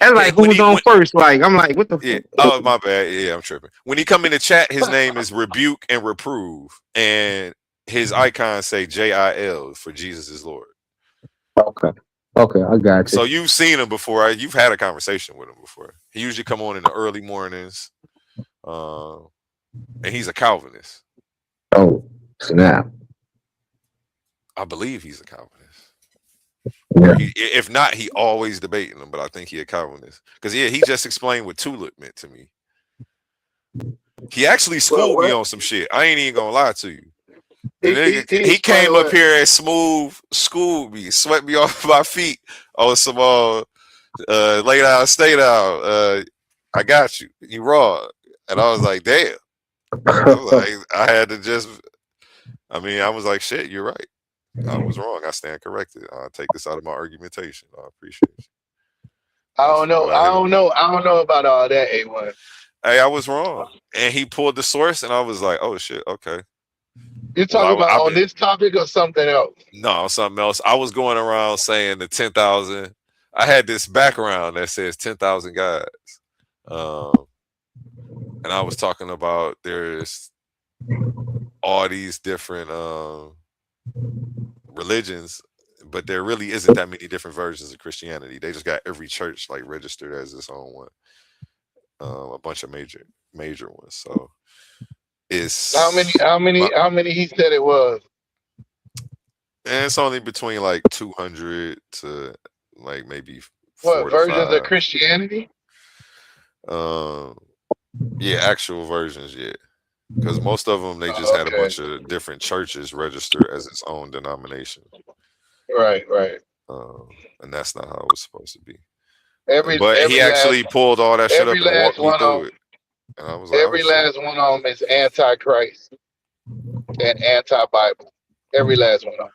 S: like who's on first. Like I'm like, what the
T: yeah.
S: fuck?
T: Oh, my bad. Yeah, I'm tripping. When he come in the chat, his name is Rebuke and Reprove, and his icons say JIL for Jesus is Lord.
S: Okay, I got you.
T: So you've seen him before. You've had a conversation with him before. He usually come on in the early mornings, and he's a Calvinist.
S: Oh, snap!
T: I believe he's a Calvinist.
S: Yeah.
T: Or if not, he always debating them. But I think he a Calvinist because he just explained what tulip meant to me. He actually schooled me on some shit. I ain't even gonna lie to you. He came up here and schooled me, swept me off my feet on some lay down, stay down. I got you. You raw. And I was like, damn. I had to just I was like, shit, you're right. I was wrong. I stand corrected. I'll take this out of my argumentation. I appreciate you.
B: I don't know about all that, A1.
T: Hey, I was wrong. And he pulled the source and I was like, oh shit, okay.
B: You're talking about on this topic or something else?
T: No, something else. I was going around saying the 10,000. I had this background that says 10,000 guys. And I was talking about there's all these different religions, but there really isn't that many different versions of Christianity. They just got every church like registered as its own one. A bunch of major ones. So it's
B: how many he said it was?
T: And it's only between like 200 to like maybe
B: what versions of Christianity?
T: Yeah, actual versions, yeah. Because most of them they just had a bunch of different churches registered as its own denomination.
B: Right.
T: And that's not how it was supposed to be. But he actually pulled all that shit up and walked me through it. And I was like,
B: every last one of them is anti-Christ and anti-Bible. Every last one of them.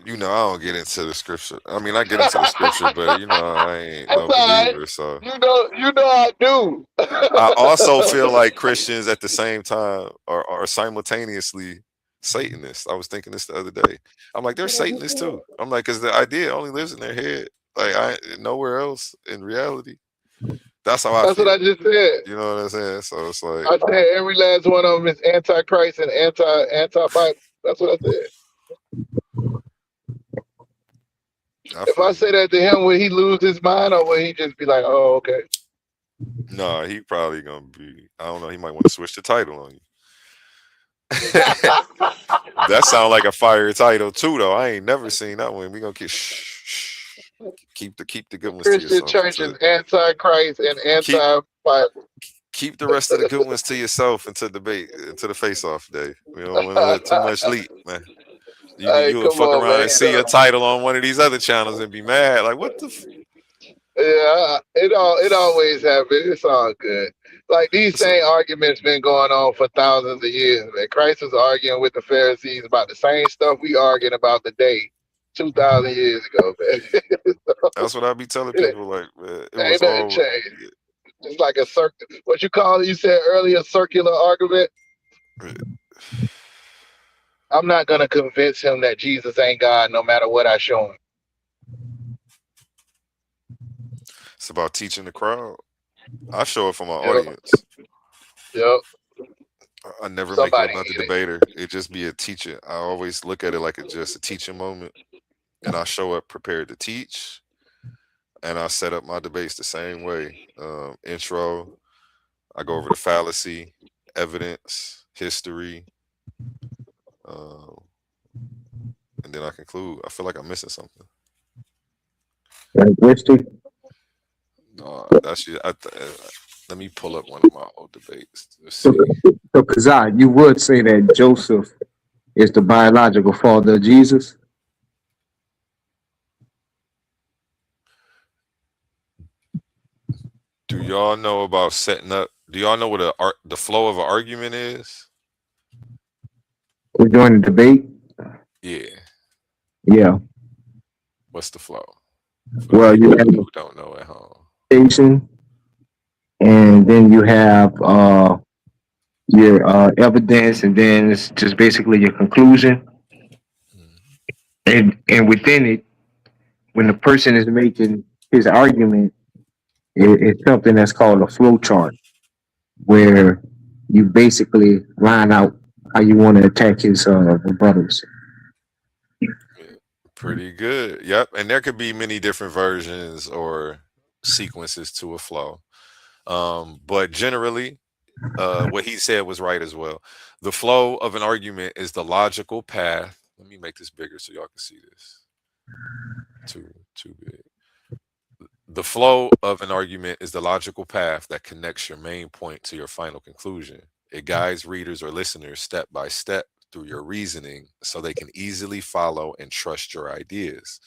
T: I don't get into the scripture. I mean, I get into the scripture, but I ain't no believer. So
B: you know I do.
T: I also feel like Christians at the same time are simultaneously Satanists. I was thinking this the other day. I'm like, they're Satanists too. I'm like, because the idea only lives in their head. Like nowhere else in reality. That's how I feel.
B: That's what I just said.
T: You know what I'm saying? So it's like
B: I said every last one of them is anti-Christ and anti-Bible. That's what I said.
T: I
B: If
T: feel
B: I
T: you.
B: say that to him, will he lose his mind or will he just be like, "Oh, okay"?
T: No, he probably gonna be. I don't know. He might want to switch the title on you. That sound like a fire title too, though. I ain't never seen that one. We gonna keep the good ones to
B: Christian
T: yourself.
B: church is anti-Christ and
T: Keep
B: anti-Bible.
T: keep the rest of the good ones to yourself until debate, until the face off day. We don't want to let too much leak, man.
B: Hey,
T: You would
B: come
T: fuck
B: on,
T: around
B: man.
T: and see your title on one of these other channels and be mad. Like, what the?
B: Yeah, it always happens. It's all good. Like these same arguments been going on for thousands of years. Man. Christ was arguing with the Pharisees about the same stuff we arguing about today, 2,000 years ago, man. So,
T: That's what I be telling
B: it
T: people. Like, man, it was
B: ain't nothing
T: all.
B: changed. It's like a circle. What you call it? You said earlier, circular argument. I'm not gonna convince him that Jesus ain't God, no matter what I show him.
T: It's about teaching the crowd. I show it for my
B: Yep,
T: audience.
B: yep.
T: I never make it
B: Somebody
T: about the
B: get it.
T: debater. It just be a teaching. I always look at it like it's just a teaching moment, and I show up prepared to teach, and I set up my debates the same way. Intro. I go over the fallacy, evidence, history, um, and then I conclude. I feel like I'm missing something.
S: Linguistic.
T: That's let me pull up one of my old debates. Let's
S: So,
T: see.
S: so Kazai, you would say that Joseph is the biological father of Jesus?
T: Do y'all know about setting up? Do y'all know what the flow of an argument is?
S: We're doing the debate?
T: Yeah.
S: Yeah.
T: What's the flow? For the
S: Well, you
T: people
S: have
T: who don't know at home.
S: presentation, and then you have your evidence, and then it's just basically your conclusion. And within it, when the person is making his argument, it's something that's called a flow chart, where you basically line out how you want to attack his rebuttals.
T: Pretty good. Yep. And there could be many different versions or sequences to a flow. But generally, what he said was right as well. The flow of an argument is the logical path. Let me make this bigger so y'all can see this. Too big. The flow of an argument is the logical path that connects your main point to your final conclusion. It guides readers or listeners step by step through your reasoning so they can easily follow and trust your ideas.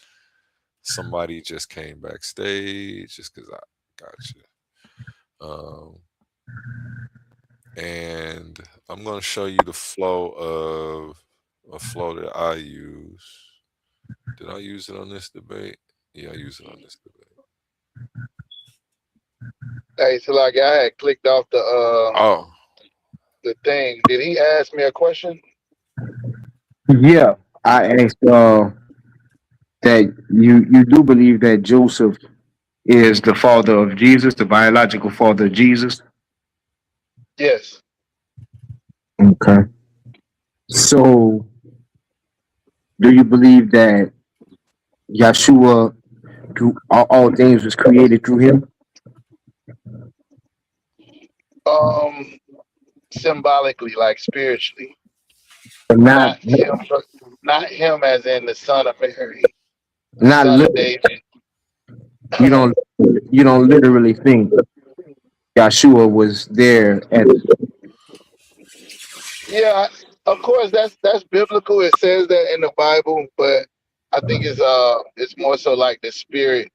T: Somebody just came backstage just because I got you. And I'm going to show you the flow of a flow that I use. Did I use it on this debate? Yeah, I use it on this debate.
B: Hey, so like I had clicked off
T: Oh,
B: the thing. Did he ask me a question?
S: Yeah, I asked that you do believe that Joseph is the father of Jesus, the biological father of Jesus.
B: Yes.
S: Okay. So, do you believe that Yeshua, all things was created through him?
B: Symbolically, like spiritually,
S: But not
B: not him. Not him as in the son of Mary, the
S: not
B: son of
S: literally.
B: David.
S: You don't you don't literally think Yeshua was there at
B: Yeah, of course that's biblical. It says that in the Bible, but I think it's more so like the spirit,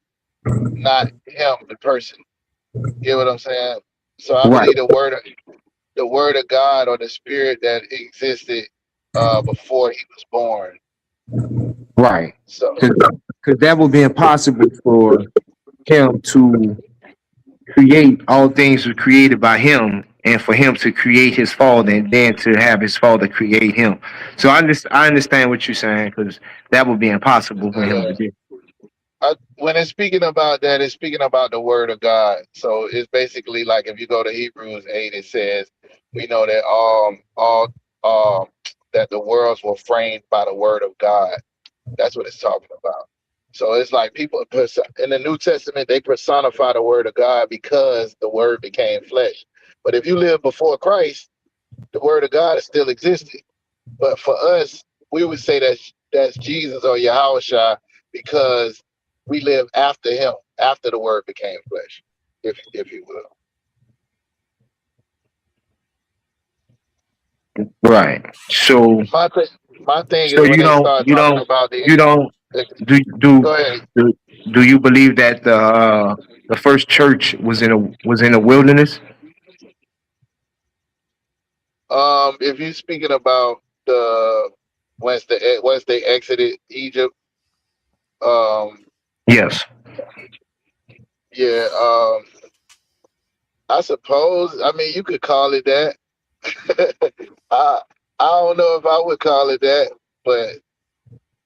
B: not him, the person. You get what I'm saying? So I
S: right,
B: believe the word of God or the spirit that existed before he was born.
S: right?
B: So
S: Because that would be impossible for him to create. All things were created by him, and for him to create his father, and then to have his father create him. So I understand what you're saying, because that would be impossible for him to do.
B: when it's speaking about that, it's speaking about the word of God. So it's basically like if you go to Hebrews 8, it says, we know that all that the worlds were framed by the word of God. That's what it's talking about.
I: So it's like people in the New Testament, they personify the word of God because the word became flesh. But if you live before Christ, the word of God is still existing. But for us, we would say that's Jesus or Yahushua because we live after him, after the word became flesh, if you will.
S: Right. So
I: My th- my thing
S: so
I: is when they start talking about
S: you don't do
I: go ahead.
S: do do you believe that the first church was in a wilderness?
I: If you're speaking about the once they exited Egypt, um,
S: Yes.
I: yeah, I suppose. I mean, you could call it that. I I don't know if I would call it that, but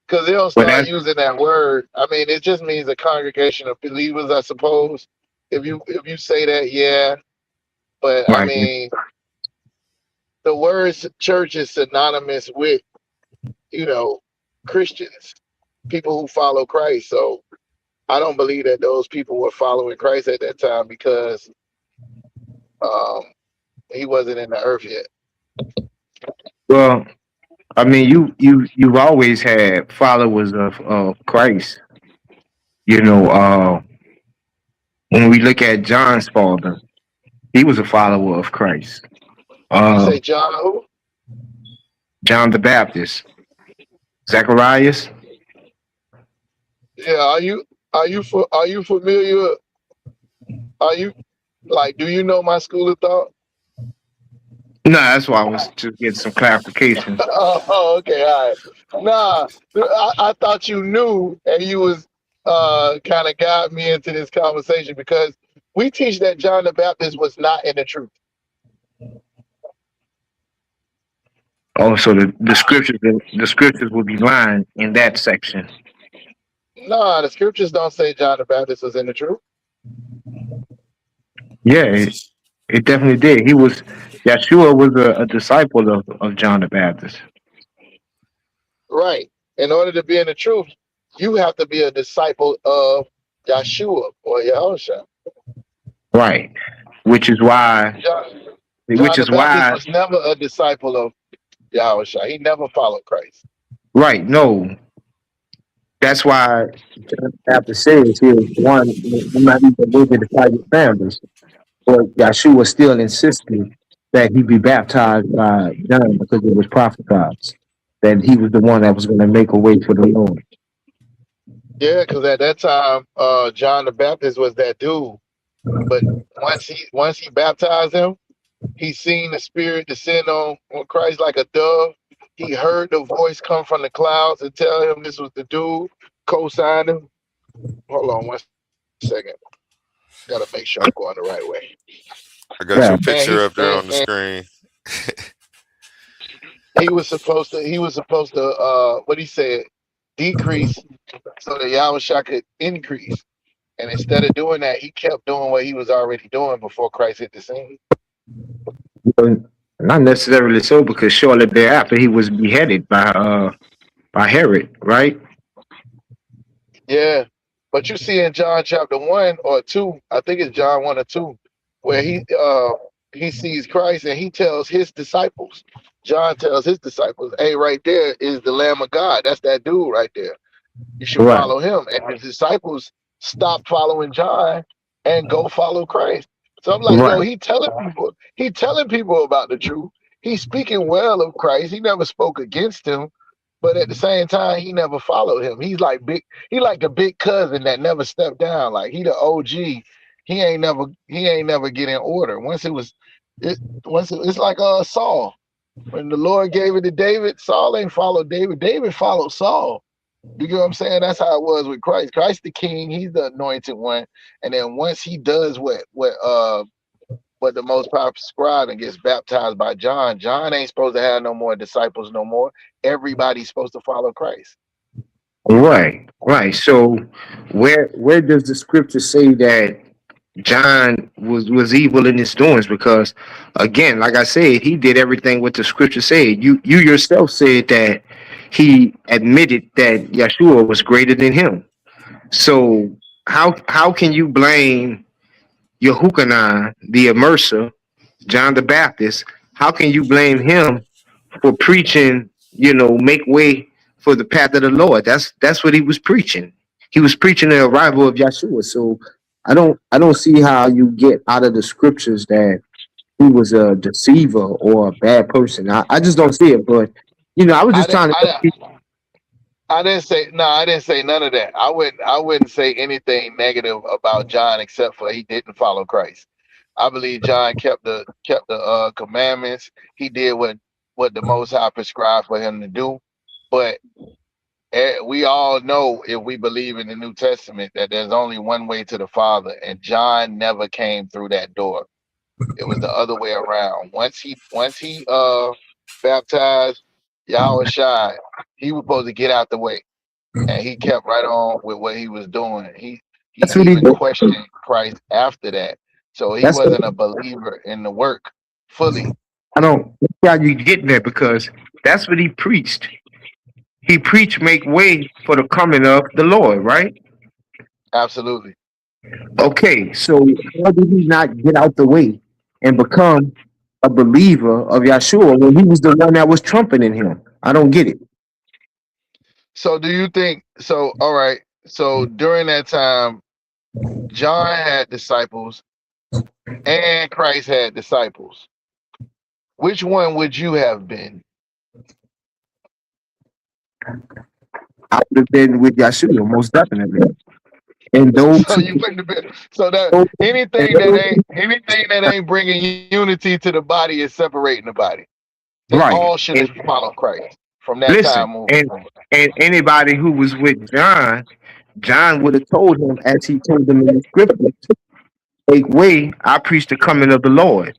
I: because they don't
S: But
I: start
S: that
I: using that word. I mean, it just means a congregation of believers, I suppose. If you say that, yeah. But I
S: right.
I: mean, the word church is synonymous with you know Christians, people who follow Christ. So I don't believe that those people were following Christ at that time because um, he wasn't in the earth yet.
S: Well, I mean, you've always had followers of Christ. You know, when we look at John's father, he was a follower of Christ.
I: You
S: Uh,
I: say John who?
S: John the Baptist, Zacharias.
I: Yeah, are you familiar? Are you like? Do you know my school of thought?
S: No, that's why I was just getting some clarification.
I: Okay, all right. Nah, I thought you knew, and you was kind of guide me into this conversation because we teach that John the Baptist was not in the truth.
S: Oh, so the scriptures will be lying in that section.
I: Nah, the scriptures don't say John the Baptist was in the truth.
S: Yeah, it definitely did. Yeshua was a disciple of John the Baptist.
I: Right. In order to be in the truth, you have to be a disciple of Yeshua or Yahushua.
S: Right. Which is why which
I: John the
S: is
I: Baptist
S: why
I: was never a disciple of Yahushua. He never followed Christ.
S: right, no. That's why John the Baptist says here, one, I'm not even moving to fight your families. But Yeshua still insisted that he be baptized by John because it was prophesied that he was the one that was going to make a way for the Lord.
I: Yeah, because at that time, John the Baptist was that dude. But once he baptized him, he seen the Spirit descend on Christ like a dove. He heard the voice come from the clouds and tell him this was the dude. Co-signed him. Hold on 1 second. Gotta make sure I'm going the right way.
T: I got
S: Yeah.
T: your picture up there on the screen.
I: He was supposed to what he said, decrease so that Yahushua could increase. And instead of doing that, he kept doing what he was already doing before Christ hit the scene.
S: Well, not necessarily so, because shortly thereafter he was beheaded by Herod, right?
I: Yeah. But you see in John chapter 1 or 2, I think it's John 1 or 2, where he sees Christ and he tells his disciples, John tells his disciples, hey, right there is the Lamb of God. That's that dude right there. You should
S: Right.
I: follow him. And his disciples stop following John and go follow Christ. So I'm like, yo,
S: Right.
I: he telling people about the truth. He's speaking well of Christ. He never spoke against him, but at the same time, he never followed him. He like the big cousin that never stepped down. Like he the OG. He ain't never get in order. It's like Saul. When the Lord gave it to David, Saul ain't followed David. David followed Saul. You get what I'm saying? That's how it was with Christ. Christ the King, he's the anointed one. And then once he does what the most powerful scribe and gets baptized by John, John ain't supposed to have no more disciples no more. Everybody's supposed to follow Christ.
S: Right. Right. So where does the scripture say that John was evil in his doings? Because again, like I said, he did everything what the scripture said. You yourself said that he admitted that Yeshua was greater than him. So how can you blame Yehukanan, the immerser, John the Baptist? How can you blame him for preaching? Make way for the path of the Lord. That's what he was preaching. He was preaching the arrival of Yeshua. So I don't see how you get out of the scriptures that he was a deceiver or a bad person. I just don't see it. But I was
B: I
S: just
B: didn't.
S: trying to.
B: I didn't say no. I didn't say none of that. I wouldn't say anything negative about John except for he didn't follow Christ. I believe John kept the commandments. He did what the Most High prescribed for him to do. But we all know, if we believe in the New Testament, that there's only one way to the Father, and John never came through that door. It was the other way around. Once he baptized Yahweh Shai, he was supposed to get out the way, and he kept right on with what he was doing. He
S: That's what he
B: even
S: did.
B: questioned Christ after that, so he
S: That's
B: wasn't a believer in the work fully.
S: I don't see how you get there because that's what he preached. He preached make way for the coming of the Lord, right?
B: Absolutely.
S: Okay, so how did he not get out the way and become a believer of Yeshua when he was the one that was trumpeting him? I don't get it.
B: So do you think so? All right. So during that time, John had disciples and Christ had disciples. Which one would you have been?
S: I would have been with Yeshua, most definitely. And those
B: So
S: who,
B: you wouldn't have been. So that
S: those, and
B: anything that ain't bringing unity to the body is separating the body. They
S: right.
B: all should
S: And
B: have followed Christ from that
S: listen,
B: time moving
S: and
B: forward.
S: and anybody who was with John, John would have told him, as he told them in the scriptures, make way, I preach the coming of the Lord.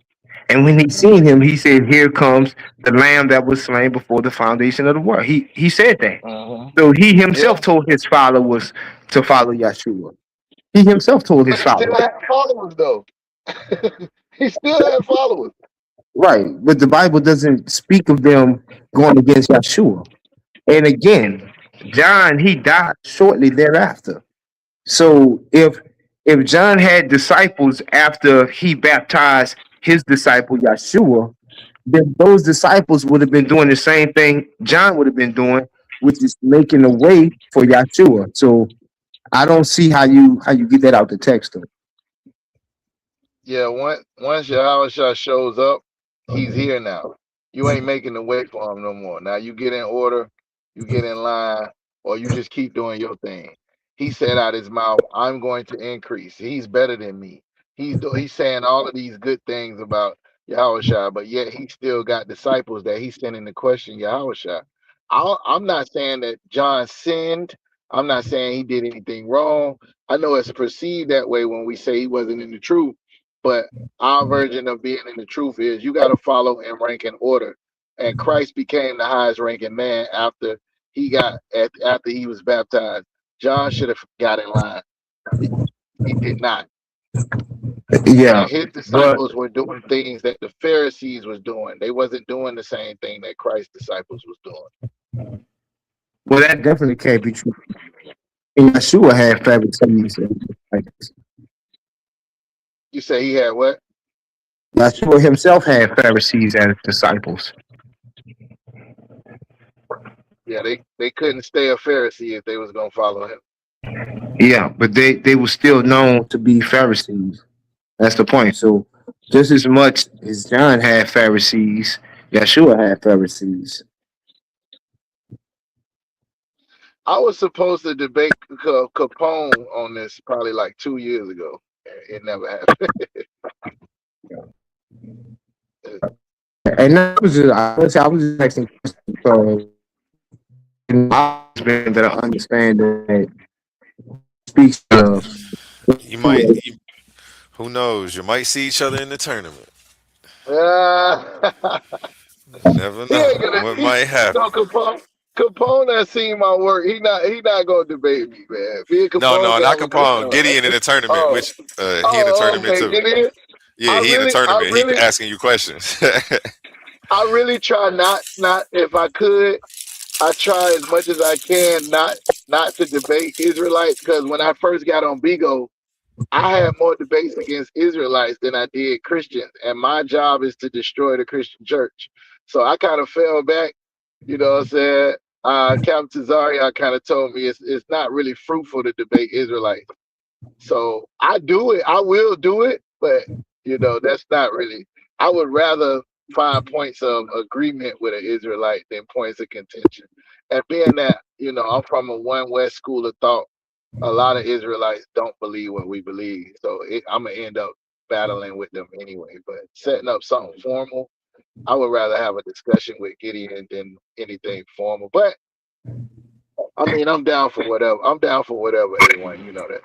S: And when he seen him, he said, here comes the lamb that was slain before the foundation of the world. He said that.
B: Uh-huh.
S: So he himself
B: Yeah,
S: told his followers to follow Yeshua. He himself told
B: but
S: his
B: he still
S: followers.
B: had followers though. He still had followers.
S: Right. But the Bible doesn't speak of them going against Yeshua. And again, John, he died shortly thereafter. So if John had disciples after he baptized his disciple Yeshua, then those disciples would have been doing the same thing John would have been doing, which is making a way for Yeshua. So I don't see how you get that out the text though.
B: Yeah, once Yahweh shows up, he's here now. You ain't making the way for him no more. Now you get in order, you get in line, or you just keep doing your thing. He said out his mouth, "I'm going to increase." He's better than me. He's saying all of these good things about Yahweh, but yet he still got disciples that he's sending to question Yahweh. I'm not saying that John sinned. I'm not saying he did anything wrong. I know it's perceived that way when we say he wasn't in the truth, but our version of being in the truth is you got to follow in rank and order. And Christ became the highest ranking man after he was baptized. John should have got in line. He did not.
S: Yeah.
B: And his
S: But
B: disciples were doing things that the Pharisees was doing. They wasn't doing the same thing that Christ's disciples was doing.
S: well that definitely can't be true. And Yeshua had Pharisees and disciples.
B: You say he had what?
S: Yeshua himself had Pharisees as disciples.
B: Yeah, they couldn't stay a Pharisee if they was gonna follow him.
S: Yeah, but they were still known to be Pharisees. That's the point. So just as much as John had Pharisees, Yeshua had Pharisees.
B: I was supposed to debate Capone on this probably like 2 years ago. It never happened.
S: And I was just asking questions because that I understand that speaks of.
T: You might, who knows? You might see each other in the tournament. Never
B: He
T: know
B: ain't gonna.
T: what might happen.
B: No, Capone has seen my work. He not gonna debate me, man. Me and
T: No,
B: Capone
T: no,
B: can
T: not
B: have a good
T: Capone.
B: time.
T: Gideon in the tournament,
B: Oh,
T: which he in the tournament
B: okay.
T: too.
B: Get in.
T: Yeah, he in the
B: I
T: tournament. He
B: really,
T: asking you questions.
B: I really try not if I could. I try as much as I can not to debate Israelites because when I first got on Bigo, I had more debates against Israelites than I did Christians, and my job is to destroy the Christian church. So I kind of fell back. You know what I'm saying? Captain Zaria kind of told me it's not really fruitful to debate Israelites. So I do it. I will do it, but that's not really. I would rather find points of agreement with an Israelite than points of contention. And being that I'm from a one West school of thought, a lot of Israelites don't believe what we believe. So I'm gonna end up battling with them anyway. But setting up something formal, I would rather have a discussion with Gideon than anything formal. But I mean, I'm down for whatever. I'm down for whatever. A1, you know that.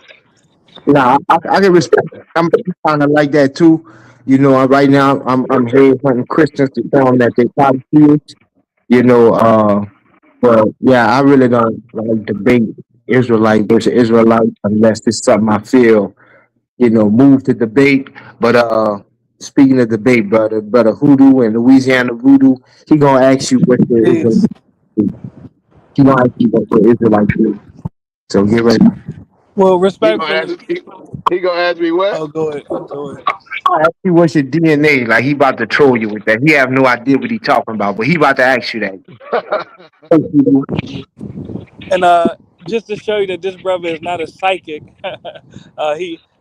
S: Nah, I can respect. I'm kind of like that too. Right now I'm here hunting Christians to tell them that they probably kids. You know, but yeah, I really don't like debate Israelite versus Israelite unless it's something I feel move to debate. But speaking of debate, brother Hoodoo and Louisiana Voodoo, he gonna ask you what the Israelite.
N: Peace.
S: He gonna ask you what the Israelite is. So get ready.
N: Well,
B: He gonna
N: respectfully.
B: ask me. He gonna ask me what?
N: Oh, go ahead. Go ahead.
S: Ask you what's your DNA. Like he about to troll you with that. He have no idea what he talking about, but he about to ask you that.
N: And just to show you that this brother is not a psychic,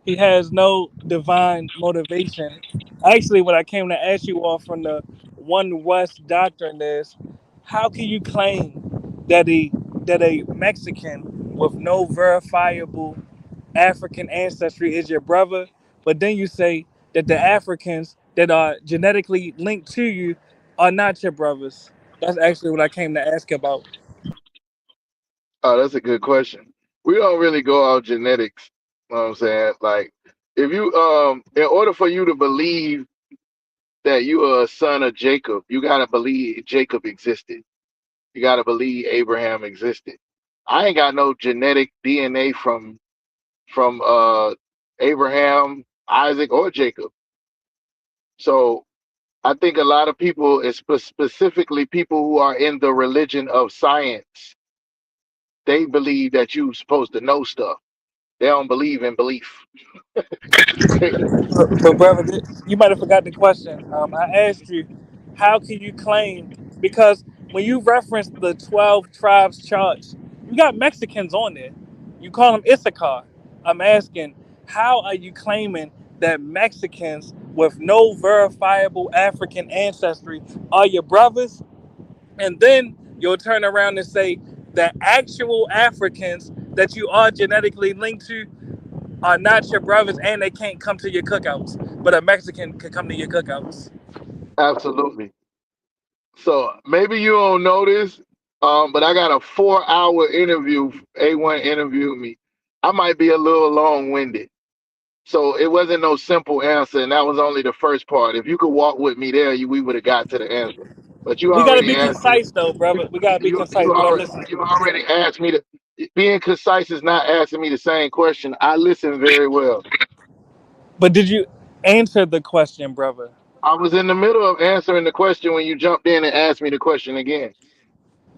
N: he has no divine motivation. Actually, what I came to ask you all from the One West doctrine is, how can you claim that a Mexican with no verifiable African ancestry is your brother, but then you say that the Africans that are genetically linked to you are not your brothers? That's actually what I came to ask about.
B: Oh, that's a good question. We don't really go out genetics. You know what I'm saying? Like, if you in order for you to believe that you are a son of Jacob, you gotta believe Jacob existed. You gotta believe Abraham existed. I ain't got no genetic DNA from Abraham, Isaac, or Jacob. So I think a lot of people, specifically people who are in the religion of science, they believe that you're supposed to know stuff. They don't believe in belief.
N: But brother, you might have forgot the question. I asked you, how can you claim? Because when you reference the 12 tribes charts, you got Mexicans on there. You call them Issachar. I'm asking, how are you claiming that Mexicans with no verifiable African ancestry are your brothers? And then you'll turn around and say that actual Africans that you are genetically linked to are not your brothers and they can't come to your cookouts, but a Mexican can come to your cookouts.
B: Absolutely. So maybe you don't know this, but I got a 4-hour interview. A1 interviewed me. I might be a little long-winded. So it wasn't no simple answer, and that was only the first part. If you could walk with me there, we would have got to the answer. But you
N: We gotta
B: already
N: be
B: asked me.
N: concise though, brother. We gotta be concise, but I'm listening.
B: You already asked me to. Being concise is not asking me the same question. I listen very well.
N: But did you answer the question, brother?
B: I was in the middle of answering the question when you jumped in and asked me the question again.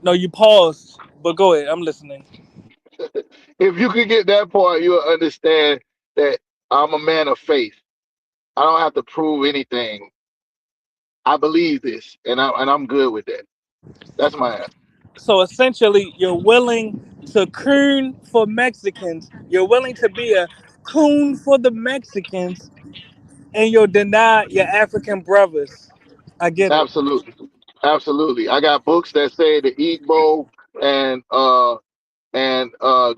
N: No, you paused, but go ahead. I'm listening.
B: If you could get that part, you'll understand that I'm a man of faith. I don't have to prove anything. I believe this, and I'm good with that. That's my answer.
N: So essentially, you're willing to coon for Mexicans. You're willing to be a coon for the Mexicans, and you'll deny your African brothers. I get it.
B: Absolutely, absolutely. I got books that say the Igbo and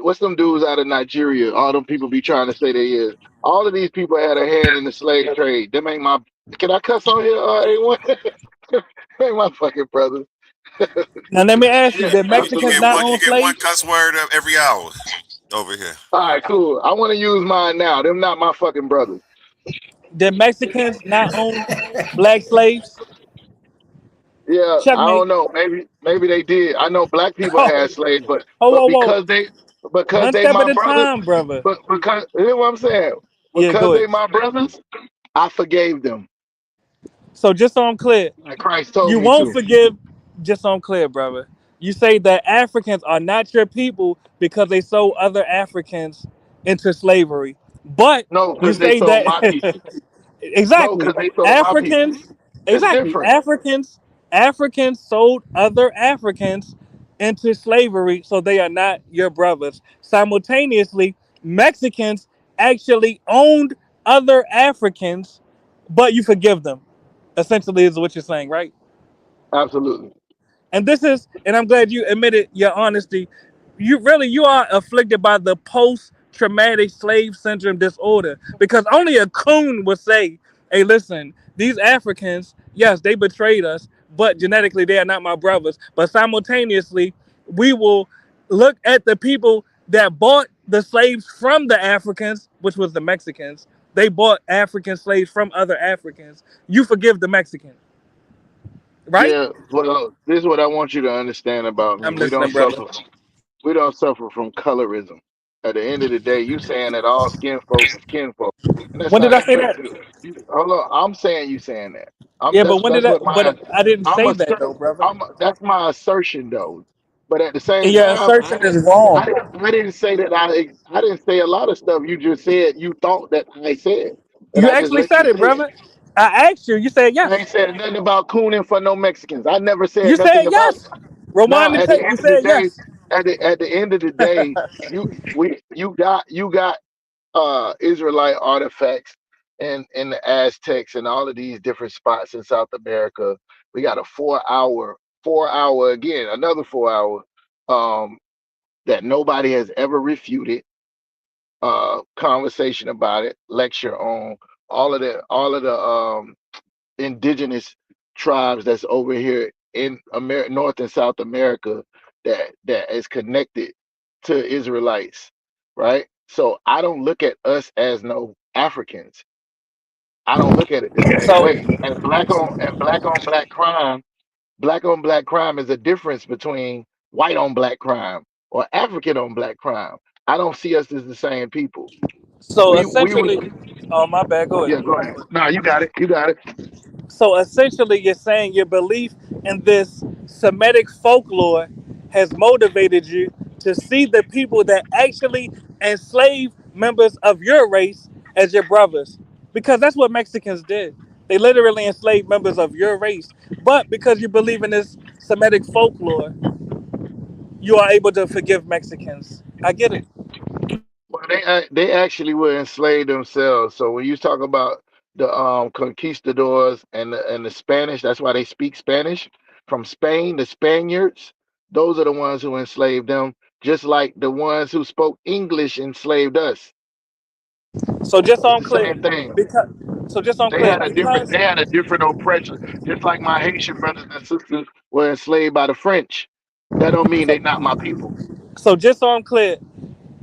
B: what's them dudes out of Nigeria? All them people be trying to say they is. All of these people had a hand in the slave trade. Them ain't my. Can I cuss on here? A1? Ain't my fucking brothers.
N: Now let me ask you:
B: Yeah,
N: did
T: You
N: Mexicans
T: get
B: absolutely.
N: not
T: one.
N: own
T: You get one
N: slaves?
T: cuss word every hour over here.
B: All right, cool. I want to use mine now. Them not my fucking brothers.
N: Did Mexicans not own black slaves?
B: Yeah, I
N: Checkmate.
B: don't know. Maybe they did. I know black people
N: Oh,
B: had slaves,
N: oh,
B: but
N: whoa, whoa.
B: because
N: One
B: they
N: step at
B: my
N: a
B: brothers.
N: time, brother.
B: But because hear what I'm saying.
N: Yeah,
B: Because
N: go
B: they
N: ahead.
B: my brothers, I forgave them.
N: So just so I'm clear,
B: Like Christ told
N: you
B: me
N: won't
B: to.
N: forgive. Just so I'm clear, brother. You say that Africans are not your people because they sold other Africans into slavery. But
I: No,
N: you
I: because they
N: say
I: sold my
N: that
I: people. No,
N: exactly
I: because they sold my people.
N: Africans,
I: It's
N: exactly
I: different.
N: Africans sold other Africans into slavery, so they are not your brothers. Simultaneously, Mexicans actually owned other Africans, but you forgive them. Essentially, is what you're saying, right?
I: Absolutely.
N: And this is, and I'm glad you admitted your honesty. You are afflicted by the post-traumatic slave syndrome disorder because only a coon would say, "Hey, listen, these Africans, yes, they betrayed us, but genetically they are not my brothers." But simultaneously, we will look at the people that bought the slaves from the Africans, which was the Mexicans. They bought African slaves from other Africans. You forgive the Mexican, right?
B: Yeah, well, this is what I want you to understand about me.
N: I'm listening, brother.
B: We don't suffer from colorism. At the end of the day, you saying that all skin folk is kinfolk, and that's
N: When did
B: not
N: I say that?
B: true. Hold on, I'm saying you saying that. I'm
N: Yeah, but when
B: that's
N: did I?
B: what my
N: But I didn't
B: I'm
N: say
B: a
N: that though, brother.
B: that's my assertion though. But at the
N: And
B: same
N: your
B: time,
N: assertion is wrong.
B: I didn't say that I didn't say a lot of stuff you just said. You thought that I said, and
N: You
B: I just
N: actually
B: let you
N: said it,
B: say it.
N: brother. I asked you. You said
B: I
N: yes.
B: ain't said nothing about cooning for no Mexicans. I never
N: You
B: said
N: said
B: nothing about.
N: yes.
B: Now,
N: Rewind the
B: at the
N: tape. You
B: end of the
N: said
B: day,
N: yes.
B: at the end of the day, you got Israelite artifacts in the Aztecs and all of these different spots in South America. We got a 4 hour again, another 4 hour um that nobody has ever refuted conversation about it, lecture on all of the indigenous tribes that's over here in North and South America that is connected to Israelites, right? So I don't look at us as no Africans. I don't look at it the same
N: So,
B: way. And black on black crime is a difference between white on black crime or African on black crime. I don't see us as the same people.
N: so
B: We would
N: essentially, oh my bad. Go
B: Yeah,
N: ahead.
B: go ahead. No, you got it. You got it.
N: So essentially, you're saying your belief in this Semitic folklore has motivated you to see the people that actually enslave members of your race as your brothers. Because that's what Mexicans did. They literally enslaved members of your race. But because you believe in this Semitic folklore, you are able to forgive Mexicans. I get it.
B: Well, they actually were enslaved themselves. So when you talk about the conquistadors and the Spanish, that's why they speak Spanish from Spain. The Spaniards, those are the ones who enslaved them, just like the ones who spoke English enslaved us.
N: So just so
B: It's
N: I'm
B: the
N: clear,
B: same thing.
N: because so just so I'm clear, because
B: They had a different oppression, just like my Haitian brothers and sisters were enslaved by the French. That don't mean they not my people.
N: so just so I'm clear,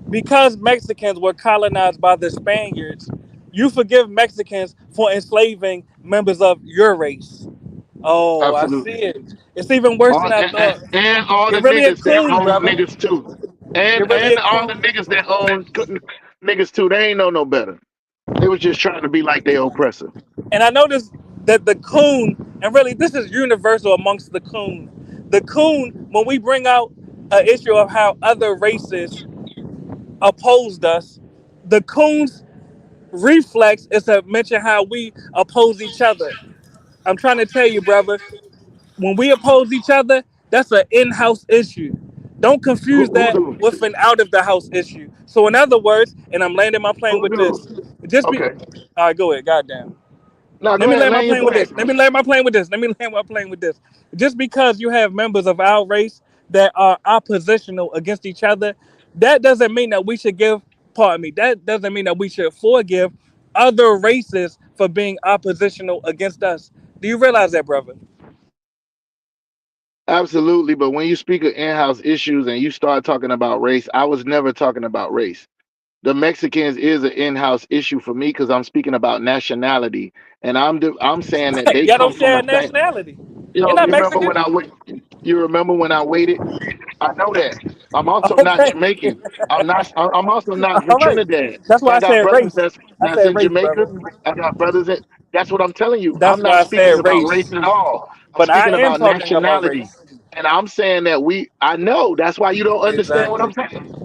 N: because Mexicans were colonized by the Spaniards, you forgive Mexicans for enslaving members of your race. Oh, I see
B: Absolutely.
N: it. It's even worse
B: All,
N: than I thought.
B: and all
N: You're
B: the
N: really a
B: niggas that
N: coon,
B: own
N: brother.
B: niggas too.
N: You're really
B: And
N: a
B: all the
N: coon.
B: niggas that own niggas too, they ain't know no better. They was just trying to be like their oppressor.
N: And I noticed that the coon, and really this is universal amongst the coon. The coon, when we bring out an issue of how other races opposed us, the coon's reflex is to mention how we oppose each other. I'm trying to tell you, brother, when we oppose each other, that's an in-house issue. Don't confuse
B: Who
N: that
B: do?
N: with an out of the house issue. So in other words, and I'm landing my plane
B: Who
N: with this.
B: do?
N: Just be
B: Okay.
N: all right, go ahead, goddamn.
B: Now
N: Let
B: go
N: me
B: ahead,
N: land my
B: land your
N: plane with
B: plane.
N: this. Let me land my plane with this. Let me land my plane with this. Just because you have members of our race that are oppositional against each other, that doesn't mean that we should give, pardon me, that doesn't mean that we should forgive other races for being oppositional against us. Do you realize that, brother?
B: Absolutely, but when you speak of in-house issues and you start talking about race, I was never talking about race. The Mexicans is an in-house issue for me because I'm speaking about nationality, and I'm saying that they
N: Y'all
B: come
N: don't
B: from
N: share a
B: the same.
N: nationality.
B: You
N: You're
B: know,
N: not
B: you remember
N: Mexican.
B: when I wait? You remember when I waited? I know that. I'm also not
N: Okay.
B: Jamaican. I'm also not from
N: All right.
B: Trinidad.
N: That's
B: But
N: why
B: I
N: I
B: got
N: said
B: brothers
N: race. I
B: that's
N: said
B: in
N: race,
B: Jamaica.
N: brother.
B: I got brothers that. That's what I'm telling you.
N: That's
B: I'm not
N: why I
B: speaking
N: said
B: about race
N: race.
B: at all. I'm
N: But
B: speaking
N: I am
B: about
N: talking about
B: nationality.
N: race.
I: And I'm saying that I know that's why you don't understand what
N: Exactly.
I: I'm saying.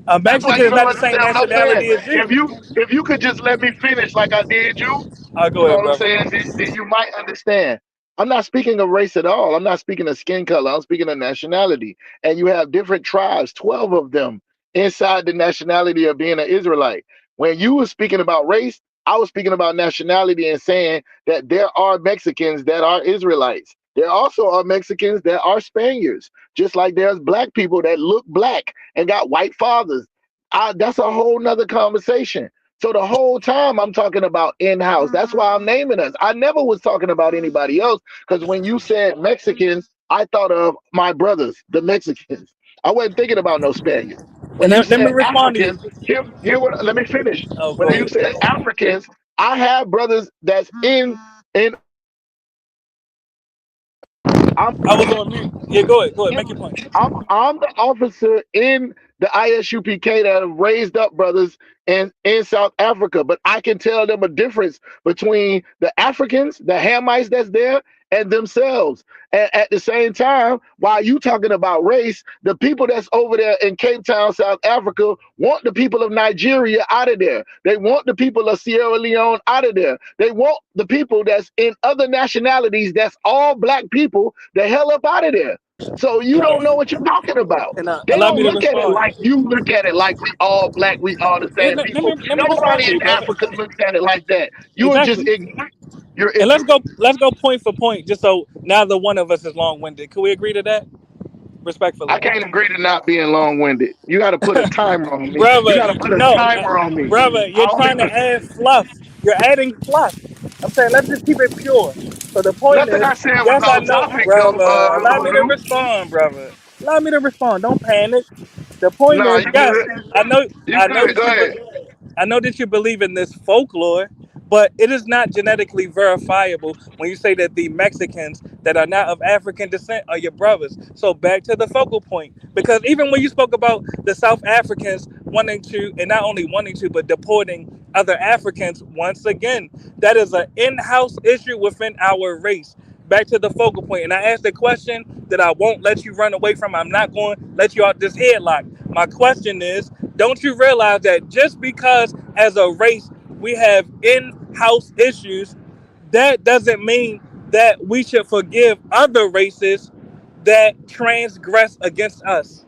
N: A
I: That's why
N: Mexican
I: you
N: is
I: don't
N: not the same
I: understand what I'm saying.
N: nationality as you.
I: If you could just let me finish like I did you,
N: I'll
I: you
N: go
I: know
N: ahead,
I: what I'm
N: brother.
I: saying? Then you might understand. I'm not speaking of race at all. I'm not speaking of skin color. I'm speaking of nationality. And you have different tribes, 12 of them inside the nationality of being an Israelite. When you were speaking about race, I was speaking about nationality and saying that there are Mexicans that are Israelites. There also are Mexicans that are Spaniards, just like there's black people that look black and got white fathers. That's a whole nother conversation. So the whole time I'm talking about in-house. That's why I'm naming us. I never was talking about anybody else because when you said Mexicans, I thought of my brothers, the Mexicans. I wasn't thinking about no Spaniards. When
N: And
I: you
N: let me
I: said
N: respond to you.
I: Africans, let me finish.
N: Oh,
I: When
N: go
I: you
N: ahead.
I: said Africans, I have brothers that's in I'm
N: I was on mute. Yeah, go ahead. Go ahead. Make your point.
I: I'm the officer in the ISUPK that have raised up brothers in South Africa, but I can tell them a difference between the Africans, the Hamites that's there, and themselves. And at the same time, while you talking about race, the people that's over there in Cape Town, South Africa, want the people of Nigeria out of there. They want the people of Sierra Leone out of there. They want the people that's in other nationalities, that's all black people, the hell up out of there. So you don't know what you're talking about.
N: And
I: They
N: allow
I: don't
N: me to
I: look at it
N: respond.
I: like you look at it, like we all black, we all the
N: Yeah,
I: same people.
N: let me respond
I: Nobody
N: to you,
I: in
N: brother.
I: Africa looks at it like that. You are just
N: Exactly.
I: ignorant. You're
N: And
I: ignorant.
N: let's go point for point, just so neither one of us is long winded. Can we agree to that?
I: I
N: Respectfully.
I: can't agree to not being long-winded. You got to put a timer on me. You
N: Brother,
I: got to put a
N: no,
I: timer on me.
N: brother,
I: I
N: you're
I: only
N: trying to add fluff. You're adding fluff. I'm saying let's just keep it pure. So the point
I: nothing
N: is,
I: I said was
N: yes, I
I: off
N: know,
I: topic though.
N: brother. Allow me to
I: Hoodoo.
N: respond, brother. Allow me to respond. Don't panic. The point
I: No,
N: is,
I: you
N: yes,
I: good. You
N: I know
I: good.
N: that
I: Go ahead.
N: I know that you believe in this folklore, but it is not genetically verifiable when you say that the Mexicans that are not of African descent are your brothers. So back to the focal point, because even when you spoke about the South Africans wanting to, and not only wanting to, but deporting other Africans, once again, that is an in-house issue within our race. Back to the focal point, and I asked a question that I won't let you run away from. I'm not going to let you out this headlock. My question is, don't you realize that just because as a race we have in-house issues, that doesn't mean that we should forgive other races that transgress against us?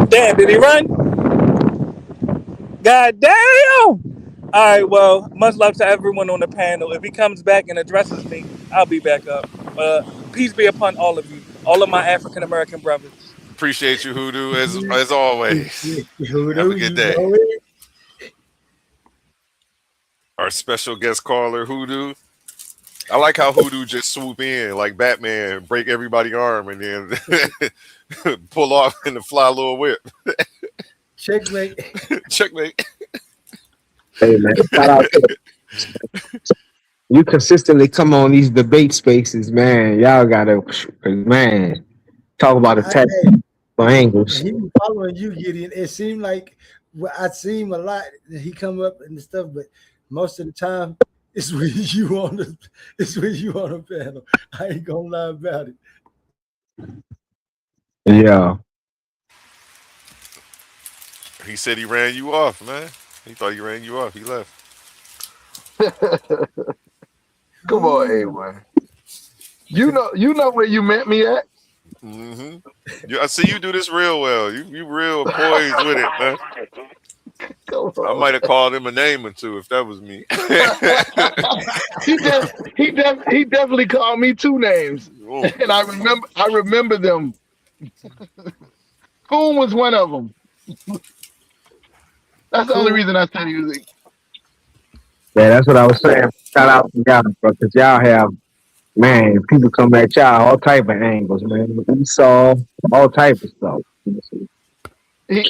N: Damn, did he run? God damn! All right, well, much love to everyone on the panel. If he comes back and addresses me, I'll be back up. Peace be upon all of you, all of my African American brothers.
T: Appreciate you, Hoodoo, as always. Have a
D: Hoodoo,
T: good
D: you
T: day.
D: know it.
T: Our special guest caller, Hoodoo. I like how Hoodoo just swoop in like Batman, break everybody's arm, and then pull off in the fly little whip.
D: Checkmate.
T: Checkmate.
S: Hey man, shout out to you consistently come on these debate spaces, man. Y'all gotta, man, talk about attack
D: Hey,
S: for angles.
D: he was following you, Gideon. It seemed like I see him a lot. He come up and stuff, but most of the time it's with you on the panel. I ain't gonna lie about it.
S: Yeah.
T: He said he ran you off, man. He thought he ran you off. He left.
I: Come on,
D: Ooh.
I: A1. You know where you met me at.
T: Mm-hmm. I see you do this real well. You real poised with it, man.
I: Come
T: I
I: on.
T: might have called him a name or two if that was me.
I: He definitely called me two names,
T: Oh,
I: and I remember them. Coon was one of them. That's the only
D: Cool.
I: reason I said he was.
S: Yeah, that's what I was saying. Shout out to y'all, bro, because y'all have, man, people come at y'all all type of angles, man. Esau, all type of stuff.
I: He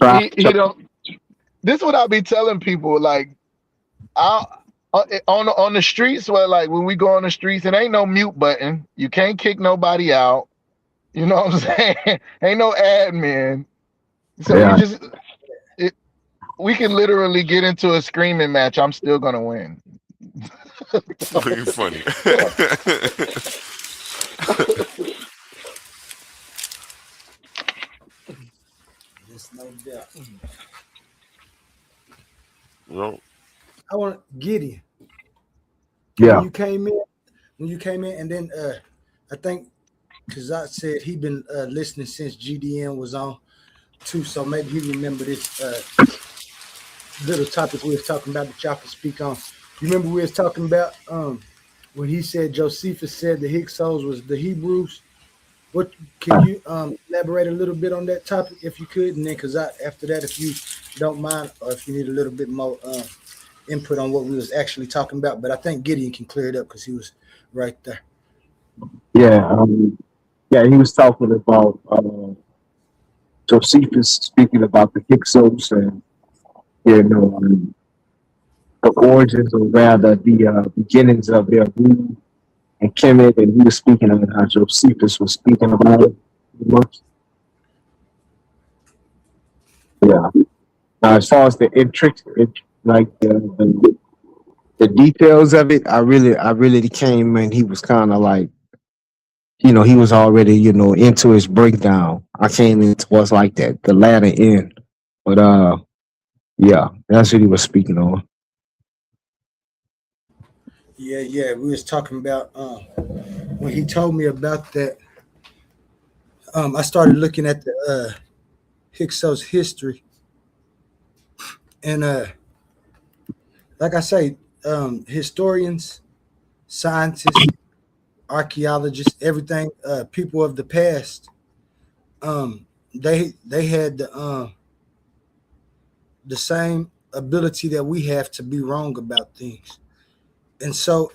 I: don't. This is what I be telling people. Like I on the streets where like when we go on the streets, it ain't no mute button. You can't kick nobody out. You know what I'm saying? Ain't no admin. So you
S: Yeah.
I: just we can literally get into a screaming match. I'm still gonna win.
T: You funny.
D: There's no doubt.
T: No.
D: I want Gideon. When
S: Yeah.
D: you came in, and then I think Kazat said he'd been listening since GDN was on too, so maybe he remember this little topic we was talking about that y'all can speak on. You remember we was talking about when he said Josephus said the Hyksos was the Hebrews. What can you elaborate a little bit on that topic if you could, and then Kazat after that, if you don't mind, or if you need a little bit more input on what we was actually talking about. But I think Gideon can clear it up because he was right there.
S: Yeah. Yeah, he was talking about Josephus speaking about the Hyksos and you know the origins or rather the beginnings of their rule and Kemet, and he was speaking on how Josephus was speaking about it. Yeah. Now, as far as the like the details of it, I really came and he was kind of like, he was already, into his breakdown. I came in towards like that, the latter end. But yeah, that's what he was speaking on.
D: Yeah. We was talking about when he told me about that. I started looking at the Hyksos history, and like I say, historians, scientists, archaeologists, everything, people of the past, they had the same ability that we have to be wrong about things. And so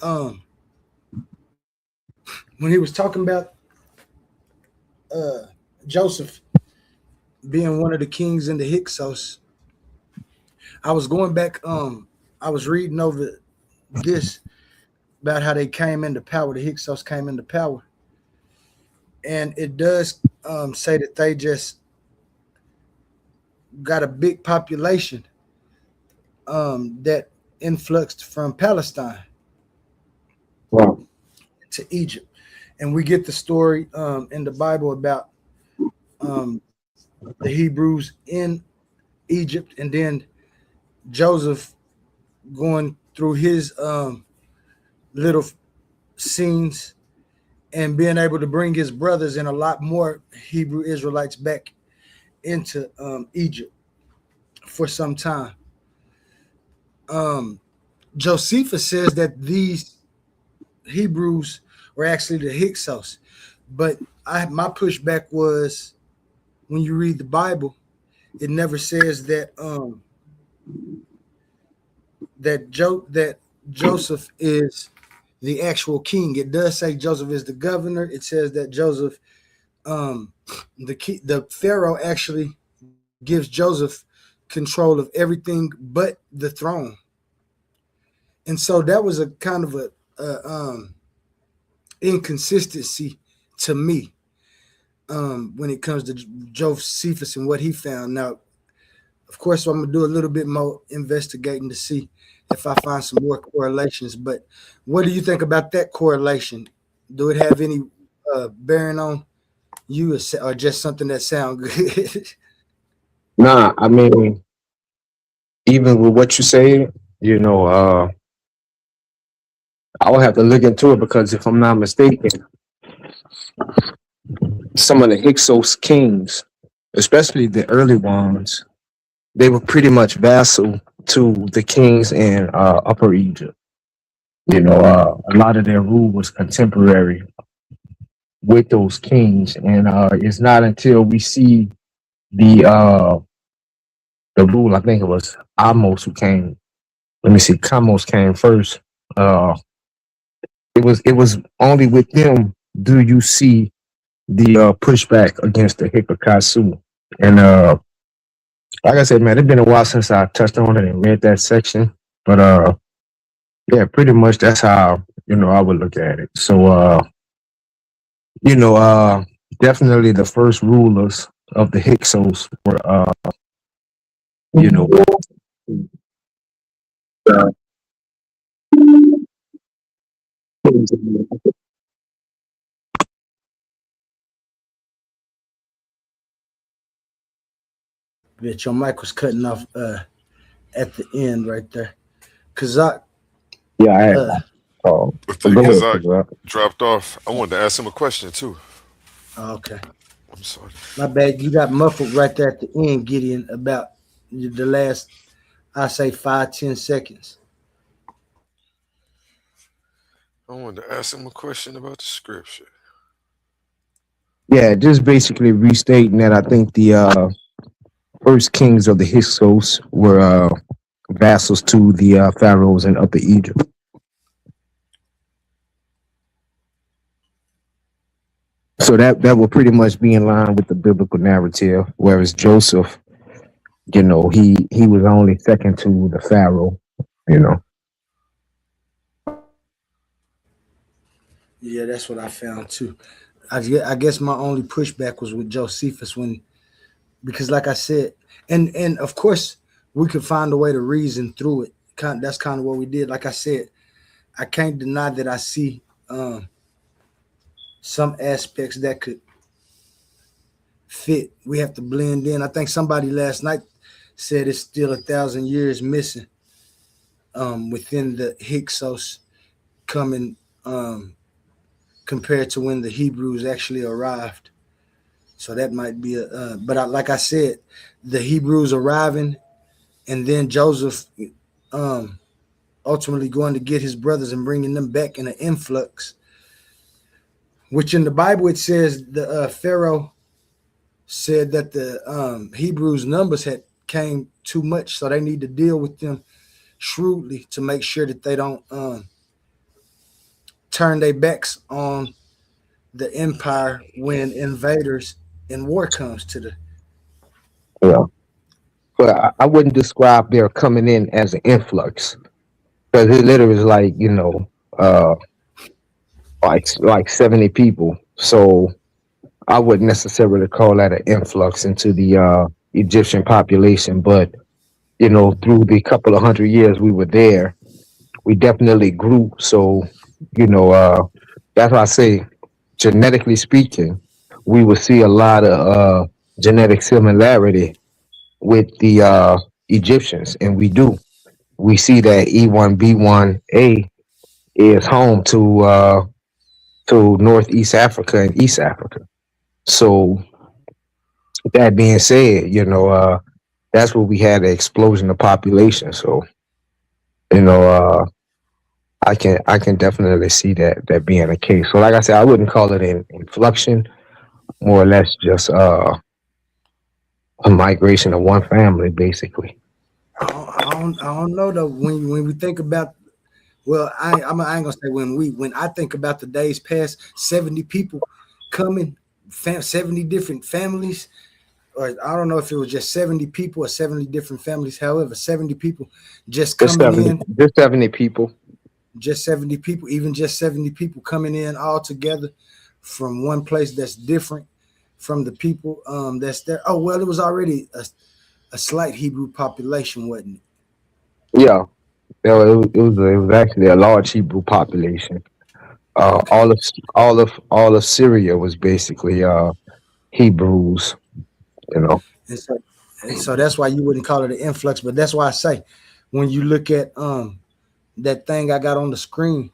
D: when he was talking about uh, Joseph being one of the kings in the Hyksos, I was going back. I was reading over this about how they came into power. The Hyksos came into power, and it does say that they just got a big population that influxed from Palestine
S: Wow.
D: to Egypt, and we get the story in the Bible about the Hebrews in Egypt, and then Joseph going through his little scenes and being able to bring his brothers and a lot more Hebrew Israelites back into Egypt for some time. Josephus says that these Hebrews were actually the Hyksos, but my pushback was when you read the Bible, it never says that that Joseph is the actual king. It does say Joseph is the governor. It says that Joseph, the Pharaoh actually gives Joseph control of everything but the throne. And so that was a kind of a inconsistency to me when it comes to Josephus and what he found. Now, of course, I'm gonna do a little bit more investigating to see if I find some more correlations. But what do you think about that correlation? Do it have any bearing on you, or just something that sounds good?
S: Nah, I mean, even with what you say, I would have to look into it because if I'm not mistaken, some of the Hyksos kings, especially the early ones, they were pretty much vassal to the kings in Upper Egypt. A lot of their rule was contemporary with those kings, and it's not until we see the rule. I think it was Amos who came. Let me see, Kamos came first. It was only with them do you see the pushback against the Hikakasu. And like I said, man, it's been a while since I touched on it and read that section. But yeah, pretty much that's how I would look at it. So you know, definitely the first rulers of the Hyksos were you know uh,
D: Bitch, your mic was cutting off at the end right there. Kazak,
P: Yeah, I had.
D: uh,
P: Oh,
T: I
P: go
T: think
P: ahead,
T: Kazak
P: Kazak.
T: dropped off. I wanted to ask him a question too.
D: okay.
T: I'm sorry.
D: My bad. You got muffled right there at the end, Gideon, about the last, I say 5-10 seconds.
T: I wanted to ask him a question about the scripture.
S: Yeah, just basically restating that I think the first kings of the Hyksos were vassals to the pharaohs in Upper Egypt. So that will pretty much be in line with the biblical narrative. Whereas Joseph, he was only second to the pharaoh. You know.
D: Yeah, that's what I found too. I guess my only pushback was with Josephus because, like I said, and of course we could find a way to reason through it. That's kind of what we did. Like I said, I can't deny that I see some aspects that could fit. We have to blend in. I think somebody last night said it's still 1,000 years missing within the Hyksos coming compared to when the Hebrews actually arrived. So that might be like I said, the Hebrews arriving and then Joseph um, ultimately going to get his brothers and bringing them back in an influx, which in the Bible it says the Pharaoh said that the Hebrews numbers had came too much, so they need to deal with them shrewdly to make sure that they don't turn their backs on the empire when invaders and war comes to the.
S: Yeah. But I wouldn't describe their coming in as an influx because it literally is like like 70 people. So I wouldn't necessarily call that an influx into the Egyptian population, but through the couple of 100 years we were there, we definitely grew. So, that's why I say, genetically speaking, we will see a lot of genetic similarity with the Egyptians, and we do. We see that E1B1A is home to Northeast Africa and East Africa. So that being said, that's where we had an explosion of population. So you know, I can definitely see that being the case. So like I said, I wouldn't call it an inflection, more or less just a migration of one family, basically.
D: I don't know though. When we think about, well, I ain't gonna say when I think about the days past, 70 people coming, 70 different families, or I don't know if it was just 70 people or 70 different families. However, 70 people just
S: Just
D: coming
S: 70,
D: in,
S: just 70 people.
D: just 70 people, even just 70 people coming in all together from one place that's different from the people that's there. Oh well, it was already a slight Hebrew population, wasn't it?
S: Yeah, it was actually a large Hebrew population. All of all of Syria was basically Hebrews. You know.
D: And so, and so that's why you wouldn't call it an influx, but that's why I say when you look at that thing I got on the screen,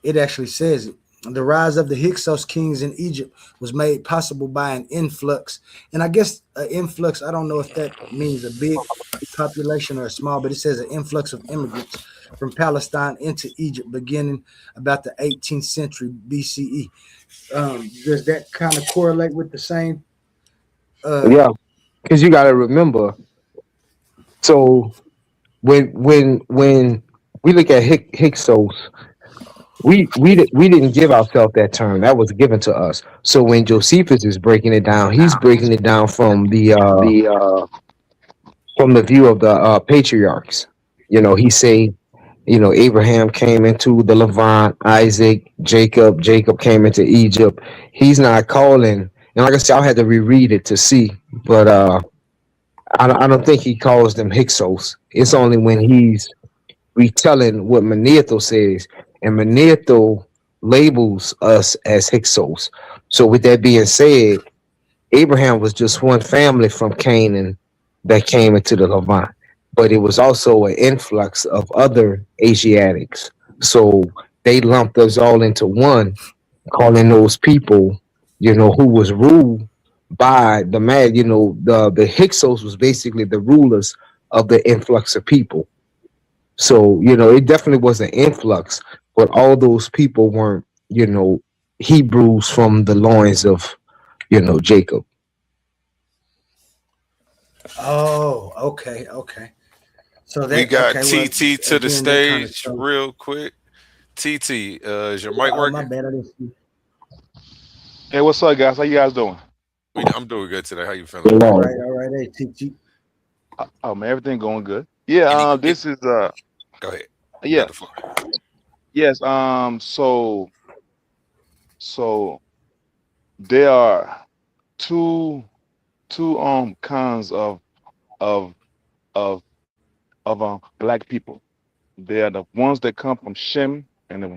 D: it actually says it. The rise of the Hyksos kings in Egypt was made possible by an influx. And I guess an influx, I don't know if that means a big population or a small, but it says an influx of immigrants from Palestine into Egypt beginning about the 18th century BCE. Does that kind of correlate with the same? Uh,
S: Yeah, because you got to remember. So when we look at Hyksos, we didn't give ourselves that term. That was given to us. So when Josephus is breaking it down, he's breaking it down from the view of the patriarchs. He say, Abraham came into the Levant, Isaac, Jacob came into Egypt. He's not calling, and like I said, I had to reread it to see, but I don't think he calls them Hyksos. It's only when he's retelling what Manetho says, and Manetho labels us as Hyksos. So with that being said, Abraham was just one family from Canaan that came into the Levant, but it was also an influx of other Asiatics. So they lumped us all into one, calling those people, who was ruled by the man, the Hyksos was basically the rulers of the influx of people. So, it definitely was an influx, but all those people weren't, Hebrews from the loins of, Jacob.
D: Oh, okay, okay. So
T: We
D: that
T: got
D: okay. Well,
T: TT to the
D: again, that kind of
T: stage
D: shows.
T: real quick. TT, is your mic
D: Oh, my
T: working?
D: bad. I didn't see.
B: Hey, what's up, guys? How you guys doing?
T: I'm doing good today. How you feeling?
D: All right. Hey, TT.
B: Oh man, everything going good. Yeah,
T: Any, it,
B: this is
T: go ahead. You
B: yeah,
T: got the floor.
B: yes. So there are two kinds of of black people. They are the ones that come from Shem and the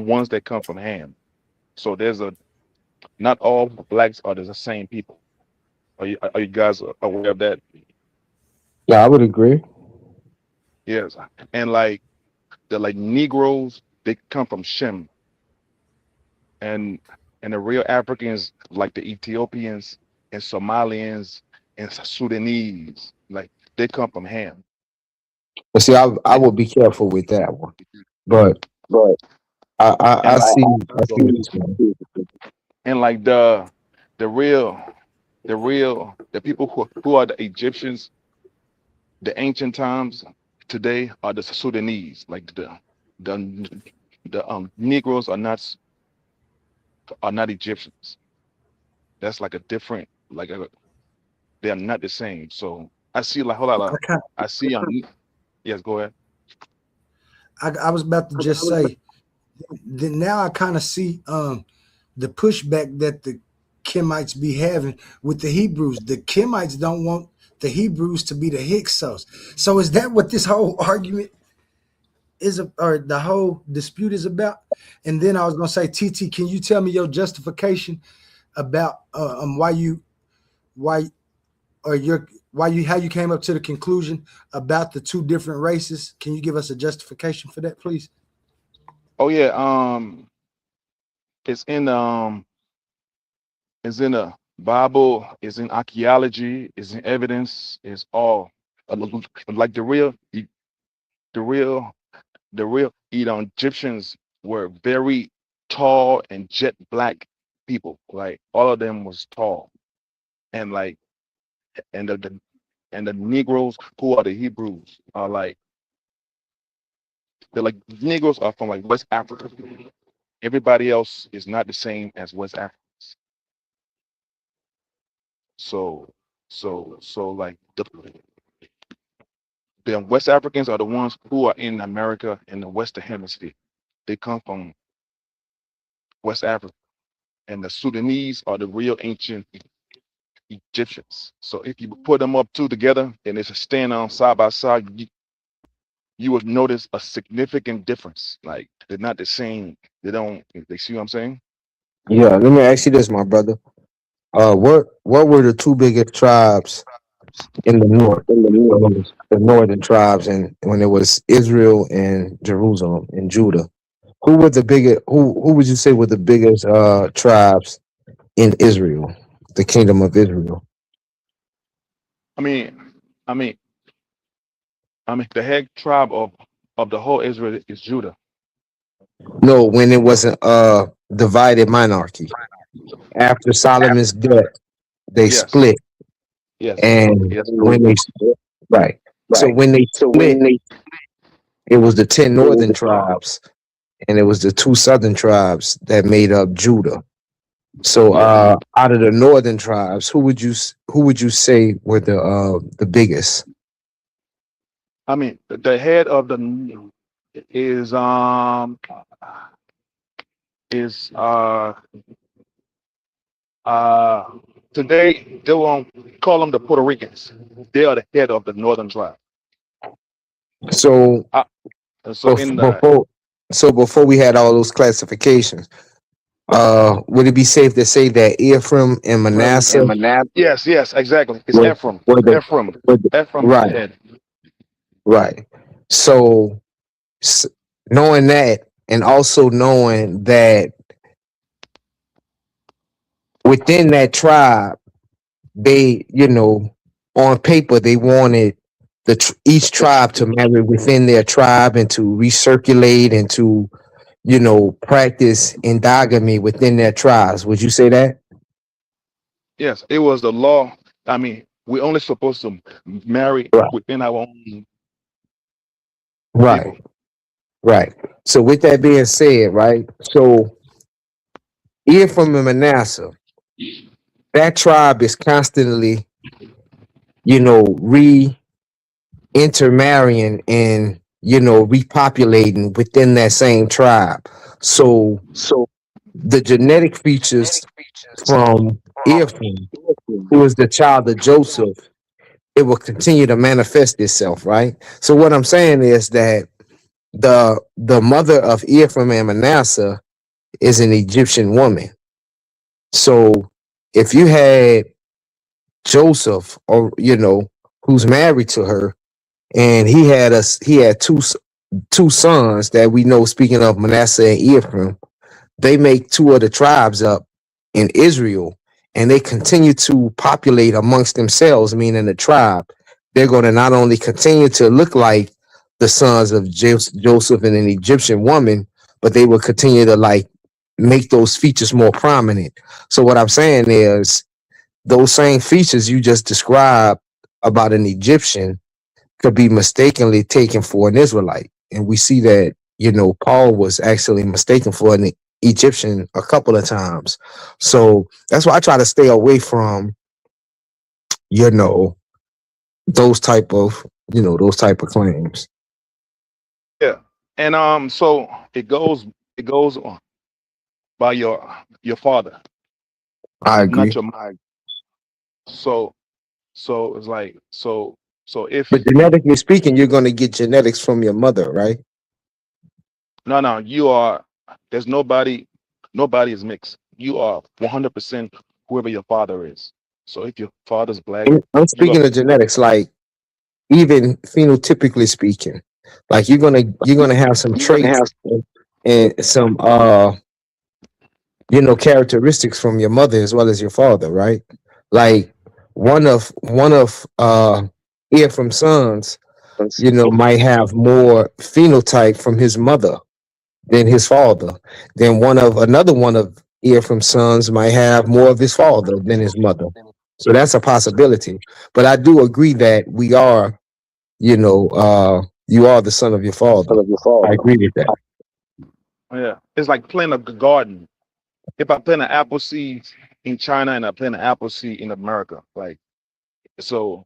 B: ones that come from Ham. So there's a not all blacks are the same people. Are you guys aware of that?
S: Yeah, I would agree.
B: Yes. And like the like Negroes, they come from Shem, and the real Africans like the Ethiopians and Somalians and Sudanese, like they come from Ham.
S: But see, I would be careful with that one. But
B: Right.
S: I, I,
B: And
S: I
B: like
S: see, I see what you're saying.
B: like the real the people who are the Egyptians, the ancient times today are the Sudanese. Like the Negroes are not Egyptians. That's like a different they are not the same. So I see like hold
D: I
B: on.
D: kind.
B: I see yes, go ahead.
D: I was about to just say. Then now I kind of see the pushback that the Kemites be having with the Hebrews. The Kemites don't want the Hebrews to be the Hyksos. So is that what this whole argument is, or the whole dispute is about? And then I was gonna say, TT, can you tell me your justification about why or your why you how you came up to the conclusion about the two different races? Can you give us a justification for that, please?
B: Oh yeah, it's in the Bible, it's in archaeology, it's in evidence, it's all like the real Egyptians were very tall and jet black people. Like all of them was tall, and like and the Negroes who are the Hebrews are like they're like Negroes are from like West Africa. Everybody else is not the same as West Africa. So like the West Africans are the ones who are in America in the Western Hemisphere. They come from West Africa, and the Sudanese are the real ancient Egyptians. So if you put them up two together and it's a stand on side by side, you would notice a significant difference. Like they're not the same. They don't. They see what I'm saying?
S: Yeah, let me ask you this, my brother. What were the two biggest tribes in the north? The northern tribes, and when it was Israel and Jerusalem and Judah. Who were the biggest? Who would you say were the biggest tribes in Israel, the kingdom of Israel?
B: I mean, I mean, the head tribe of the whole Israel is Judah.
S: No, when it was a divided monarchy. After Solomon's death, they
B: Yes,
S: split,
B: yes,
S: and
B: yes.
S: when they right, so
B: Right.
S: when they
B: So when
S: split, it was the 10 northern tribes, and it was the two southern tribes that made up Judah. So,
B: yes,
S: out of the northern tribes, who would you say were the biggest?
B: I mean the head of the is is uh today they won't call them the Puerto Ricans. They are the head of the northern tribe.
S: So,
B: Uh, so in the
S: before. So before we had all those classifications, would it be safe to say that Ephraim and Manasseh
B: Yes, yes, exactly. It's
S: were
B: Ephraim.
S: were the,
B: Ephraim.
S: were the
B: Ephraim is the
S: right,
B: head.
S: right. So s- knowing that, and also knowing that within that tribe, they, on paper, they wanted each tribe to marry within their tribe and to recirculate and to, practice endogamy within their tribes. Would you say that?
B: Yes, it was the law. I mean, we're only supposed to marry
S: Right.
B: within our own
S: Right.
B: people.
S: Right. So with that being said, right? So Ephraim and Manasseh, that tribe is constantly, intermarrying and, repopulating within that same tribe. So the genetic features from Ephraim, who is the child of Joseph, it will continue to manifest itself, right? So what I'm saying is that the mother of Ephraim and Manasseh is an Egyptian woman. So if you had Joseph, or who's married to her, and he had two sons that we know. Speaking of Manasseh and Ephraim, they make two of the tribes up in Israel, and they continue to populate amongst themselves, meaning the tribe. They're going to not only continue to look like the sons of Joseph and an Egyptian woman, but they will continue to like make those features more prominent. So what I'm saying is those same features you just described about an Egyptian could be mistakenly taken for an Israelite. And we see that, Paul was actually mistaken for an Egyptian a couple of times. So that's why I try to stay away from, you know, those type of, those type of claims.
B: Yeah. And so it goes on by your father,
S: I
B: not
S: agree.
B: your mom. So it's like so
S: But
B: if
S: genetically speaking, you're going to get genetics from your mother, right?
B: no, you are, there's nobody is mixed. You are 100% whoever your father is. So if your father's black,
S: I'm
B: you are
S: speaking of genetics, like even phenotypically speaking, like you're gonna have some traits and some characteristics from your mother as well as your father, right? Like one of Ephraim's sons, might have more phenotype from his mother than his father. Then another one of Ephraim's sons might have more of his father than his mother. So that's a possibility. But I do agree that you are the son of your father. I agree with that.
B: yeah. It's like planting a garden. If I plant an apple seed in China and I plant an apple seed in America, like so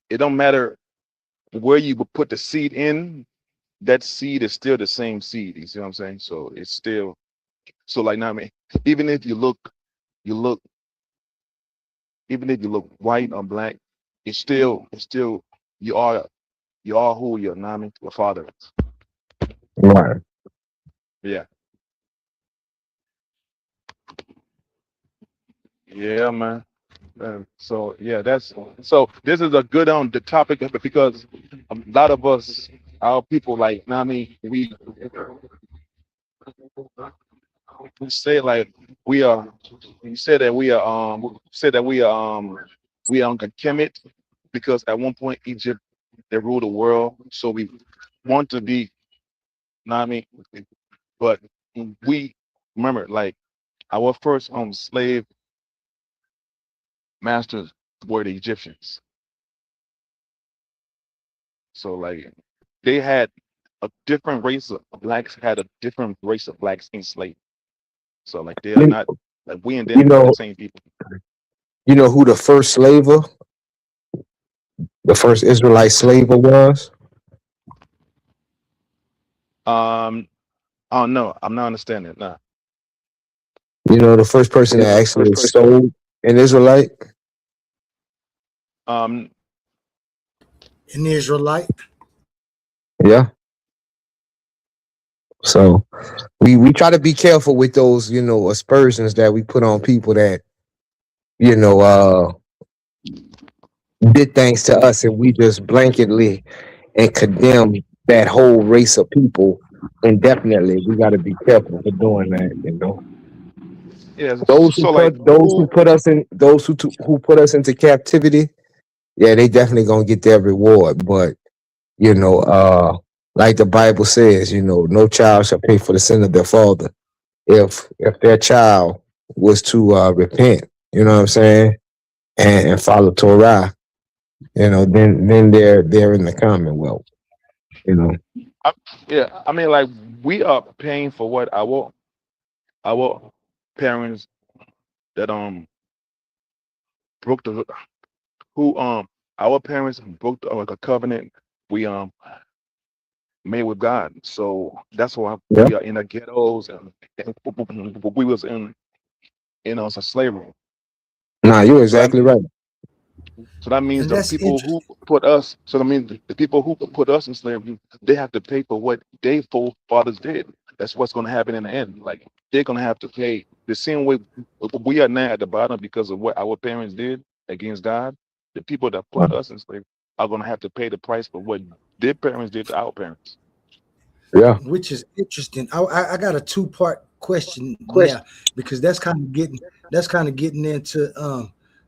B: it don't matter where you would put the seed in, that seed is still the same seed. You see what I'm saying? So it's still so like now I mean, even if you look even if you look white or black, it's still you are you are who your nami your father is.
S: Right.
B: Yeah. Yeah, man. So yeah, that's so. This is a good on the topic because a lot of us, our people, like Nami, we say like we are. We say that we are. We say that we are. We are on Kemet because at one point Egypt they ruled the world. So we want to be Nami, but we remember like our first slave masters were the Egyptians. So like they had a different race of blacks had a different race of blacks enslaved. So like they are
S: You
B: not like we and
S: you
B: them are the
S: know,
B: same people.
S: who the first Israelite slaver was?
B: Oh no, I'm not understanding. Nah.
S: The first person that actually sold an Israelite?
B: Um
D: An Israelite.
S: Yeah. So we try to be careful with those, aspersions that we put on people that, you know, uh did things to us, and we just blanketly and condemn that whole race of people indefinitely. We got to be careful for doing that.
Q: Yeah.
S: Those who
Q: So like,
S: who put us into captivity, yeah, they definitely gonna get their reward. But you know, like the Bible says, no child shall pay for the sin of their father. If their child was to repent, you know what I'm saying, and follow Torah, then they're in the Commonwealth. You know.
Q: I, yeah, I mean, like we are paying for what our parents that broke the who our parents broke like a covenant we made with God. So that's why
S: Yeah.
Q: we are in the ghettos and we was in some slavery.
S: Nah, you're
Q: So that
S: exactly right.
Q: so that means
D: And
Q: the
D: that's
Q: people
D: interesting.
Q: who put us. So that means the people who put us in slavery, they have to pay for what their forefathers did. That's what's going to happen in the end. Like they're going to have to pay the same way we are now at the bottom because of what our parents did against God. The people that put us in slavery are going to have to pay the price for what their parents did to our parents.
S: Yeah.
D: Which is interesting. I got a two-part question now because that's kind of getting into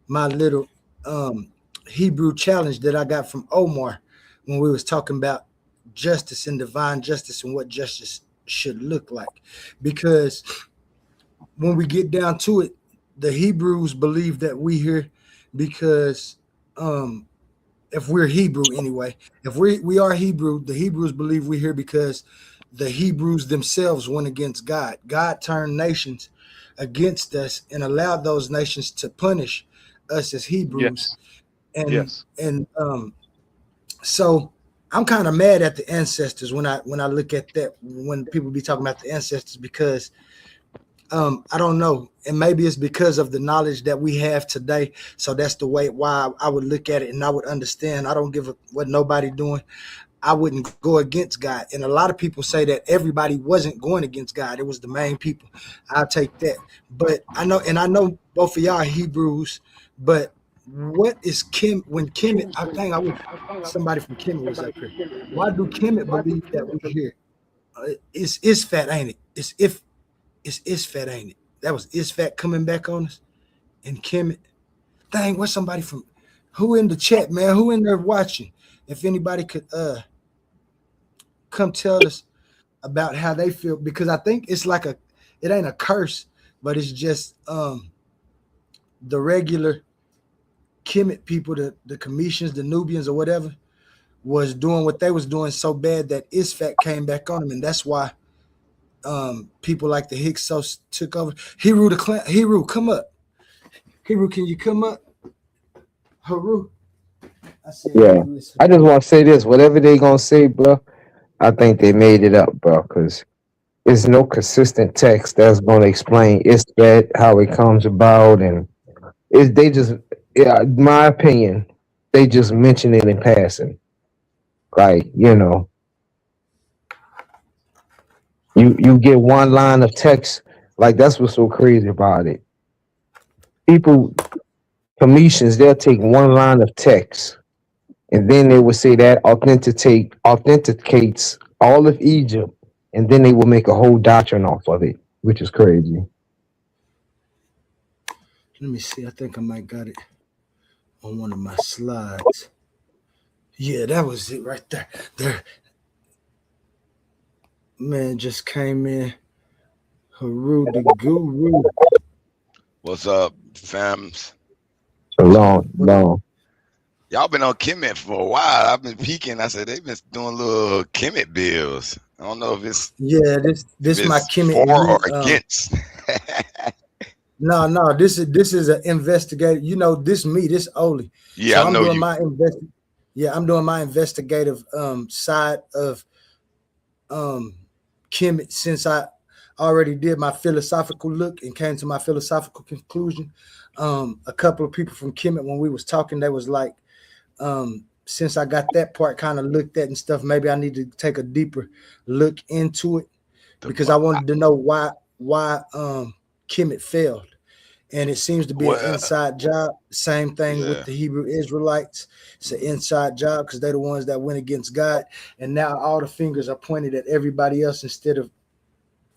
D: my little um Hebrew challenge that I got from Omar when we was talking about justice and divine justice and what justice should look like. Because when we get down to it, the Hebrews believe that we here because um if we're Hebrew anyway, if we are Hebrew, the Hebrews believe we're here because the Hebrews themselves went against God. God turned nations against us and allowed those nations to punish us as Hebrews.
Q: Yes.
D: And
Q: Yes.
D: so I'm kind of mad at the ancestors when I look at that when people be talking about the ancestors because I don't know, and maybe it's because of the knowledge that we have today. So that's the way why I would look at it, and I would understand. I don't give a what nobody doing. I wouldn't go against God, and a lot of people say that everybody wasn't going against God. It was the main people. I'll take that, but I know both of y'all are Hebrews. But what is Kim when Kemet? I think I wish somebody from Kemet was up here. Why do Kemet believe that we here? It's fat, ain't it? It's Isfat, ain't it? That was Isfat coming back on us and Kemet. Dang, what's somebody from who in the chat, man? Who in there watching? If anybody could come tell us about how they feel, because I think it's like it ain't a curse, but it's just the regular Kemet people, the Cometians, the Nubians or whatever, was doing what they was doing so bad that Isfat came back on them, and that's why people like the Hyksos took over. Heru the clan, Heru, come up. Heru, can you come up? Haru. I said
S: Yeah.
D: Heru is
S: I just
D: Haru.
S: want to say this. Whatever they gonna say, bro, I think they made it up, bro, because there's no consistent text that's gonna explain it's that how it comes about, and they just, yeah, my opinion, they just mention it in passing. Like, you get one line of text, like that's what's so crazy about it. People, comedians, they'll take one line of text, and then they would say that authenticates all of Egypt, and then they will make a whole doctrine off of it, which is crazy.
D: Let me see. I think I might got it on one of my slides. Yeah, that was it right there. There, man, just came in. Haru the Guru.
B: What's up, fams?
S: So long, long.
B: Y'all been on Kemet for a while. I've been peeking. I said they've been doing little Kemet bills. I don't know
D: Yeah,
B: if
D: this my
B: it's
D: Kemet
B: for or
D: U.
B: against.
D: No, this is an investigative. This Oli.
B: Yeah,
D: So
B: I
D: I'm
B: know
D: doing
B: you.
D: my I'm doing my investigative side of um Kemet since I already did my philosophical look and came to my philosophical conclusion. A couple of people from Kemet when we was talking, they was like, since I got that part kind of looked at and stuff, maybe I need to take a deeper look into it. because I wanted to know why Kemet failed. And it seems to be an inside job. Same thing with the Hebrew Israelites. It's an inside job because they're the ones that went against God. And now all the fingers are pointed at everybody else instead of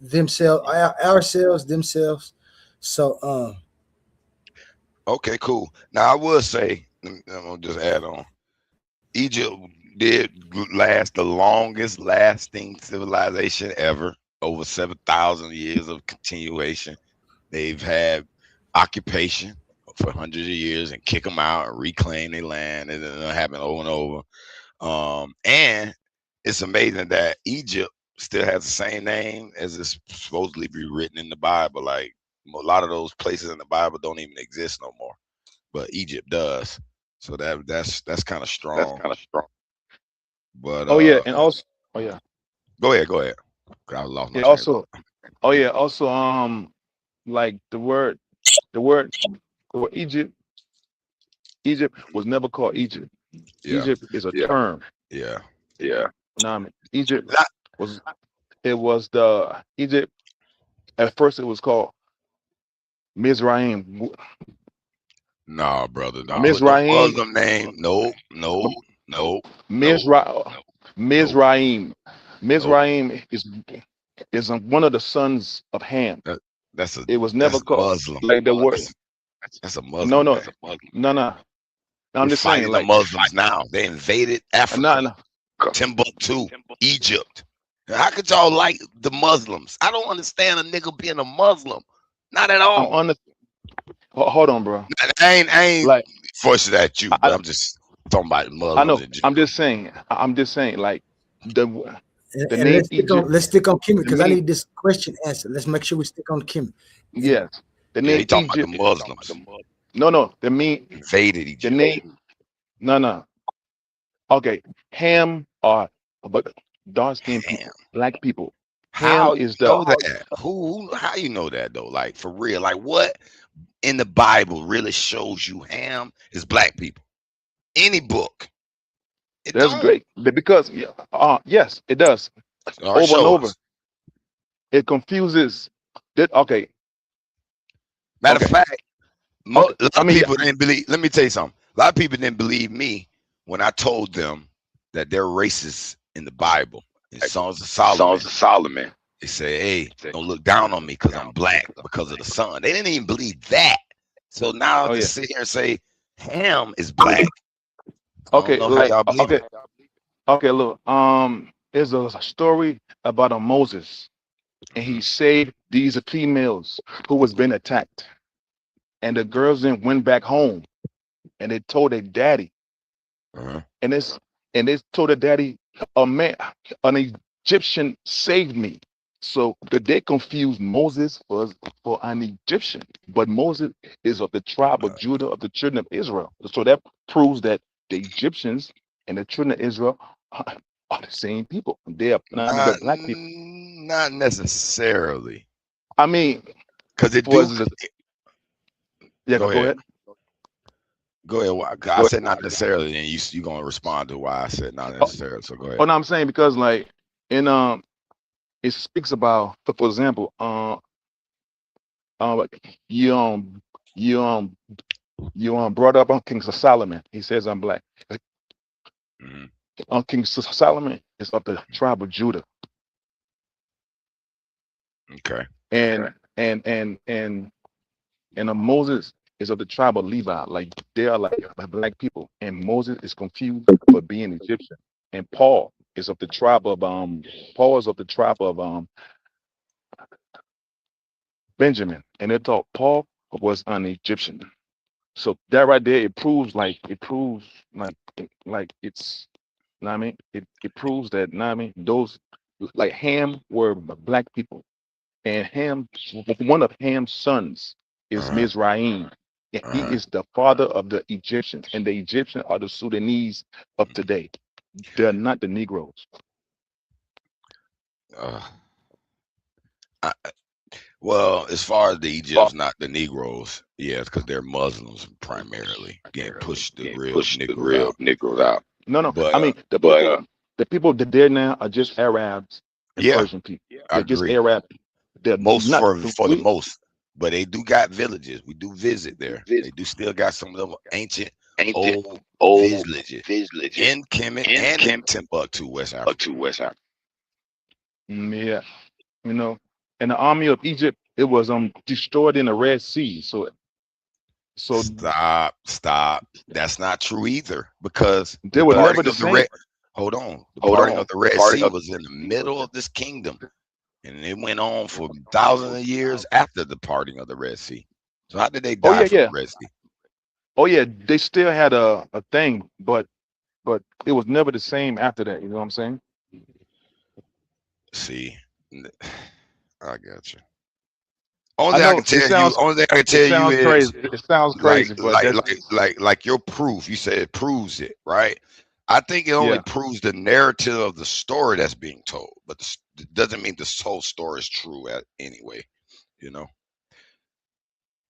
D: themselves, ourselves, themselves. So
B: Okay, cool. Now I will say, I'm gonna just add on. Egypt did last the longest lasting civilization ever, over 7,000 years of continuation. They've had occupation for hundreds of years and kick them out and reclaim their land, and it happened over and over. And it's amazing that Egypt still has the same name as it's supposedly be written in the Bible. Like a lot of those places in the Bible don't even exist no more, but Egypt does. So that's kind of strong. But
N: Oh yeah, and also, oh yeah,
B: go ahead. 'Cause I lost my
N: yeah.
B: train of
N: Also, oh yeah, also, like the word Egypt. Egypt was never called Egypt.
B: Yeah.
N: Egypt is a term.
B: Yeah.
N: Nah, I mean, Egypt was it was the Egypt. At first, it was called Mizraim.
B: Nah, brother, don't put no
N: Mizraim.
B: Muslim name. Nope.
N: Mizraim. Mizraim is one of the sons of Ham. It was never
B: That's
N: called
B: Muslim.
N: like the word.
B: That's a Muslim.
N: No.
B: We're
N: I'm just saying,
B: fighting the
N: like,
B: Muslims now. They invaded Africa,
N: no.
B: Timbuktu, Egypt. How could y'all like the Muslims? I don't understand a nigga being a Muslim. Not at all.
N: Hold on, bro.
B: I ain't
N: like
B: forcing it at you, but I'm just talking about Muslims.
N: I know.
B: In general.
N: I'm just saying, like the
D: and
N: name Egypt.
D: let's stick on Kemet because I need this question answered. Let's make sure we stick on Kemet.
N: Yes, the name
B: he talking
N: Egypt.
B: about the Muslims.
N: No. The mean
B: invaded Egypt.
N: The name. No. Okay, Ham are but dark skinned people, black people.
B: How
N: Ham is
B: you know
N: the
B: that? Who? How you know that though? Like for real? Like what in the Bible really shows you Ham is black people? Any book?
N: That's great because yes, it does.
B: All right,
N: Over and
B: show
N: over.
B: us.
N: It confuses. Okay.
B: Matter of fact, a lot of people
N: yeah.
B: didn't believe. Let me tell you something. A lot of people didn't believe me when I told them that they're racist in the Bible. In Songs of Solomon. They say, "Hey, don't look down on me because I'm black because of the sun." They didn't even believe that. So now to sit here and say Ham is black.
N: Okay,
B: I don't know how y'all believe it.
N: Okay, look. There's a story about a Moses, and he saved these females who was being attacked, and the girls then went back home, and they told their daddy, and they told their daddy, an Egyptian saved me. So they confused Moses for an Egyptian, but Moses is of the tribe of Judah of the children of Israel. So that proves that the Egyptians and the children of Israel are the same people. They are not black people.
B: Not necessarily.
N: I mean,
B: because it
N: do. Yeah, go ahead.
B: Go ahead. I said not necessarily, and you gonna respond to why I said not necessarily. So go ahead.
N: Oh no, I'm saying because like in it speaks about, for example, you brought up on King Solomon. He says I'm black. King Solomon is of the tribe of Judah.
B: Okay.
N: And Moses is of the tribe of Levi. Like they are like black people, and Moses is confused for being Egyptian. And Paul is of the tribe of Benjamin, and they thought Paul was an Egyptian. So that right there, it proves like it's, you know what I mean? It proves that, you know what I mean? Those like Ham were black people, and Ham, one of Ham's sons is Mizraim. And he is the father of the Egyptians, and the Egyptians are the Sudanese of today. They're not the Negroes.
B: Well, as far as the Egypts, not the Negroes, yeah, because they're Muslims primarily getting pushed the real Negroes out.
N: No,
B: but
N: I mean the people that there now are just Arabs
U: and
V: Yeah,
U: Persian people
V: I
U: against
V: agree.
U: Arab. They're
V: Most
U: not
V: for the most, but they do got villages. We do visit there. They do still got some of them ancient old villages in Kemet and in Timbuktu, West Africa.
U: Yeah, you know, and the army of Egypt, it was destroyed in the Red Sea. So
V: Stop. That's not true either, because
U: they
V: the
U: were never
V: parting
U: the
V: of the
U: same.
V: Red hold on. The parting of the Red Sea was in the middle of this kingdom. And it went on for thousands of years after the parting of the Red Sea. So how did they
U: Oh
V: die
U: yeah,
V: from the
U: yeah.
V: Red Sea?
U: Oh yeah, they still had a thing, but it was never the same after that. You know what I'm saying?
V: See, I got you.
U: I know
V: Only thing I can
U: it
V: tell you
U: sounds
V: is
U: crazy. It sounds crazy, but that's
V: like your proof. You said it proves it, right? I think it only
U: yeah.
V: proves the narrative of the story that's being told, but it doesn't mean this whole story is true anyway. You know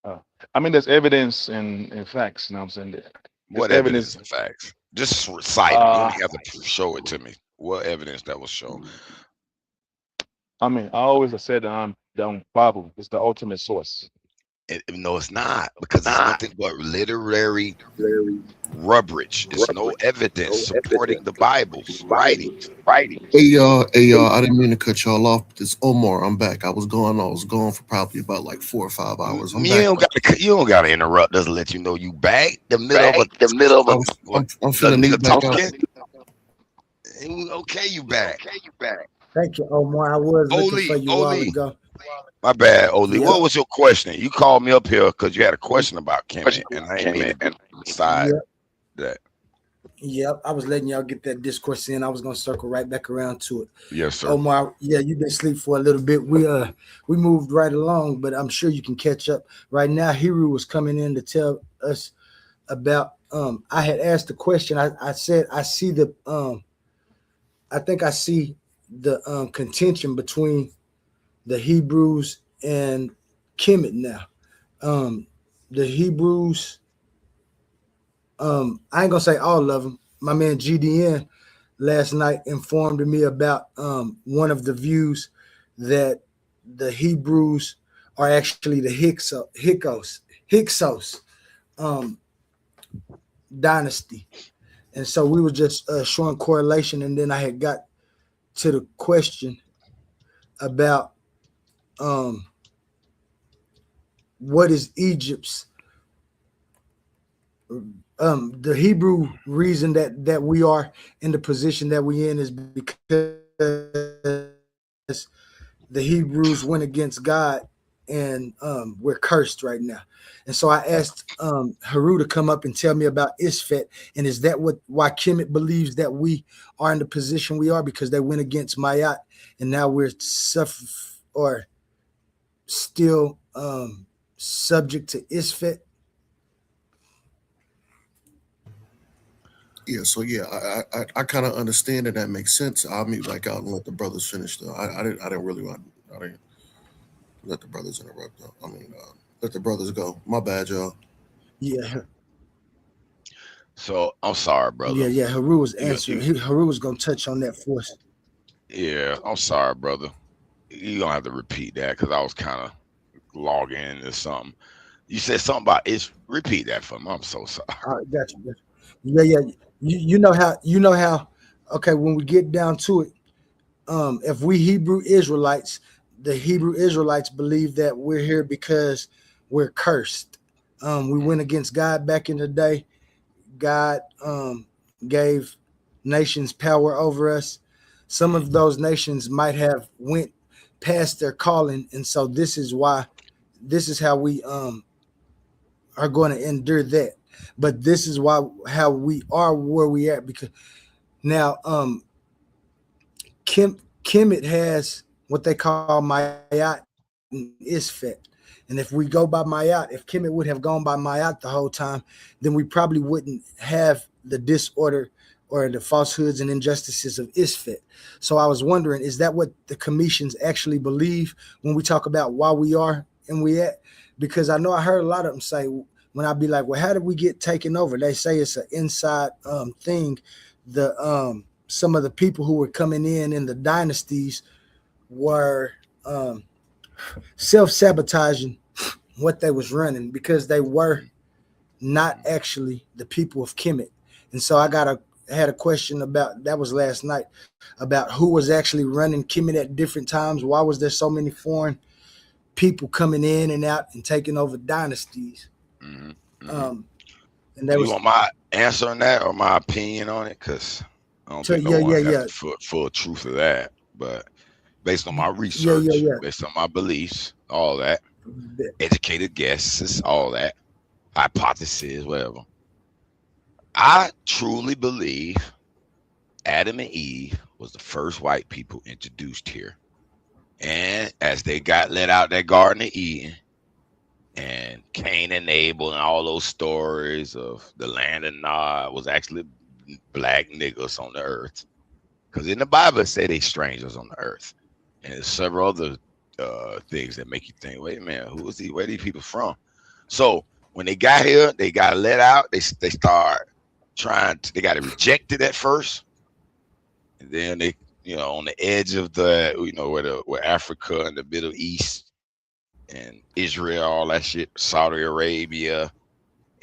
U: Uh, I mean, there's evidence and facts. You know what I'm saying? There's
V: what evidence
U: evidence.
V: and facts? Just recite them. You don't
U: Uh,
V: even have to show it to me. What evidence that was shown?
U: I mean, I always have said that the Bible is the ultimate source.
V: No, it's not, because it's nothing but literary rubbish. It's no evidence supporting the Bible's writings.
I: Hey y'all, I didn't mean to cut y'all off. This Omar, I'm back. I was gone for probably about like 4 or 5 hours. I'm back though.
V: You don't gotta interrupt us to let you know you back. The middle of
I: I'm
V: a
I: feeling
V: nigga
I: need back out.
V: talking. Okay, you back.
D: Thank you, Omar. I was looking for you a while
V: Oli.
D: ago.
V: My bad, Oli.
D: Yep.
V: What was your question? You called me up here because you had a question about Kemet, and I ain't mean to decide
D: Yep.
V: that.
D: Yep. I was letting y'all get that discourse in. I was gonna circle right back around to it.
V: Yes, sir.
D: Omar, yeah, you've been asleep for a little bit. We moved right along, but I'm sure you can catch up. Right now, Hiru was coming in to tell us about I had asked the question. I said I see the I think I see the contention between the Hebrews and Kemet now. The Hebrews, I ain't gonna say all of them. My man GDN last night informed me about one of the views that the Hebrews are actually the Hyksos dynasty. And so we were just showing correlation, and then I had got to the question about what is Egypt's the Hebrew reason that we are in the position that we in is because the Hebrews went against God, and we're cursed right now. And so I asked Haru to come up and tell me about Isfet, and is that why Kemet believes that we are in the position we are, because they went against Mayat, and now we're still subject to Isfet?
I: Yeah, so yeah, I kind of understand that makes sense. I'll mute back out and let the brothers finish though. I didn't really want I didn't let the brothers interrupt though. Let the brothers go. My bad, y'all.
D: Yeah.
V: So I'm sorry, brother.
D: Yeah. Haru was
V: You,
D: answering.
V: you,
D: Haru was gonna touch on that for us.
V: yeah, I'm sorry, brother. You don't have to repeat that because I was kind of logging into something. You said something about it. Repeat that for me. I'm so sorry.
D: All right, gotcha. Yeah. You know how. Okay, when we get down to it, if we Hebrew Israelites, the Hebrew Israelites believe that we're here because we're cursed. We went against God back in the day. God gave nations power over us. Some of those nations might have went past their calling, and so this is how we are going to endure that. But this is how we are where we at, because now Kemet has what they call Mayat and Isfet. And if we go by Mayat, if Kemet would have gone by Mayat the whole time, then we probably wouldn't have the disorder or the falsehoods and injustices of Isfet. So I was wondering, is that what the Commissions actually believe when we talk about why we are and we at? Because I know I heard a lot of them say, when I be like, well, how did we get taken over? They say it's an inside thing. Some of the people who were coming in the dynasties were self-sabotaging what they was running because they were not actually the people of Kemet. And so had a question about that was last night about who was actually running Kemet at different times. Why was there so many foreign people coming in and out and taking over dynasties?
V: Hmm. Hmm.
D: Um, and that
V: You
D: was
V: want my answer on that or my opinion on it? Because I don't
D: so
V: think no
D: yeah, yeah,
V: one got
D: yeah,
V: the full truth of that. But based on my
D: yeah, yeah,
V: research,
D: yeah.
V: based on my beliefs, all that, educated guesses, all that, hypotheses, whatever. I truly believe Adam and Eve was the first white people introduced here. And as they got let out that Garden of Eden, and Cain and Abel and all those stories of the land of Nod was actually black niggas on the earth. Because in the Bible it say they strangers on the earth. And there's several other things that make you think, wait a minute, who is he? Where are these people from? So when they got here, they got let out. They start they got rejected at first. And then they, on the edge of where Africa and the Middle East and Israel, all that shit, Saudi Arabia,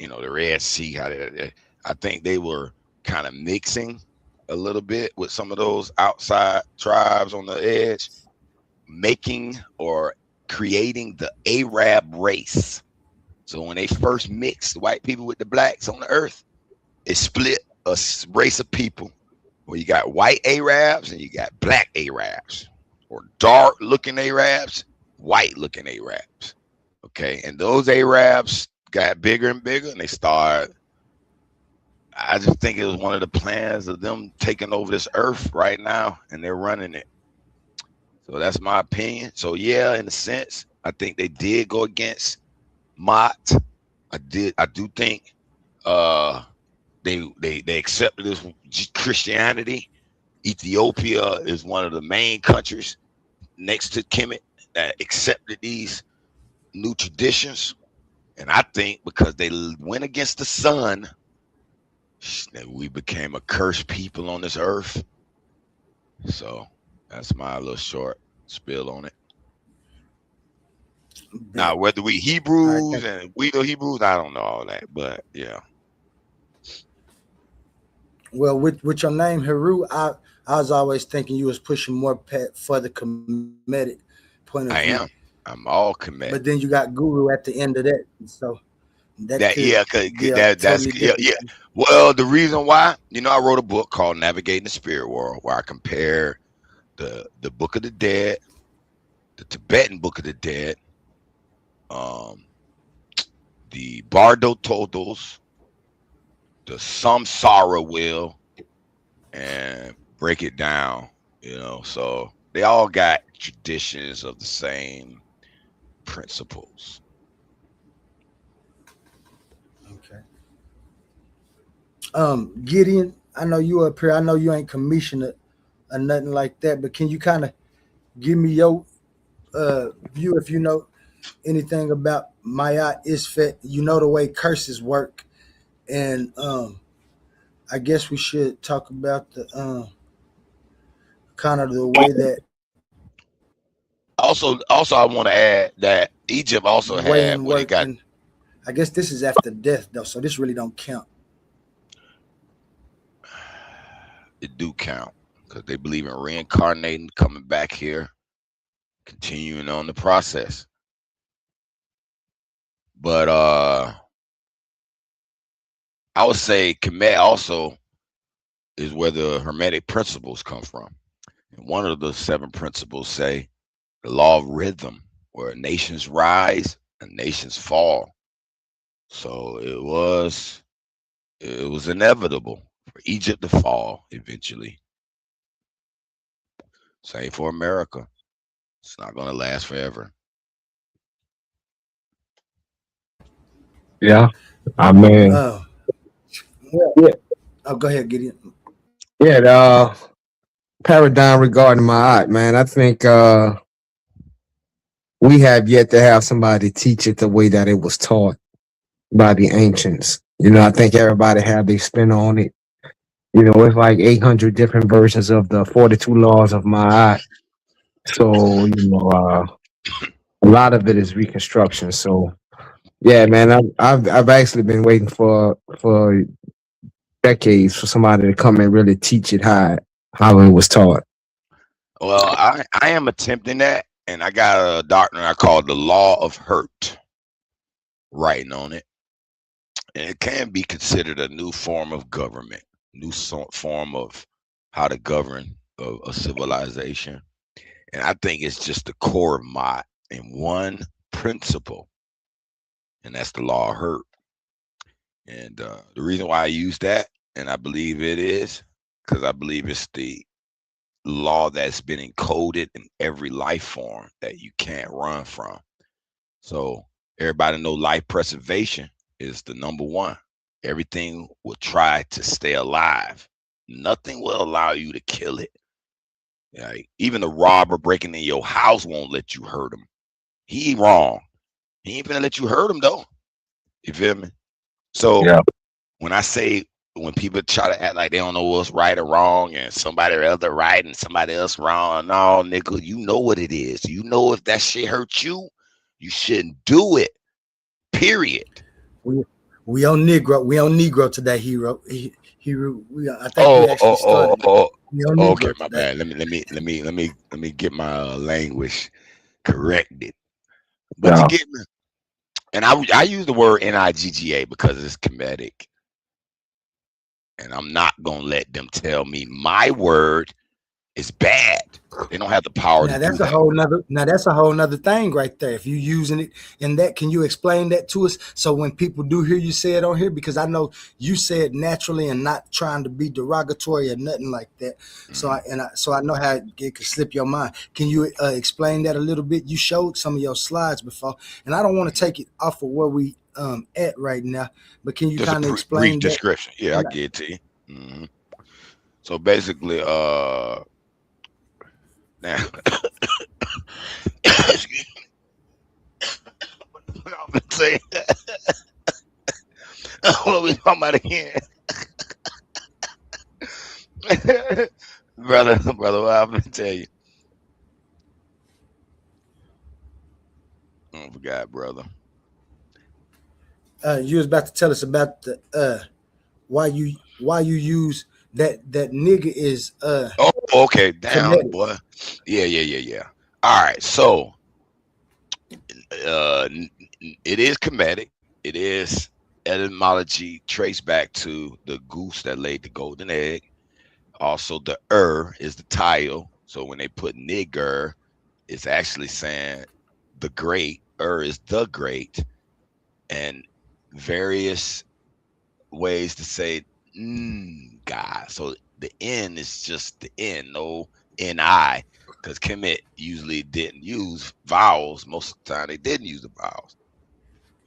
V: the Red Sea, I think they were kind of mixing a little bit with some of those outside tribes on the edge, making or creating the Arab race. So when they first mixed white people with the blacks on the earth, it split a race of people where you got white Arabs and you got black Arabs, or dark looking Arabs, white looking Arabs. Okay. And those Arabs got bigger and bigger and they started. I just think it was one of the plans of them taking over this earth right now and they're running it. So that's my opinion. So yeah, in a sense, I think they did go against Mott. I do think they accepted this Christianity. Ethiopia is one of the main countries next to Kemet that accepted these new traditions. And I think because they went against the sun, that we became a cursed people on this earth. So that's my little short spill on it. Now, whether we
D: all right.
V: Hebrews and we the Hebrews, I don't know all that, but yeah.
D: Well, with your name Heru, I was always thinking you was pushing more for the Kemetic point of
V: I
D: view.
V: am. I'm all Kemet.
D: But then you got Guru at the end of that, so that could be a
V: That's
D: totally
V: yeah,
D: different.
V: yeah. Well, the reason why, I wrote a book called Navigating the Spirit World, where I compare the Book of the Dead, the Tibetan Book of the Dead, the Bardo Todos, the Samsara Wheel, and break it down. So they all got traditions of the same principles.
D: Okay. Gideon, I know you up here. I know you ain't commissioner or nothing like that, but can you kind of give me your view if you know anything about Maya Isfet? You know the way curses work, and I guess we should talk about the kind of the way that
V: Also, I want to add that Egypt also
D: the way
V: had
D: and
V: when it
D: work,
V: got
D: and I guess this is after death though, so this really don't count.
V: it do count because they believe in reincarnating, coming back here, continuing on the process. But I would say Kemet also is where the Hermetic principles come from. And one of the seven principles say the law of rhythm, where nations rise and nations fall. So it was inevitable for Egypt to fall eventually. Same for America. It's not going to last forever.
S: Yeah, I mean,
D: Uh, well,
S: yeah,
D: oh, go ahead, Gideon.
S: yeah. The paradigm regarding my art, man. I think we have yet to have somebody teach it the way that it was taught by the ancients. I think everybody had their spin on it. It's like 800 different versions of the 42 laws of my art. So a lot of it is reconstruction. So yeah, man, I've actually been waiting for decades for somebody to come and really teach it how it was taught.
V: Well, I am attempting that, and I got a doctrine I call the law of hurt writing on it, and it can be considered a new form of government, form of how to govern a civilization. And I think it's just the core of my in one principle, and that's the law of hurt. And the reason why I use that, and I believe it is, because I believe it's the law that's been encoded in every life form that you can't run from. So everybody know life preservation is the number one. Everything will try to stay alive. Nothing will allow you to kill it. Like, even the robber breaking in your house won't let you hurt him. He wrong. He ain't gonna let you hurt him though. You feel me? So
S: Yeah.
V: when I say, when people try to act like they don't know what's right or wrong, and somebody else right and somebody else wrong, no, nigga, you know what it is. You know if that shit hurts you, you shouldn't do it. Period.
D: We on Negro today, hero. Hero. I think we
V: Oh,
D: actually started. We on
V: okay,
D: Negro
V: my
D: today.
V: bad. Let me get my language corrected. But you
S: Yeah.
V: get me. And I use the word NIGGA because it's comedic, and I'm not gonna let them tell me my word is bad. They don't have the power to
D: Now
V: do
D: that's a
V: that.
D: whole nother. Now that's a whole nother thing right there. If you using it in that, can you explain that to us? So when people do hear you say it on here, because I know you say it naturally and not trying to be derogatory or nothing like that. So I know how it can slip your mind. Can you explain that a little bit? You showed some of your slides before, and I don't want to take it off of where we at right now, but can you
V: Just a
D: kind of
V: brief
D: explain that?
V: description. Yeah, I get it to you. So basically, now, excuse me, what I'm gonna say. What we talking about again? brother, what I'm gonna tell you. I forgot, brother.
D: You was about to tell us about the why you use that nigga is
V: Oh, okay, damn,
D: kinetic.
V: boy. Yeah. All right, so it is comedic. It is etymology traced back to the goose that laid the golden egg. Also, the is the title. So when they put nigger, it's actually saying the great. Is the great, and various ways to say God. So the N is just the N, no NI, because Kemet usually didn't use vowels. Most of the time, they didn't use the vowels.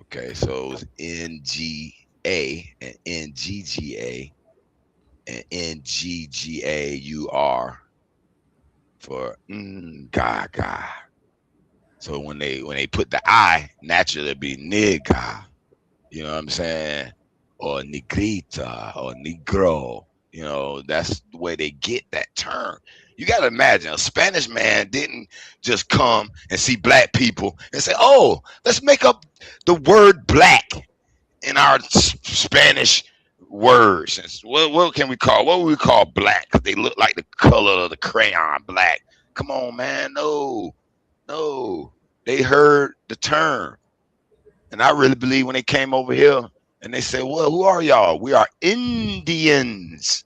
V: Okay, so it was NGA and NGGA and NGGAUR for God. So when they put the I, naturally it'd be nigga. You know what I'm saying? Or negrita or negro. You know, that's the way they get that term. You got to imagine a Spanish man didn't just come and see black people and say, oh, let's make up the word black in our Spanish words. What can we call? What would we call black? Because they look like the color of the crayon black. Come on, man. No. They heard the term. And I really believe when they came over here and they said, well, who are y'all? We are Indians.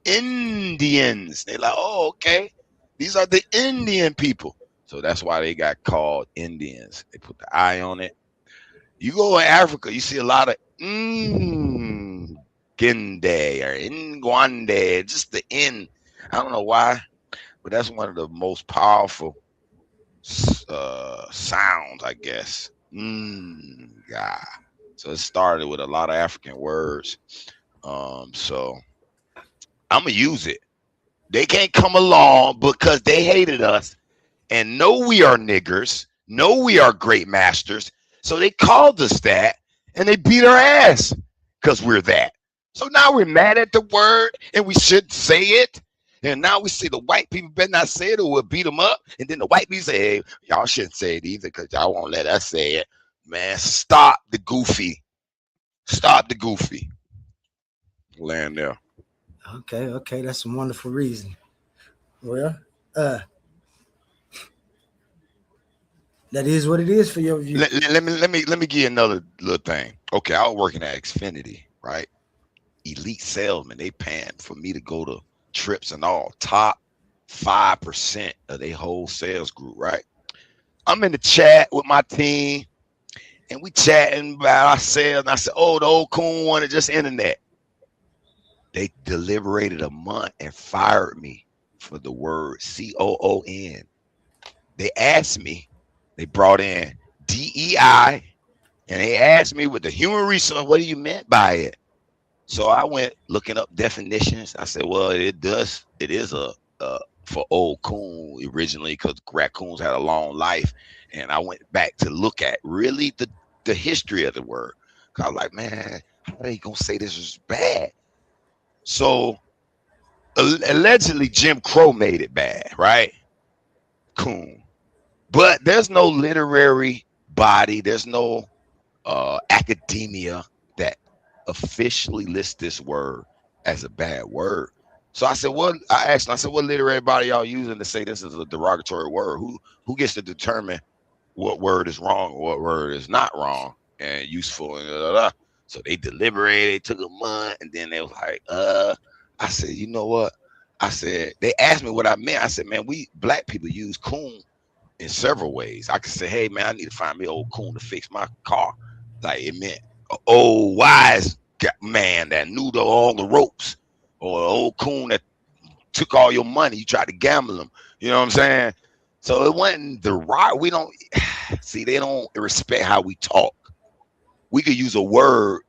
V: Indians. They're like, oh, okay. These are the Indian people. So that's why they got called Indians. They put the I on it. You go in Africa, you see a lot of Ngende or Ngwande, just the N. I don't know why, but that's one of the most powerful sounds, I guess. Yeah. So it started with a lot of African words. So I'm gonna use it. They can't come along because they hated us and know we are niggers, know we are great masters. So they called us that and they beat our ass because we're that. So now we're mad at the word and we should say it. And now we see the white people better not say it or we'll beat them up. And then the white people say, hey, y'all shouldn't say it either because y'all won't let us say it. Man, stop the goofy. Stop the goofy. Land there.
D: Okay, that's some wonderful reason. Well, that is what it is for your view.
V: Let me give you another little thing. Okay, I was working at Xfinity, right? Elite salesman. They paying for me to go to trips and all. Top 5% of their whole sales group, right? I'm in the chat with my team, and we chatting about our sales. And I said, "Oh, the old coon wanted just internet." They deliberated a month and fired me for the word COON. They asked me. They brought in DEI, and they asked me with the human resource, what do you meant by it? So I went looking up definitions. I said, well, it is a for old coon originally because raccoons had a long life. And I went back to look at really the history of the word. Cause I was like, man, how are they gonna say this is bad? So allegedly Jim Crow made it bad, right? Coon. But there's no literary body, there's no academia that officially lists this word as a bad word. So I said, what? I asked him, I said, what literary body y'all using to say this is a derogatory word? Who gets to determine what word is wrong or what word is not wrong and useful and blah, blah, blah. So they deliberated, took a month, and then they was like, I said, you know what? I said, they asked me what I meant. I said, man, we black people use coon in several ways. I could say, hey man, I need to find me an old coon to fix my car. Like it meant an old wise man that knew all the ropes, or an old coon that took all your money. You tried to gamble them. You know what I'm saying? So it wasn't the right. We don't see. They don't respect how we talk. We could use a word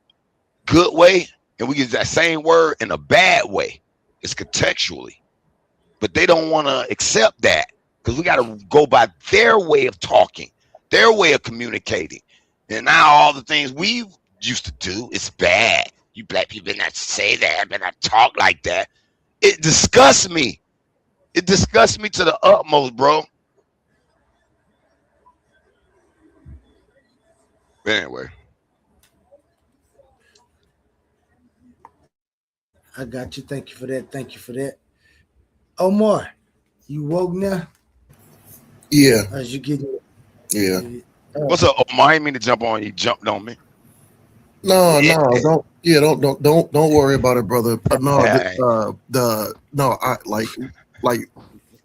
V: good way, and we use that same word in a bad way. It's contextually, but they don't want to accept that because we got to go by their way of talking, their way of communicating. And now all the things we used to do is bad. You black people better not say that, better not talk like that. It disgusts me. It disgusts me to the utmost, bro. But anyway,
D: I got you. Thank you for that. Thank you for that. Omar, you woke now?
I: Yeah.
D: As you get
I: Yeah.
V: What's up, Omar? I didn't mean to jump on you. Jumped on me.
I: No, don't worry about it, brother. I like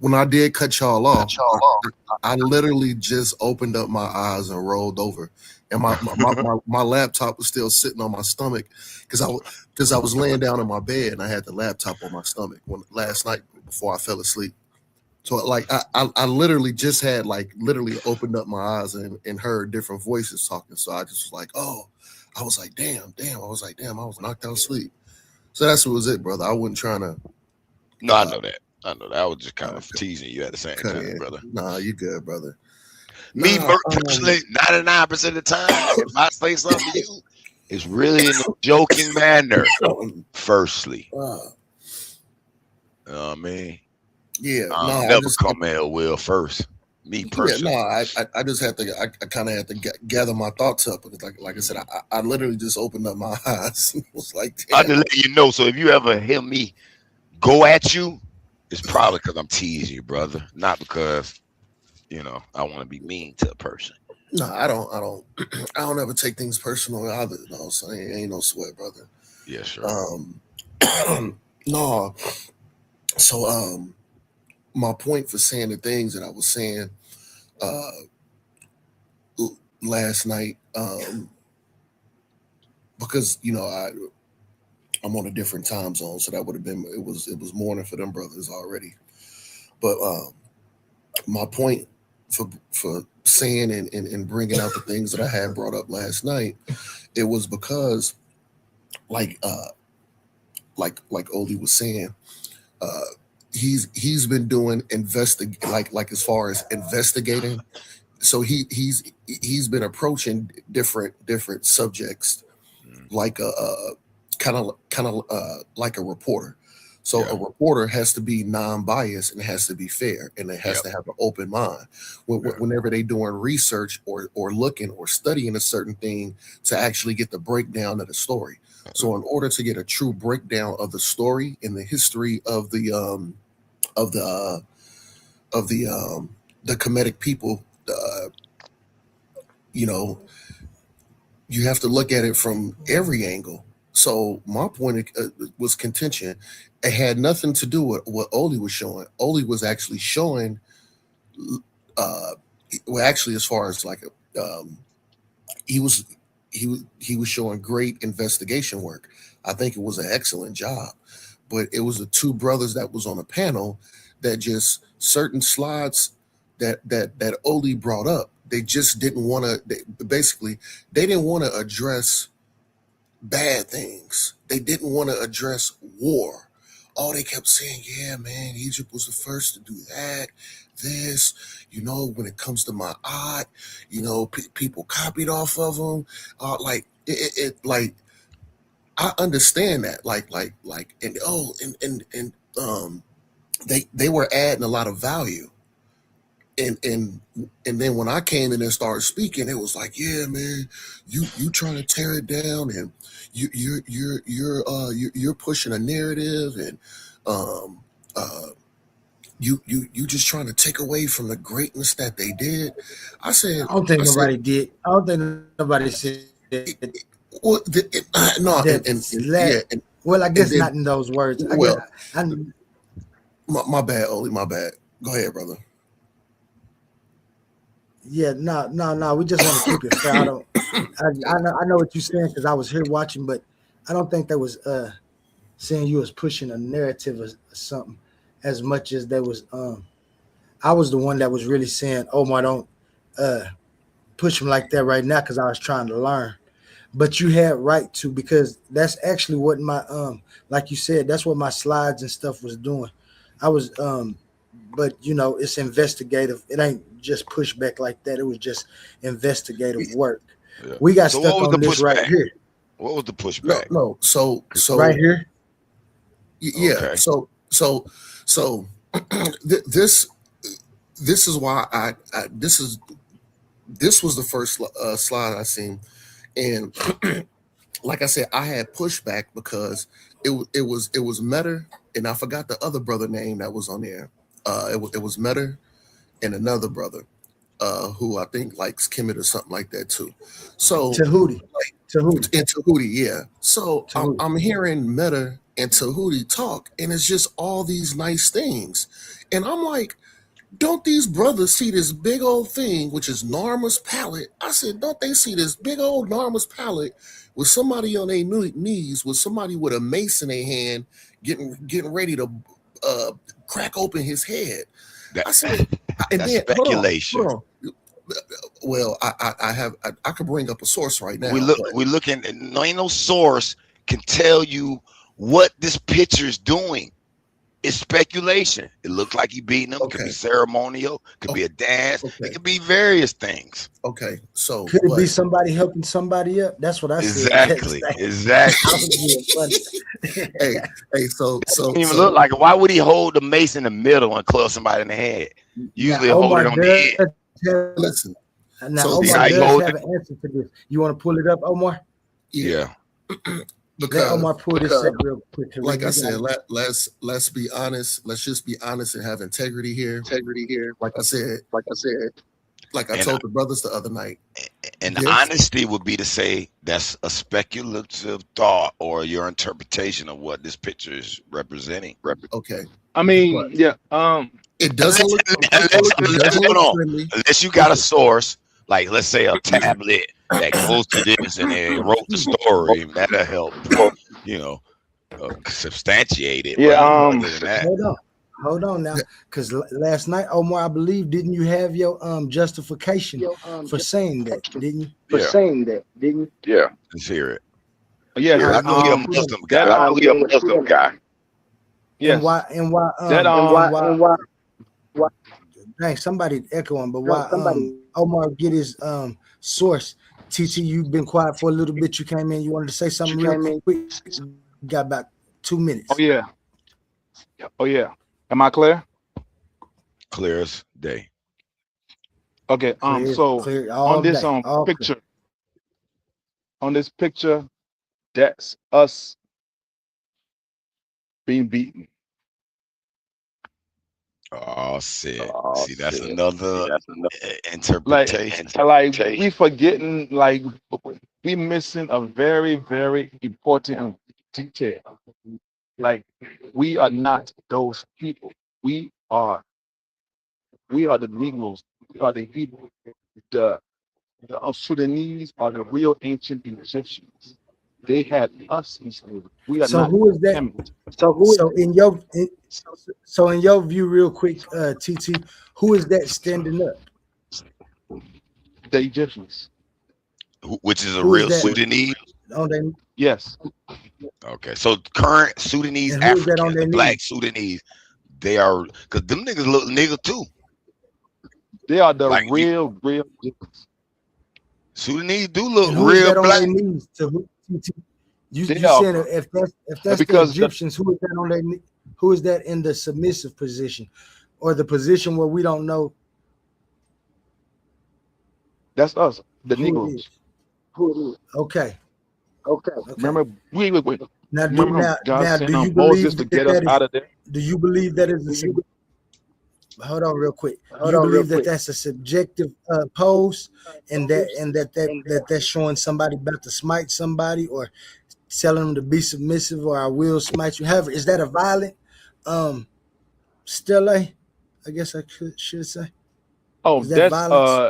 I: when I did cut y'all off, I literally just opened up my eyes and rolled over, and my laptop was still sitting on my stomach because I was laying down in my bed and I had the laptop on my stomach last night before I fell asleep. So like I literally just had literally opened up my eyes and heard different voices talking. So I just was like, oh, I was like, damn. I was like, damn, I was knocked out of sleep. So that's what was it, brother. I wasn't trying to.
V: No, I know that. I was just kind of teasing you at the same time, brother.
I: Nah, you good, brother.
V: Me personally, 99% of the time, if I say something to you, it's really in a joking manner. Firstly, you know what I mean?
I: Yeah,
V: I'll never come at Will first. Me personally.
I: Yeah, I just had to. I kind of had to gather my thoughts up because, like I said, I literally just opened up my eyes. It was like, damn.
V: I just let you know. So if you ever hear me go at you, it's probably because I'm teasing you, brother, not because I want to be mean to a person.
I: No, I don't. I don't ever take things personal either. No, so ain't no sweat, brother.
V: Yes, sir.
I: No. So my point for saying the things that I was saying last night, because I'm on a different time zone, so that would have been it was morning for them brothers already. But my point for saying and bringing out the things that I had brought up last night, it was because like Oli was saying, he's been doing like as far as investigating. So he's been approaching different subjects like a kind of like a reporter. So
V: Yeah.
I: a reporter has to be non-biased and it has to be fair and it has
V: Yep.
I: to have an open mind whenever they doing research or looking or studying a certain thing to actually get the breakdown of the story. So in order to get a true breakdown of the story and the history of of the uh, the Kemetic people, you know, you have to look at it from every angle. So my point was contention. It had nothing to do with what Oli was showing. Oli was actually showing, uh, well, actually, as far as like, he was he was showing great investigation work. I think it was an excellent job. But it was the two brothers that was on the panel that just certain slides that Oli brought up. They just didn't want to. Basically, they didn't want to address bad things. They didn't want to address war. Oh, they kept saying, yeah, man, Egypt was the first to do that. This, when it comes to my art, people copied off of them. Like like I understand that. And they were adding a lot of value. And then when I came in and started speaking, it was like, yeah, man, you trying to tear it down, and you're pushing a narrative, and um you just trying to take away from the greatness that they did. I said,
D: I don't think nobody did. I don't think nobody said
I: well, no,
D: well, I
I: and
D: guess
I: then,
D: not in those words. I guess
I: well,
D: I,
I: my bad, Oli, my bad. Go ahead, brother.
D: yeah, no. We just want to keep it fair. I know what you're saying because I was here watching, but I don't think that was saying you was pushing a narrative or something as much as there was. I was the one that was really saying, "Oh my, don't push him like that right now," because I was trying to learn. But you had right to, because that's actually what my like you said, that's what my slides and stuff was doing. I was but it's investigative. It ain't just pushback like that. It was just investigative work.
V: Yeah.
D: We got
V: So
D: stuck
V: what was
D: on
V: the
D: this right
V: pushback?
D: here.
V: What was the
I: No,
V: pushback?
I: no. So
D: Right here.
I: yeah.
V: Okay.
I: So this is why this was the first slide I seen, and like I said, I had pushback because it was Meta, and I forgot the other brother name that was on there. It was Meta and another brother, who I think likes Kemet or something like that too. So
D: Tahuti.
I: and Tahuti, yeah. So
D: Tahuti.
I: I'm hearing Meta and Tahuti talk, and it's just all these nice things, and I'm like, don't these brothers see this big old thing, which is Narma's pallet? I said, don't they see this big old Narma's pallet with somebody on their knees, with somebody with a mace in their hand, getting ready to crack open his head?
V: That,
I: I said, and
V: that's
I: then
V: speculation.
I: hold on. Well, I could bring up a source right
V: We
I: now,
V: look.
I: but
V: We looking. No, ain't no source can tell you what this picture is doing. It's speculation. It looks like he beating him. It could be
I: okay,
V: ceremonial. Could be a dance. It
I: okay,
V: could be various things.
I: okay. So,
D: Could it be
I: but
D: somebody helping somebody up? That's what I said.
V: Exactly.
D: I
V: Exactly.
D: was being funny.
I: hey, so
V: Don't even look like it. Why would he hold the mace in the middle and club somebody in the head?
D: Now
V: Usually hold it
D: Omar
V: on the
D: does
V: end.
D: have,
I: listen.
D: now
I: So
V: See
D: Omar
V: how he
D: does
V: hold
D: have
V: it?
D: an answer to this. You want to pull it up, Omar?
I: yeah,
V: Yeah.
D: Let
I: because
D: Omar pull this up real quick.
I: like I
D: We got
I: said, let's be honest. Let's just be honest and have integrity here. Like I said, like I
V: And
I: told the brothers the other night.
V: and
I: This
V: honesty would be to say that's a speculative thought or your interpretation of what this picture is representing.
I: okay,
N: I
I: but
N: mean, yeah.
I: it doesn't look. It
V: Unless,
I: doesn't
V: hold
I: look
V: on.
I: friendly.
V: Unless you got a source, like let's say a tablet that goes to this and they wrote the story, that'll help, you know, substantiate it.
N: Yeah.
V: But other than that,
D: hold on now, because last night, Omar, I believe, didn't you have your justification for saying that? Didn't you?
V: yeah, let's hear it.
N: Yeah.
V: I know you're a
D: Pull up.
V: Muslim guy.
D: And
N: Yes.
D: why?
N: That
D: And why? Dang, somebody echoing, but why? Omar get his source. TT, you've been quiet for a little bit. You came in. You wanted to say something real quick. You got about 2 minutes.
N: Oh yeah.
U: Oh yeah. Am I clear?
V: Clear as day.
U: Okay.
D: Clear,
U: So
D: clear
U: on
D: all
U: this
D: day, all clear.
U: picture, that's us being beaten.
V: Oh, shit.
U: Oh
V: See, that's
U: shit.
V: another
U: Like
V: interpretation.
U: we forgetting, like we missing a very, very important detail. Like we are not those people. We are the Negroes. We are the Hebrew. The Sudanese are the real ancient Egyptians. They had us in slavery. We are
D: So
U: not
D: who is that?
U: Kemet.
D: So so in your view, real quick, TT, who is that standing up?
U: The Egyptians.
V: Which is a
D: Who is
V: real
D: that
V: Sudanese.
D: on their
U: Yes.
V: Okay, so current Sudanese
D: and who is that on
V: Africans,
D: their
V: the black
D: knees?
V: Sudanese, they are because them niggas look nigga too.
U: They are the
V: Like you,
U: real Egyptians.
V: Sudanese do look
D: And who is
V: real
D: that on
V: black.
D: their knees? To who, TT?
U: They
D: You
U: are
D: saying if that's the
U: because
D: Egyptians, who is that on their who is that in the submissive position, or the position where we don't know
U: that's us, the
D: who it is?
U: Negroes.
D: Okay, okay.
U: Remember, wait.
D: Now,
U: Remember when God
D: now,
U: sent
D: do you
U: Moses
D: believe
U: to
D: that
U: get us
D: that is?
U: out of there?
D: Do you believe that is hold on real quick? Do you believe that that's a subjective pose, and that's showing somebody about to smite somebody, or telling them to be submissive, or I will smite you? However, is that a violent stele? I guess should say.
U: Oh,
D: Is that
U: that's
D: violence?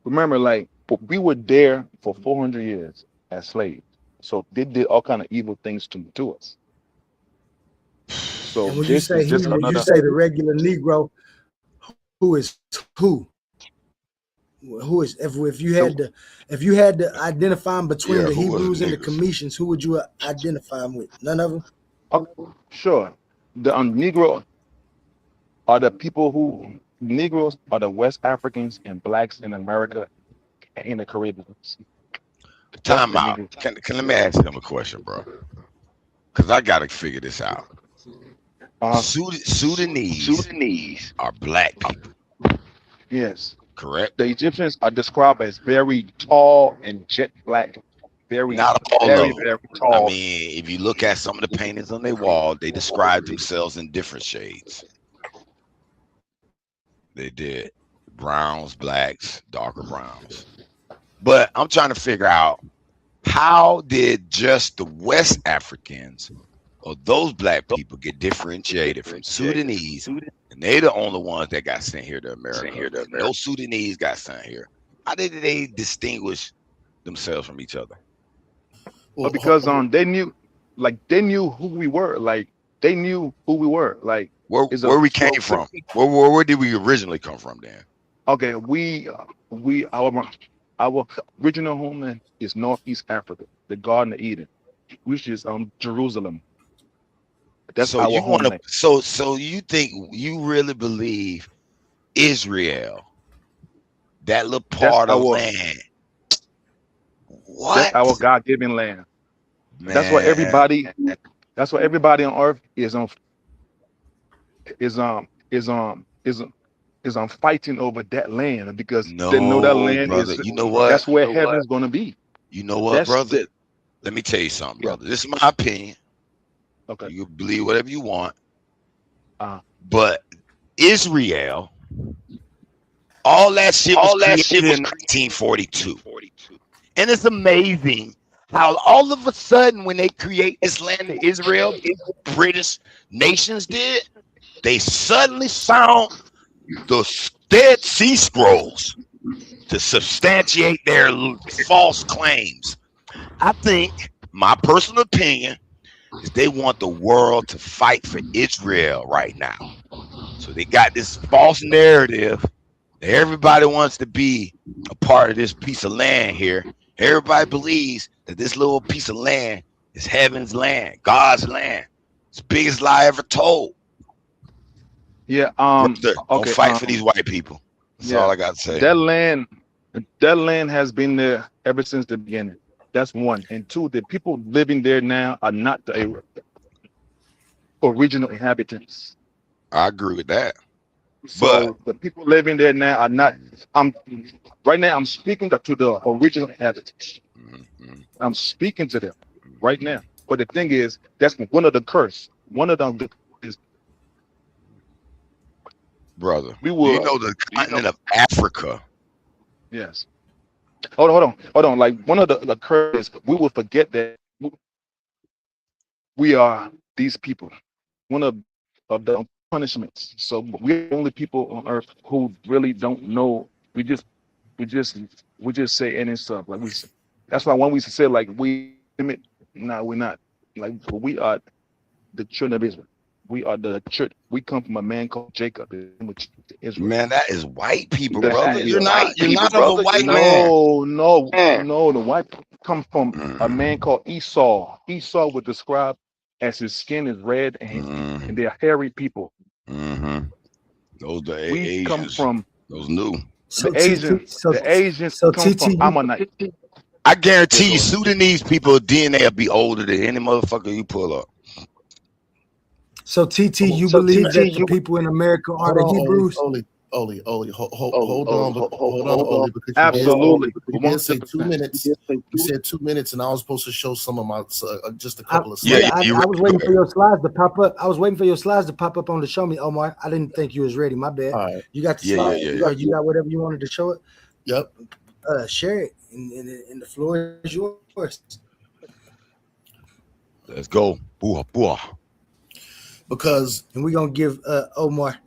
U: remember, like we were there for 400 years as slaves. So they did all kind of evil things to us. So
D: And when you
U: this
D: say
U: is
D: he,
U: just
D: when you
U: another.
D: say the regular Negro, who is who? Who is
U: The,
D: if you had to identify them between
V: Yeah,
D: the
V: who was
D: Hebrews and the
V: niggas?
D: Cometians, who would you identify them with? None of them.
U: sure, the Negro are the people who Negroes are the West Africans and blacks in America and in the Caribbean. That's
V: Time
U: the
V: out.
U: Negro.
V: Can let me ask them a question, bro? Because I gotta figure this out.
U: Uh,
V: Sudanese are black people,
U: yes.
V: correct?
U: The Egyptians are described as very tall and jet black, very,
V: Not all
U: very,
V: of them.
U: very
V: I
U: tall.
V: mean, if you look at some of the paintings on their wall, they describe themselves in different shades. They did browns, blacks, darker browns. But I'm trying to figure out how did just the West Africans or those black people get differentiated from Sudanese, and they the only ones that got sent here to America, and no Sudanese got sent here. How did they distinguish themselves from each other?
U: But
I: Well,
U: because they knew who we were. Like they knew who we were. Like is a
V: Where we came
U: so
V: from? Where did we originally come from then?
U: okay. We our original homeland is Northeast Africa, the Garden of Eden, which is Jerusalem. That's
V: So
U: our
V: you want to?
U: homeland.
V: So you think you really believe Israel, that little
U: That's
V: part of
U: our
V: land?
U: that's
V: What,
U: our God-given land. That's why
V: man?
U: everybody. That's why everybody on earth is um is um is is fighting over that land because they know that
V: No,
U: land
V: brother.
U: is
V: You know what?
U: that's where heaven's gonna be.
V: You know what,
U: That's
V: brother?
U: the
V: Let me tell you something,
U: yeah.
V: brother. This is my opinion.
U: Okay.
V: You can believe whatever you want,
U: Uh,
V: but Israel, all that shit was created in 1942. And it's amazing how all of a sudden, when they create this land of Israel, the British nations did, they suddenly found the Dead Sea Scrolls to substantiate their false claims. I think, my personal opinion, is they want the world to fight for Israel right now. So they got this false narrative that everybody wants to be a part of this piece of land here. Everybody believes that this little piece of land is heaven's land, God's land. It's the biggest lie ever told.
U: yeah.
V: Brother, don't
U: Okay.
V: fight for these white people. That's all
U: Yeah.
V: I got to say.
U: That land has been there ever since the beginning. That's one. And two, the people living there now are not the original inhabitants.
V: I agree with that.
U: So the people living there now are not. I'm right now. I'm speaking to the original inhabitants. I'm speaking to them right now. But the thing is, that's one of the curse. One of them is
V: brother.
U: we
V: Do you
U: will.
V: know the continent of Africa?
U: Yes. Hold on. Like one of the curse is we will forget that we are these people. One of the punishments. So we're the only people on earth who really don't know. We just we just we just say any stuff. Like that's why when we say like we limit, no, we're not. Like we are the children of Israel. We are the church. We come from a man called Jacob, which is Israel.
V: Man, that is white people,
U: That's
V: brother.
U: who we
V: You're
U: are.
V: not. You're not of a white man.
U: No. The white come from a man called Esau. Esau was described as his skin is red and they're hairy people.
V: Those the
U: We
V: Asians.
U: come from
V: those new.
U: The Asians come from Ammonite.
V: I guarantee you, Sudanese people DNA will be older than any motherfucker you pull up.
D: So TT, you believe that the people in America are the Hebrews?
I: Oli, hold on, Oli, because
U: absolutely.
I: You did say 2 minutes. You said 2 minutes, and I was supposed to show some of my just a couple of
D: slides.
I: slides.
D: I was waiting for your slides to pop up. I was waiting for your slides to pop up on the show me, Omar. I didn't think you was ready. My bad.
I: All right.
D: You got the slides. You got whatever you wanted to show it.
I: Yep.
D: Share it, and the floor is yours.
V: Let's go. Booah.
I: Because
D: and we're gonna give Omar.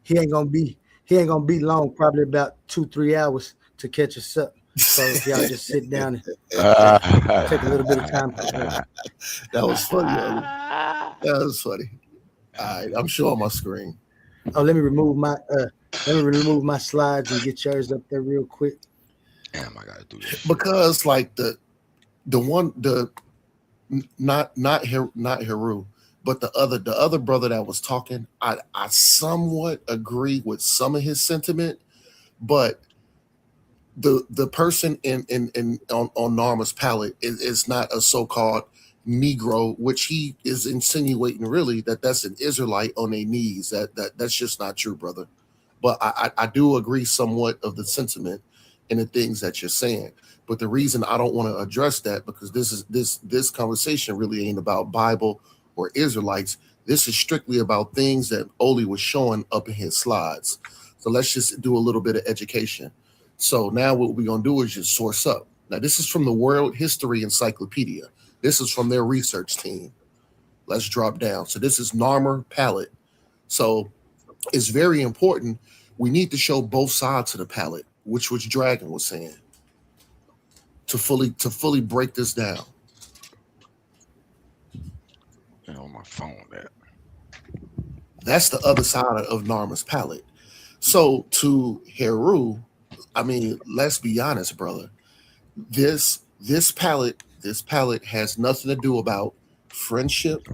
D: He ain't gonna be long. Probably about 2-3 hours to catch us up. So if y'all just sit down and take a little bit of time.
I: That was funny. Oli. That was funny. All right, I'm showing my screen.
D: Oh, let me remove my slides and get yours up there real quick.
V: Damn, I gotta do this.
I: Because like not Heru, but the other brother that was talking, I somewhat agree with some of his sentiment, but the person on Narma's palette is not a so-called Negro, which he is insinuating really that's an Israelite on their knees. That's just not true, brother. But I do agree somewhat of the sentiment and the things that you're saying. But the reason I don't want to address that, because this conversation really ain't about Bible or Israelites. This is strictly about things that Oli was showing up in his slides. So let's just do a little bit of education. So now what we're going to do is just source up. Now, this is from the World History Encyclopedia. This is from their research team. Let's drop down. So this is Narmer palette. So it's very important. We need to show both sides of the palette, which Dragon was saying, to fully break this down.
V: On my phone,
I: that's the other side of Narma's palette. So to Heru, I mean, let's be honest, brother. This palette has nothing to do about friendship.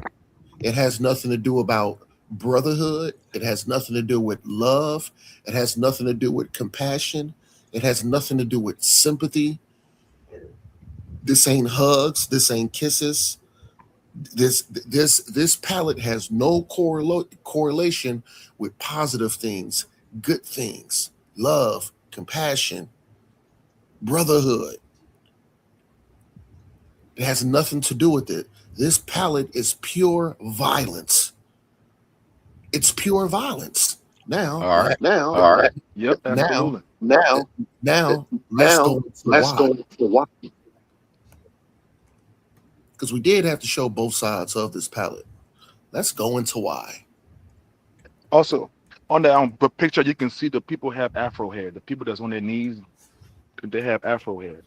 I: It has nothing to do about brotherhood. It has nothing to do with love. It has nothing to do with compassion. It has nothing to do with sympathy. This ain't hugs. This ain't kisses. This palette has no correlation with positive things, good things, love, compassion, brotherhood. It has nothing to do with it. This palette is pure violence. It's pure violence. Now,
V: all
U: right. Yep, absolutely.
I: Now, let's go to why. Because we did have to show both sides of this palette. Let's go into why.
U: Also, on the picture, you can see the people have afro hair. The people that's on their knees, they have afro hair.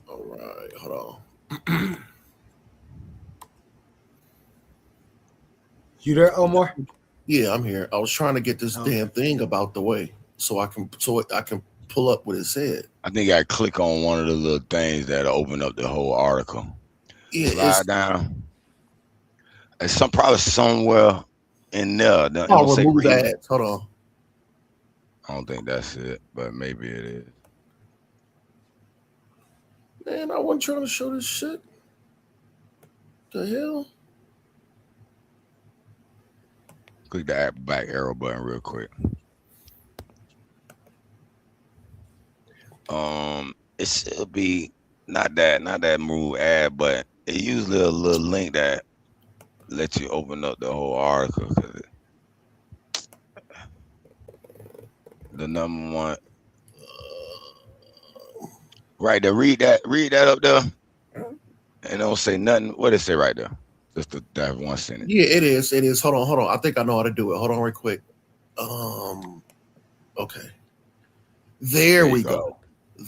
I: All right, hold on.
D: You there, Omar?
I: Yeah, I'm here. I was trying to get this damn thing about the way so I can pull up what it said.
V: I think I click on one of the little things that open up the whole article.
I: Yeah,
V: slide down. It's probably somewhere in there.
I: I'll remove the ads. Hold on.
V: I don't think that's it, but maybe it is.
I: Man, I wasn't trying to show this shit. The hell?
V: Click the back arrow button real quick. It should be not that move ad, but it usually a little link that lets you open up the whole article. 'Cause the number one, right there. Read that up there, and don't say nothing. What it say right there? Just that one sentence.
I: Yeah, it is. It is. Hold on. I think I know how to do it. Hold on, right quick. Okay. There we go.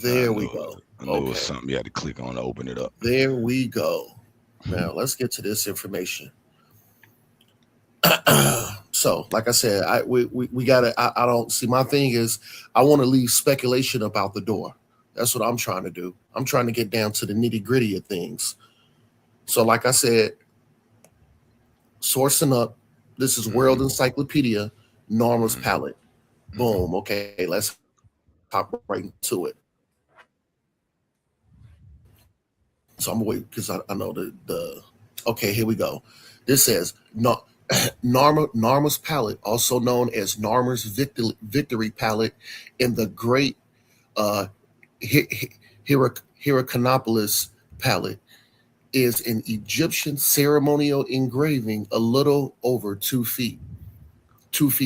I: There we go.
V: I knew it was something you had to click on to open it up.
I: There we go. Now let's get to this information. So, like I said, we gotta. I don't see. My thing is, I want to leave speculation about the door. That's what I'm trying to do. I'm trying to get down to the nitty gritty of things. So, like I said, sourcing up. This is World Encyclopedia, Norma's palette. Boom. Okay, let's hop right into it. So I'm gonna wait because I know the. Okay, here we go. This says Narmer's palette, also known as Narmer's victory palette, in the Great Hyrcanopolis palette, is an Egyptian ceremonial engraving a little over 2 feet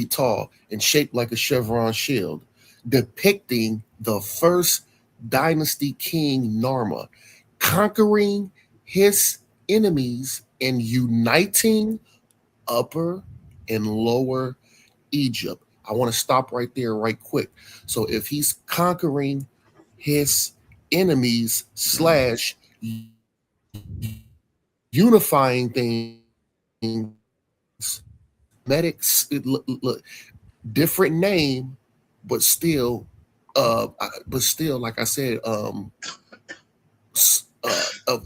I: tall, and shaped like a chevron shield, depicting the first dynasty king Narmer conquering his enemies and uniting Upper and Lower Egypt. I want to stop right there right quick. So if he's conquering his enemies slash unifying things, medics, look, different name, but still, like I said, of a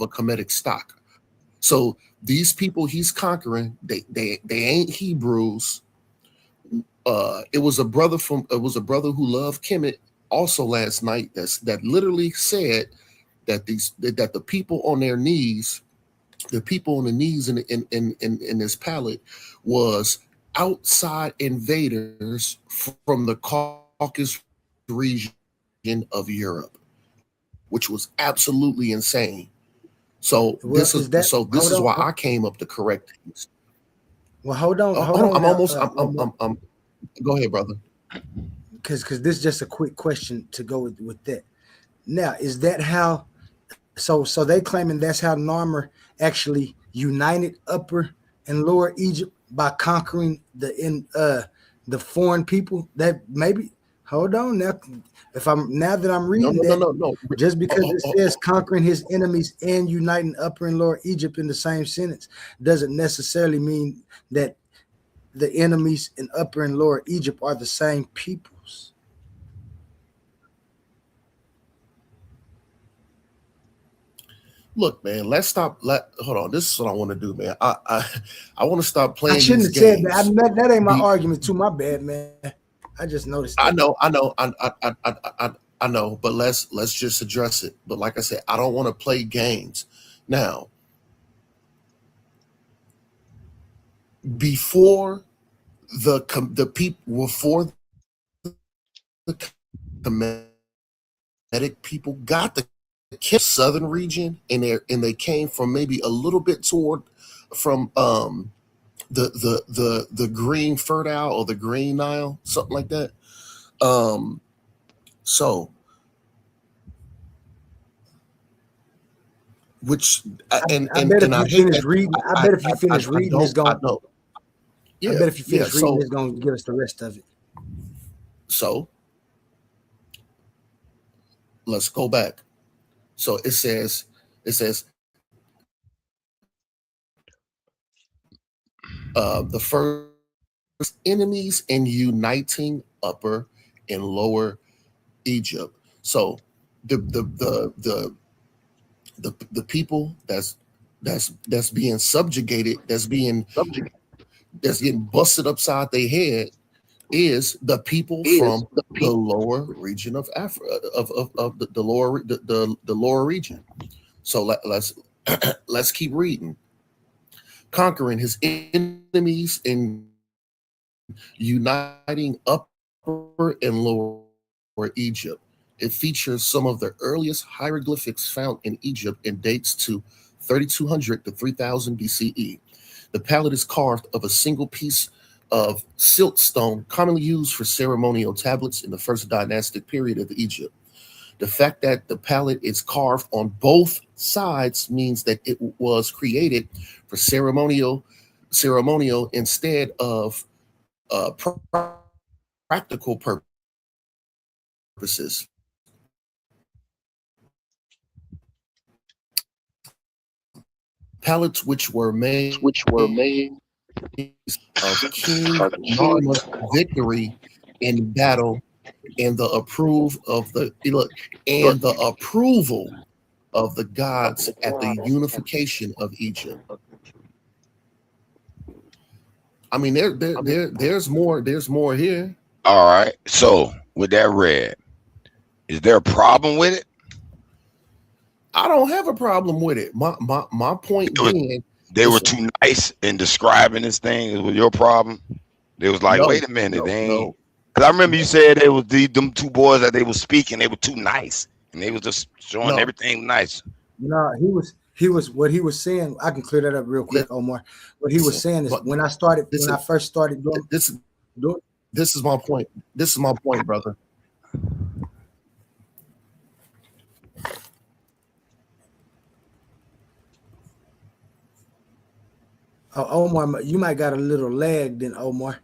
I: Kemetic stock. So these people he's conquering, they ain't Hebrews. It was a brother who loved Kemet also last night that literally said that the people on their knees, the people on the knees in this palette was outside invaders from the Caucasus region of Europe, which was absolutely insane. So this is why I came up to correct things.
D: Well, hold on.
I: I'm go ahead, brother.
D: Because this is just a quick question to go with that. Now, is that how? So they claiming that's how Narmer actually united Upper and Lower Egypt by conquering the foreign people. That maybe hold on now. Now that I'm reading
I: no.
D: Just because it says conquering his enemies and uniting Upper and Lower Egypt in the same sentence doesn't necessarily mean that the enemies in Upper and Lower Egypt are the same peoples.
I: Look, man, let's stop. Hold on. This is what I want to do, man. I want to stop playing.
D: I shouldn't have
I: these games.
D: said that. That ain't my argument. Too my bad, man. I just noticed.
I: I know. I know. But let's just address it. But like I said, I don't want to play games. Now, before the people, before the Kemetic people got the southern region, and they came from maybe a little bit from the green fertile or the green Nile, something like that. So which
D: I bet if you finish reading, it's going.
I: Yeah,
D: I bet if you finish reading, it's going to give us the rest of it.
I: So let's go back. So it says the first enemies and uniting Upper and Lower Egypt. So the people that's being subjugated, that's getting busted upside their head, is the people from the lower region of Africa, of the lower the lower region. So let's keep reading. Conquering his enemies and uniting Upper and Lower Egypt. It features some of the earliest hieroglyphics found in Egypt and dates to 3200 to 3000 BCE. The palette is carved of a single piece of siltstone, commonly used for ceremonial tablets in the first dynastic period of Egypt. The fact that the palette is carved on both sides means that it was created for ceremonial instead of practical purposes. Palettes which were made of King Narmer's victory in battle and the approval of the gods at the unification of Egypt. I mean, there's more here.
V: All right. So with that read, is there a problem with it?
I: I don't have a problem with it. My point being,
V: They were too nice in describing this thing. It was your problem. They was like, wait a minute, they ain't. Because I remember you said they was them two boys that they was speaking. They were too nice, and they was just showing everything nice.
D: No, he was what he was saying. I can clear that up real quick, Omar. What he was saying is when I first started doing
I: this is my point. This is my point, brother.
D: Omar, you might got a little lag then, Omar.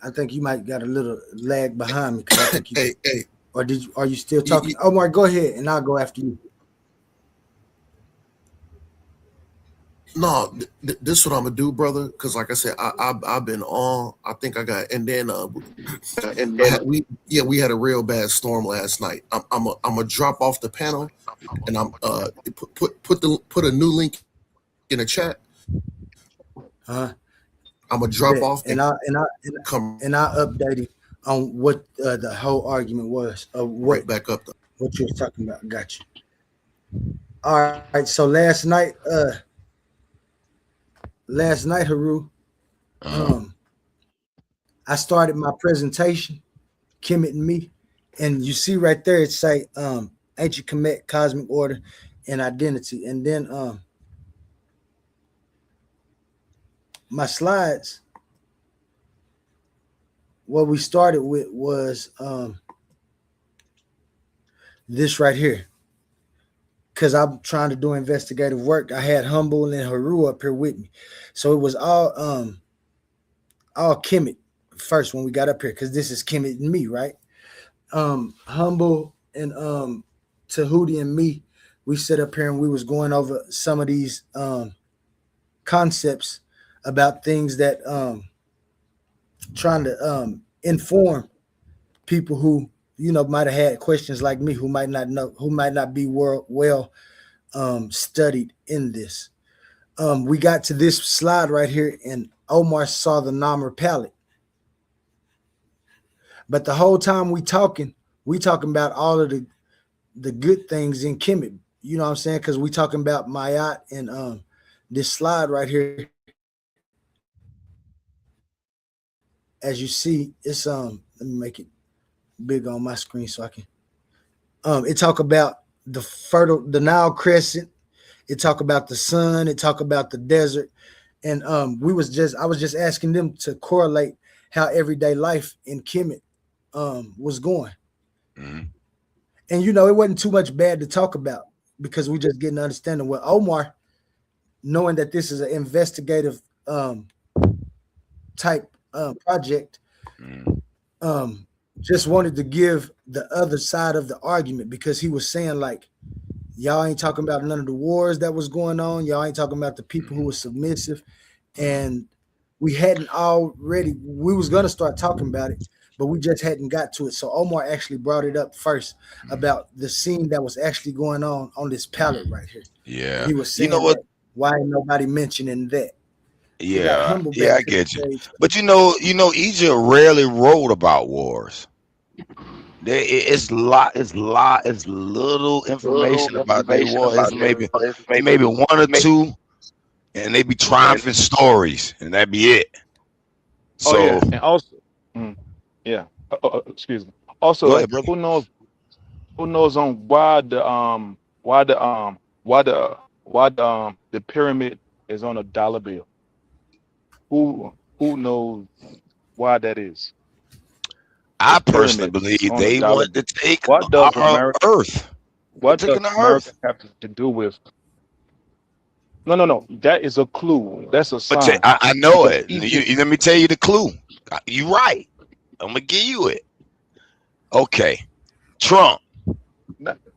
D: I think you might got a little lag behind me. I think
I: hey.
D: Or are you still talking? Omar, go ahead and I'll go after you.
I: No, this is what I'm gonna do, brother. Because like I said, I've been on. I think I got, and then we had a real bad storm last night. I'm gonna drop off the panel, and I'm put a new link in the chat. I'm gonna drop off
D: and I update it on what the whole argument was of what
I: right back up
D: what you were talking about. Got you. All right. So last night, Haru, I started my presentation, Kemet and me, and you see right there it say ancient Kemet, cosmic order, and identity, and then my slides. What we started with was this right here. Because I'm trying to do investigative work. I had Humble and Haru up here with me. So it was all Kemet first when we got up here, because this is Kemet and me, right? Humble and Tahuti and me, we sat up here and we was going over some of these concepts about things that trying to inform people who might have had questions like me, who might not know, who might not be well studied in this. We got to this slide right here, and Omar saw the Namr palette. But the whole time we talking about all of the good things in Kemet. You know what I'm saying? Because we talking about Mayat and this slide right here. As you see, it's let me make it big on my screen so I can it talk about the Nile Crescent, it talk about the sun, it talk about the desert, and I was just asking them to correlate how everyday life in Kemet was going.
V: Mm-hmm.
D: And it wasn't too much bad to talk about because we just getting to understanding what Omar, knowing that this is an investigative type project, just wanted to give the other side of the argument, because he was saying like, y'all ain't talking about none of the wars that was going on, y'all ain't talking about the people who were submissive, and we was going to start talking about it, but we just hadn't got to it. So Omar actually brought it up first about the scene that was actually going on this palette right here.
V: Yeah,
D: And he was saying, why ain't nobody mentioning that? We got
V: Yeah,
D: Humble
V: yeah,
D: back
V: I
D: to the
V: get you.
D: stage.
V: But Egypt rarely wrote about wars. It's little information about their war. It's maybe one or two, and they be triumphant stories, and that be it.
U: Oh
V: So
U: yeah, and also, mm, yeah. Excuse me. Also,
V: go
U: like,
V: ahead, brother.
U: who knows on why the the pyramid is on a dollar bill? Who knows why that is? The
V: I personally
U: pyramid is
V: believe
U: on a
V: they
U: dollar
V: want to
U: bill.
V: take
U: What does
V: our
U: America?
V: Earth. We're
U: What does
V: taking the
U: America
V: Earth.
U: have to do with? No, no, no. That is a clue. That's a
V: But
U: sign
V: I know
U: because
V: it.
U: Egypt.
V: Let me tell you the clue. You right. I'm gonna give you it. Okay, Trump.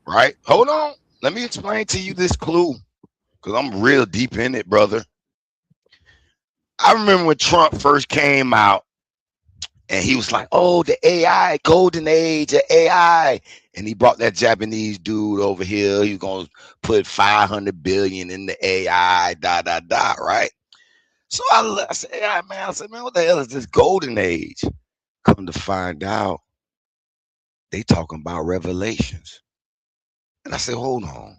V: Right. Hold on. Let me explain to you this clue because I'm real deep in it, brother. I remember when Trump first came out and he was like, "Oh, the AI, golden age of AI," and he brought that Japanese dude over here. He was gonna put 500 billion in the AI, right? So I said, "Yeah, man," I said, "Man, what the hell is this golden age?" Come to find out, they talking about revelations, and I said, "Hold on,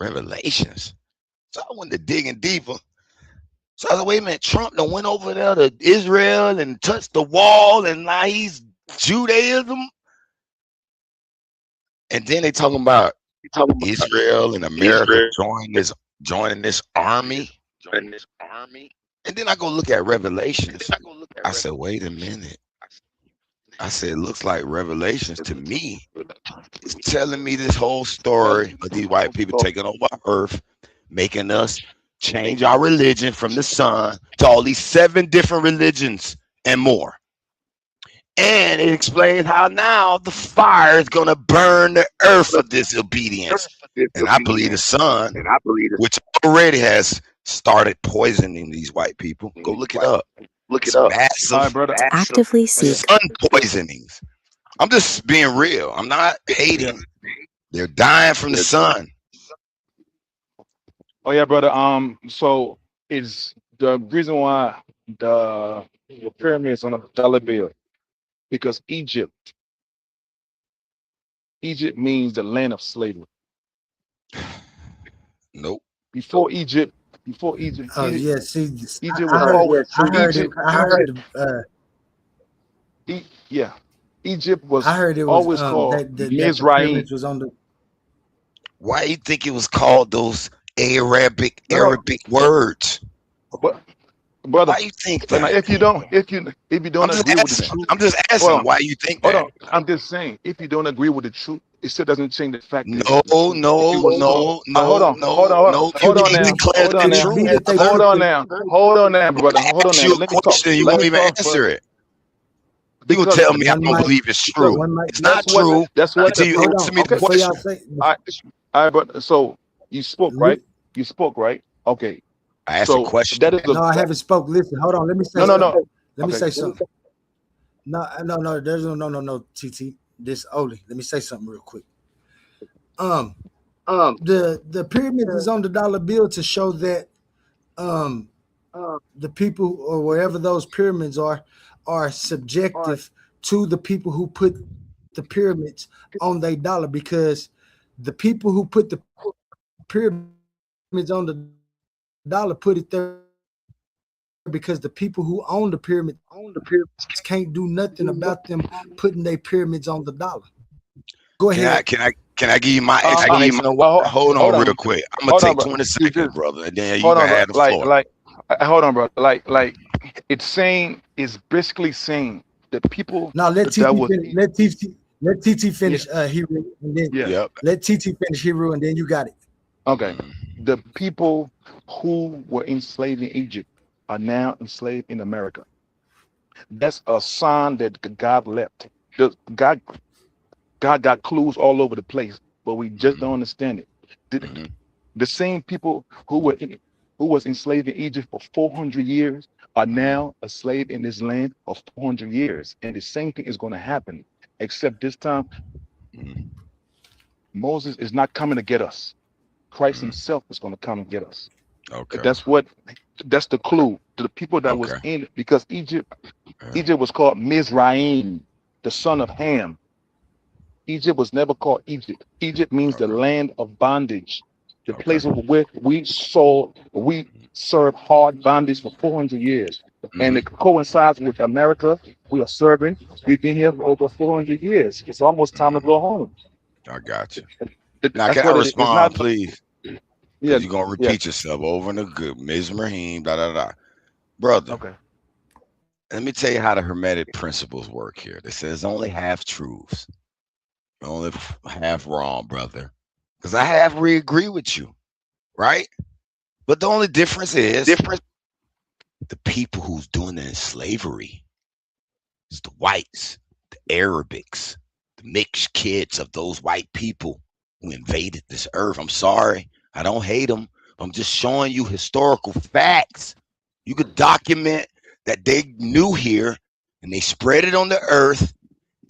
V: revelations." So I went to digging deeper. So I said, wait a minute, Trump done went over there to Israel and touched the wall, and now he's Judaism. And then they talking about Israel and America joining this army. And then I go look at Revelations. I said, wait a minute. I said, it looks like Revelations to me is telling me this whole story of these white people taking over Earth, making us change our religion from the sun to all these 7 different religions and more. And it explains how now the fire is going to burn the earth for disobedience. And I believe the sun, which already has started poisoning these white people. Go look it up. It's
U: All right,
V: massive
U: brother.
H: Actively seek.
V: sun poisonings. I'm just being real. I'm not hating. They're dying from the sun.
U: Oh yeah, brother. So it's the reason why the pyramids on a dollar bill because Egypt means the land of slavery.
V: Nope.
U: Before Egypt, before Egypt,
D: Oh
U: Egypt,
D: yeah, see,
U: Egypt
D: I
U: was
D: heard,
U: always
D: I heard it.
U: Egypt. Yeah, Egypt
D: I
U: was
D: heard it was
U: always called
D: that the
U: Mizraim.
D: pyramids was on the.
V: Why you think it was called those Arabic
U: No, no,
V: words?
U: but brother,
V: Why you think
U: and
V: that?
U: if you don't
V: I'm just
U: agree with the
V: asking.
U: truth,
V: I'm just
U: hold
V: asking
U: on,
V: why you think
U: hold
V: that.
U: on. I'm just saying, if you don't agree with the truth, it still doesn't change the fact that it
V: No,
U: was the truth. It
V: no,
U: was called.
V: no,
U: Hold
V: no,
U: on, hold
V: no,
U: on, hold on,
V: no. You
U: hold on
V: can't
U: now,
V: declare
U: hold
V: the
U: on
D: It
U: now,
D: could be
V: truth,
D: that they
V: brother.
U: hold
D: took
U: on
D: the.
U: now, hold on now, brother,
V: I
U: hold on
V: ask
U: now.
V: you a
U: Let me talk.
V: question, you
U: Let
V: won't
U: me
V: even
U: talk, brother,
V: answer it. You gonna
U: because
V: tell me I
D: One
V: don't
D: might,
V: believe it's
U: because
V: true.
D: one might.
V: It's not
U: that's what
V: true
U: the
V: until you
D: Hold
U: people.
V: answer
D: on,
V: me the
U: Okay,
D: before y'all
V: question.
D: say.
U: I but so you spoke
D: Li-
U: right. You spoke right. Okay,
V: I asked a
U: so that
V: question.
U: is
D: no, I haven't spoke. Listen, hold on. Let me say
U: no, no,
D: something.
U: no.
D: Let me
U: Okay,
D: say something. No, no, no. There's no. TT. This Oli. Let me say something real quick. Um, the pyramids is on the dollar bill to show that um the people or wherever those pyramids are subjective to the people who put the pyramids on their dollar because the people who put the pyramids on the dollar put it there because the people who own the pyramids can't do nothing about them putting their pyramids on the dollar. Go
V: Can I
D: ahead.
V: can I can I give you my
U: I,
V: explanation of why? Hold
U: hold
V: on
U: on,
V: real quick. I'm gonna
U: hold on,
V: take
U: bro.
V: 20
U: You
V: seconds,
U: just
V: brother, and then you
U: hold
V: can
U: on, bro.
V: have the floor.
U: Hold on, bro. It's saying it's basically saying the people
D: Now let
U: that
D: TT
U: was
D: finish. Let TT
U: yeah,
D: finish Hero and then
U: yeah.
V: Yep.
D: let TT finish Hero and then you got it.
U: Okay,
V: Mm,
U: the people who were enslaved in Egypt are now enslaved in America. That's a sign that God left. God got clues all over the place, but we just don't understand it. The,
V: mhm,
U: the same people who was enslaved in Egypt for 400 years are
V: mhm,
U: now a slave in this land for 400 years, and the same thing is going to happen. Except this time,
V: mhm,
U: Moses is not coming to get us. Christ
V: mhm.
U: Himself is going to come and get us.
V: Okay.
U: That's what that's the clue to the people that was
V: Okay.
U: in it, because Egypt
V: Yeah.
U: Egypt was called Mizraim, the son of Ham. Egypt was never called Egypt. Egypt means the land of bondage, the
V: Okay.
U: place where we served hard bondage for 400 years. And
V: Hmm.
U: it coincides with America. We are serving. We've been here for over 400 years. It's almost time to go home.
V: I got you. Now,
U: That's
V: can I
U: what it is. It's
V: respond,
U: not.
V: please?
U: Yeah.
V: Because you're gonna
U: Yes.
V: repeat yourself over and over. Ms. Rahim, da da da. Brother,
U: Okay.
V: let me tell you how the Hermetic principles work here. It says only half truths, only half wrong, brother. Because I half agree with you, right? But the only difference is the people who's doing it in slavery. It's the whites, the Arabics, the mixed kids of those white people who invaded this earth. I'm sorry. I don't hate them. I'm just showing you historical facts. You could document that they knew here and they spread it on the earth.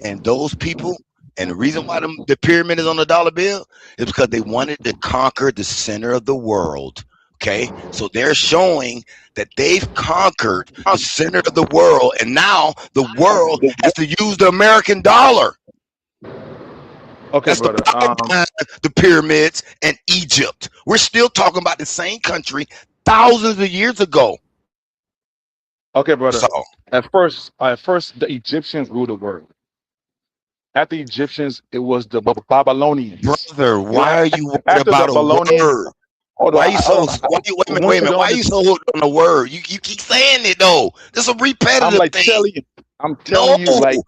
V: And those people, and the reason why the pyramid is on the dollar bill is because they wanted to conquer the center of the world. Okay, so they're showing that they've conquered the center of the world, and now the world has to use the American dollar.
U: Okay,
V: That's the
U: brother.
V: power behind the pyramids and Egypt. We're still talking about the same country thousands of years ago.
U: Okay, brother.
V: So,
U: At first, the Egyptians ruled the world. After the Egyptians, it was the Babylonians.
V: brother,
U: You know,
V: why are you worried
U: after the
V: about a
U: Babylonians,
V: word?
U: hold
V: Why
U: on,
V: you
U: hold
V: so?
U: on.
V: Why you,
U: Once
V: wait a
U: you
V: minute.
U: don't
V: Why you
U: understand,
V: so hooked on the word? You keep saying it though. This is a
U: I'm
V: repetitive
U: like
V: thing.
U: telling you, I'm telling
V: No,
U: you, like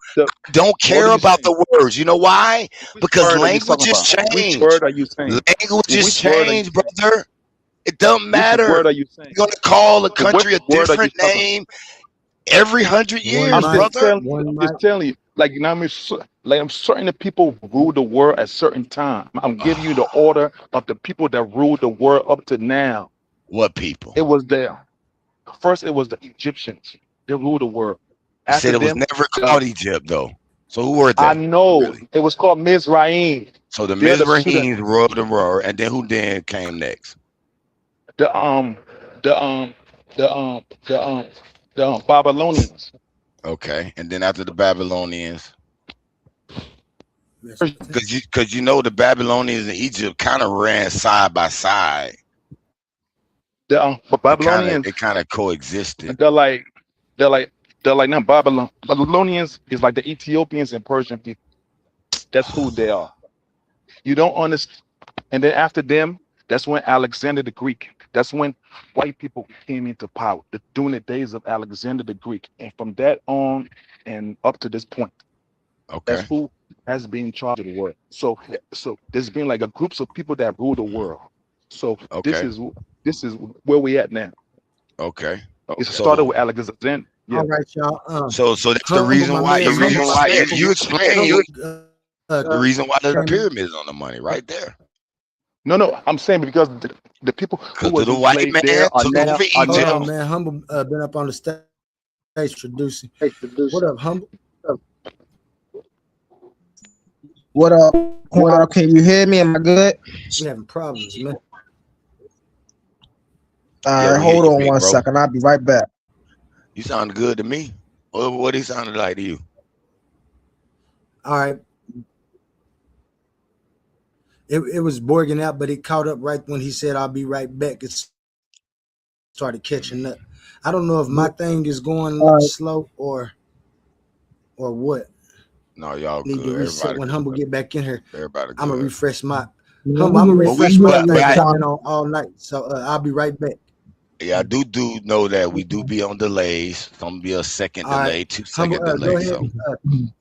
V: I don't
U: what are
V: care
U: you
V: about
U: saying?
V: the words. You know why?
U: Which
V: Because
U: word are you talking
V: languages
U: about? Which
V: change.
U: word are you saying?
V: Languages
U: Which word are you
V: change,
U: saying?
V: brother. It doesn't
U: Which
V: matter.
U: word are you saying?
V: You're gonna call a
U: Which
V: country a
U: word are you
V: different
U: talking?
V: name every 100 years,
U: I'm just
V: brother.
U: telling you. I'm just telling you. Like, you know, like I'm certain the people rule the world at certain time. I'm giving you the order of the people that ruled the world up to now.
V: What people?
U: It was there. First, it was the Egyptians. They ruled the world.
V: You said
U: After
V: it was
U: them,
V: never called Egypt though. So who were
U: I
V: they?
U: know
V: Really?
U: it was called Mizraim.
V: So the
U: They're the pseudo,
V: Mizrahims ruled the world, and then who then came next?
U: the the the the Babylonians.
V: Okay, and then after the Babylonians,
D: Yes.
V: because you know the Babylonians and Egypt kind of ran side by side.
U: The
V: They
U: Babylonians.
V: kind of coexisted.
U: They're like they're like they're like not Babylon. Babylonians is like the Ethiopians and Persian people. That's who they are. You don't understand. And then after them, that's when Alexander the Greek. That's when white people came into power during the days of Alexander the Greek. And from that on and up to this point, that's
V: Okay,
U: who has been in charge of the world. So there's been like a groups of people that rule the world. So this
V: okay,
U: is this is where we at now.
V: okay.
U: It started
V: So
U: with Alexander. Yeah.
D: All right, y'all.
V: so that's the
D: Humble,
V: reason
D: my
V: why
D: man.
V: you
D: Humble
V: explain. You explain
D: Humble
V: the reason why the
D: came.
V: pyramids on the money right there.
U: No, I'm saying because the people who
V: Because of
U: was
V: the white
U: enslaved
V: man
U: there are
V: took
U: now
V: over
D: Hold
V: Egypt.
D: on, man. Humble been up on the stage introducing. What up, Humble?
E: What up, Quad? Can you hear me? Am I good?
D: We having problems, man.
V: Yeah,
E: All right,
V: we hear
E: hold
V: you,
E: on
V: big
E: one
V: bro.
E: second. I'll be right back.
V: You sound good to me. What he sounded like to you?
D: All right. It was borging out, but it caught up right when he said, "I'll be right back." It started catching up. I don't know if my thing is going
E: All right.
D: slow or what.
V: No, y'all
D: Need to
V: good.
D: reset
V: Everybody
D: when
V: good.
D: Humble get back in here.
V: Everybody
D: I'm gonna
V: good.
D: refresh my
E: Yeah,
D: Humble. I'm gonna
V: But we,
D: refresh my
V: but
D: thing because
V: I,
D: I've been on all night. So I'll be right back.
V: yeah, I do know that we do be on delays. Some be a second
D: All right,
V: delay, two
D: Humble.
V: second
D: Go
V: delay.
D: ahead.
V: So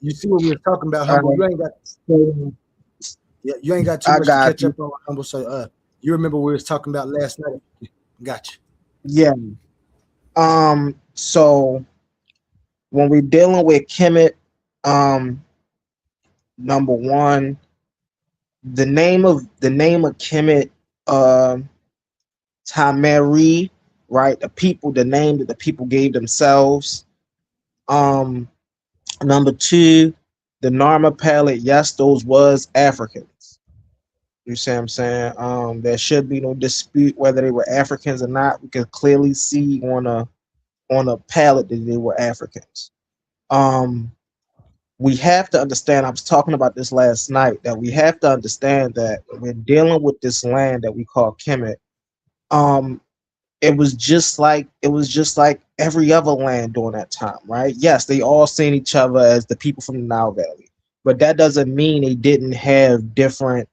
D: You see what we were talking about,
E: All
D: Humble. You
E: right.
D: ain't got
E: So,
D: you ain't got too
E: I
D: much to
E: got
D: catch
E: you.
D: up on, Humble. So you remember what we was talking about last night? Gotcha.
E: Yeah. So when we're dealing with Kemet, um, number one, the name of Kemet, Tameri, right? The name that the people gave themselves. Um, Number two, the Narma palette. Yes, those was Africans. You see what I'm saying? There should be no dispute whether they were Africans or not. We can clearly see on a palette that they were Africans. Um, we have to understand. I was talking about this last night that we have to understand that we're dealing with this land that we call Kemet. Um, it was just like every other land during that time, right? Yes, they all seen each other as the people from the Nile Valley, but that doesn't mean they didn't have different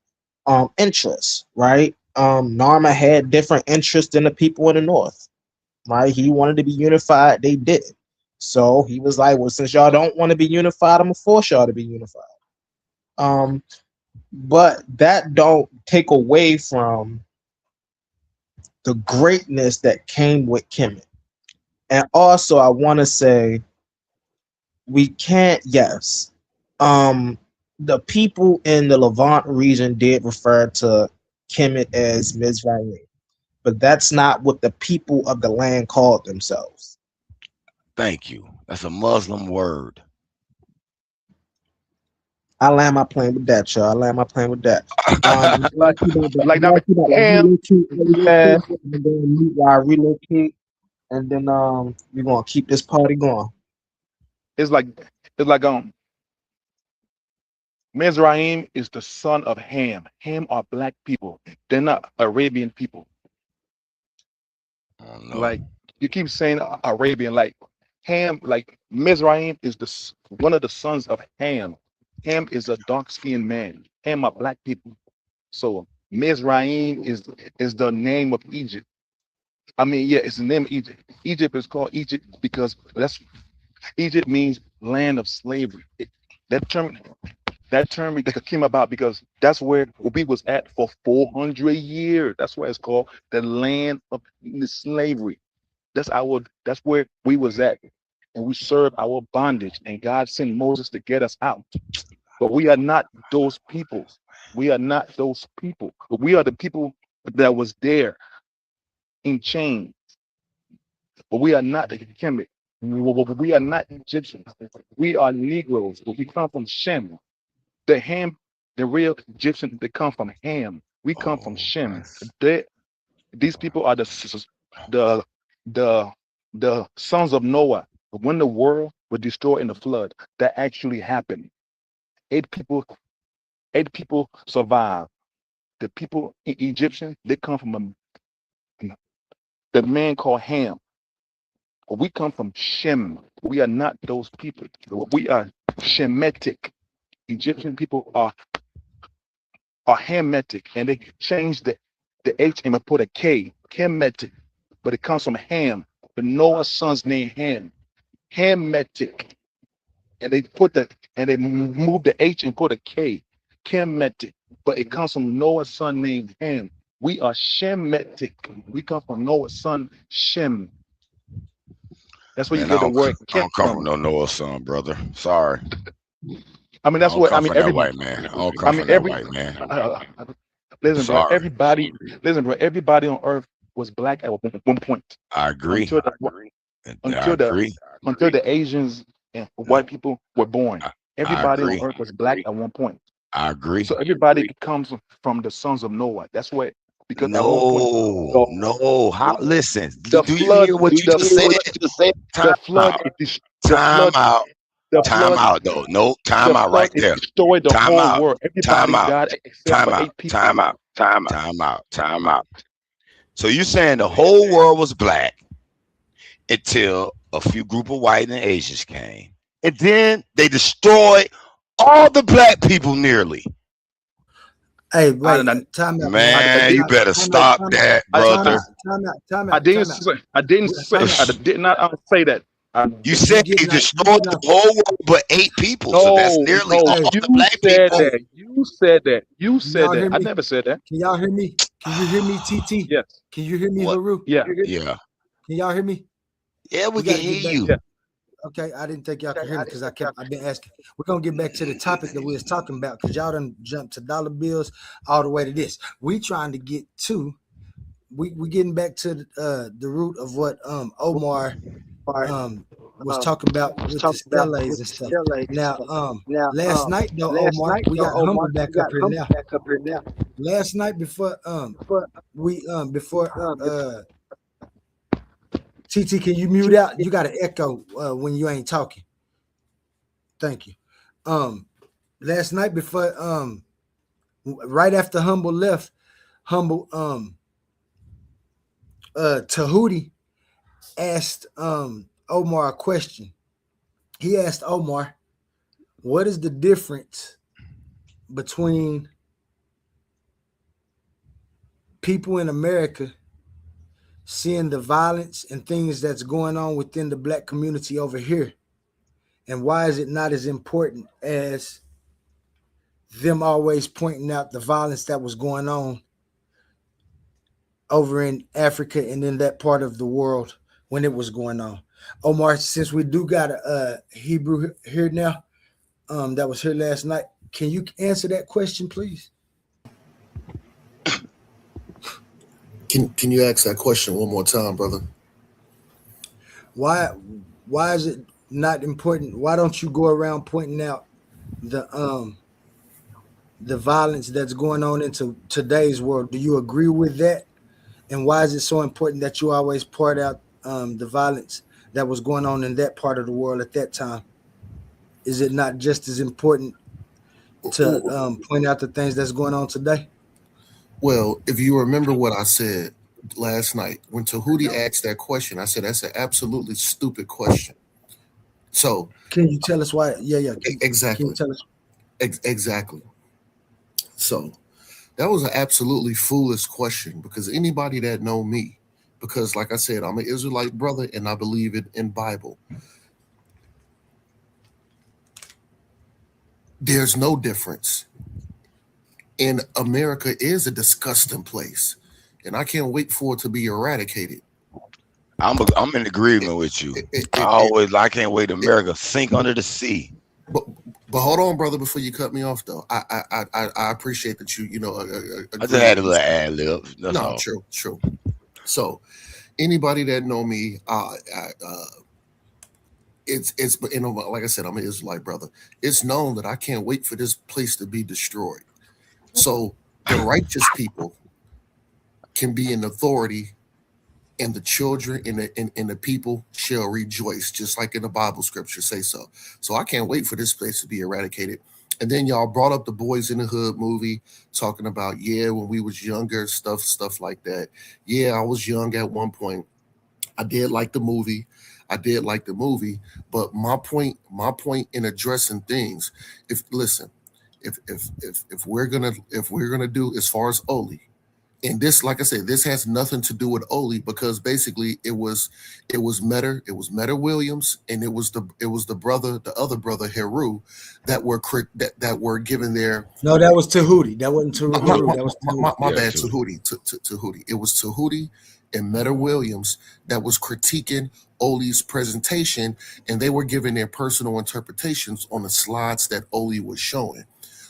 E: interests, right? Narma had different interests than the people in the north, right? He wanted to be unified, they didn't. So he was like, well, since y'all don't want to be unified, I'm gonna force y'all to be unified. Um, but that don't take away from the greatness that came with Kemet. And also, I want to say we can't. Yes, um, the people in the Levant region did refer to Kemet as Mizraim, but that's not what the people of the land called themselves.
V: Thank you. That's a Muslim word.
E: I land my plane with that, y'all. I land my plane with that. I'm
U: like like that Ham.
E: relocate really fast, and then meet while I relocate, and then we're gonna keep this party going.
U: It's like it's like Mizraim is the son of Ham. Ham are black people. They're not Arabian people.
V: Oh no.
U: Like you keep saying Arabian, like Ham, like Mizraim is one of the sons of Ham. Ham is a dark-skinned man. Ham are black people. So Mizraim is the name of Egypt. I mean, yeah, it's the name of Egypt. Egypt is called Egypt because that's Egypt means land of slavery. That term that term that came about because that's where we was at for 400 years. That's why it's called the land of the slavery. That's where we was at. And we served our bondage. And God sent Moses to get us out. But we are not those people. We are not those people. But we are the people that was there in chains. But we are not the Kemet. We are not Egyptians. We are Negroes. But we come from Shem. The Ham, the real Egyptians, they come from Ham. We come from Shem. These people are the the the sons of Noah. When the world was destroyed in the flood, that actually happened. Eight people, eight people survived. The people in Egyptian, they come from the man called Ham. We come from Shem. We are not those people. We are Shemitic. Egyptian people are Hamitic, and they changed the H and put a K, Kemetic, but it comes from Ham. The Noah's son's name Ham, Hamitic, and they moved the H and put a K, Kemetic, but it comes from Noah's son named Ham. We are Shemitic. We come from Noah's son Shem. That's where
V: Man,
U: you get the word
V: I
U: Kem
V: don't come from
U: from.
V: no Noah's son, brother. Sorry.
U: I mean,
V: I
U: that's
V: don't
U: what I
V: come
U: mean.
V: from that white man. I don't
U: I
V: come
U: mean,
V: from that white man.
U: listen, bro.
V: Sorry.
U: Listen, bro. Everybody on Earth was black at one point
V: I agree.
U: until the
V: I
U: until the
V: agree.
U: until the Asians and white people were born.
V: I
U: Everybody on
V: agree.
U: Earth was black at one point.
V: I agree.
U: So everybody comes from the sons of Noah. That's what because at one point
V: No. How listen,
U: the
V: do you
U: flood,
V: hear what you
U: the
V: just said?
U: flood,
V: Time
U: the flood,
V: out.
U: the
V: Time
U: flood,
V: out.
U: the
V: Time
U: flood,
V: out though. No,
U: the
V: time out
U: flood
V: right
U: it
V: there.
U: destroyed the
V: Time
U: whole
V: out.
U: world.
V: Time
U: Everybody
V: out.
U: died except
V: Time
U: for
V: out.
U: 8 people.
V: Time out. Time out. Time out. So you saying the whole world was black until a few group of white and Asians came. And then they destroyed all the black people nearly.
D: Hey,
U: I,
D: wait,
U: I,
D: time out, man.
V: Man, you better stop that, brother.
D: Time
U: I
D: out,
U: didn't
D: time out.
U: say, I didn't say,
D: Time
U: I
D: out.
U: did not say that.
V: You
D: You
V: said they
D: getting out? You
V: destroyed
D: getting
V: the
D: off?
V: whole world but 8 people. So that's
U: No,
V: nearly
U: no,
D: Hey,
V: all
U: you
V: the black
U: said
V: people.
D: hey,
U: that. You said that. You
D: can
U: said
D: y'all
U: that.
D: hear
U: I
D: me?
U: never said that.
D: Can y'all hear me? Can you hear me, TT?
U: Yes.
D: Can you hear me,
V: What?
D: Haru?
U: Yeah.
V: Yeah.
D: Can y'all hear me?
V: Yeah, we
D: We
V: can
D: got to
V: hear
D: get back.
V: you.
U: Yeah.
D: Okay, I didn't think y'all could hear me because I've been asking. We're gonna get back to the topic that we was talking about because y'all done jumped to dollar bills all the way to this. We trying to get to we getting back to the root of what Omar was talking about with the stellates and stuff. Now last night though, Omar, we got Humble back up here now. last night before TT, can you mute out? You got an echo when you ain't talking. Thank you. Last night before right after Humble left, Humble Tahuti asked Omar a question. He asked Omar, what is the difference between people in America seeing the violence and things that's going on within the black community over here? And why is it not as important as them always pointing out the violence that was going on over in Africa and in that part of the world when it was going on? Omar, since we do got a Hebrew here now, that was here last night, can you answer that question, please?
I: Can you ask that question one more time, brother?
D: Why is it not important? Why don't you go around pointing out the violence that's going on into today's world? Do you agree with that? And why is it so important that you always point out the violence that was going on in that part of the world at that time? Is it not just as important to point out the things that's going on today?
I: Well, if you remember what I said last night, when Tahuti asked that question, I said that's an absolutely stupid question. So
D: can you tell us why? Yeah.
I: Exactly.
D: Can you tell us?
I: Exactly. So that was an absolutely foolish question, because anybody that know me, because like I said, I'm an Israelite brother and I believe in Bible. There's no difference. And America is a disgusting place, and I can't wait for it to be eradicated.
V: I'm in agreement with you. I can't wait. America sink under the sea.
I: But hold on, brother, before you cut me off, though. I appreciate that you
V: I just had a little ad lib. That's
I: No,
V: all.
I: true. So anybody that know me, it's like I said, I'm an Israelite brother. It's known that I can't wait for this place to be destroyed. So the righteous people can be in authority, and the children and the people shall rejoice, just like in the Bible scripture say so. So I can't wait for this place to be eradicated. And then y'all brought up the Boys in the Hood movie, talking about, when we was younger, stuff like that. Yeah, I was young at one point. I did like the movie. But my point in addressing things, if we're gonna do as far as Oli, and this, like I said, this has nothing to do with Oli, because basically it was Meta Williams, and it was the other brother Heru that were given their.
D: No, that was Tahuti. That wasn't Heru. That was
I: my bad. Tahuti. It was Tahuti and Meta Williams that was critiquing Oli's presentation, and they were giving their personal interpretations on the slides that Oli was showing.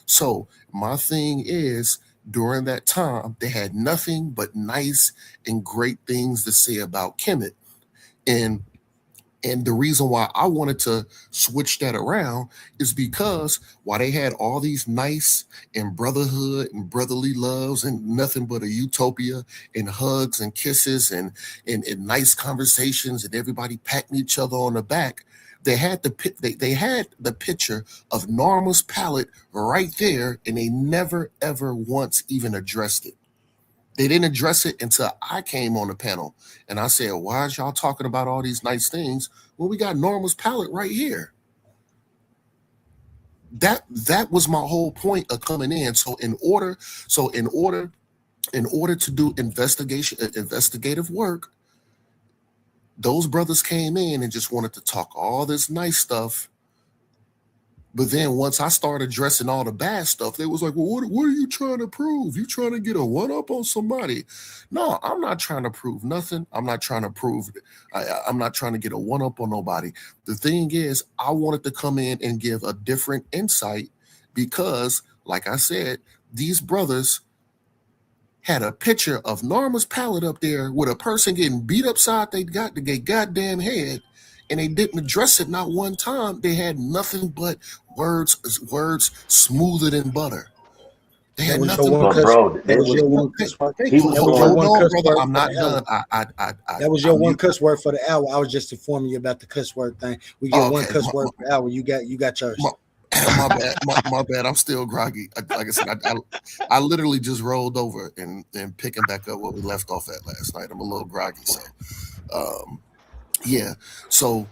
I: So my thing is, during that time, they had nothing but nice and great things to say about Kemet. And the reason why I wanted to switch that around is because while they had all these nice and brotherhood and brotherly loves and nothing but a utopia and hugs and kisses and nice conversations and everybody patting each other on the back, they had the picture of Norma's palette right there, and they never ever once even addressed it. They didn't address it until I came on the panel, and I said, "Why is y'all talking about all these nice things? Well, we got Norma's palette right here." That was my whole point of coming in. So in order to do investigative work, those brothers came in and just wanted to talk all this nice stuff. But then once I started addressing all the bad stuff, they was like, "Well, what are you trying to prove? You trying to get a one-up on somebody?" No, I'm not trying to prove nothing. I'm not trying to prove I'm not trying to get a one-up on nobody. The thing is, I wanted to come in and give a different insight because, like I said, these brothers had a picture of Norma's palette up there with a person getting beat upside their goddamn head, and they didn't address it not one time. They had nothing but words smoother than butter. They
D: That
I: had
D: was your
I: nothing.
D: one
J: But
D: cuss.
J: bro,
D: That
J: it
D: was
J: was
D: your one cuss word.
I: Hey,
J: he was
D: That was your
J: going.
D: one
I: hold on,
D: cuss
I: brother.
D: word
I: I'm
D: for
I: not
D: the hour.
I: done.
D: That was
I: I
D: your one
I: mute.
D: cuss word for the hour. I was just informing you about the cuss word thing. We get
I: Oh,
D: one
I: okay.
D: cuss word per hour. You got yours.
I: My bad. My bad. I'm still groggy. Like I said, I literally just rolled over and picking back up where we left off at last night. I'm a little groggy, so yeah. So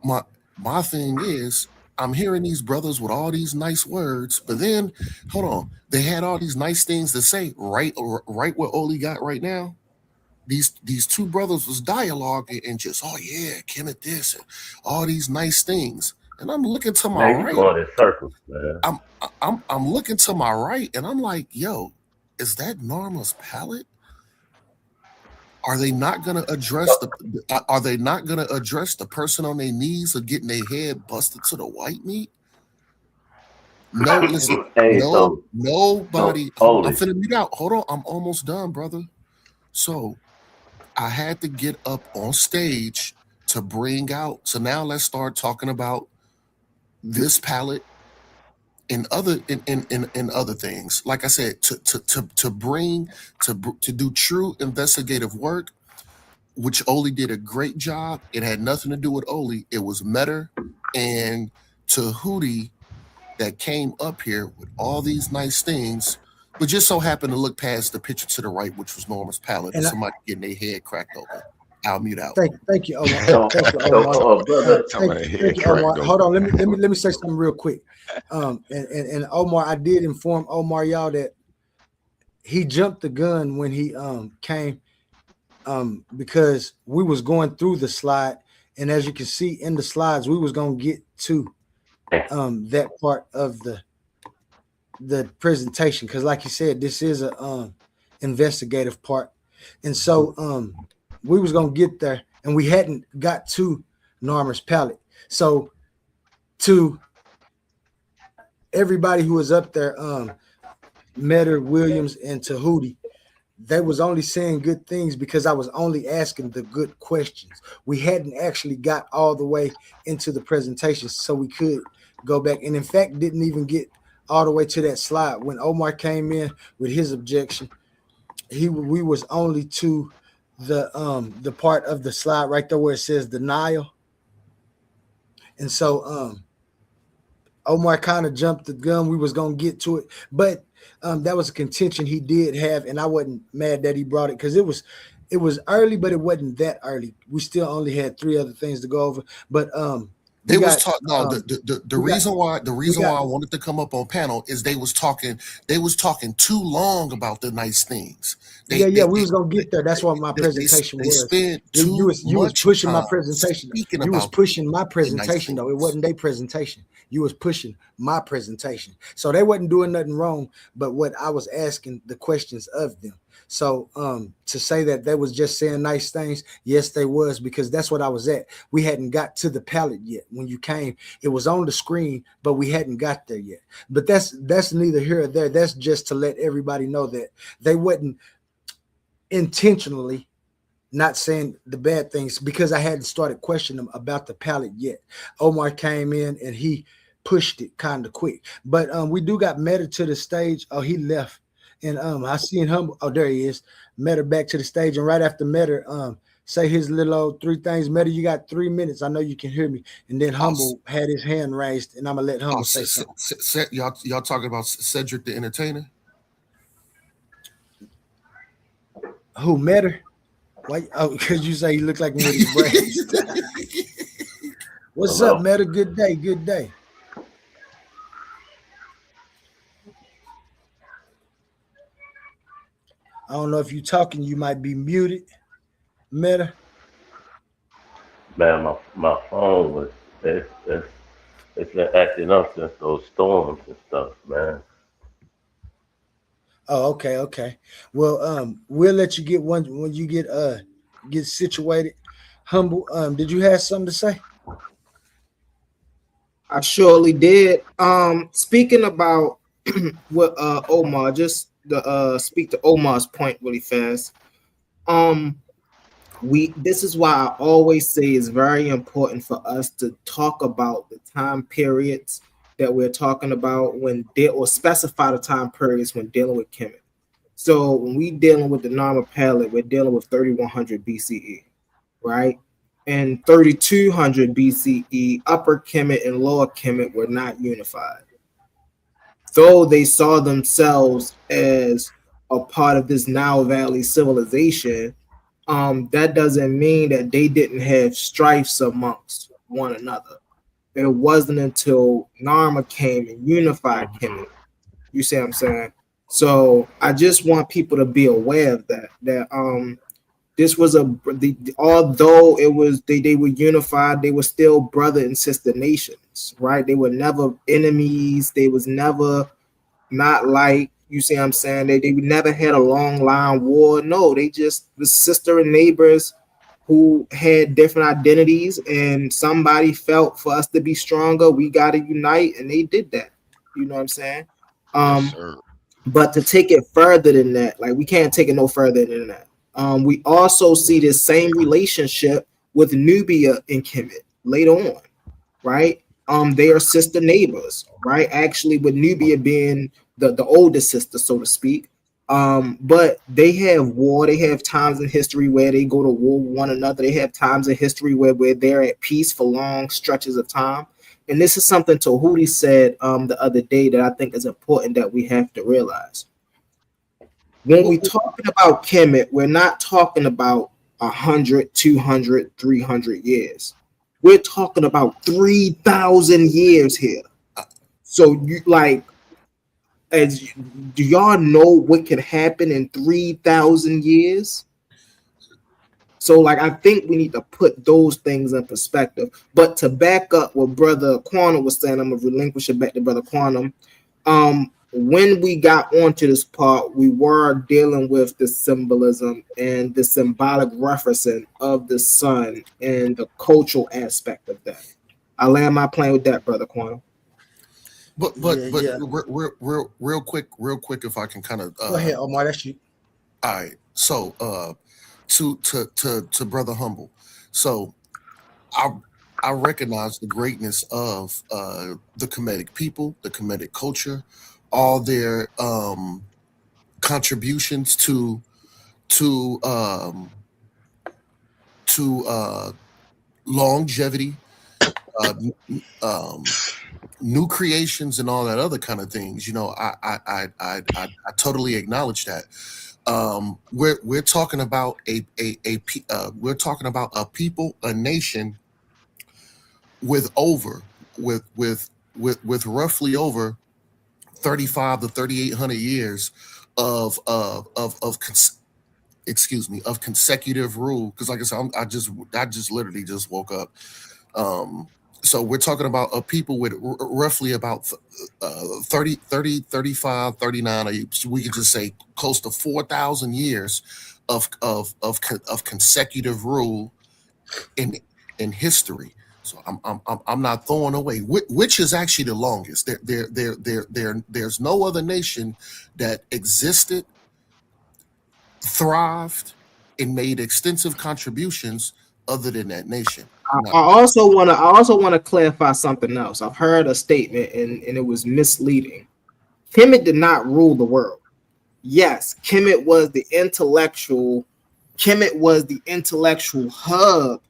I: my thing is, I'm hearing these brothers with all these nice words, but then hold on, they had all these nice things to say. Right where Oli got right now. These two brothers was dialoguing and just, oh yeah, Kemet this and all these nice things. And I'm looking to my
J: Man, you
I: right.
J: going in circles, man.
I: I'm looking to my right, and I'm like, yo, is that Norma's palette? Are they not gonna address the? Are they not gonna address the person on their knees or getting their head busted to the white meat? No, listen,
J: Hey,
I: no,
J: so
I: nobody. I'm
J: Oli,
I: finna mute out. Hold on, I'm almost done, brother. So I had to get up on stage to bring out. So now let's start talking about this palette and other in other things. Like I said, to do true investigative work, which Oli did a great job. It had nothing to do with Oli. It was Meta and Tahuti that came up here with all these nice things, but just so happened to look past the picture to the right, which was Norma's palette, and
D: And
I: somebody getting their head cracked open. I'll mute out.
D: thank you, Omar.
J: so
D: Thank you,
J: so
D: Omar.
J: brother,
D: Thank you, Omar. Hold on, let me say something real quick. And Omar, I did inform Omar y'all that he jumped the gun when he came because we was going through the slide, and as you can see in the slides, we was gonna get to that part of the presentation because, like you said, this is a investigative part, and so we was gonna get there, and we hadn't got to Norma's palette. So to everybody who was up there, Metter, Williams, and Tahuti, they was only saying good things because I was only asking the good questions. We hadn't actually got all the way into the presentation, so we could go back. And in fact, didn't even get all the way to that slide. When Omar came in with his objection, we was only to the part of the slide right there where it says denial. And so Omar kind of jumped the gun. We was gonna get to it, but that was a contention he did have, and I wasn't mad that he brought it because it was early, but it wasn't that early. We still only had 3 other things to go over, but we
I: They was
D: got
I: talking. No, the
D: we got
I: reason why
D: we got
I: I wanted to come up on panel is they was talking too long about the nice things. They
D: yeah,
I: they
D: we
I: they
D: was gonna get there. That's what my
I: they, they,
D: presentation
I: they
D: was.
I: spent
D: You
I: too
D: was
I: much
D: pushing my
I: time
D: presentation.
I: speaking
D: You was
I: about
D: pushing my
I: the nice
D: presentation though. It
I: things.
D: wasn't their presentation. You was pushing my presentation. So they wasn't doing nothing wrong, but what I was asking the questions of them. So to say that they was just saying nice things, yes, they was, because that's what I was at. We hadn't got to the palette yet. When you came, it was on the screen, but we hadn't got there yet. But that's neither here or there. That's just to let everybody know that they wasn't intentionally not saying the bad things because I hadn't started questioning them about the palette yet. Omar came in and he pushed it kind of quick. But we do got Meta to the stage. Oh, he left. And I seen him. Oh, there he is. Meta back to the stage. And right after Meta, say his little old 3 things. Meta, you got 3 minutes. I know you can hear me. And then Humble had his hand raised, and I'm gonna let Humble say something.
I: Y'all talking about Cedric the Entertainer?
D: Who Meta? Why? Oh, because you say he looked like him with his braids. What's up,
J: hello.
D: Meta? Good day. Good day. I don't know if you're talking, you might be muted. Meta.
J: Man, my phone was it's been acting up since those storms and stuff, man.
D: Oh, okay, okay. Well, we'll let you get one when you get situated. Humble, did you have something to say?
E: I surely did. Speaking about what Omar, just to speak to Omar's point really fast. This is why I always say it's very important for us to talk about the time periods that we're talking about or specify the time periods when dealing with Kemet. So when we dealing with the Narmer palette, we're dealing with 3100 BCE, right? And 3200 BCE, Upper Kemet and Lower Kemet were not unified. Though they saw themselves as a part of this Nile Valley civilization, that doesn't mean that they didn't have strifes amongst one another. It wasn't until Narma came and unified Kemet. You see what I'm saying? So I just want people to be aware of that. This was although it was they were unified, they were still brother and sister nations, right? They were never enemies. They was never not like, you see what I'm saying, they never had a long line war. No, they just the sister and neighbors who had different identities, and somebody felt for us to be stronger, we got to unite, and they did that. You know what I'm saying?
V: Yes,
E: Um,
V: sir.
E: but to take it further than that, like we can't take it no further than that. We also see this same relationship with Nubia and Kemet later on, right? They are sister neighbors, right? Actually, with Nubia being the oldest sister, so to speak. But they have war. They have times in history where they go to war with one another. They have times in history where they're at peace for long stretches of time. And this is something Tahuti said the other day that I think is important that we have to realize. When we talking about Kemet, we're not talking about 100, 200, 300 years. We're talking about 3,000 years here. So you like, do y'all know what can happen in 3,000 years? So like, I think we need to put those things in perspective. But to back up what Brother Quantum was saying, I'm gonna relinquish it back to Brother Quantum. When we got onto this part, we were dealing with the symbolism and the symbolic referencing of the sun and the cultural aspect of that. I land my plane with that, Brother Quantum.
I: But
D: Yeah.
I: real quick, if I can kind of
D: Go ahead, Omar. That's you.
I: all right. So to Brother Humble. So I recognize the greatness of the Kemetic people, the Kemetic culture, all their contributions to um, to longevity, uh, new creations, and all that other kind of things. You know, I totally acknowledge that. We're talking about we're talking about a people, a nation with over with roughly over 35 to 3,800 years of excuse me, of consecutive rule. Because like I said, I just literally just woke up. um so we're talking about a people with roughly about 35, 39, or we could just say close to 4,000 years of consecutive rule in history. So I'm not throwing away which is actually the longest. There's no other nation that existed, thrived, and made extensive contributions other than that nation.
E: I also want to clarify something else. I've heard a statement and it was misleading. Kemet did not rule the world. Yes, Kemet was the intellectual hub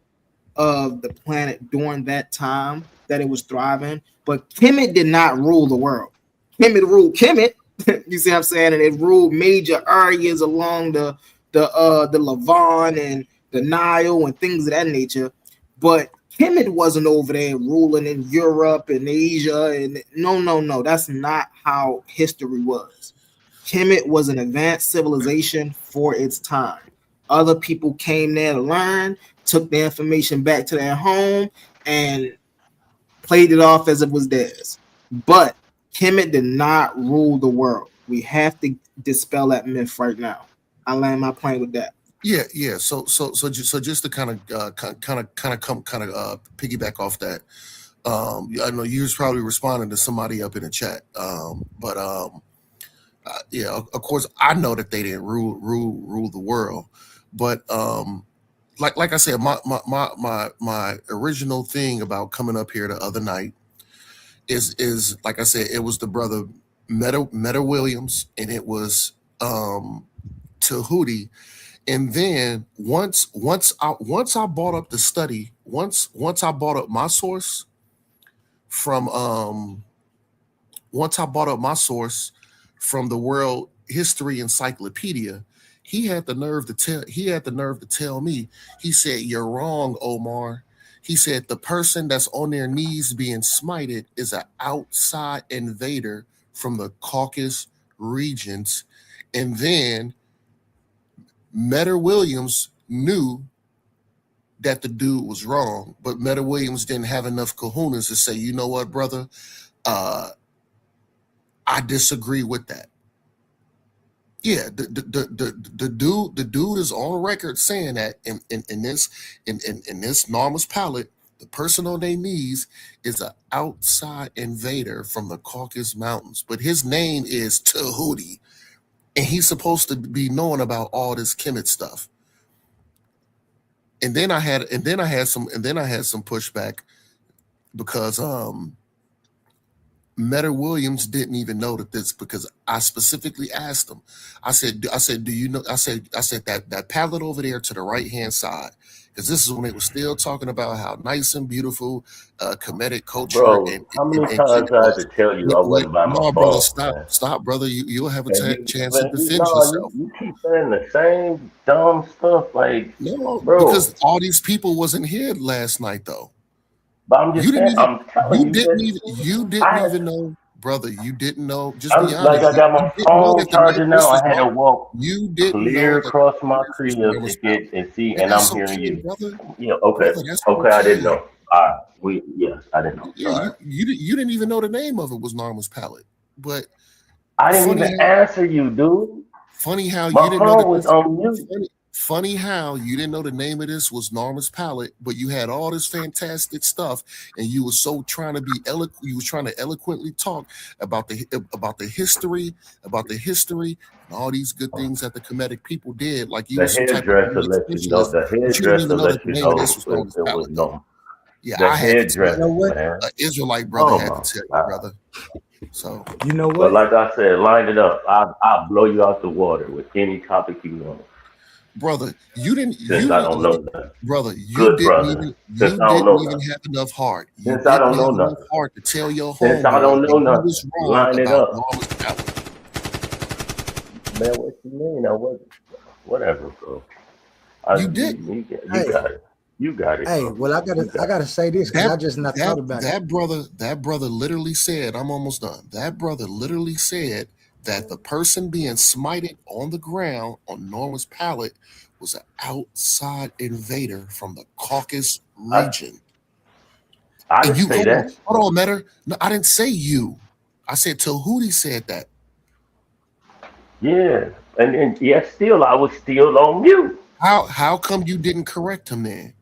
E: of the planet during that time that it was thriving, but Kemet did not rule the world. Kemet ruled Kemet. You see what I'm saying? And it ruled major areas along the Levant and the Nile and things of that nature. But Kemet wasn't over there ruling in Europe and Asia. And no, that's not how history was. Kemet was an advanced civilization for its time. Other people came there to learn, took the information back to their home, and played it off as it was theirs. But Kemet did not rule the world. We have to dispel that myth right now. I land my plane with that.
I: Yeah. So just to kind of piggyback off that. I know you was probably responding to somebody up in the chat. Yeah, of course I know that they didn't rule the world, but like I said, my original thing about coming up here the other night is like I said, it was the brother Meta Williams, and it was Tahuti. And then once I brought up the study, once I brought up my source from once I brought up my source from the World History Encyclopedia, he had the nerve to tell me. He said, "You're wrong, Omar." He said the person that's on their knees being smited is an outside invader from the Caucasus regions. And then Meta Williams knew that the dude was wrong, but Meta Williams didn't have enough kahunas to say, you know what, brother, I disagree with that. Yeah, the dude is on record saying that in this Norma's palette, the person on their knees is an outside invader from the Caucasus Mountains, but his name is Tahuti, and he's supposed to be knowing about all this Kemet stuff. And then I had some pushback because Meta Williams didn't even know that this, because I specifically asked him. I said, do you know? I said that palette over there to the right hand side, because this is when they were still talking about how nice and beautiful Kemetic culture
J: Bro,
I: and
J: how many
I: and
J: times
I: Kemet
J: I had
I: was.
J: to tell you I wasn't by my
I: No, brother,
J: phone, man?
I: stop, brother. You'll have a
J: And you,
I: chance to
J: man,
I: defend yourself.
J: you keep saying the same dumb stuff, like,
I: No,
J: bro.
I: because all these people wasn't here last night, though.
J: But I'm just saying, I'm telling you that
I: You didn't
J: I,
I: even know, brother. You didn't know. Just be
J: I'm like,
I: honest.
J: I got my
I: You didn't know
J: phone
I: that the name
J: charging
I: of this
J: now.
I: was
J: I had to
I: normal.
J: walk
I: You didn't
J: clear
I: know that the
J: across
I: name
J: my
I: of this was
J: crib to
I: Norma's palette.
J: get and see,
I: And
J: and I'm
I: that's
J: hearing
I: okay,
J: you.
I: brother.
J: Yeah, okay,
I: Brother, that's
J: okay, I didn't
I: okay.
J: know. I didn't know.
I: Yeah,
J: All right.
I: you didn't even know the name of it was Norma's palette. But
J: I didn't
I: funny
J: even
I: how
J: answer you, dude.
I: funny how you
J: My
I: didn't know
J: phone
I: that
J: was
I: this
J: on mute.
I: funny how you didn't know the name of this was Norma's palette, but you had all this fantastic stuff, and you were so trying to be eloquent. You was trying to eloquently talk about the history, and all these good things that the Kemetic people did. Like you
J: The
I: was some type of
J: hairdresser
I: great
J: let you know.
I: specialist,
J: The
I: but you didn't even
J: hairdresser
I: know that
J: let
I: the
J: you
I: name of this
J: know
I: was
J: it,
I: Norma's
J: it was
I: palette, though.
J: normal.
I: Yeah,
J: The
I: I had to tell
D: You know
J: hairdresser,
I: you.
D: what?
J: man.
I: Israelite brother
J: Oh
I: had to
J: my
I: tell you,
J: god.
I: brother. So,
D: You know
J: But
D: what?
J: like I said, line it up. I'll blow you out the water with any topic you want.
I: brother,
J: Since I don't know nothing.
I: brother,
J: Good brother. Since
I: you
J: I don't
I: didn't
J: know
I: even
J: nothing.
I: have enough heart. You
J: Since I
I: didn't
J: don't know
I: have enough
J: nothing.
I: heart to tell your
J: Since I
I: homeboy
J: don't know
I: that he
J: nothing.
I: was wrong
J: Line it
I: about
J: up.
I: Norma's palette.
J: Man, what you mean? I wasn't. Whatever, bro.
I: You didn't.
J: You
D: Hey,
J: got it. You got it,
D: hey,
J: bro.
D: well,
J: You
D: I
J: got
D: gotta
J: it.
D: say this because
I: That
D: I just not thought about it.
I: that brother literally said, I'm almost done. That brother literally said that the person being smited on the ground on Norma's palette was an outside invader from the Caucasus
J: I
I: region.
J: I
I: And
J: didn't
I: you
J: say that.
I: hold on, Matter. No, I didn't say you. I said Tahuti said that.
J: Yeah. And yet still I was still on mute.
I: How come you didn't correct him then?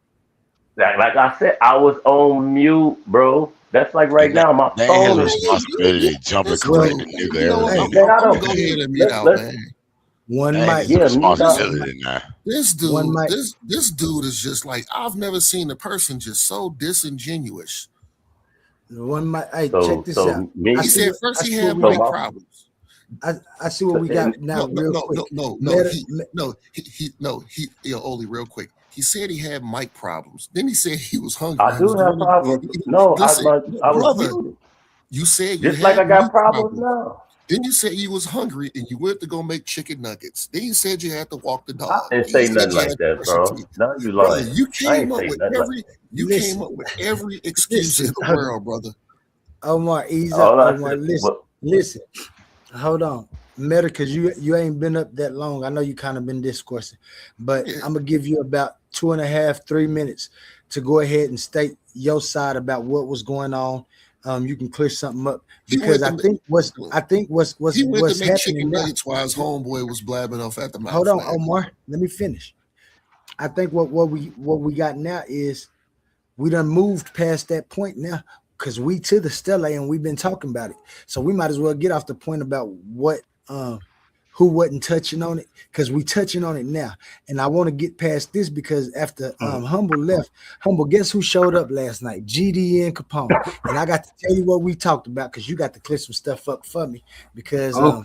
J: Like I said, I was on mute, bro. That's like right
V: And
J: now. My
V: that ain't his
J: phone is.
I: Yeah,
V: responsibility to jump and
I: this
D: Well,
V: correct
I: dude.
V: the nigga
I: You know what?
D: hey,
V: every
J: Man,
V: day.
J: I
I: I'm gonna
J: don't
I: go
J: care.
I: ahead and mute out,
J: Let's
I: man.
D: one
V: That ain't
D: mic,
V: his
J: yeah, mute out.
V: responsibility now.
I: This
D: one
I: dude,
D: mic.
I: this dude is just like I've never seen a person just so disingenuous.
D: One mic. Hey, check
J: So
D: this out.
J: so me.
D: I
I: He
D: see
I: said
D: what
I: first
D: I
I: he
D: see what
I: had
D: we
J: So
I: mic
D: got.
J: my
I: problems.
D: I see what we
J: and
D: got now, real quick. Meta,
I: Oli, real quick. He said he had mic problems. Then he said he was hungry.
J: I
I: He
J: do
I: was
J: have
I: going
J: problems.
I: to
J: No,
I: listen,
J: I was
I: brother.
J: muted.
I: You said you
J: Just like
I: had
J: I got
I: mute
J: problems
I: problems.
J: now.
I: Then you said you was hungry and you went to go make chicken nuggets. Then you said you had to walk the
J: I
I: dog.
J: didn't
I: Then you
J: say
I: said
J: nothing
I: you had
J: like
I: to
J: that,
I: brush your
J: bro.
I: teeth.
J: Now you
I: Brother,
J: lying. I ain't say nothing like that.
I: you came
D: listen,
I: up with every excuse in
D: listen.
I: the world, brother.
D: Omar, ease up.
J: All I
D: Omar,
J: said,
D: listen,
J: but
D: listen. Hold on, Meta, because you ain't been up that long. I know you kind of been discoursing, but
I: Yeah.
D: I'm gonna give you about 2.5, 3 minutes to go ahead and state your side about what was going on. You can clear something up
I: He
D: because
I: went to he went to
D: what's
I: make
D: happening
I: chicken
D: now.
I: nuggets while his homeboy was blabbing off at the
D: Hold
I: mouth,
D: on,
I: man.
D: Omar. Let me finish. I think what we got now is we done moved past that point now because we to the stella and we've been talking about it. So we might as well get off the point about what who wasn't touching on it, because we touching on it now. And I want to get past this because after Humble left, Humble, guess who showed up last night? GD and Capone. And I got to tell you what we talked about because you got to clear some stuff up for me because I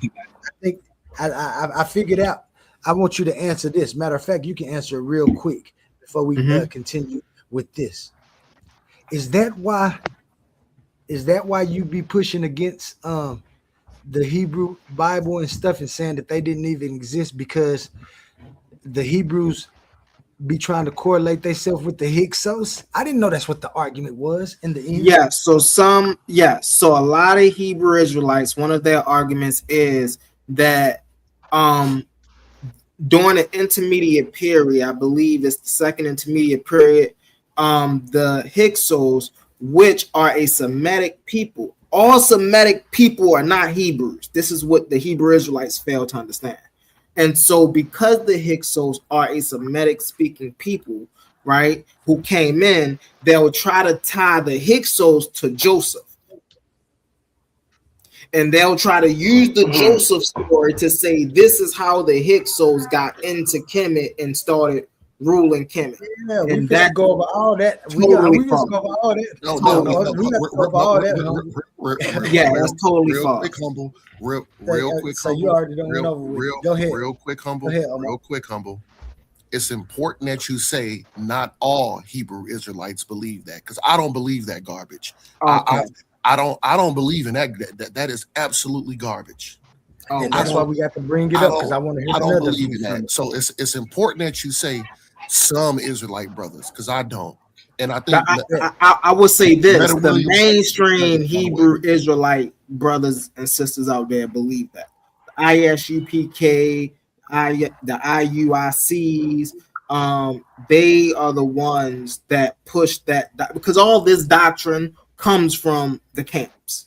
D: think I figured out. I want you to answer this. Matter of fact, you can answer it real quick before we continue with this. Is that why you be pushing against the Hebrew Bible and stuff and saying that they didn't even exist because the Hebrews be trying to correlate themselves with the Hyksos? I didn't know that's what the argument was in the end.
E: Yeah, so so a lot of Hebrew Israelites, one of their arguments is that during the intermediate period, I believe it's the second intermediate period, the Hyksos, which are a Semitic people. All Semitic people are not Hebrews. This is what the Hebrew Israelites fail to understand. And so because the Hyksos are a Semitic speaking people, right, who came in, they'll try to tie the Hyksos to Joseph. And they'll try to use the Joseph story to say this is how the Hyksos got into Kemet and started ruling Kemet.
D: Yeah, we
E: and
D: just go over all that.
E: Totally
D: We just go over all that.
I: No,
D: We got to go over all that.
E: Yeah, that's totally
I: real
E: false.
I: quick, Humble. Real quick,
D: So
I: Humble.
D: you already done went over with it. Go ahead.
I: Real quick, Humble.
D: Go ahead, Omar.
I: Real quick, Humble. It's important that you say not all Hebrew Israelites believe that, because I don't believe that garbage.
E: Okay.
I: I don't believe in that. That is absolutely garbage.
D: And that's why we got to bring it up because I want to hear
I: I don't
D: another
I: believe
D: view
I: in
D: from
I: that.
D: it.
I: So it's important that you say some Israelite brothers, because I don't. And I think
E: I will say this:
I: Meta
E: the
I: Williams-
E: mainstream Hebrew Israelite brothers and sisters out there believe that. ISUPK, the IUICs, they are the ones that push that because all this doctrine comes from the camps.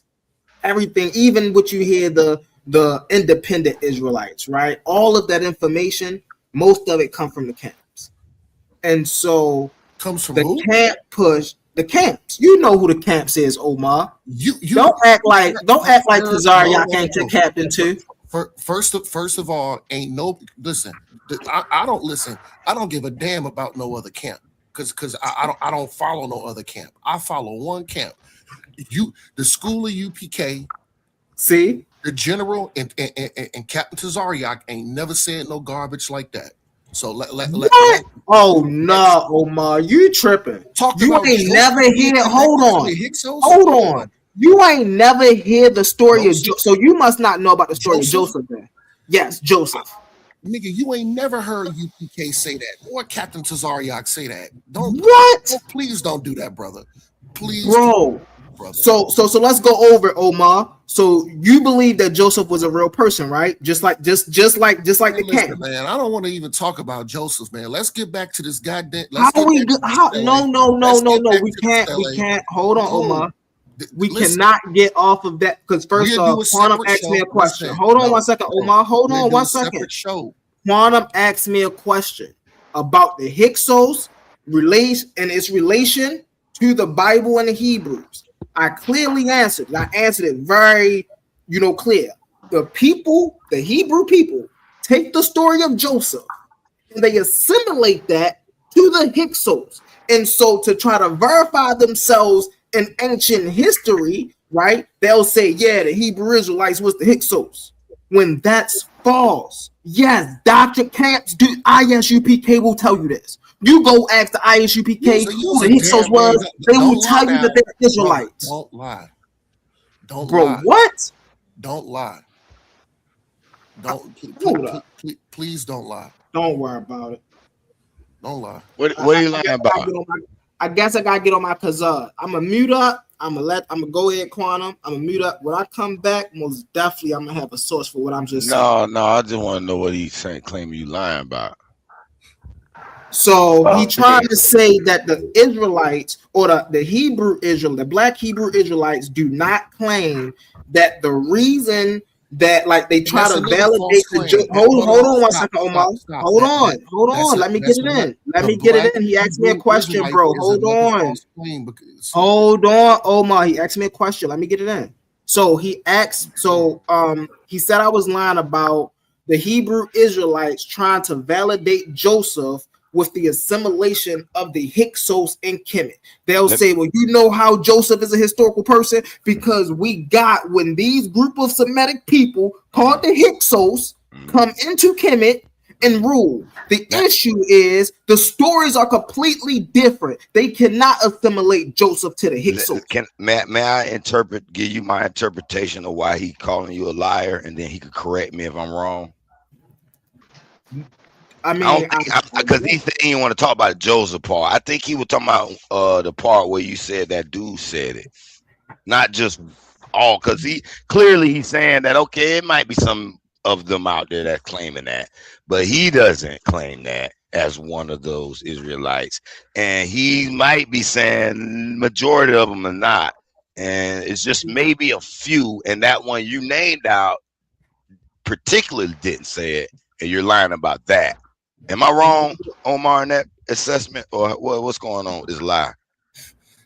E: Everything, even what you hear the independent Israelites, right? All of that information, most of it come from the camps. And so
I: comes from
E: the
I: who?
E: camp push the camps. You know who the camps is, Omar.
I: You
E: don't act like Tazariak ain't your captain too.
I: First of all, ain't no listen. I don't listen. I don't give a damn about no other camp because I don't follow no other camp. I follow one camp. The school of UPK.
E: See,
I: the general and Captain Tazariak ain't never said no garbage like that. So let
E: oh no, Omar, you tripping. You
I: about
E: ain't
I: Joseph
E: never
I: being
E: hear.
I: connected
E: Hold
I: to
E: on.
I: the Hyksos?
E: Hold on. You ain't never hear the story
I: Joseph?
E: of Joseph. So you must not know about the story of Joseph then. Yes, Joseph.
I: Nigga, you ain't never heard UPK say that or Captain Tazariak say that. Please don't do that, brother. Please,
E: bro.
I: Brother.
E: So let's go over Omar. So you believe that Joseph was a real person, right? Just like the camp.
I: Man, I don't want to even talk about Joseph, man. Let's get back to this goddamn.
E: No. We can't. Hold on, Omar. We cannot get off of that because first off, Quantum asked me a question. Hold on 1 second, Omar. Hold on 1 second. Quantum asked me a question about the Hyksos and its relation to the Bible and the Hebrews. I clearly answered. I answered it very, clear. The Hebrew people, take the story of Joseph and they assimilate that to the Hyksos. And so to try to verify themselves in ancient history, right, they'll say, yeah, the Hebrew Israelites was the Hyksos. When that's false. Yes, Dr. Camps, ISUPK will tell you this. You go ask the ISUPK who the Hyksos was, they will tell you that they're Israelites.
I: Don't lie. Don't
E: Bro,
I: lie.
E: what?
I: Don't lie. Please don't lie.
E: Don't worry about it.
I: Don't lie.
V: What are you lying about?
E: I guess I gotta get on my kazaa. I'm gonna mute up. I'm gonna go ahead, Quantum. I'm gonna mute up. When I come back, most definitely I'm gonna have a source for what I'm just saying.
V: No, I just want to know what he's saying, claiming you lying about.
E: So he trying to say that the Israelites or the Hebrew Israel, the black Hebrew Israelites do not claim that the reason that they try to validate the hold on 1 second, Omar. Hold on. Let me get it in. He asked me a question, bro. Hold on, Omar. He asked me a question. Let me get it in. So he asked. So he said I was lying about the Hebrew Israelites trying to validate Joseph with the assimilation of the Hyksos and Kemet. They'll say, well, you know how Joseph is a historical person because we got when these group of Semitic people called the Hyksos come into Kemet and rule. The issue is the stories are completely different. They cannot assimilate Joseph to the Hyksos.
V: May I give you my interpretation of why he calling you a liar, and then he could correct me if I'm wrong?
E: I mean,
V: because he said he didn't want to talk about Joseph part. I think he was talking about the part where you said that dude said it, not just all. Because he's saying that okay, it might be some of them out there that claiming that, but he doesn't claim that as one of those Israelites, and he might be saying majority of them are not, and it's just maybe a few, and that one you named out particularly didn't say it, and you're lying about that. Am I wrong, Omar, in that assessment, or what's going on with this lie?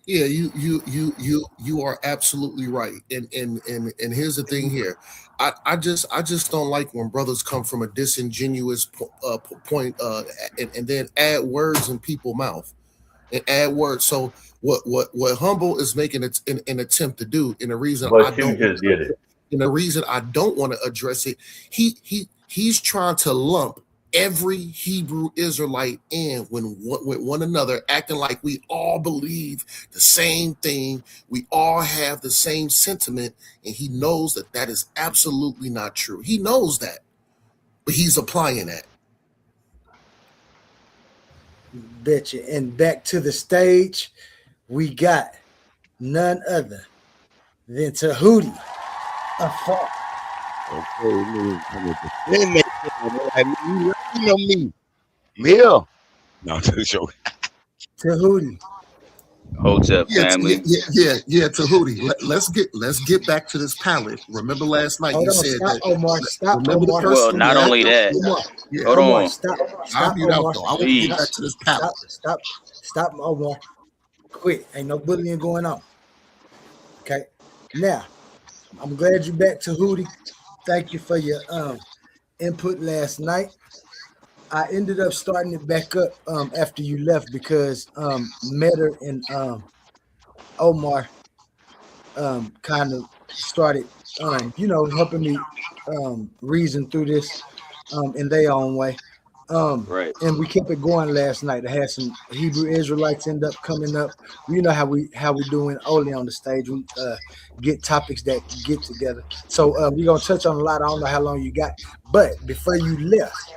I: Yeah, you are absolutely right. And here's the thing here. I just don't like when brothers come from a disingenuous point and then add words in people's mouth and add words. So what Humble is making an attempt to do, and the reason
J: But you just did it.
I: and the reason I don't want to address it, he's trying to lump every Hebrew Israelite in with one another, acting like we all believe the same thing, we all have the same sentiment, and he knows that is absolutely not true. He knows that, but he's applying that.
D: Betcha. And back to the stage, we got none other than Tahuti.
V: Okay, you know me. Mill. No, I'm just joking.
D: Tahuti.
F: Hotep family.
I: Yeah, Tahuti. Let's get back to this palette. Remember last night you said
D: stop,
I: that.
D: Omar. Stop,
I: Remember
D: Omar.
I: the person.
F: Well, not only that.
I: Yeah.
F: Hold
D: Omar,
F: on.
D: stop,
I: I'll mute out
D: Omar.
I: though. I want to get back to this palette.
D: Stop, Omar. Quit. Ain't no bullying going on. Okay. Now, I'm glad you're back, Tahuti. Thank you for your input last night. I ended up starting it back up after you left because Meta and Omar kind of started helping me reason through this in their own way.
F: Right.
D: And we kept it going last night. I had some Hebrew Israelites end up coming up. You know how we doing only on the stage. We get topics that get together. So we're gonna touch on a lot. I don't know how long you got, but before you left,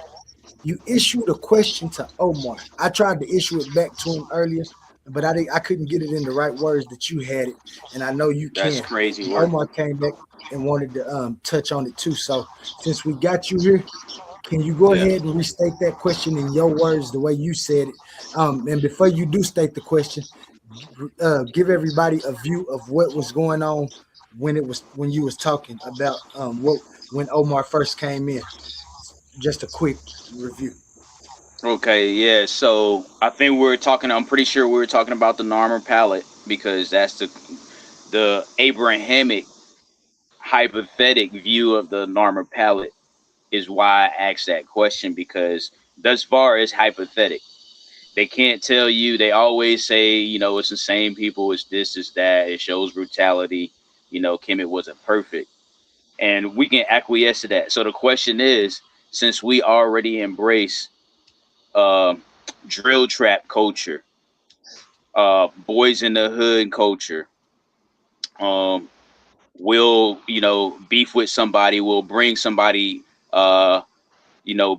D: you issued a question to Omar. I tried to issue it back to him earlier, but I couldn't get it in the right words that you had it, and I know you
F: That's
D: can.
F: crazy work.
D: Omar came back and wanted to touch on it too. So since we got you here, can you go ahead and restate that question in your words the way you said it? And before you do state the question, give everybody a view of what was going on when you was talking about when Omar first came in. Just a quick review.
F: Okay, yeah. So I think I'm pretty sure we were talking about the Narmer palette because that's the Abrahamic hypothetic view of the Narmer palette is why I asked that question because thus far it's hypothetic. They can't tell you. They always say, it's the same people. It's this, it's that. It shows brutality. Kemet wasn't perfect, and we can acquiesce to that. So the question is, since we already embrace uh, drill trap culture, boys in the hood culture, um, will beef with somebody, will bring somebody,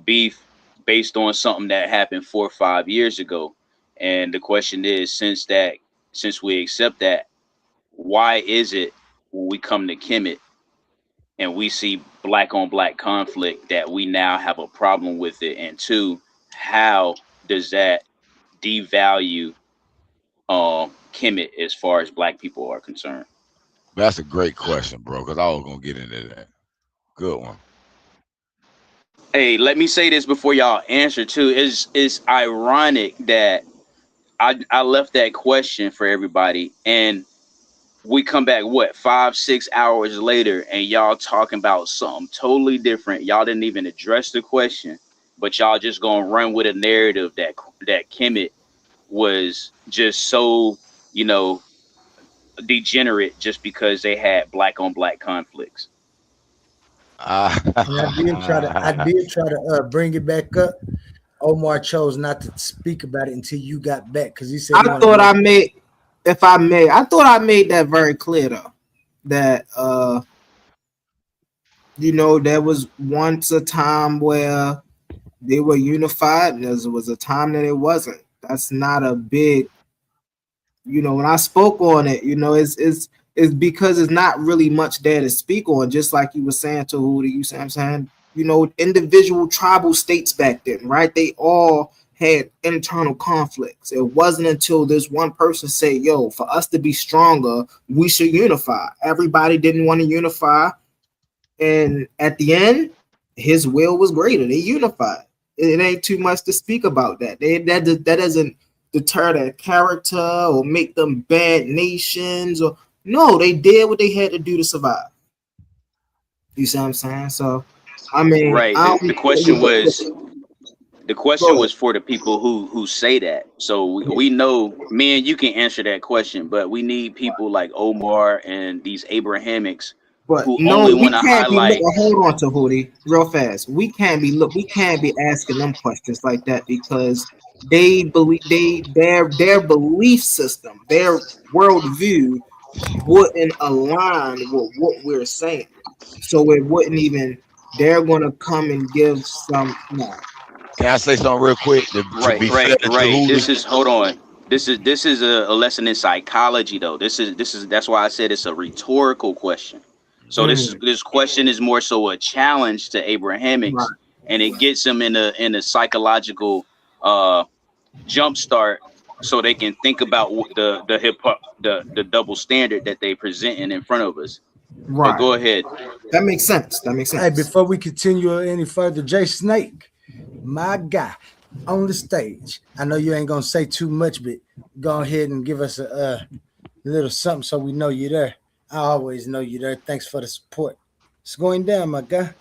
F: beef based on something that happened 4 or 5 years ago. And the question is, since we accept that, why is it when we come to Kemet and we see black on black conflict that we now have a problem with it? And two, how does that devalue Kemet as far as black people are concerned?
V: That's a great question, bro, because I was going to get into that. Good one.
F: Hey, let me say this before y'all answer too. It's ironic that I left that question for everybody, and we come back what 5-6 hours later and y'all talking about something totally different. Y'all didn't even address the question, but y'all just gonna run with a narrative that Kemet was just so, you know, degenerate just because they had black on black conflicts.
D: And I did try to bring it back up. Omar chose not to speak about it until you got back because he said he
E: I
D: wanted to
E: thought
D: go.
E: I made, if I may, I thought I made that very clear though. That you know, there was once a time where they were unified, and there was a time that it wasn't. That's not a big, you know, when I spoke on it, you know, it's because it's not really much there to speak on. Just like you were saying to Hootie, you see what I'm saying? You know, individual tribal states back then, right? They all had internal conflicts. It wasn't until this one person said, yo, for us to be stronger, we should unify. Everybody didn't want to unify. And at the end, his will was greater. They unified. It ain't too much to speak about that. That doesn't deter their character or make them bad nations. Or no, they did what they had to do to survive. You see what I'm saying? So, I mean,
F: Right.
E: I
F: The
E: don't
F: question was
E: go ahead.
F: for the people who say that. So we know, me and you can answer that question, but we need people like Omar and these Abrahamics
E: But
F: who
E: no,
F: only
E: we
F: want to
E: can't be
F: highlight.
E: looking. Hold on to Hootie real fast. We can't be asking them questions like that because they believe their belief system, their worldview wouldn't align with what we're saying. So it wouldn't even. They're gonna come and give some. No,
V: Can I say something real quick to
F: Right,
V: be fair
F: right,
V: to
F: right.
V: Hootie?
F: This is hold on. This is a lesson in psychology though. This is that's why I said it's a rhetorical question. So this question is more so a challenge to
E: right,
F: Abrahamics, and it gets them in a psychological uh jump start so they can think about the hip hop the double standard that they presenting in front of us. But
E: right.
F: go ahead.
E: That makes sense. That makes
D: Hey,
E: sense.
D: before we continue any further, Jay Snake, my guy, on the stage. I know you ain't gonna say too much, but go ahead and give us a little something so we know you're there. I always know you're there. Thanks for the support. It's going down, my guy.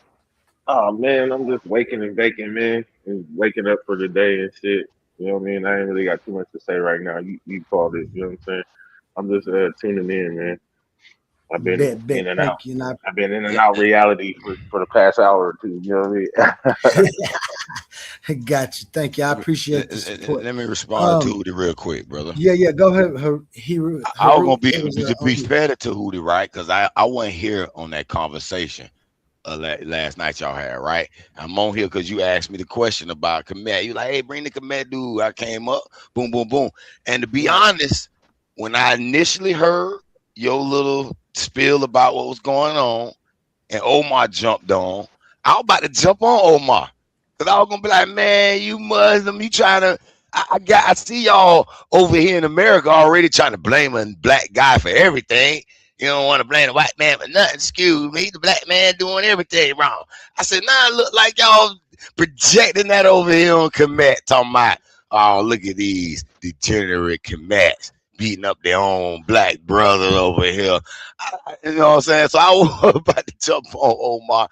U: Oh man, I'm just waking and baking, man, and waking up for the day and shit. You know what I mean? I ain't really got too much to say right now. You called it. You know what I'm saying? I'm just tuning in, man. I've been
D: Bet, bet.
U: in and out.
D: Thank you. And
U: I've been in and out reality for the past hour or two. You know what I mean?
D: I got you. Thank you. I appreciate the support.
V: Let me respond to
D: Um,
V: Hootie real quick, brother.
D: yeah. Go ahead.
V: I was gonna
D: Haru.
V: be
D: It was
V: to be
D: on you.
V: fair to Hootie, right? Because I wasn't here on that conversation last night y'all had, right? I'm on here because you asked me the question about Kemet. You like, hey, bring the Kemet dude. I came up, boom, boom, boom. And to be
D: Right.
V: honest, when I initially heard your little spiel about what was going on, and Omar jumped on, I was about to jump on Omar. Cause I was gonna be like, man, you Muslim, you trying to I see y'all over here in America already trying to blame a black guy for everything. You don't want to blame the white man for nothing. Excuse me, the black man doing everything wrong. I said, nah, look like y'all projecting that over here on Kemet, talking about, oh, look at these degenerate Kemets beating up their own black brother over here. You know what I'm saying? So I was about to jump on Omar,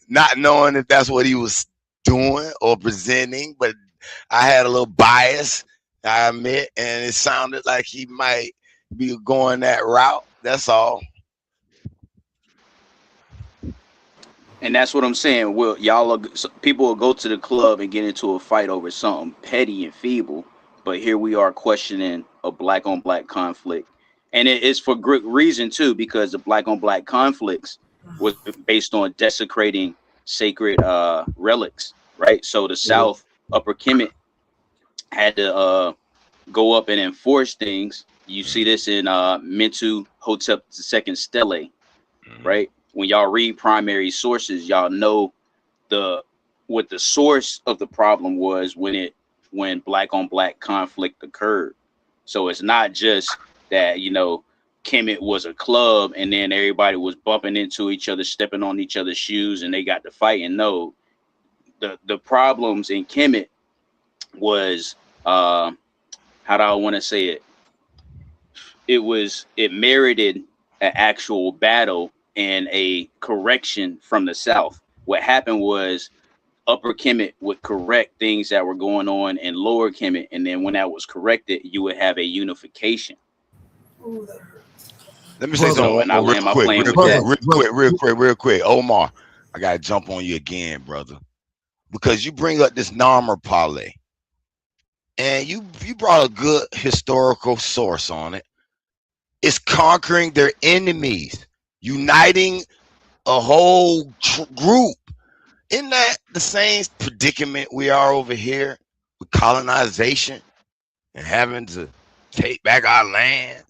V: not knowing if that's what he was doing or presenting, but I had a little bias, I admit, and it sounded like he might be going that route. That's all.
F: And that's what I'm saying. Well, people will go to the club and get into a fight over something petty and feeble, but here we are questioning a black on black conflict, and it is for good reason too, because the black on black conflicts was based on desecrating sacred relics, right? So the South, Upper Kemet, had to go up and enforce things. You see this in Mentu Hotep II Stele, right? When y'all read primary sources, y'all know the what the source of the problem was when black on black conflict occurred. So it's not just that, Kemet was a club and then everybody was bumping into each other, stepping on each other's shoes, and they got to fighting. No, the problems in Kemet was how do I want to say it? It merited an actual battle and a correction from the South. What happened was Upper Kemet would correct things that were going on in Lower Kemet, and then when that was corrected, you would have a unification.
V: Let me say
F: So,
V: something
F: and I
V: real
F: land my
V: quick,
F: plane
V: real
F: with
V: quick,
F: that.
V: real quick. Omar, I gotta jump on you again, brother, because you bring up this Narmer parlay, and you brought a good historical source on it. It's conquering their enemies, uniting a whole group. Isn't that the same predicament we are over here with colonization and having to take back our land?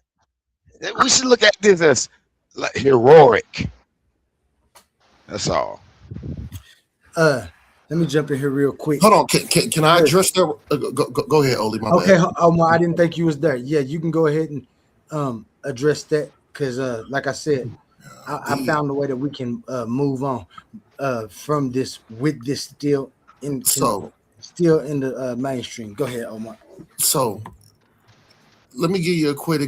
V: We should look at this as like heroic. That's all.
D: Let me jump in here real quick.
I: Hold on. Can I address that? Go ahead, Oli. My
D: Okay,
I: bad.
D: Omar, I didn't think you was there. Yeah, you can go ahead and address that because, like I said, I found a way that we can move on from this with this still in the mainstream. Go ahead, Omar.
I: So let me give you a quick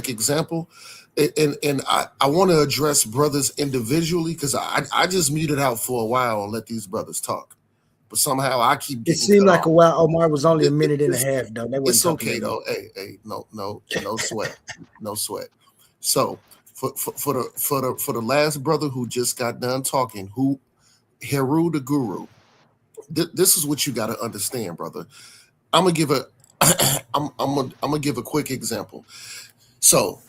I: example, and I want to address brothers individually because I just muted out for a while and let these brothers talk, but somehow I keep
D: It
I: getting
D: seemed
I: cut
D: like
I: off.
D: a while. Omar was only a minute and a half though. They wasn't
I: It's
D: talking
I: okay
D: that long.
I: though. Hey, no sweat, no sweat. So for the last brother who just got done talking, who Heru the Guru, this is what you got to understand, brother. I'm gonna give a I'm gonna give a quick example. So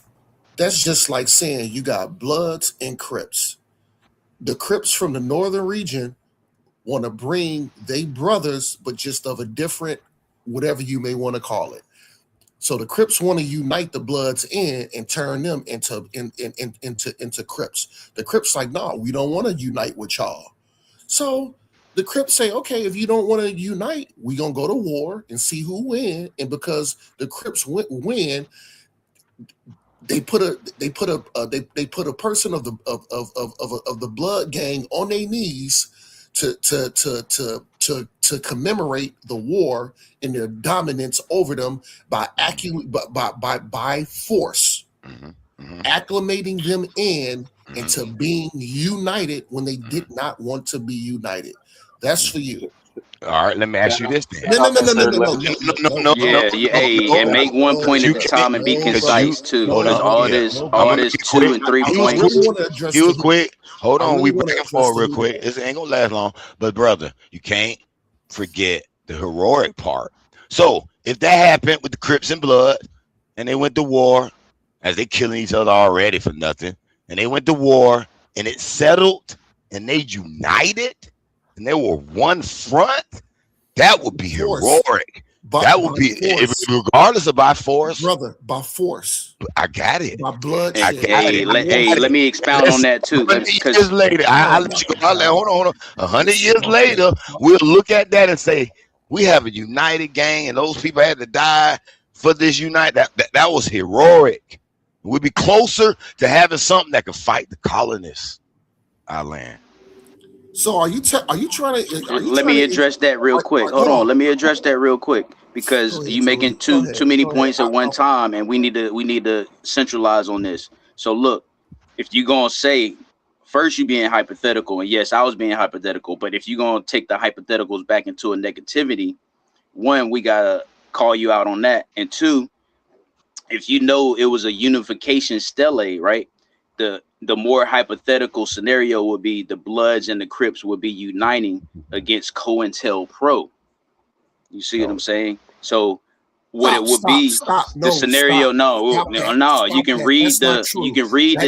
I: that's just like saying you got Bloods and Crips. The Crips from the northern region want to bring they brothers, but just of a different, whatever you may want to call it. So the Crips want to unite the Bloods and turn them into Crips. The Crips like, no, we don't want to unite with y'all. So the Crips say, okay, if you don't want to unite, we gonna go to war and see who win. And because the Crips win, they put a person of the blood gang on their knees to commemorate the war and their dominance over them by force, acclimating them into being united when they did not want to be united. That's for you.
V: All right, let me ask you this then.
F: Yeah, hey, and make one point at
V: You
F: a
V: can't,
F: time and be
V: because you
F: concise too,
V: hold
F: because
V: on. Yeah, I'm
F: all
V: gonna
F: this
V: make it
F: 2
V: quick.
F: and 3
V: He was
F: points.
V: quick. He was quick. Hold
I: I
V: on,
I: really
V: we
I: want
V: back
I: to
V: and
I: address
V: forth
I: the
V: real
I: leader.
V: quick. This ain't gonna last long, but brother, you can't forget the heroic part. So if that happened with the Crips and Blood, and they went to war, as they killing each other already for nothing, and they went to war, and it settled, and they united, and they were one front, that would be
I: Force.
V: heroic.
I: By
V: That would be,
I: force.
V: regardless of by force.
I: Brother, by force.
V: I got it.
I: By bloodshed.
V: I got it. I got
F: Let
V: it.
F: me expound on
V: Listen,
F: that too,
V: 100
F: because
V: years later, I'll let you go. Hold on. 100 years later, we'll look at that and say, we have a united gang, and those people had to die for this unite. That was heroic. We'd be closer to having something that could fight the colonists. Our land.
I: So are you trying to
F: let me address that real quick. Hold on, let me address that real quick because you making too many points at one time, and we need to centralize on this. So look, if you gonna say first you being hypothetical, and yes, I was being hypothetical, but if you gonna take the hypotheticals back into a negativity, one, we gotta call you out on that, and two, if you know it was a unification stele, right? The more hypothetical scenario would be the Bloods and the Crips would be uniting against COINTELPRO. You see what I'm saying? So what it would be the scenario, you can read the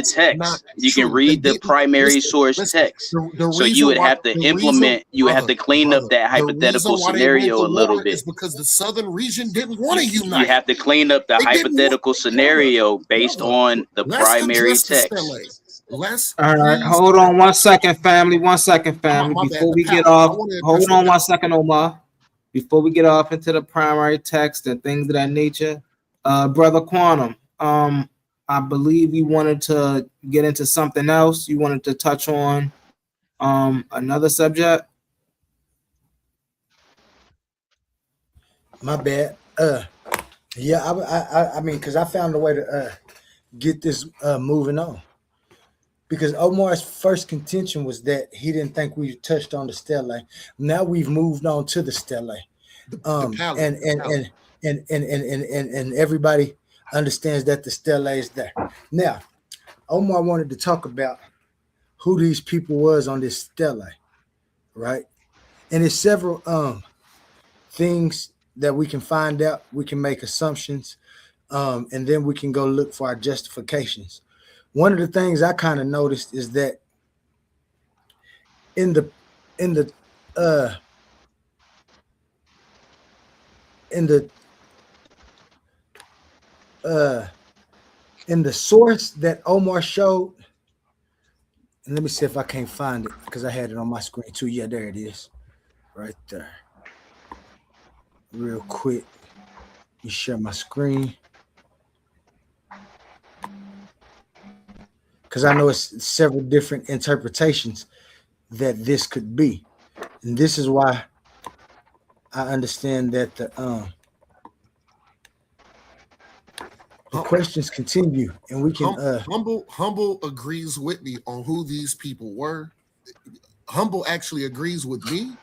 F: text, you can read the primary source text, so you would have to implement, you would have to clean up that hypothetical scenario a little bit.
I: Is because the southern region didn't want to
F: You
I: unite.
F: have to clean up the hypothetical scenario based on the primary text.
E: All right, hold on 1 second, family. 1 second, family. Before we get off, hold on 1 second, Omar. Before we get off into the primary text and things of that nature, brother Quantum, I believe you wanted to get into something else. You wanted to touch on another subject.
D: My bad. Yeah, I mean, because I found a way to get this moving on. Because Omar's first contention was that he didn't think we touched on the stelae. Now we've moved on to the stelae.
I: The palette.
D: And everybody understands that the stelae is there. Now, Omar wanted to talk about who these people was on this stelae, right? And there's several things that we can find out. We can make assumptions, and then we can go look for our justifications. One of the things I kind of noticed is that in the in the uh in the in the source that Omar showed, and let me see if I can't find it because I had it on my screen too. Yeah, there it is, right there. Real quick, let me share my screen because I know it's several different interpretations that this could be, and this is why I understand that the questions continue, and we can
I: Humble agrees with me on who these people were. Humble actually agrees with me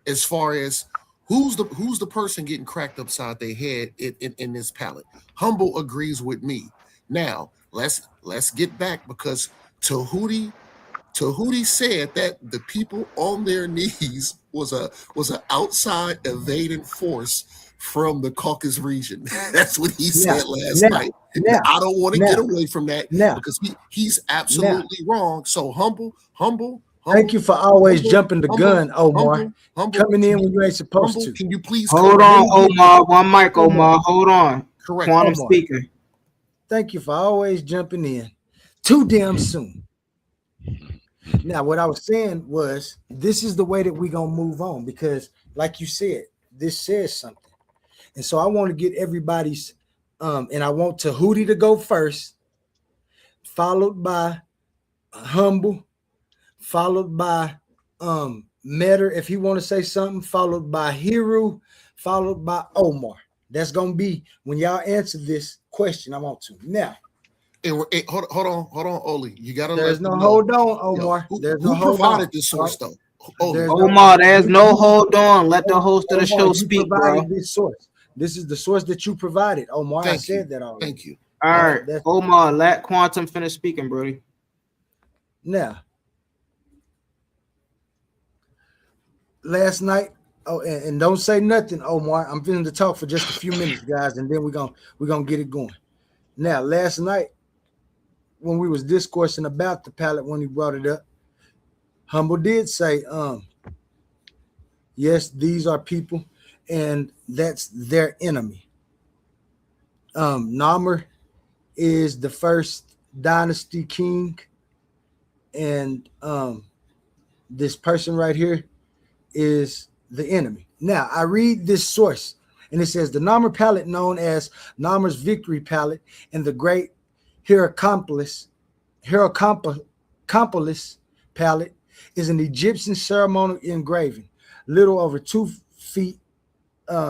I: as far as who's the person getting cracked upside their head in this palette. Humble agrees with me. Now let's get back, because Tahuti said that the people on their knees was an outside evading force from the Caucasus region. That's what he said last night. I don't want to get away from that because he's absolutely wrong. So humble.
D: Thank you for always jumping the gun, Omar. Coming in when you ain't supposed to.
I: Can you please
E: hold on, Omar? One mic, Omar. Hold on.
I: Correct.
E: Quantum speaker.
D: Thank you for always jumping in too damn soon. Now, what I was saying was, this is the way that we're going to move on because, like you said, this says something. And so I want to get everybody's, and I want Tahuti to go first, followed by Humble, followed by Metter, if he want to say something, followed by Hiru, followed by Omar. That's going to be when y'all answer this question. I want to. Now,
I: hold on, Oli. You gotta
D: there's no hold on, Omar. There's no hold on.
I: Who provided this source though?
E: Omar, there's no hold on. Let the host of the show speak, bro.
D: This source. This is the source that you provided, Omar. I said that already.
I: Thank you.
E: All right, Omar, let Quantum finish speaking, Brody.
D: Now, last night, and don't say nothing, Omar. I'm feeling to talk for just a few minutes, guys, and then we're gonna get it going. Now, last night, when we was discoursing about the palette, when he brought it up, Humble did say, yes, these are people, and that's their enemy. Namr is the first dynasty king, and this person right here is the enemy. Now, I read this source, and it says the Namr palette, known as Namr's victory palette, and the great Hierakonpolis palette is an Egyptian ceremonial engraving, little over 2 feet,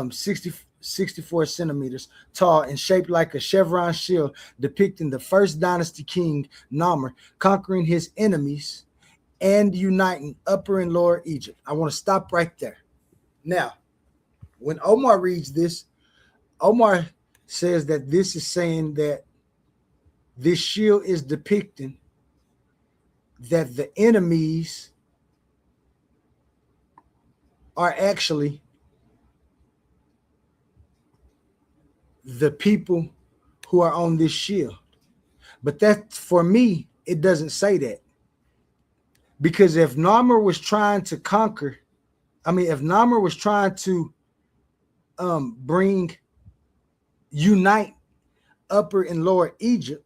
D: 64 centimeters tall, and shaped like a chevron shield, depicting the first dynasty king Namr conquering his enemies and uniting Upper and Lower Egypt. I want to stop right there. Now, when Omar reads this, Omar says that this is saying that this shield is depicting that the enemies are actually the people who are on this shield. But that, for me, it doesn't say that. Because if Namr was trying to conquer, if Namr was trying to unite Upper and Lower Egypt,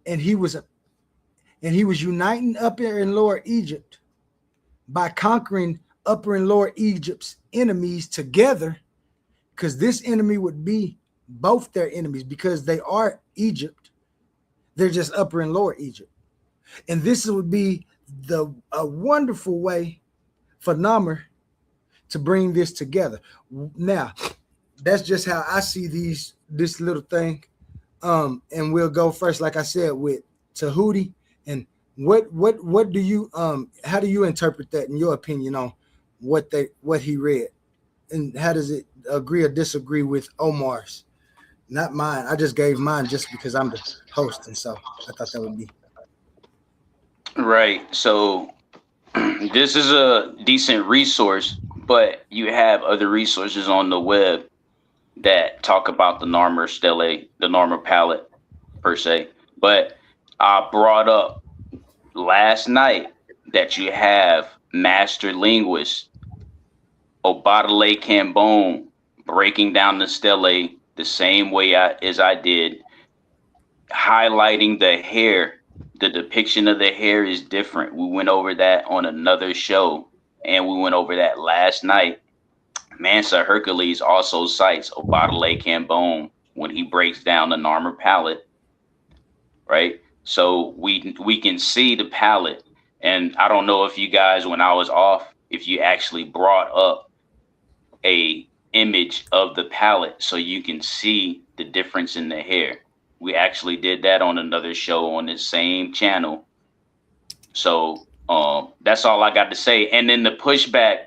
D: and he was uniting Upper and Lower Egypt by conquering Upper and Lower Egypt's enemies together, because this enemy would be both their enemies because they are Egypt. They're just Upper and Lower Egypt. And this would be a wonderful way for Namr to bring this together. Now, that's just how I see this little thing. And we'll go first, like I said, with Tahuti. And what do you how do you interpret that in your opinion on what he read, and how does it agree or disagree with Omar's? Not mine. I just gave mine just because I'm the host, and so I thought that would be
F: Right. So this is a decent resource, but you have other resources on the web that talk about the Narmer stele, the Narmer palette per se. But I brought up last night that you have master linguist Obatale Cambone breaking down the stele the same way as I did, highlighting the hair. The depiction of the hair is different. We went over that on another show, and we went over that last night. Mansa Hercules also cites Obatale Cambone when he breaks down the Narmer palette, right? So we can see the palette, and I don't know if you guys, when I was off, if you actually brought up a image of the palette so you can see the difference in the hair. We actually did that on another show on this same channel. So that's all I got to say. And then the pushback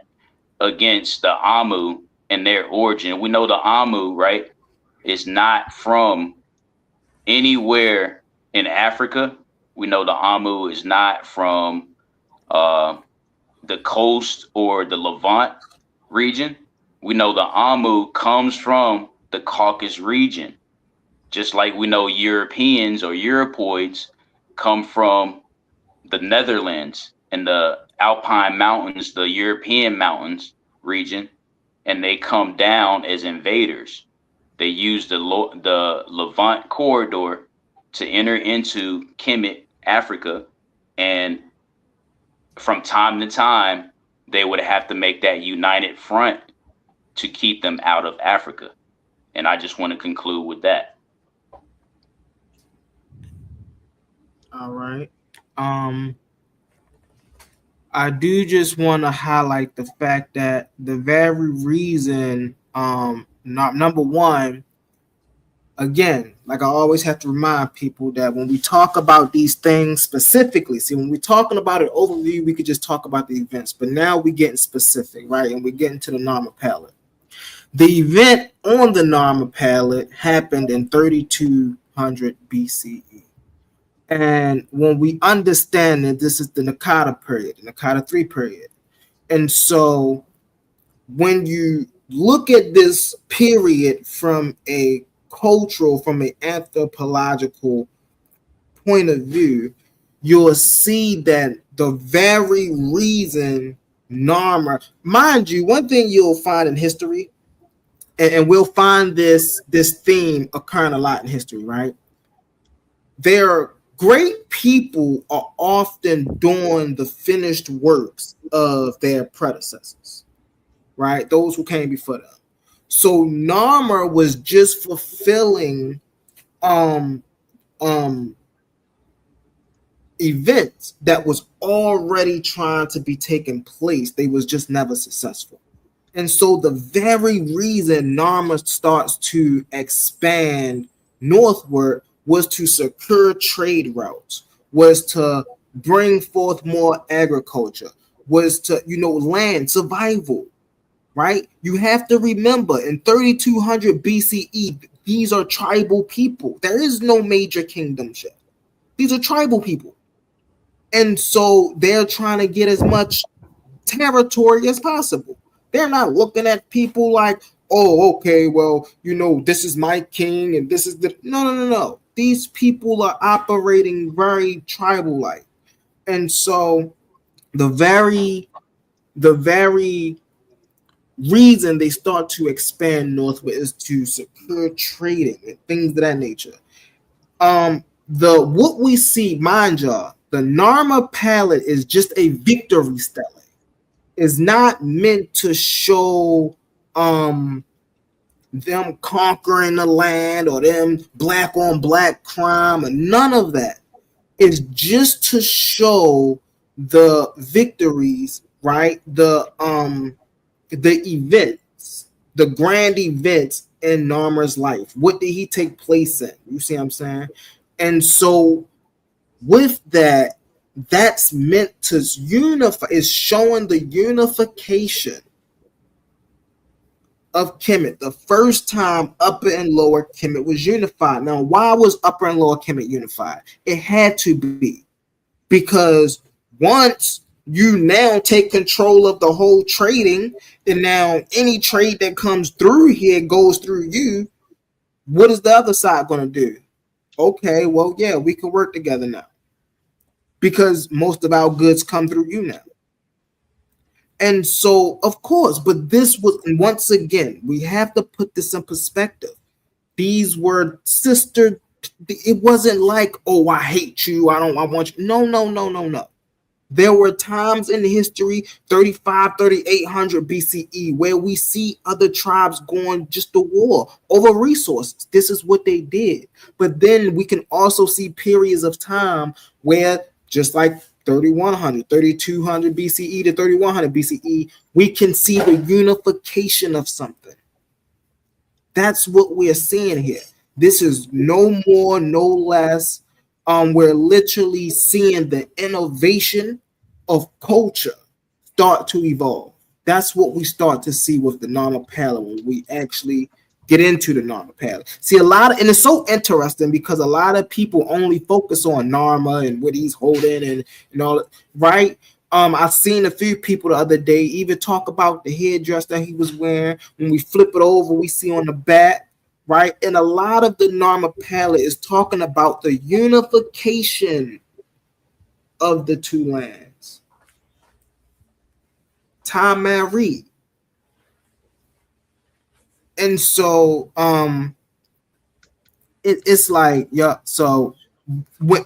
F: against the Amu and their origin. We know the Amu, right, is not from anywhere in Africa. We know the Amu is not from the coast or the Levant region. We know the Amu comes from the Caucasus region, just like we know Europeans or Europoids come from the Netherlands and the Alpine Mountains, the European mountains region, and they come down as invaders. They use the Levant corridor to enter into Kemet, Africa, and from time to time, they would have to make that united front to keep them out of Africa. And I just want to conclude with that.
E: All right. I do just want to highlight the fact that the very reason, not number one, again, like I always have to remind people that when we talk about these things specifically, see, when we're talking about an overview, we could just talk about the events, but now we're getting specific, right? And we're getting to the Narmer palette. The event on the Narmer palette happened in 3200 BCE. And when we understand that this is the Nakata period, the Nakata 3 period. And so when you look at this period from a cultural, from an anthropological point of view, you'll see that the very reason Narmer, mind you, one thing you'll find in history, and we'll find this theme occurring a lot in history, right? Their great people are often doing the finished works of their predecessors, right? Those who came before them. So Narmer was just fulfilling events that was already trying to be taking place. They was just never successful. And so the very reason Narmer starts to expand northward was to secure trade routes, was to bring forth more agriculture, was to, land survival, right? You have to remember in 3200 BCE, these are tribal people. There is no major kingdomship. These are tribal people. And so they're trying to get as much territory as possible. They're not looking at people like, oh, okay, well, this is my king and this is the no. These people are operating very tribal like. And so the very reason they start to expand northward is to secure trading and things of that nature. What we see, mind y'all, the Narmer palette is just a victory stele. Is not meant to show them conquering the land or them black on black crime or none of that. It's just to show the victories, right? The events, the grand events in Narmer's life? What did he take place in? You see what I'm saying? And so with that, that's meant to unify, is showing the unification of Kemet. The first time Upper and Lower Kemet was unified. Now, why was Upper and Lower Kemet unified? It had to be because once you now take control of the whole trading, and now any trade that comes through here goes through you, what is the other side going to do? Okay, well, yeah, we can work together now because most of our goods come through you now. And so, of course, but this was, once again, we have to put this in perspective. These were sister, it wasn't like, oh, I hate you, I want you. No. There were times in history, 3,800 BCE, where we see other tribes going just to war over resources. This is what they did. But then we can also see periods of time where, just like 3,100, 3,200 BCE to 3,100 BCE, we can see the unification of something. That's what we're seeing here. This is no more, no less. We're literally seeing the innovation of culture start to evolve. That's what we start to see with the Narmer Palette when we actually get into the Narmer Palette. See, and it's so interesting because a lot of people only focus on Narmer and what he's holding and all, right? I've seen a few people the other day even talk about the headdress that he was wearing. When we flip it over, we see on the back, right? And a lot of the Narmer Palette is talking about the unification of the two lands. Time man read. And so it's like, yeah, so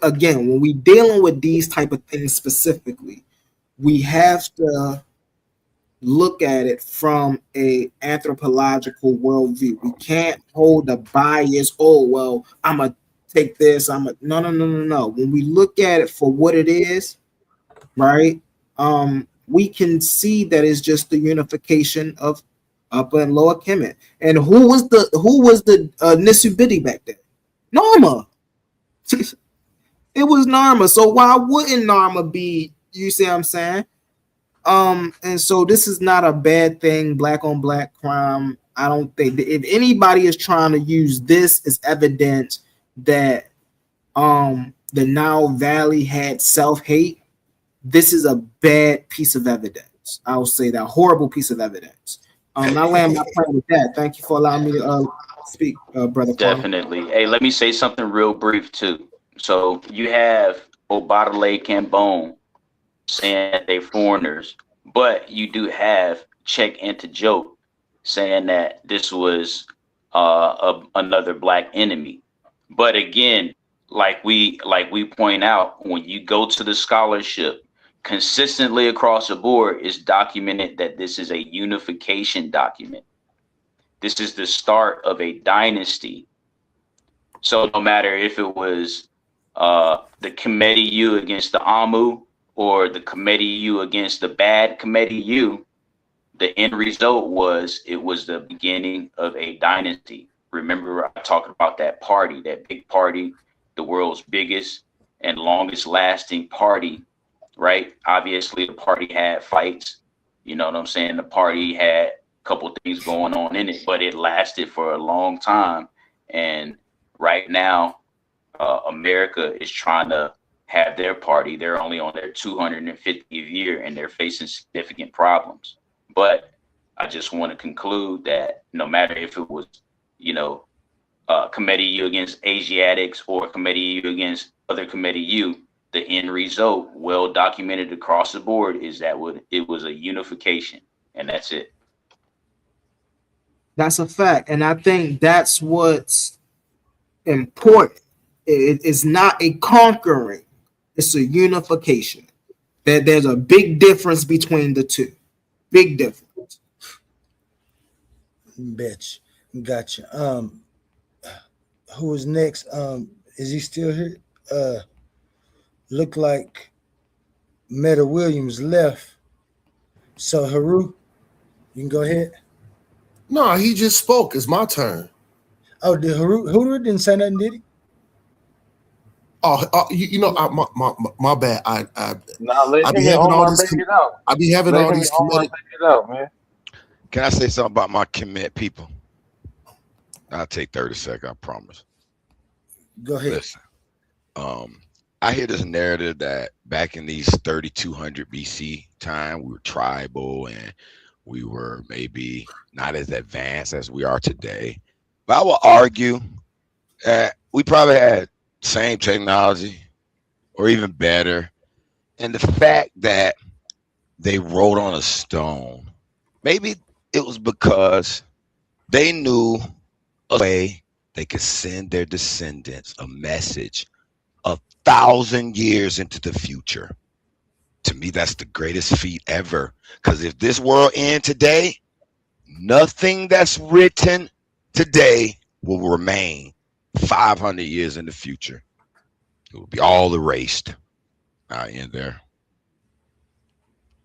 E: again, when we dealing with these type of things specifically, we have to look at it from a anthropological worldview. We can't hold a bias, oh well, I'm gonna take this, no. When we look at it for what it is, right? We can see that it's just the unification of Upper and Lower Kemet. And who was the Nisubiti back then? Narmer. It was Narmer. So why wouldn't Narmer be? You see what I'm saying? And so this is not a bad thing. Black on black crime. I don't think if anybody is trying to use this as evidence that the Nile Valley had self-hate, this is a bad piece of evidence. I'll say that horrible piece of evidence. I land my plane with that. Thank you for allowing me to speak, brother.
F: Definitely. Hey, let me say something real brief too. So you have Obatale Cambone saying that they foreigners, but you do have Check into Joke saying that this was another black enemy. But again, like we point out, when you go to the scholarship, consistently across the board is documented that this is a unification document. This is the start of a dynasty. So no matter if it was the Committee U against the Amu or the Committee U against the bad Committee U, the end result was it was the beginning of a dynasty. Remember, I talked about that party, that big party, the world's biggest and longest lasting party, right? Obviously, the party had fights. You know what I'm saying? The party had a couple things going on in it, but it lasted for a long time. And right now, America is trying to have their party. They're only on their 250th year and they're facing significant problems. But I just want to conclude that no matter if it was, Committee U against Asiatics or Committee U against other Committee U, the end result, well documented across the board, is that it was a unification, and that's it.
E: That's a fact, and I think that's what's important. It's not a conquering; it's a unification. There's a big difference between the two. Big difference.
D: Bitch, gotcha. Who is next? Is he still here? Look like Meta Williams left. So Haru, you can go ahead.
I: No, he just spoke. It's my turn.
D: Oh, did Hooter didn't say nothing, did he?
I: My bad.
U: Now let
I: I be
U: him and
I: having all
U: Omar
I: this.
U: bring it out.
I: I be having
U: Let
I: all
U: him and
I: these
U: Omar
I: comedic.
U: bring it out, man.
V: Can I say something about my Kemet people? I'll take 30 seconds, I promise.
D: Go ahead.
V: Listen, I hear this narrative that back in these 3200 BC time, we were tribal and we were maybe not as advanced as we are today. But I will argue that we probably had same technology or even better. And the fact that they wrote on a stone, maybe it was because they knew a way they could send their descendants a message 1,000 years into the future. To me, that's the greatest feat ever. Because if this world ends today, nothing that's written today will remain 500 years in the future. It will be all erased. I end there.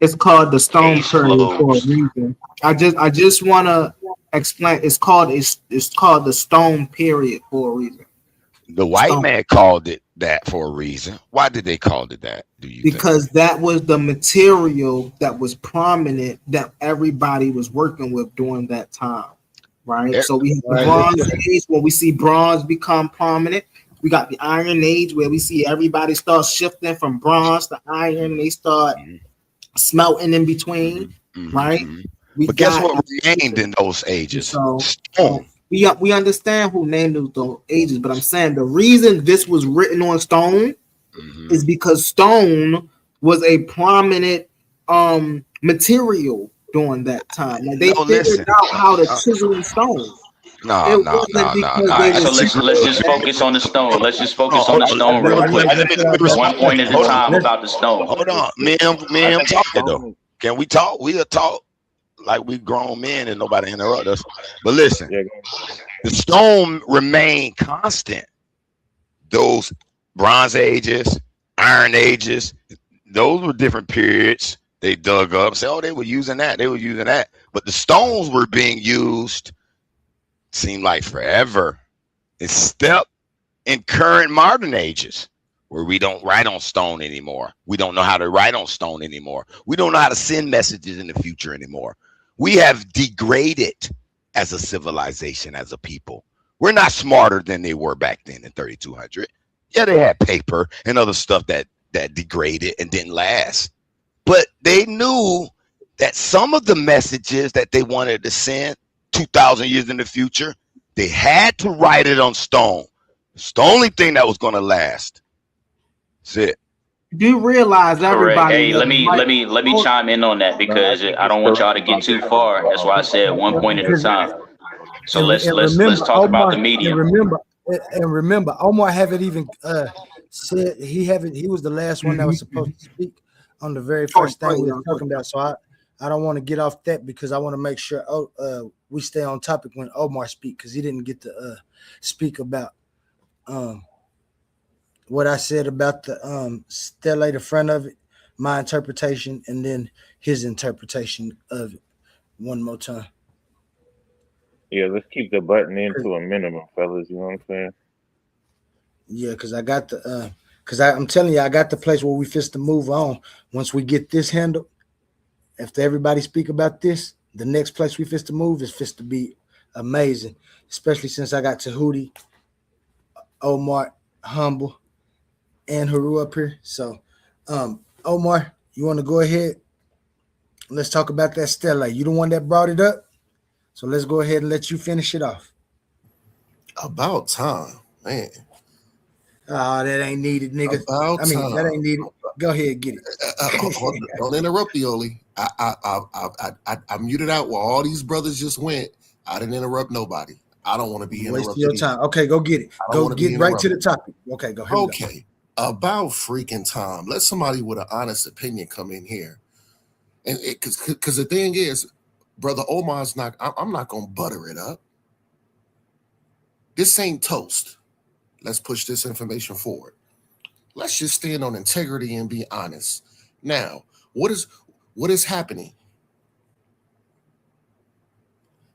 E: It's called the Stone
F: Case
E: Period for a
F: closed.
E: reason. I just want to explain. It's called the Stone Period for a reason.
V: The white
E: Stone,
V: man called it that for a reason. Why did they call it that, do you think?
E: because that was the material that was prominent that everybody was working with during that time, right?
V: Eh,
E: So we have
D: All
E: the
D: right,
E: Bronze
D: listen.
E: Age where we see bronze become prominent. We got the Iron Age where we see everybody start shifting from bronze to iron. They start
V: mhm,
E: smelting in between, right?
V: mhm.
E: We
V: But guess
E: got
V: what remained in those ages?
E: so
V: Stone.
E: we understand who named those ages, but I'm saying the reason this was written on stone
V: Hmm.
E: is because stone was a prominent material during that time. Like they
V: No,
E: figured
V: listen.
E: out how to
V: Uh,
E: chisel in stone.
V: no,
E: It
V: no,
E: wasn't
V: no, no,
E: because
V: no.
F: All
E: they
F: right,
E: were
F: so
V: It's
F: let's
E: secretly
F: just
E: bad.
F: focus on the stone. Let's just
V: hold
F: focus
V: on,
F: on the
V: hold on.
F: stone real quick.
V: Let me respond.
F: 1 point at a
V: Hold on.
F: time about the stone.
V: Hold on. Me and him talking though. Can we talk? We'll talk like we grown men and nobody interrupt us. But listen,
U: Yeah,
V: the stone remained constant. Those Bronze Ages, Iron Ages, those were different periods. They dug up, say, oh, they were using that. They were using that. But the stones were being used, seemed like forever. Except in current modern ages where we don't write on stone anymore. We don't know how to write on stone anymore. We don't know how to send messages in the future anymore. We have degraded as a civilization, as a people. We're not smarter than they were back then in 3200. Yeah, they had paper and other stuff that degraded and didn't last. But they knew that some of the messages that they wanted to send 2,000 years in the future, they had to write it on stone. It's the only thing that was going to last. That's it.
E: Do you realize
F: Correct.
E: everybody
F: Hey,
E: was right?
F: let me
E: Hold-
F: chime in on that
U: no, I
F: because
U: think
F: I
U: it's
F: don't want
U: correct
F: y'all to get
U: about
F: too
U: the stone.
F: far. That's why I said 1 point at a
D: Because
F: time. So
D: and,
F: let's
D: and
F: let's
D: remember
F: talk about
D: Omar
F: the medium.
D: and remember Omar haven't even said he was the last one that was supposed to speak on the very first thing we were talking about. So I don't want to get off that because I want to make sure we stay on topic when Omar speak because he didn't get to speak about um what I said about the stele, the front of it, my interpretation, and then his interpretation of it one more time.
U: Yeah, let's keep the button into a minimum, fellas. You know what I'm saying?
D: Yeah, because I got the because I'm telling you, I got the place where we fist to move on. Once we get this handled, after everybody speak about this, the next place we fist to move is fist to be amazing. Especially since I got Tahuti, Omar, Humble, and Haru up here. So Omar, you want to go ahead? Let's talk about that Stella. You the one that brought it up. So let's go ahead and let you finish it off.
I: About time, man.
D: Oh, that ain't needed, nigga.
I: About
D: I mean, that
I: time.
D: ain't needed. Go ahead, get it.
I: Don't interrupt the Oli. I muted out while all these brothers just went. I didn't interrupt nobody. I don't want to be
D: You wasting your
I: interrupted either.
D: time. Okay, go get it.
I: I don't
D: Go
I: want to be
D: get right to the
I: interrupted.
D: topic. Okay, go. Here we go.
I: Okay. About freaking time. Let somebody with an honest opinion come in here. And because the thing is, brother Omar's not. I'm not gonna butter it up. This ain't toast. Let's push this information forward. Let's just stand on integrity and be honest. Now, what is happening?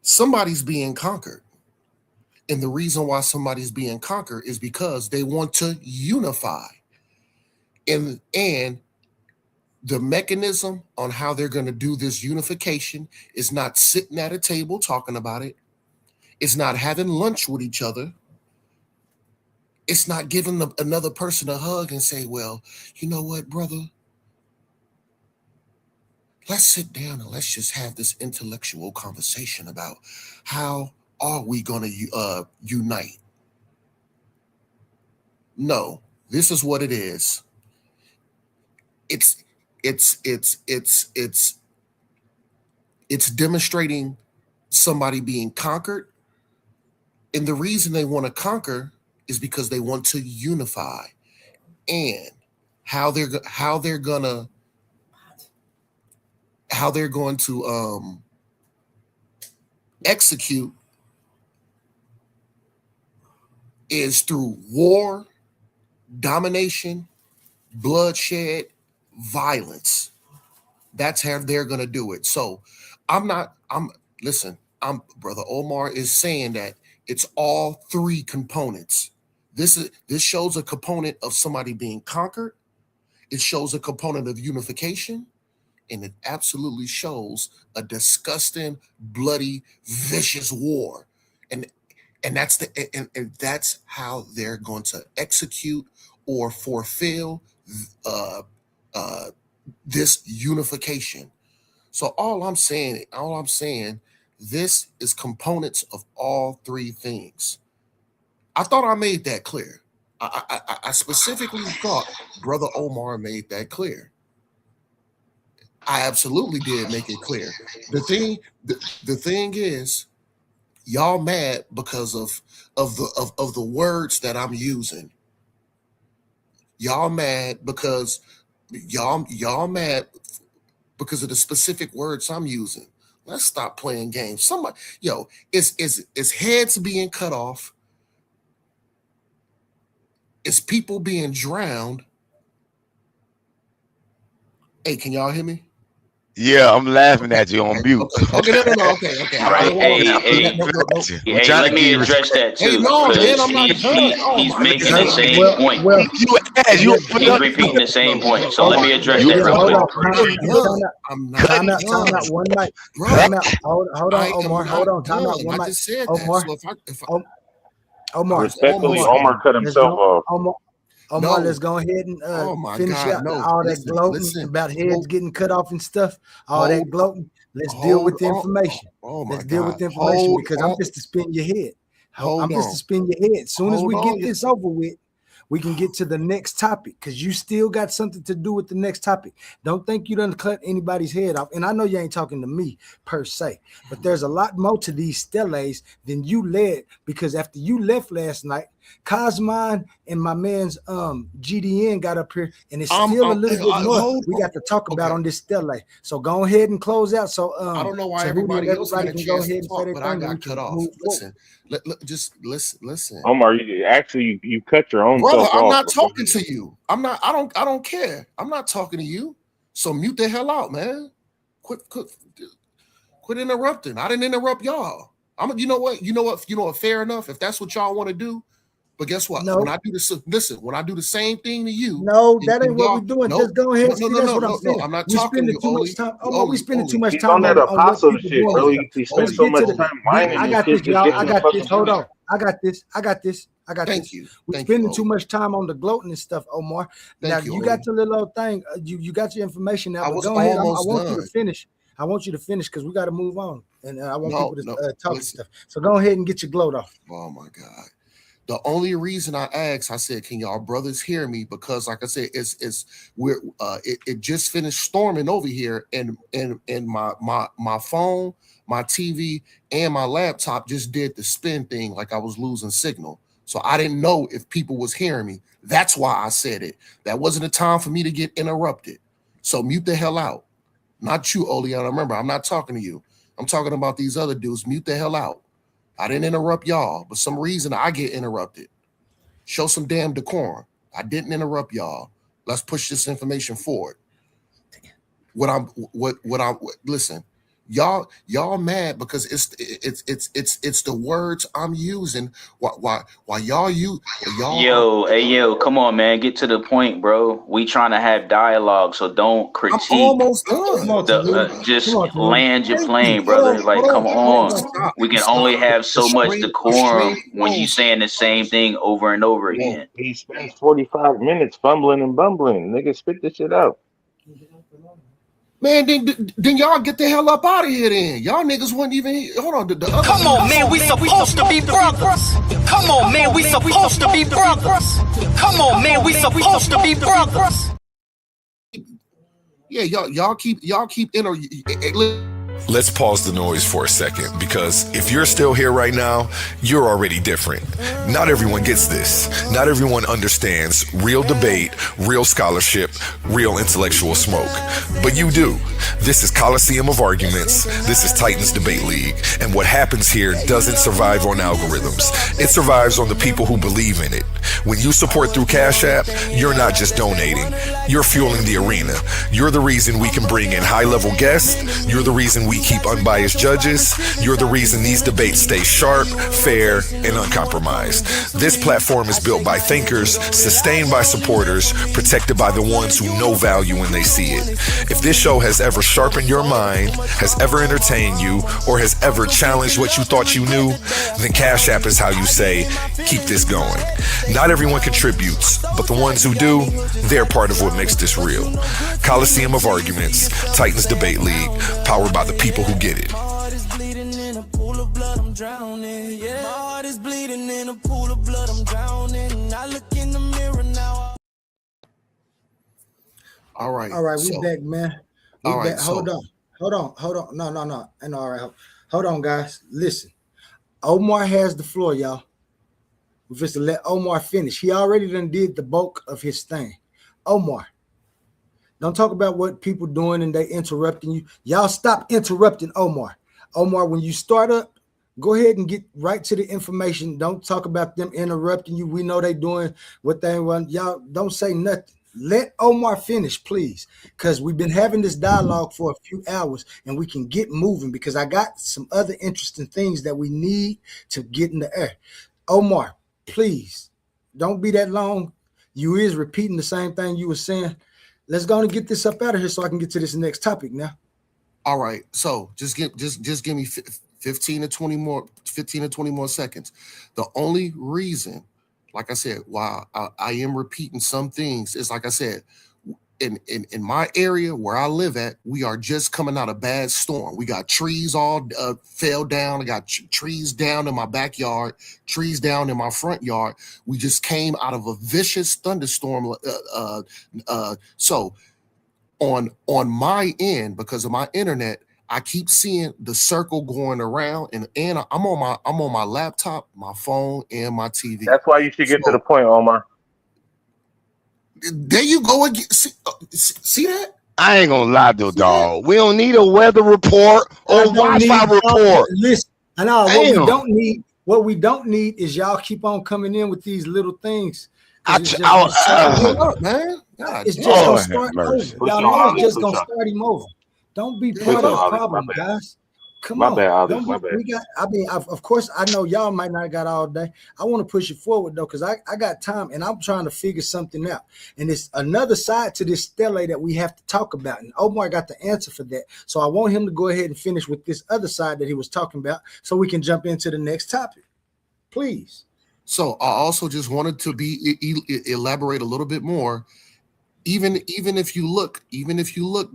I: somebody's being conquered. And the reason why somebody's being conquered is because they want to unify. And the mechanism on how they're going to do this unification is not sitting at a table talking about it. It's not having lunch with each other. It's not giving another person a hug and say, well, you know what, brother? Let's sit down and let's just have this intellectual conversation about how are we going to unite? No, this is what it is. It's demonstrating somebody being conquered, and the reason they want to conquer is because they want to unify. And how they're going to execute is through war, domination, bloodshed, violence. That's how they're going to do it. So listen, Brother Omar is saying that it's all three components. This shows a component of somebody being conquered. It shows a component of unification, and it absolutely shows a disgusting, bloody, vicious war. And that's how they're going to execute or fulfill this unification. So all I'm saying, this is components of all three things. I thought I made that clear. I specifically thought Brother Omar made that clear. I absolutely did make it clear. The thing is, y'all mad because of the words that I'm using. Y'all mad because y'all mad because of the specific words I'm using. Let's stop playing games. Somebody, it's heads being cut off. It's people being drowned. Hey, can y'all hear me?
V: Yeah, I'm laughing at you on mute.
I: Okay, no, okay.
F: Right. Hey, let me address that too.
I: Hey, no, man, I'm not
F: He's making the same point. He's repeating the same point. So let me address that real quick.
I: I'm
D: Time out. One mic. Time out. Hold on, Omar. Hold on. Time out. One
I: I
D: mic.
I: just said
D: Omar.
I: that. So
D: Omar.
J: Respectfully, Omar cut himself off.
D: Omar, let's go ahead and finish out all that gloating about heads getting cut off and stuff. All that gloating. Let's deal with the information. Let's deal with the information because I'm just to spin your head. I'm just to spin your head. As soon as we get this over with, we can get to the next topic because you still got something to do with the next topic. Don't think you done cut anybody's head off. And I know you ain't talking to me per se, but there's a lot more to these steles than you led, because after you left last night, Cosmine and my man's GDN got up here, and it's still a little bit more we got to talk about on this stele. So go ahead and close out. So
I: I don't know why
D: so
I: everybody else got a
D: can
I: chance
D: go ahead
I: to
D: and
I: talk,
D: say
I: but
D: their
I: I
D: thing.
I: got cut off. Just listen.
J: Omar, you cut your own
I: Brother,
J: self
I: I'm
J: off.
I: not talking to you. I don't care. I'm not talking to you. So mute the hell out, man. Quit interrupting. I didn't interrupt y'all. You know what? Fair enough. If that's what y'all want to do. But guess what?
D: No.
I: When I do the same thing to you.
D: No, that ain't what we're doing. Just go ahead.
I: No,
D: That's what I'm saying.
I: I'm not
D: We
I: talking to
D: spending
I: you,
D: too
I: Oli.
D: much time. Oh, we spending too much
J: He's
D: time
J: on that
D: on what
J: apostle
D: people
J: shit,
D: doing.
J: bro.
D: Stuff.
J: He spends
D: Let's
J: so
D: get
J: much
D: to the.
J: time whining
D: I
J: and
D: got
J: shit,
D: this, y'all. I got this. Hold
J: fucking
D: on. I got this.
I: Thank you.
D: We're spending too much time on the gloating and stuff, Omar. Now you got your little old thing. You got your information now. But go ahead. I want you to finish. I want you to finish because we got to move on, and I want people to talk and stuff. So go ahead and get your gloat off.
I: Oh my God. The only reason I asked, I said, can y'all brothers hear me? Because like I said, it just finished storming over here, and my phone, my TV, and my laptop just did the spin thing like I was losing signal. So I didn't know if people was hearing me. That's why I said it. That wasn't a time for me to get interrupted. So mute the hell out. Not you, Oleana. Remember, I'm not talking to you. I'm talking about these other dudes. Mute the hell out. I didn't interrupt y'all, but some reason I get interrupted. Show some damn decorum. I didn't interrupt y'all. Let's push this information forward. Listen, y'all mad because it's the words I'm using. Why y'all
F: Yo, come on, man, get to the point, bro. We trying to have dialogue, so don't
I: I'm
F: critique.
I: almost
D: Come
I: done.
D: on, Tallulah. Come
F: Just
D: on, Tallulah.
F: land your
I: Thank you.
F: plane, brother. Like, come
I: Hold on.
F: on.
I: Stop.
F: We can only
I: Stop.
F: have
I: The
F: so much
I: stream
F: decorum when you
I: goes.
F: saying the same thing over and over
J: Well,
F: again.
J: he spends 45 minutes fumbling and bumbling. Nigga, spit this shit out.
I: Man, then y'all get the hell up out of here then. Y'all niggas wouldn't even hold on. The other
C: Come on, man, we supposed to be brothers. Come on, man, we supposed to be brothers. Come on, man, we supposed to be brothers.
I: yeah, y'all keep
A: Let's pause the noise for a second, because if you're still here right now, you're already different. Not everyone gets this. Not everyone understands real debate, real scholarship, real intellectual smoke. But you do. This is Coliseum of Arguments. This is Titans Debate League. And what happens here doesn't survive on algorithms. It survives on the people who believe in it. When you support through Cash App, you're not just donating. You're fueling the arena. You're the reason we can bring in high-level guests. You're the reason we keep unbiased judges. You're the reason these debates stay sharp, fair, and uncompromised. This platform is built by thinkers, sustained by supporters, protected by the ones who know value when they see it. If this show has ever sharpened your mind, has ever entertained you, or has ever challenged what you thought you knew, then Cash App is how you say, keep this going. Not everyone contributes, but the ones who do, they're part of what makes this real. Coliseum of Arguments, Titans Debate League, powered by the people who get it.
C: My heart is bleeding in a pool of blood, I'm drowning. Yeah. My heart is bleeding in a pool of blood, I'm drowning. I look in the mirror now.
I: All right.
D: All right, we back, man. We
I: all right,
D: back. Hold on. No. And all right. Hold on, guys. Listen. Omar has the floor, y'all. We're just to let Omar finish. He already done did the bulk of his thing. Omar, don't talk about what people doing and they interrupting you. Y'all stop interrupting Omar. Omar, when you start up, go ahead and get right to the information. Don't talk about them interrupting you. We know they doing what they want. Y'all don't say nothing. Let Omar finish, please, because we've been having this dialogue for a few hours and we can get moving, because I got some other interesting things that we need to get in the air. Omar, please don't be that long. You is repeating the same thing you were saying. Let's go and get this up out of here so I can get to this next topic now.
I: All right. So just give me 15 to 20 more seconds. The only reason, like I said, why I am repeating some things is, like I said, in my area where I live at, we are just coming out of a bad storm. We got trees all fell down. I got trees down in my backyard, trees down in my front yard. We just came out of a vicious thunderstorm. So on my end, because of my internet, I keep seeing the circle going around, and I'm on my laptop, my phone, and my TV.
J: That's why you should get to the point, Omar.
I: There you go again. See that?
V: I ain't gonna lie though, dog. We don't need a weather report or Wi-Fi report.
D: Listen, I know what we don't need is y'all keep on coming in with these little things. It's just gonna start over. Y'all know it's just gonna start him over. Don't be part of the problem, guys. Come on.
J: My bad.
D: Of course, I know y'all might not got all day. I want to push it forward though, because I got time and I'm trying to figure something out. And it's another side to this stele that we have to talk about. And Omar got the answer for that. So I want him to go ahead and finish with this other side that he was talking about so we can jump into the next topic. Please.
I: So I also just wanted to elaborate a little bit more. Even if you look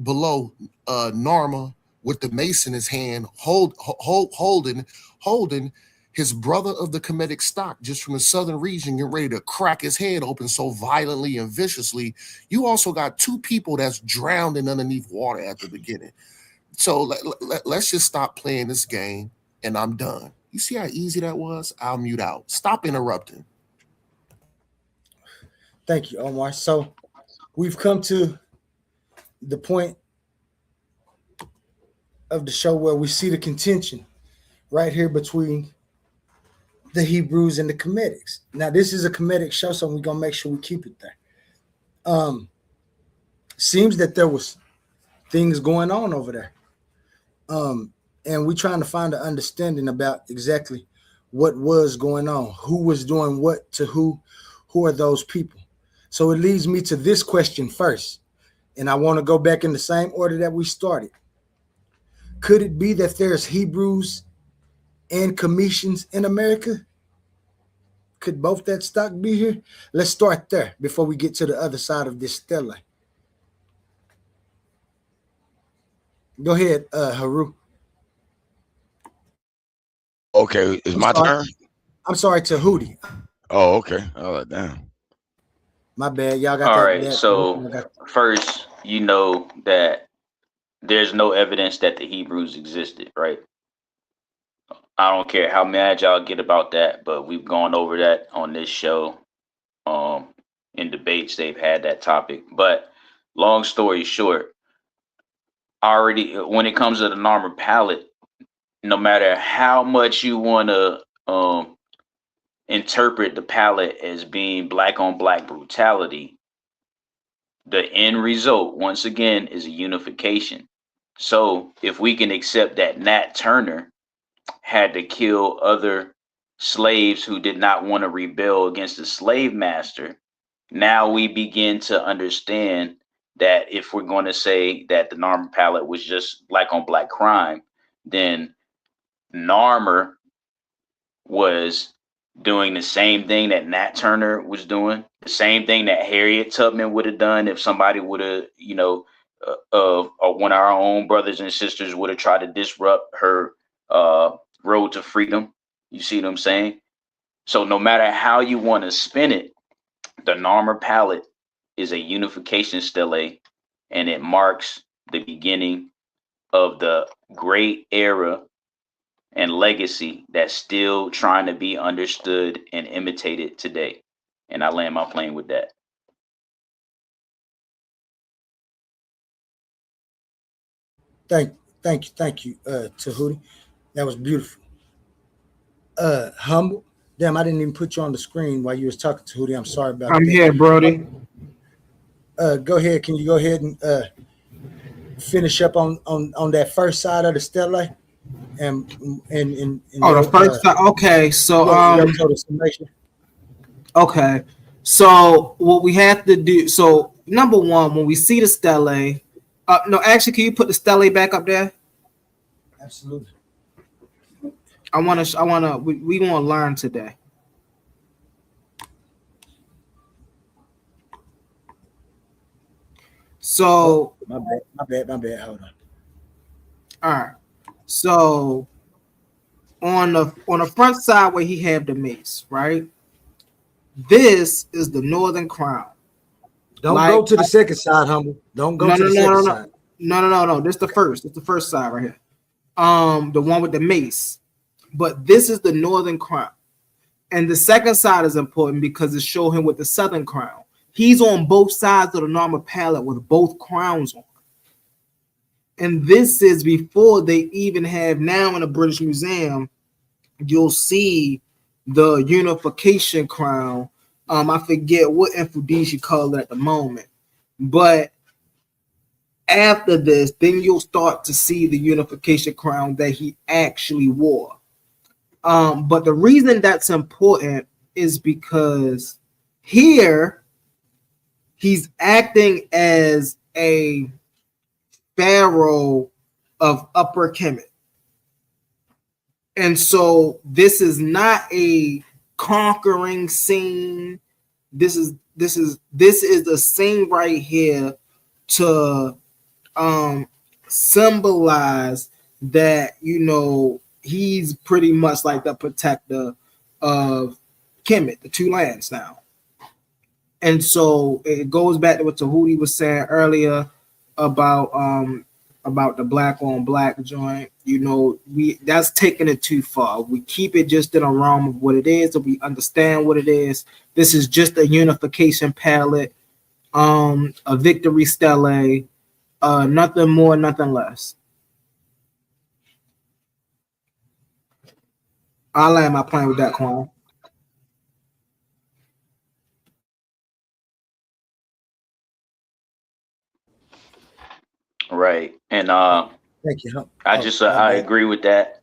I: below Narma with the mace in his hand, holding his brother of the Kemetic stock, just from the southern region, getting ready to crack his head open so violently and viciously. You also got two people that's drowning underneath water at the beginning. So let's just stop playing this game, and I'm done. You see how easy that was? I'll mute out. Stop interrupting.
D: Thank you, Omar. So we've come to the point of the show where we see the contention right here between the Hebrews and the Kemetics. Now, this is a Kemetic show, so we're gonna make sure we keep it there. Seems that there was things going on over there. And we're trying to find an understanding about exactly what was going on, who was doing what to who are those people. So it leads me to this question first, and I want to go back in the same order that we started. Could it be that there's Hebrews and Cometians in America? Could both that stock be here? Let's start there before we get to the other side of this stella. Go ahead, Haru.
V: Okay, it's
D: I'm
V: my
D: sorry.
V: turn.
D: I'm sorry, Tahuti.
V: Oh, okay. Oh, damn.
D: My bad. Y'all got
F: All
D: that
F: right.
D: that
F: So
D: I got
F: first, you know that there's no evidence that the Hebrews existed, right? I don't care how mad y'all get about that, but we've gone over that on this show. Um, in debates, they've had that topic. But long story short, already when it comes to the Narmer palette, no matter how much you want to interpret the palette as being black on black brutality, the end result, once again, is a unification. So if we can accept that Nat Turner had to kill other slaves who did not want to rebel against the slave master, now we begin to understand that if we're going to say that the Narmer palette was just black on black crime, then Narmer was doing the same thing that Nat Turner was doing, the same thing that Harriet Tubman would have done if somebody would have, one of our own brothers and sisters would have tried to disrupt her road to freedom. You see what I'm saying? So no matter how you want to spin it, the Narmer palette is a unification stele, and it marks the beginning of the great era and legacy that's still trying to be understood and imitated today. And I land my plane with that.
D: thank you, Tahuti. That was beautiful. Humble. Damn, I didn't even put you on the screen while you was talking, Tahuti. I'm sorry about
E: I'm
D: that.
E: here, Brody.
D: Go ahead. Can you go ahead and finish up on that first side of the stella and
E: Oh, the
D: your
E: first time. Okay, so
D: your total summation?
E: okay, so what we have to do. So number one, when we see the stele, no, actually, can you put the stele back up there?
D: Absolutely.
E: We want to learn today. So,
D: My bad. Hold on.
E: all right. So on the front side where he have the mace, right? This is the Northern Crown.
D: Don't go to the second side, Humble. Don't go
E: No,
D: to
E: no,
D: the
E: no,
D: second
E: no,
D: side.
E: no. This the first. It's the first side right here. The one with the mace. But this is the Northern Crown. And the second side is important because it show him with the Southern Crown. He's on both sides of the normal palette with both crowns on. And this is before they even have now in the British Museum, you'll see the unification crown. I forget what Infudis call it at the moment. But after this, then you'll start to see the unification crown that he actually wore. But the reason that's important is because here he's acting as a pharaoh of Upper Kemet. And so this is not a conquering scene. This is the scene right here to symbolize that he's pretty much like the protector of Kemet, the two lands now. And so it goes back to what Tahuti was saying earlier about the black on black joint. We that's taking it too far. We keep it just in a realm of what it is, and we understand what it is. This is just a unification palette, a victory stele, nothing more, nothing less. I'll land my plane with that, Quan.
F: Right. And
D: Thank you. Huh?
F: I
D: Oh,
F: just
D: my
F: I
D: bad.
F: agree with that,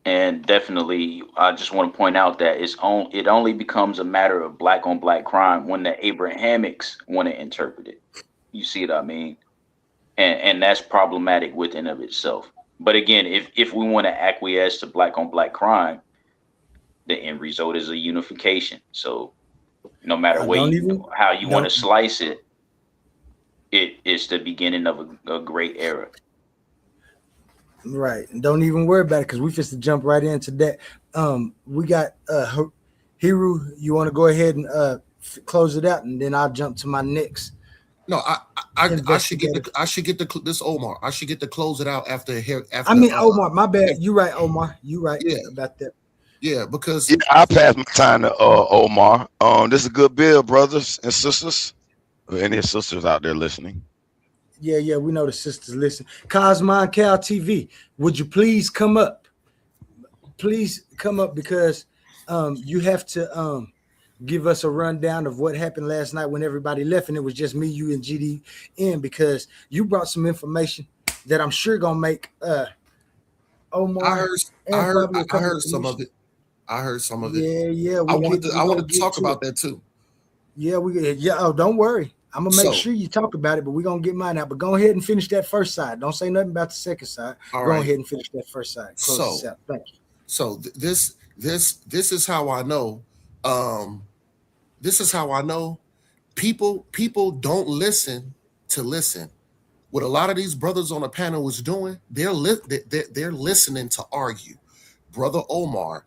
F: and definitely I just want to point out that it only becomes a matter of black on black crime when the Abrahamics want to interpret it. You see what I mean? And that's problematic within of itself. But again, if we want to acquiesce to black on black crime, the end result is a unification. So no matter
D: Don't even
F: how you want to
D: don't
F: slice it, it's the beginning of a great era.
D: right. Don't even worry about it because we just to jump right into that. We got Hiru. You want to go ahead and close it out, and then I'll jump to my next
I: No, I should get
D: investigative.
I: this Omar. I should get to close it out after
D: I
I: after
D: mean, Omar. My bad. You right, Omar. You right
I: yeah,
D: about that.
I: yeah, because
V: Yeah, I'll pass my time to Omar. This is a good bill, brothers and sisters. Any sisters out there listening?
D: Yeah, yeah. We know the sisters listen. Cosmon Cal TV. Would you please come up? Please come up because you have to give us a rundown of what happened last night when everybody left and it was just me, you, and GDN because you brought some information that I'm sure gonna make Omar and probably a
I: I
D: couple
I: heard
D: of
I: some of
D: commissioners.
I: it. I heard some of it.
D: Yeah, yeah,
I: I
D: we gonna
I: wanted to
D: get
I: talk
D: to it.
I: about that too.
D: Yeah, yeah. Oh, don't worry. I'm gonna make
I: So,
D: sure you talk about it, but we're gonna get mine out. But go ahead and finish that first side. Don't say nothing about the second side.
I: all
D: Go
I: right.
D: ahead and finish that first side. Close
I: So,
D: this out. Thank you.
I: this is how I know. Um, this is how I know people don't listen to listen. What a lot of these brothers on the panel was doing, they're listening to argue. Brother Omar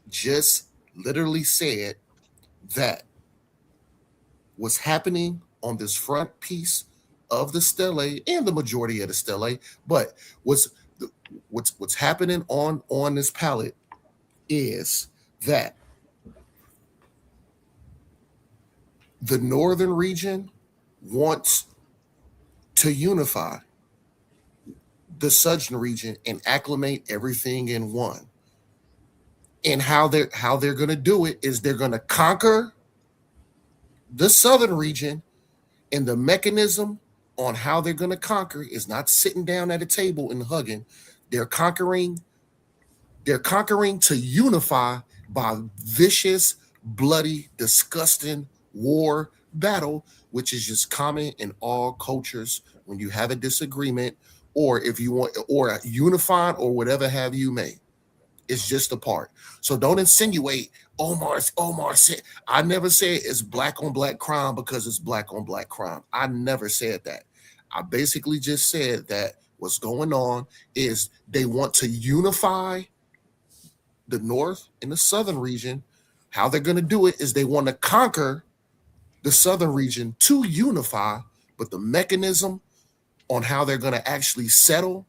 I: just literally said that what's happening on this front piece of the stele and the majority of the stele, but what's what's happening on this palette is that the northern region wants to unify the southern region and acclimate everything in one. And how they're going to do it is they're going to conquer the southern region, and the mechanism on how they're going to conquer is not sitting down at a table and hugging. They're conquering they're conquering to unify by vicious, bloody, disgusting war battle, which is just common in all cultures when you have a disagreement, or if you want, or unified, or whatever have you may. It's just a part. So don't insinuate Omar said. I never said it's black on black crime because it's black on black crime. I never said that. I basically just said that what's going on is they want to unify the north and the southern region. How they're going to do it is they want to conquer the southern region to unify, but the mechanism on how they're going to actually settle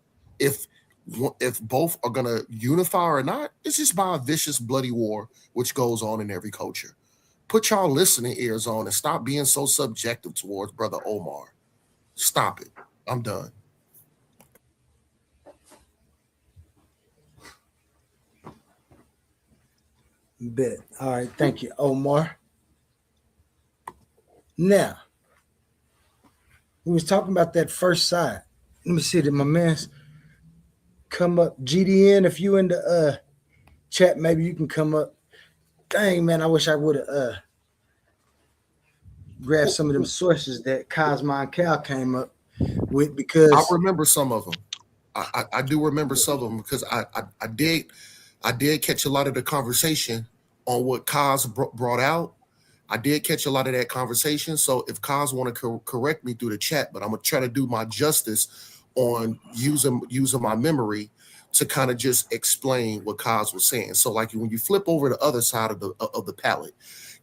I: if both are going to unify or not, it's just by a vicious bloody war which goes on in every culture. Put y'all listening ears on and stop being so subjective towards brother Omar. Stop it. I'm done.
D: Bet. All right. Thank you, Omar. Now, we was talking about that first side. Let me see that my man's come up. GDN, if you in the chat, maybe you can come up. Dang, man, I wish I would have grabbed some of them sources that Cosmon Cal came up with
I: I
D: because
I: remember some of them. I do remember some of them because I did catch a lot of the conversation on what Kaz brought out. I did catch a lot of that conversation. So if Kaz want to correct me through the chat, but I'm gonna try to do my justice on using my memory to kind of just explain what Kaz was saying. So like when you flip over the other side of the palette,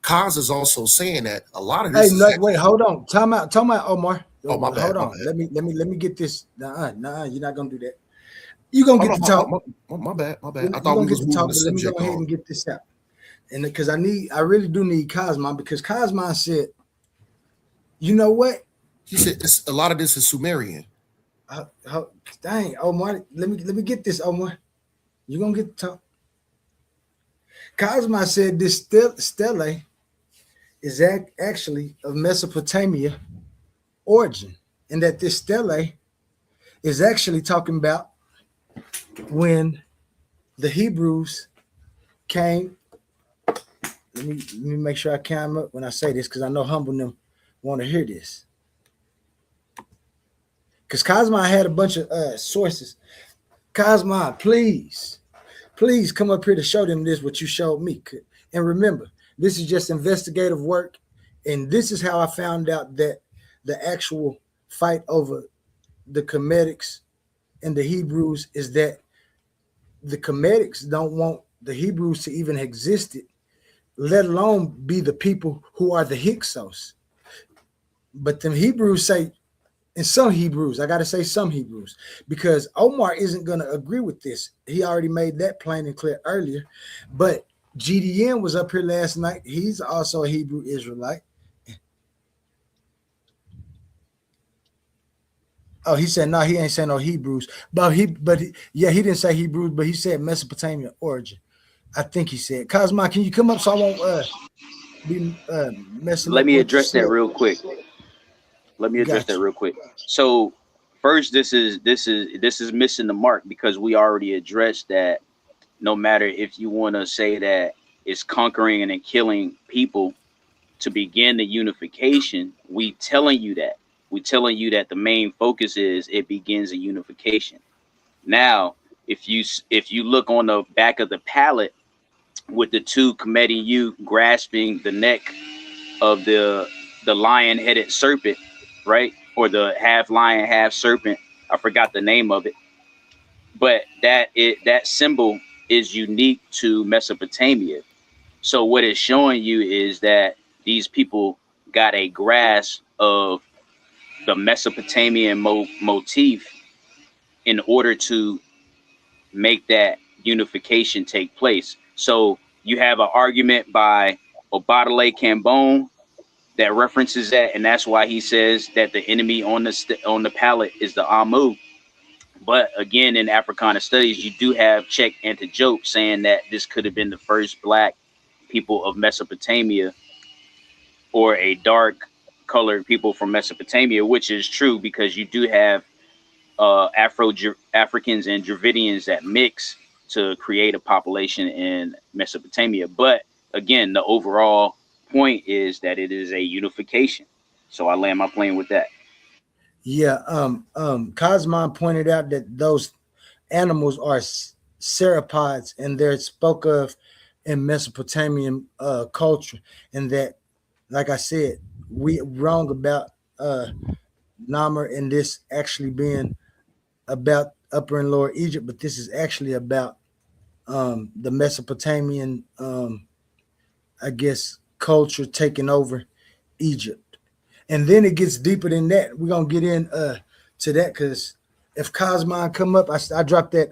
I: Kaz is also saying that a lot of
D: hey,
I: this is
D: no,
I: actually,
D: wait, hold on. Time out, Omar.
I: oh my bad,
D: Hold
I: my
D: on.
I: bad.
D: Let me get this. Nah, you're not gonna do that. You're gonna
I: Oh
D: get
I: no,
D: to talk.
I: my bad, my bad. I
D: You're
I: thought we
D: gonna get
I: was
D: to
I: moving
D: talk,
I: the
D: but let me go
I: subject
D: ahead
I: on.
D: and get this out. And because I really do need Cosmon because Cosmon said, you know what?
I: He said a lot of this is Sumerian.
D: Dang, Omar, let me get this, Omar. You're gonna get to talk. Cosmon said this stele is actually of Mesopotamia origin, and that this stele is actually talking about when the Hebrews came. Let me make sure I count them up when I say this, because I know Humble them want to hear this. Because Cosmo had a bunch of sources. Cosmo, please come up here to show them this, what you showed me. And remember, this is just investigative work. And this is how I found out that the actual fight over the Kemetics and the Hebrews is that the Kemetics don't want the Hebrews to even exist, let alone be the people who are the Hyksos. But them Hebrews say, and some Hebrews, I got to say some Hebrews, because Omar isn't going to agree with this. He already made that plain and clear earlier. But GDN was up here last night. He's also a Hebrew Israelite. Oh, he said, no, he ain't saying no Hebrews. He didn't say Hebrews, but he said Mesopotamian origin. I think he said. Cosmo, can you come up so I won't be messing
F: Let
D: up
F: me
D: what you
F: address that
D: said?
F: real quick.
D: Gotcha.
F: So first, this is missing the mark, because we already addressed that. No matter if you want to say that it's conquering and then killing people to begin the unification, we telling you that. We telling you that the main focus is it begins a unification. Now, if you look on the back of the pallet with the two Kemetic you grasping the neck of the lion-headed serpent, right? Or the half lion, half serpent. I forgot the name of it. But that symbol is unique to Mesopotamia. So what it's showing you is that these people got a grasp of the Mesopotamian motif in order to make that unification take place. So you have an argument by Obatale Cambone that references that, and that's why he says that the enemy on the palette is the Amu. But again, in Africana studies, you do have Czech Antijope saying that this could have been the first black people of Mesopotamia, or a dark colored people from Mesopotamia, which is true, because you do have Africans and Dravidians that mix to create a population in Mesopotamia. But again, the overall point is that it is a unification. So I land my plane with that.
D: Yeah. Cosmon pointed out that those animals are sauropods, and they're spoke of in Mesopotamian culture, and that, like I said, we wrong about Namur and this actually being about Upper and Lower Egypt, but this is actually about the Mesopotamian, I guess, culture taking over Egypt. And then it gets deeper than that. We're gonna get in to that, because if Cosmon come up, I dropped that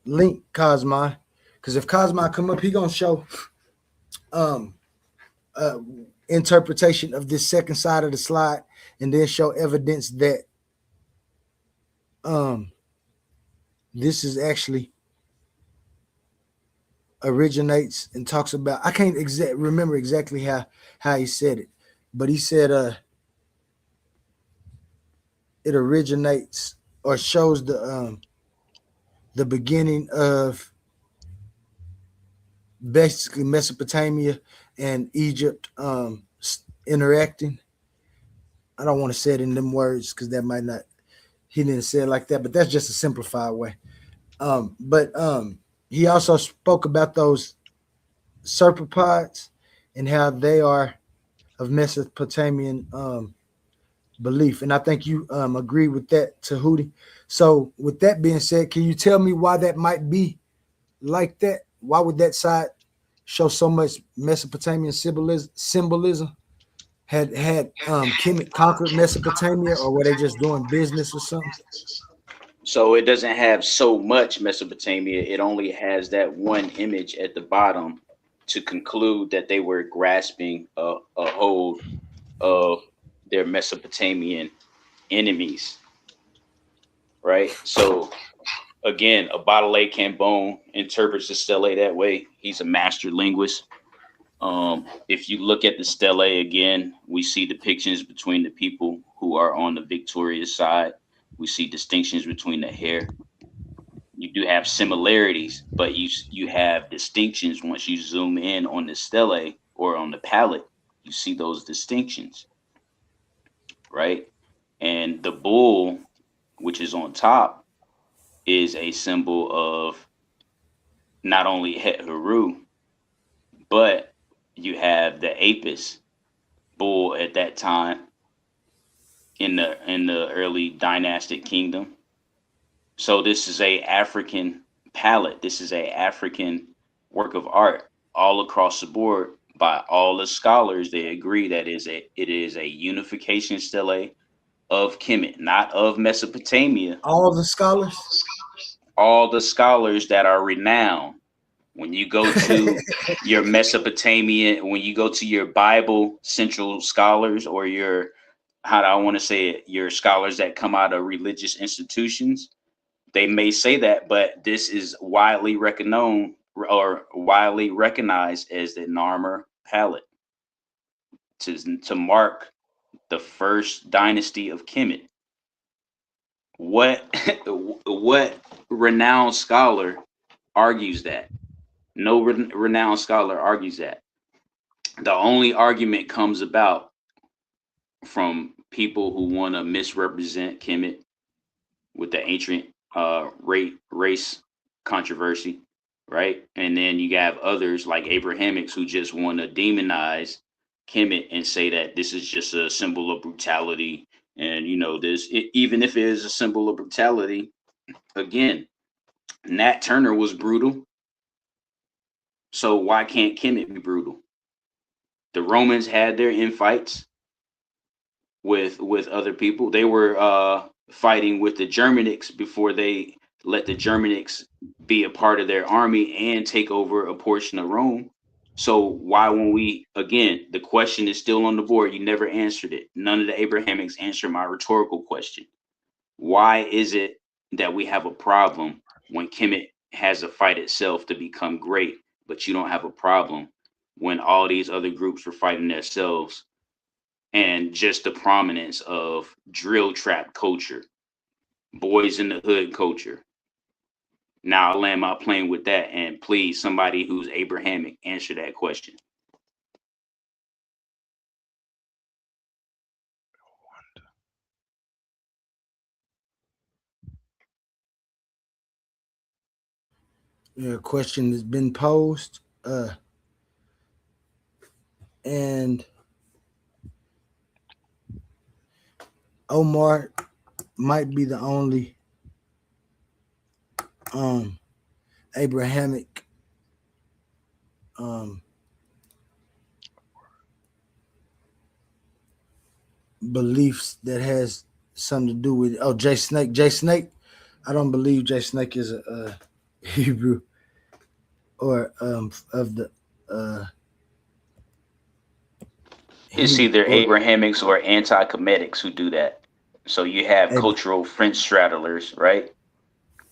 D: link, Cosmon, because if Cosmon come up, he gonna show um uh interpretation of this second side of the slide, and then show evidence that um this is actually originates and talks about, I can't remember exactly how he said it, but he said it originates or shows the beginning of basically Mesopotamia and Egypt interacting. I don't want to say it in them words because that might not, he didn't say it like that, but that's just a simplified way. But he also spoke about those serpopods and how they are of Mesopotamian belief. And I think you agree with that, Tahuti. So with that being said, can you tell me why that might be like that? Why would that side show so much Mesopotamian symbolism? Had Kemet conquered Mesopotamia, or were they just doing business or something?
F: So it doesn't have so much Mesopotamia. It only has that one image at the bottom to conclude that they were grasping a hold of their Mesopotamian enemies, right? So again, Abatale Cambone interprets the stele that way. He's a master linguist. If you look at the stelae again, we see depictions between the people who are on the victorious side. We see distinctions between the hair. You do have similarities, but you have distinctions once you zoom in on the stelae or on the palette. You see those distinctions, right? And the bull, which is on top, is a symbol of not only Het Heru, but you have the Apis bull at that time in the early dynastic kingdom. So this is a African palette. This is a African work of art all across the board by all the scholars. They agree that it is a unification stele of Kemet, not of Mesopotamia.
D: All the scholars.
F: All the scholars that are renowned. When you go to your Mesopotamian, when you go to your Bible central scholars or your, how do I want to say it, your scholars that come out of religious institutions, they may say that, but this is widely recognized or widely recognized as the Narmer palette to mark the first dynasty of Kemet. What what renowned scholar argues that? No renowned scholar argues that. The only argument comes about from people who want to misrepresent Kemet with the ancient race controversy, right? And then you have others like Abrahamics who just want to demonize Kemet and say that this is just a symbol of brutality. And even if it is a symbol of brutality, again, Nat Turner was brutal. So why can't Kemet be brutal? The Romans had their infights with other people. They were fighting with the Germanics before they let the Germanics be a part of their army and take over a portion of Rome. So why, when we, again, the question is still on the board, you never answered it. None of the Abrahamics answered my rhetorical question. Why is it that we have a problem when Kemet has to fight itself to become great, but you don't have a problem when all these other groups were fighting themselves? And just the prominence of drill trap culture, boys in the hood culture. Now I land my plane with that, and please, somebody who's Abrahamic, answer that question.
D: Yeah, question has been posed. And Omar might be the only Abrahamic beliefs that has something to do with Jay Snake. Jay Snake, I don't believe Jay Snake is a Hebrew or of the
F: It's
D: Hebrew
F: either
D: or
F: Abrahamics or anti-Cometics who do that. So you have cultural French straddlers, right?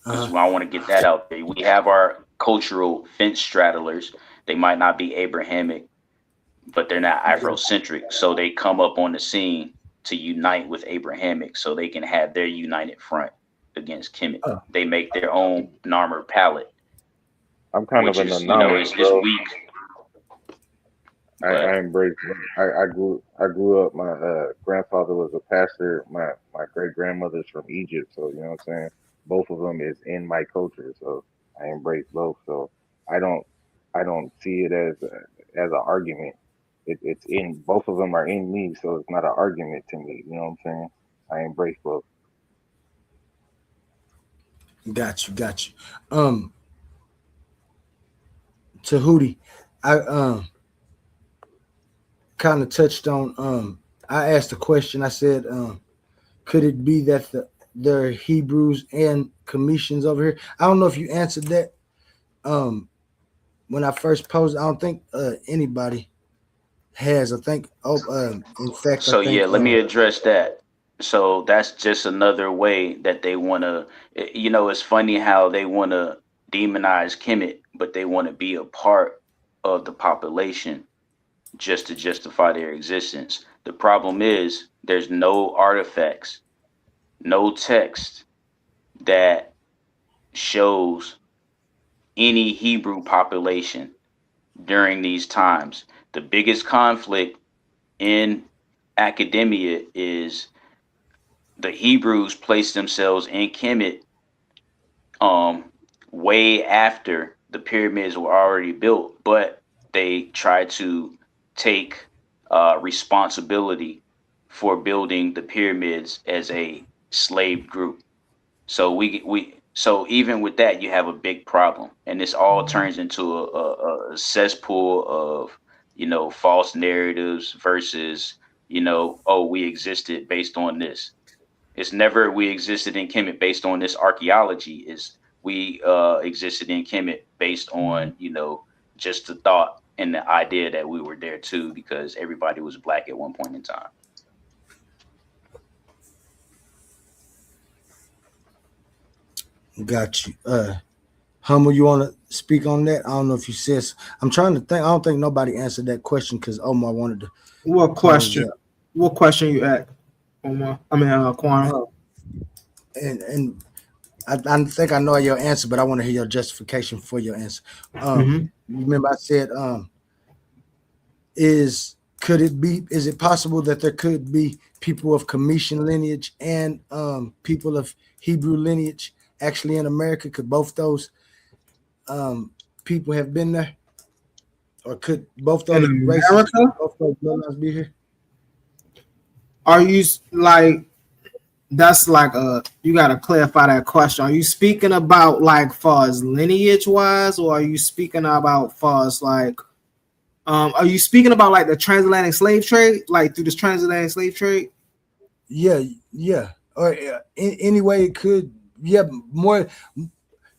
F: Because I want to get that out there. We have our cultural fence straddlers. They might not be Abrahamic, but they're not Afrocentric. So they come up on the scene to unite with Abrahamic so they can have their united front against Kemet. They make their own Narmer palette,
G: I'm kind
F: which
G: of an
F: is,
G: anomaly,
F: it's
G: bro.
F: weak.
G: I embrace. I grew up. My grandfather was a pastor. My great grandmother's from Egypt, so you know what I'm saying. Both of them is in my culture, so I embrace both. So I don't I don't see it as an argument. It's in both of them are in me, so it's not an argument to me. You know what I'm saying? I embrace both.
D: got you. Tahuti, I kind of touched on I asked a question. I said, could it be that there are Hebrews and Cometians over here? I don't know if you answered that. When I first posed, I don't think anybody has. I think in fact I
F: So yeah,
D: think
F: let me address that. So that's just another way that they want to, it's funny how they want to demonize Kemet, but they want to be a part of the population just to justify their existence. The problem is there's no artifacts, no text that shows any Hebrew population during these times. The biggest conflict in academia is the Hebrews placed themselves in Kemet um way after the pyramids were already built, but they tried to take responsibility for building the pyramids as a slave group. So so even with that, you have a big problem, and this all turns into a cesspool of false narratives versus oh, we existed based on this. It's never we existed in Kemet based on this archaeology. Is we existed in Kemet based on just the thought and the idea that we were there too, because everybody was black at one point in time.
D: Got you. Humble, you want to speak on that? I don't know if you said. I'm trying to think. I don't think nobody answered that question because Omar wanted to.
E: What question? What question you asked, Omar? I mean, Quan.
D: And I think I know your answer, but I want to hear your justification for your answer. You remember I said, is it possible that there could be people of Cometian lineage and people of Hebrew lineage actually in America? Could both those people have been there, or could both those races, both those bloodlines be here?
E: Are you like? That's like you got to clarify that question. Are you speaking about like far as lineage wise, or are you speaking about far as like are you speaking about like the transatlantic slave trade, like through this transatlantic slave trade?
D: Yeah. Or anyway, it could. Yeah, more.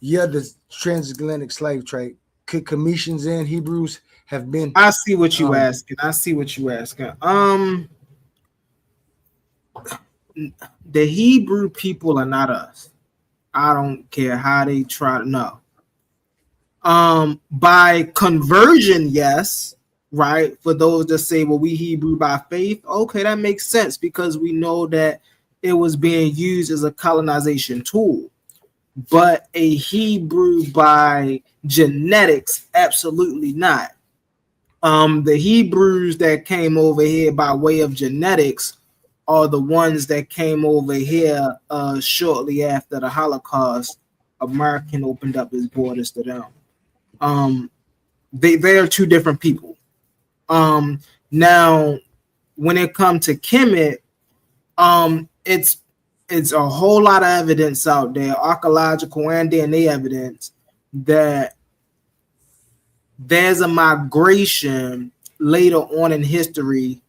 D: Yeah, the transatlantic slave trade. Could Cometians and Hebrews have been?
E: I see what you asking. The Hebrew people are not us. I don't care how they try to know. By conversion, yes, right? For those that say, well, we Hebrew by faith, okay, that makes sense because we know that it was being used as a colonization tool. But a Hebrew by genetics, absolutely not. The Hebrews that came over here by way of genetics are the ones that came over here shortly after the Holocaust. American opened up his borders to them. They are two different people. Now, when it comes to Kemet, it's a whole lot of evidence out there, archaeological and DNA evidence, that there's a migration later on in history,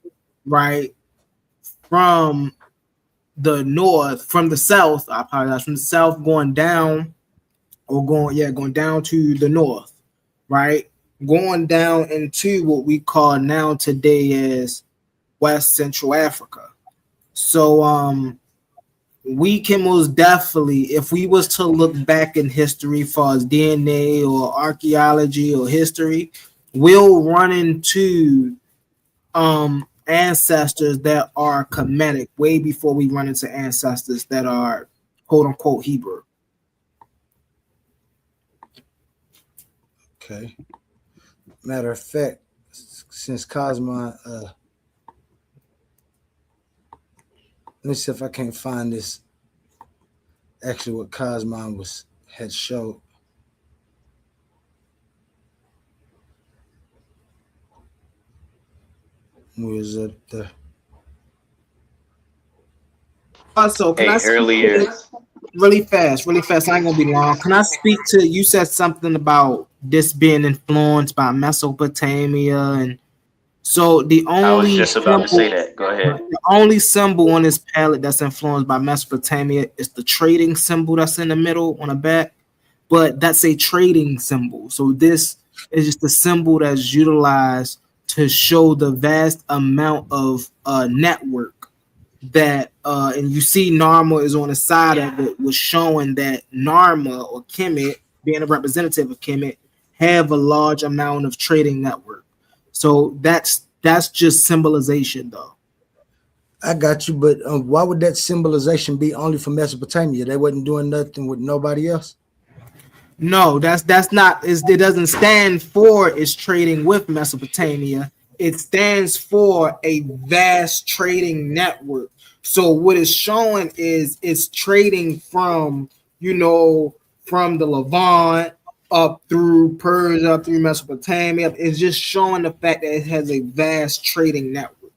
E: right, from the north, from the south, I apologize, from the south going down going down to the north, right? Going down into what we call now today as West Central Africa. So we can most definitely, if we was to look back in history as far as DNA or archaeology or history, we'll run into ancestors that are Kemetic way before we run into ancestors that are quote unquote Hebrew.
D: Okay. Matter of fact, since Cosmon, let me see if I can't find this. Actually, what Cosmon had showed. Was up there.
E: Also, can I speak really fast? I ain't gonna be long. Can I speak to you? Said something about this being influenced by Mesopotamia, and so the only
F: I was just about to say that. Go ahead.
E: The only symbol on this palette that's influenced by Mesopotamia is the trading symbol that's in the middle on the back, but that's a trading symbol. So this is just a symbol that's utilized to show the vast amount of network that and you see Narma is on the side of it, was showing that Narma or Kemet, being a representative of Kemet, have a large amount of trading network. So that's
L: That's just symbolization, though.
D: I got you, but why would that symbolization be only for Mesopotamia? They wasn't doing nothing with nobody else.
L: No, that's not. It doesn't stand for is trading with Mesopotamia. It stands for a vast trading network. So what it's showing is it's trading from from the Levant up through Persia, up through Mesopotamia. It's just showing the fact that it has a vast trading network.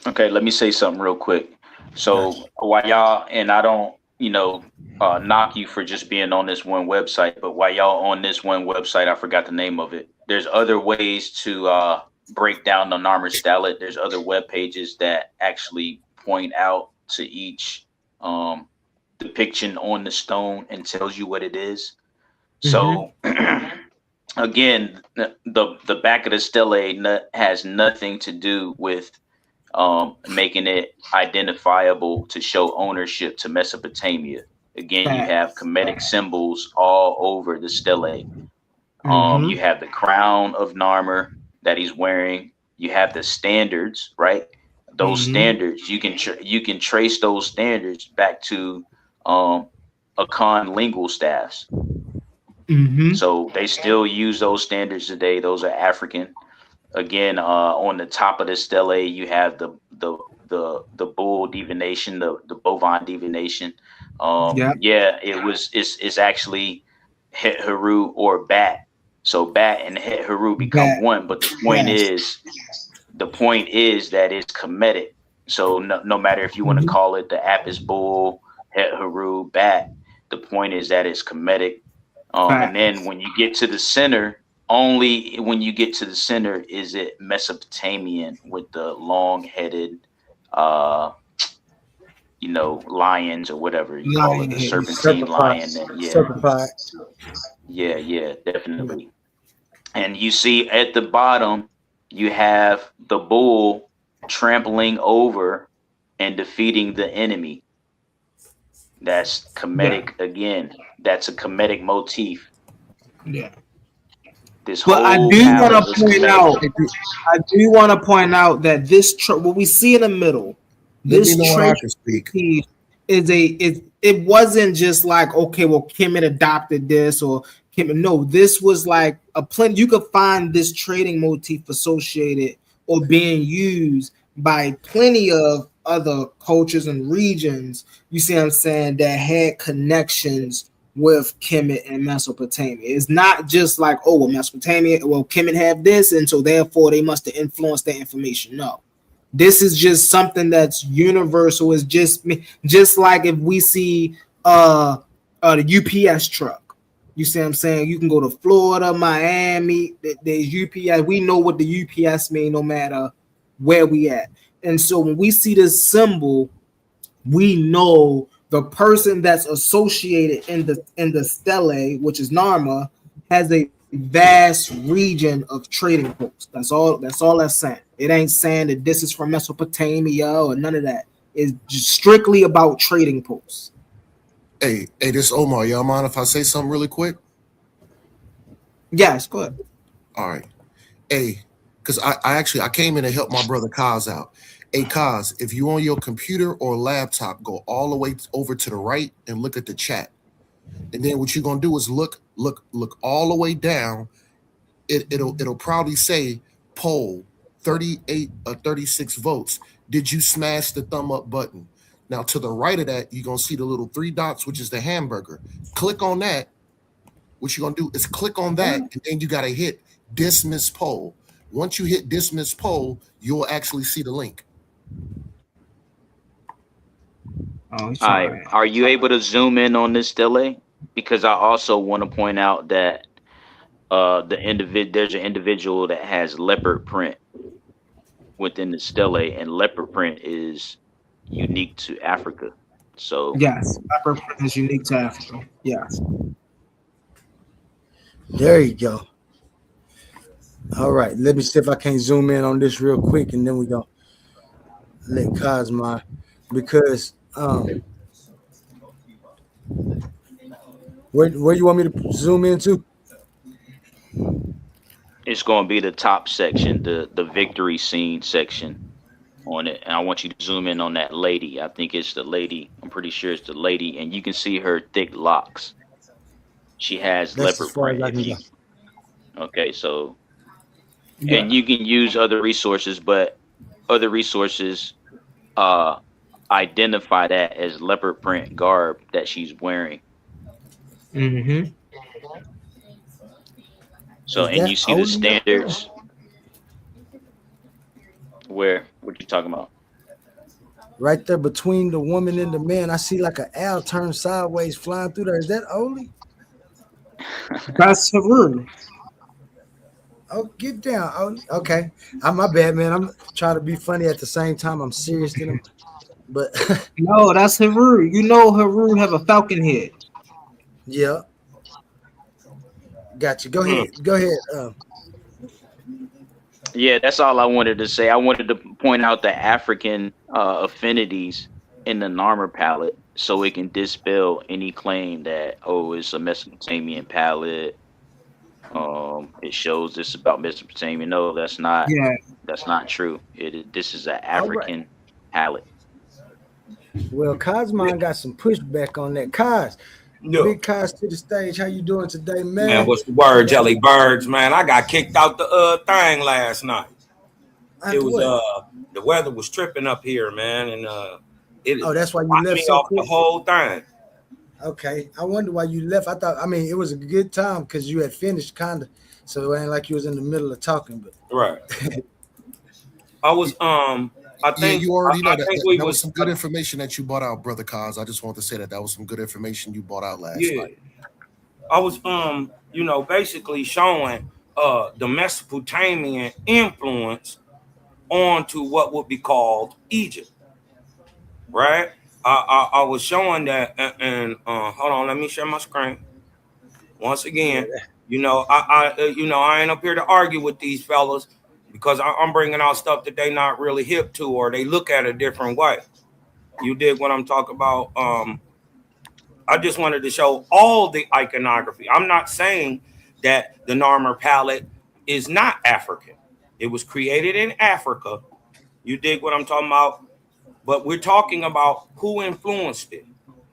F: Okay, let me say something real quick. So while y'all, and I don't, knock you for just being on this one website, but while y'all on this one website, I forgot the name of it. There's other ways to break down the Narmer stellate. There's other web pages that actually point out to each depiction on the stone and tells you what it is. So again, the back of the stele has nothing to do with making it identifiable to show ownership to Mesopotamia. Again, you have Kemetic symbols all over the stele. You have the crown of Narmer that he's wearing. You have the standards, right? Those standards, you can trace those standards back to Akan lingual staffs. So they still use those standards today. Those are African. Again, on the top of the stele, you have the bull divination, the bovine divination. Yeah, it's actually Het Heru or Bat. So Bat and Het Heru become one. But the point is that it's Kemetic. So no matter if you want to call it the Apis bull, Het Heru, Bat, the point is that it's Kemetic. And then when you get to the center, only when you get to the center is it Mesopotamian with the long-headed, lions or whatever you call it, the serpentine lion. Yeah, definitely. And you see at the bottom, you have the bull trampling over and defeating the enemy. That's Kemetic again. That's a Kemetic motif.
L: Yeah.
F: But
L: I do want to point out that this what we see in the middle, this trait it wasn't just like, okay, well, Kemet adopted this or Kemet. No, this was like a plenty. You could find this trading motif associated or being used by plenty of other cultures and regions. You see what I'm saying, that had connections with Kemet and Mesopotamia. It's not just like, oh, well, Mesopotamia, well, Kemet have this, and so therefore they must have influenced that information. No, this is just something that's universal. It's just like if we see the UPS truck. You see what I'm saying? You can go to Florida, Miami. There's UPS. We know what the UPS mean no matter where we at. And so when we see this symbol, we know the person that's associated in the stele, which is Narma, has a vast region of trading posts. That's all that's saying. It ain't saying that this is from Mesopotamia or none of that. It's just strictly about trading posts.
I: Hey, this is Omar. Y'all mind if I say something really quick?
L: Yes, go ahead.
I: All right. Hey, because I came in to help my brother Kaz out. Hey, Kaz, if you on your computer or laptop, go all the way over to the right and look at the chat. And then what you're gonna do is look all the way down. It'll probably say poll 38 or 36 votes. Did you smash the thumb up button? Now to the right of that, you're gonna see the little 3 dots, which is the hamburger. Click on that. What you're gonna do is click on that, and then you gotta hit dismiss poll. Once you hit dismiss poll, you'll actually see the link.
F: Are you able to zoom in on this stele? Because I also want to point out that there's an individual that has leopard print within the stele, and leopard print is unique to Africa. So
L: yes, leopard print is unique to Africa. Yes.
D: There you go. All right, let me see if I can zoom in on this real quick, and then we go let Cosma, because where you want me to zoom into?
F: It's going to be the top section, the victory scene section on it. And I want you to zoom in on that lady. I think it's the lady. I'm pretty sure it's the lady, and you can see her thick locks. She has
D: That's as
F: leopard
D: far as
F: print.
D: I
F: If
D: can go.
F: you okay, so
L: Yeah.
F: and you can use other resources, but other resources uh identify that as leopard print garb that she's wearing.
L: Mm-hmm.
F: So
D: Is
F: and you
D: that
F: see the
D: Oli up there?
F: standards where what you talking about?
D: Right there between the woman and the man, I see like an owl turned sideways flying through there. Is that Oli?
L: That's Haru.
D: Oh, get down, Oli. Okay, I'm my bad, man. I'm trying to be funny at the same time. I'm serious to them, but
L: No, that's Haru. You know Haru have a falcon head.
D: yeah, got you. Go
K: Hmm.
D: ahead, go ahead.
F: Yeah, that's all I wanted to say. I wanted to point out the African affinities in the Narmer palette so it can dispel any claim that oh it's a Mesopotamian palette. It shows this about Mesopotamia. No,
L: Yeah.
F: that's not true. This is an
D: All right.
F: African palette.
D: Well, Cosmon got some pushback on that. Cos,
K: Yeah.
D: big Cos to the stage. How you doing today,
K: Man,
D: man?
K: what's the word, Jelly Birds, man? I got kicked out the thing last night. It
D: After
K: was
D: what?
K: the weather was tripping up here, man, and it
D: Oh, that's why you
K: popped
D: left
K: me
D: so
K: off the
D: quick.
K: whole thing.
D: Okay, I wonder why you left. I thought, I mean, it was a good time because you had finished, kind of. So it ain't like you was in the middle of talking. But
K: Right. I was I
I: Yeah,
K: think
I: you already know
K: I
I: that,
K: think
I: that
K: we
I: that was
K: was
I: some good information that you brought out, brother Cos. I just want to say that was some good information you brought out last
K: yeah.
I: night.
K: I was basically showing the Mesopotamian influence onto what would be called Egypt, right? I was showing that, and hold on, let me share my screen once
D: yeah,
K: again. I ain't up here to argue with these fellas because I'm bringing out stuff that they not really hip to or they look at a different way. You dig what I'm talking about? I just wanted to show all the iconography. I'm not saying that the Narmer palette is not African. It was created in Africa. You dig what I'm talking about? But we're talking about who influenced it.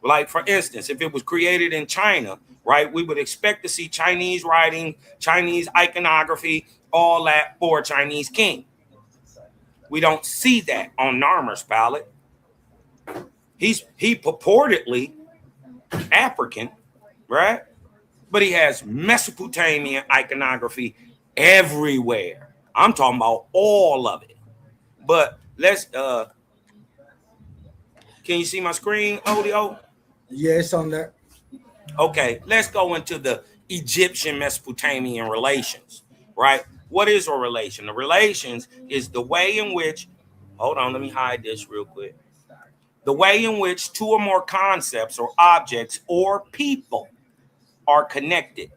K: Like, for instance, if it was created in China, right, we would expect to see Chinese writing, Chinese iconography, all that for a Chinese king. We don't see that on Narmer's palette. He purportedly African, right? But he has Mesopotamian iconography everywhere. I'm talking about all of it. But let's can you see my screen, Odio?
D: yeah, it's on there.
K: Okay, let's go into the Egyptian Mesopotamian relations, right? What is a relation? The relations is the way in which, hold on, let me hide this real quick. The way in which two or more concepts or objects or people are connected,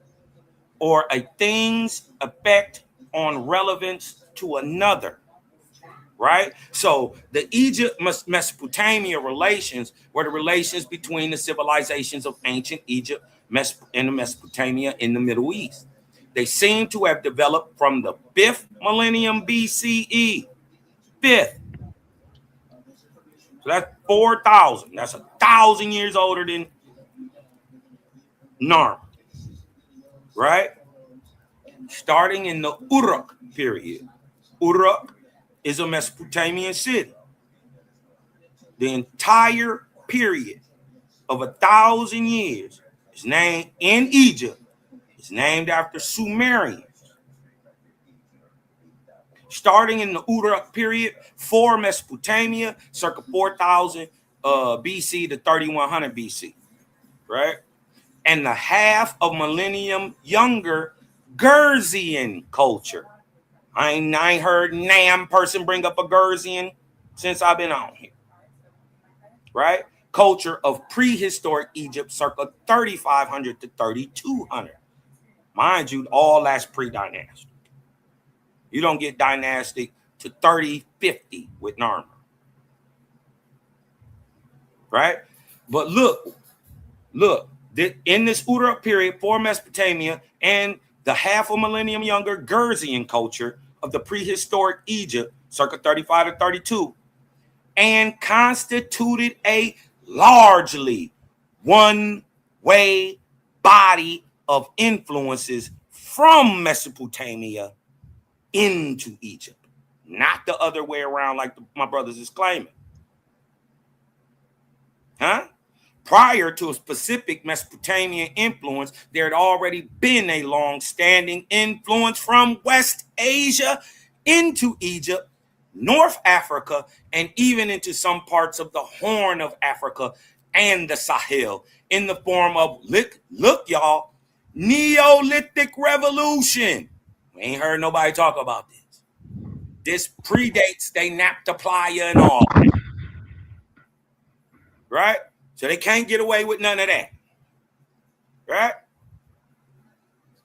K: or a thing's effect on relevance to another, right? So the Egypt Mesopotamia relations were the relations between the civilizations of ancient Egypt and the Mesopotamia in the Middle East. They seem to have developed from the 5th millennium BCE. 5th. So that's 4,000. That's 1,000 years older than Narm, right? Starting in the Uruk period. Uruk is a Mesopotamian city. The entire period of 1,000 years is named in Egypt. It's named after Sumerians. Starting in the Uruk period for Mesopotamia, circa 4,000 BC to 3,100 BC, right? And the half of millennium younger Gerzian culture. I ain't heard Nam person bring up a Gerzian since I've been on here, right? Culture of prehistoric Egypt, circa 3,500 to 3,200. Mind you, all that's pre-dynastic. You don't get dynastic to 3050 with Narmer, right? But look, in this Uruk period for Mesopotamia and the half a millennium younger Gerzian culture of the prehistoric Egypt, circa 35 to 32, and constituted a largely one-way body of influences from Mesopotamia into Egypt, not the other way around like my brothers is claiming. Huh? Prior to a specific Mesopotamian influence, there had already been a long-standing influence from West Asia into Egypt, North Africa, and even into some parts of the Horn of Africa and the Sahel in the form of, look y'all, Neolithic Revolution. We ain't heard nobody talk about this. This predates they Naphtaliya and all, right? So they can't get away with none of that, right?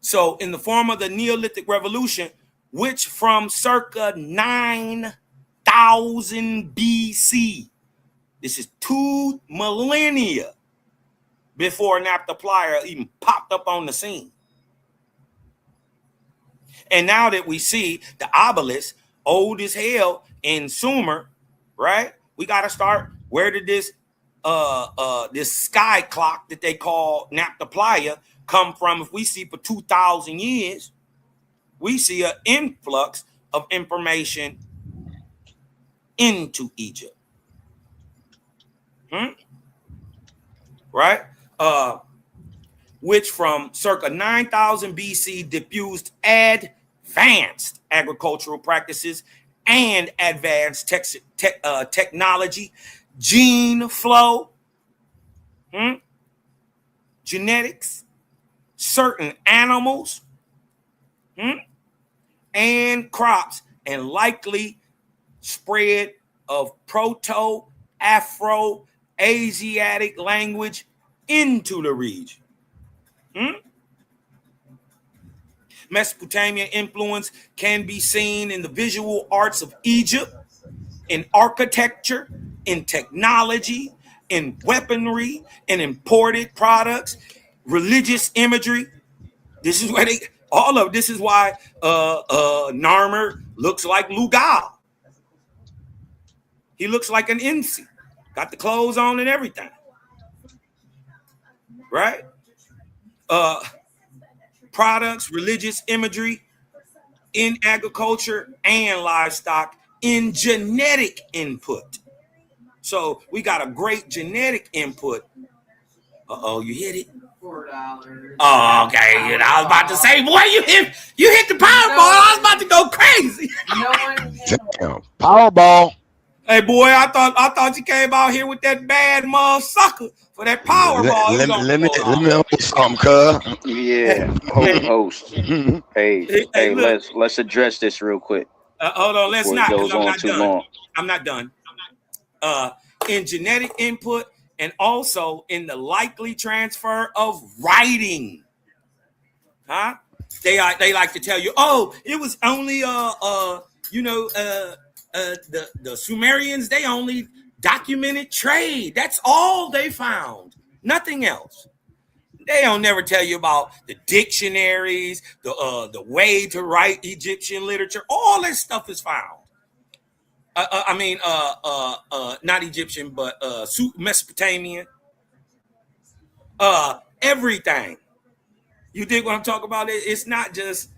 K: So in the form of the Neolithic Revolution, which from circa 9,000 BC, this is 2 millennia before Naphtaliya even popped up on the scene. And now that we see the obelisk, old as hell in Sumer, right? We got to start, where did this sky clock that they call Naphtaliya come from? If we see for 2,000 years, we see an influx of information into Egypt. Right? Which from circa 9,000 BC diffused advanced agricultural practices and advanced technology, gene flow, genetics, certain animals, and crops, and likely spread of Proto-Afro-Asiatic language into the region. Mesopotamian influence can be seen in the visual arts of Egypt, in architecture, in technology, in weaponry, in imported products, religious imagery. This is where this is why Narmer looks like Lugal. He looks like an Insi. Got the clothes on and everything. Right? Products, religious imagery in agriculture and livestock, in genetic input. So we got a great genetic input. You hit it? $4. Oh, okay. I was about to say, boy, you hit the Powerball. I was about to go crazy.
V: Damn. Powerball.
K: Hey, boy, I thought you came out here with that bad mother sucker for that Powerball.
V: Let me hold something, cuz.
F: Yeah, host. Hey, let's address this real quick.
K: Hold on, let's not, because I'm not done.
F: Long.
K: I'm not done. In genetic input and also in the likely transfer of writing. Huh? They like to tell you, oh, it was only the Sumerians, they only documented trade. That's all they found. Nothing else. They don't never tell you about the dictionaries, the way to write Egyptian literature. All this stuff is found. Not Egyptian, but Mesopotamian. Everything. You dig what I'm talking about? It's not just,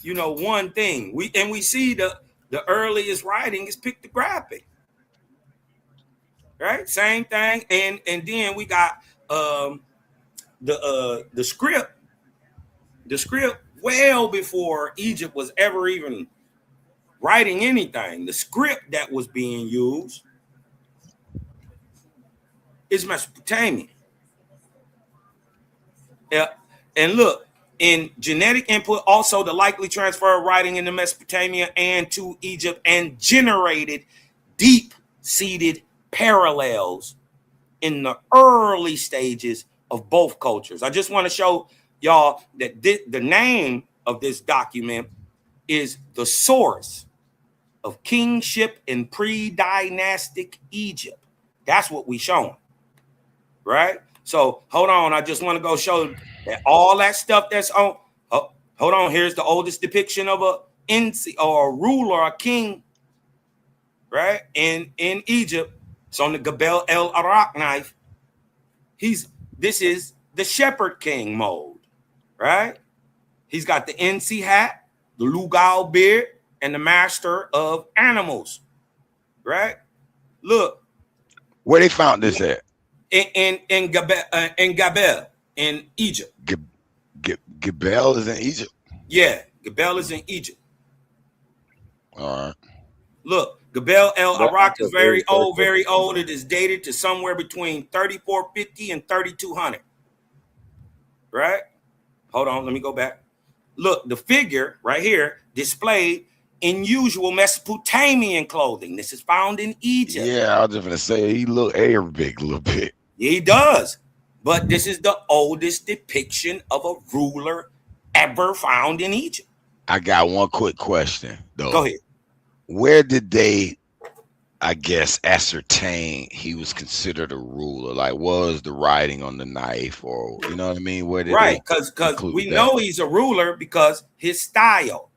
K: one thing. We see the earliest writing is pictographic. Right? Same thing. And then we got the script. The script well before Egypt was ever even writing anything. The script that was being used is Mesopotamian. Yeah. And look, in genetic input, also the likely transfer of writing into Mesopotamia and to Egypt, and generated deep-seated parallels in the early stages of both cultures. I just want to show y'all that the name of this document is the source of kingship in pre-dynastic Egypt. That's what we showing, right? So hold on, I just want to go show that all that stuff that's on. Hold Hold on. Here's the oldest depiction of a NC or a ruler, a king, right? In Egypt. It's on the Gabel El Arak knife. This is the shepherd king mode, right? He's got the NC hat, the Lugal beard, and the master of animals, right? Look.
V: Where they found this at?
K: In Gabel in Egypt.
V: Gabel is in Egypt.
K: Yeah, Gabel is in Egypt.
V: All right.
K: Look, Gabel El Arak is very old, very old. It is dated to somewhere between 3450 and 3200. Right? Hold on, let me go back. Look, the figure right here displayed in usual Mesopotamian clothing. This is found in Egypt.
V: Yeah, I was just gonna say he look Arabic a little bit.
K: Yeah, he does. But this is the oldest depiction of a ruler ever found in Egypt.
V: I got one quick question though.
K: Go ahead.
V: Where did they, I guess, ascertain he was considered a ruler? Like, was the writing on the knife, or you know what I mean? Where did
K: right? Because we know he's a ruler because his style.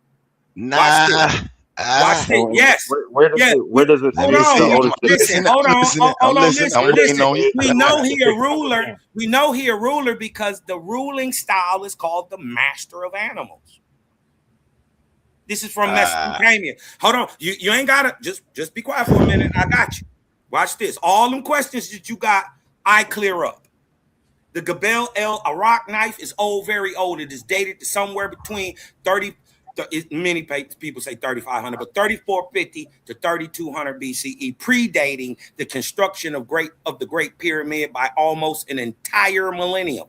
V: Nah.
K: Watch it. Yes.
U: Where does it
K: hold on. Listen. Hold on. Listen. We know he a ruler. We know he a ruler because the ruling style is called the master of animals. This is from Mesopotamia. Hold on. You ain't gotta just be quiet for a minute. I got you. Watch this. All them questions that you got, I clear up. The Gabel El Arak knife is old, very old. It is dated to somewhere between 30. Many people say 3,500, but 3450 to 3,200 BCE, predating the construction of the Great Pyramid by almost an entire millennium.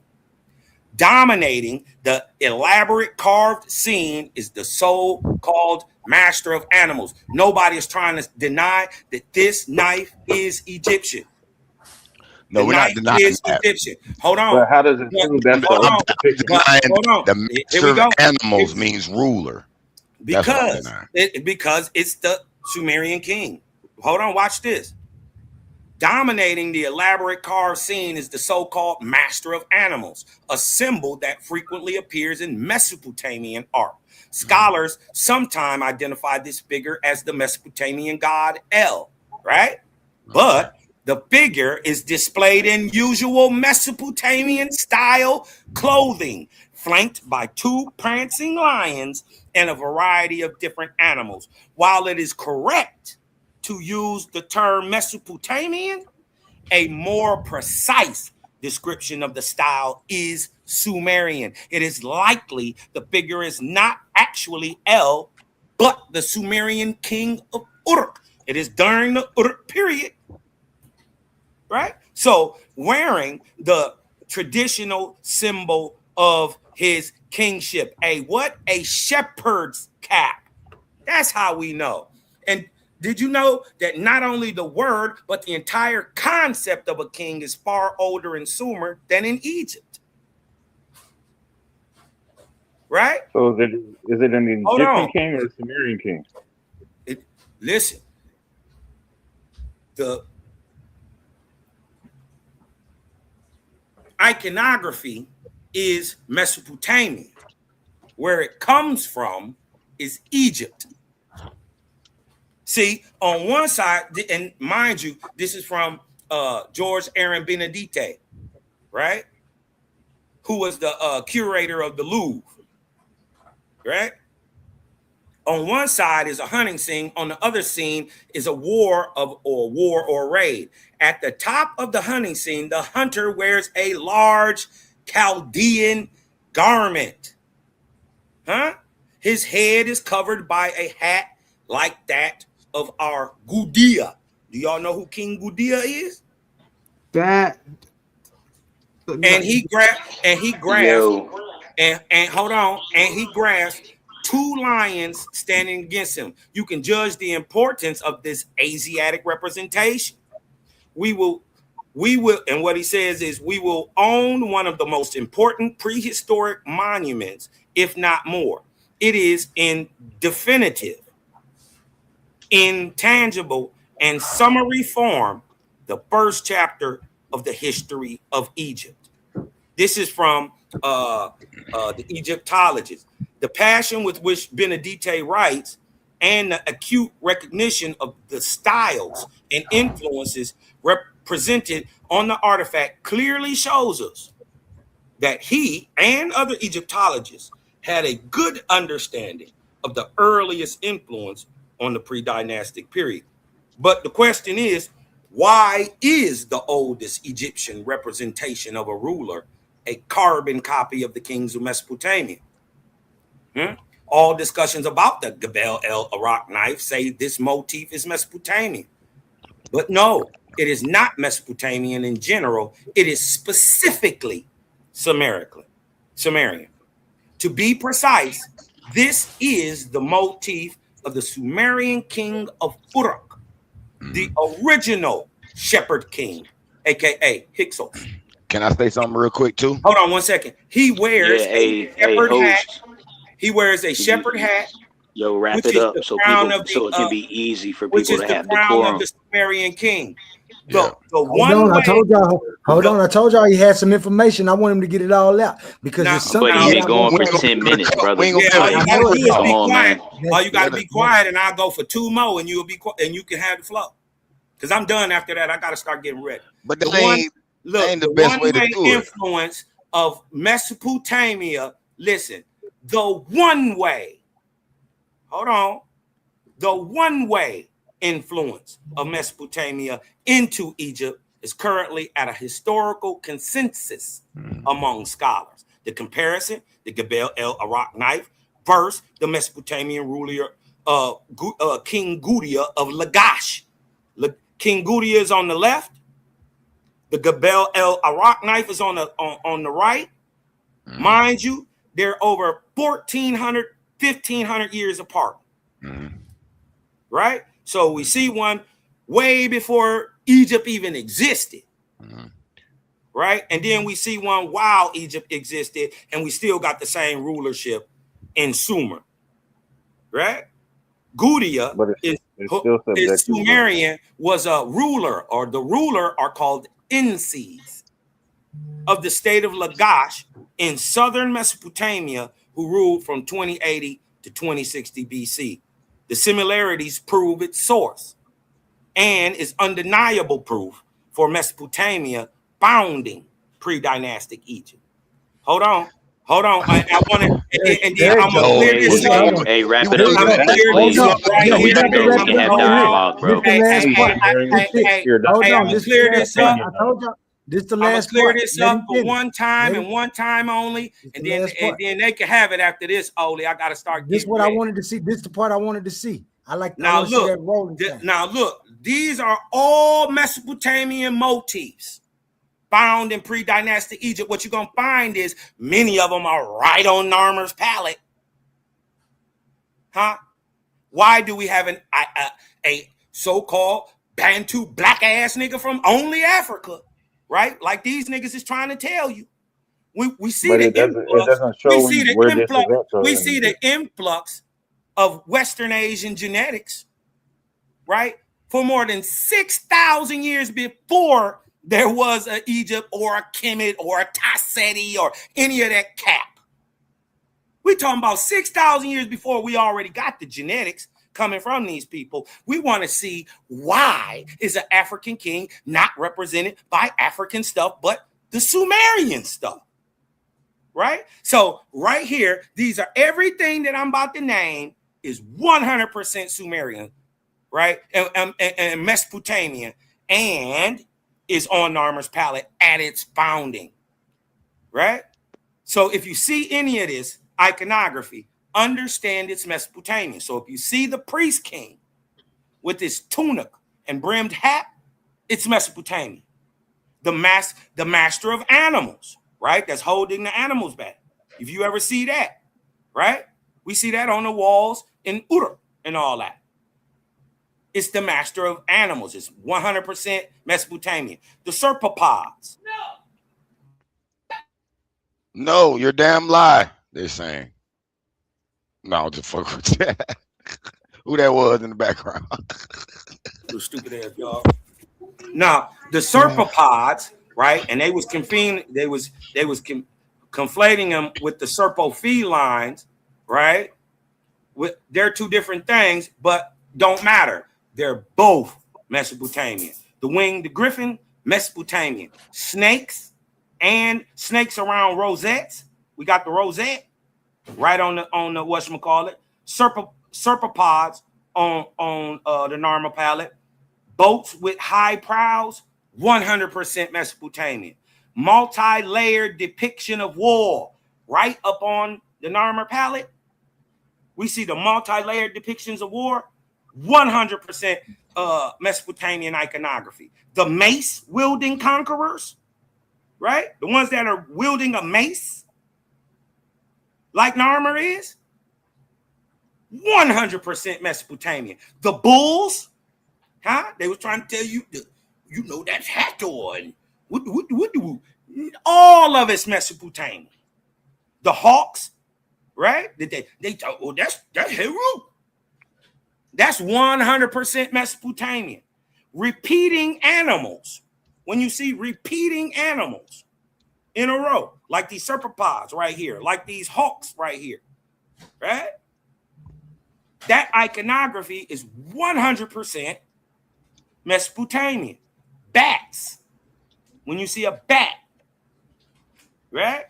K: Dominating the elaborate carved scene is the so-called master of animals. Nobody is trying to deny that this knife is Egyptian.
V: No, we're not denying that.
K: Egyptian. Hold on.
U: But how does it prove that's
K: hold on.
V: The master of animals means ruler.
K: Because it's the Sumerian king. Hold on, watch this. Dominating the elaborate carved scene is the so-called master of animals, a symbol that frequently appears in Mesopotamian art. Scholars sometimes identify this figure as the Mesopotamian god El, right? But the figure is displayed in usual Mesopotamian style clothing, flanked by two prancing lions and a variety of different animals. While it is correct to use the term Mesopotamian, a more precise description of the style is Sumerian. It is likely the figure is not actually El, but the Sumerian king of Uruk. It is during the Uruk period, right? So wearing the traditional symbol of his kingship, a shepherd's cap. That's how we know. And did you know that not only the word, but the entire concept of a king is far older in Sumer than in Egypt? Right?
U: So is it an Egyptian king or a Sumerian king?
K: Listen, the iconography is Mesopotamian. Where it comes from is Egypt. See, on one side, and mind you, this is from George Aaron Benedite, right? Who was the curator of the Louvre, right? On one side is a hunting scene. On the other scene is a war or raid. At the top of the hunting scene, the hunter wears a large Chaldean garment. Huh? His head is covered by a hat like that of our Gudea. Do y'all know who King Gudea is?
L: That.
K: And he grabs and hold on, and he grabs two lions standing against him. You can judge the importance of this Asiatic representation. We will, and what he says is we will own one of the most important prehistoric monuments, if not more. It is in definitive, intangible, and summary form, the first chapter of the history of Egypt. This is from the Egyptologist. The passion with which Benedite writes and the acute recognition of the styles and influences represented on the artifact clearly shows us that he and other Egyptologists had a good understanding of the earliest influence on the pre-dynastic period. But the question is, why is the oldest Egyptian representation of a ruler a carbon copy of the kings of Mesopotamia? All discussions about the Gebel el Arak knife say this motif is Mesopotamian. But no, it is not Mesopotamian in general. It is specifically Sumerian. To be precise, this is the motif of the Sumerian king of Uruk, the original shepherd king, aka Hyksos.
V: Can I say something real quick too?
K: Hold on 1 second. He wears a shepherd hat.
O: host.
K: He wears a shepherd hat.
O: Yo, wrap
K: Which
O: it
K: is
O: up
K: the
O: so
K: crown
O: people,
K: of the,
O: so it can be easy for
K: which
O: people
K: is
O: to
K: the
O: have
K: crown of
O: decorum.
K: the Sumerian king. The
D: Hold
K: one
D: on,
K: way.
D: I told y'all. Hold on, I told y'all he had some information. I want him to get it all out because
K: Now,
D: it's something.
O: But he ain't
D: that I
O: going
D: want
O: for
D: to-
O: 10 minutes, brother.
K: Yeah, all you gotta do is
O: Come
K: be
O: on,
K: quiet.
O: man.
K: All you gotta be quiet, and I'll go for 2 more, and you'll be and you can have the flow. Because I'm done after that. I gotta start getting ready.
V: But that ain't the best way to do it.
K: Influence of Mesopotamia. Listen, the one way. Hold on. The one way influence of Mesopotamia into Egypt is currently at a historical consensus among scholars. The comparison, the Gebel el Arak knife versus the Mesopotamian ruler King Gudea of Lagash. King Gudea is on the left. The Gebel el Arak knife is on the right. Mind you, they're over 1,400, 1,500 years apart. Right? So we see one way before Egypt even existed. Right? And then we see one while Egypt existed, and we still got the same rulership in Sumer. Right? Gudea is Sumerian, was a ruler, or the ruler are called Ensees of the state of Lagash in southern Mesopotamia, who ruled from 2080 to 2060 BC. The similarities prove its source and is undeniable proof for Mesopotamia founding pre-dynastic Egypt. Hold on. I want to, and then I'm gonna clear this up.
O: Hey, wrap it up, man. Please. So we can go. We can have dialogue, bro.
K: Hey, I'm gonna clear this up.
D: I told y'all. This the
K: I'm gonna
D: last
K: clear
D: part.
K: this
D: Let
K: up
D: him
K: for
D: finish.
K: one time and one time only, and then they can have it after this. Oli, I gotta start.
D: This is what I wanted to see. This is the part I wanted to see. I
K: Now
D: want to see that rolling.
K: look. These are all Mesopotamian motifs found in pre-dynastic Egypt. What you're gonna find is many of them are right on Narmer's palette. Huh? Why do we have a so-called Bantu black ass nigga from only Africa? Right? Like these niggas is trying to tell you. We see the influx. We see the influx of Western Asian genetics, right? For more than 6,000 years before there was an Egypt or a Kemet or a Tasseti or any of that cap. We're talking about 6,000 years before we already got the genetics coming from these people. We want to see why is an African king not represented by African stuff, but the Sumerian stuff, right? So right here, these are everything that I'm about to name is 100% Sumerian, right? And Mesopotamian, and is on Narmer's palette at its founding, right? So if you see any of this iconography, understand it's Mesopotamian. So if you see the priest king with his tunic and brimmed hat, it's Mesopotamian. The master of animals, right? That's holding the animals back. If you ever see that, right? We see that on the walls in Uruk and all that. It's the master of animals. It's 100% Mesopotamian. The serpopods.
V: No, you're damn lie. They're saying. No, just fuck with that. Who that was in the background?
K: You stupid ass y'all. Now the serpopods, right? And they was conflating them with the serpofelines, right? They're two different things, but don't matter. They're both Mesopotamian. The winged, the griffin, Mesopotamian. Snakes and snakes around rosettes. We got the rosette right on the whatchamacallit. Serpopods on the Narma palette. Boats with high prows, 100% Mesopotamian. Multi-layered depiction of war right up on the Narmer palette. We see the multi-layered depictions of war, 100% Mesopotamian iconography. The mace wielding conquerors, right? The ones that are wielding a mace, like Narmer is, 100% Mesopotamian. The bulls, they was trying to tell you, you know, that's Hathor and all of it's Mesopotamian. The hawks, right? They thought, oh, that's Heru. That's 100% Mesopotamian. Repeating animals. When you see repeating animals in a row, like these serpopods right here, like these hawks right here, right? That iconography is 100% Mesopotamian. Bats. When you see a bat, right?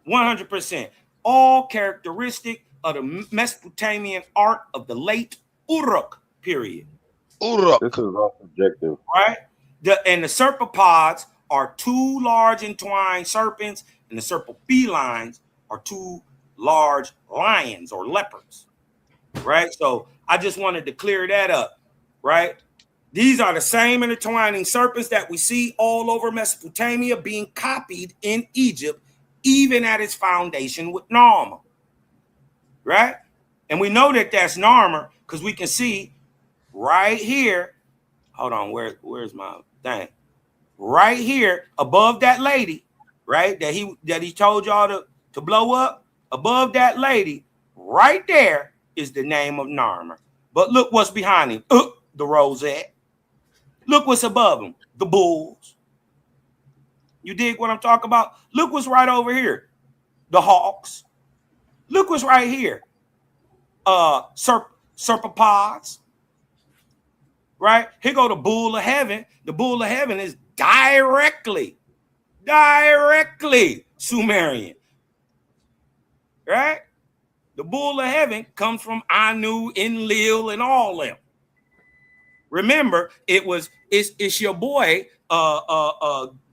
K: 100%. All characteristic of the Mesopotamian art of the late Uruk period.
G: This is all subjective.
K: Right? And the serpopods are two large entwined serpents, and the serpofelines are two large lions or leopards. Right? So I just wanted to clear that up. Right? These are the same intertwining serpents that we see all over Mesopotamia being copied in Egypt, even at its foundation with Narmer. Right? And we know that that's Narmer because we can see right here. Hold on, where's my thing? Right here above that lady, right? That he told y'all to blow up. Above that lady, right there is the name of Narmer. But look what's behind him. The rosette. Look what's above him. The bulls. You dig what I'm talking about? Look what's right over here. The hawks. Look what's right here. Serpopods. Right? Here go the bull of heaven. The bull of heaven is directly Sumerian. Right? The bull of heaven comes from Anu, Enlil, and all them. Remember, it's your boy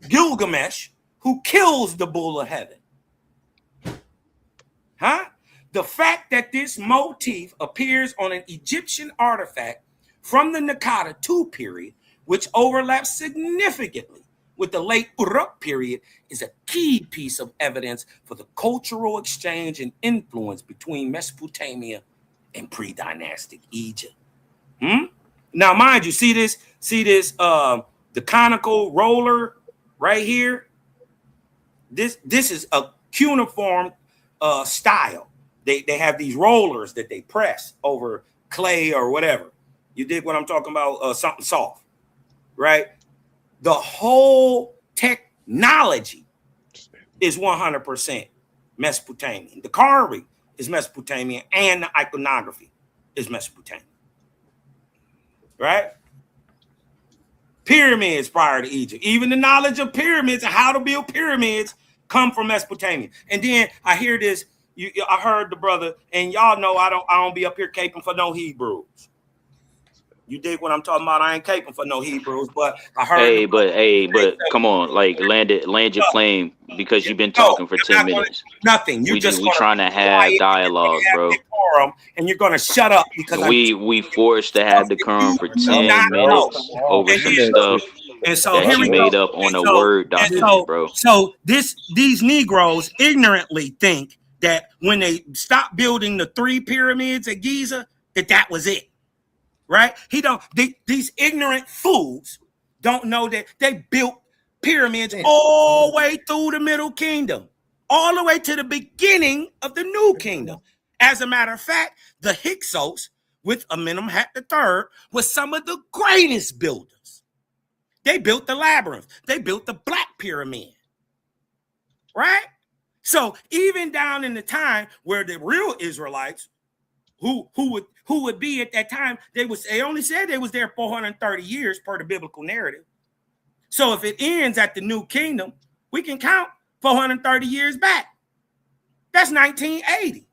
K: Gilgamesh who kills the bull of heaven. The fact that this motif appears on an Egyptian artifact from the Naqada II period, which overlaps significantly with the late Uruk period, is a key piece of evidence for the cultural exchange and influence between Mesopotamia and pre-dynastic Egypt. Now, mind you, see this, the conical roller right here. This is a cuneiform style. They have these rollers that they press over clay or whatever. You dig what I'm talking about? Something soft, right? The whole technology is 100% Mesopotamian. The carving is Mesopotamian, and the iconography is Mesopotamian, right? Pyramids prior to Egypt. Even the knowledge of pyramids and how to build pyramids come from Mesopotamia. And then I hear this. I heard the brother, and y'all know I don't be up here caping for no Hebrews. You dig what I'm talking about? I ain't caping for no Hebrews, but I heard.
O: But come on, like land your plane because you've been talking for 10 minutes.
K: Nothing.
O: We trying to have dialogue, bro.
K: And you're gonna shut up because
O: we forced to have the decorum for 10 minutes over some stuff that you made up on a Word document, bro.
K: So these Negroes ignorantly think that when they stopped building the 3 pyramids at Giza, that was it. Right? These ignorant fools don't know that they built pyramids all the way through the Middle Kingdom, all the way to the beginning of the New Kingdom. As a matter of fact, the Hyksos with Amenemhat III was some of the greatest builders. They built the labyrinth. They built the Black Pyramid. Right? So even down in the time where the real Israelites, who would be at that time, they only said they was there 430 years per the biblical narrative. So if it ends at the new kingdom, we can count 430 years back. That's 1980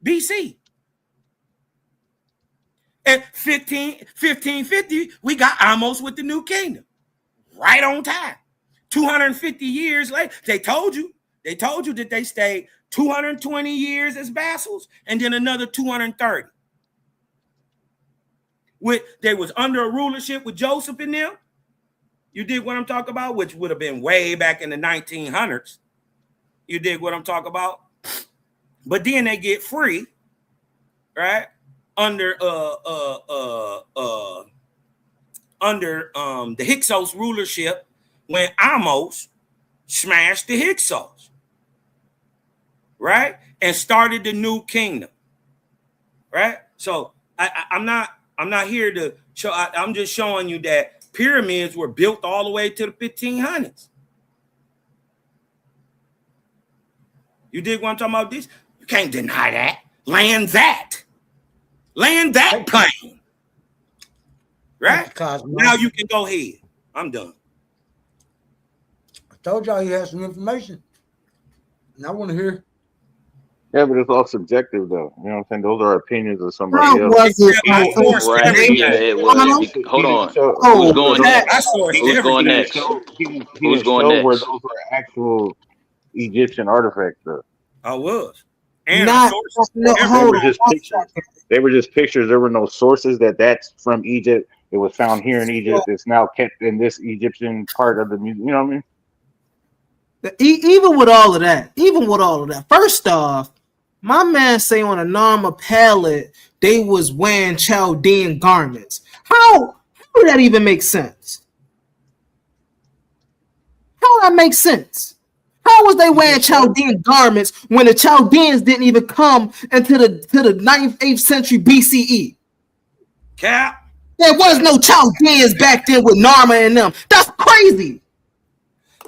K: BC. At 1550, we got Amos with the new kingdom. Right on time. 250 years later, they told you that they stayed 220 years as vassals and then another 230. They was under a rulership with Joseph and them. You dig what I'm talking about? Which would have been way back in the 1900s. You dig what I'm talking about? But then they get free, right? Under the Hyksos rulership when Amos smashed the Hyksos, right? And started the new kingdom, right? So I'm not here to show. I'm just showing you that pyramids were built all the way to the 1500s. You dig what I'm talking about? This you can't deny that. Land that plane, right? Now you can go ahead. I'm done.
D: I told y'all he has some information. And I want to hear.
G: Yeah, but it's all subjective, though. You know what I'm saying? Those are opinions of somebody else.
O: Right. Yeah, it was. Hold on. Who's going next? Who's going next? Who's going next?
G: Where those are actual Egyptian artifacts, though.
K: I was.
G: And they were just pictures. There were no sources that's from Egypt. It was found here in Egypt. It's now kept in this Egyptian part of the museum. You know what I mean?
L: Even with all of that, first off, my man say on a Narma pallet they was wearing Chaldean garments. How would that even make sense? How would that make sense? How was they wearing Chaldean garments when the Chaldeans didn't even come into the 9th, 8th century BCE?
K: Cap.
L: There was no Chaldeans back then with Narma and them. That's crazy.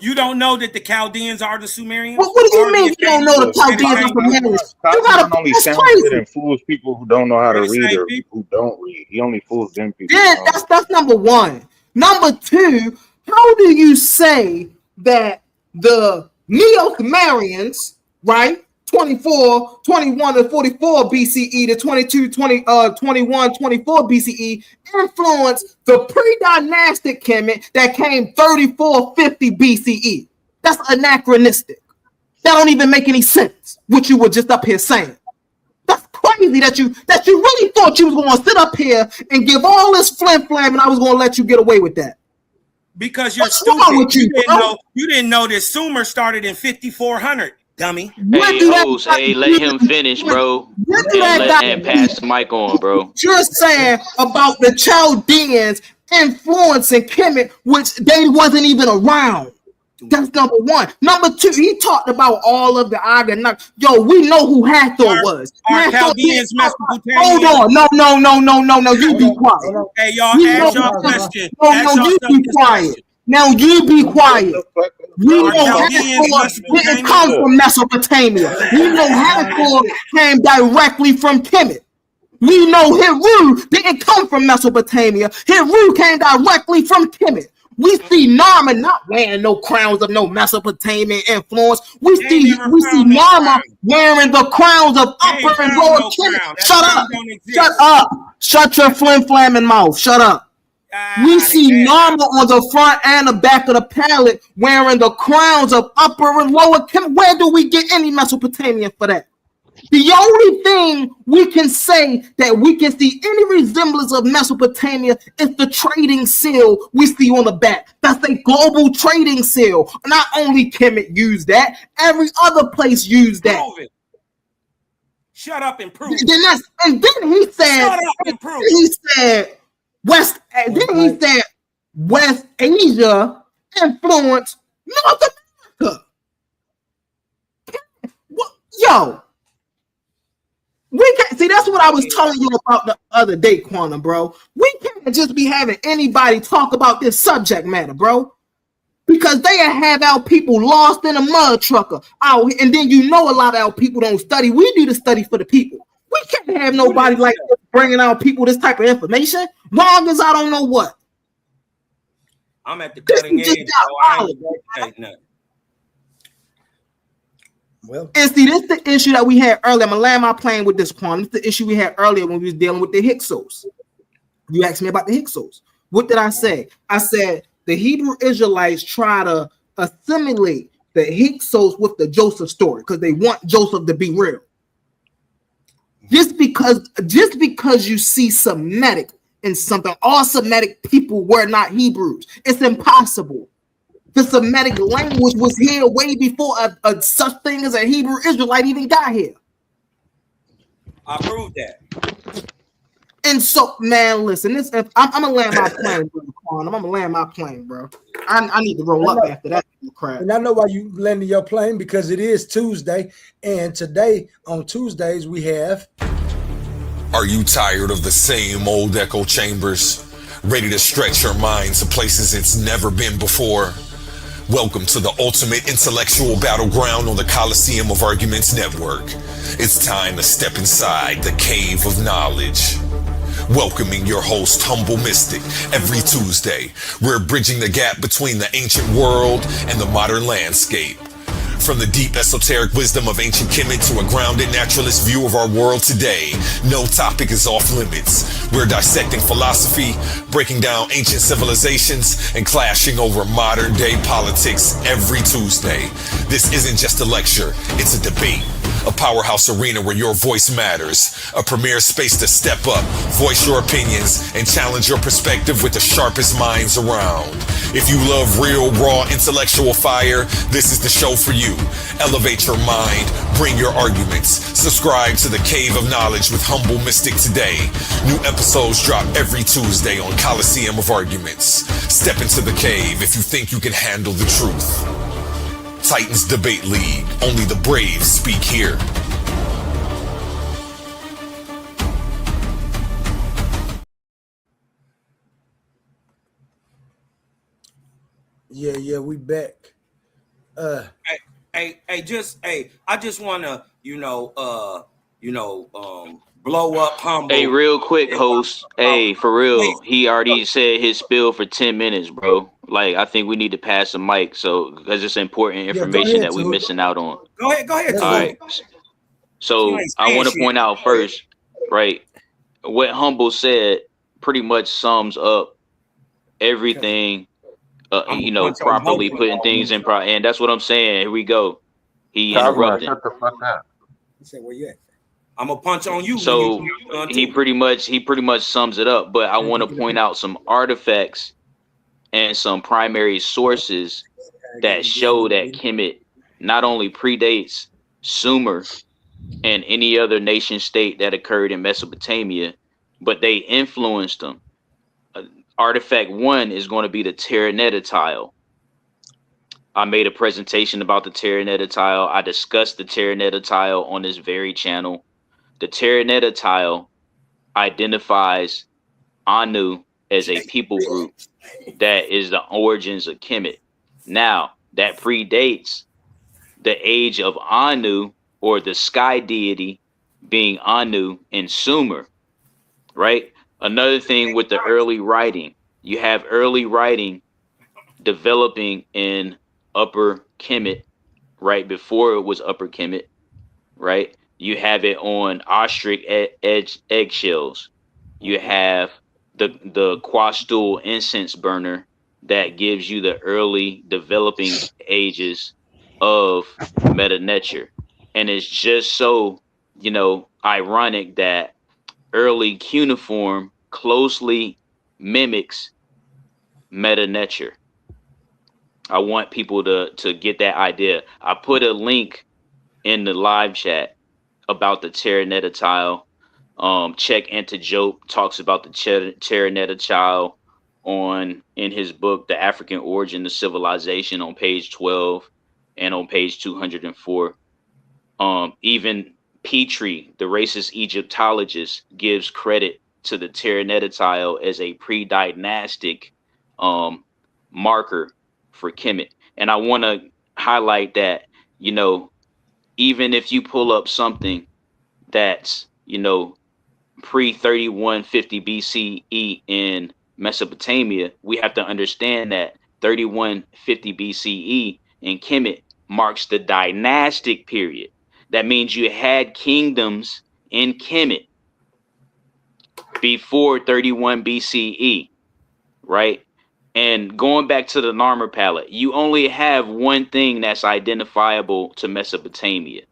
K: You don't know that the Chaldeans are the Sumerians?
L: What do you mean you don't know the Chaldeans are Sumerians?
G: God only sounds good and fools people who don't know how to read or who don't read. He only fools them people.
L: Yeah, that's number one. Number two, how do you say that the Neo-Sumerians, right, 24, 21, and 44 BCE to 22, 21, 24 BCE influenced the pre-dynastic Kemet that came 34, 50 BCE. That's anachronistic. That don't even make any sense, what you were just up here saying. That's crazy that you really thought you was going to sit up here and give all this flim-flam and I was going to let you get away with that.
K: Because you're stupid. You didn't know that Sumer started in 5400, dummy.
O: Hey, let him finish, bro. And pass the mic on, bro.
L: You're saying about the Chaldeans influencing Kemet, which they wasn't even around. That's number one. Number two, he talked about all of the Aganach. Yo, we know who Hathor was.
K: Are Chaldeans Mesopotamia?
L: Hold on. No. You be quiet.
K: Hey, y'all, ask your question.
L: No, you be quiet. Now you be quiet. We know Hathor didn't come from Mesopotamia. We know Hathor came directly from Kemet. We know Heru didn't come from Mesopotamia. Heru came directly from Kemet. We see Narma not wearing no crowns of no Mesopotamian influence. We see Narma wearing the crowns of upper and lower Kemet. Shut up. Shut your flim-flamming mouth. Shut up. We see Narma on the front and the back of the pallet wearing the crowns of upper and lower Kemet. Where do we get any Mesopotamian for that? The only thing we can say that we can see any resemblance of Mesopotamia is the trading seal we see on the back. That's a global trading seal. Not only Kemet used that, every other place used that.
K: Prove it. Shut up and prove
L: it. And then he said,
K: shut up and prove
L: he said West Asia influenced North America. Yo. We can't see. That's what I was telling you about the other day, Quantum, bro. We can't just be having anybody talk about this subject matter, bro. Because they have our people lost in a mud trucker. Oh, and then a lot of our people don't study. We do the study for the people. We can't have nobody like this bringing our people this type of information. Long as I don't know what.
K: I'm at the cutting edge, so I ain't regurgitating nothing.
D: Well,
L: and see, this is the issue that we had earlier. I'm gonna land my plane with this point. It's the issue we had earlier when we was dealing with the Hyksos. You asked me about the Hyksos. What did I say? I said the Hebrew Israelites try to assimilate the Hyksos with the Joseph story because they want Joseph to be real. Just because you see Semitic in something, all Semitic people were not Hebrews. It's impossible. The Semitic language was here way before a such thing as a Hebrew Israelite even got here.
K: I proved that.
L: And so, man, listen, I'm gonna land my plane, bro. I'm gonna land my plane, bro. I need to roll up after that crap.
D: And I know why you landed your plane, because it is Tuesday, and today on Tuesdays we have.
A: Are you tired of the same old echo chambers? Ready to stretch your mind to places it's never been before? Welcome to the ultimate intellectual battleground on the Coliseum of Arguments Network. It's time to step inside the cave of knowledge. Welcoming your host, Humble Mystic, every Tuesday. We're bridging the gap between the ancient world and the modern landscape. From the deep esoteric wisdom of ancient Kemet to a grounded naturalist view of our world today, no topic is off limits. We're dissecting philosophy, breaking down ancient civilizations, and clashing over modern day politics every Tuesday. This isn't just a lecture, it's a debate. A powerhouse arena where your voice matters. A premier space to step up, voice your opinions, and challenge your perspective with the sharpest minds around. If you love real, raw, intellectual fire, this is the show for you. Elevate your mind, bring your arguments. Subscribe to the Cave of Knowledge with Humble Mystic today. New episodes drop every Tuesday on Coliseum of Arguments. Step into the cave if you think you can handle the truth. Titans Debate League. Only the brave speak here.
D: Yeah, we back.
K: I just wanna, blow up Humble.
O: Hey, real quick, host. Hey, for real, he already said his spiel for 10 minutes, bro. Like, I think we need to pass the mic, so because it's important information that we're missing out on.
K: Go ahead.
O: All right. So I want to point out first, right, what Humble said pretty much sums up everything. Properly putting things in and that's what I'm saying. Here we go. He interrupted.
G: Shut the fuck up.
D: He said, "Where you at?"
K: I'm gonna punch on you.
O: So he pretty much sums it up. But I want to point out some artifacts and some primary sources that show that Kemet not only predates Sumer and any other nation state that occurred in Mesopotamia, but they influenced them. Artifact 1 is going to be the Terraneta tile. I made a presentation about the Terraneta tile. I discussed the Terraneta tile on this very channel. The Terraneta tile identifies Anu as a people group that is the origins of Kemet. Now, that predates the age of Anu, or the sky deity being Anu in Sumer, right? Another thing with the early writing, you have early writing developing in Upper Kemet, right before it was Upper Kemet, right? You have it on ostrich eggshells. You have the Quastool incense burner that gives you the early developing ages of Meta Nature. And it's just so, ironic that early cuneiform closely mimics Meta Nature. I want people to get that idea. I put a link in the live chat about the Terraneta tile. Check Antijope talks about the Terraneta tile in his book, The African Origin of Civilization, on page 12 and on page 204. Even Petrie, the racist Egyptologist, gives credit to the Terraneta tile as a pre-dynastic marker for Kemet. And I want to highlight that, you know, even if you pull up something that's, you know, pre 3150 BCE in Mesopotamia, we have to understand that 3150 BCE in Kemet marks the dynastic period. That means you had kingdoms in Kemet before 31 BCE, right? And going back to the Narmer palette, you only have one thing that's identifiable to Mesopotamia,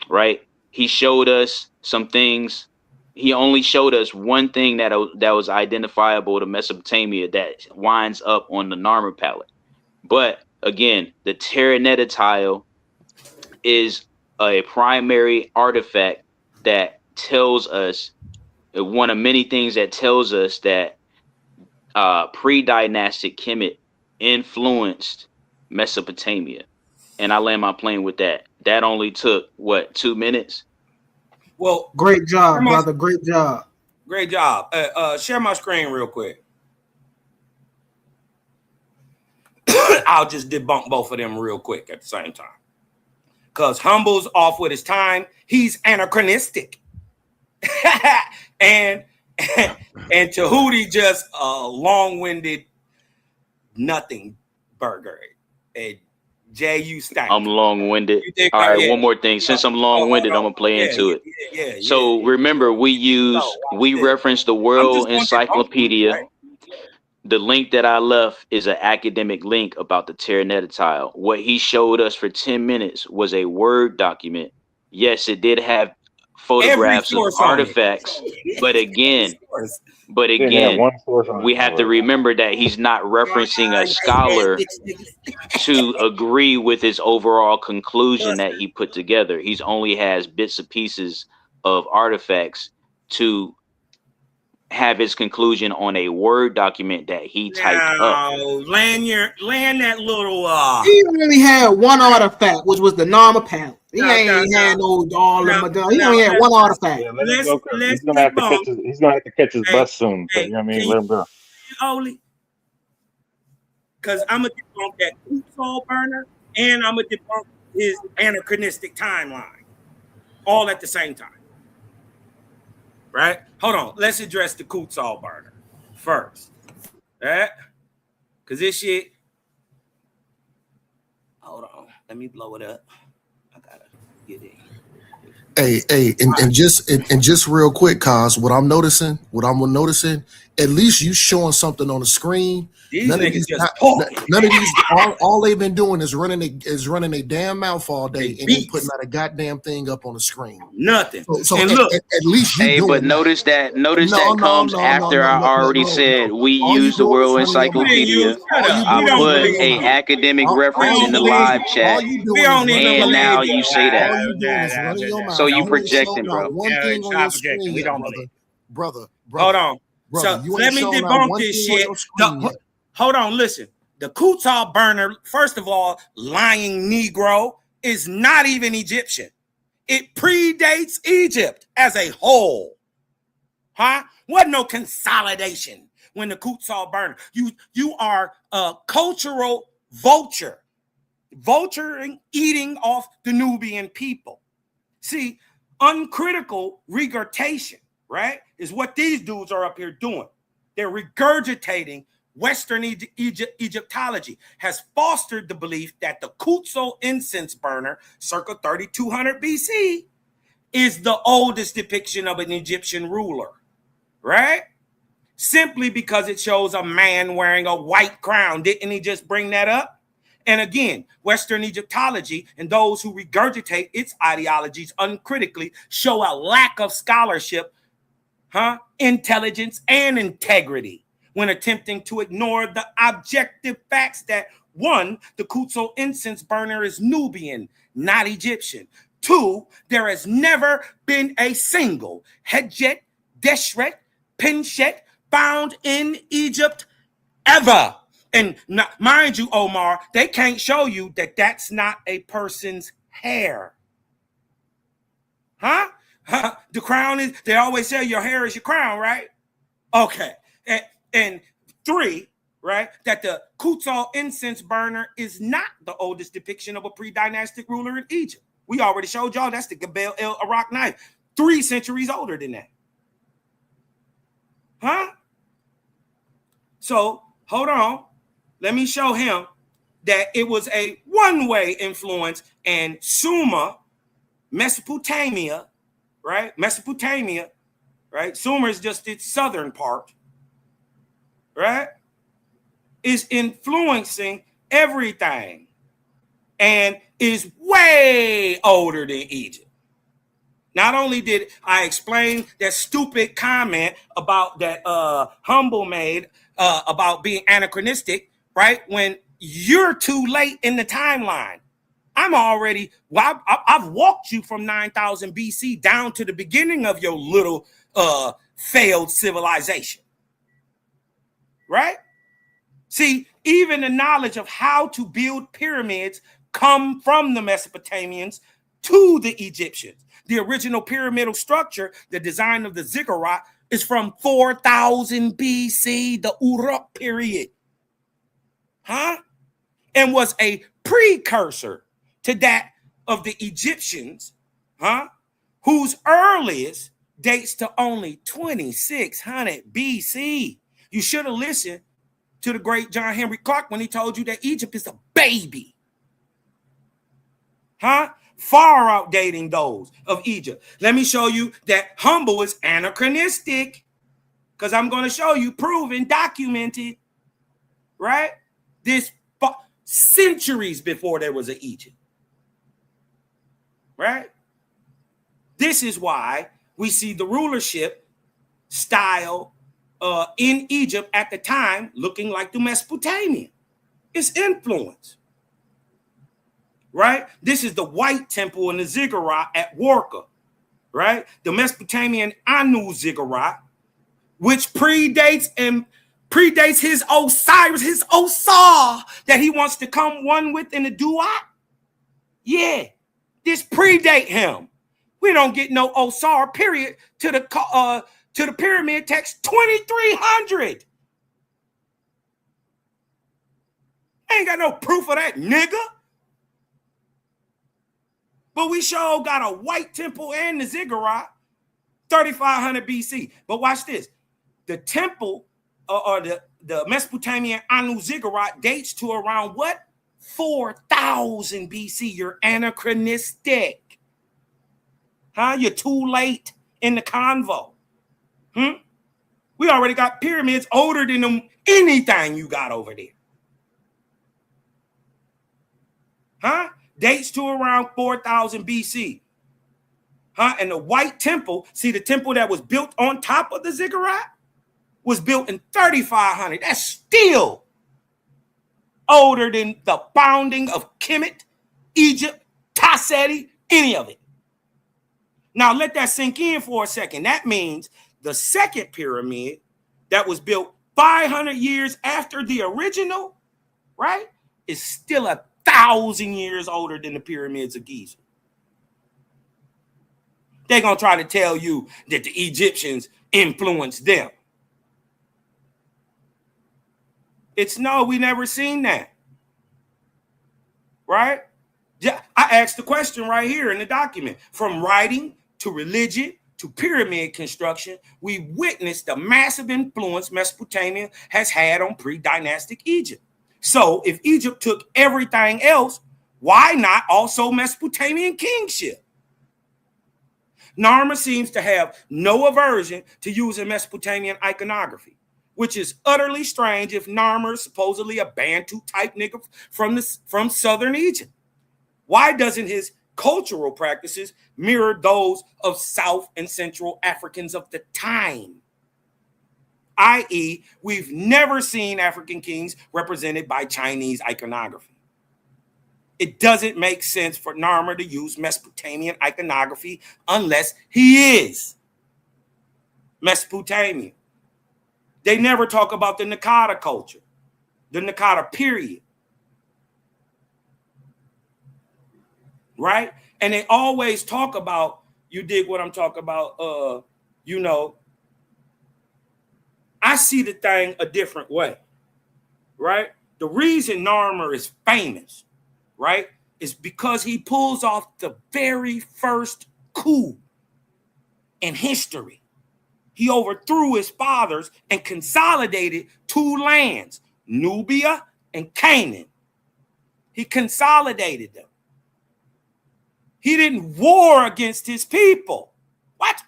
O: right? He showed us some things. He only showed us one thing that was identifiable to Mesopotamia that winds up on the Narmer palette. But again, the Terraneta tile is a primary artifact that tells us one of many things that tells us that pre-dynastic Kemet influenced Mesopotamia. And I land my plane with that. That only took what, 2 minutes?
K: Well,
L: great job, brother. Great job.
K: Great job. Share my screen real quick. I'll just debunk both of them real quick at the same time. Because Humble's off with his time. He's anachronistic. and Tahuti just a long-winded nothing burger. And Jay, you stank.
O: I'm long-winded. All right, one more thing. Since I'm long-winded, I'm gonna play into it. So remember, we reference the World Encyclopedia. The link that I left is an academic link about the Terraneta tile. What he showed us for 10 minutes was a Word document. Yes, it did have photographs of artifacts, but again, we have to remember that he's not referencing a scholar to agree with his overall conclusion that he put together. He's only has bits and pieces of artifacts to have his conclusion on a Word document that he typed up.
K: Land that little
L: He only had one artifact, which was the Narmer palette. He ain't had no all of them. He only had one artifact.
G: Yeah, let him go, 'cause he's gonna have to catch his bus soon. So, you know what I mean? Let him go.
K: Only because I'm gonna debunk that soul burner and I'm gonna debunk his anachronistic timeline all at the same time. Right? Hold on. Let's address the Kutzall burner first. Right? Because this shit. Hold on. Let me blow it up. I gotta get in.
I: Hey, and just real quick, cause what I'm noticing, at least you showing something on the screen. None of these, all they've been doing is running a damn mouth all day and ain't putting not a goddamn thing up on the screen.
K: Nothing.
I: So at least you.
O: Hey, but notice that comes after I already said we use the World Encyclopedia. I put a academic reference in the live chat, and now you say that. So you projecting, bro.
I: One thing on your screen, we don't believe, brother.
K: Hold on. So let me debunk this shit. Hold on, listen. The Kutzall burner, first of all, lying Negro, is not even Egyptian. It predates Egypt as a whole. Huh? Wasn't no consolidation when the Kutzall burner. You are a cultural vulture. Vulturing, eating off the Nubian people. See, uncritical regurgitation, right, is what these dudes are up here doing. They're regurgitating Western Egyptology, has fostered the belief that the Kutzal incense burner, circa 3200 BC, is the oldest depiction of an Egyptian ruler, right? Simply because it shows a man wearing a white crown. Didn't he just bring that up? And again, Western Egyptology and those who regurgitate its ideologies uncritically show a lack of scholarship, intelligence, and integrity when attempting to ignore the objective facts that, one, the Kutzal incense burner is Nubian, not Egyptian. Two, there has never been a single Hedjet, Deshret, Pinshet found in Egypt ever. And mind you, Omar, they can't show you that that's not a person's hair. The crown is, they always say your hair is your crown, right? Okay. And three, right, that the Quetzal incense burner is not the oldest depiction of a pre-dynastic ruler in Egypt. We already showed y'all that's the Gebel El Arak knife, 3 centuries older than that. Huh? So, hold on. Let me show him that it was a one-way influence in Sumer, Mesopotamia, right? Mesopotamia, right? Sumer is just its southern part, right? Is influencing everything and is way older than Egypt. Not only did I explain that stupid comment about that Humble made about being anachronistic, right? When you're too late in the timeline. I'm already, well, I've walked you from 9,000 BC down to the beginning of your little failed civilization, right? See, even the knowledge of how to build pyramids come from the Mesopotamians to the Egyptians. The original pyramidal structure, the design of the ziggurat, is from 4000 BC, the Uruk period. Huh? And was a precursor to that of the Egyptians, huh? Whose earliest dates to only 2600 BC. You should have listened to the great John Henry Clark when he told you that Egypt is a baby. Huh? Far outdating those of Egypt. Let me show you that Humble is anachronistic, because I'm going to show you proven, documented, right? This centuries before there was an Egypt, right? This is why we see the rulership style in Egypt at the time looking like the Mesopotamian. It's influence, right? This is the White Temple and the ziggurat at Warka, right? The Mesopotamian Anu ziggurat, which predates his Osiris, his Osar that he wants to come one with in the Duat. Yeah, this predate him. We don't get no Osar period to the pyramid text 2300. Ain't got no proof of that, nigga. But we sure got a White Temple and the ziggurat 3500 BC. But watch this. The temple or the Mesopotamian Anu ziggurat dates to around what? 4000 BC. You're anachronistic. Huh? You're too late in the convo. We already got pyramids older than anything you got over there. Huh? Dates to around 4000 BC. Huh? And the White Temple, see the temple that was built on top of the ziggurat was built in 3500. That's still older than the founding of Kemet, Egypt, Tasseti, any of it. Now let that sink in for a second. That means the second pyramid that was built 500 years after the original, right, is still 1,000 years older than the pyramids of Giza. They're going to try to tell you that the Egyptians influenced them. It's no, we never seen that. Right? Yeah, I asked the question right here in the document. From writing to religion to pyramid construction, we witnessed the massive influence Mesopotamia has had on pre-dynastic Egypt. So if Egypt took everything else, why not also Mesopotamian kingship? Narmer seems to have no aversion to using Mesopotamian iconography, which is utterly strange if Narmer is supposedly a Bantu type nigga from southern Egypt. Why doesn't his cultural practices mirror those of South and Central Africans of the time? I.e., we've never seen African kings represented by Chinese iconography. It doesn't make sense for Narmer to use Mesopotamian iconography unless he is Mesopotamian. They never talk about the Nakata culture, the Nakata period. Right? And they always talk about, you dig what I'm talking about, I see the thing a different way. right? The reason Narmer is famous, right, is because he pulls off the very first coup in history. He overthrew his fathers and consolidated two lands, Nubia and Canaan. He consolidated them. He didn't war against his people. What?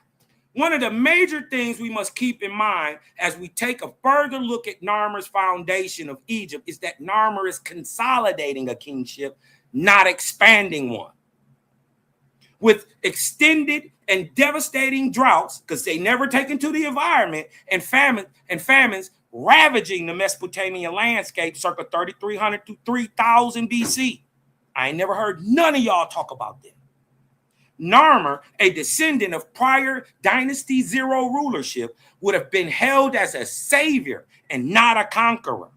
K: One of the major things we must keep in mind as we take a further look at Narmer's foundation of Egypt is that Narmer is consolidating a kingship, not expanding one. With extended and devastating droughts, because they never take into the environment, and famines ravaging the Mesopotamian landscape circa 3300 to 3000 BC. I ain't never heard none of y'all talk about them. Narmer, a descendant of prior Dynasty Zero rulership, would have been held as a savior and not a conqueror,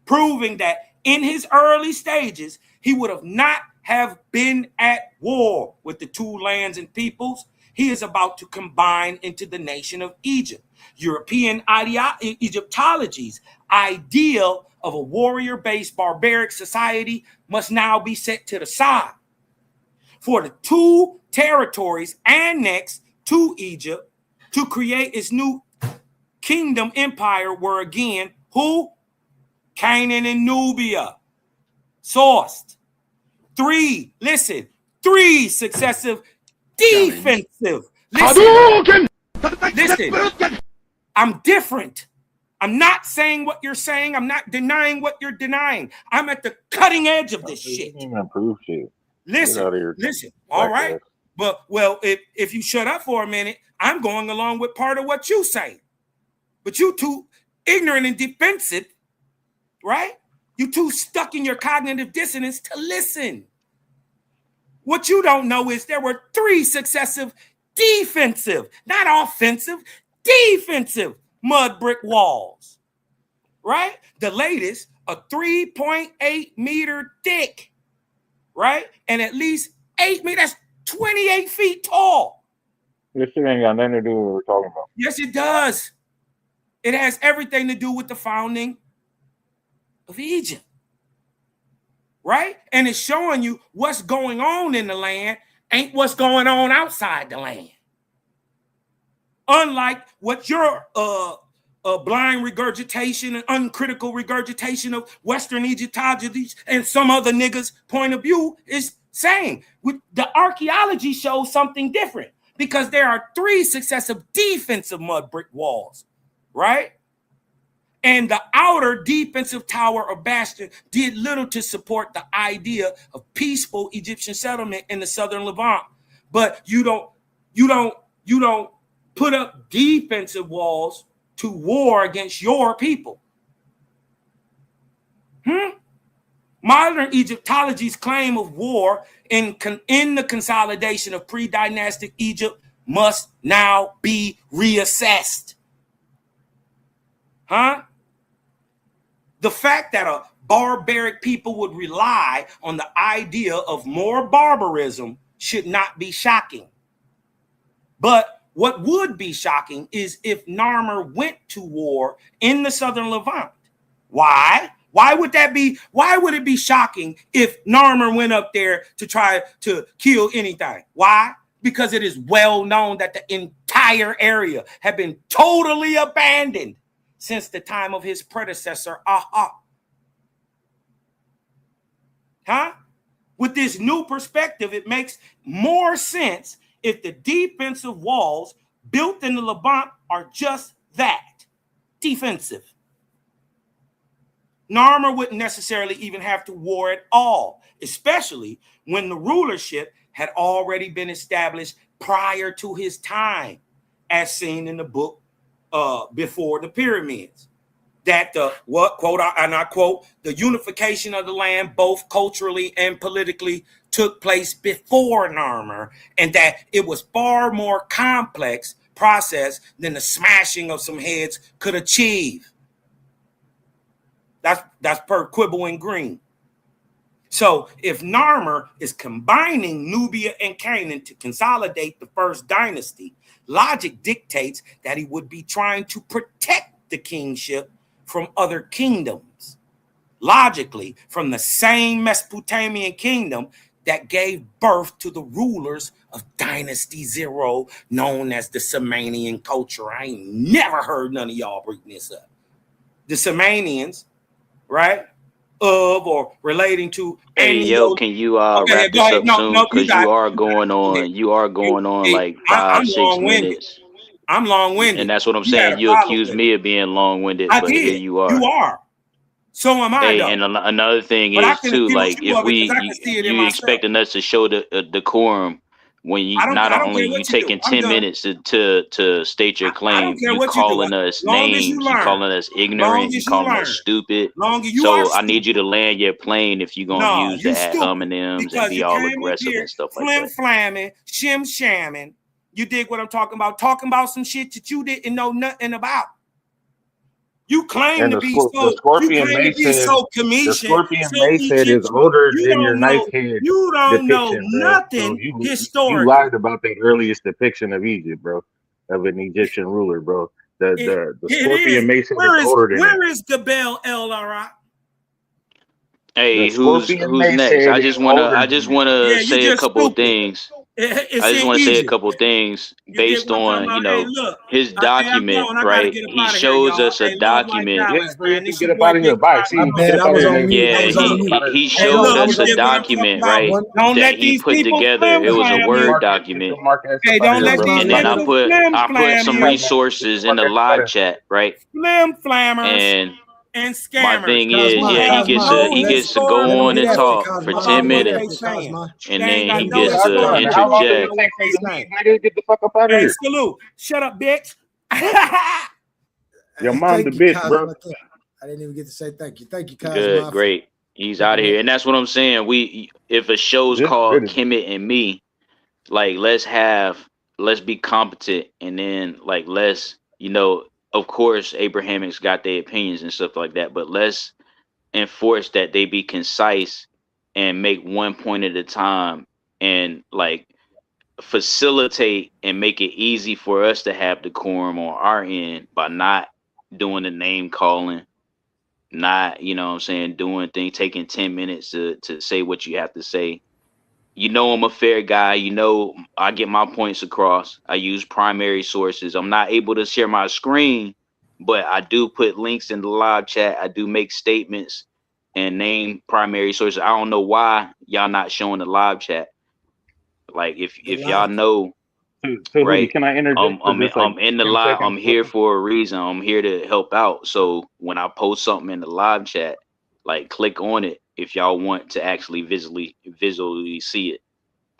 K: proving that in his early stages, he would have not have been at war with the two lands and peoples he is about to combine into the nation of Egypt. European Egyptology's ideal of a warrior-based barbaric society must now be set to the side. For the two territories annexed to Egypt to create its new kingdom empire were again who? Canaan and Nubia. Sourced. Three successive defensive. Listen, I'm different. I'm not saying what you're saying. I'm not denying what you're denying. I'm at the cutting edge of this shit.
G: Improve shit.
K: Listen. All right. But, well, if you shut up for a minute, I'm going along with part of what you say. But you too ignorant and defensive, right? You too stuck in your cognitive dissonance to listen. What you don't know is there were three successive defensive, not offensive, defensive mud brick walls, right? The latest, a 3.8 meter thick, right? And at least 8 meters, that's 28 feet tall.
G: This shit ain't got nothing to do with what we're talking about.
K: Yes, it does. It has everything to do with the founding of Egypt, right? And it's showing you what's going on in the land ain't what's going on outside the land. Unlike what your blind regurgitation and uncritical regurgitation of Western Egyptology and some other niggas' point of view is saying. The archaeology shows something different because there are three successive defensive mud brick walls, right? And the outer defensive tower or bastion did little to support the idea of peaceful Egyptian settlement in the southern Levant. But you don't put up defensive walls to war against your people. Modern Egyptology's claim of war in the consolidation of pre-dynastic Egypt must now be reassessed. The fact that a barbaric people would rely on the idea of more barbarism should not be shocking. But what would be shocking is if Narmer went to war in the southern Levant. Why? Why would that be? Why would it be shocking if Narmer went up there to try to kill anything? Why? Because it is well known that the entire area had been totally abandoned since the time of his predecessor, With this new perspective, it makes more sense if the defensive walls built in the Levant are just that, defensive. Narmer wouldn't necessarily even have to war at all, especially when the rulership had already been established prior to his time, as seen in the book Before the Pyramids. That quote, and I quote, the unification of the land, both culturally and politically, took place before Narmer, and that it was far more complex process than the smashing of some heads could achieve. That's per Quibble and Green. So if Narmer is combining Nubia and Canaan to consolidate the first dynasty, logic dictates that he would be trying to protect the kingship from other kingdoms. logically from the same Mesopotamian kingdom that gave birth to the rulers of Dynasty Zero, known as the Sumerian culture. I ain't never heard none of y'all bring this up. The Sumerians, right? Of or relating to
O: Hey
K: any
O: yo, can you
K: okay,
O: wrap
K: go
O: this
K: ahead.
O: up
K: No,
O: soon?
K: no, you
O: Cause
K: got
O: you
K: it.
O: are going
K: Go ahead.
O: on. You are going on
K: Hey,
O: like
K: I'm
O: 5-6
K: long-winded.
O: minutes,
K: I'm
O: and
K: long-winded.
O: that's what I'm
K: You had
O: saying.
K: a
O: You
K: problem
O: accuse
K: with
O: me
K: it.
O: of being long-winded,
K: I
O: but here
K: did.
O: you
K: You
O: are.
K: are. So am I,
O: Hey,
K: though.
O: and another thing
K: But I
O: is
K: can
O: too,
K: accuse
O: like
K: you
O: if
K: of it because I can
O: we
K: see it in
O: you
K: myself.
O: expecting us to show the decorum when you not
K: I don't
O: only
K: care
O: you
K: what you do.
O: taking
K: I'm
O: 10
K: done.
O: minutes to state your
K: I don't
O: claim,
K: care
O: you
K: what you do.
O: calling us
K: Long as you
O: names, you
K: learn.
O: calling us
K: Long
O: ignorant, you
K: as you
O: calling us
K: learn.
O: stupid.
K: Long as you are
O: So I need you
K: stupid.
O: to land your plane if you're gonna
K: No,
O: use the
K: you
O: ad
K: stupid
O: hominems and
K: because
O: be
K: you
O: all
K: came up
O: aggressive
K: here
O: and stuff like
K: flim
O: that.
K: flamming, shim shamming. You dig what I'm talking about? Talking about some shit that you didn't know nothing about. You claim
G: And
K: to
G: the
K: be
G: the
K: so. You
G: Scorpion
K: claim to
G: Mace
K: be
G: head,
K: so
G: the
K: Cometian,
G: Scorpion
K: so
G: Mace head is
K: Egyptian.
G: older
K: You
G: than your
K: don't
G: knife
K: know.
G: head
K: You don't know
G: depiction, bro. So
K: nothing
G: you
K: historically.
G: lied about the earliest depiction of Egypt, bro, of an Egyptian ruler, bro. The
K: It is.
G: Scorpion Mace head is older than that.
K: Where is Gabel El Arak?
G: The
O: Hey,
G: Scorpion
O: who's
G: Mace
O: next?
G: head
O: I
G: is
O: just wanna
G: older
O: I
G: than
O: just
G: that.
O: wanna
K: Yeah, you
O: say a
K: just
O: couple of
K: stupid.
O: things.
K: It's
O: I just
K: in
O: want to say a
K: Egypt.
O: couple things
K: You dig
O: based
K: what I'm talking
O: on,
K: about? Hey, look.
O: his
K: Hey, I'm
O: document,
K: gone. I gotta
O: right?
K: get up
O: He
K: out of here,
O: shows
K: y'all.
O: us a
K: Hey, love like
O: document.
G: Yeah,
K: balance,
G: bro, you
K: man.
G: can
K: This
G: get
K: your
G: up
K: boy
G: out of here.
K: Big
G: Bye.
K: Five.
G: See
D: My
G: you. Get
D: bad.
G: up
D: I
G: out of
D: was
G: here,
D: on
G: nigga.
D: mute. I
O: Yeah,
D: was on mute.
O: he
K: Hey,
D: Hold
O: showed
D: on. I
K: look,
D: was
O: us
K: you
O: a
K: dig
D: on
K: what I'm talking
O: document,
K: about?
O: right?
D: one.
K: Don't
O: That
K: let
O: he
K: these
O: put
K: people
O: together.
K: flim
O: It was a
K: flam
G: Get your
K: you.
O: Word
G: mark,
O: document.
K: Hey,
G: out of
K: don't
G: here,
K: let
G: bro.
K: these
O: And then
D: My
K: niggas flim
O: I put
K: flam
O: some
K: you.
O: resources in
G: Mark
O: the
G: out
O: live
G: of
O: chat, right?
K: Flim flammers
O: And
K: and
O: my
K: scammers
O: thing is,
K: who
D: Cosma,
O: yeah,
K: have
D: Cosma.
K: no
O: he
D: Let him
O: gets to
D: let
O: go
D: him
O: on
D: get
O: and
K: historical
D: after
O: talk
D: Cosma.
O: for
D: I don't
K: about
O: 10
D: want to
K: what
D: get
K: they
D: after
O: minutes,
K: saying.
D: Cosma.
O: and
K: They ain't
O: then
K: got
O: he
G: here.
K: no
O: gets
G: That's
O: to
G: fine.
K: historical
G: How long did
K: basis
G: it
K: of
O: interject.
K: what
G: take
K: they
G: for you to
K: saying.
G: leave, nigga? Get the fuck up out of
K: Hey,
G: here.
K: salute. Shut up, bitch.
G: Your
D: Hey,
G: mom the
D: thank you,
G: bitch, bro.
D: Cosma. I didn't even get to say thank you. Thank you,
O: Good,
D: Cosma, for
O: great. He's out
D: picking
O: of
D: up.
O: here, and that's what I'm saying. If a show's
G: This
O: called
G: British.
O: Kemet and Me, like let's be competent, and then like of course Abrahamics got their opinions and stuff like that, but let's enforce that they be concise and make one point at a time, and like facilitate and make it easy for us to have decorum on our end by not doing the name calling, not, what I'm saying, doing things, taking 10 minutes to say what you have to say. I'm a fair guy. I get my points across. I use primary sources. I'm not able to share my screen, but I do put links in the live chat. I do make statements and name primary sources. I don't know why y'all not showing the live chat. Like
D: The
O: if y'all
D: live.
O: know,
G: So Hootie,
O: right?
G: can I interject for just like
O: I'm in the
G: 10
O: live.
G: seconds,
O: I'm
G: bro?
O: here for a reason. I'm here to help out. So when I post something in the live chat, like click on it if y'all want to actually visually see it.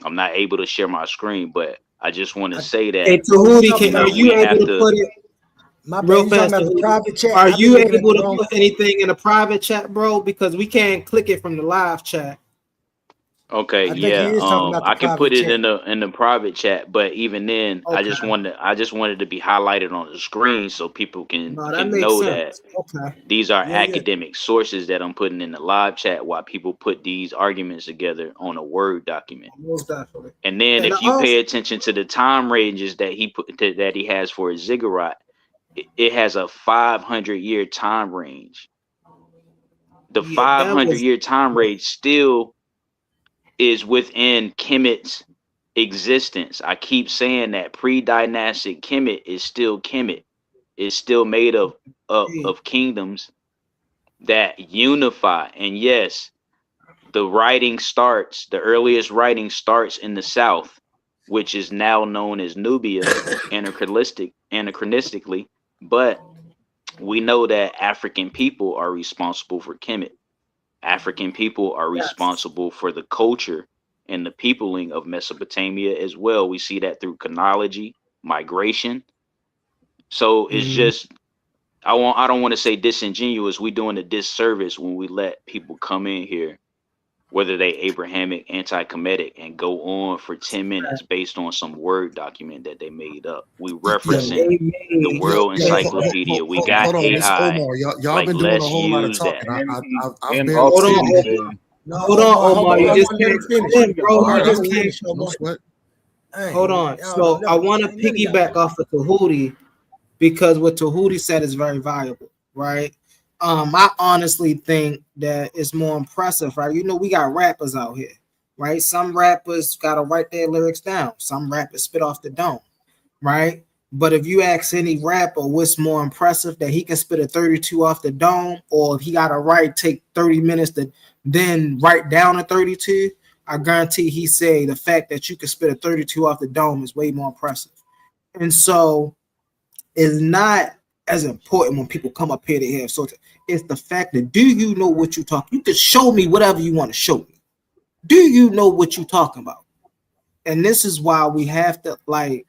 O: I'm not able to share my screen, but I just want to
D: I,
O: say
L: Hey,
O: that
D: oh, you
L: Tahuti,
D: talking
L: are
D: about
L: you
O: we
L: able
O: have
L: to
O: to.
L: put it
D: my bad?
L: real
D: You talking
L: fast?
D: about the
L: Tahuti?
D: private chat?
L: Are
D: I've been
L: you
D: looking at
L: able
D: the
L: to
D: wrong.
L: put anything in a private chat, bro? Because we can't click it from the live chat.
O: Okay,
D: I think he
O: yeah.
D: is talking about the
O: I can put
D: private
O: it
D: chat.
O: in the private chat, but even then,
L: Okay,
O: I just wanted to be highlighted on the screen so people
L: no, that
O: can
L: makes
O: know that
L: sense. Okay,
O: these are
D: Yeah, yeah.
O: academic sources that I'm putting in the live chat while people put these arguments together on a Word document.
L: most definitely.
O: And then
L: And
O: if you
L: also,
O: pay attention to the time ranges that that he has for his ziggurat, it has a 500-year time range. The
L: yeah, that
O: 500
L: was
O: year time range still is within Kemet's existence. I keep saying that pre-dynastic Kemet is still Kemet. It's still made of kingdoms that unify. And yes, the earliest writing starts in the south, which is now known as Nubia, anachronistically, but we know that African people are responsible for Kemet. African people are
L: yes.
O: responsible for the culture and the peopling of Mesopotamia as well. We see that through chronology, migration. So it's
L: Mhm.
O: just I don't want to say disingenuous. We doing a disservice when we let people come in here, whether they Abrahamic, anti-Kemetic, and go on for 10 minutes based on some Word document that they made up. We
D: Yo,
L: That
O: referencing
L: they
O: the
L: made.
D: yo,
O: World
D: yo,
O: Encyclopedia. We got
I: hold on, Miss
O: AI.
I: Omar. Y'all
O: Like
I: been doing a
O: let's
I: whole lot of
O: use
I: talking.
O: that.
I: I've
G: And
I: barely
L: Hold on,
I: said
G: also
I: anything.
L: Omar.
G: said,
D: no,
L: Hold on,
D: Omar, hold
L: Omar.
D: on.
L: You
D: I
L: just
D: want him
L: came
D: to finish.
L: in, bro.
I: All
L: You
I: right,
L: just
I: I'm
D: Hold
L: came
I: finished. No
L: in.
I: sweat.
D: on.
L: Hold on.
D: Y'all
L: So
D: don't
L: I
D: never.
L: want to
D: None of y'all.
L: piggyback off of Tahuti because what Tahuti said is very valuable, right? I honestly think that it's more impressive, right? You know, we got rappers out here, right? Some rappers gotta write their lyrics down. Some rappers spit off the dome, right? But if you ask any rapper what's more impressive, that he can spit a 32 off the dome, or if he gotta take 30 minutes to then write down a 32, I guarantee he say the fact that you can spit a 32 off the dome is way more impressive. And so it's not as important when people come up here to have so it's the fact that do you know what you talk? You can show me whatever you want to show me. Do you know what you're talking about? And this is why we have to like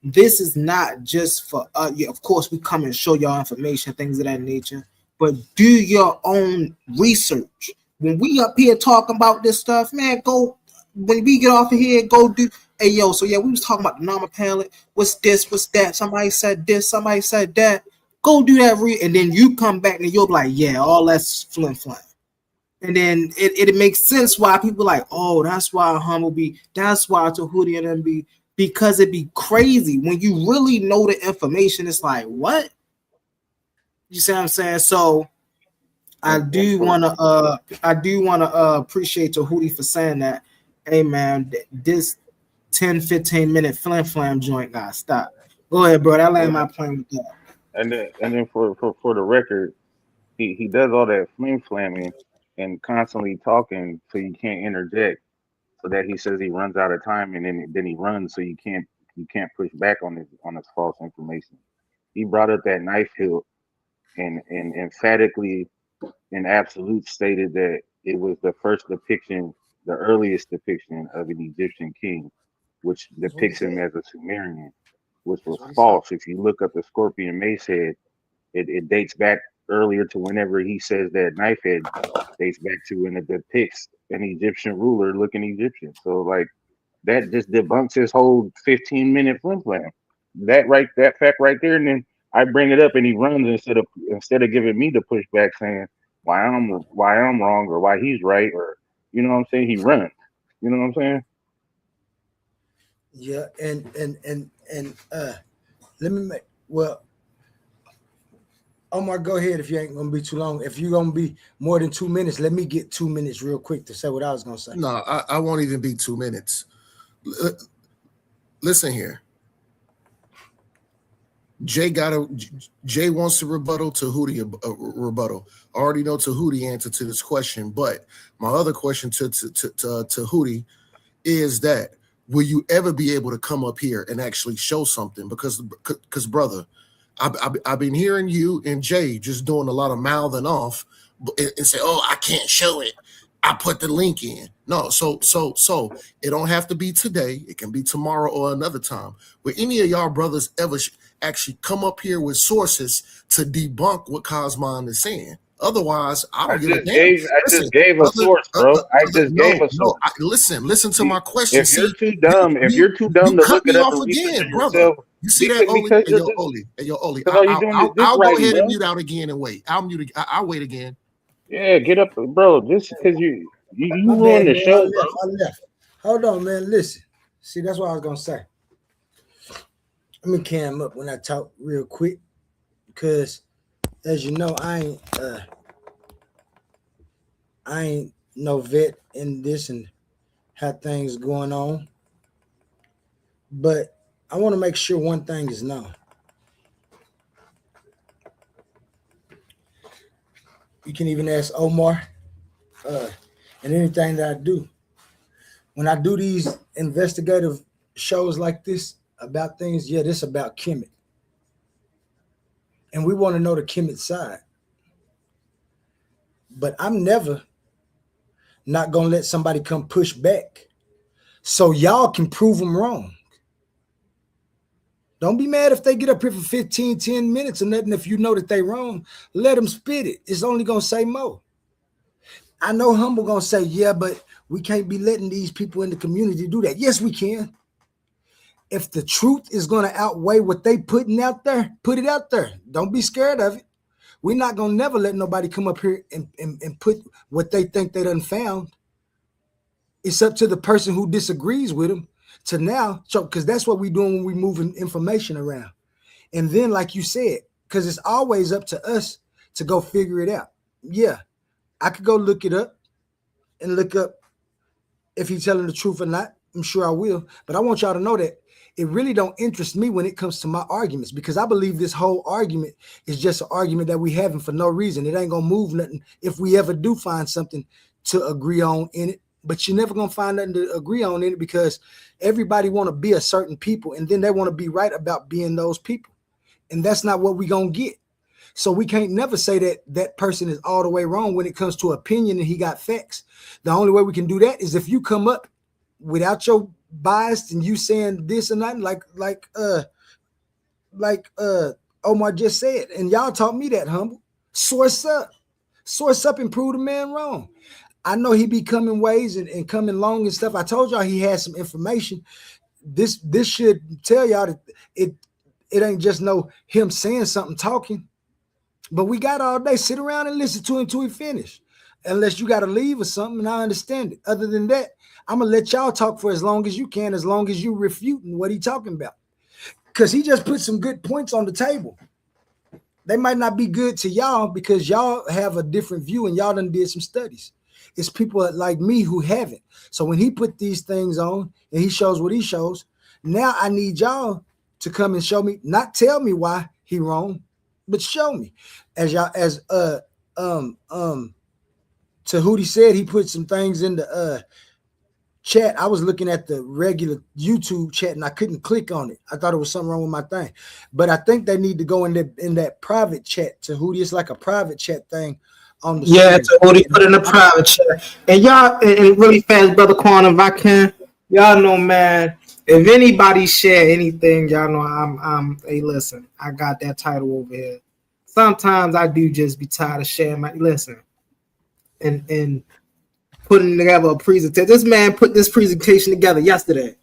L: this is not just for yeah, of course we come and show y'all information, things of that nature, but do your own research. When we up here talking about this stuff, man, go when we get off of here, go do hey yo, so yeah, we was talking about the normal palette. What's this? What's that? Somebody said this, somebody said that. Go do that and then you come back and you'll be like, yeah, all that's flim flam. And then it makes sense why people like, oh, that's why Humble be, that's why Tahuti and them be, because it be crazy. When you really know the information, it's like, what? You see what I'm saying? So I do wanna appreciate Tahuti for saying that. Hey man, this 10-15 minute flam flam joint gotta stop. Go ahead, bro. That land my plane with that.
G: And then for the record, he does all that flame slamming and constantly talking so you can't interject. So that he says he runs out of time and then he runs so you can't push back on his false information. He brought up that knife hilt and emphatically in absolute stated that it was the first depiction, the earliest depiction of an Egyptian king, which
D: That's what he
G: depicts him
D: said.
G: as a Sumerian, which
D: That's
G: was
D: what he said.
G: false. If you look up the scorpion mace head, it dates back earlier to whenever he says that knife head dates back to when it depicts an Egyptian ruler looking Egyptian. So like that just debunks his whole 15-minute flim flam. That fact right there, and then I bring it up and he runs instead of giving me the pushback saying why I'm wrong or why he's right or you know what I'm saying, he runs. You know what I'm saying?
D: Yeah, and let me make well, Omar, go ahead if you ain't gonna be too long. If you're gonna be more than 2 minutes, let me get 2 minutes real quick to say what I was gonna say.
I: No, I won't even be 2 minutes. Listen here. Jay wants to rebuttal. Tahuti rebuttal. I already know Tahuti answer to this question, but my other question to Tahuti is that will you ever be able to come up here and actually show something? Because brother, I've been hearing you and Jay just doing a lot of mouthing off and say, oh, I can't show it. I put the link in. No, so it don't have to be today. It can be tomorrow or another time. Will any of y'all brothers ever actually come up here with sources to debunk what Cosmon is saying? Otherwise, I
G: I
I: don't give a
G: just
I: damn.
G: gave I
I: Listen,
G: just gave a source, bro. I just gave
I: no,
G: a source.
I: listen to
G: You,
I: my question.
G: if you're
I: See,
G: too
I: you
G: dumb, if
I: you
G: you're too
I: you
G: dumb to
I: cut
G: look
I: me
G: it up
I: off
G: and research
I: again,
G: it
I: brother.
G: yourself,
I: You see that, Oli?
G: because
I: Hey,
G: you're just
I: Yo, Oli.
G: because all you're doing is dick
I: I'll go
G: riding,
I: ahead and
G: bro.
I: mute out again and wait. I'll mute. I'll wait again.
G: Yeah, get up, bro. Just because you
D: My
G: ruin
D: bad,
G: the
D: man. I
G: show, bro.
D: left. I left. Hold on, man. Listen. See, that's what I was gonna say. Let me cam up when I talk real quick, because as you know, I ain't no vet in this and have things going on. But I want to make sure one thing is known. You can even ask Omar, uh, and anything that I do. When I do these investigative shows like this about things, yeah, this about Kemet. And we want to know the Kemet side. But I'm never not gonna let somebody come push back so y'all can prove them wrong. Don't be mad if they get up here for 15, 10 minutes or nothing. If you know that they wrong, let them spit it. It's only gonna say more. I know Humble gonna say, yeah, but we can't be letting these people in the community do that. Yes, we can. If the truth is gonna outweigh what they putting out there, put it out there. Don't be scared of it. We're not gonna never let nobody come up here and put what they think they done found. It's up to the person who disagrees with them to now, so because that's what we're doing when we moving information around. And then, like you said, because it's always up to us to go figure it out. Yeah, I could go look it up and look up if he's telling the truth or not. I'm sure I will. But I want y'all to know that it really don't interest me when it comes to my arguments, because I believe this whole argument is just an argument that we having for no reason. It ain't gonna move nothing if we ever do find something to agree on in it. But you're never gonna find nothing to agree on in it, because everybody want to be a certain people, and then they want to be right about being those people, and that's not what we gonna get. So we can't never say that that person is all the way wrong when it comes to opinion and he got facts. The only way we can do that is if you come up without your bias and you saying this or nothing, like Omar just said, and y'all taught me that, humble. Source up and prove the man wrong. I know he be coming ways and coming long and stuff. I told y'all he had some information. This should tell y'all that it ain't just no him saying something talking. But we got all day. Sit around and listen to him until he finish. Unless you got to leave or something, and I understand it. Other than that, I'm going to let y'all talk for as long as you can, as long as you refuting what he talking about. Because he just put some good points on the table. They might not be good to y'all because y'all have a different view and y'all done did some studies. It's people like me who haven't. So when he put these things on and he shows what he shows, now I need y'all to come and show me, not tell me why he wrong, but show me. As y'all, as Tahuti said, he put some things in the chat. I was looking at the regular YouTube chat and I couldn't click on it. I thought it was something wrong with my thing. But I think they need to go in that private chat. Tahuti, it's like a private chat thing on the
L: Yeah,
D: screen.
L: Tahuti, put in the private chat. And y'all, and really fast, Brother Quan, if I can, y'all know, man, if anybody share anything, y'all know I'm hey, listen, I got that title over here. Sometimes I do just be tired of sharing my listen and putting together a presentation. This man put this presentation together yesterday.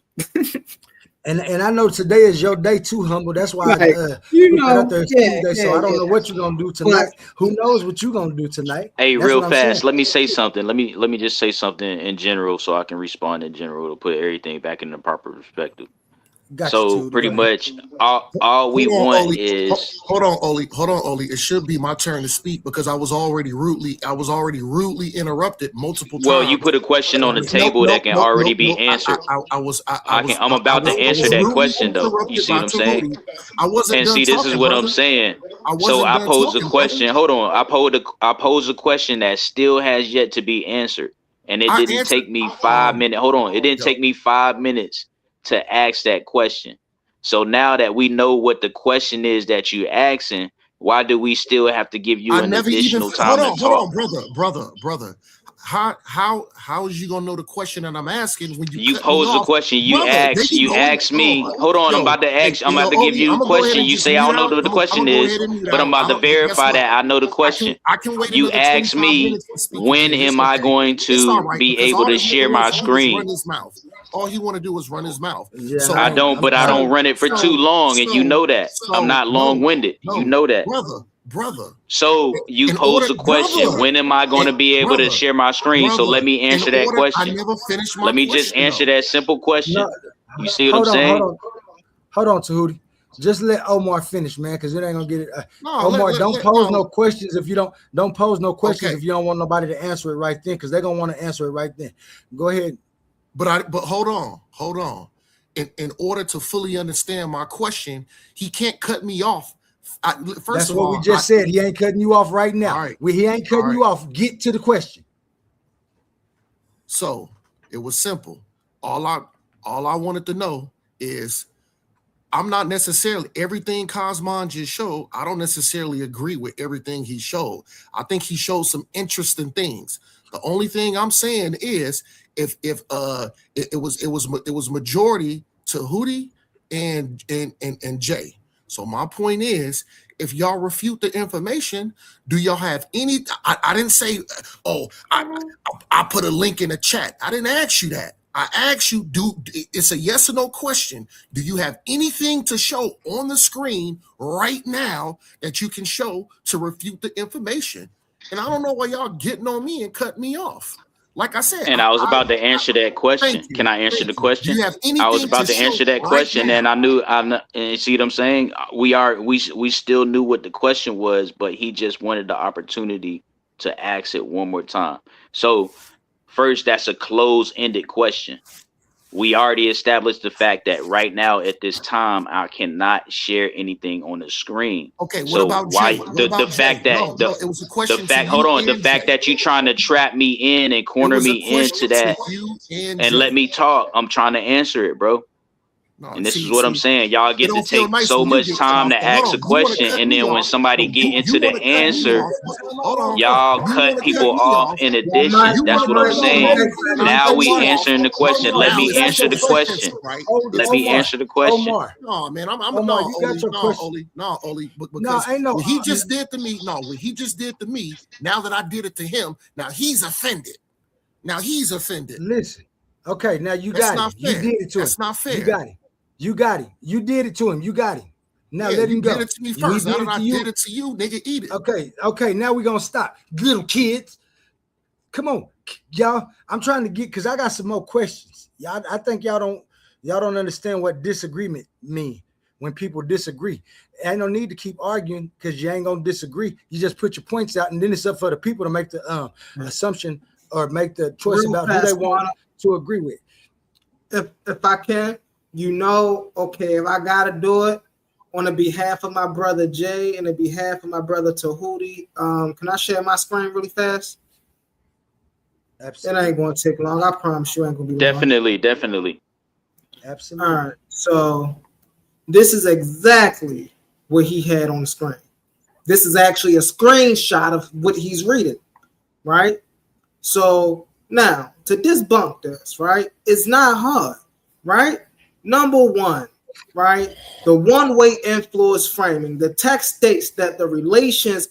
D: And I know today is your day too, humble. That's why
L: Like,
D: I
L: you
D: put that
L: know,
D: up there
L: yeah,
D: Tuesday. So I don't know what you're gonna do tonight. Who knows what you're gonna do tonight?
O: Hey,
D: That's
O: real
D: what I'm saying.
O: fast, let me say something. Let me just say something in general so I can respond in general to put everything back in the proper perspective.
D: Got you,
O: So
D: Tude.
O: pretty
D: Go ahead.
O: much all we
I: Hold on,
O: want
I: Oli.
O: is
I: Hold on, Oli. It should be my turn to speak because I was already rudely interrupted multiple
O: well, you
I: times.
O: put a question on the
I: No,
O: table
I: no,
O: that can
I: no,
O: already
I: no,
O: be
I: no.
O: answered. I'm about to
I: I
O: answer
I: was
O: that
I: rudely
O: question though. You
I: interrupted
O: see
I: by
O: what I'm saying?
I: Tahuti. I wasn't
O: And
I: done
O: see, this is
I: talking,
O: what I'm
I: brother.
O: saying.
I: I
O: So
I: wasn't
O: I
I: done
O: posed a
I: talking, brother.
O: question. Hold on. I posed a question that still has yet to be answered. And it
I: I
O: didn't
I: answered.
O: take me 5 minutes. Hold on. It didn't
I: Yo,
O: take me 5 minutes to ask that question. So now that we know what the question is that you're asking, why do we still have to give you
I: I
O: an
I: never even.
O: additional
I: Hold
O: time to
I: on,
O: talk?
I: brother. How is you gonna know the question that I'm asking when you
O: You
I: cut me
O: pose a
I: off,
O: question.
I: brother? There you
O: You
I: go.
O: ask me.
I: Oh,
O: Hold on.
I: yo,
O: I'm
I: hey,
O: about
I: yo,
O: to give
I: Oli,
O: you
I: I'm
O: a
I: gonna go ahead
O: question.
I: and
O: You
I: just
O: say I
I: mute
O: don't know
I: out.
O: what the
I: I'm
O: question
I: gonna go
O: is,
I: ahead and mute
O: but I'm
I: out.
O: about to
I: Guess
O: verify
I: what?
O: that I know the question.
I: I can wait
O: You
I: another
O: ask
I: 25
O: me,
I: minutes for speaking
O: when
I: then. It's
O: am I
I: okay.
O: going
I: It's all
O: to
I: right
O: be
I: because
O: able
I: all
O: to
I: this nigga
O: share my
I: wants to do is run
O: screen?
I: his mouth. All he want to do is run his mouth.
D: Yeah, and
O: I
I: So,
O: don't, but I don't run it for too long, and you know that. I'm not
I: no,
O: long-winded. You
I: no,
O: know that.
I: brother.
O: So you
I: In
O: pose
I: order,
O: a question, when am I going to be able to share my screen? So let me
I: in
O: answer that
I: order, I
O: question.
I: never finished my
O: Let me just
I: question
O: answer
I: though.
O: that simple question.
D: No,
O: You see what I'm saying?
D: hold on, Tahuti. Just let Omar finish, man, because it ain't gonna get it.
I: No,
D: Omar, don't pose no
I: no.
D: questions if you don't pose no questions
I: Okay,
D: if you don't want nobody to answer it right then, because they're gonna want to answer it right then. Go ahead.
I: but hold on. In order to fully understand my question, he can't cut me off. First
D: That's
I: of
D: what we
I: all,
D: just said. He ain't cutting you off right
I: all
D: now.
I: right,
D: He ain't
I: all
D: cutting
I: right.
D: you off. Get to the question.
I: So it was simple. All I wanted to know is I'm not necessarily everything Cosmon just showed. I don't necessarily agree with everything he showed. I think he showed some interesting things. The only thing I'm saying is if it was majority to Hootie and Jay. So my point is, if y'all refute the information, do y'all have any? I didn't say, oh, I put a link in the chat. I didn't ask you that. I asked you, it's a yes or no question. Do you have anything to show on the screen right now that you can show to refute the information? And I don't know why y'all getting on me and cutting me off. Like I said,
O: And I was about to answer that question.
I: thank you.
O: Can I answer
I: Thank
O: the
I: you. Do
O: question?
I: you have
O: I was
I: anything
O: about
I: to
O: to answer
I: show
O: that
I: right
O: question, and
I: now?
O: I knew. And see what I'm saying? We still knew what the question was, but he just wanted the opportunity to ask it one more time. So first, that's a closed-ended question. We already established the fact that right now at this time I cannot share anything on the screen.
I: Okay, what
O: So
I: about
O: why
I: Jay? What
O: the
I: about Jay?
O: fact that
I: No, no, it was a
O: the
I: question to
O: fact hold
I: you
O: on the
I: and
O: fact
I: Jay.
O: that you trying to trap me in and
I: It
O: corner
I: was a
O: me into
I: question to
O: that
I: you and
O: and let
I: Jay.
O: me talk. I'm trying to answer it, bro.
I: No,
O: And this is
I: see,
O: what I'm
I: see,
O: saying. Y'all
I: it
O: get to
I: don't feel
O: take
I: nice
O: so
I: when you
O: much
I: get cut
O: time
I: off.
O: to
I: But hold
O: ask a
I: on, you want to
O: question,
I: cut
O: and
I: me
O: then when
I: off.
O: somebody
I: No,
O: get into
I: you
O: the
I: want to cut me
O: answer,
I: off. Hold on,
O: y'all
I: you
O: cut
I: want to
O: people
I: cut me
O: off
I: off.
O: in
L: Omar,
O: addition.
I: You
O: That's
I: want
O: what
I: to
O: I'm
L: Omar,
I: cut me
O: saying.
I: off. I
O: Now
I: cut
O: we
I: you off.
O: answering the question. Let
I: Now
O: me
I: is
O: answer
I: your
O: the
I: sentence,
O: question.
I: right?
O: Let me
D: Omar,
O: answer the question.
D: Omar,
I: No, man, I'm
D: Omar,
I: no
D: you got
I: Oli,
D: your
I: no
D: question.
I: Oli, no Oli,
D: No,
I: because
D: ain't no.
I: what he just did to me, no, what he just did to me. Now that I did it to him, now he's offended. Now he's offended.
D: Listen. Okay, now you
I: That's
D: got him.
I: not
D: You
I: fair.
D: did it to him.
I: That's not
D: You
I: fair.
D: got him. You got him. You did it to him. You got him. Now
I: Yeah,
D: let
I: you
D: him
I: did
D: go.
I: it to me
D: He
I: first. Now
D: did
I: that
D: it
I: I
D: to
I: did
D: you.
I: it to you, nigga, eat it.
D: Okay, okay. Now we're gonna stop. Little kids. Come on, y'all. I'm trying to get because I got some more questions. Y'all, I think y'all don't understand what disagreement mean when people disagree. Ain't no need to keep arguing because you ain't gonna disagree. You just put your points out, and then it's up for the people to make the assumption or make the choice
L: Real
D: about who they
L: fast,
D: want
L: Quanah,
D: to agree with.
L: if I can, okay, if I gotta do it on the behalf of my brother Jay and the behalf of my brother Tahuti, can I share my screen really fast?
D: Absolutely.
L: It ain't gonna take long. I promise you, it ain't gonna be long.
O: Definitely.
D: Absolutely.
L: All right, so this is exactly what he had on the screen. This is actually a screenshot of what he's reading, right? So now to debunk this, right? It's not hard, right? Number one, right? The one-way influence framing. The text states that the relations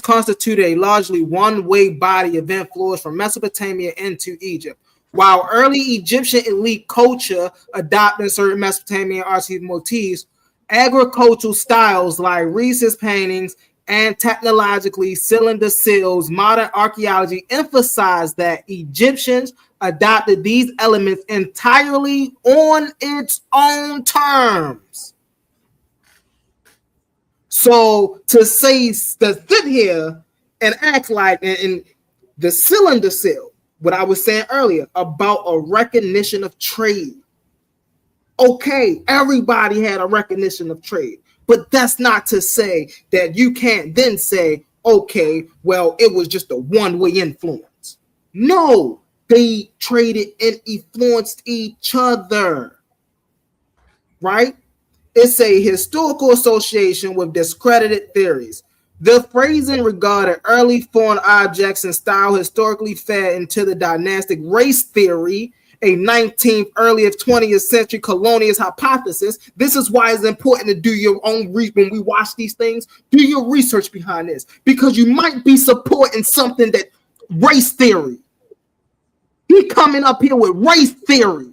L: constitute a largely one-way body of influence from Mesopotamia into Egypt. While early Egyptian elite culture adopted certain Mesopotamian artistic motifs, agricultural styles like Rhesus paintings and technologically cylinder seals, modern archaeology emphasize that Egyptians adopted these elements entirely on its own terms. So to sit here and act like in the cylinder seal, what I was saying earlier about a recognition of trade. Okay, everybody had a recognition of trade, but that's not to say that you can't then say, okay, well, it was just a one-way influence. No, they traded and influenced each other, right? It's a historical association with discredited theories. The phrasing regarded early foreign objects and style historically fed into the dynastic race theory, a 19th, early 20th century colonialist hypothesis. This is why it's important to do your own research when we watch these things. Do your research behind this because you might be supporting something that race theory. He coming up here with race theory.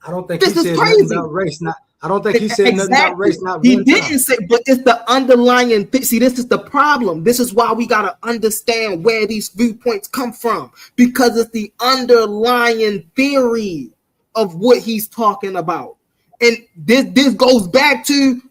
D: I don't think
L: This
D: he
L: is
D: said nothing
L: crazy.
D: about race. I don't think he said nothing about
L: Exactly.
D: race. Not
L: He
D: one
L: didn't
D: time.
L: say, but it's the underlying thing. See, this is the problem. This is why we got to understand where these viewpoints come from because it's the underlying theory of what he's talking about. And this goes back to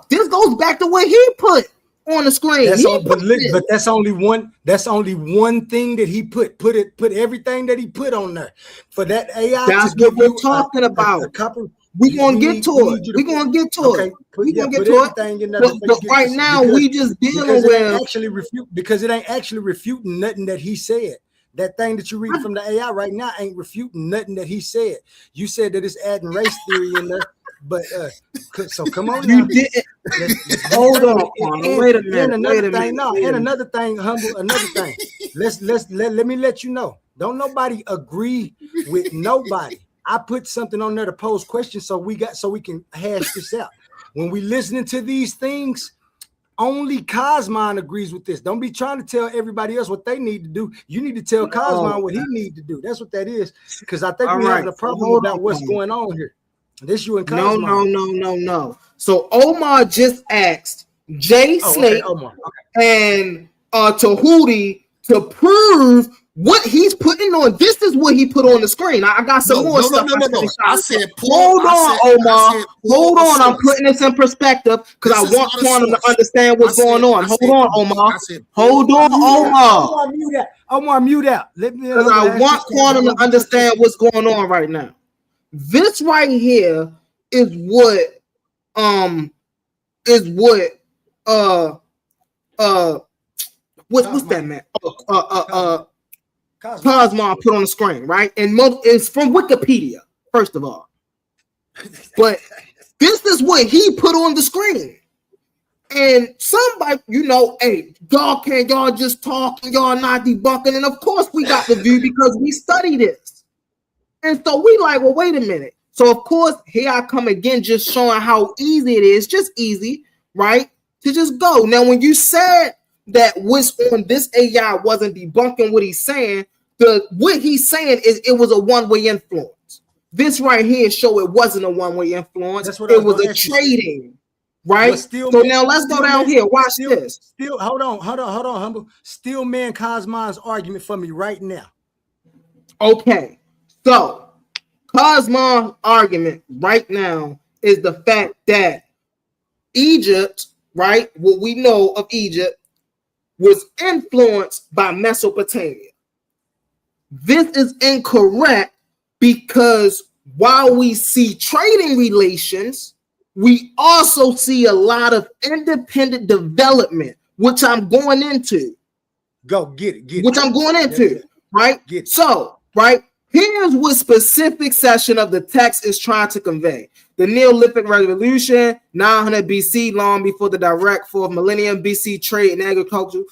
L: this goes back to what he put on the screen.
D: That's all, but that's only one. That's only one thing that he put. Put everything that he put on there for that AI
L: That's
D: to give
L: what we're
D: you
L: talking about.
D: a copy.
L: We're gonna get to it. We're gonna get to it. We're gonna get to it.
D: Everything in there
L: But right now we just dealing with
D: because it ain't actually refuting nothing that he said. That thing that you read from the AI right now ain't refuting nothing that he said. You said that it's adding race theory in there, but so come on now.
L: You didn't.
D: Let's
L: Hold on. Wait a minute.
D: Another thing, humble. Another thing. Let me let you know. Don't nobody agree with nobody. I put something on there to pose questions so we can hash this out. When we listening to these things, only Cosmon agrees with this. Don't be trying to tell everybody else what they need to do. You need to tell Cosmon what he need to do. That's what that is. Because I think we're having a problem about what's going on here. This you and Cosmon.
L: No. So Omar just asked Jay Snake
D: Omar.
L: and Tahuti to prove what he's putting on. This is what he put on the screen. I got some more stuff.
I: I said,
L: hold on, Omar. Hold on. I'm putting this in perspective because I want Quantum to understand what's going on. Hold on, Omar. Hold on, Omar.
M: Omar, mute out. Let me.
L: Because I want Quantum to understand what's going on right now. This right here is what what's that, man? Cosmo put on the screen, right? And it's from Wikipedia, first of all. But this is what he put on the screen. And somebody, hey, y'all just talk and y'all not debunking. And of course we got the view because we study this. And so we like, well, wait a minute. So of course, here I come again, just showing how easy it is, just easy, right? To just go. Now, when you said that what's on this AI wasn't debunking what he's saying, what he's saying is it was a one-way influence. This right here show it wasn't a one-way influence. It was a trading, right? So now let's go down here. Watch this.
M: Still, hold on, Humble. Still man Cosmo's argument for me right now.
L: Okay, so Cosmo's argument right now is the fact that Egypt, right, what we know of Egypt, was influenced by Mesopotamia. This is incorrect because while we see trading relations, we also see a lot of independent development, which I'm going into.
M: Go get it.
L: Which I'm going into, right? So, right, here's what specific section of the text is trying to convey. The Neolithic Revolution, 900 BC, long before the direct 4th millennium BC trade and agriculture,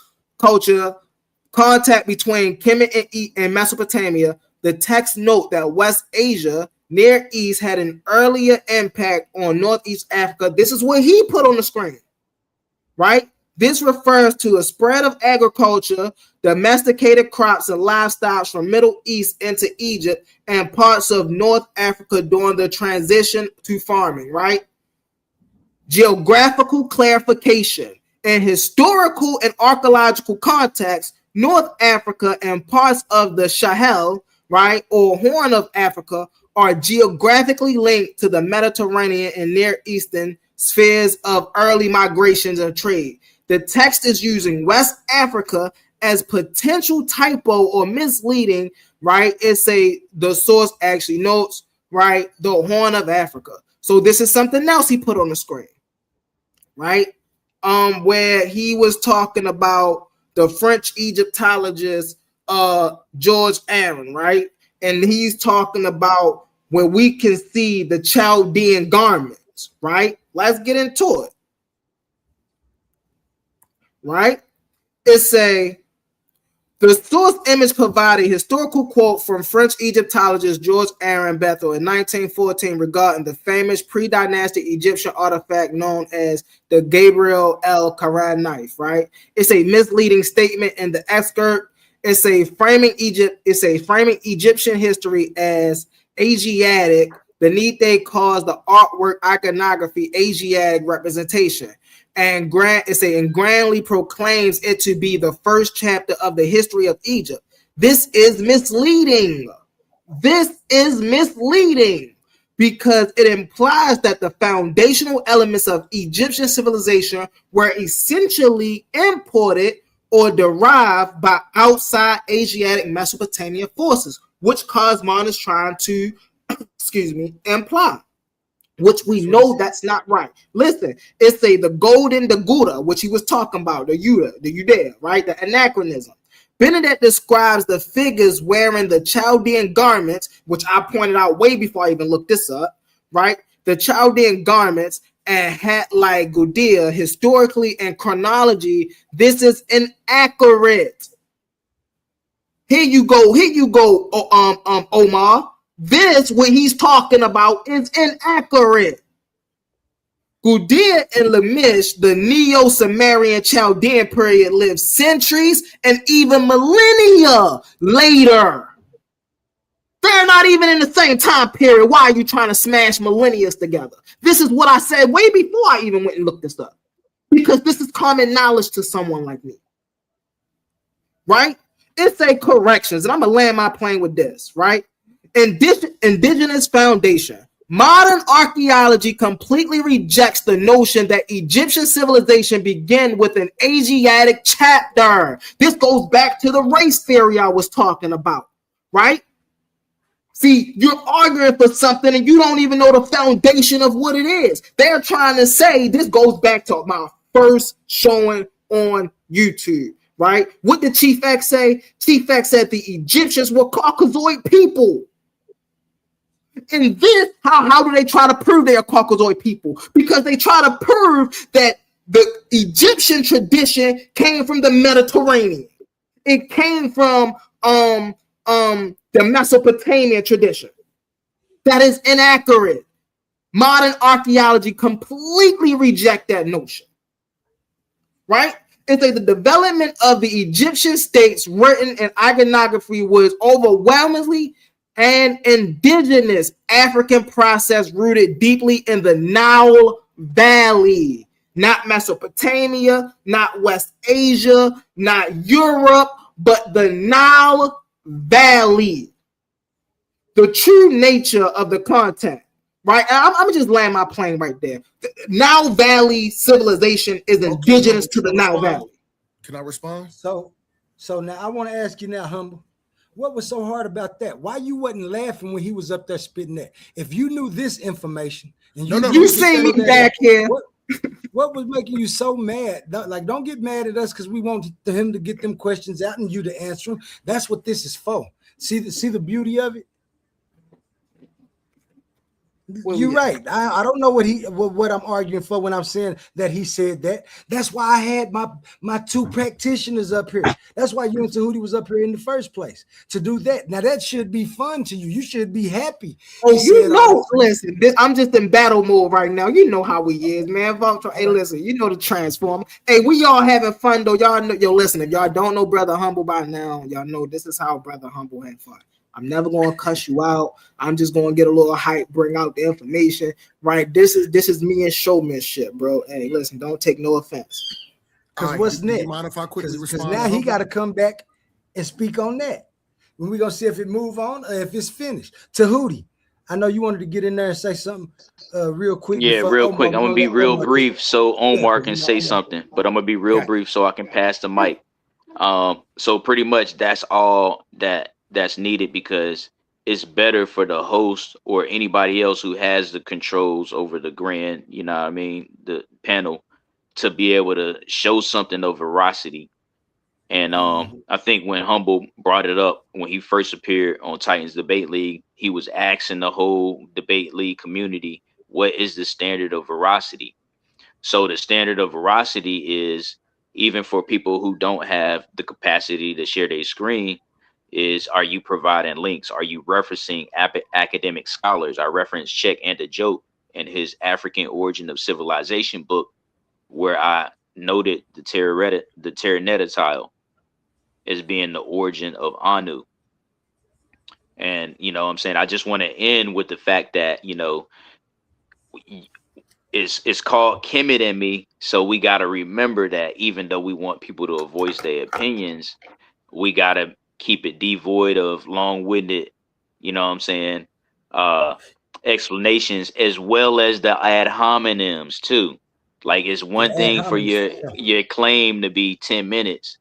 L: contact between Kemet and Mesopotamia. The text note that West Asia, Near East, had an earlier impact on Northeast Africa. This is what he put on the screen, right? This refers to a spread of agriculture, domesticated crops and livestock from Middle East into Egypt and parts of North Africa during the transition to farming, right? Geographical clarification. In historical and archaeological context, North Africa and parts of the Sahel, right, or Horn of Africa, are geographically linked to the Mediterranean and Near Eastern spheres of early migrations and trade. The text is using West Africa as potential typo or misleading, right? The source actually notes, right, the Horn of Africa. So this is something else he put on the screen, right? Where he was talking about the French Egyptologist George Aaron, right? And he's talking about where we can see the Chaldean garments, right? Let's get into it. Right? The source image provided a historical quote from French Egyptologist George Aaron Bethel in 1914 regarding the famous pre-dynastic Egyptian artifact known as the Gabriel El Karan knife, right? It's a misleading statement in the excerpt. It's a framing Egyptian history as Asiatic. Beneath they calls the artwork iconography Asiatic representation. And grandly proclaims it to be the first chapter of the history of Egypt. This is misleading. This is misleading because it implies that the foundational elements of Egyptian civilization were essentially imported or derived by outside Asiatic Mesopotamia forces, which Cosmon is trying to, imply. Which we know that's not right. Listen, it's the golden Daguda, which he was talking about, the Udea, right? The anachronism. Benedict describes the figures wearing the Chaldean garments, which I pointed out way before I even looked this up, right? The Chaldean garments and hat like Gudea, historically and chronology, this is inaccurate. Here you go, Omar. This, what he's talking about, is inaccurate. Gudea and Lamish, the Neo-Sumerian Chaldean period, lived centuries and even millennia later. They're not even in the same time period. Why are you trying to smash millennia together? This is what I said way before I even went and looked this up. Because this is common knowledge to someone like me. right? It's a corrections, and I'm gonna land my plane with this, right? Indigenous Foundation. Modern archaeology completely rejects the notion that Egyptian civilization began with an Asiatic chapter. This goes back to the race theory I was talking about, right? See, you're arguing for something and you don't even know the foundation of what it is. They're trying to say this goes back to my first showing on YouTube, right? What did Chief X say? Chief X said the Egyptians were Caucasoid people. And this, how do they try to prove they are Caucasoid people? Because they try to prove that the Egyptian tradition came from the Mediterranean. It came from the Mesopotamian tradition. That is inaccurate. Modern archaeology completely reject that notion. Right? It's like the development of the Egyptian states written in iconography was overwhelmingly an indigenous African process rooted deeply in the Nile Valley, not Mesopotamia, not West Asia, not Europe, but the Nile Valley. The true nature of the content, right? And I'm gonna just land my plane right there. The Nile Valley civilization is indigenous to the Nile Valley.
I: Can I respond?
M: So now I want to ask you now, Humble. What was so hard about that? Why you wasn't laughing when he was up there spitting that? If you knew this information and
L: you see me back here.
M: What was making you so mad? Don't get mad at us because we want him to get them questions out and you to answer them. That's what this is for. See the beauty of it. You're right. I don't know what I'm arguing for when I'm saying that he said that. That's why I had my two practitioners up here. That's why you and Tahuti was up here in the first place to do that. Now that should be fun to you. You should be happy.
L: Listen, I'm just in battle mode right now. You know how we is, man. Hey, listen, you know the transformer. Hey, we all having fun though. Y'all know. Yo, listen, if y'all don't know Brother Humble by now, y'all know this is how Brother Humble had fun. I'm never gonna cuss you out. I'm just gonna get a little hype, bring out the information. Right? This is me and showmanship, bro. Hey, listen, don't take no offense.
M: Because what's next?
I: Mind if I quickly respond?
M: Because now he got to come back and speak on that. When we gonna see if it move on or if it's finished. Tahuti, I know you wanted to get in there and say something real quick.
O: Yeah, real quick. I'm gonna be real brief so Omar can say something, but I'm gonna be real brief so I can pass the mic. So pretty much that's all that's needed because it's better for the host or anybody else who has the controls over the grand, you know what I mean, the panel to be able to show something of veracity. And I think when Humble brought it up when he first appeared on Titans Debate League, he was asking the whole debate league community, what is the standard of veracity? So the standard of veracity is, even for people who don't have the capacity to share their screen, is, are you providing links? Are you referencing academic scholars? I referenced Check and a Joke in his African Origin of Civilization book, where I noted the Terraneta tile as being the origin of Anu. And, you know what I'm saying? I just want to end with the fact that, you know, it's called Kemet and me. So we got to remember that even though we want people to voice their opinions, we got to keep it devoid of long-winded, you know what I'm saying, explanations, as well as the ad hominems too. Like, it's one thing for your claim to be 10 minutes,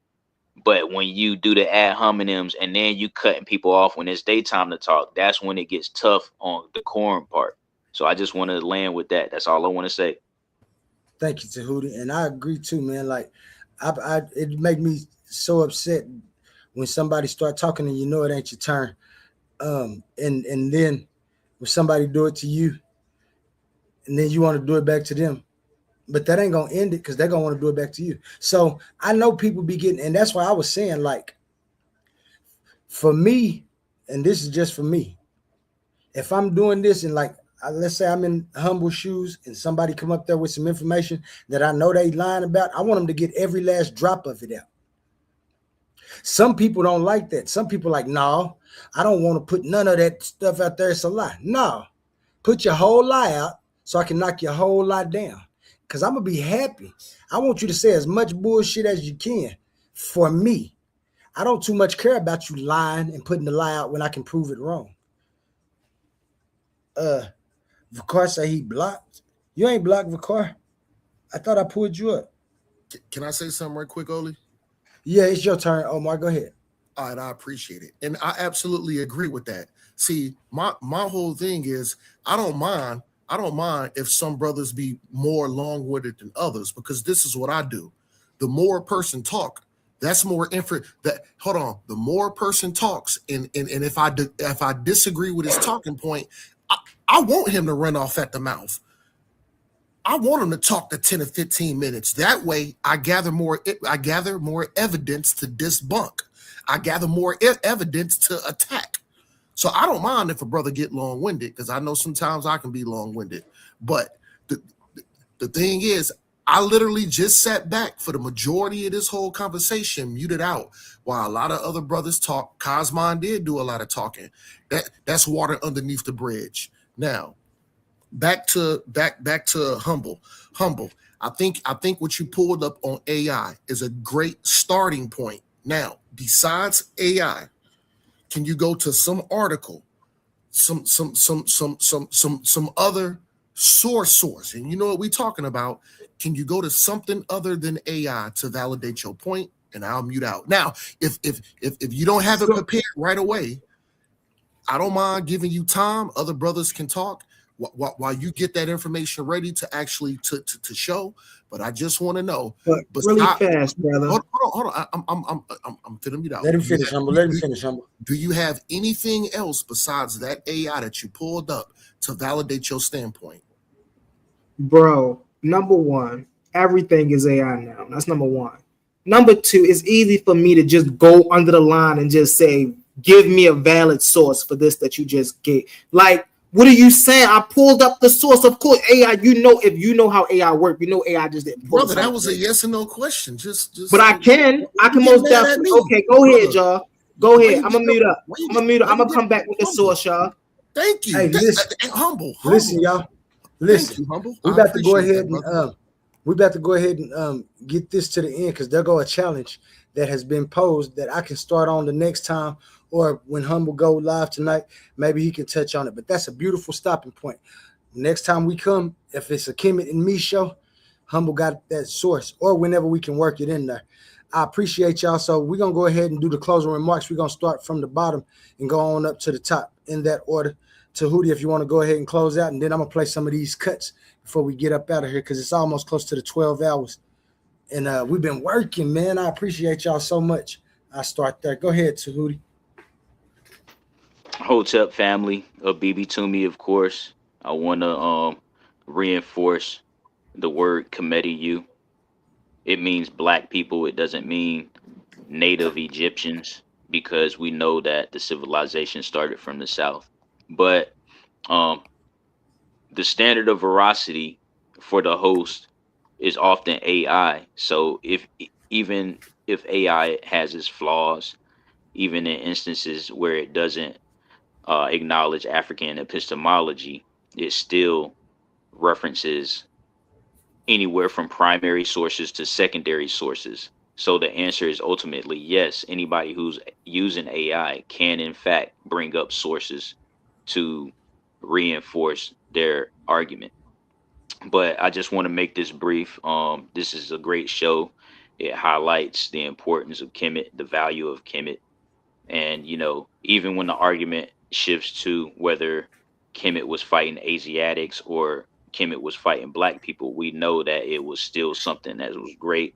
O: but when you do the ad hominems and then you cutting people off when it's daytime to talk, that's when it gets tough on the quorum part. So I just want to land with that. That's all I want to say.
M: Thank you, Tahuti. And I agree too, man. Like, it make me so upset when somebody start talking and you know it ain't your turn. And then when somebody do it to you, and then you want to do it back to them. But that ain't gonna end it because they're gonna want to do it back to you. So I know people be getting, and that's why I was saying, like, for me, and this is just for me, if I'm doing this and like, let's say I'm in Humble shoes and somebody come up there with some information that I know they lying about, I want them to get every last drop of it out. Some people don't like that. Some people like, no, I don't want to put none of that stuff out there. It's a lie. No, put your whole lie out so I can knock your whole lie down. Because I'm going to be happy. I want you to say as much bullshit as you can for me. I don't too much care about you lying and putting the lie out when I can prove it wrong. Vicar say he blocked. You ain't blocked, Vicar. I thought I pulled you up.
I: Can I say something right quick, Oli?
M: Yeah, it's your turn, Omar. Go ahead.
I: All right, I appreciate it. And I absolutely agree with that. See, my whole thing is I don't mind. I don't mind if some brothers be more long-winded than others, because this is what I do. The more a person talk, that's more info that hold on. The more a person talks, and if I disagree with his talking point, I want him to run off at the mouth. I want him to talk to 10 or 15 minutes. That way I gather more evidence to debunk. I gather more evidence to attack. So I don't mind if a brother get long-winded, because I know sometimes I can be long-winded. But the thing is, I literally just sat back for the majority of this whole conversation, muted out, while a lot of other brothers talk. Cosmon did do a lot of talking. That's water underneath the bridge. Now, back to humble. I think what you pulled up on AI is a great starting point. Now, besides AI, can you go to some article, some other source, and you know what we're talking about? Can you go to something other than AI to validate your point? And I'll mute out. Now, if you don't have it prepared right away, I don't mind giving you time. Other brothers can talk while you get that information ready to actually to show. But I just want to know.
L: But really fast, brother.
I: Hold on. I'm finna mute out.
M: Let him finish, Humble. Let him finish, Humble.
I: Do you have anything else besides that AI that you pulled up to validate your standpoint?
L: Bro, number one, everything is AI now. That's number one. Number two, it's easy for me to just go under the line and just say, give me a valid source for this that you just gave. Like, what are you saying? I pulled up the source. Of course, AI, if you know how AI works, AI just didn't pull.
I: Brother, that was a yes or no question. Just
L: but I can most definitely. Okay, go ahead, y'all. Go ahead. I'm gonna mute up. I'm gonna come back with the source, y'all.
I: Thank you.
M: Hey, listen,
I: humble.
M: Listen, y'all. Listen,
I: Humble.
M: we about to go ahead and get this to the end, because there go a challenge that has been posed that I can start on the next time, or when Humble go live tonight, maybe he can touch on it. But that's a beautiful stopping point. Next time we come, if it's a Kemet and me show, Humble got that source, or whenever we can work it in there. I appreciate y'all. So we're gonna go ahead and do the closing remarks. We're gonna start from the bottom and go on up to the top in that order. Tahuti, if you want to go ahead and close out, and then I'm gonna play some of these cuts before we get up out of here, because it's almost close to the 12 hours. And we've been working, man. I appreciate y'all so much. I start there. Go ahead, Tahuti.
O: Hotep family of BB Toomey, of course. I want to reinforce the word Kemet. It means black people. It doesn't mean native Egyptians, because we know that the civilization started from the south. But um, the standard of veracity for the host is often AI. So even if AI has its flaws, even in instances where it doesn't acknowledge African epistemology, it still references anywhere from primary sources to secondary sources. So the answer is ultimately yes. Anybody who's using AI can, in fact, bring up sources to reinforce their argument. But I just want to make this brief. This is a great show. It highlights the importance of Kemet, the value of Kemet, and even when the argument shifts to whether Kemet was fighting Asiatics or Kemet was fighting black people, we know that it was still something that was great.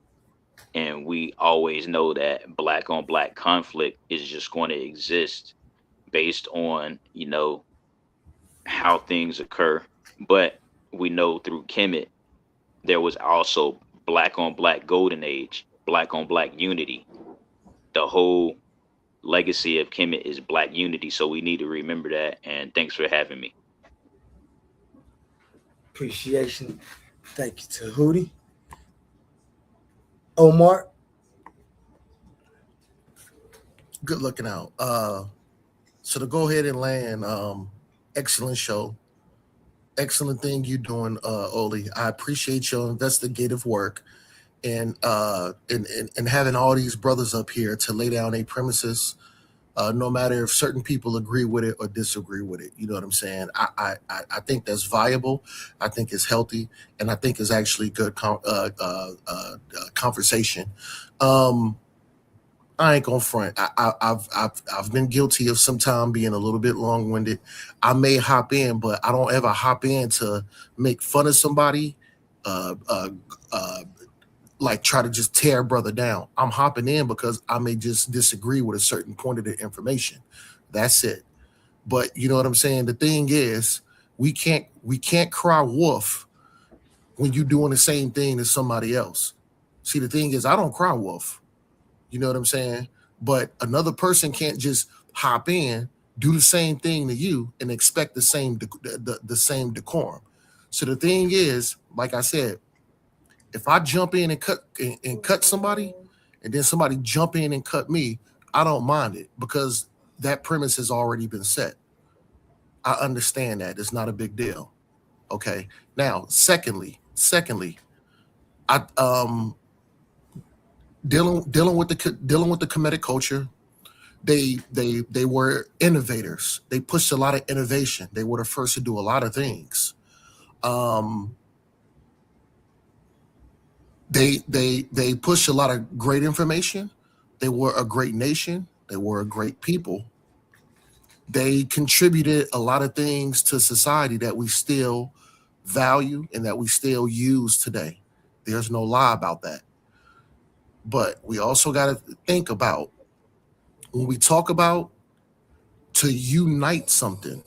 O: And we always know that black on black conflict is just going to exist based on, how things occur. But we know through Kemet, there was also black on black golden age, black on black unity. The whole legacy of Kemet is black unity, so we need to remember that. And thanks for having me.
M: Appreciation. Thank you, Tahuti. Omar.
I: Good looking out. So to go ahead and land, excellent show. Excellent thing you're doing, Oli. I appreciate your investigative work. and having all these brothers up here to lay down their premises, no matter if certain people agree with it or disagree with it. You know what I'm saying? I think that's viable. I think it's healthy, and I think it's actually good conversation. Um, I ain't gonna front. I've been guilty of sometime being a little bit long winded. I may hop in, but I don't ever hop in to make fun of somebody. Uh, uh, uh, like try to just tear a brother down. I'm hopping in because I may just disagree with a certain point of the information. That's it. But you know what I'm saying? The thing is, we can't cry wolf when you doing the same thing as somebody else. See, the thing is, I don't cry wolf. You know what I'm saying? But another person can't just hop in, do the same thing to you, and expect the same decorum. So the thing is, like I said, if I jump in and cut somebody, and then somebody jump in and cut me, I don't mind it because that premise has already been set. I understand that it's not a big deal. Okay. Now, secondly, I dealing with the Kemetic culture. They were innovators. They pushed a lot of innovation. They were the first to do a lot of things. Um, they pushed a lot of great information. They were a great nation. They were a great people. They contributed a lot of things to society that we still value and that we still use today. There's no lie about that. But we also got to think about when we talk about to unite something,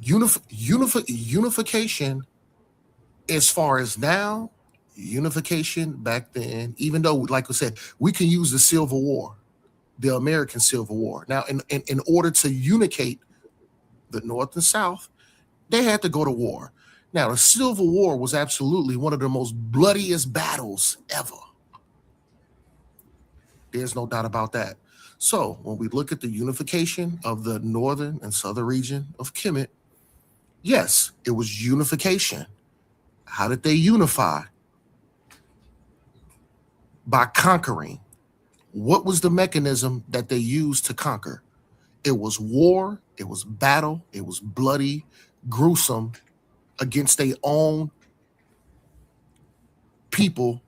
I: unification as far as now, unification back then, even though, like I said, we can use the Civil War, the American Civil War. Now, in order to unicate the North and South, they had to go to war. Now, the Civil War was absolutely one of the most bloodiest battles ever. There's no doubt about that. So, when we look at the unification of the northern and southern region of Kemet, yes, it was unification. How did they unify? By conquering. What was the mechanism that they used to conquer? It was war, it was battle, it was bloody, gruesome against their own people,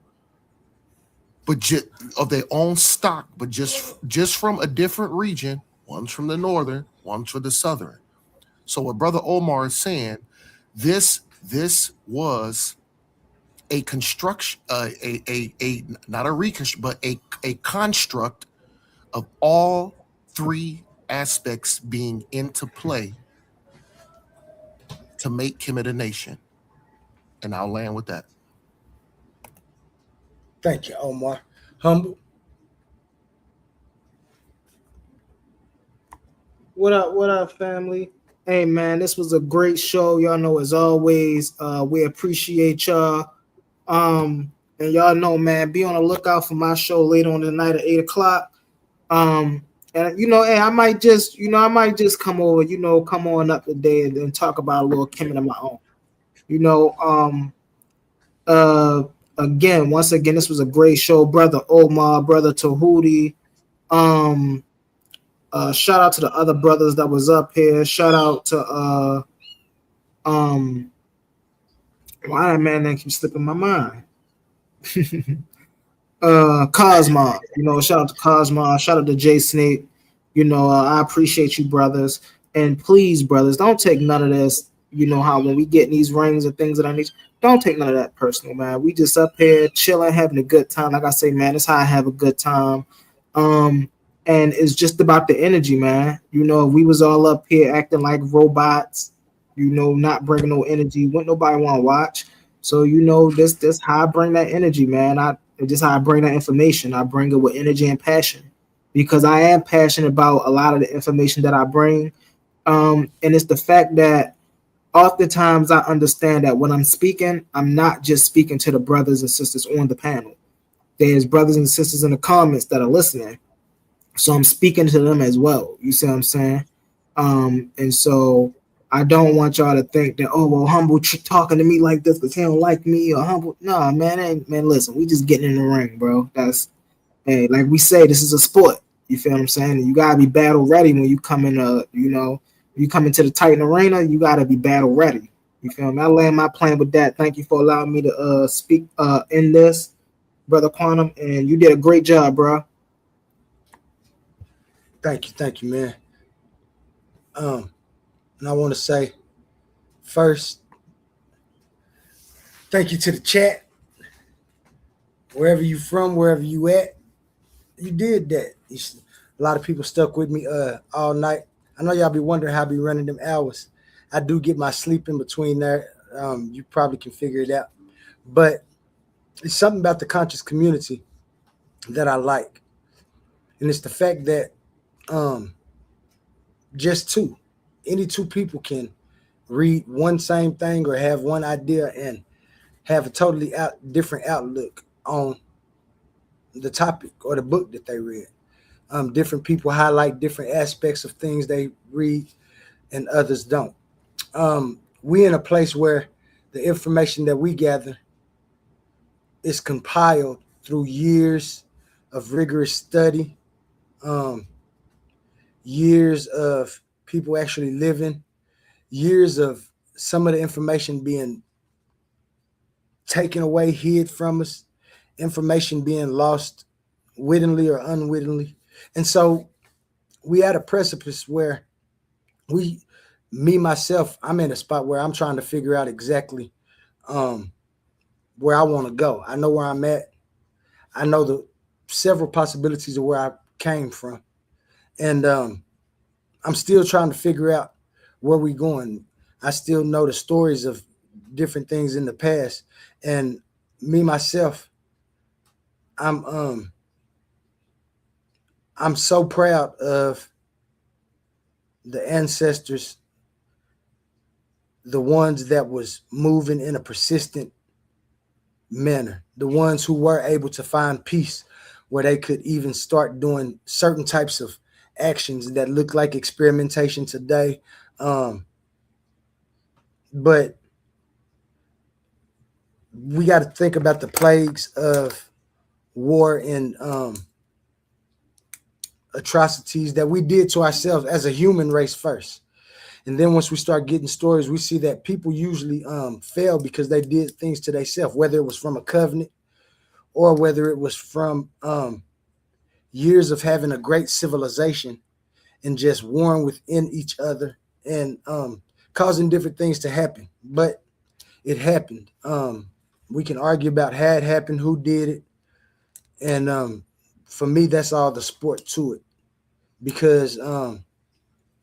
I: but just of their own stock, but just from a different region. One's from the northern, one's from the southern. So what Brother Omar is saying, this was a construction, a not a reconstruction, but a construct of all three aspects being into play to make Kemet a nation. And I'll land with that.
M: Thank you, Omar. Humble.
L: What up, family? Hey man, this was a great show. Y'all know as always, we appreciate y'all. And y'all know, man, be on the lookout for my show later on tonight at 8 o'clock. And hey, I might just come over, come on up today and talk about a little Kemet of my own. Uh once again, this was a great show, brother Omar, brother Tahuti. Shout out to the other brothers that was up here. Shout out to why that man name keep slipping my mind. Cosmo, shout out to Cosmo, shout out to Jay Snake. I appreciate you, brothers. And please, brothers, don't take none of this. You know how when we get in these rings and things that I need, don't take none of that personal, man. We just up here chilling, having a good time. Like I say, man, that's how I have a good time. And it's just about the energy, man. We was all up here acting like robots, not bringing no energy. Wouldn't nobody want to watch. So this how I bring that energy, man. Just how I bring that information. I bring it with energy and passion because I am passionate about a lot of the information that I bring. And it's the fact that oftentimes I understand that when I'm speaking, I'm not just speaking to the brothers and sisters on the panel. There's brothers and sisters in the comments that are listening. So I'm speaking to them as well. You see what I'm saying? And so I don't want y'all to think that, oh, well, Humble talking to me like this because he don't like me, or Humble. No, man, listen, we just getting in the ring, bro. That's, hey, like we say, this is a sport. You feel what I'm saying? And you gotta be battle ready when you come in. You come into the Titan Arena, you gotta be battle ready. You feel me? I land my plane with that. Thank you for allowing me to speak in this, brother Quantum, and you did a great job, bro.
M: Thank you, man. And I want to say first, thank you to the chat. Wherever you from, wherever you at, you did that. A lot of people stuck with me all night. I know y'all be wondering how I be running them hours. I do get my sleep in between there. You probably can figure it out. But it's something about the conscious community that I like. And it's the fact that just any two people can read one same thing or have one idea and have a totally different outlook on the topic or the book that they read. Different people highlight different aspects of things they read and others don't. We're in a place where the information that we gather is compiled through years of rigorous study, years of people actually living, years of some of the information being taken away, hid from us, information being lost wittingly or unwittingly. And so we at a precipice where myself, I'm in a spot where I'm trying to figure out exactly where I want to go. I know where I'm at. I know the several possibilities of where I came from. And I'm still trying to figure out where we're going. I still know the stories of different things in the past. And me, myself, I'm so proud of the ancestors, the ones that was moving in a persistent manner, the ones who were able to find peace where they could even start doing certain types of actions that look like experimentation today. But we got to think about the plagues of war and atrocities that we did to ourselves as a human race first. And then once we start getting stories, we see that people usually fail because they did things to themselves, whether it was from a covenant or whether it was from years of having a great civilization and just warring within each other and causing different things to happen. But it happened. We can argue about how it happened, who did it. And for me, that's all the sport to it, because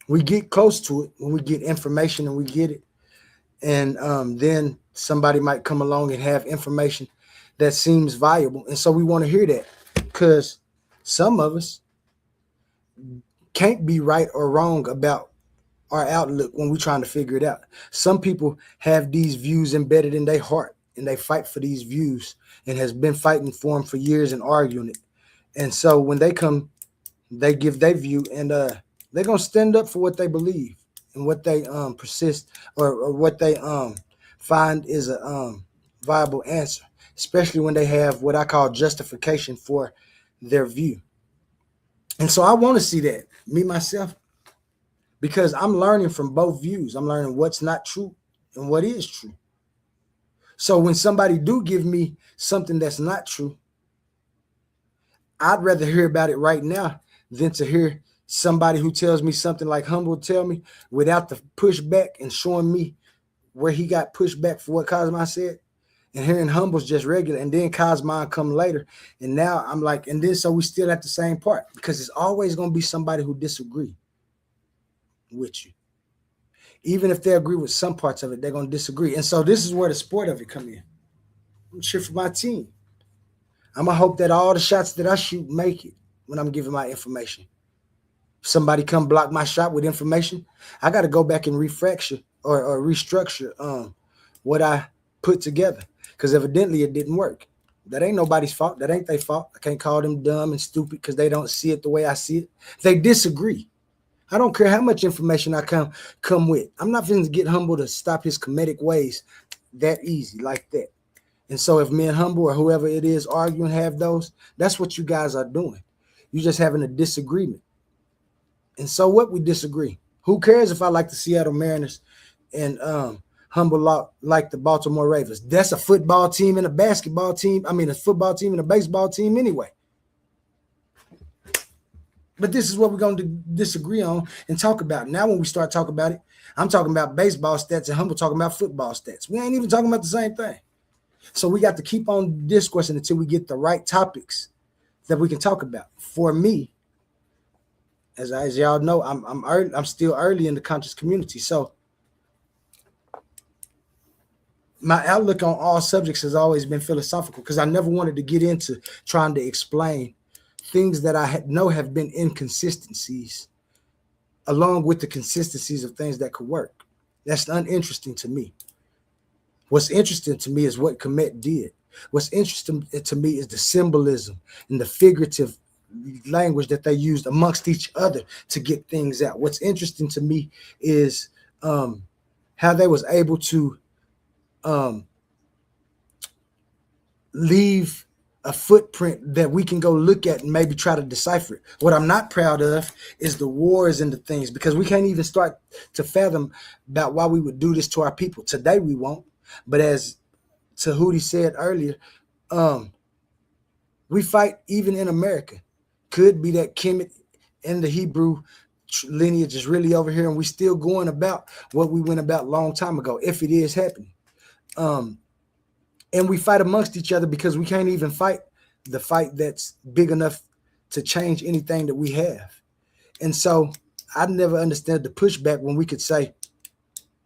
M: we get close to it when we get information and we get it. And then somebody might come along and have information that seems valuable. And so we want to hear that, because some of us can't be right or wrong about our outlook when we're trying to figure it out. Some people have these views embedded in their heart and they fight for these views and has been fighting for them for years and arguing it. And so when they come, they give their view, and they're going to stand up for what they believe and what they persist or what they find is a viable answer, especially when they have what I call justification for their view. And so I want to see that, me, myself, because I'm learning from both views. I'm learning what's not true and what is true. So when somebody do give me something that's not true, I'd rather hear about it right now than to hear somebody who tells me something like Humble tell me without the pushback and showing me where he got pushback for what Cosmo said, and hearing Humble's just regular, and then Cosmo come later. And now I'm like, and then so we still at the same part, because it's always going to be somebody who disagree with you. Even if they agree with some parts of it, they're going to disagree. And so this is where the sport of it come in. I'm cheer for my team. I'm going to hope that all the shots that I shoot make it when I'm giving my information. If somebody come block my shot with information, I got to go back and refracture or restructure what I put together, because evidently it didn't work. That ain't nobody's fault. That ain't their fault. I can't call them dumb and stupid because they don't see it the way I see it. They disagree. I don't care how much information I come with. I'm not going to get Humble to stop his comedic ways that easy like that. And so if me and Humble or whoever it is arguing, have those, that's what you guys are doing. You're just having a disagreement. And so what, we disagree. Who cares if I like the Seattle Mariners and Humble like the Baltimore Ravens? That's a football team and a basketball team. I mean, a football team and a baseball team anyway. But this is what we're going to disagree on and talk about. Now, when we start talking about it, I'm talking about baseball stats and Humble talking about football stats. We ain't even talking about the same thing. So we got to keep on discoursing until we get the right topics that we can talk about. For me, as y'all know, I'm still early in the conscious community. So my outlook on all subjects has always been philosophical because I never wanted to get into trying to explain things that I know have been inconsistencies along with the consistencies of things that could work. That's uninteresting to me. What's interesting to me is what Kemet did. What's interesting to me is the symbolism and the figurative language that they used amongst each other to get things out. What's interesting to me is how they was able to leave a footprint that we can go look at and maybe try to decipher it. What I'm not proud of is the wars and the things, because we can't even start to fathom about why we would do this to our people. Today we won't. But as Tahuti said earlier, we fight even in America. Could be that Kemet and the Hebrew lineage is really over here and we still going about what we went about a long time ago, if it is happening. And we fight amongst each other because we can't even fight the fight that's big enough to change anything that we have. And so I never understood the pushback when we could say,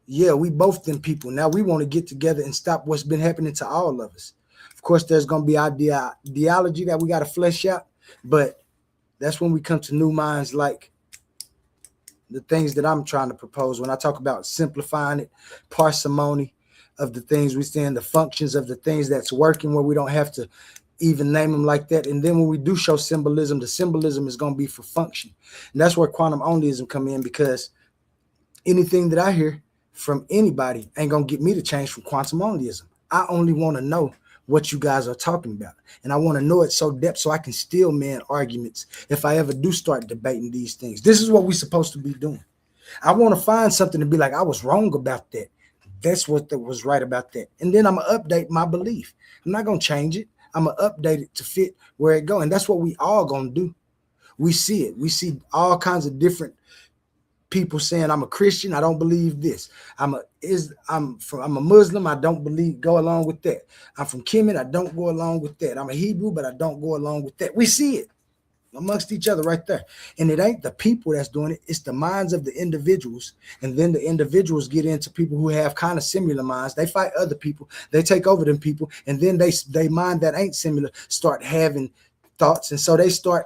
M: yeah, we both them people. Now we want to get together and stop what's been happening to all of us. Of course, there's going to be ideology that we got to flesh out, but that's when we come to new minds like the things that I'm trying to propose when I talk about simplifying it, parsimony of the things we stand, the functions of the things that's working where we don't have to even name them like that. And then when we do show symbolism, the symbolism is going to be for function. And that's where quantum onlyism come in, because anything that I hear from anybody ain't going to get me to change from quantum onlyism. I only want to know what you guys are talking about. And I want to know it so depth so I can still man arguments if I ever do start debating these things. This is what we're supposed to be doing. I want to find something to be like, I was wrong about that. That's what was right about that. And then I'm going to update my belief. I'm not going to change it. I'm going to update it to fit where it go. And that's what we all going to do. We see it. We see all kinds of different people saying, I'm a Christian, I don't believe this. I'm a Muslim, I don't go along with that. I'm from Kemet, I don't go along with that. I'm a Hebrew, but I don't go along with that. We see it amongst each other right there. And it ain't the people that's doing it, it's the minds of the individuals. And then the individuals get into people who have kind of similar minds. They fight other people, they take over them people, and then they mind that ain't similar start having thoughts. And so they start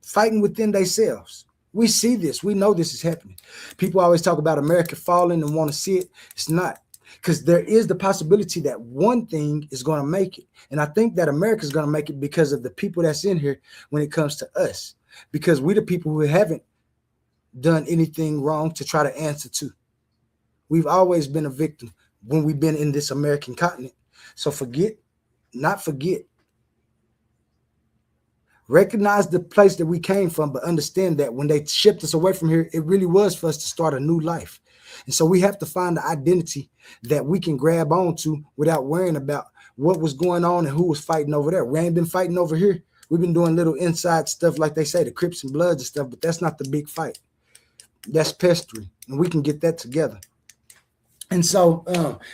M: fighting within themselves. We see this. We know this is happening. People always talk about America falling and want to see it. It's not, because there is the possibility that one thing is going to make it. And I think that America is going to make it because of the people that's in here when it comes to us, because we're the people who haven't done anything wrong to try to answer to. We've always been a victim when we've been in this American continent. So not forget. Recognize the place that we came from, but understand that when they shipped us away from here, it really was for us to start a new life. And so we have to find the identity that we can grab onto without worrying about what was going on and who was fighting over there. We ain't been fighting over here. We've been doing little inside stuff, like they say, the Crips and Bloods and stuff, but that's not the big fight. That's pestering, and we can get that together. And so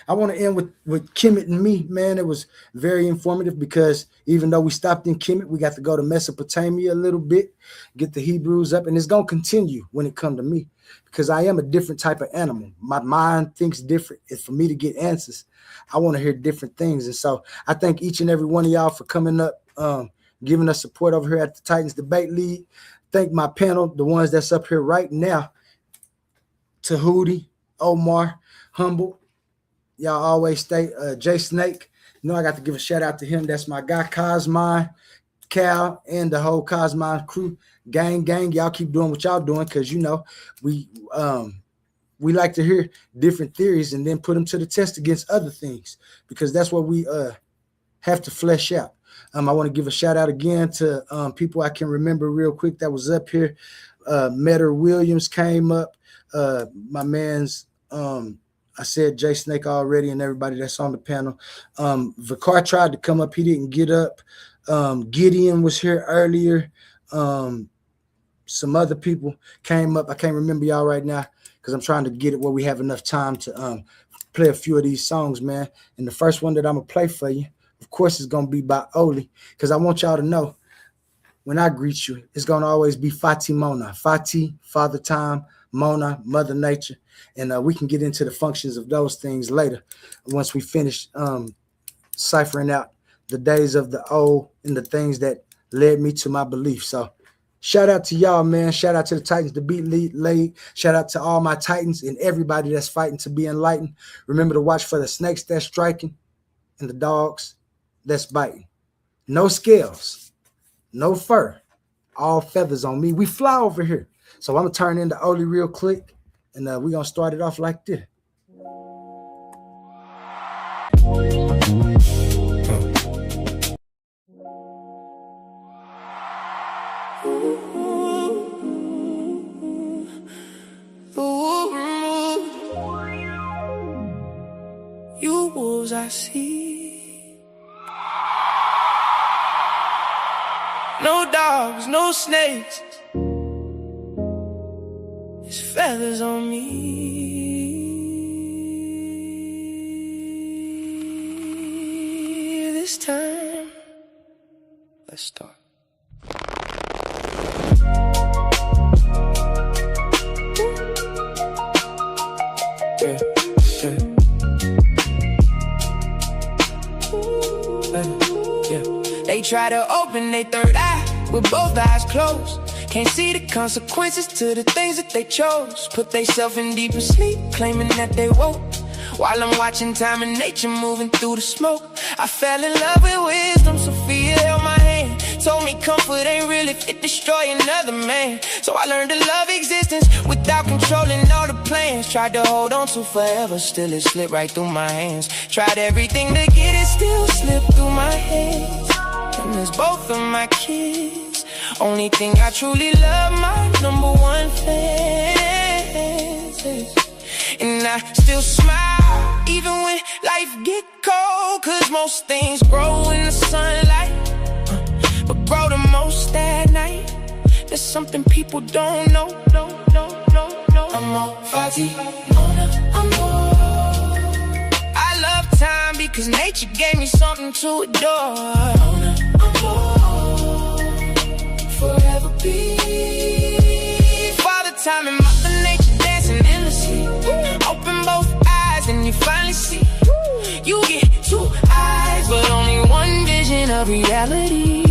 M: I want to end with Kemet and me, man. It was very informative because even though we stopped in Kemet, we got to go to Mesopotamia a little bit, get the Hebrews up, and it's going to continue when it comes to me because I am a different type of animal. My mind thinks different. It's for me to get answers. I want to hear different things. And so I thank each and every one of y'all for coming up, giving us support over here at the Titans Debate League. Thank my panel, the ones that's up here right now, Tahuti, Omar, Humble, y'all always stay. Jay Snake, I got to give a shout out to him. That's my guy, Cosmine, Cal, and the whole Cosmos crew. Gang, y'all keep doing what y'all doing, because you know we like to hear different theories and then put them to the test against other things, because that's what we have to flesh out. I want to give a shout out again to people I can remember real quick that was up here. Metter Williams came up. My man's I said Jay Snake already, and everybody that's on the panel. Vicar tried to come up, he didn't get up. Gideon was here earlier. Some other people came up. I can't remember y'all right now because I'm trying to get it where we have enough time to play a few of these songs, man. And the first one that I'm gonna play for you, of course, is gonna be by Oli, because I want y'all to know when I greet you, it's gonna always be Fati Mona. Fati, Father Time, Mona, Mother Nature, and we can get into the functions of those things later once we finish ciphering out the days of the old and the things that led me to my belief. So shout out to y'all, man. Shout out to the Titans, the Beat League. Shout out to all my Titans and everybody that's fighting to be enlightened. Remember to watch for the snakes that's striking and the dogs that's biting. No scales, no fur, all feathers on me. We fly over here. So I'm going to turn into Oli real quick, and we're going to start it off like this.
C: You wolves I see, no dogs, no snakes, it's feathers on me. This time, let's start. Yeah. They try to open their third eye with both eyes closed. Can't see the consequences to the things that they chose. Put theyself in deeper sleep, claiming that they woke. While I'm watching time and nature moving through the smoke, I fell in love with wisdom. Sophia held my hand, told me comfort ain't real if it destroy another man. So I learned to love existence without controlling all the plans. Tried to hold on to forever, still it slipped right through my hands. Tried everything to get it, still slipped through my hands. And there's both of my kids. Only thing I truly love, my number one fans. And I still smile, even when life get cold. Cause most things grow in the sunlight, but grow the most at night. There's something people don't know. I'm on Fati, Mona, I'm on. I love time because nature gave me something to adore. Mona, I'm on. Forever be Father Time and Mother Nature dancing endlessly. Open both eyes and you finally see. You get two eyes, but only one vision of reality.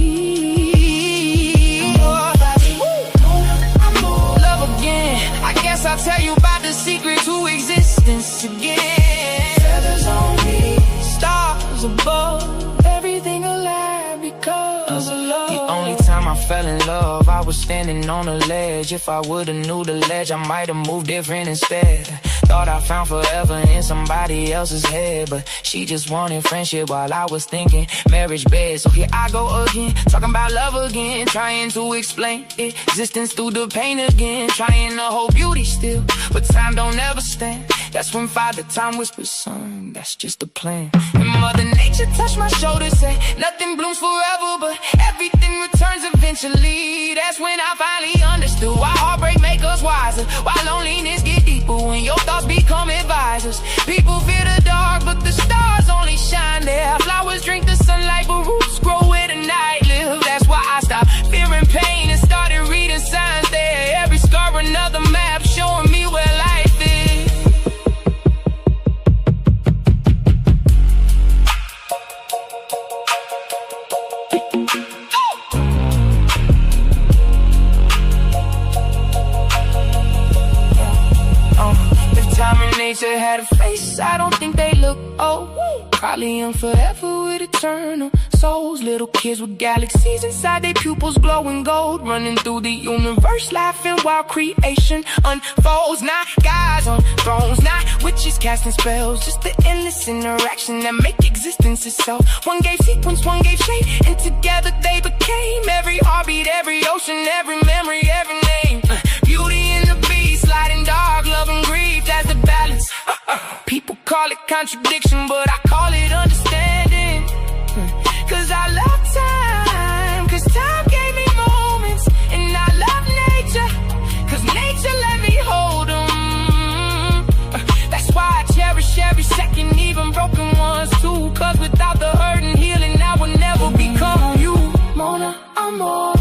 C: Love again. I guess I'll tell you about the secret to existence again. Feathers on me, stars above, everything alive because of love. The only time I fell in love, I was standing on a ledge. If I would've knew the ledge, I might've moved different instead. Thought I found forever in somebody else's head, but she just wanted friendship while I was thinking marriage bed. So here I go again, talking about love again, trying to explain existence through the pain again, trying to hold beauty still, but time don't ever stand. That's when Father Time whispers, son, that's just the plan. And Mother Nature touched my shoulder, said nothing blooms forever, but everything returns eventually. That's when I finally understood why heartbreak make us wiser, why loneliness get deeper when your thoughts become advisors. People fear the dark, but the stars only shine there. Flowers drink the sunlight, but roots grow where the night live. That's why I stopped fearing pain and started reading signs there. Every scar another map showing me where life is. Time and nature had a face, I don't think they look old. Probably young forever with eternal souls. Little kids with galaxies inside their pupils glowing gold. Running through the universe laughing while creation unfolds. Not gods on thrones, not witches casting spells. Just the endless interaction that make existence itself. One gave sequence, one gave shape, and together they became every heartbeat, every ocean, every memory, every name. Beauty in the beast, light and dark, love and grief, that's the balance. People call it contradiction, but I call it understanding. Cause I love time, cause time gave me moments. And I love nature, cause nature let me hold them. That's why I cherish every second, even broken ones too. Cause without the hurt and healing, I would never become you. Mona, I'm more.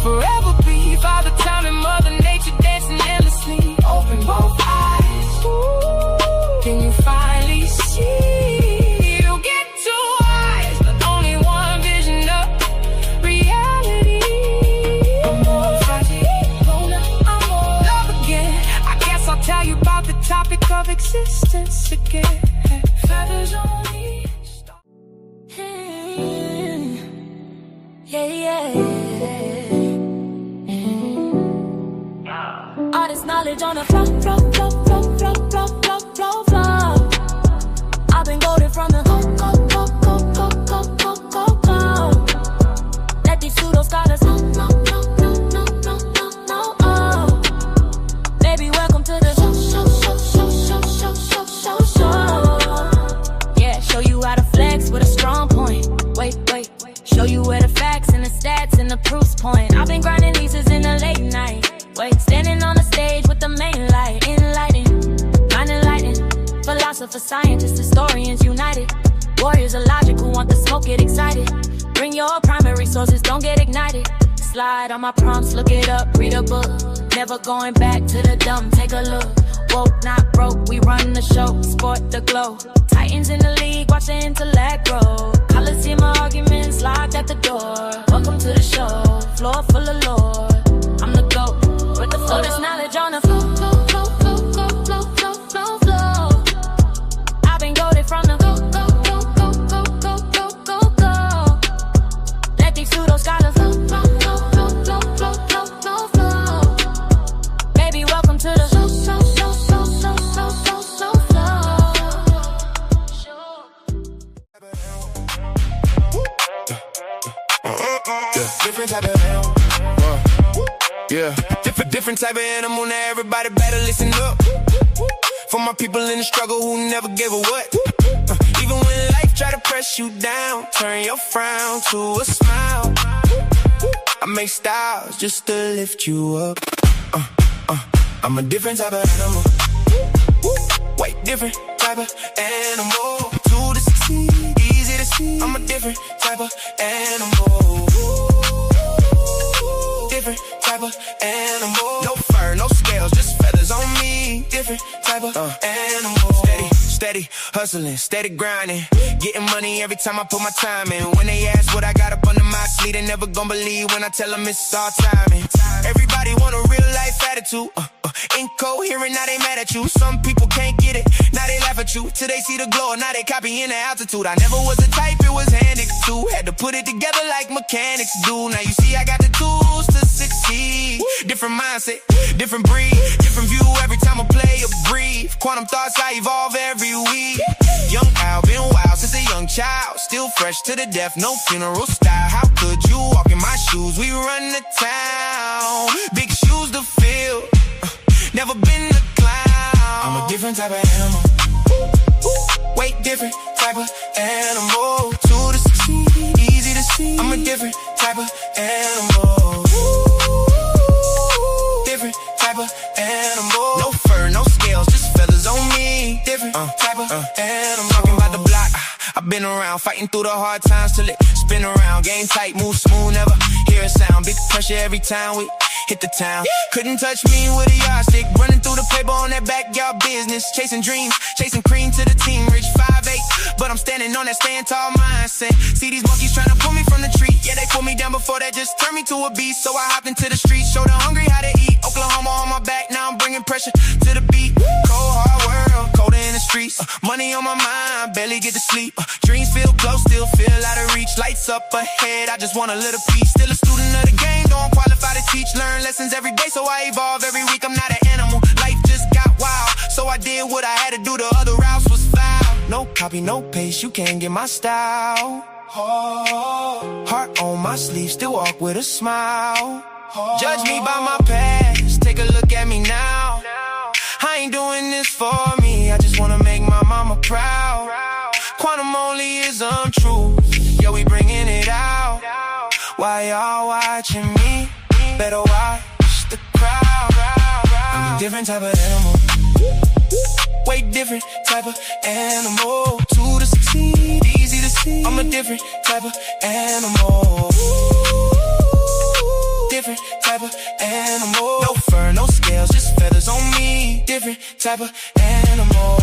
C: Forever be Father Time and Mother Nature dancing endlessly. Open both eyes. Can you finally see? You get two eyes, but only one vision of reality. I'm more fragile, Mona, I'm more love again. I guess I'll tell you about the topic of existence again. Feathers on me. All this knowledge on the flow, flow, flow, flow, flow, flow, flow, flow, flow. I've been golden from the go, go, go, go, go, go, go, go, go. Let these pseudo scholars no, no, no, no, no, no, no, no, oh. Baby, welcome to the show, show, show, show, show, show, show, show, show. Yeah, show you how to flex with a strong point. Wait, wait, show you where the facts and the stats and the proofs point. I've been grinding these in the late night. Wait, standing on the stage with the main light, enlightening, mind enlightening. Philosophers, scientists, historians united. Warriors of logic who want the smoke, get excited. Bring your primary sources, don't get ignited. Slide on my prompts, look it up, read a book. Never going back to the dumb, take a look. Woke, not broke, we run the show, sport the glow. Titans in the league, watch the intellect grow. Coliseum arguments locked at the door. Welcome to the show, floor full of lore. I'm the GOAT. With the flow, there's knowledge on the flow, flow, flow, flow, flow, flow, flow, flow, flow. I've been goated from the go, go, go, go, go, go, go, go, go. Let these pseudo scholars flow, flow, flow, flow, flow, flow, flow, flow, flow. Baby, welcome to the show, show, show, show, show, show, show, show, different type of yeah, different type of animal, now everybody better listen up. For my people in the struggle who never gave a what. Even when life try to press you down, turn your frown to a smile. I make styles just to lift you up. I'm a different type of animal. Way different type of animal. To the succeed, easy to see. I'm a different type of animal. Different type of animal. No fur, no scales, just feathers on me. Different type of animal. Steady hustling, steady grinding. Getting money every time I put my time in. When they ask what I got up under my sleeve, they never gon' believe when I tell them it's all timing. Everybody want a real life attitude. Incoherent, now they mad at you. Some people can't get it, now they laugh at you. Till they see the glow, now they copying the altitude. I never was the type, it was handed to. Had to put it together like mechanics do. Now you see I got the tools to succeed. Different mindset, different breed, different view every time I play or breathe. Quantum thoughts, I evolve every week. Young Al, been wild since a young child. Still fresh to the death, no funeral style. How could you walk in my shoes? We run the town, big shoes to fill. Never been a clown. I'm a different type of animal. Way different type of animal. To the succeed, easy to see. I'm a different type of animal. Different type of animal. No fur, no scales, just feathers on me. Different type of animal. Talking about the block, I've been around, fighting through the hard times till it spin around. Game tight, move smooth, never hear a sound. Big pressure every time we hit the town. Couldn't touch me with a yardstick. Running through the paper on that backyard business. Chasing dreams, chasing cream to the team. Rich 5'8", but I'm standing on that stand tall mindset. See these monkeys trying to pull me from the tree. Yeah, they pulled me down before that just turned me to a beast. So I hopped into the streets, showed the hungry how to eat. Oklahoma on my back, now I'm bringing pressure to the beat. Cold hard world, colder in the streets. Money on my mind, barely get to sleep. Dreams feel close, still feel out of reach. Lights up ahead, I just want a little piece. Still a student of the game, don't qualify to teach. Learn lessons every day, so I evolve every week. I'm not an animal, life just got wild. So I did what I had to do, the other routes was foul. No copy, no paste, you can't get my style. Heart on my sleeve, still walk with a smile. Judge me by my past, take a look at me now. I ain't doing this for me, I just wanna make my mama proud. Quantum only is untrue, yeah, we bringing it out. Why y'all watching me? Better watch the crowd. I'm a different type of animal, way different type of animal. To the succeed, easy to see. I'm a different type of animal. Different type of animal. No fur, no scales, just feathers on me. Different type of animal.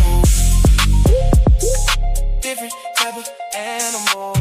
C: Different type of animal.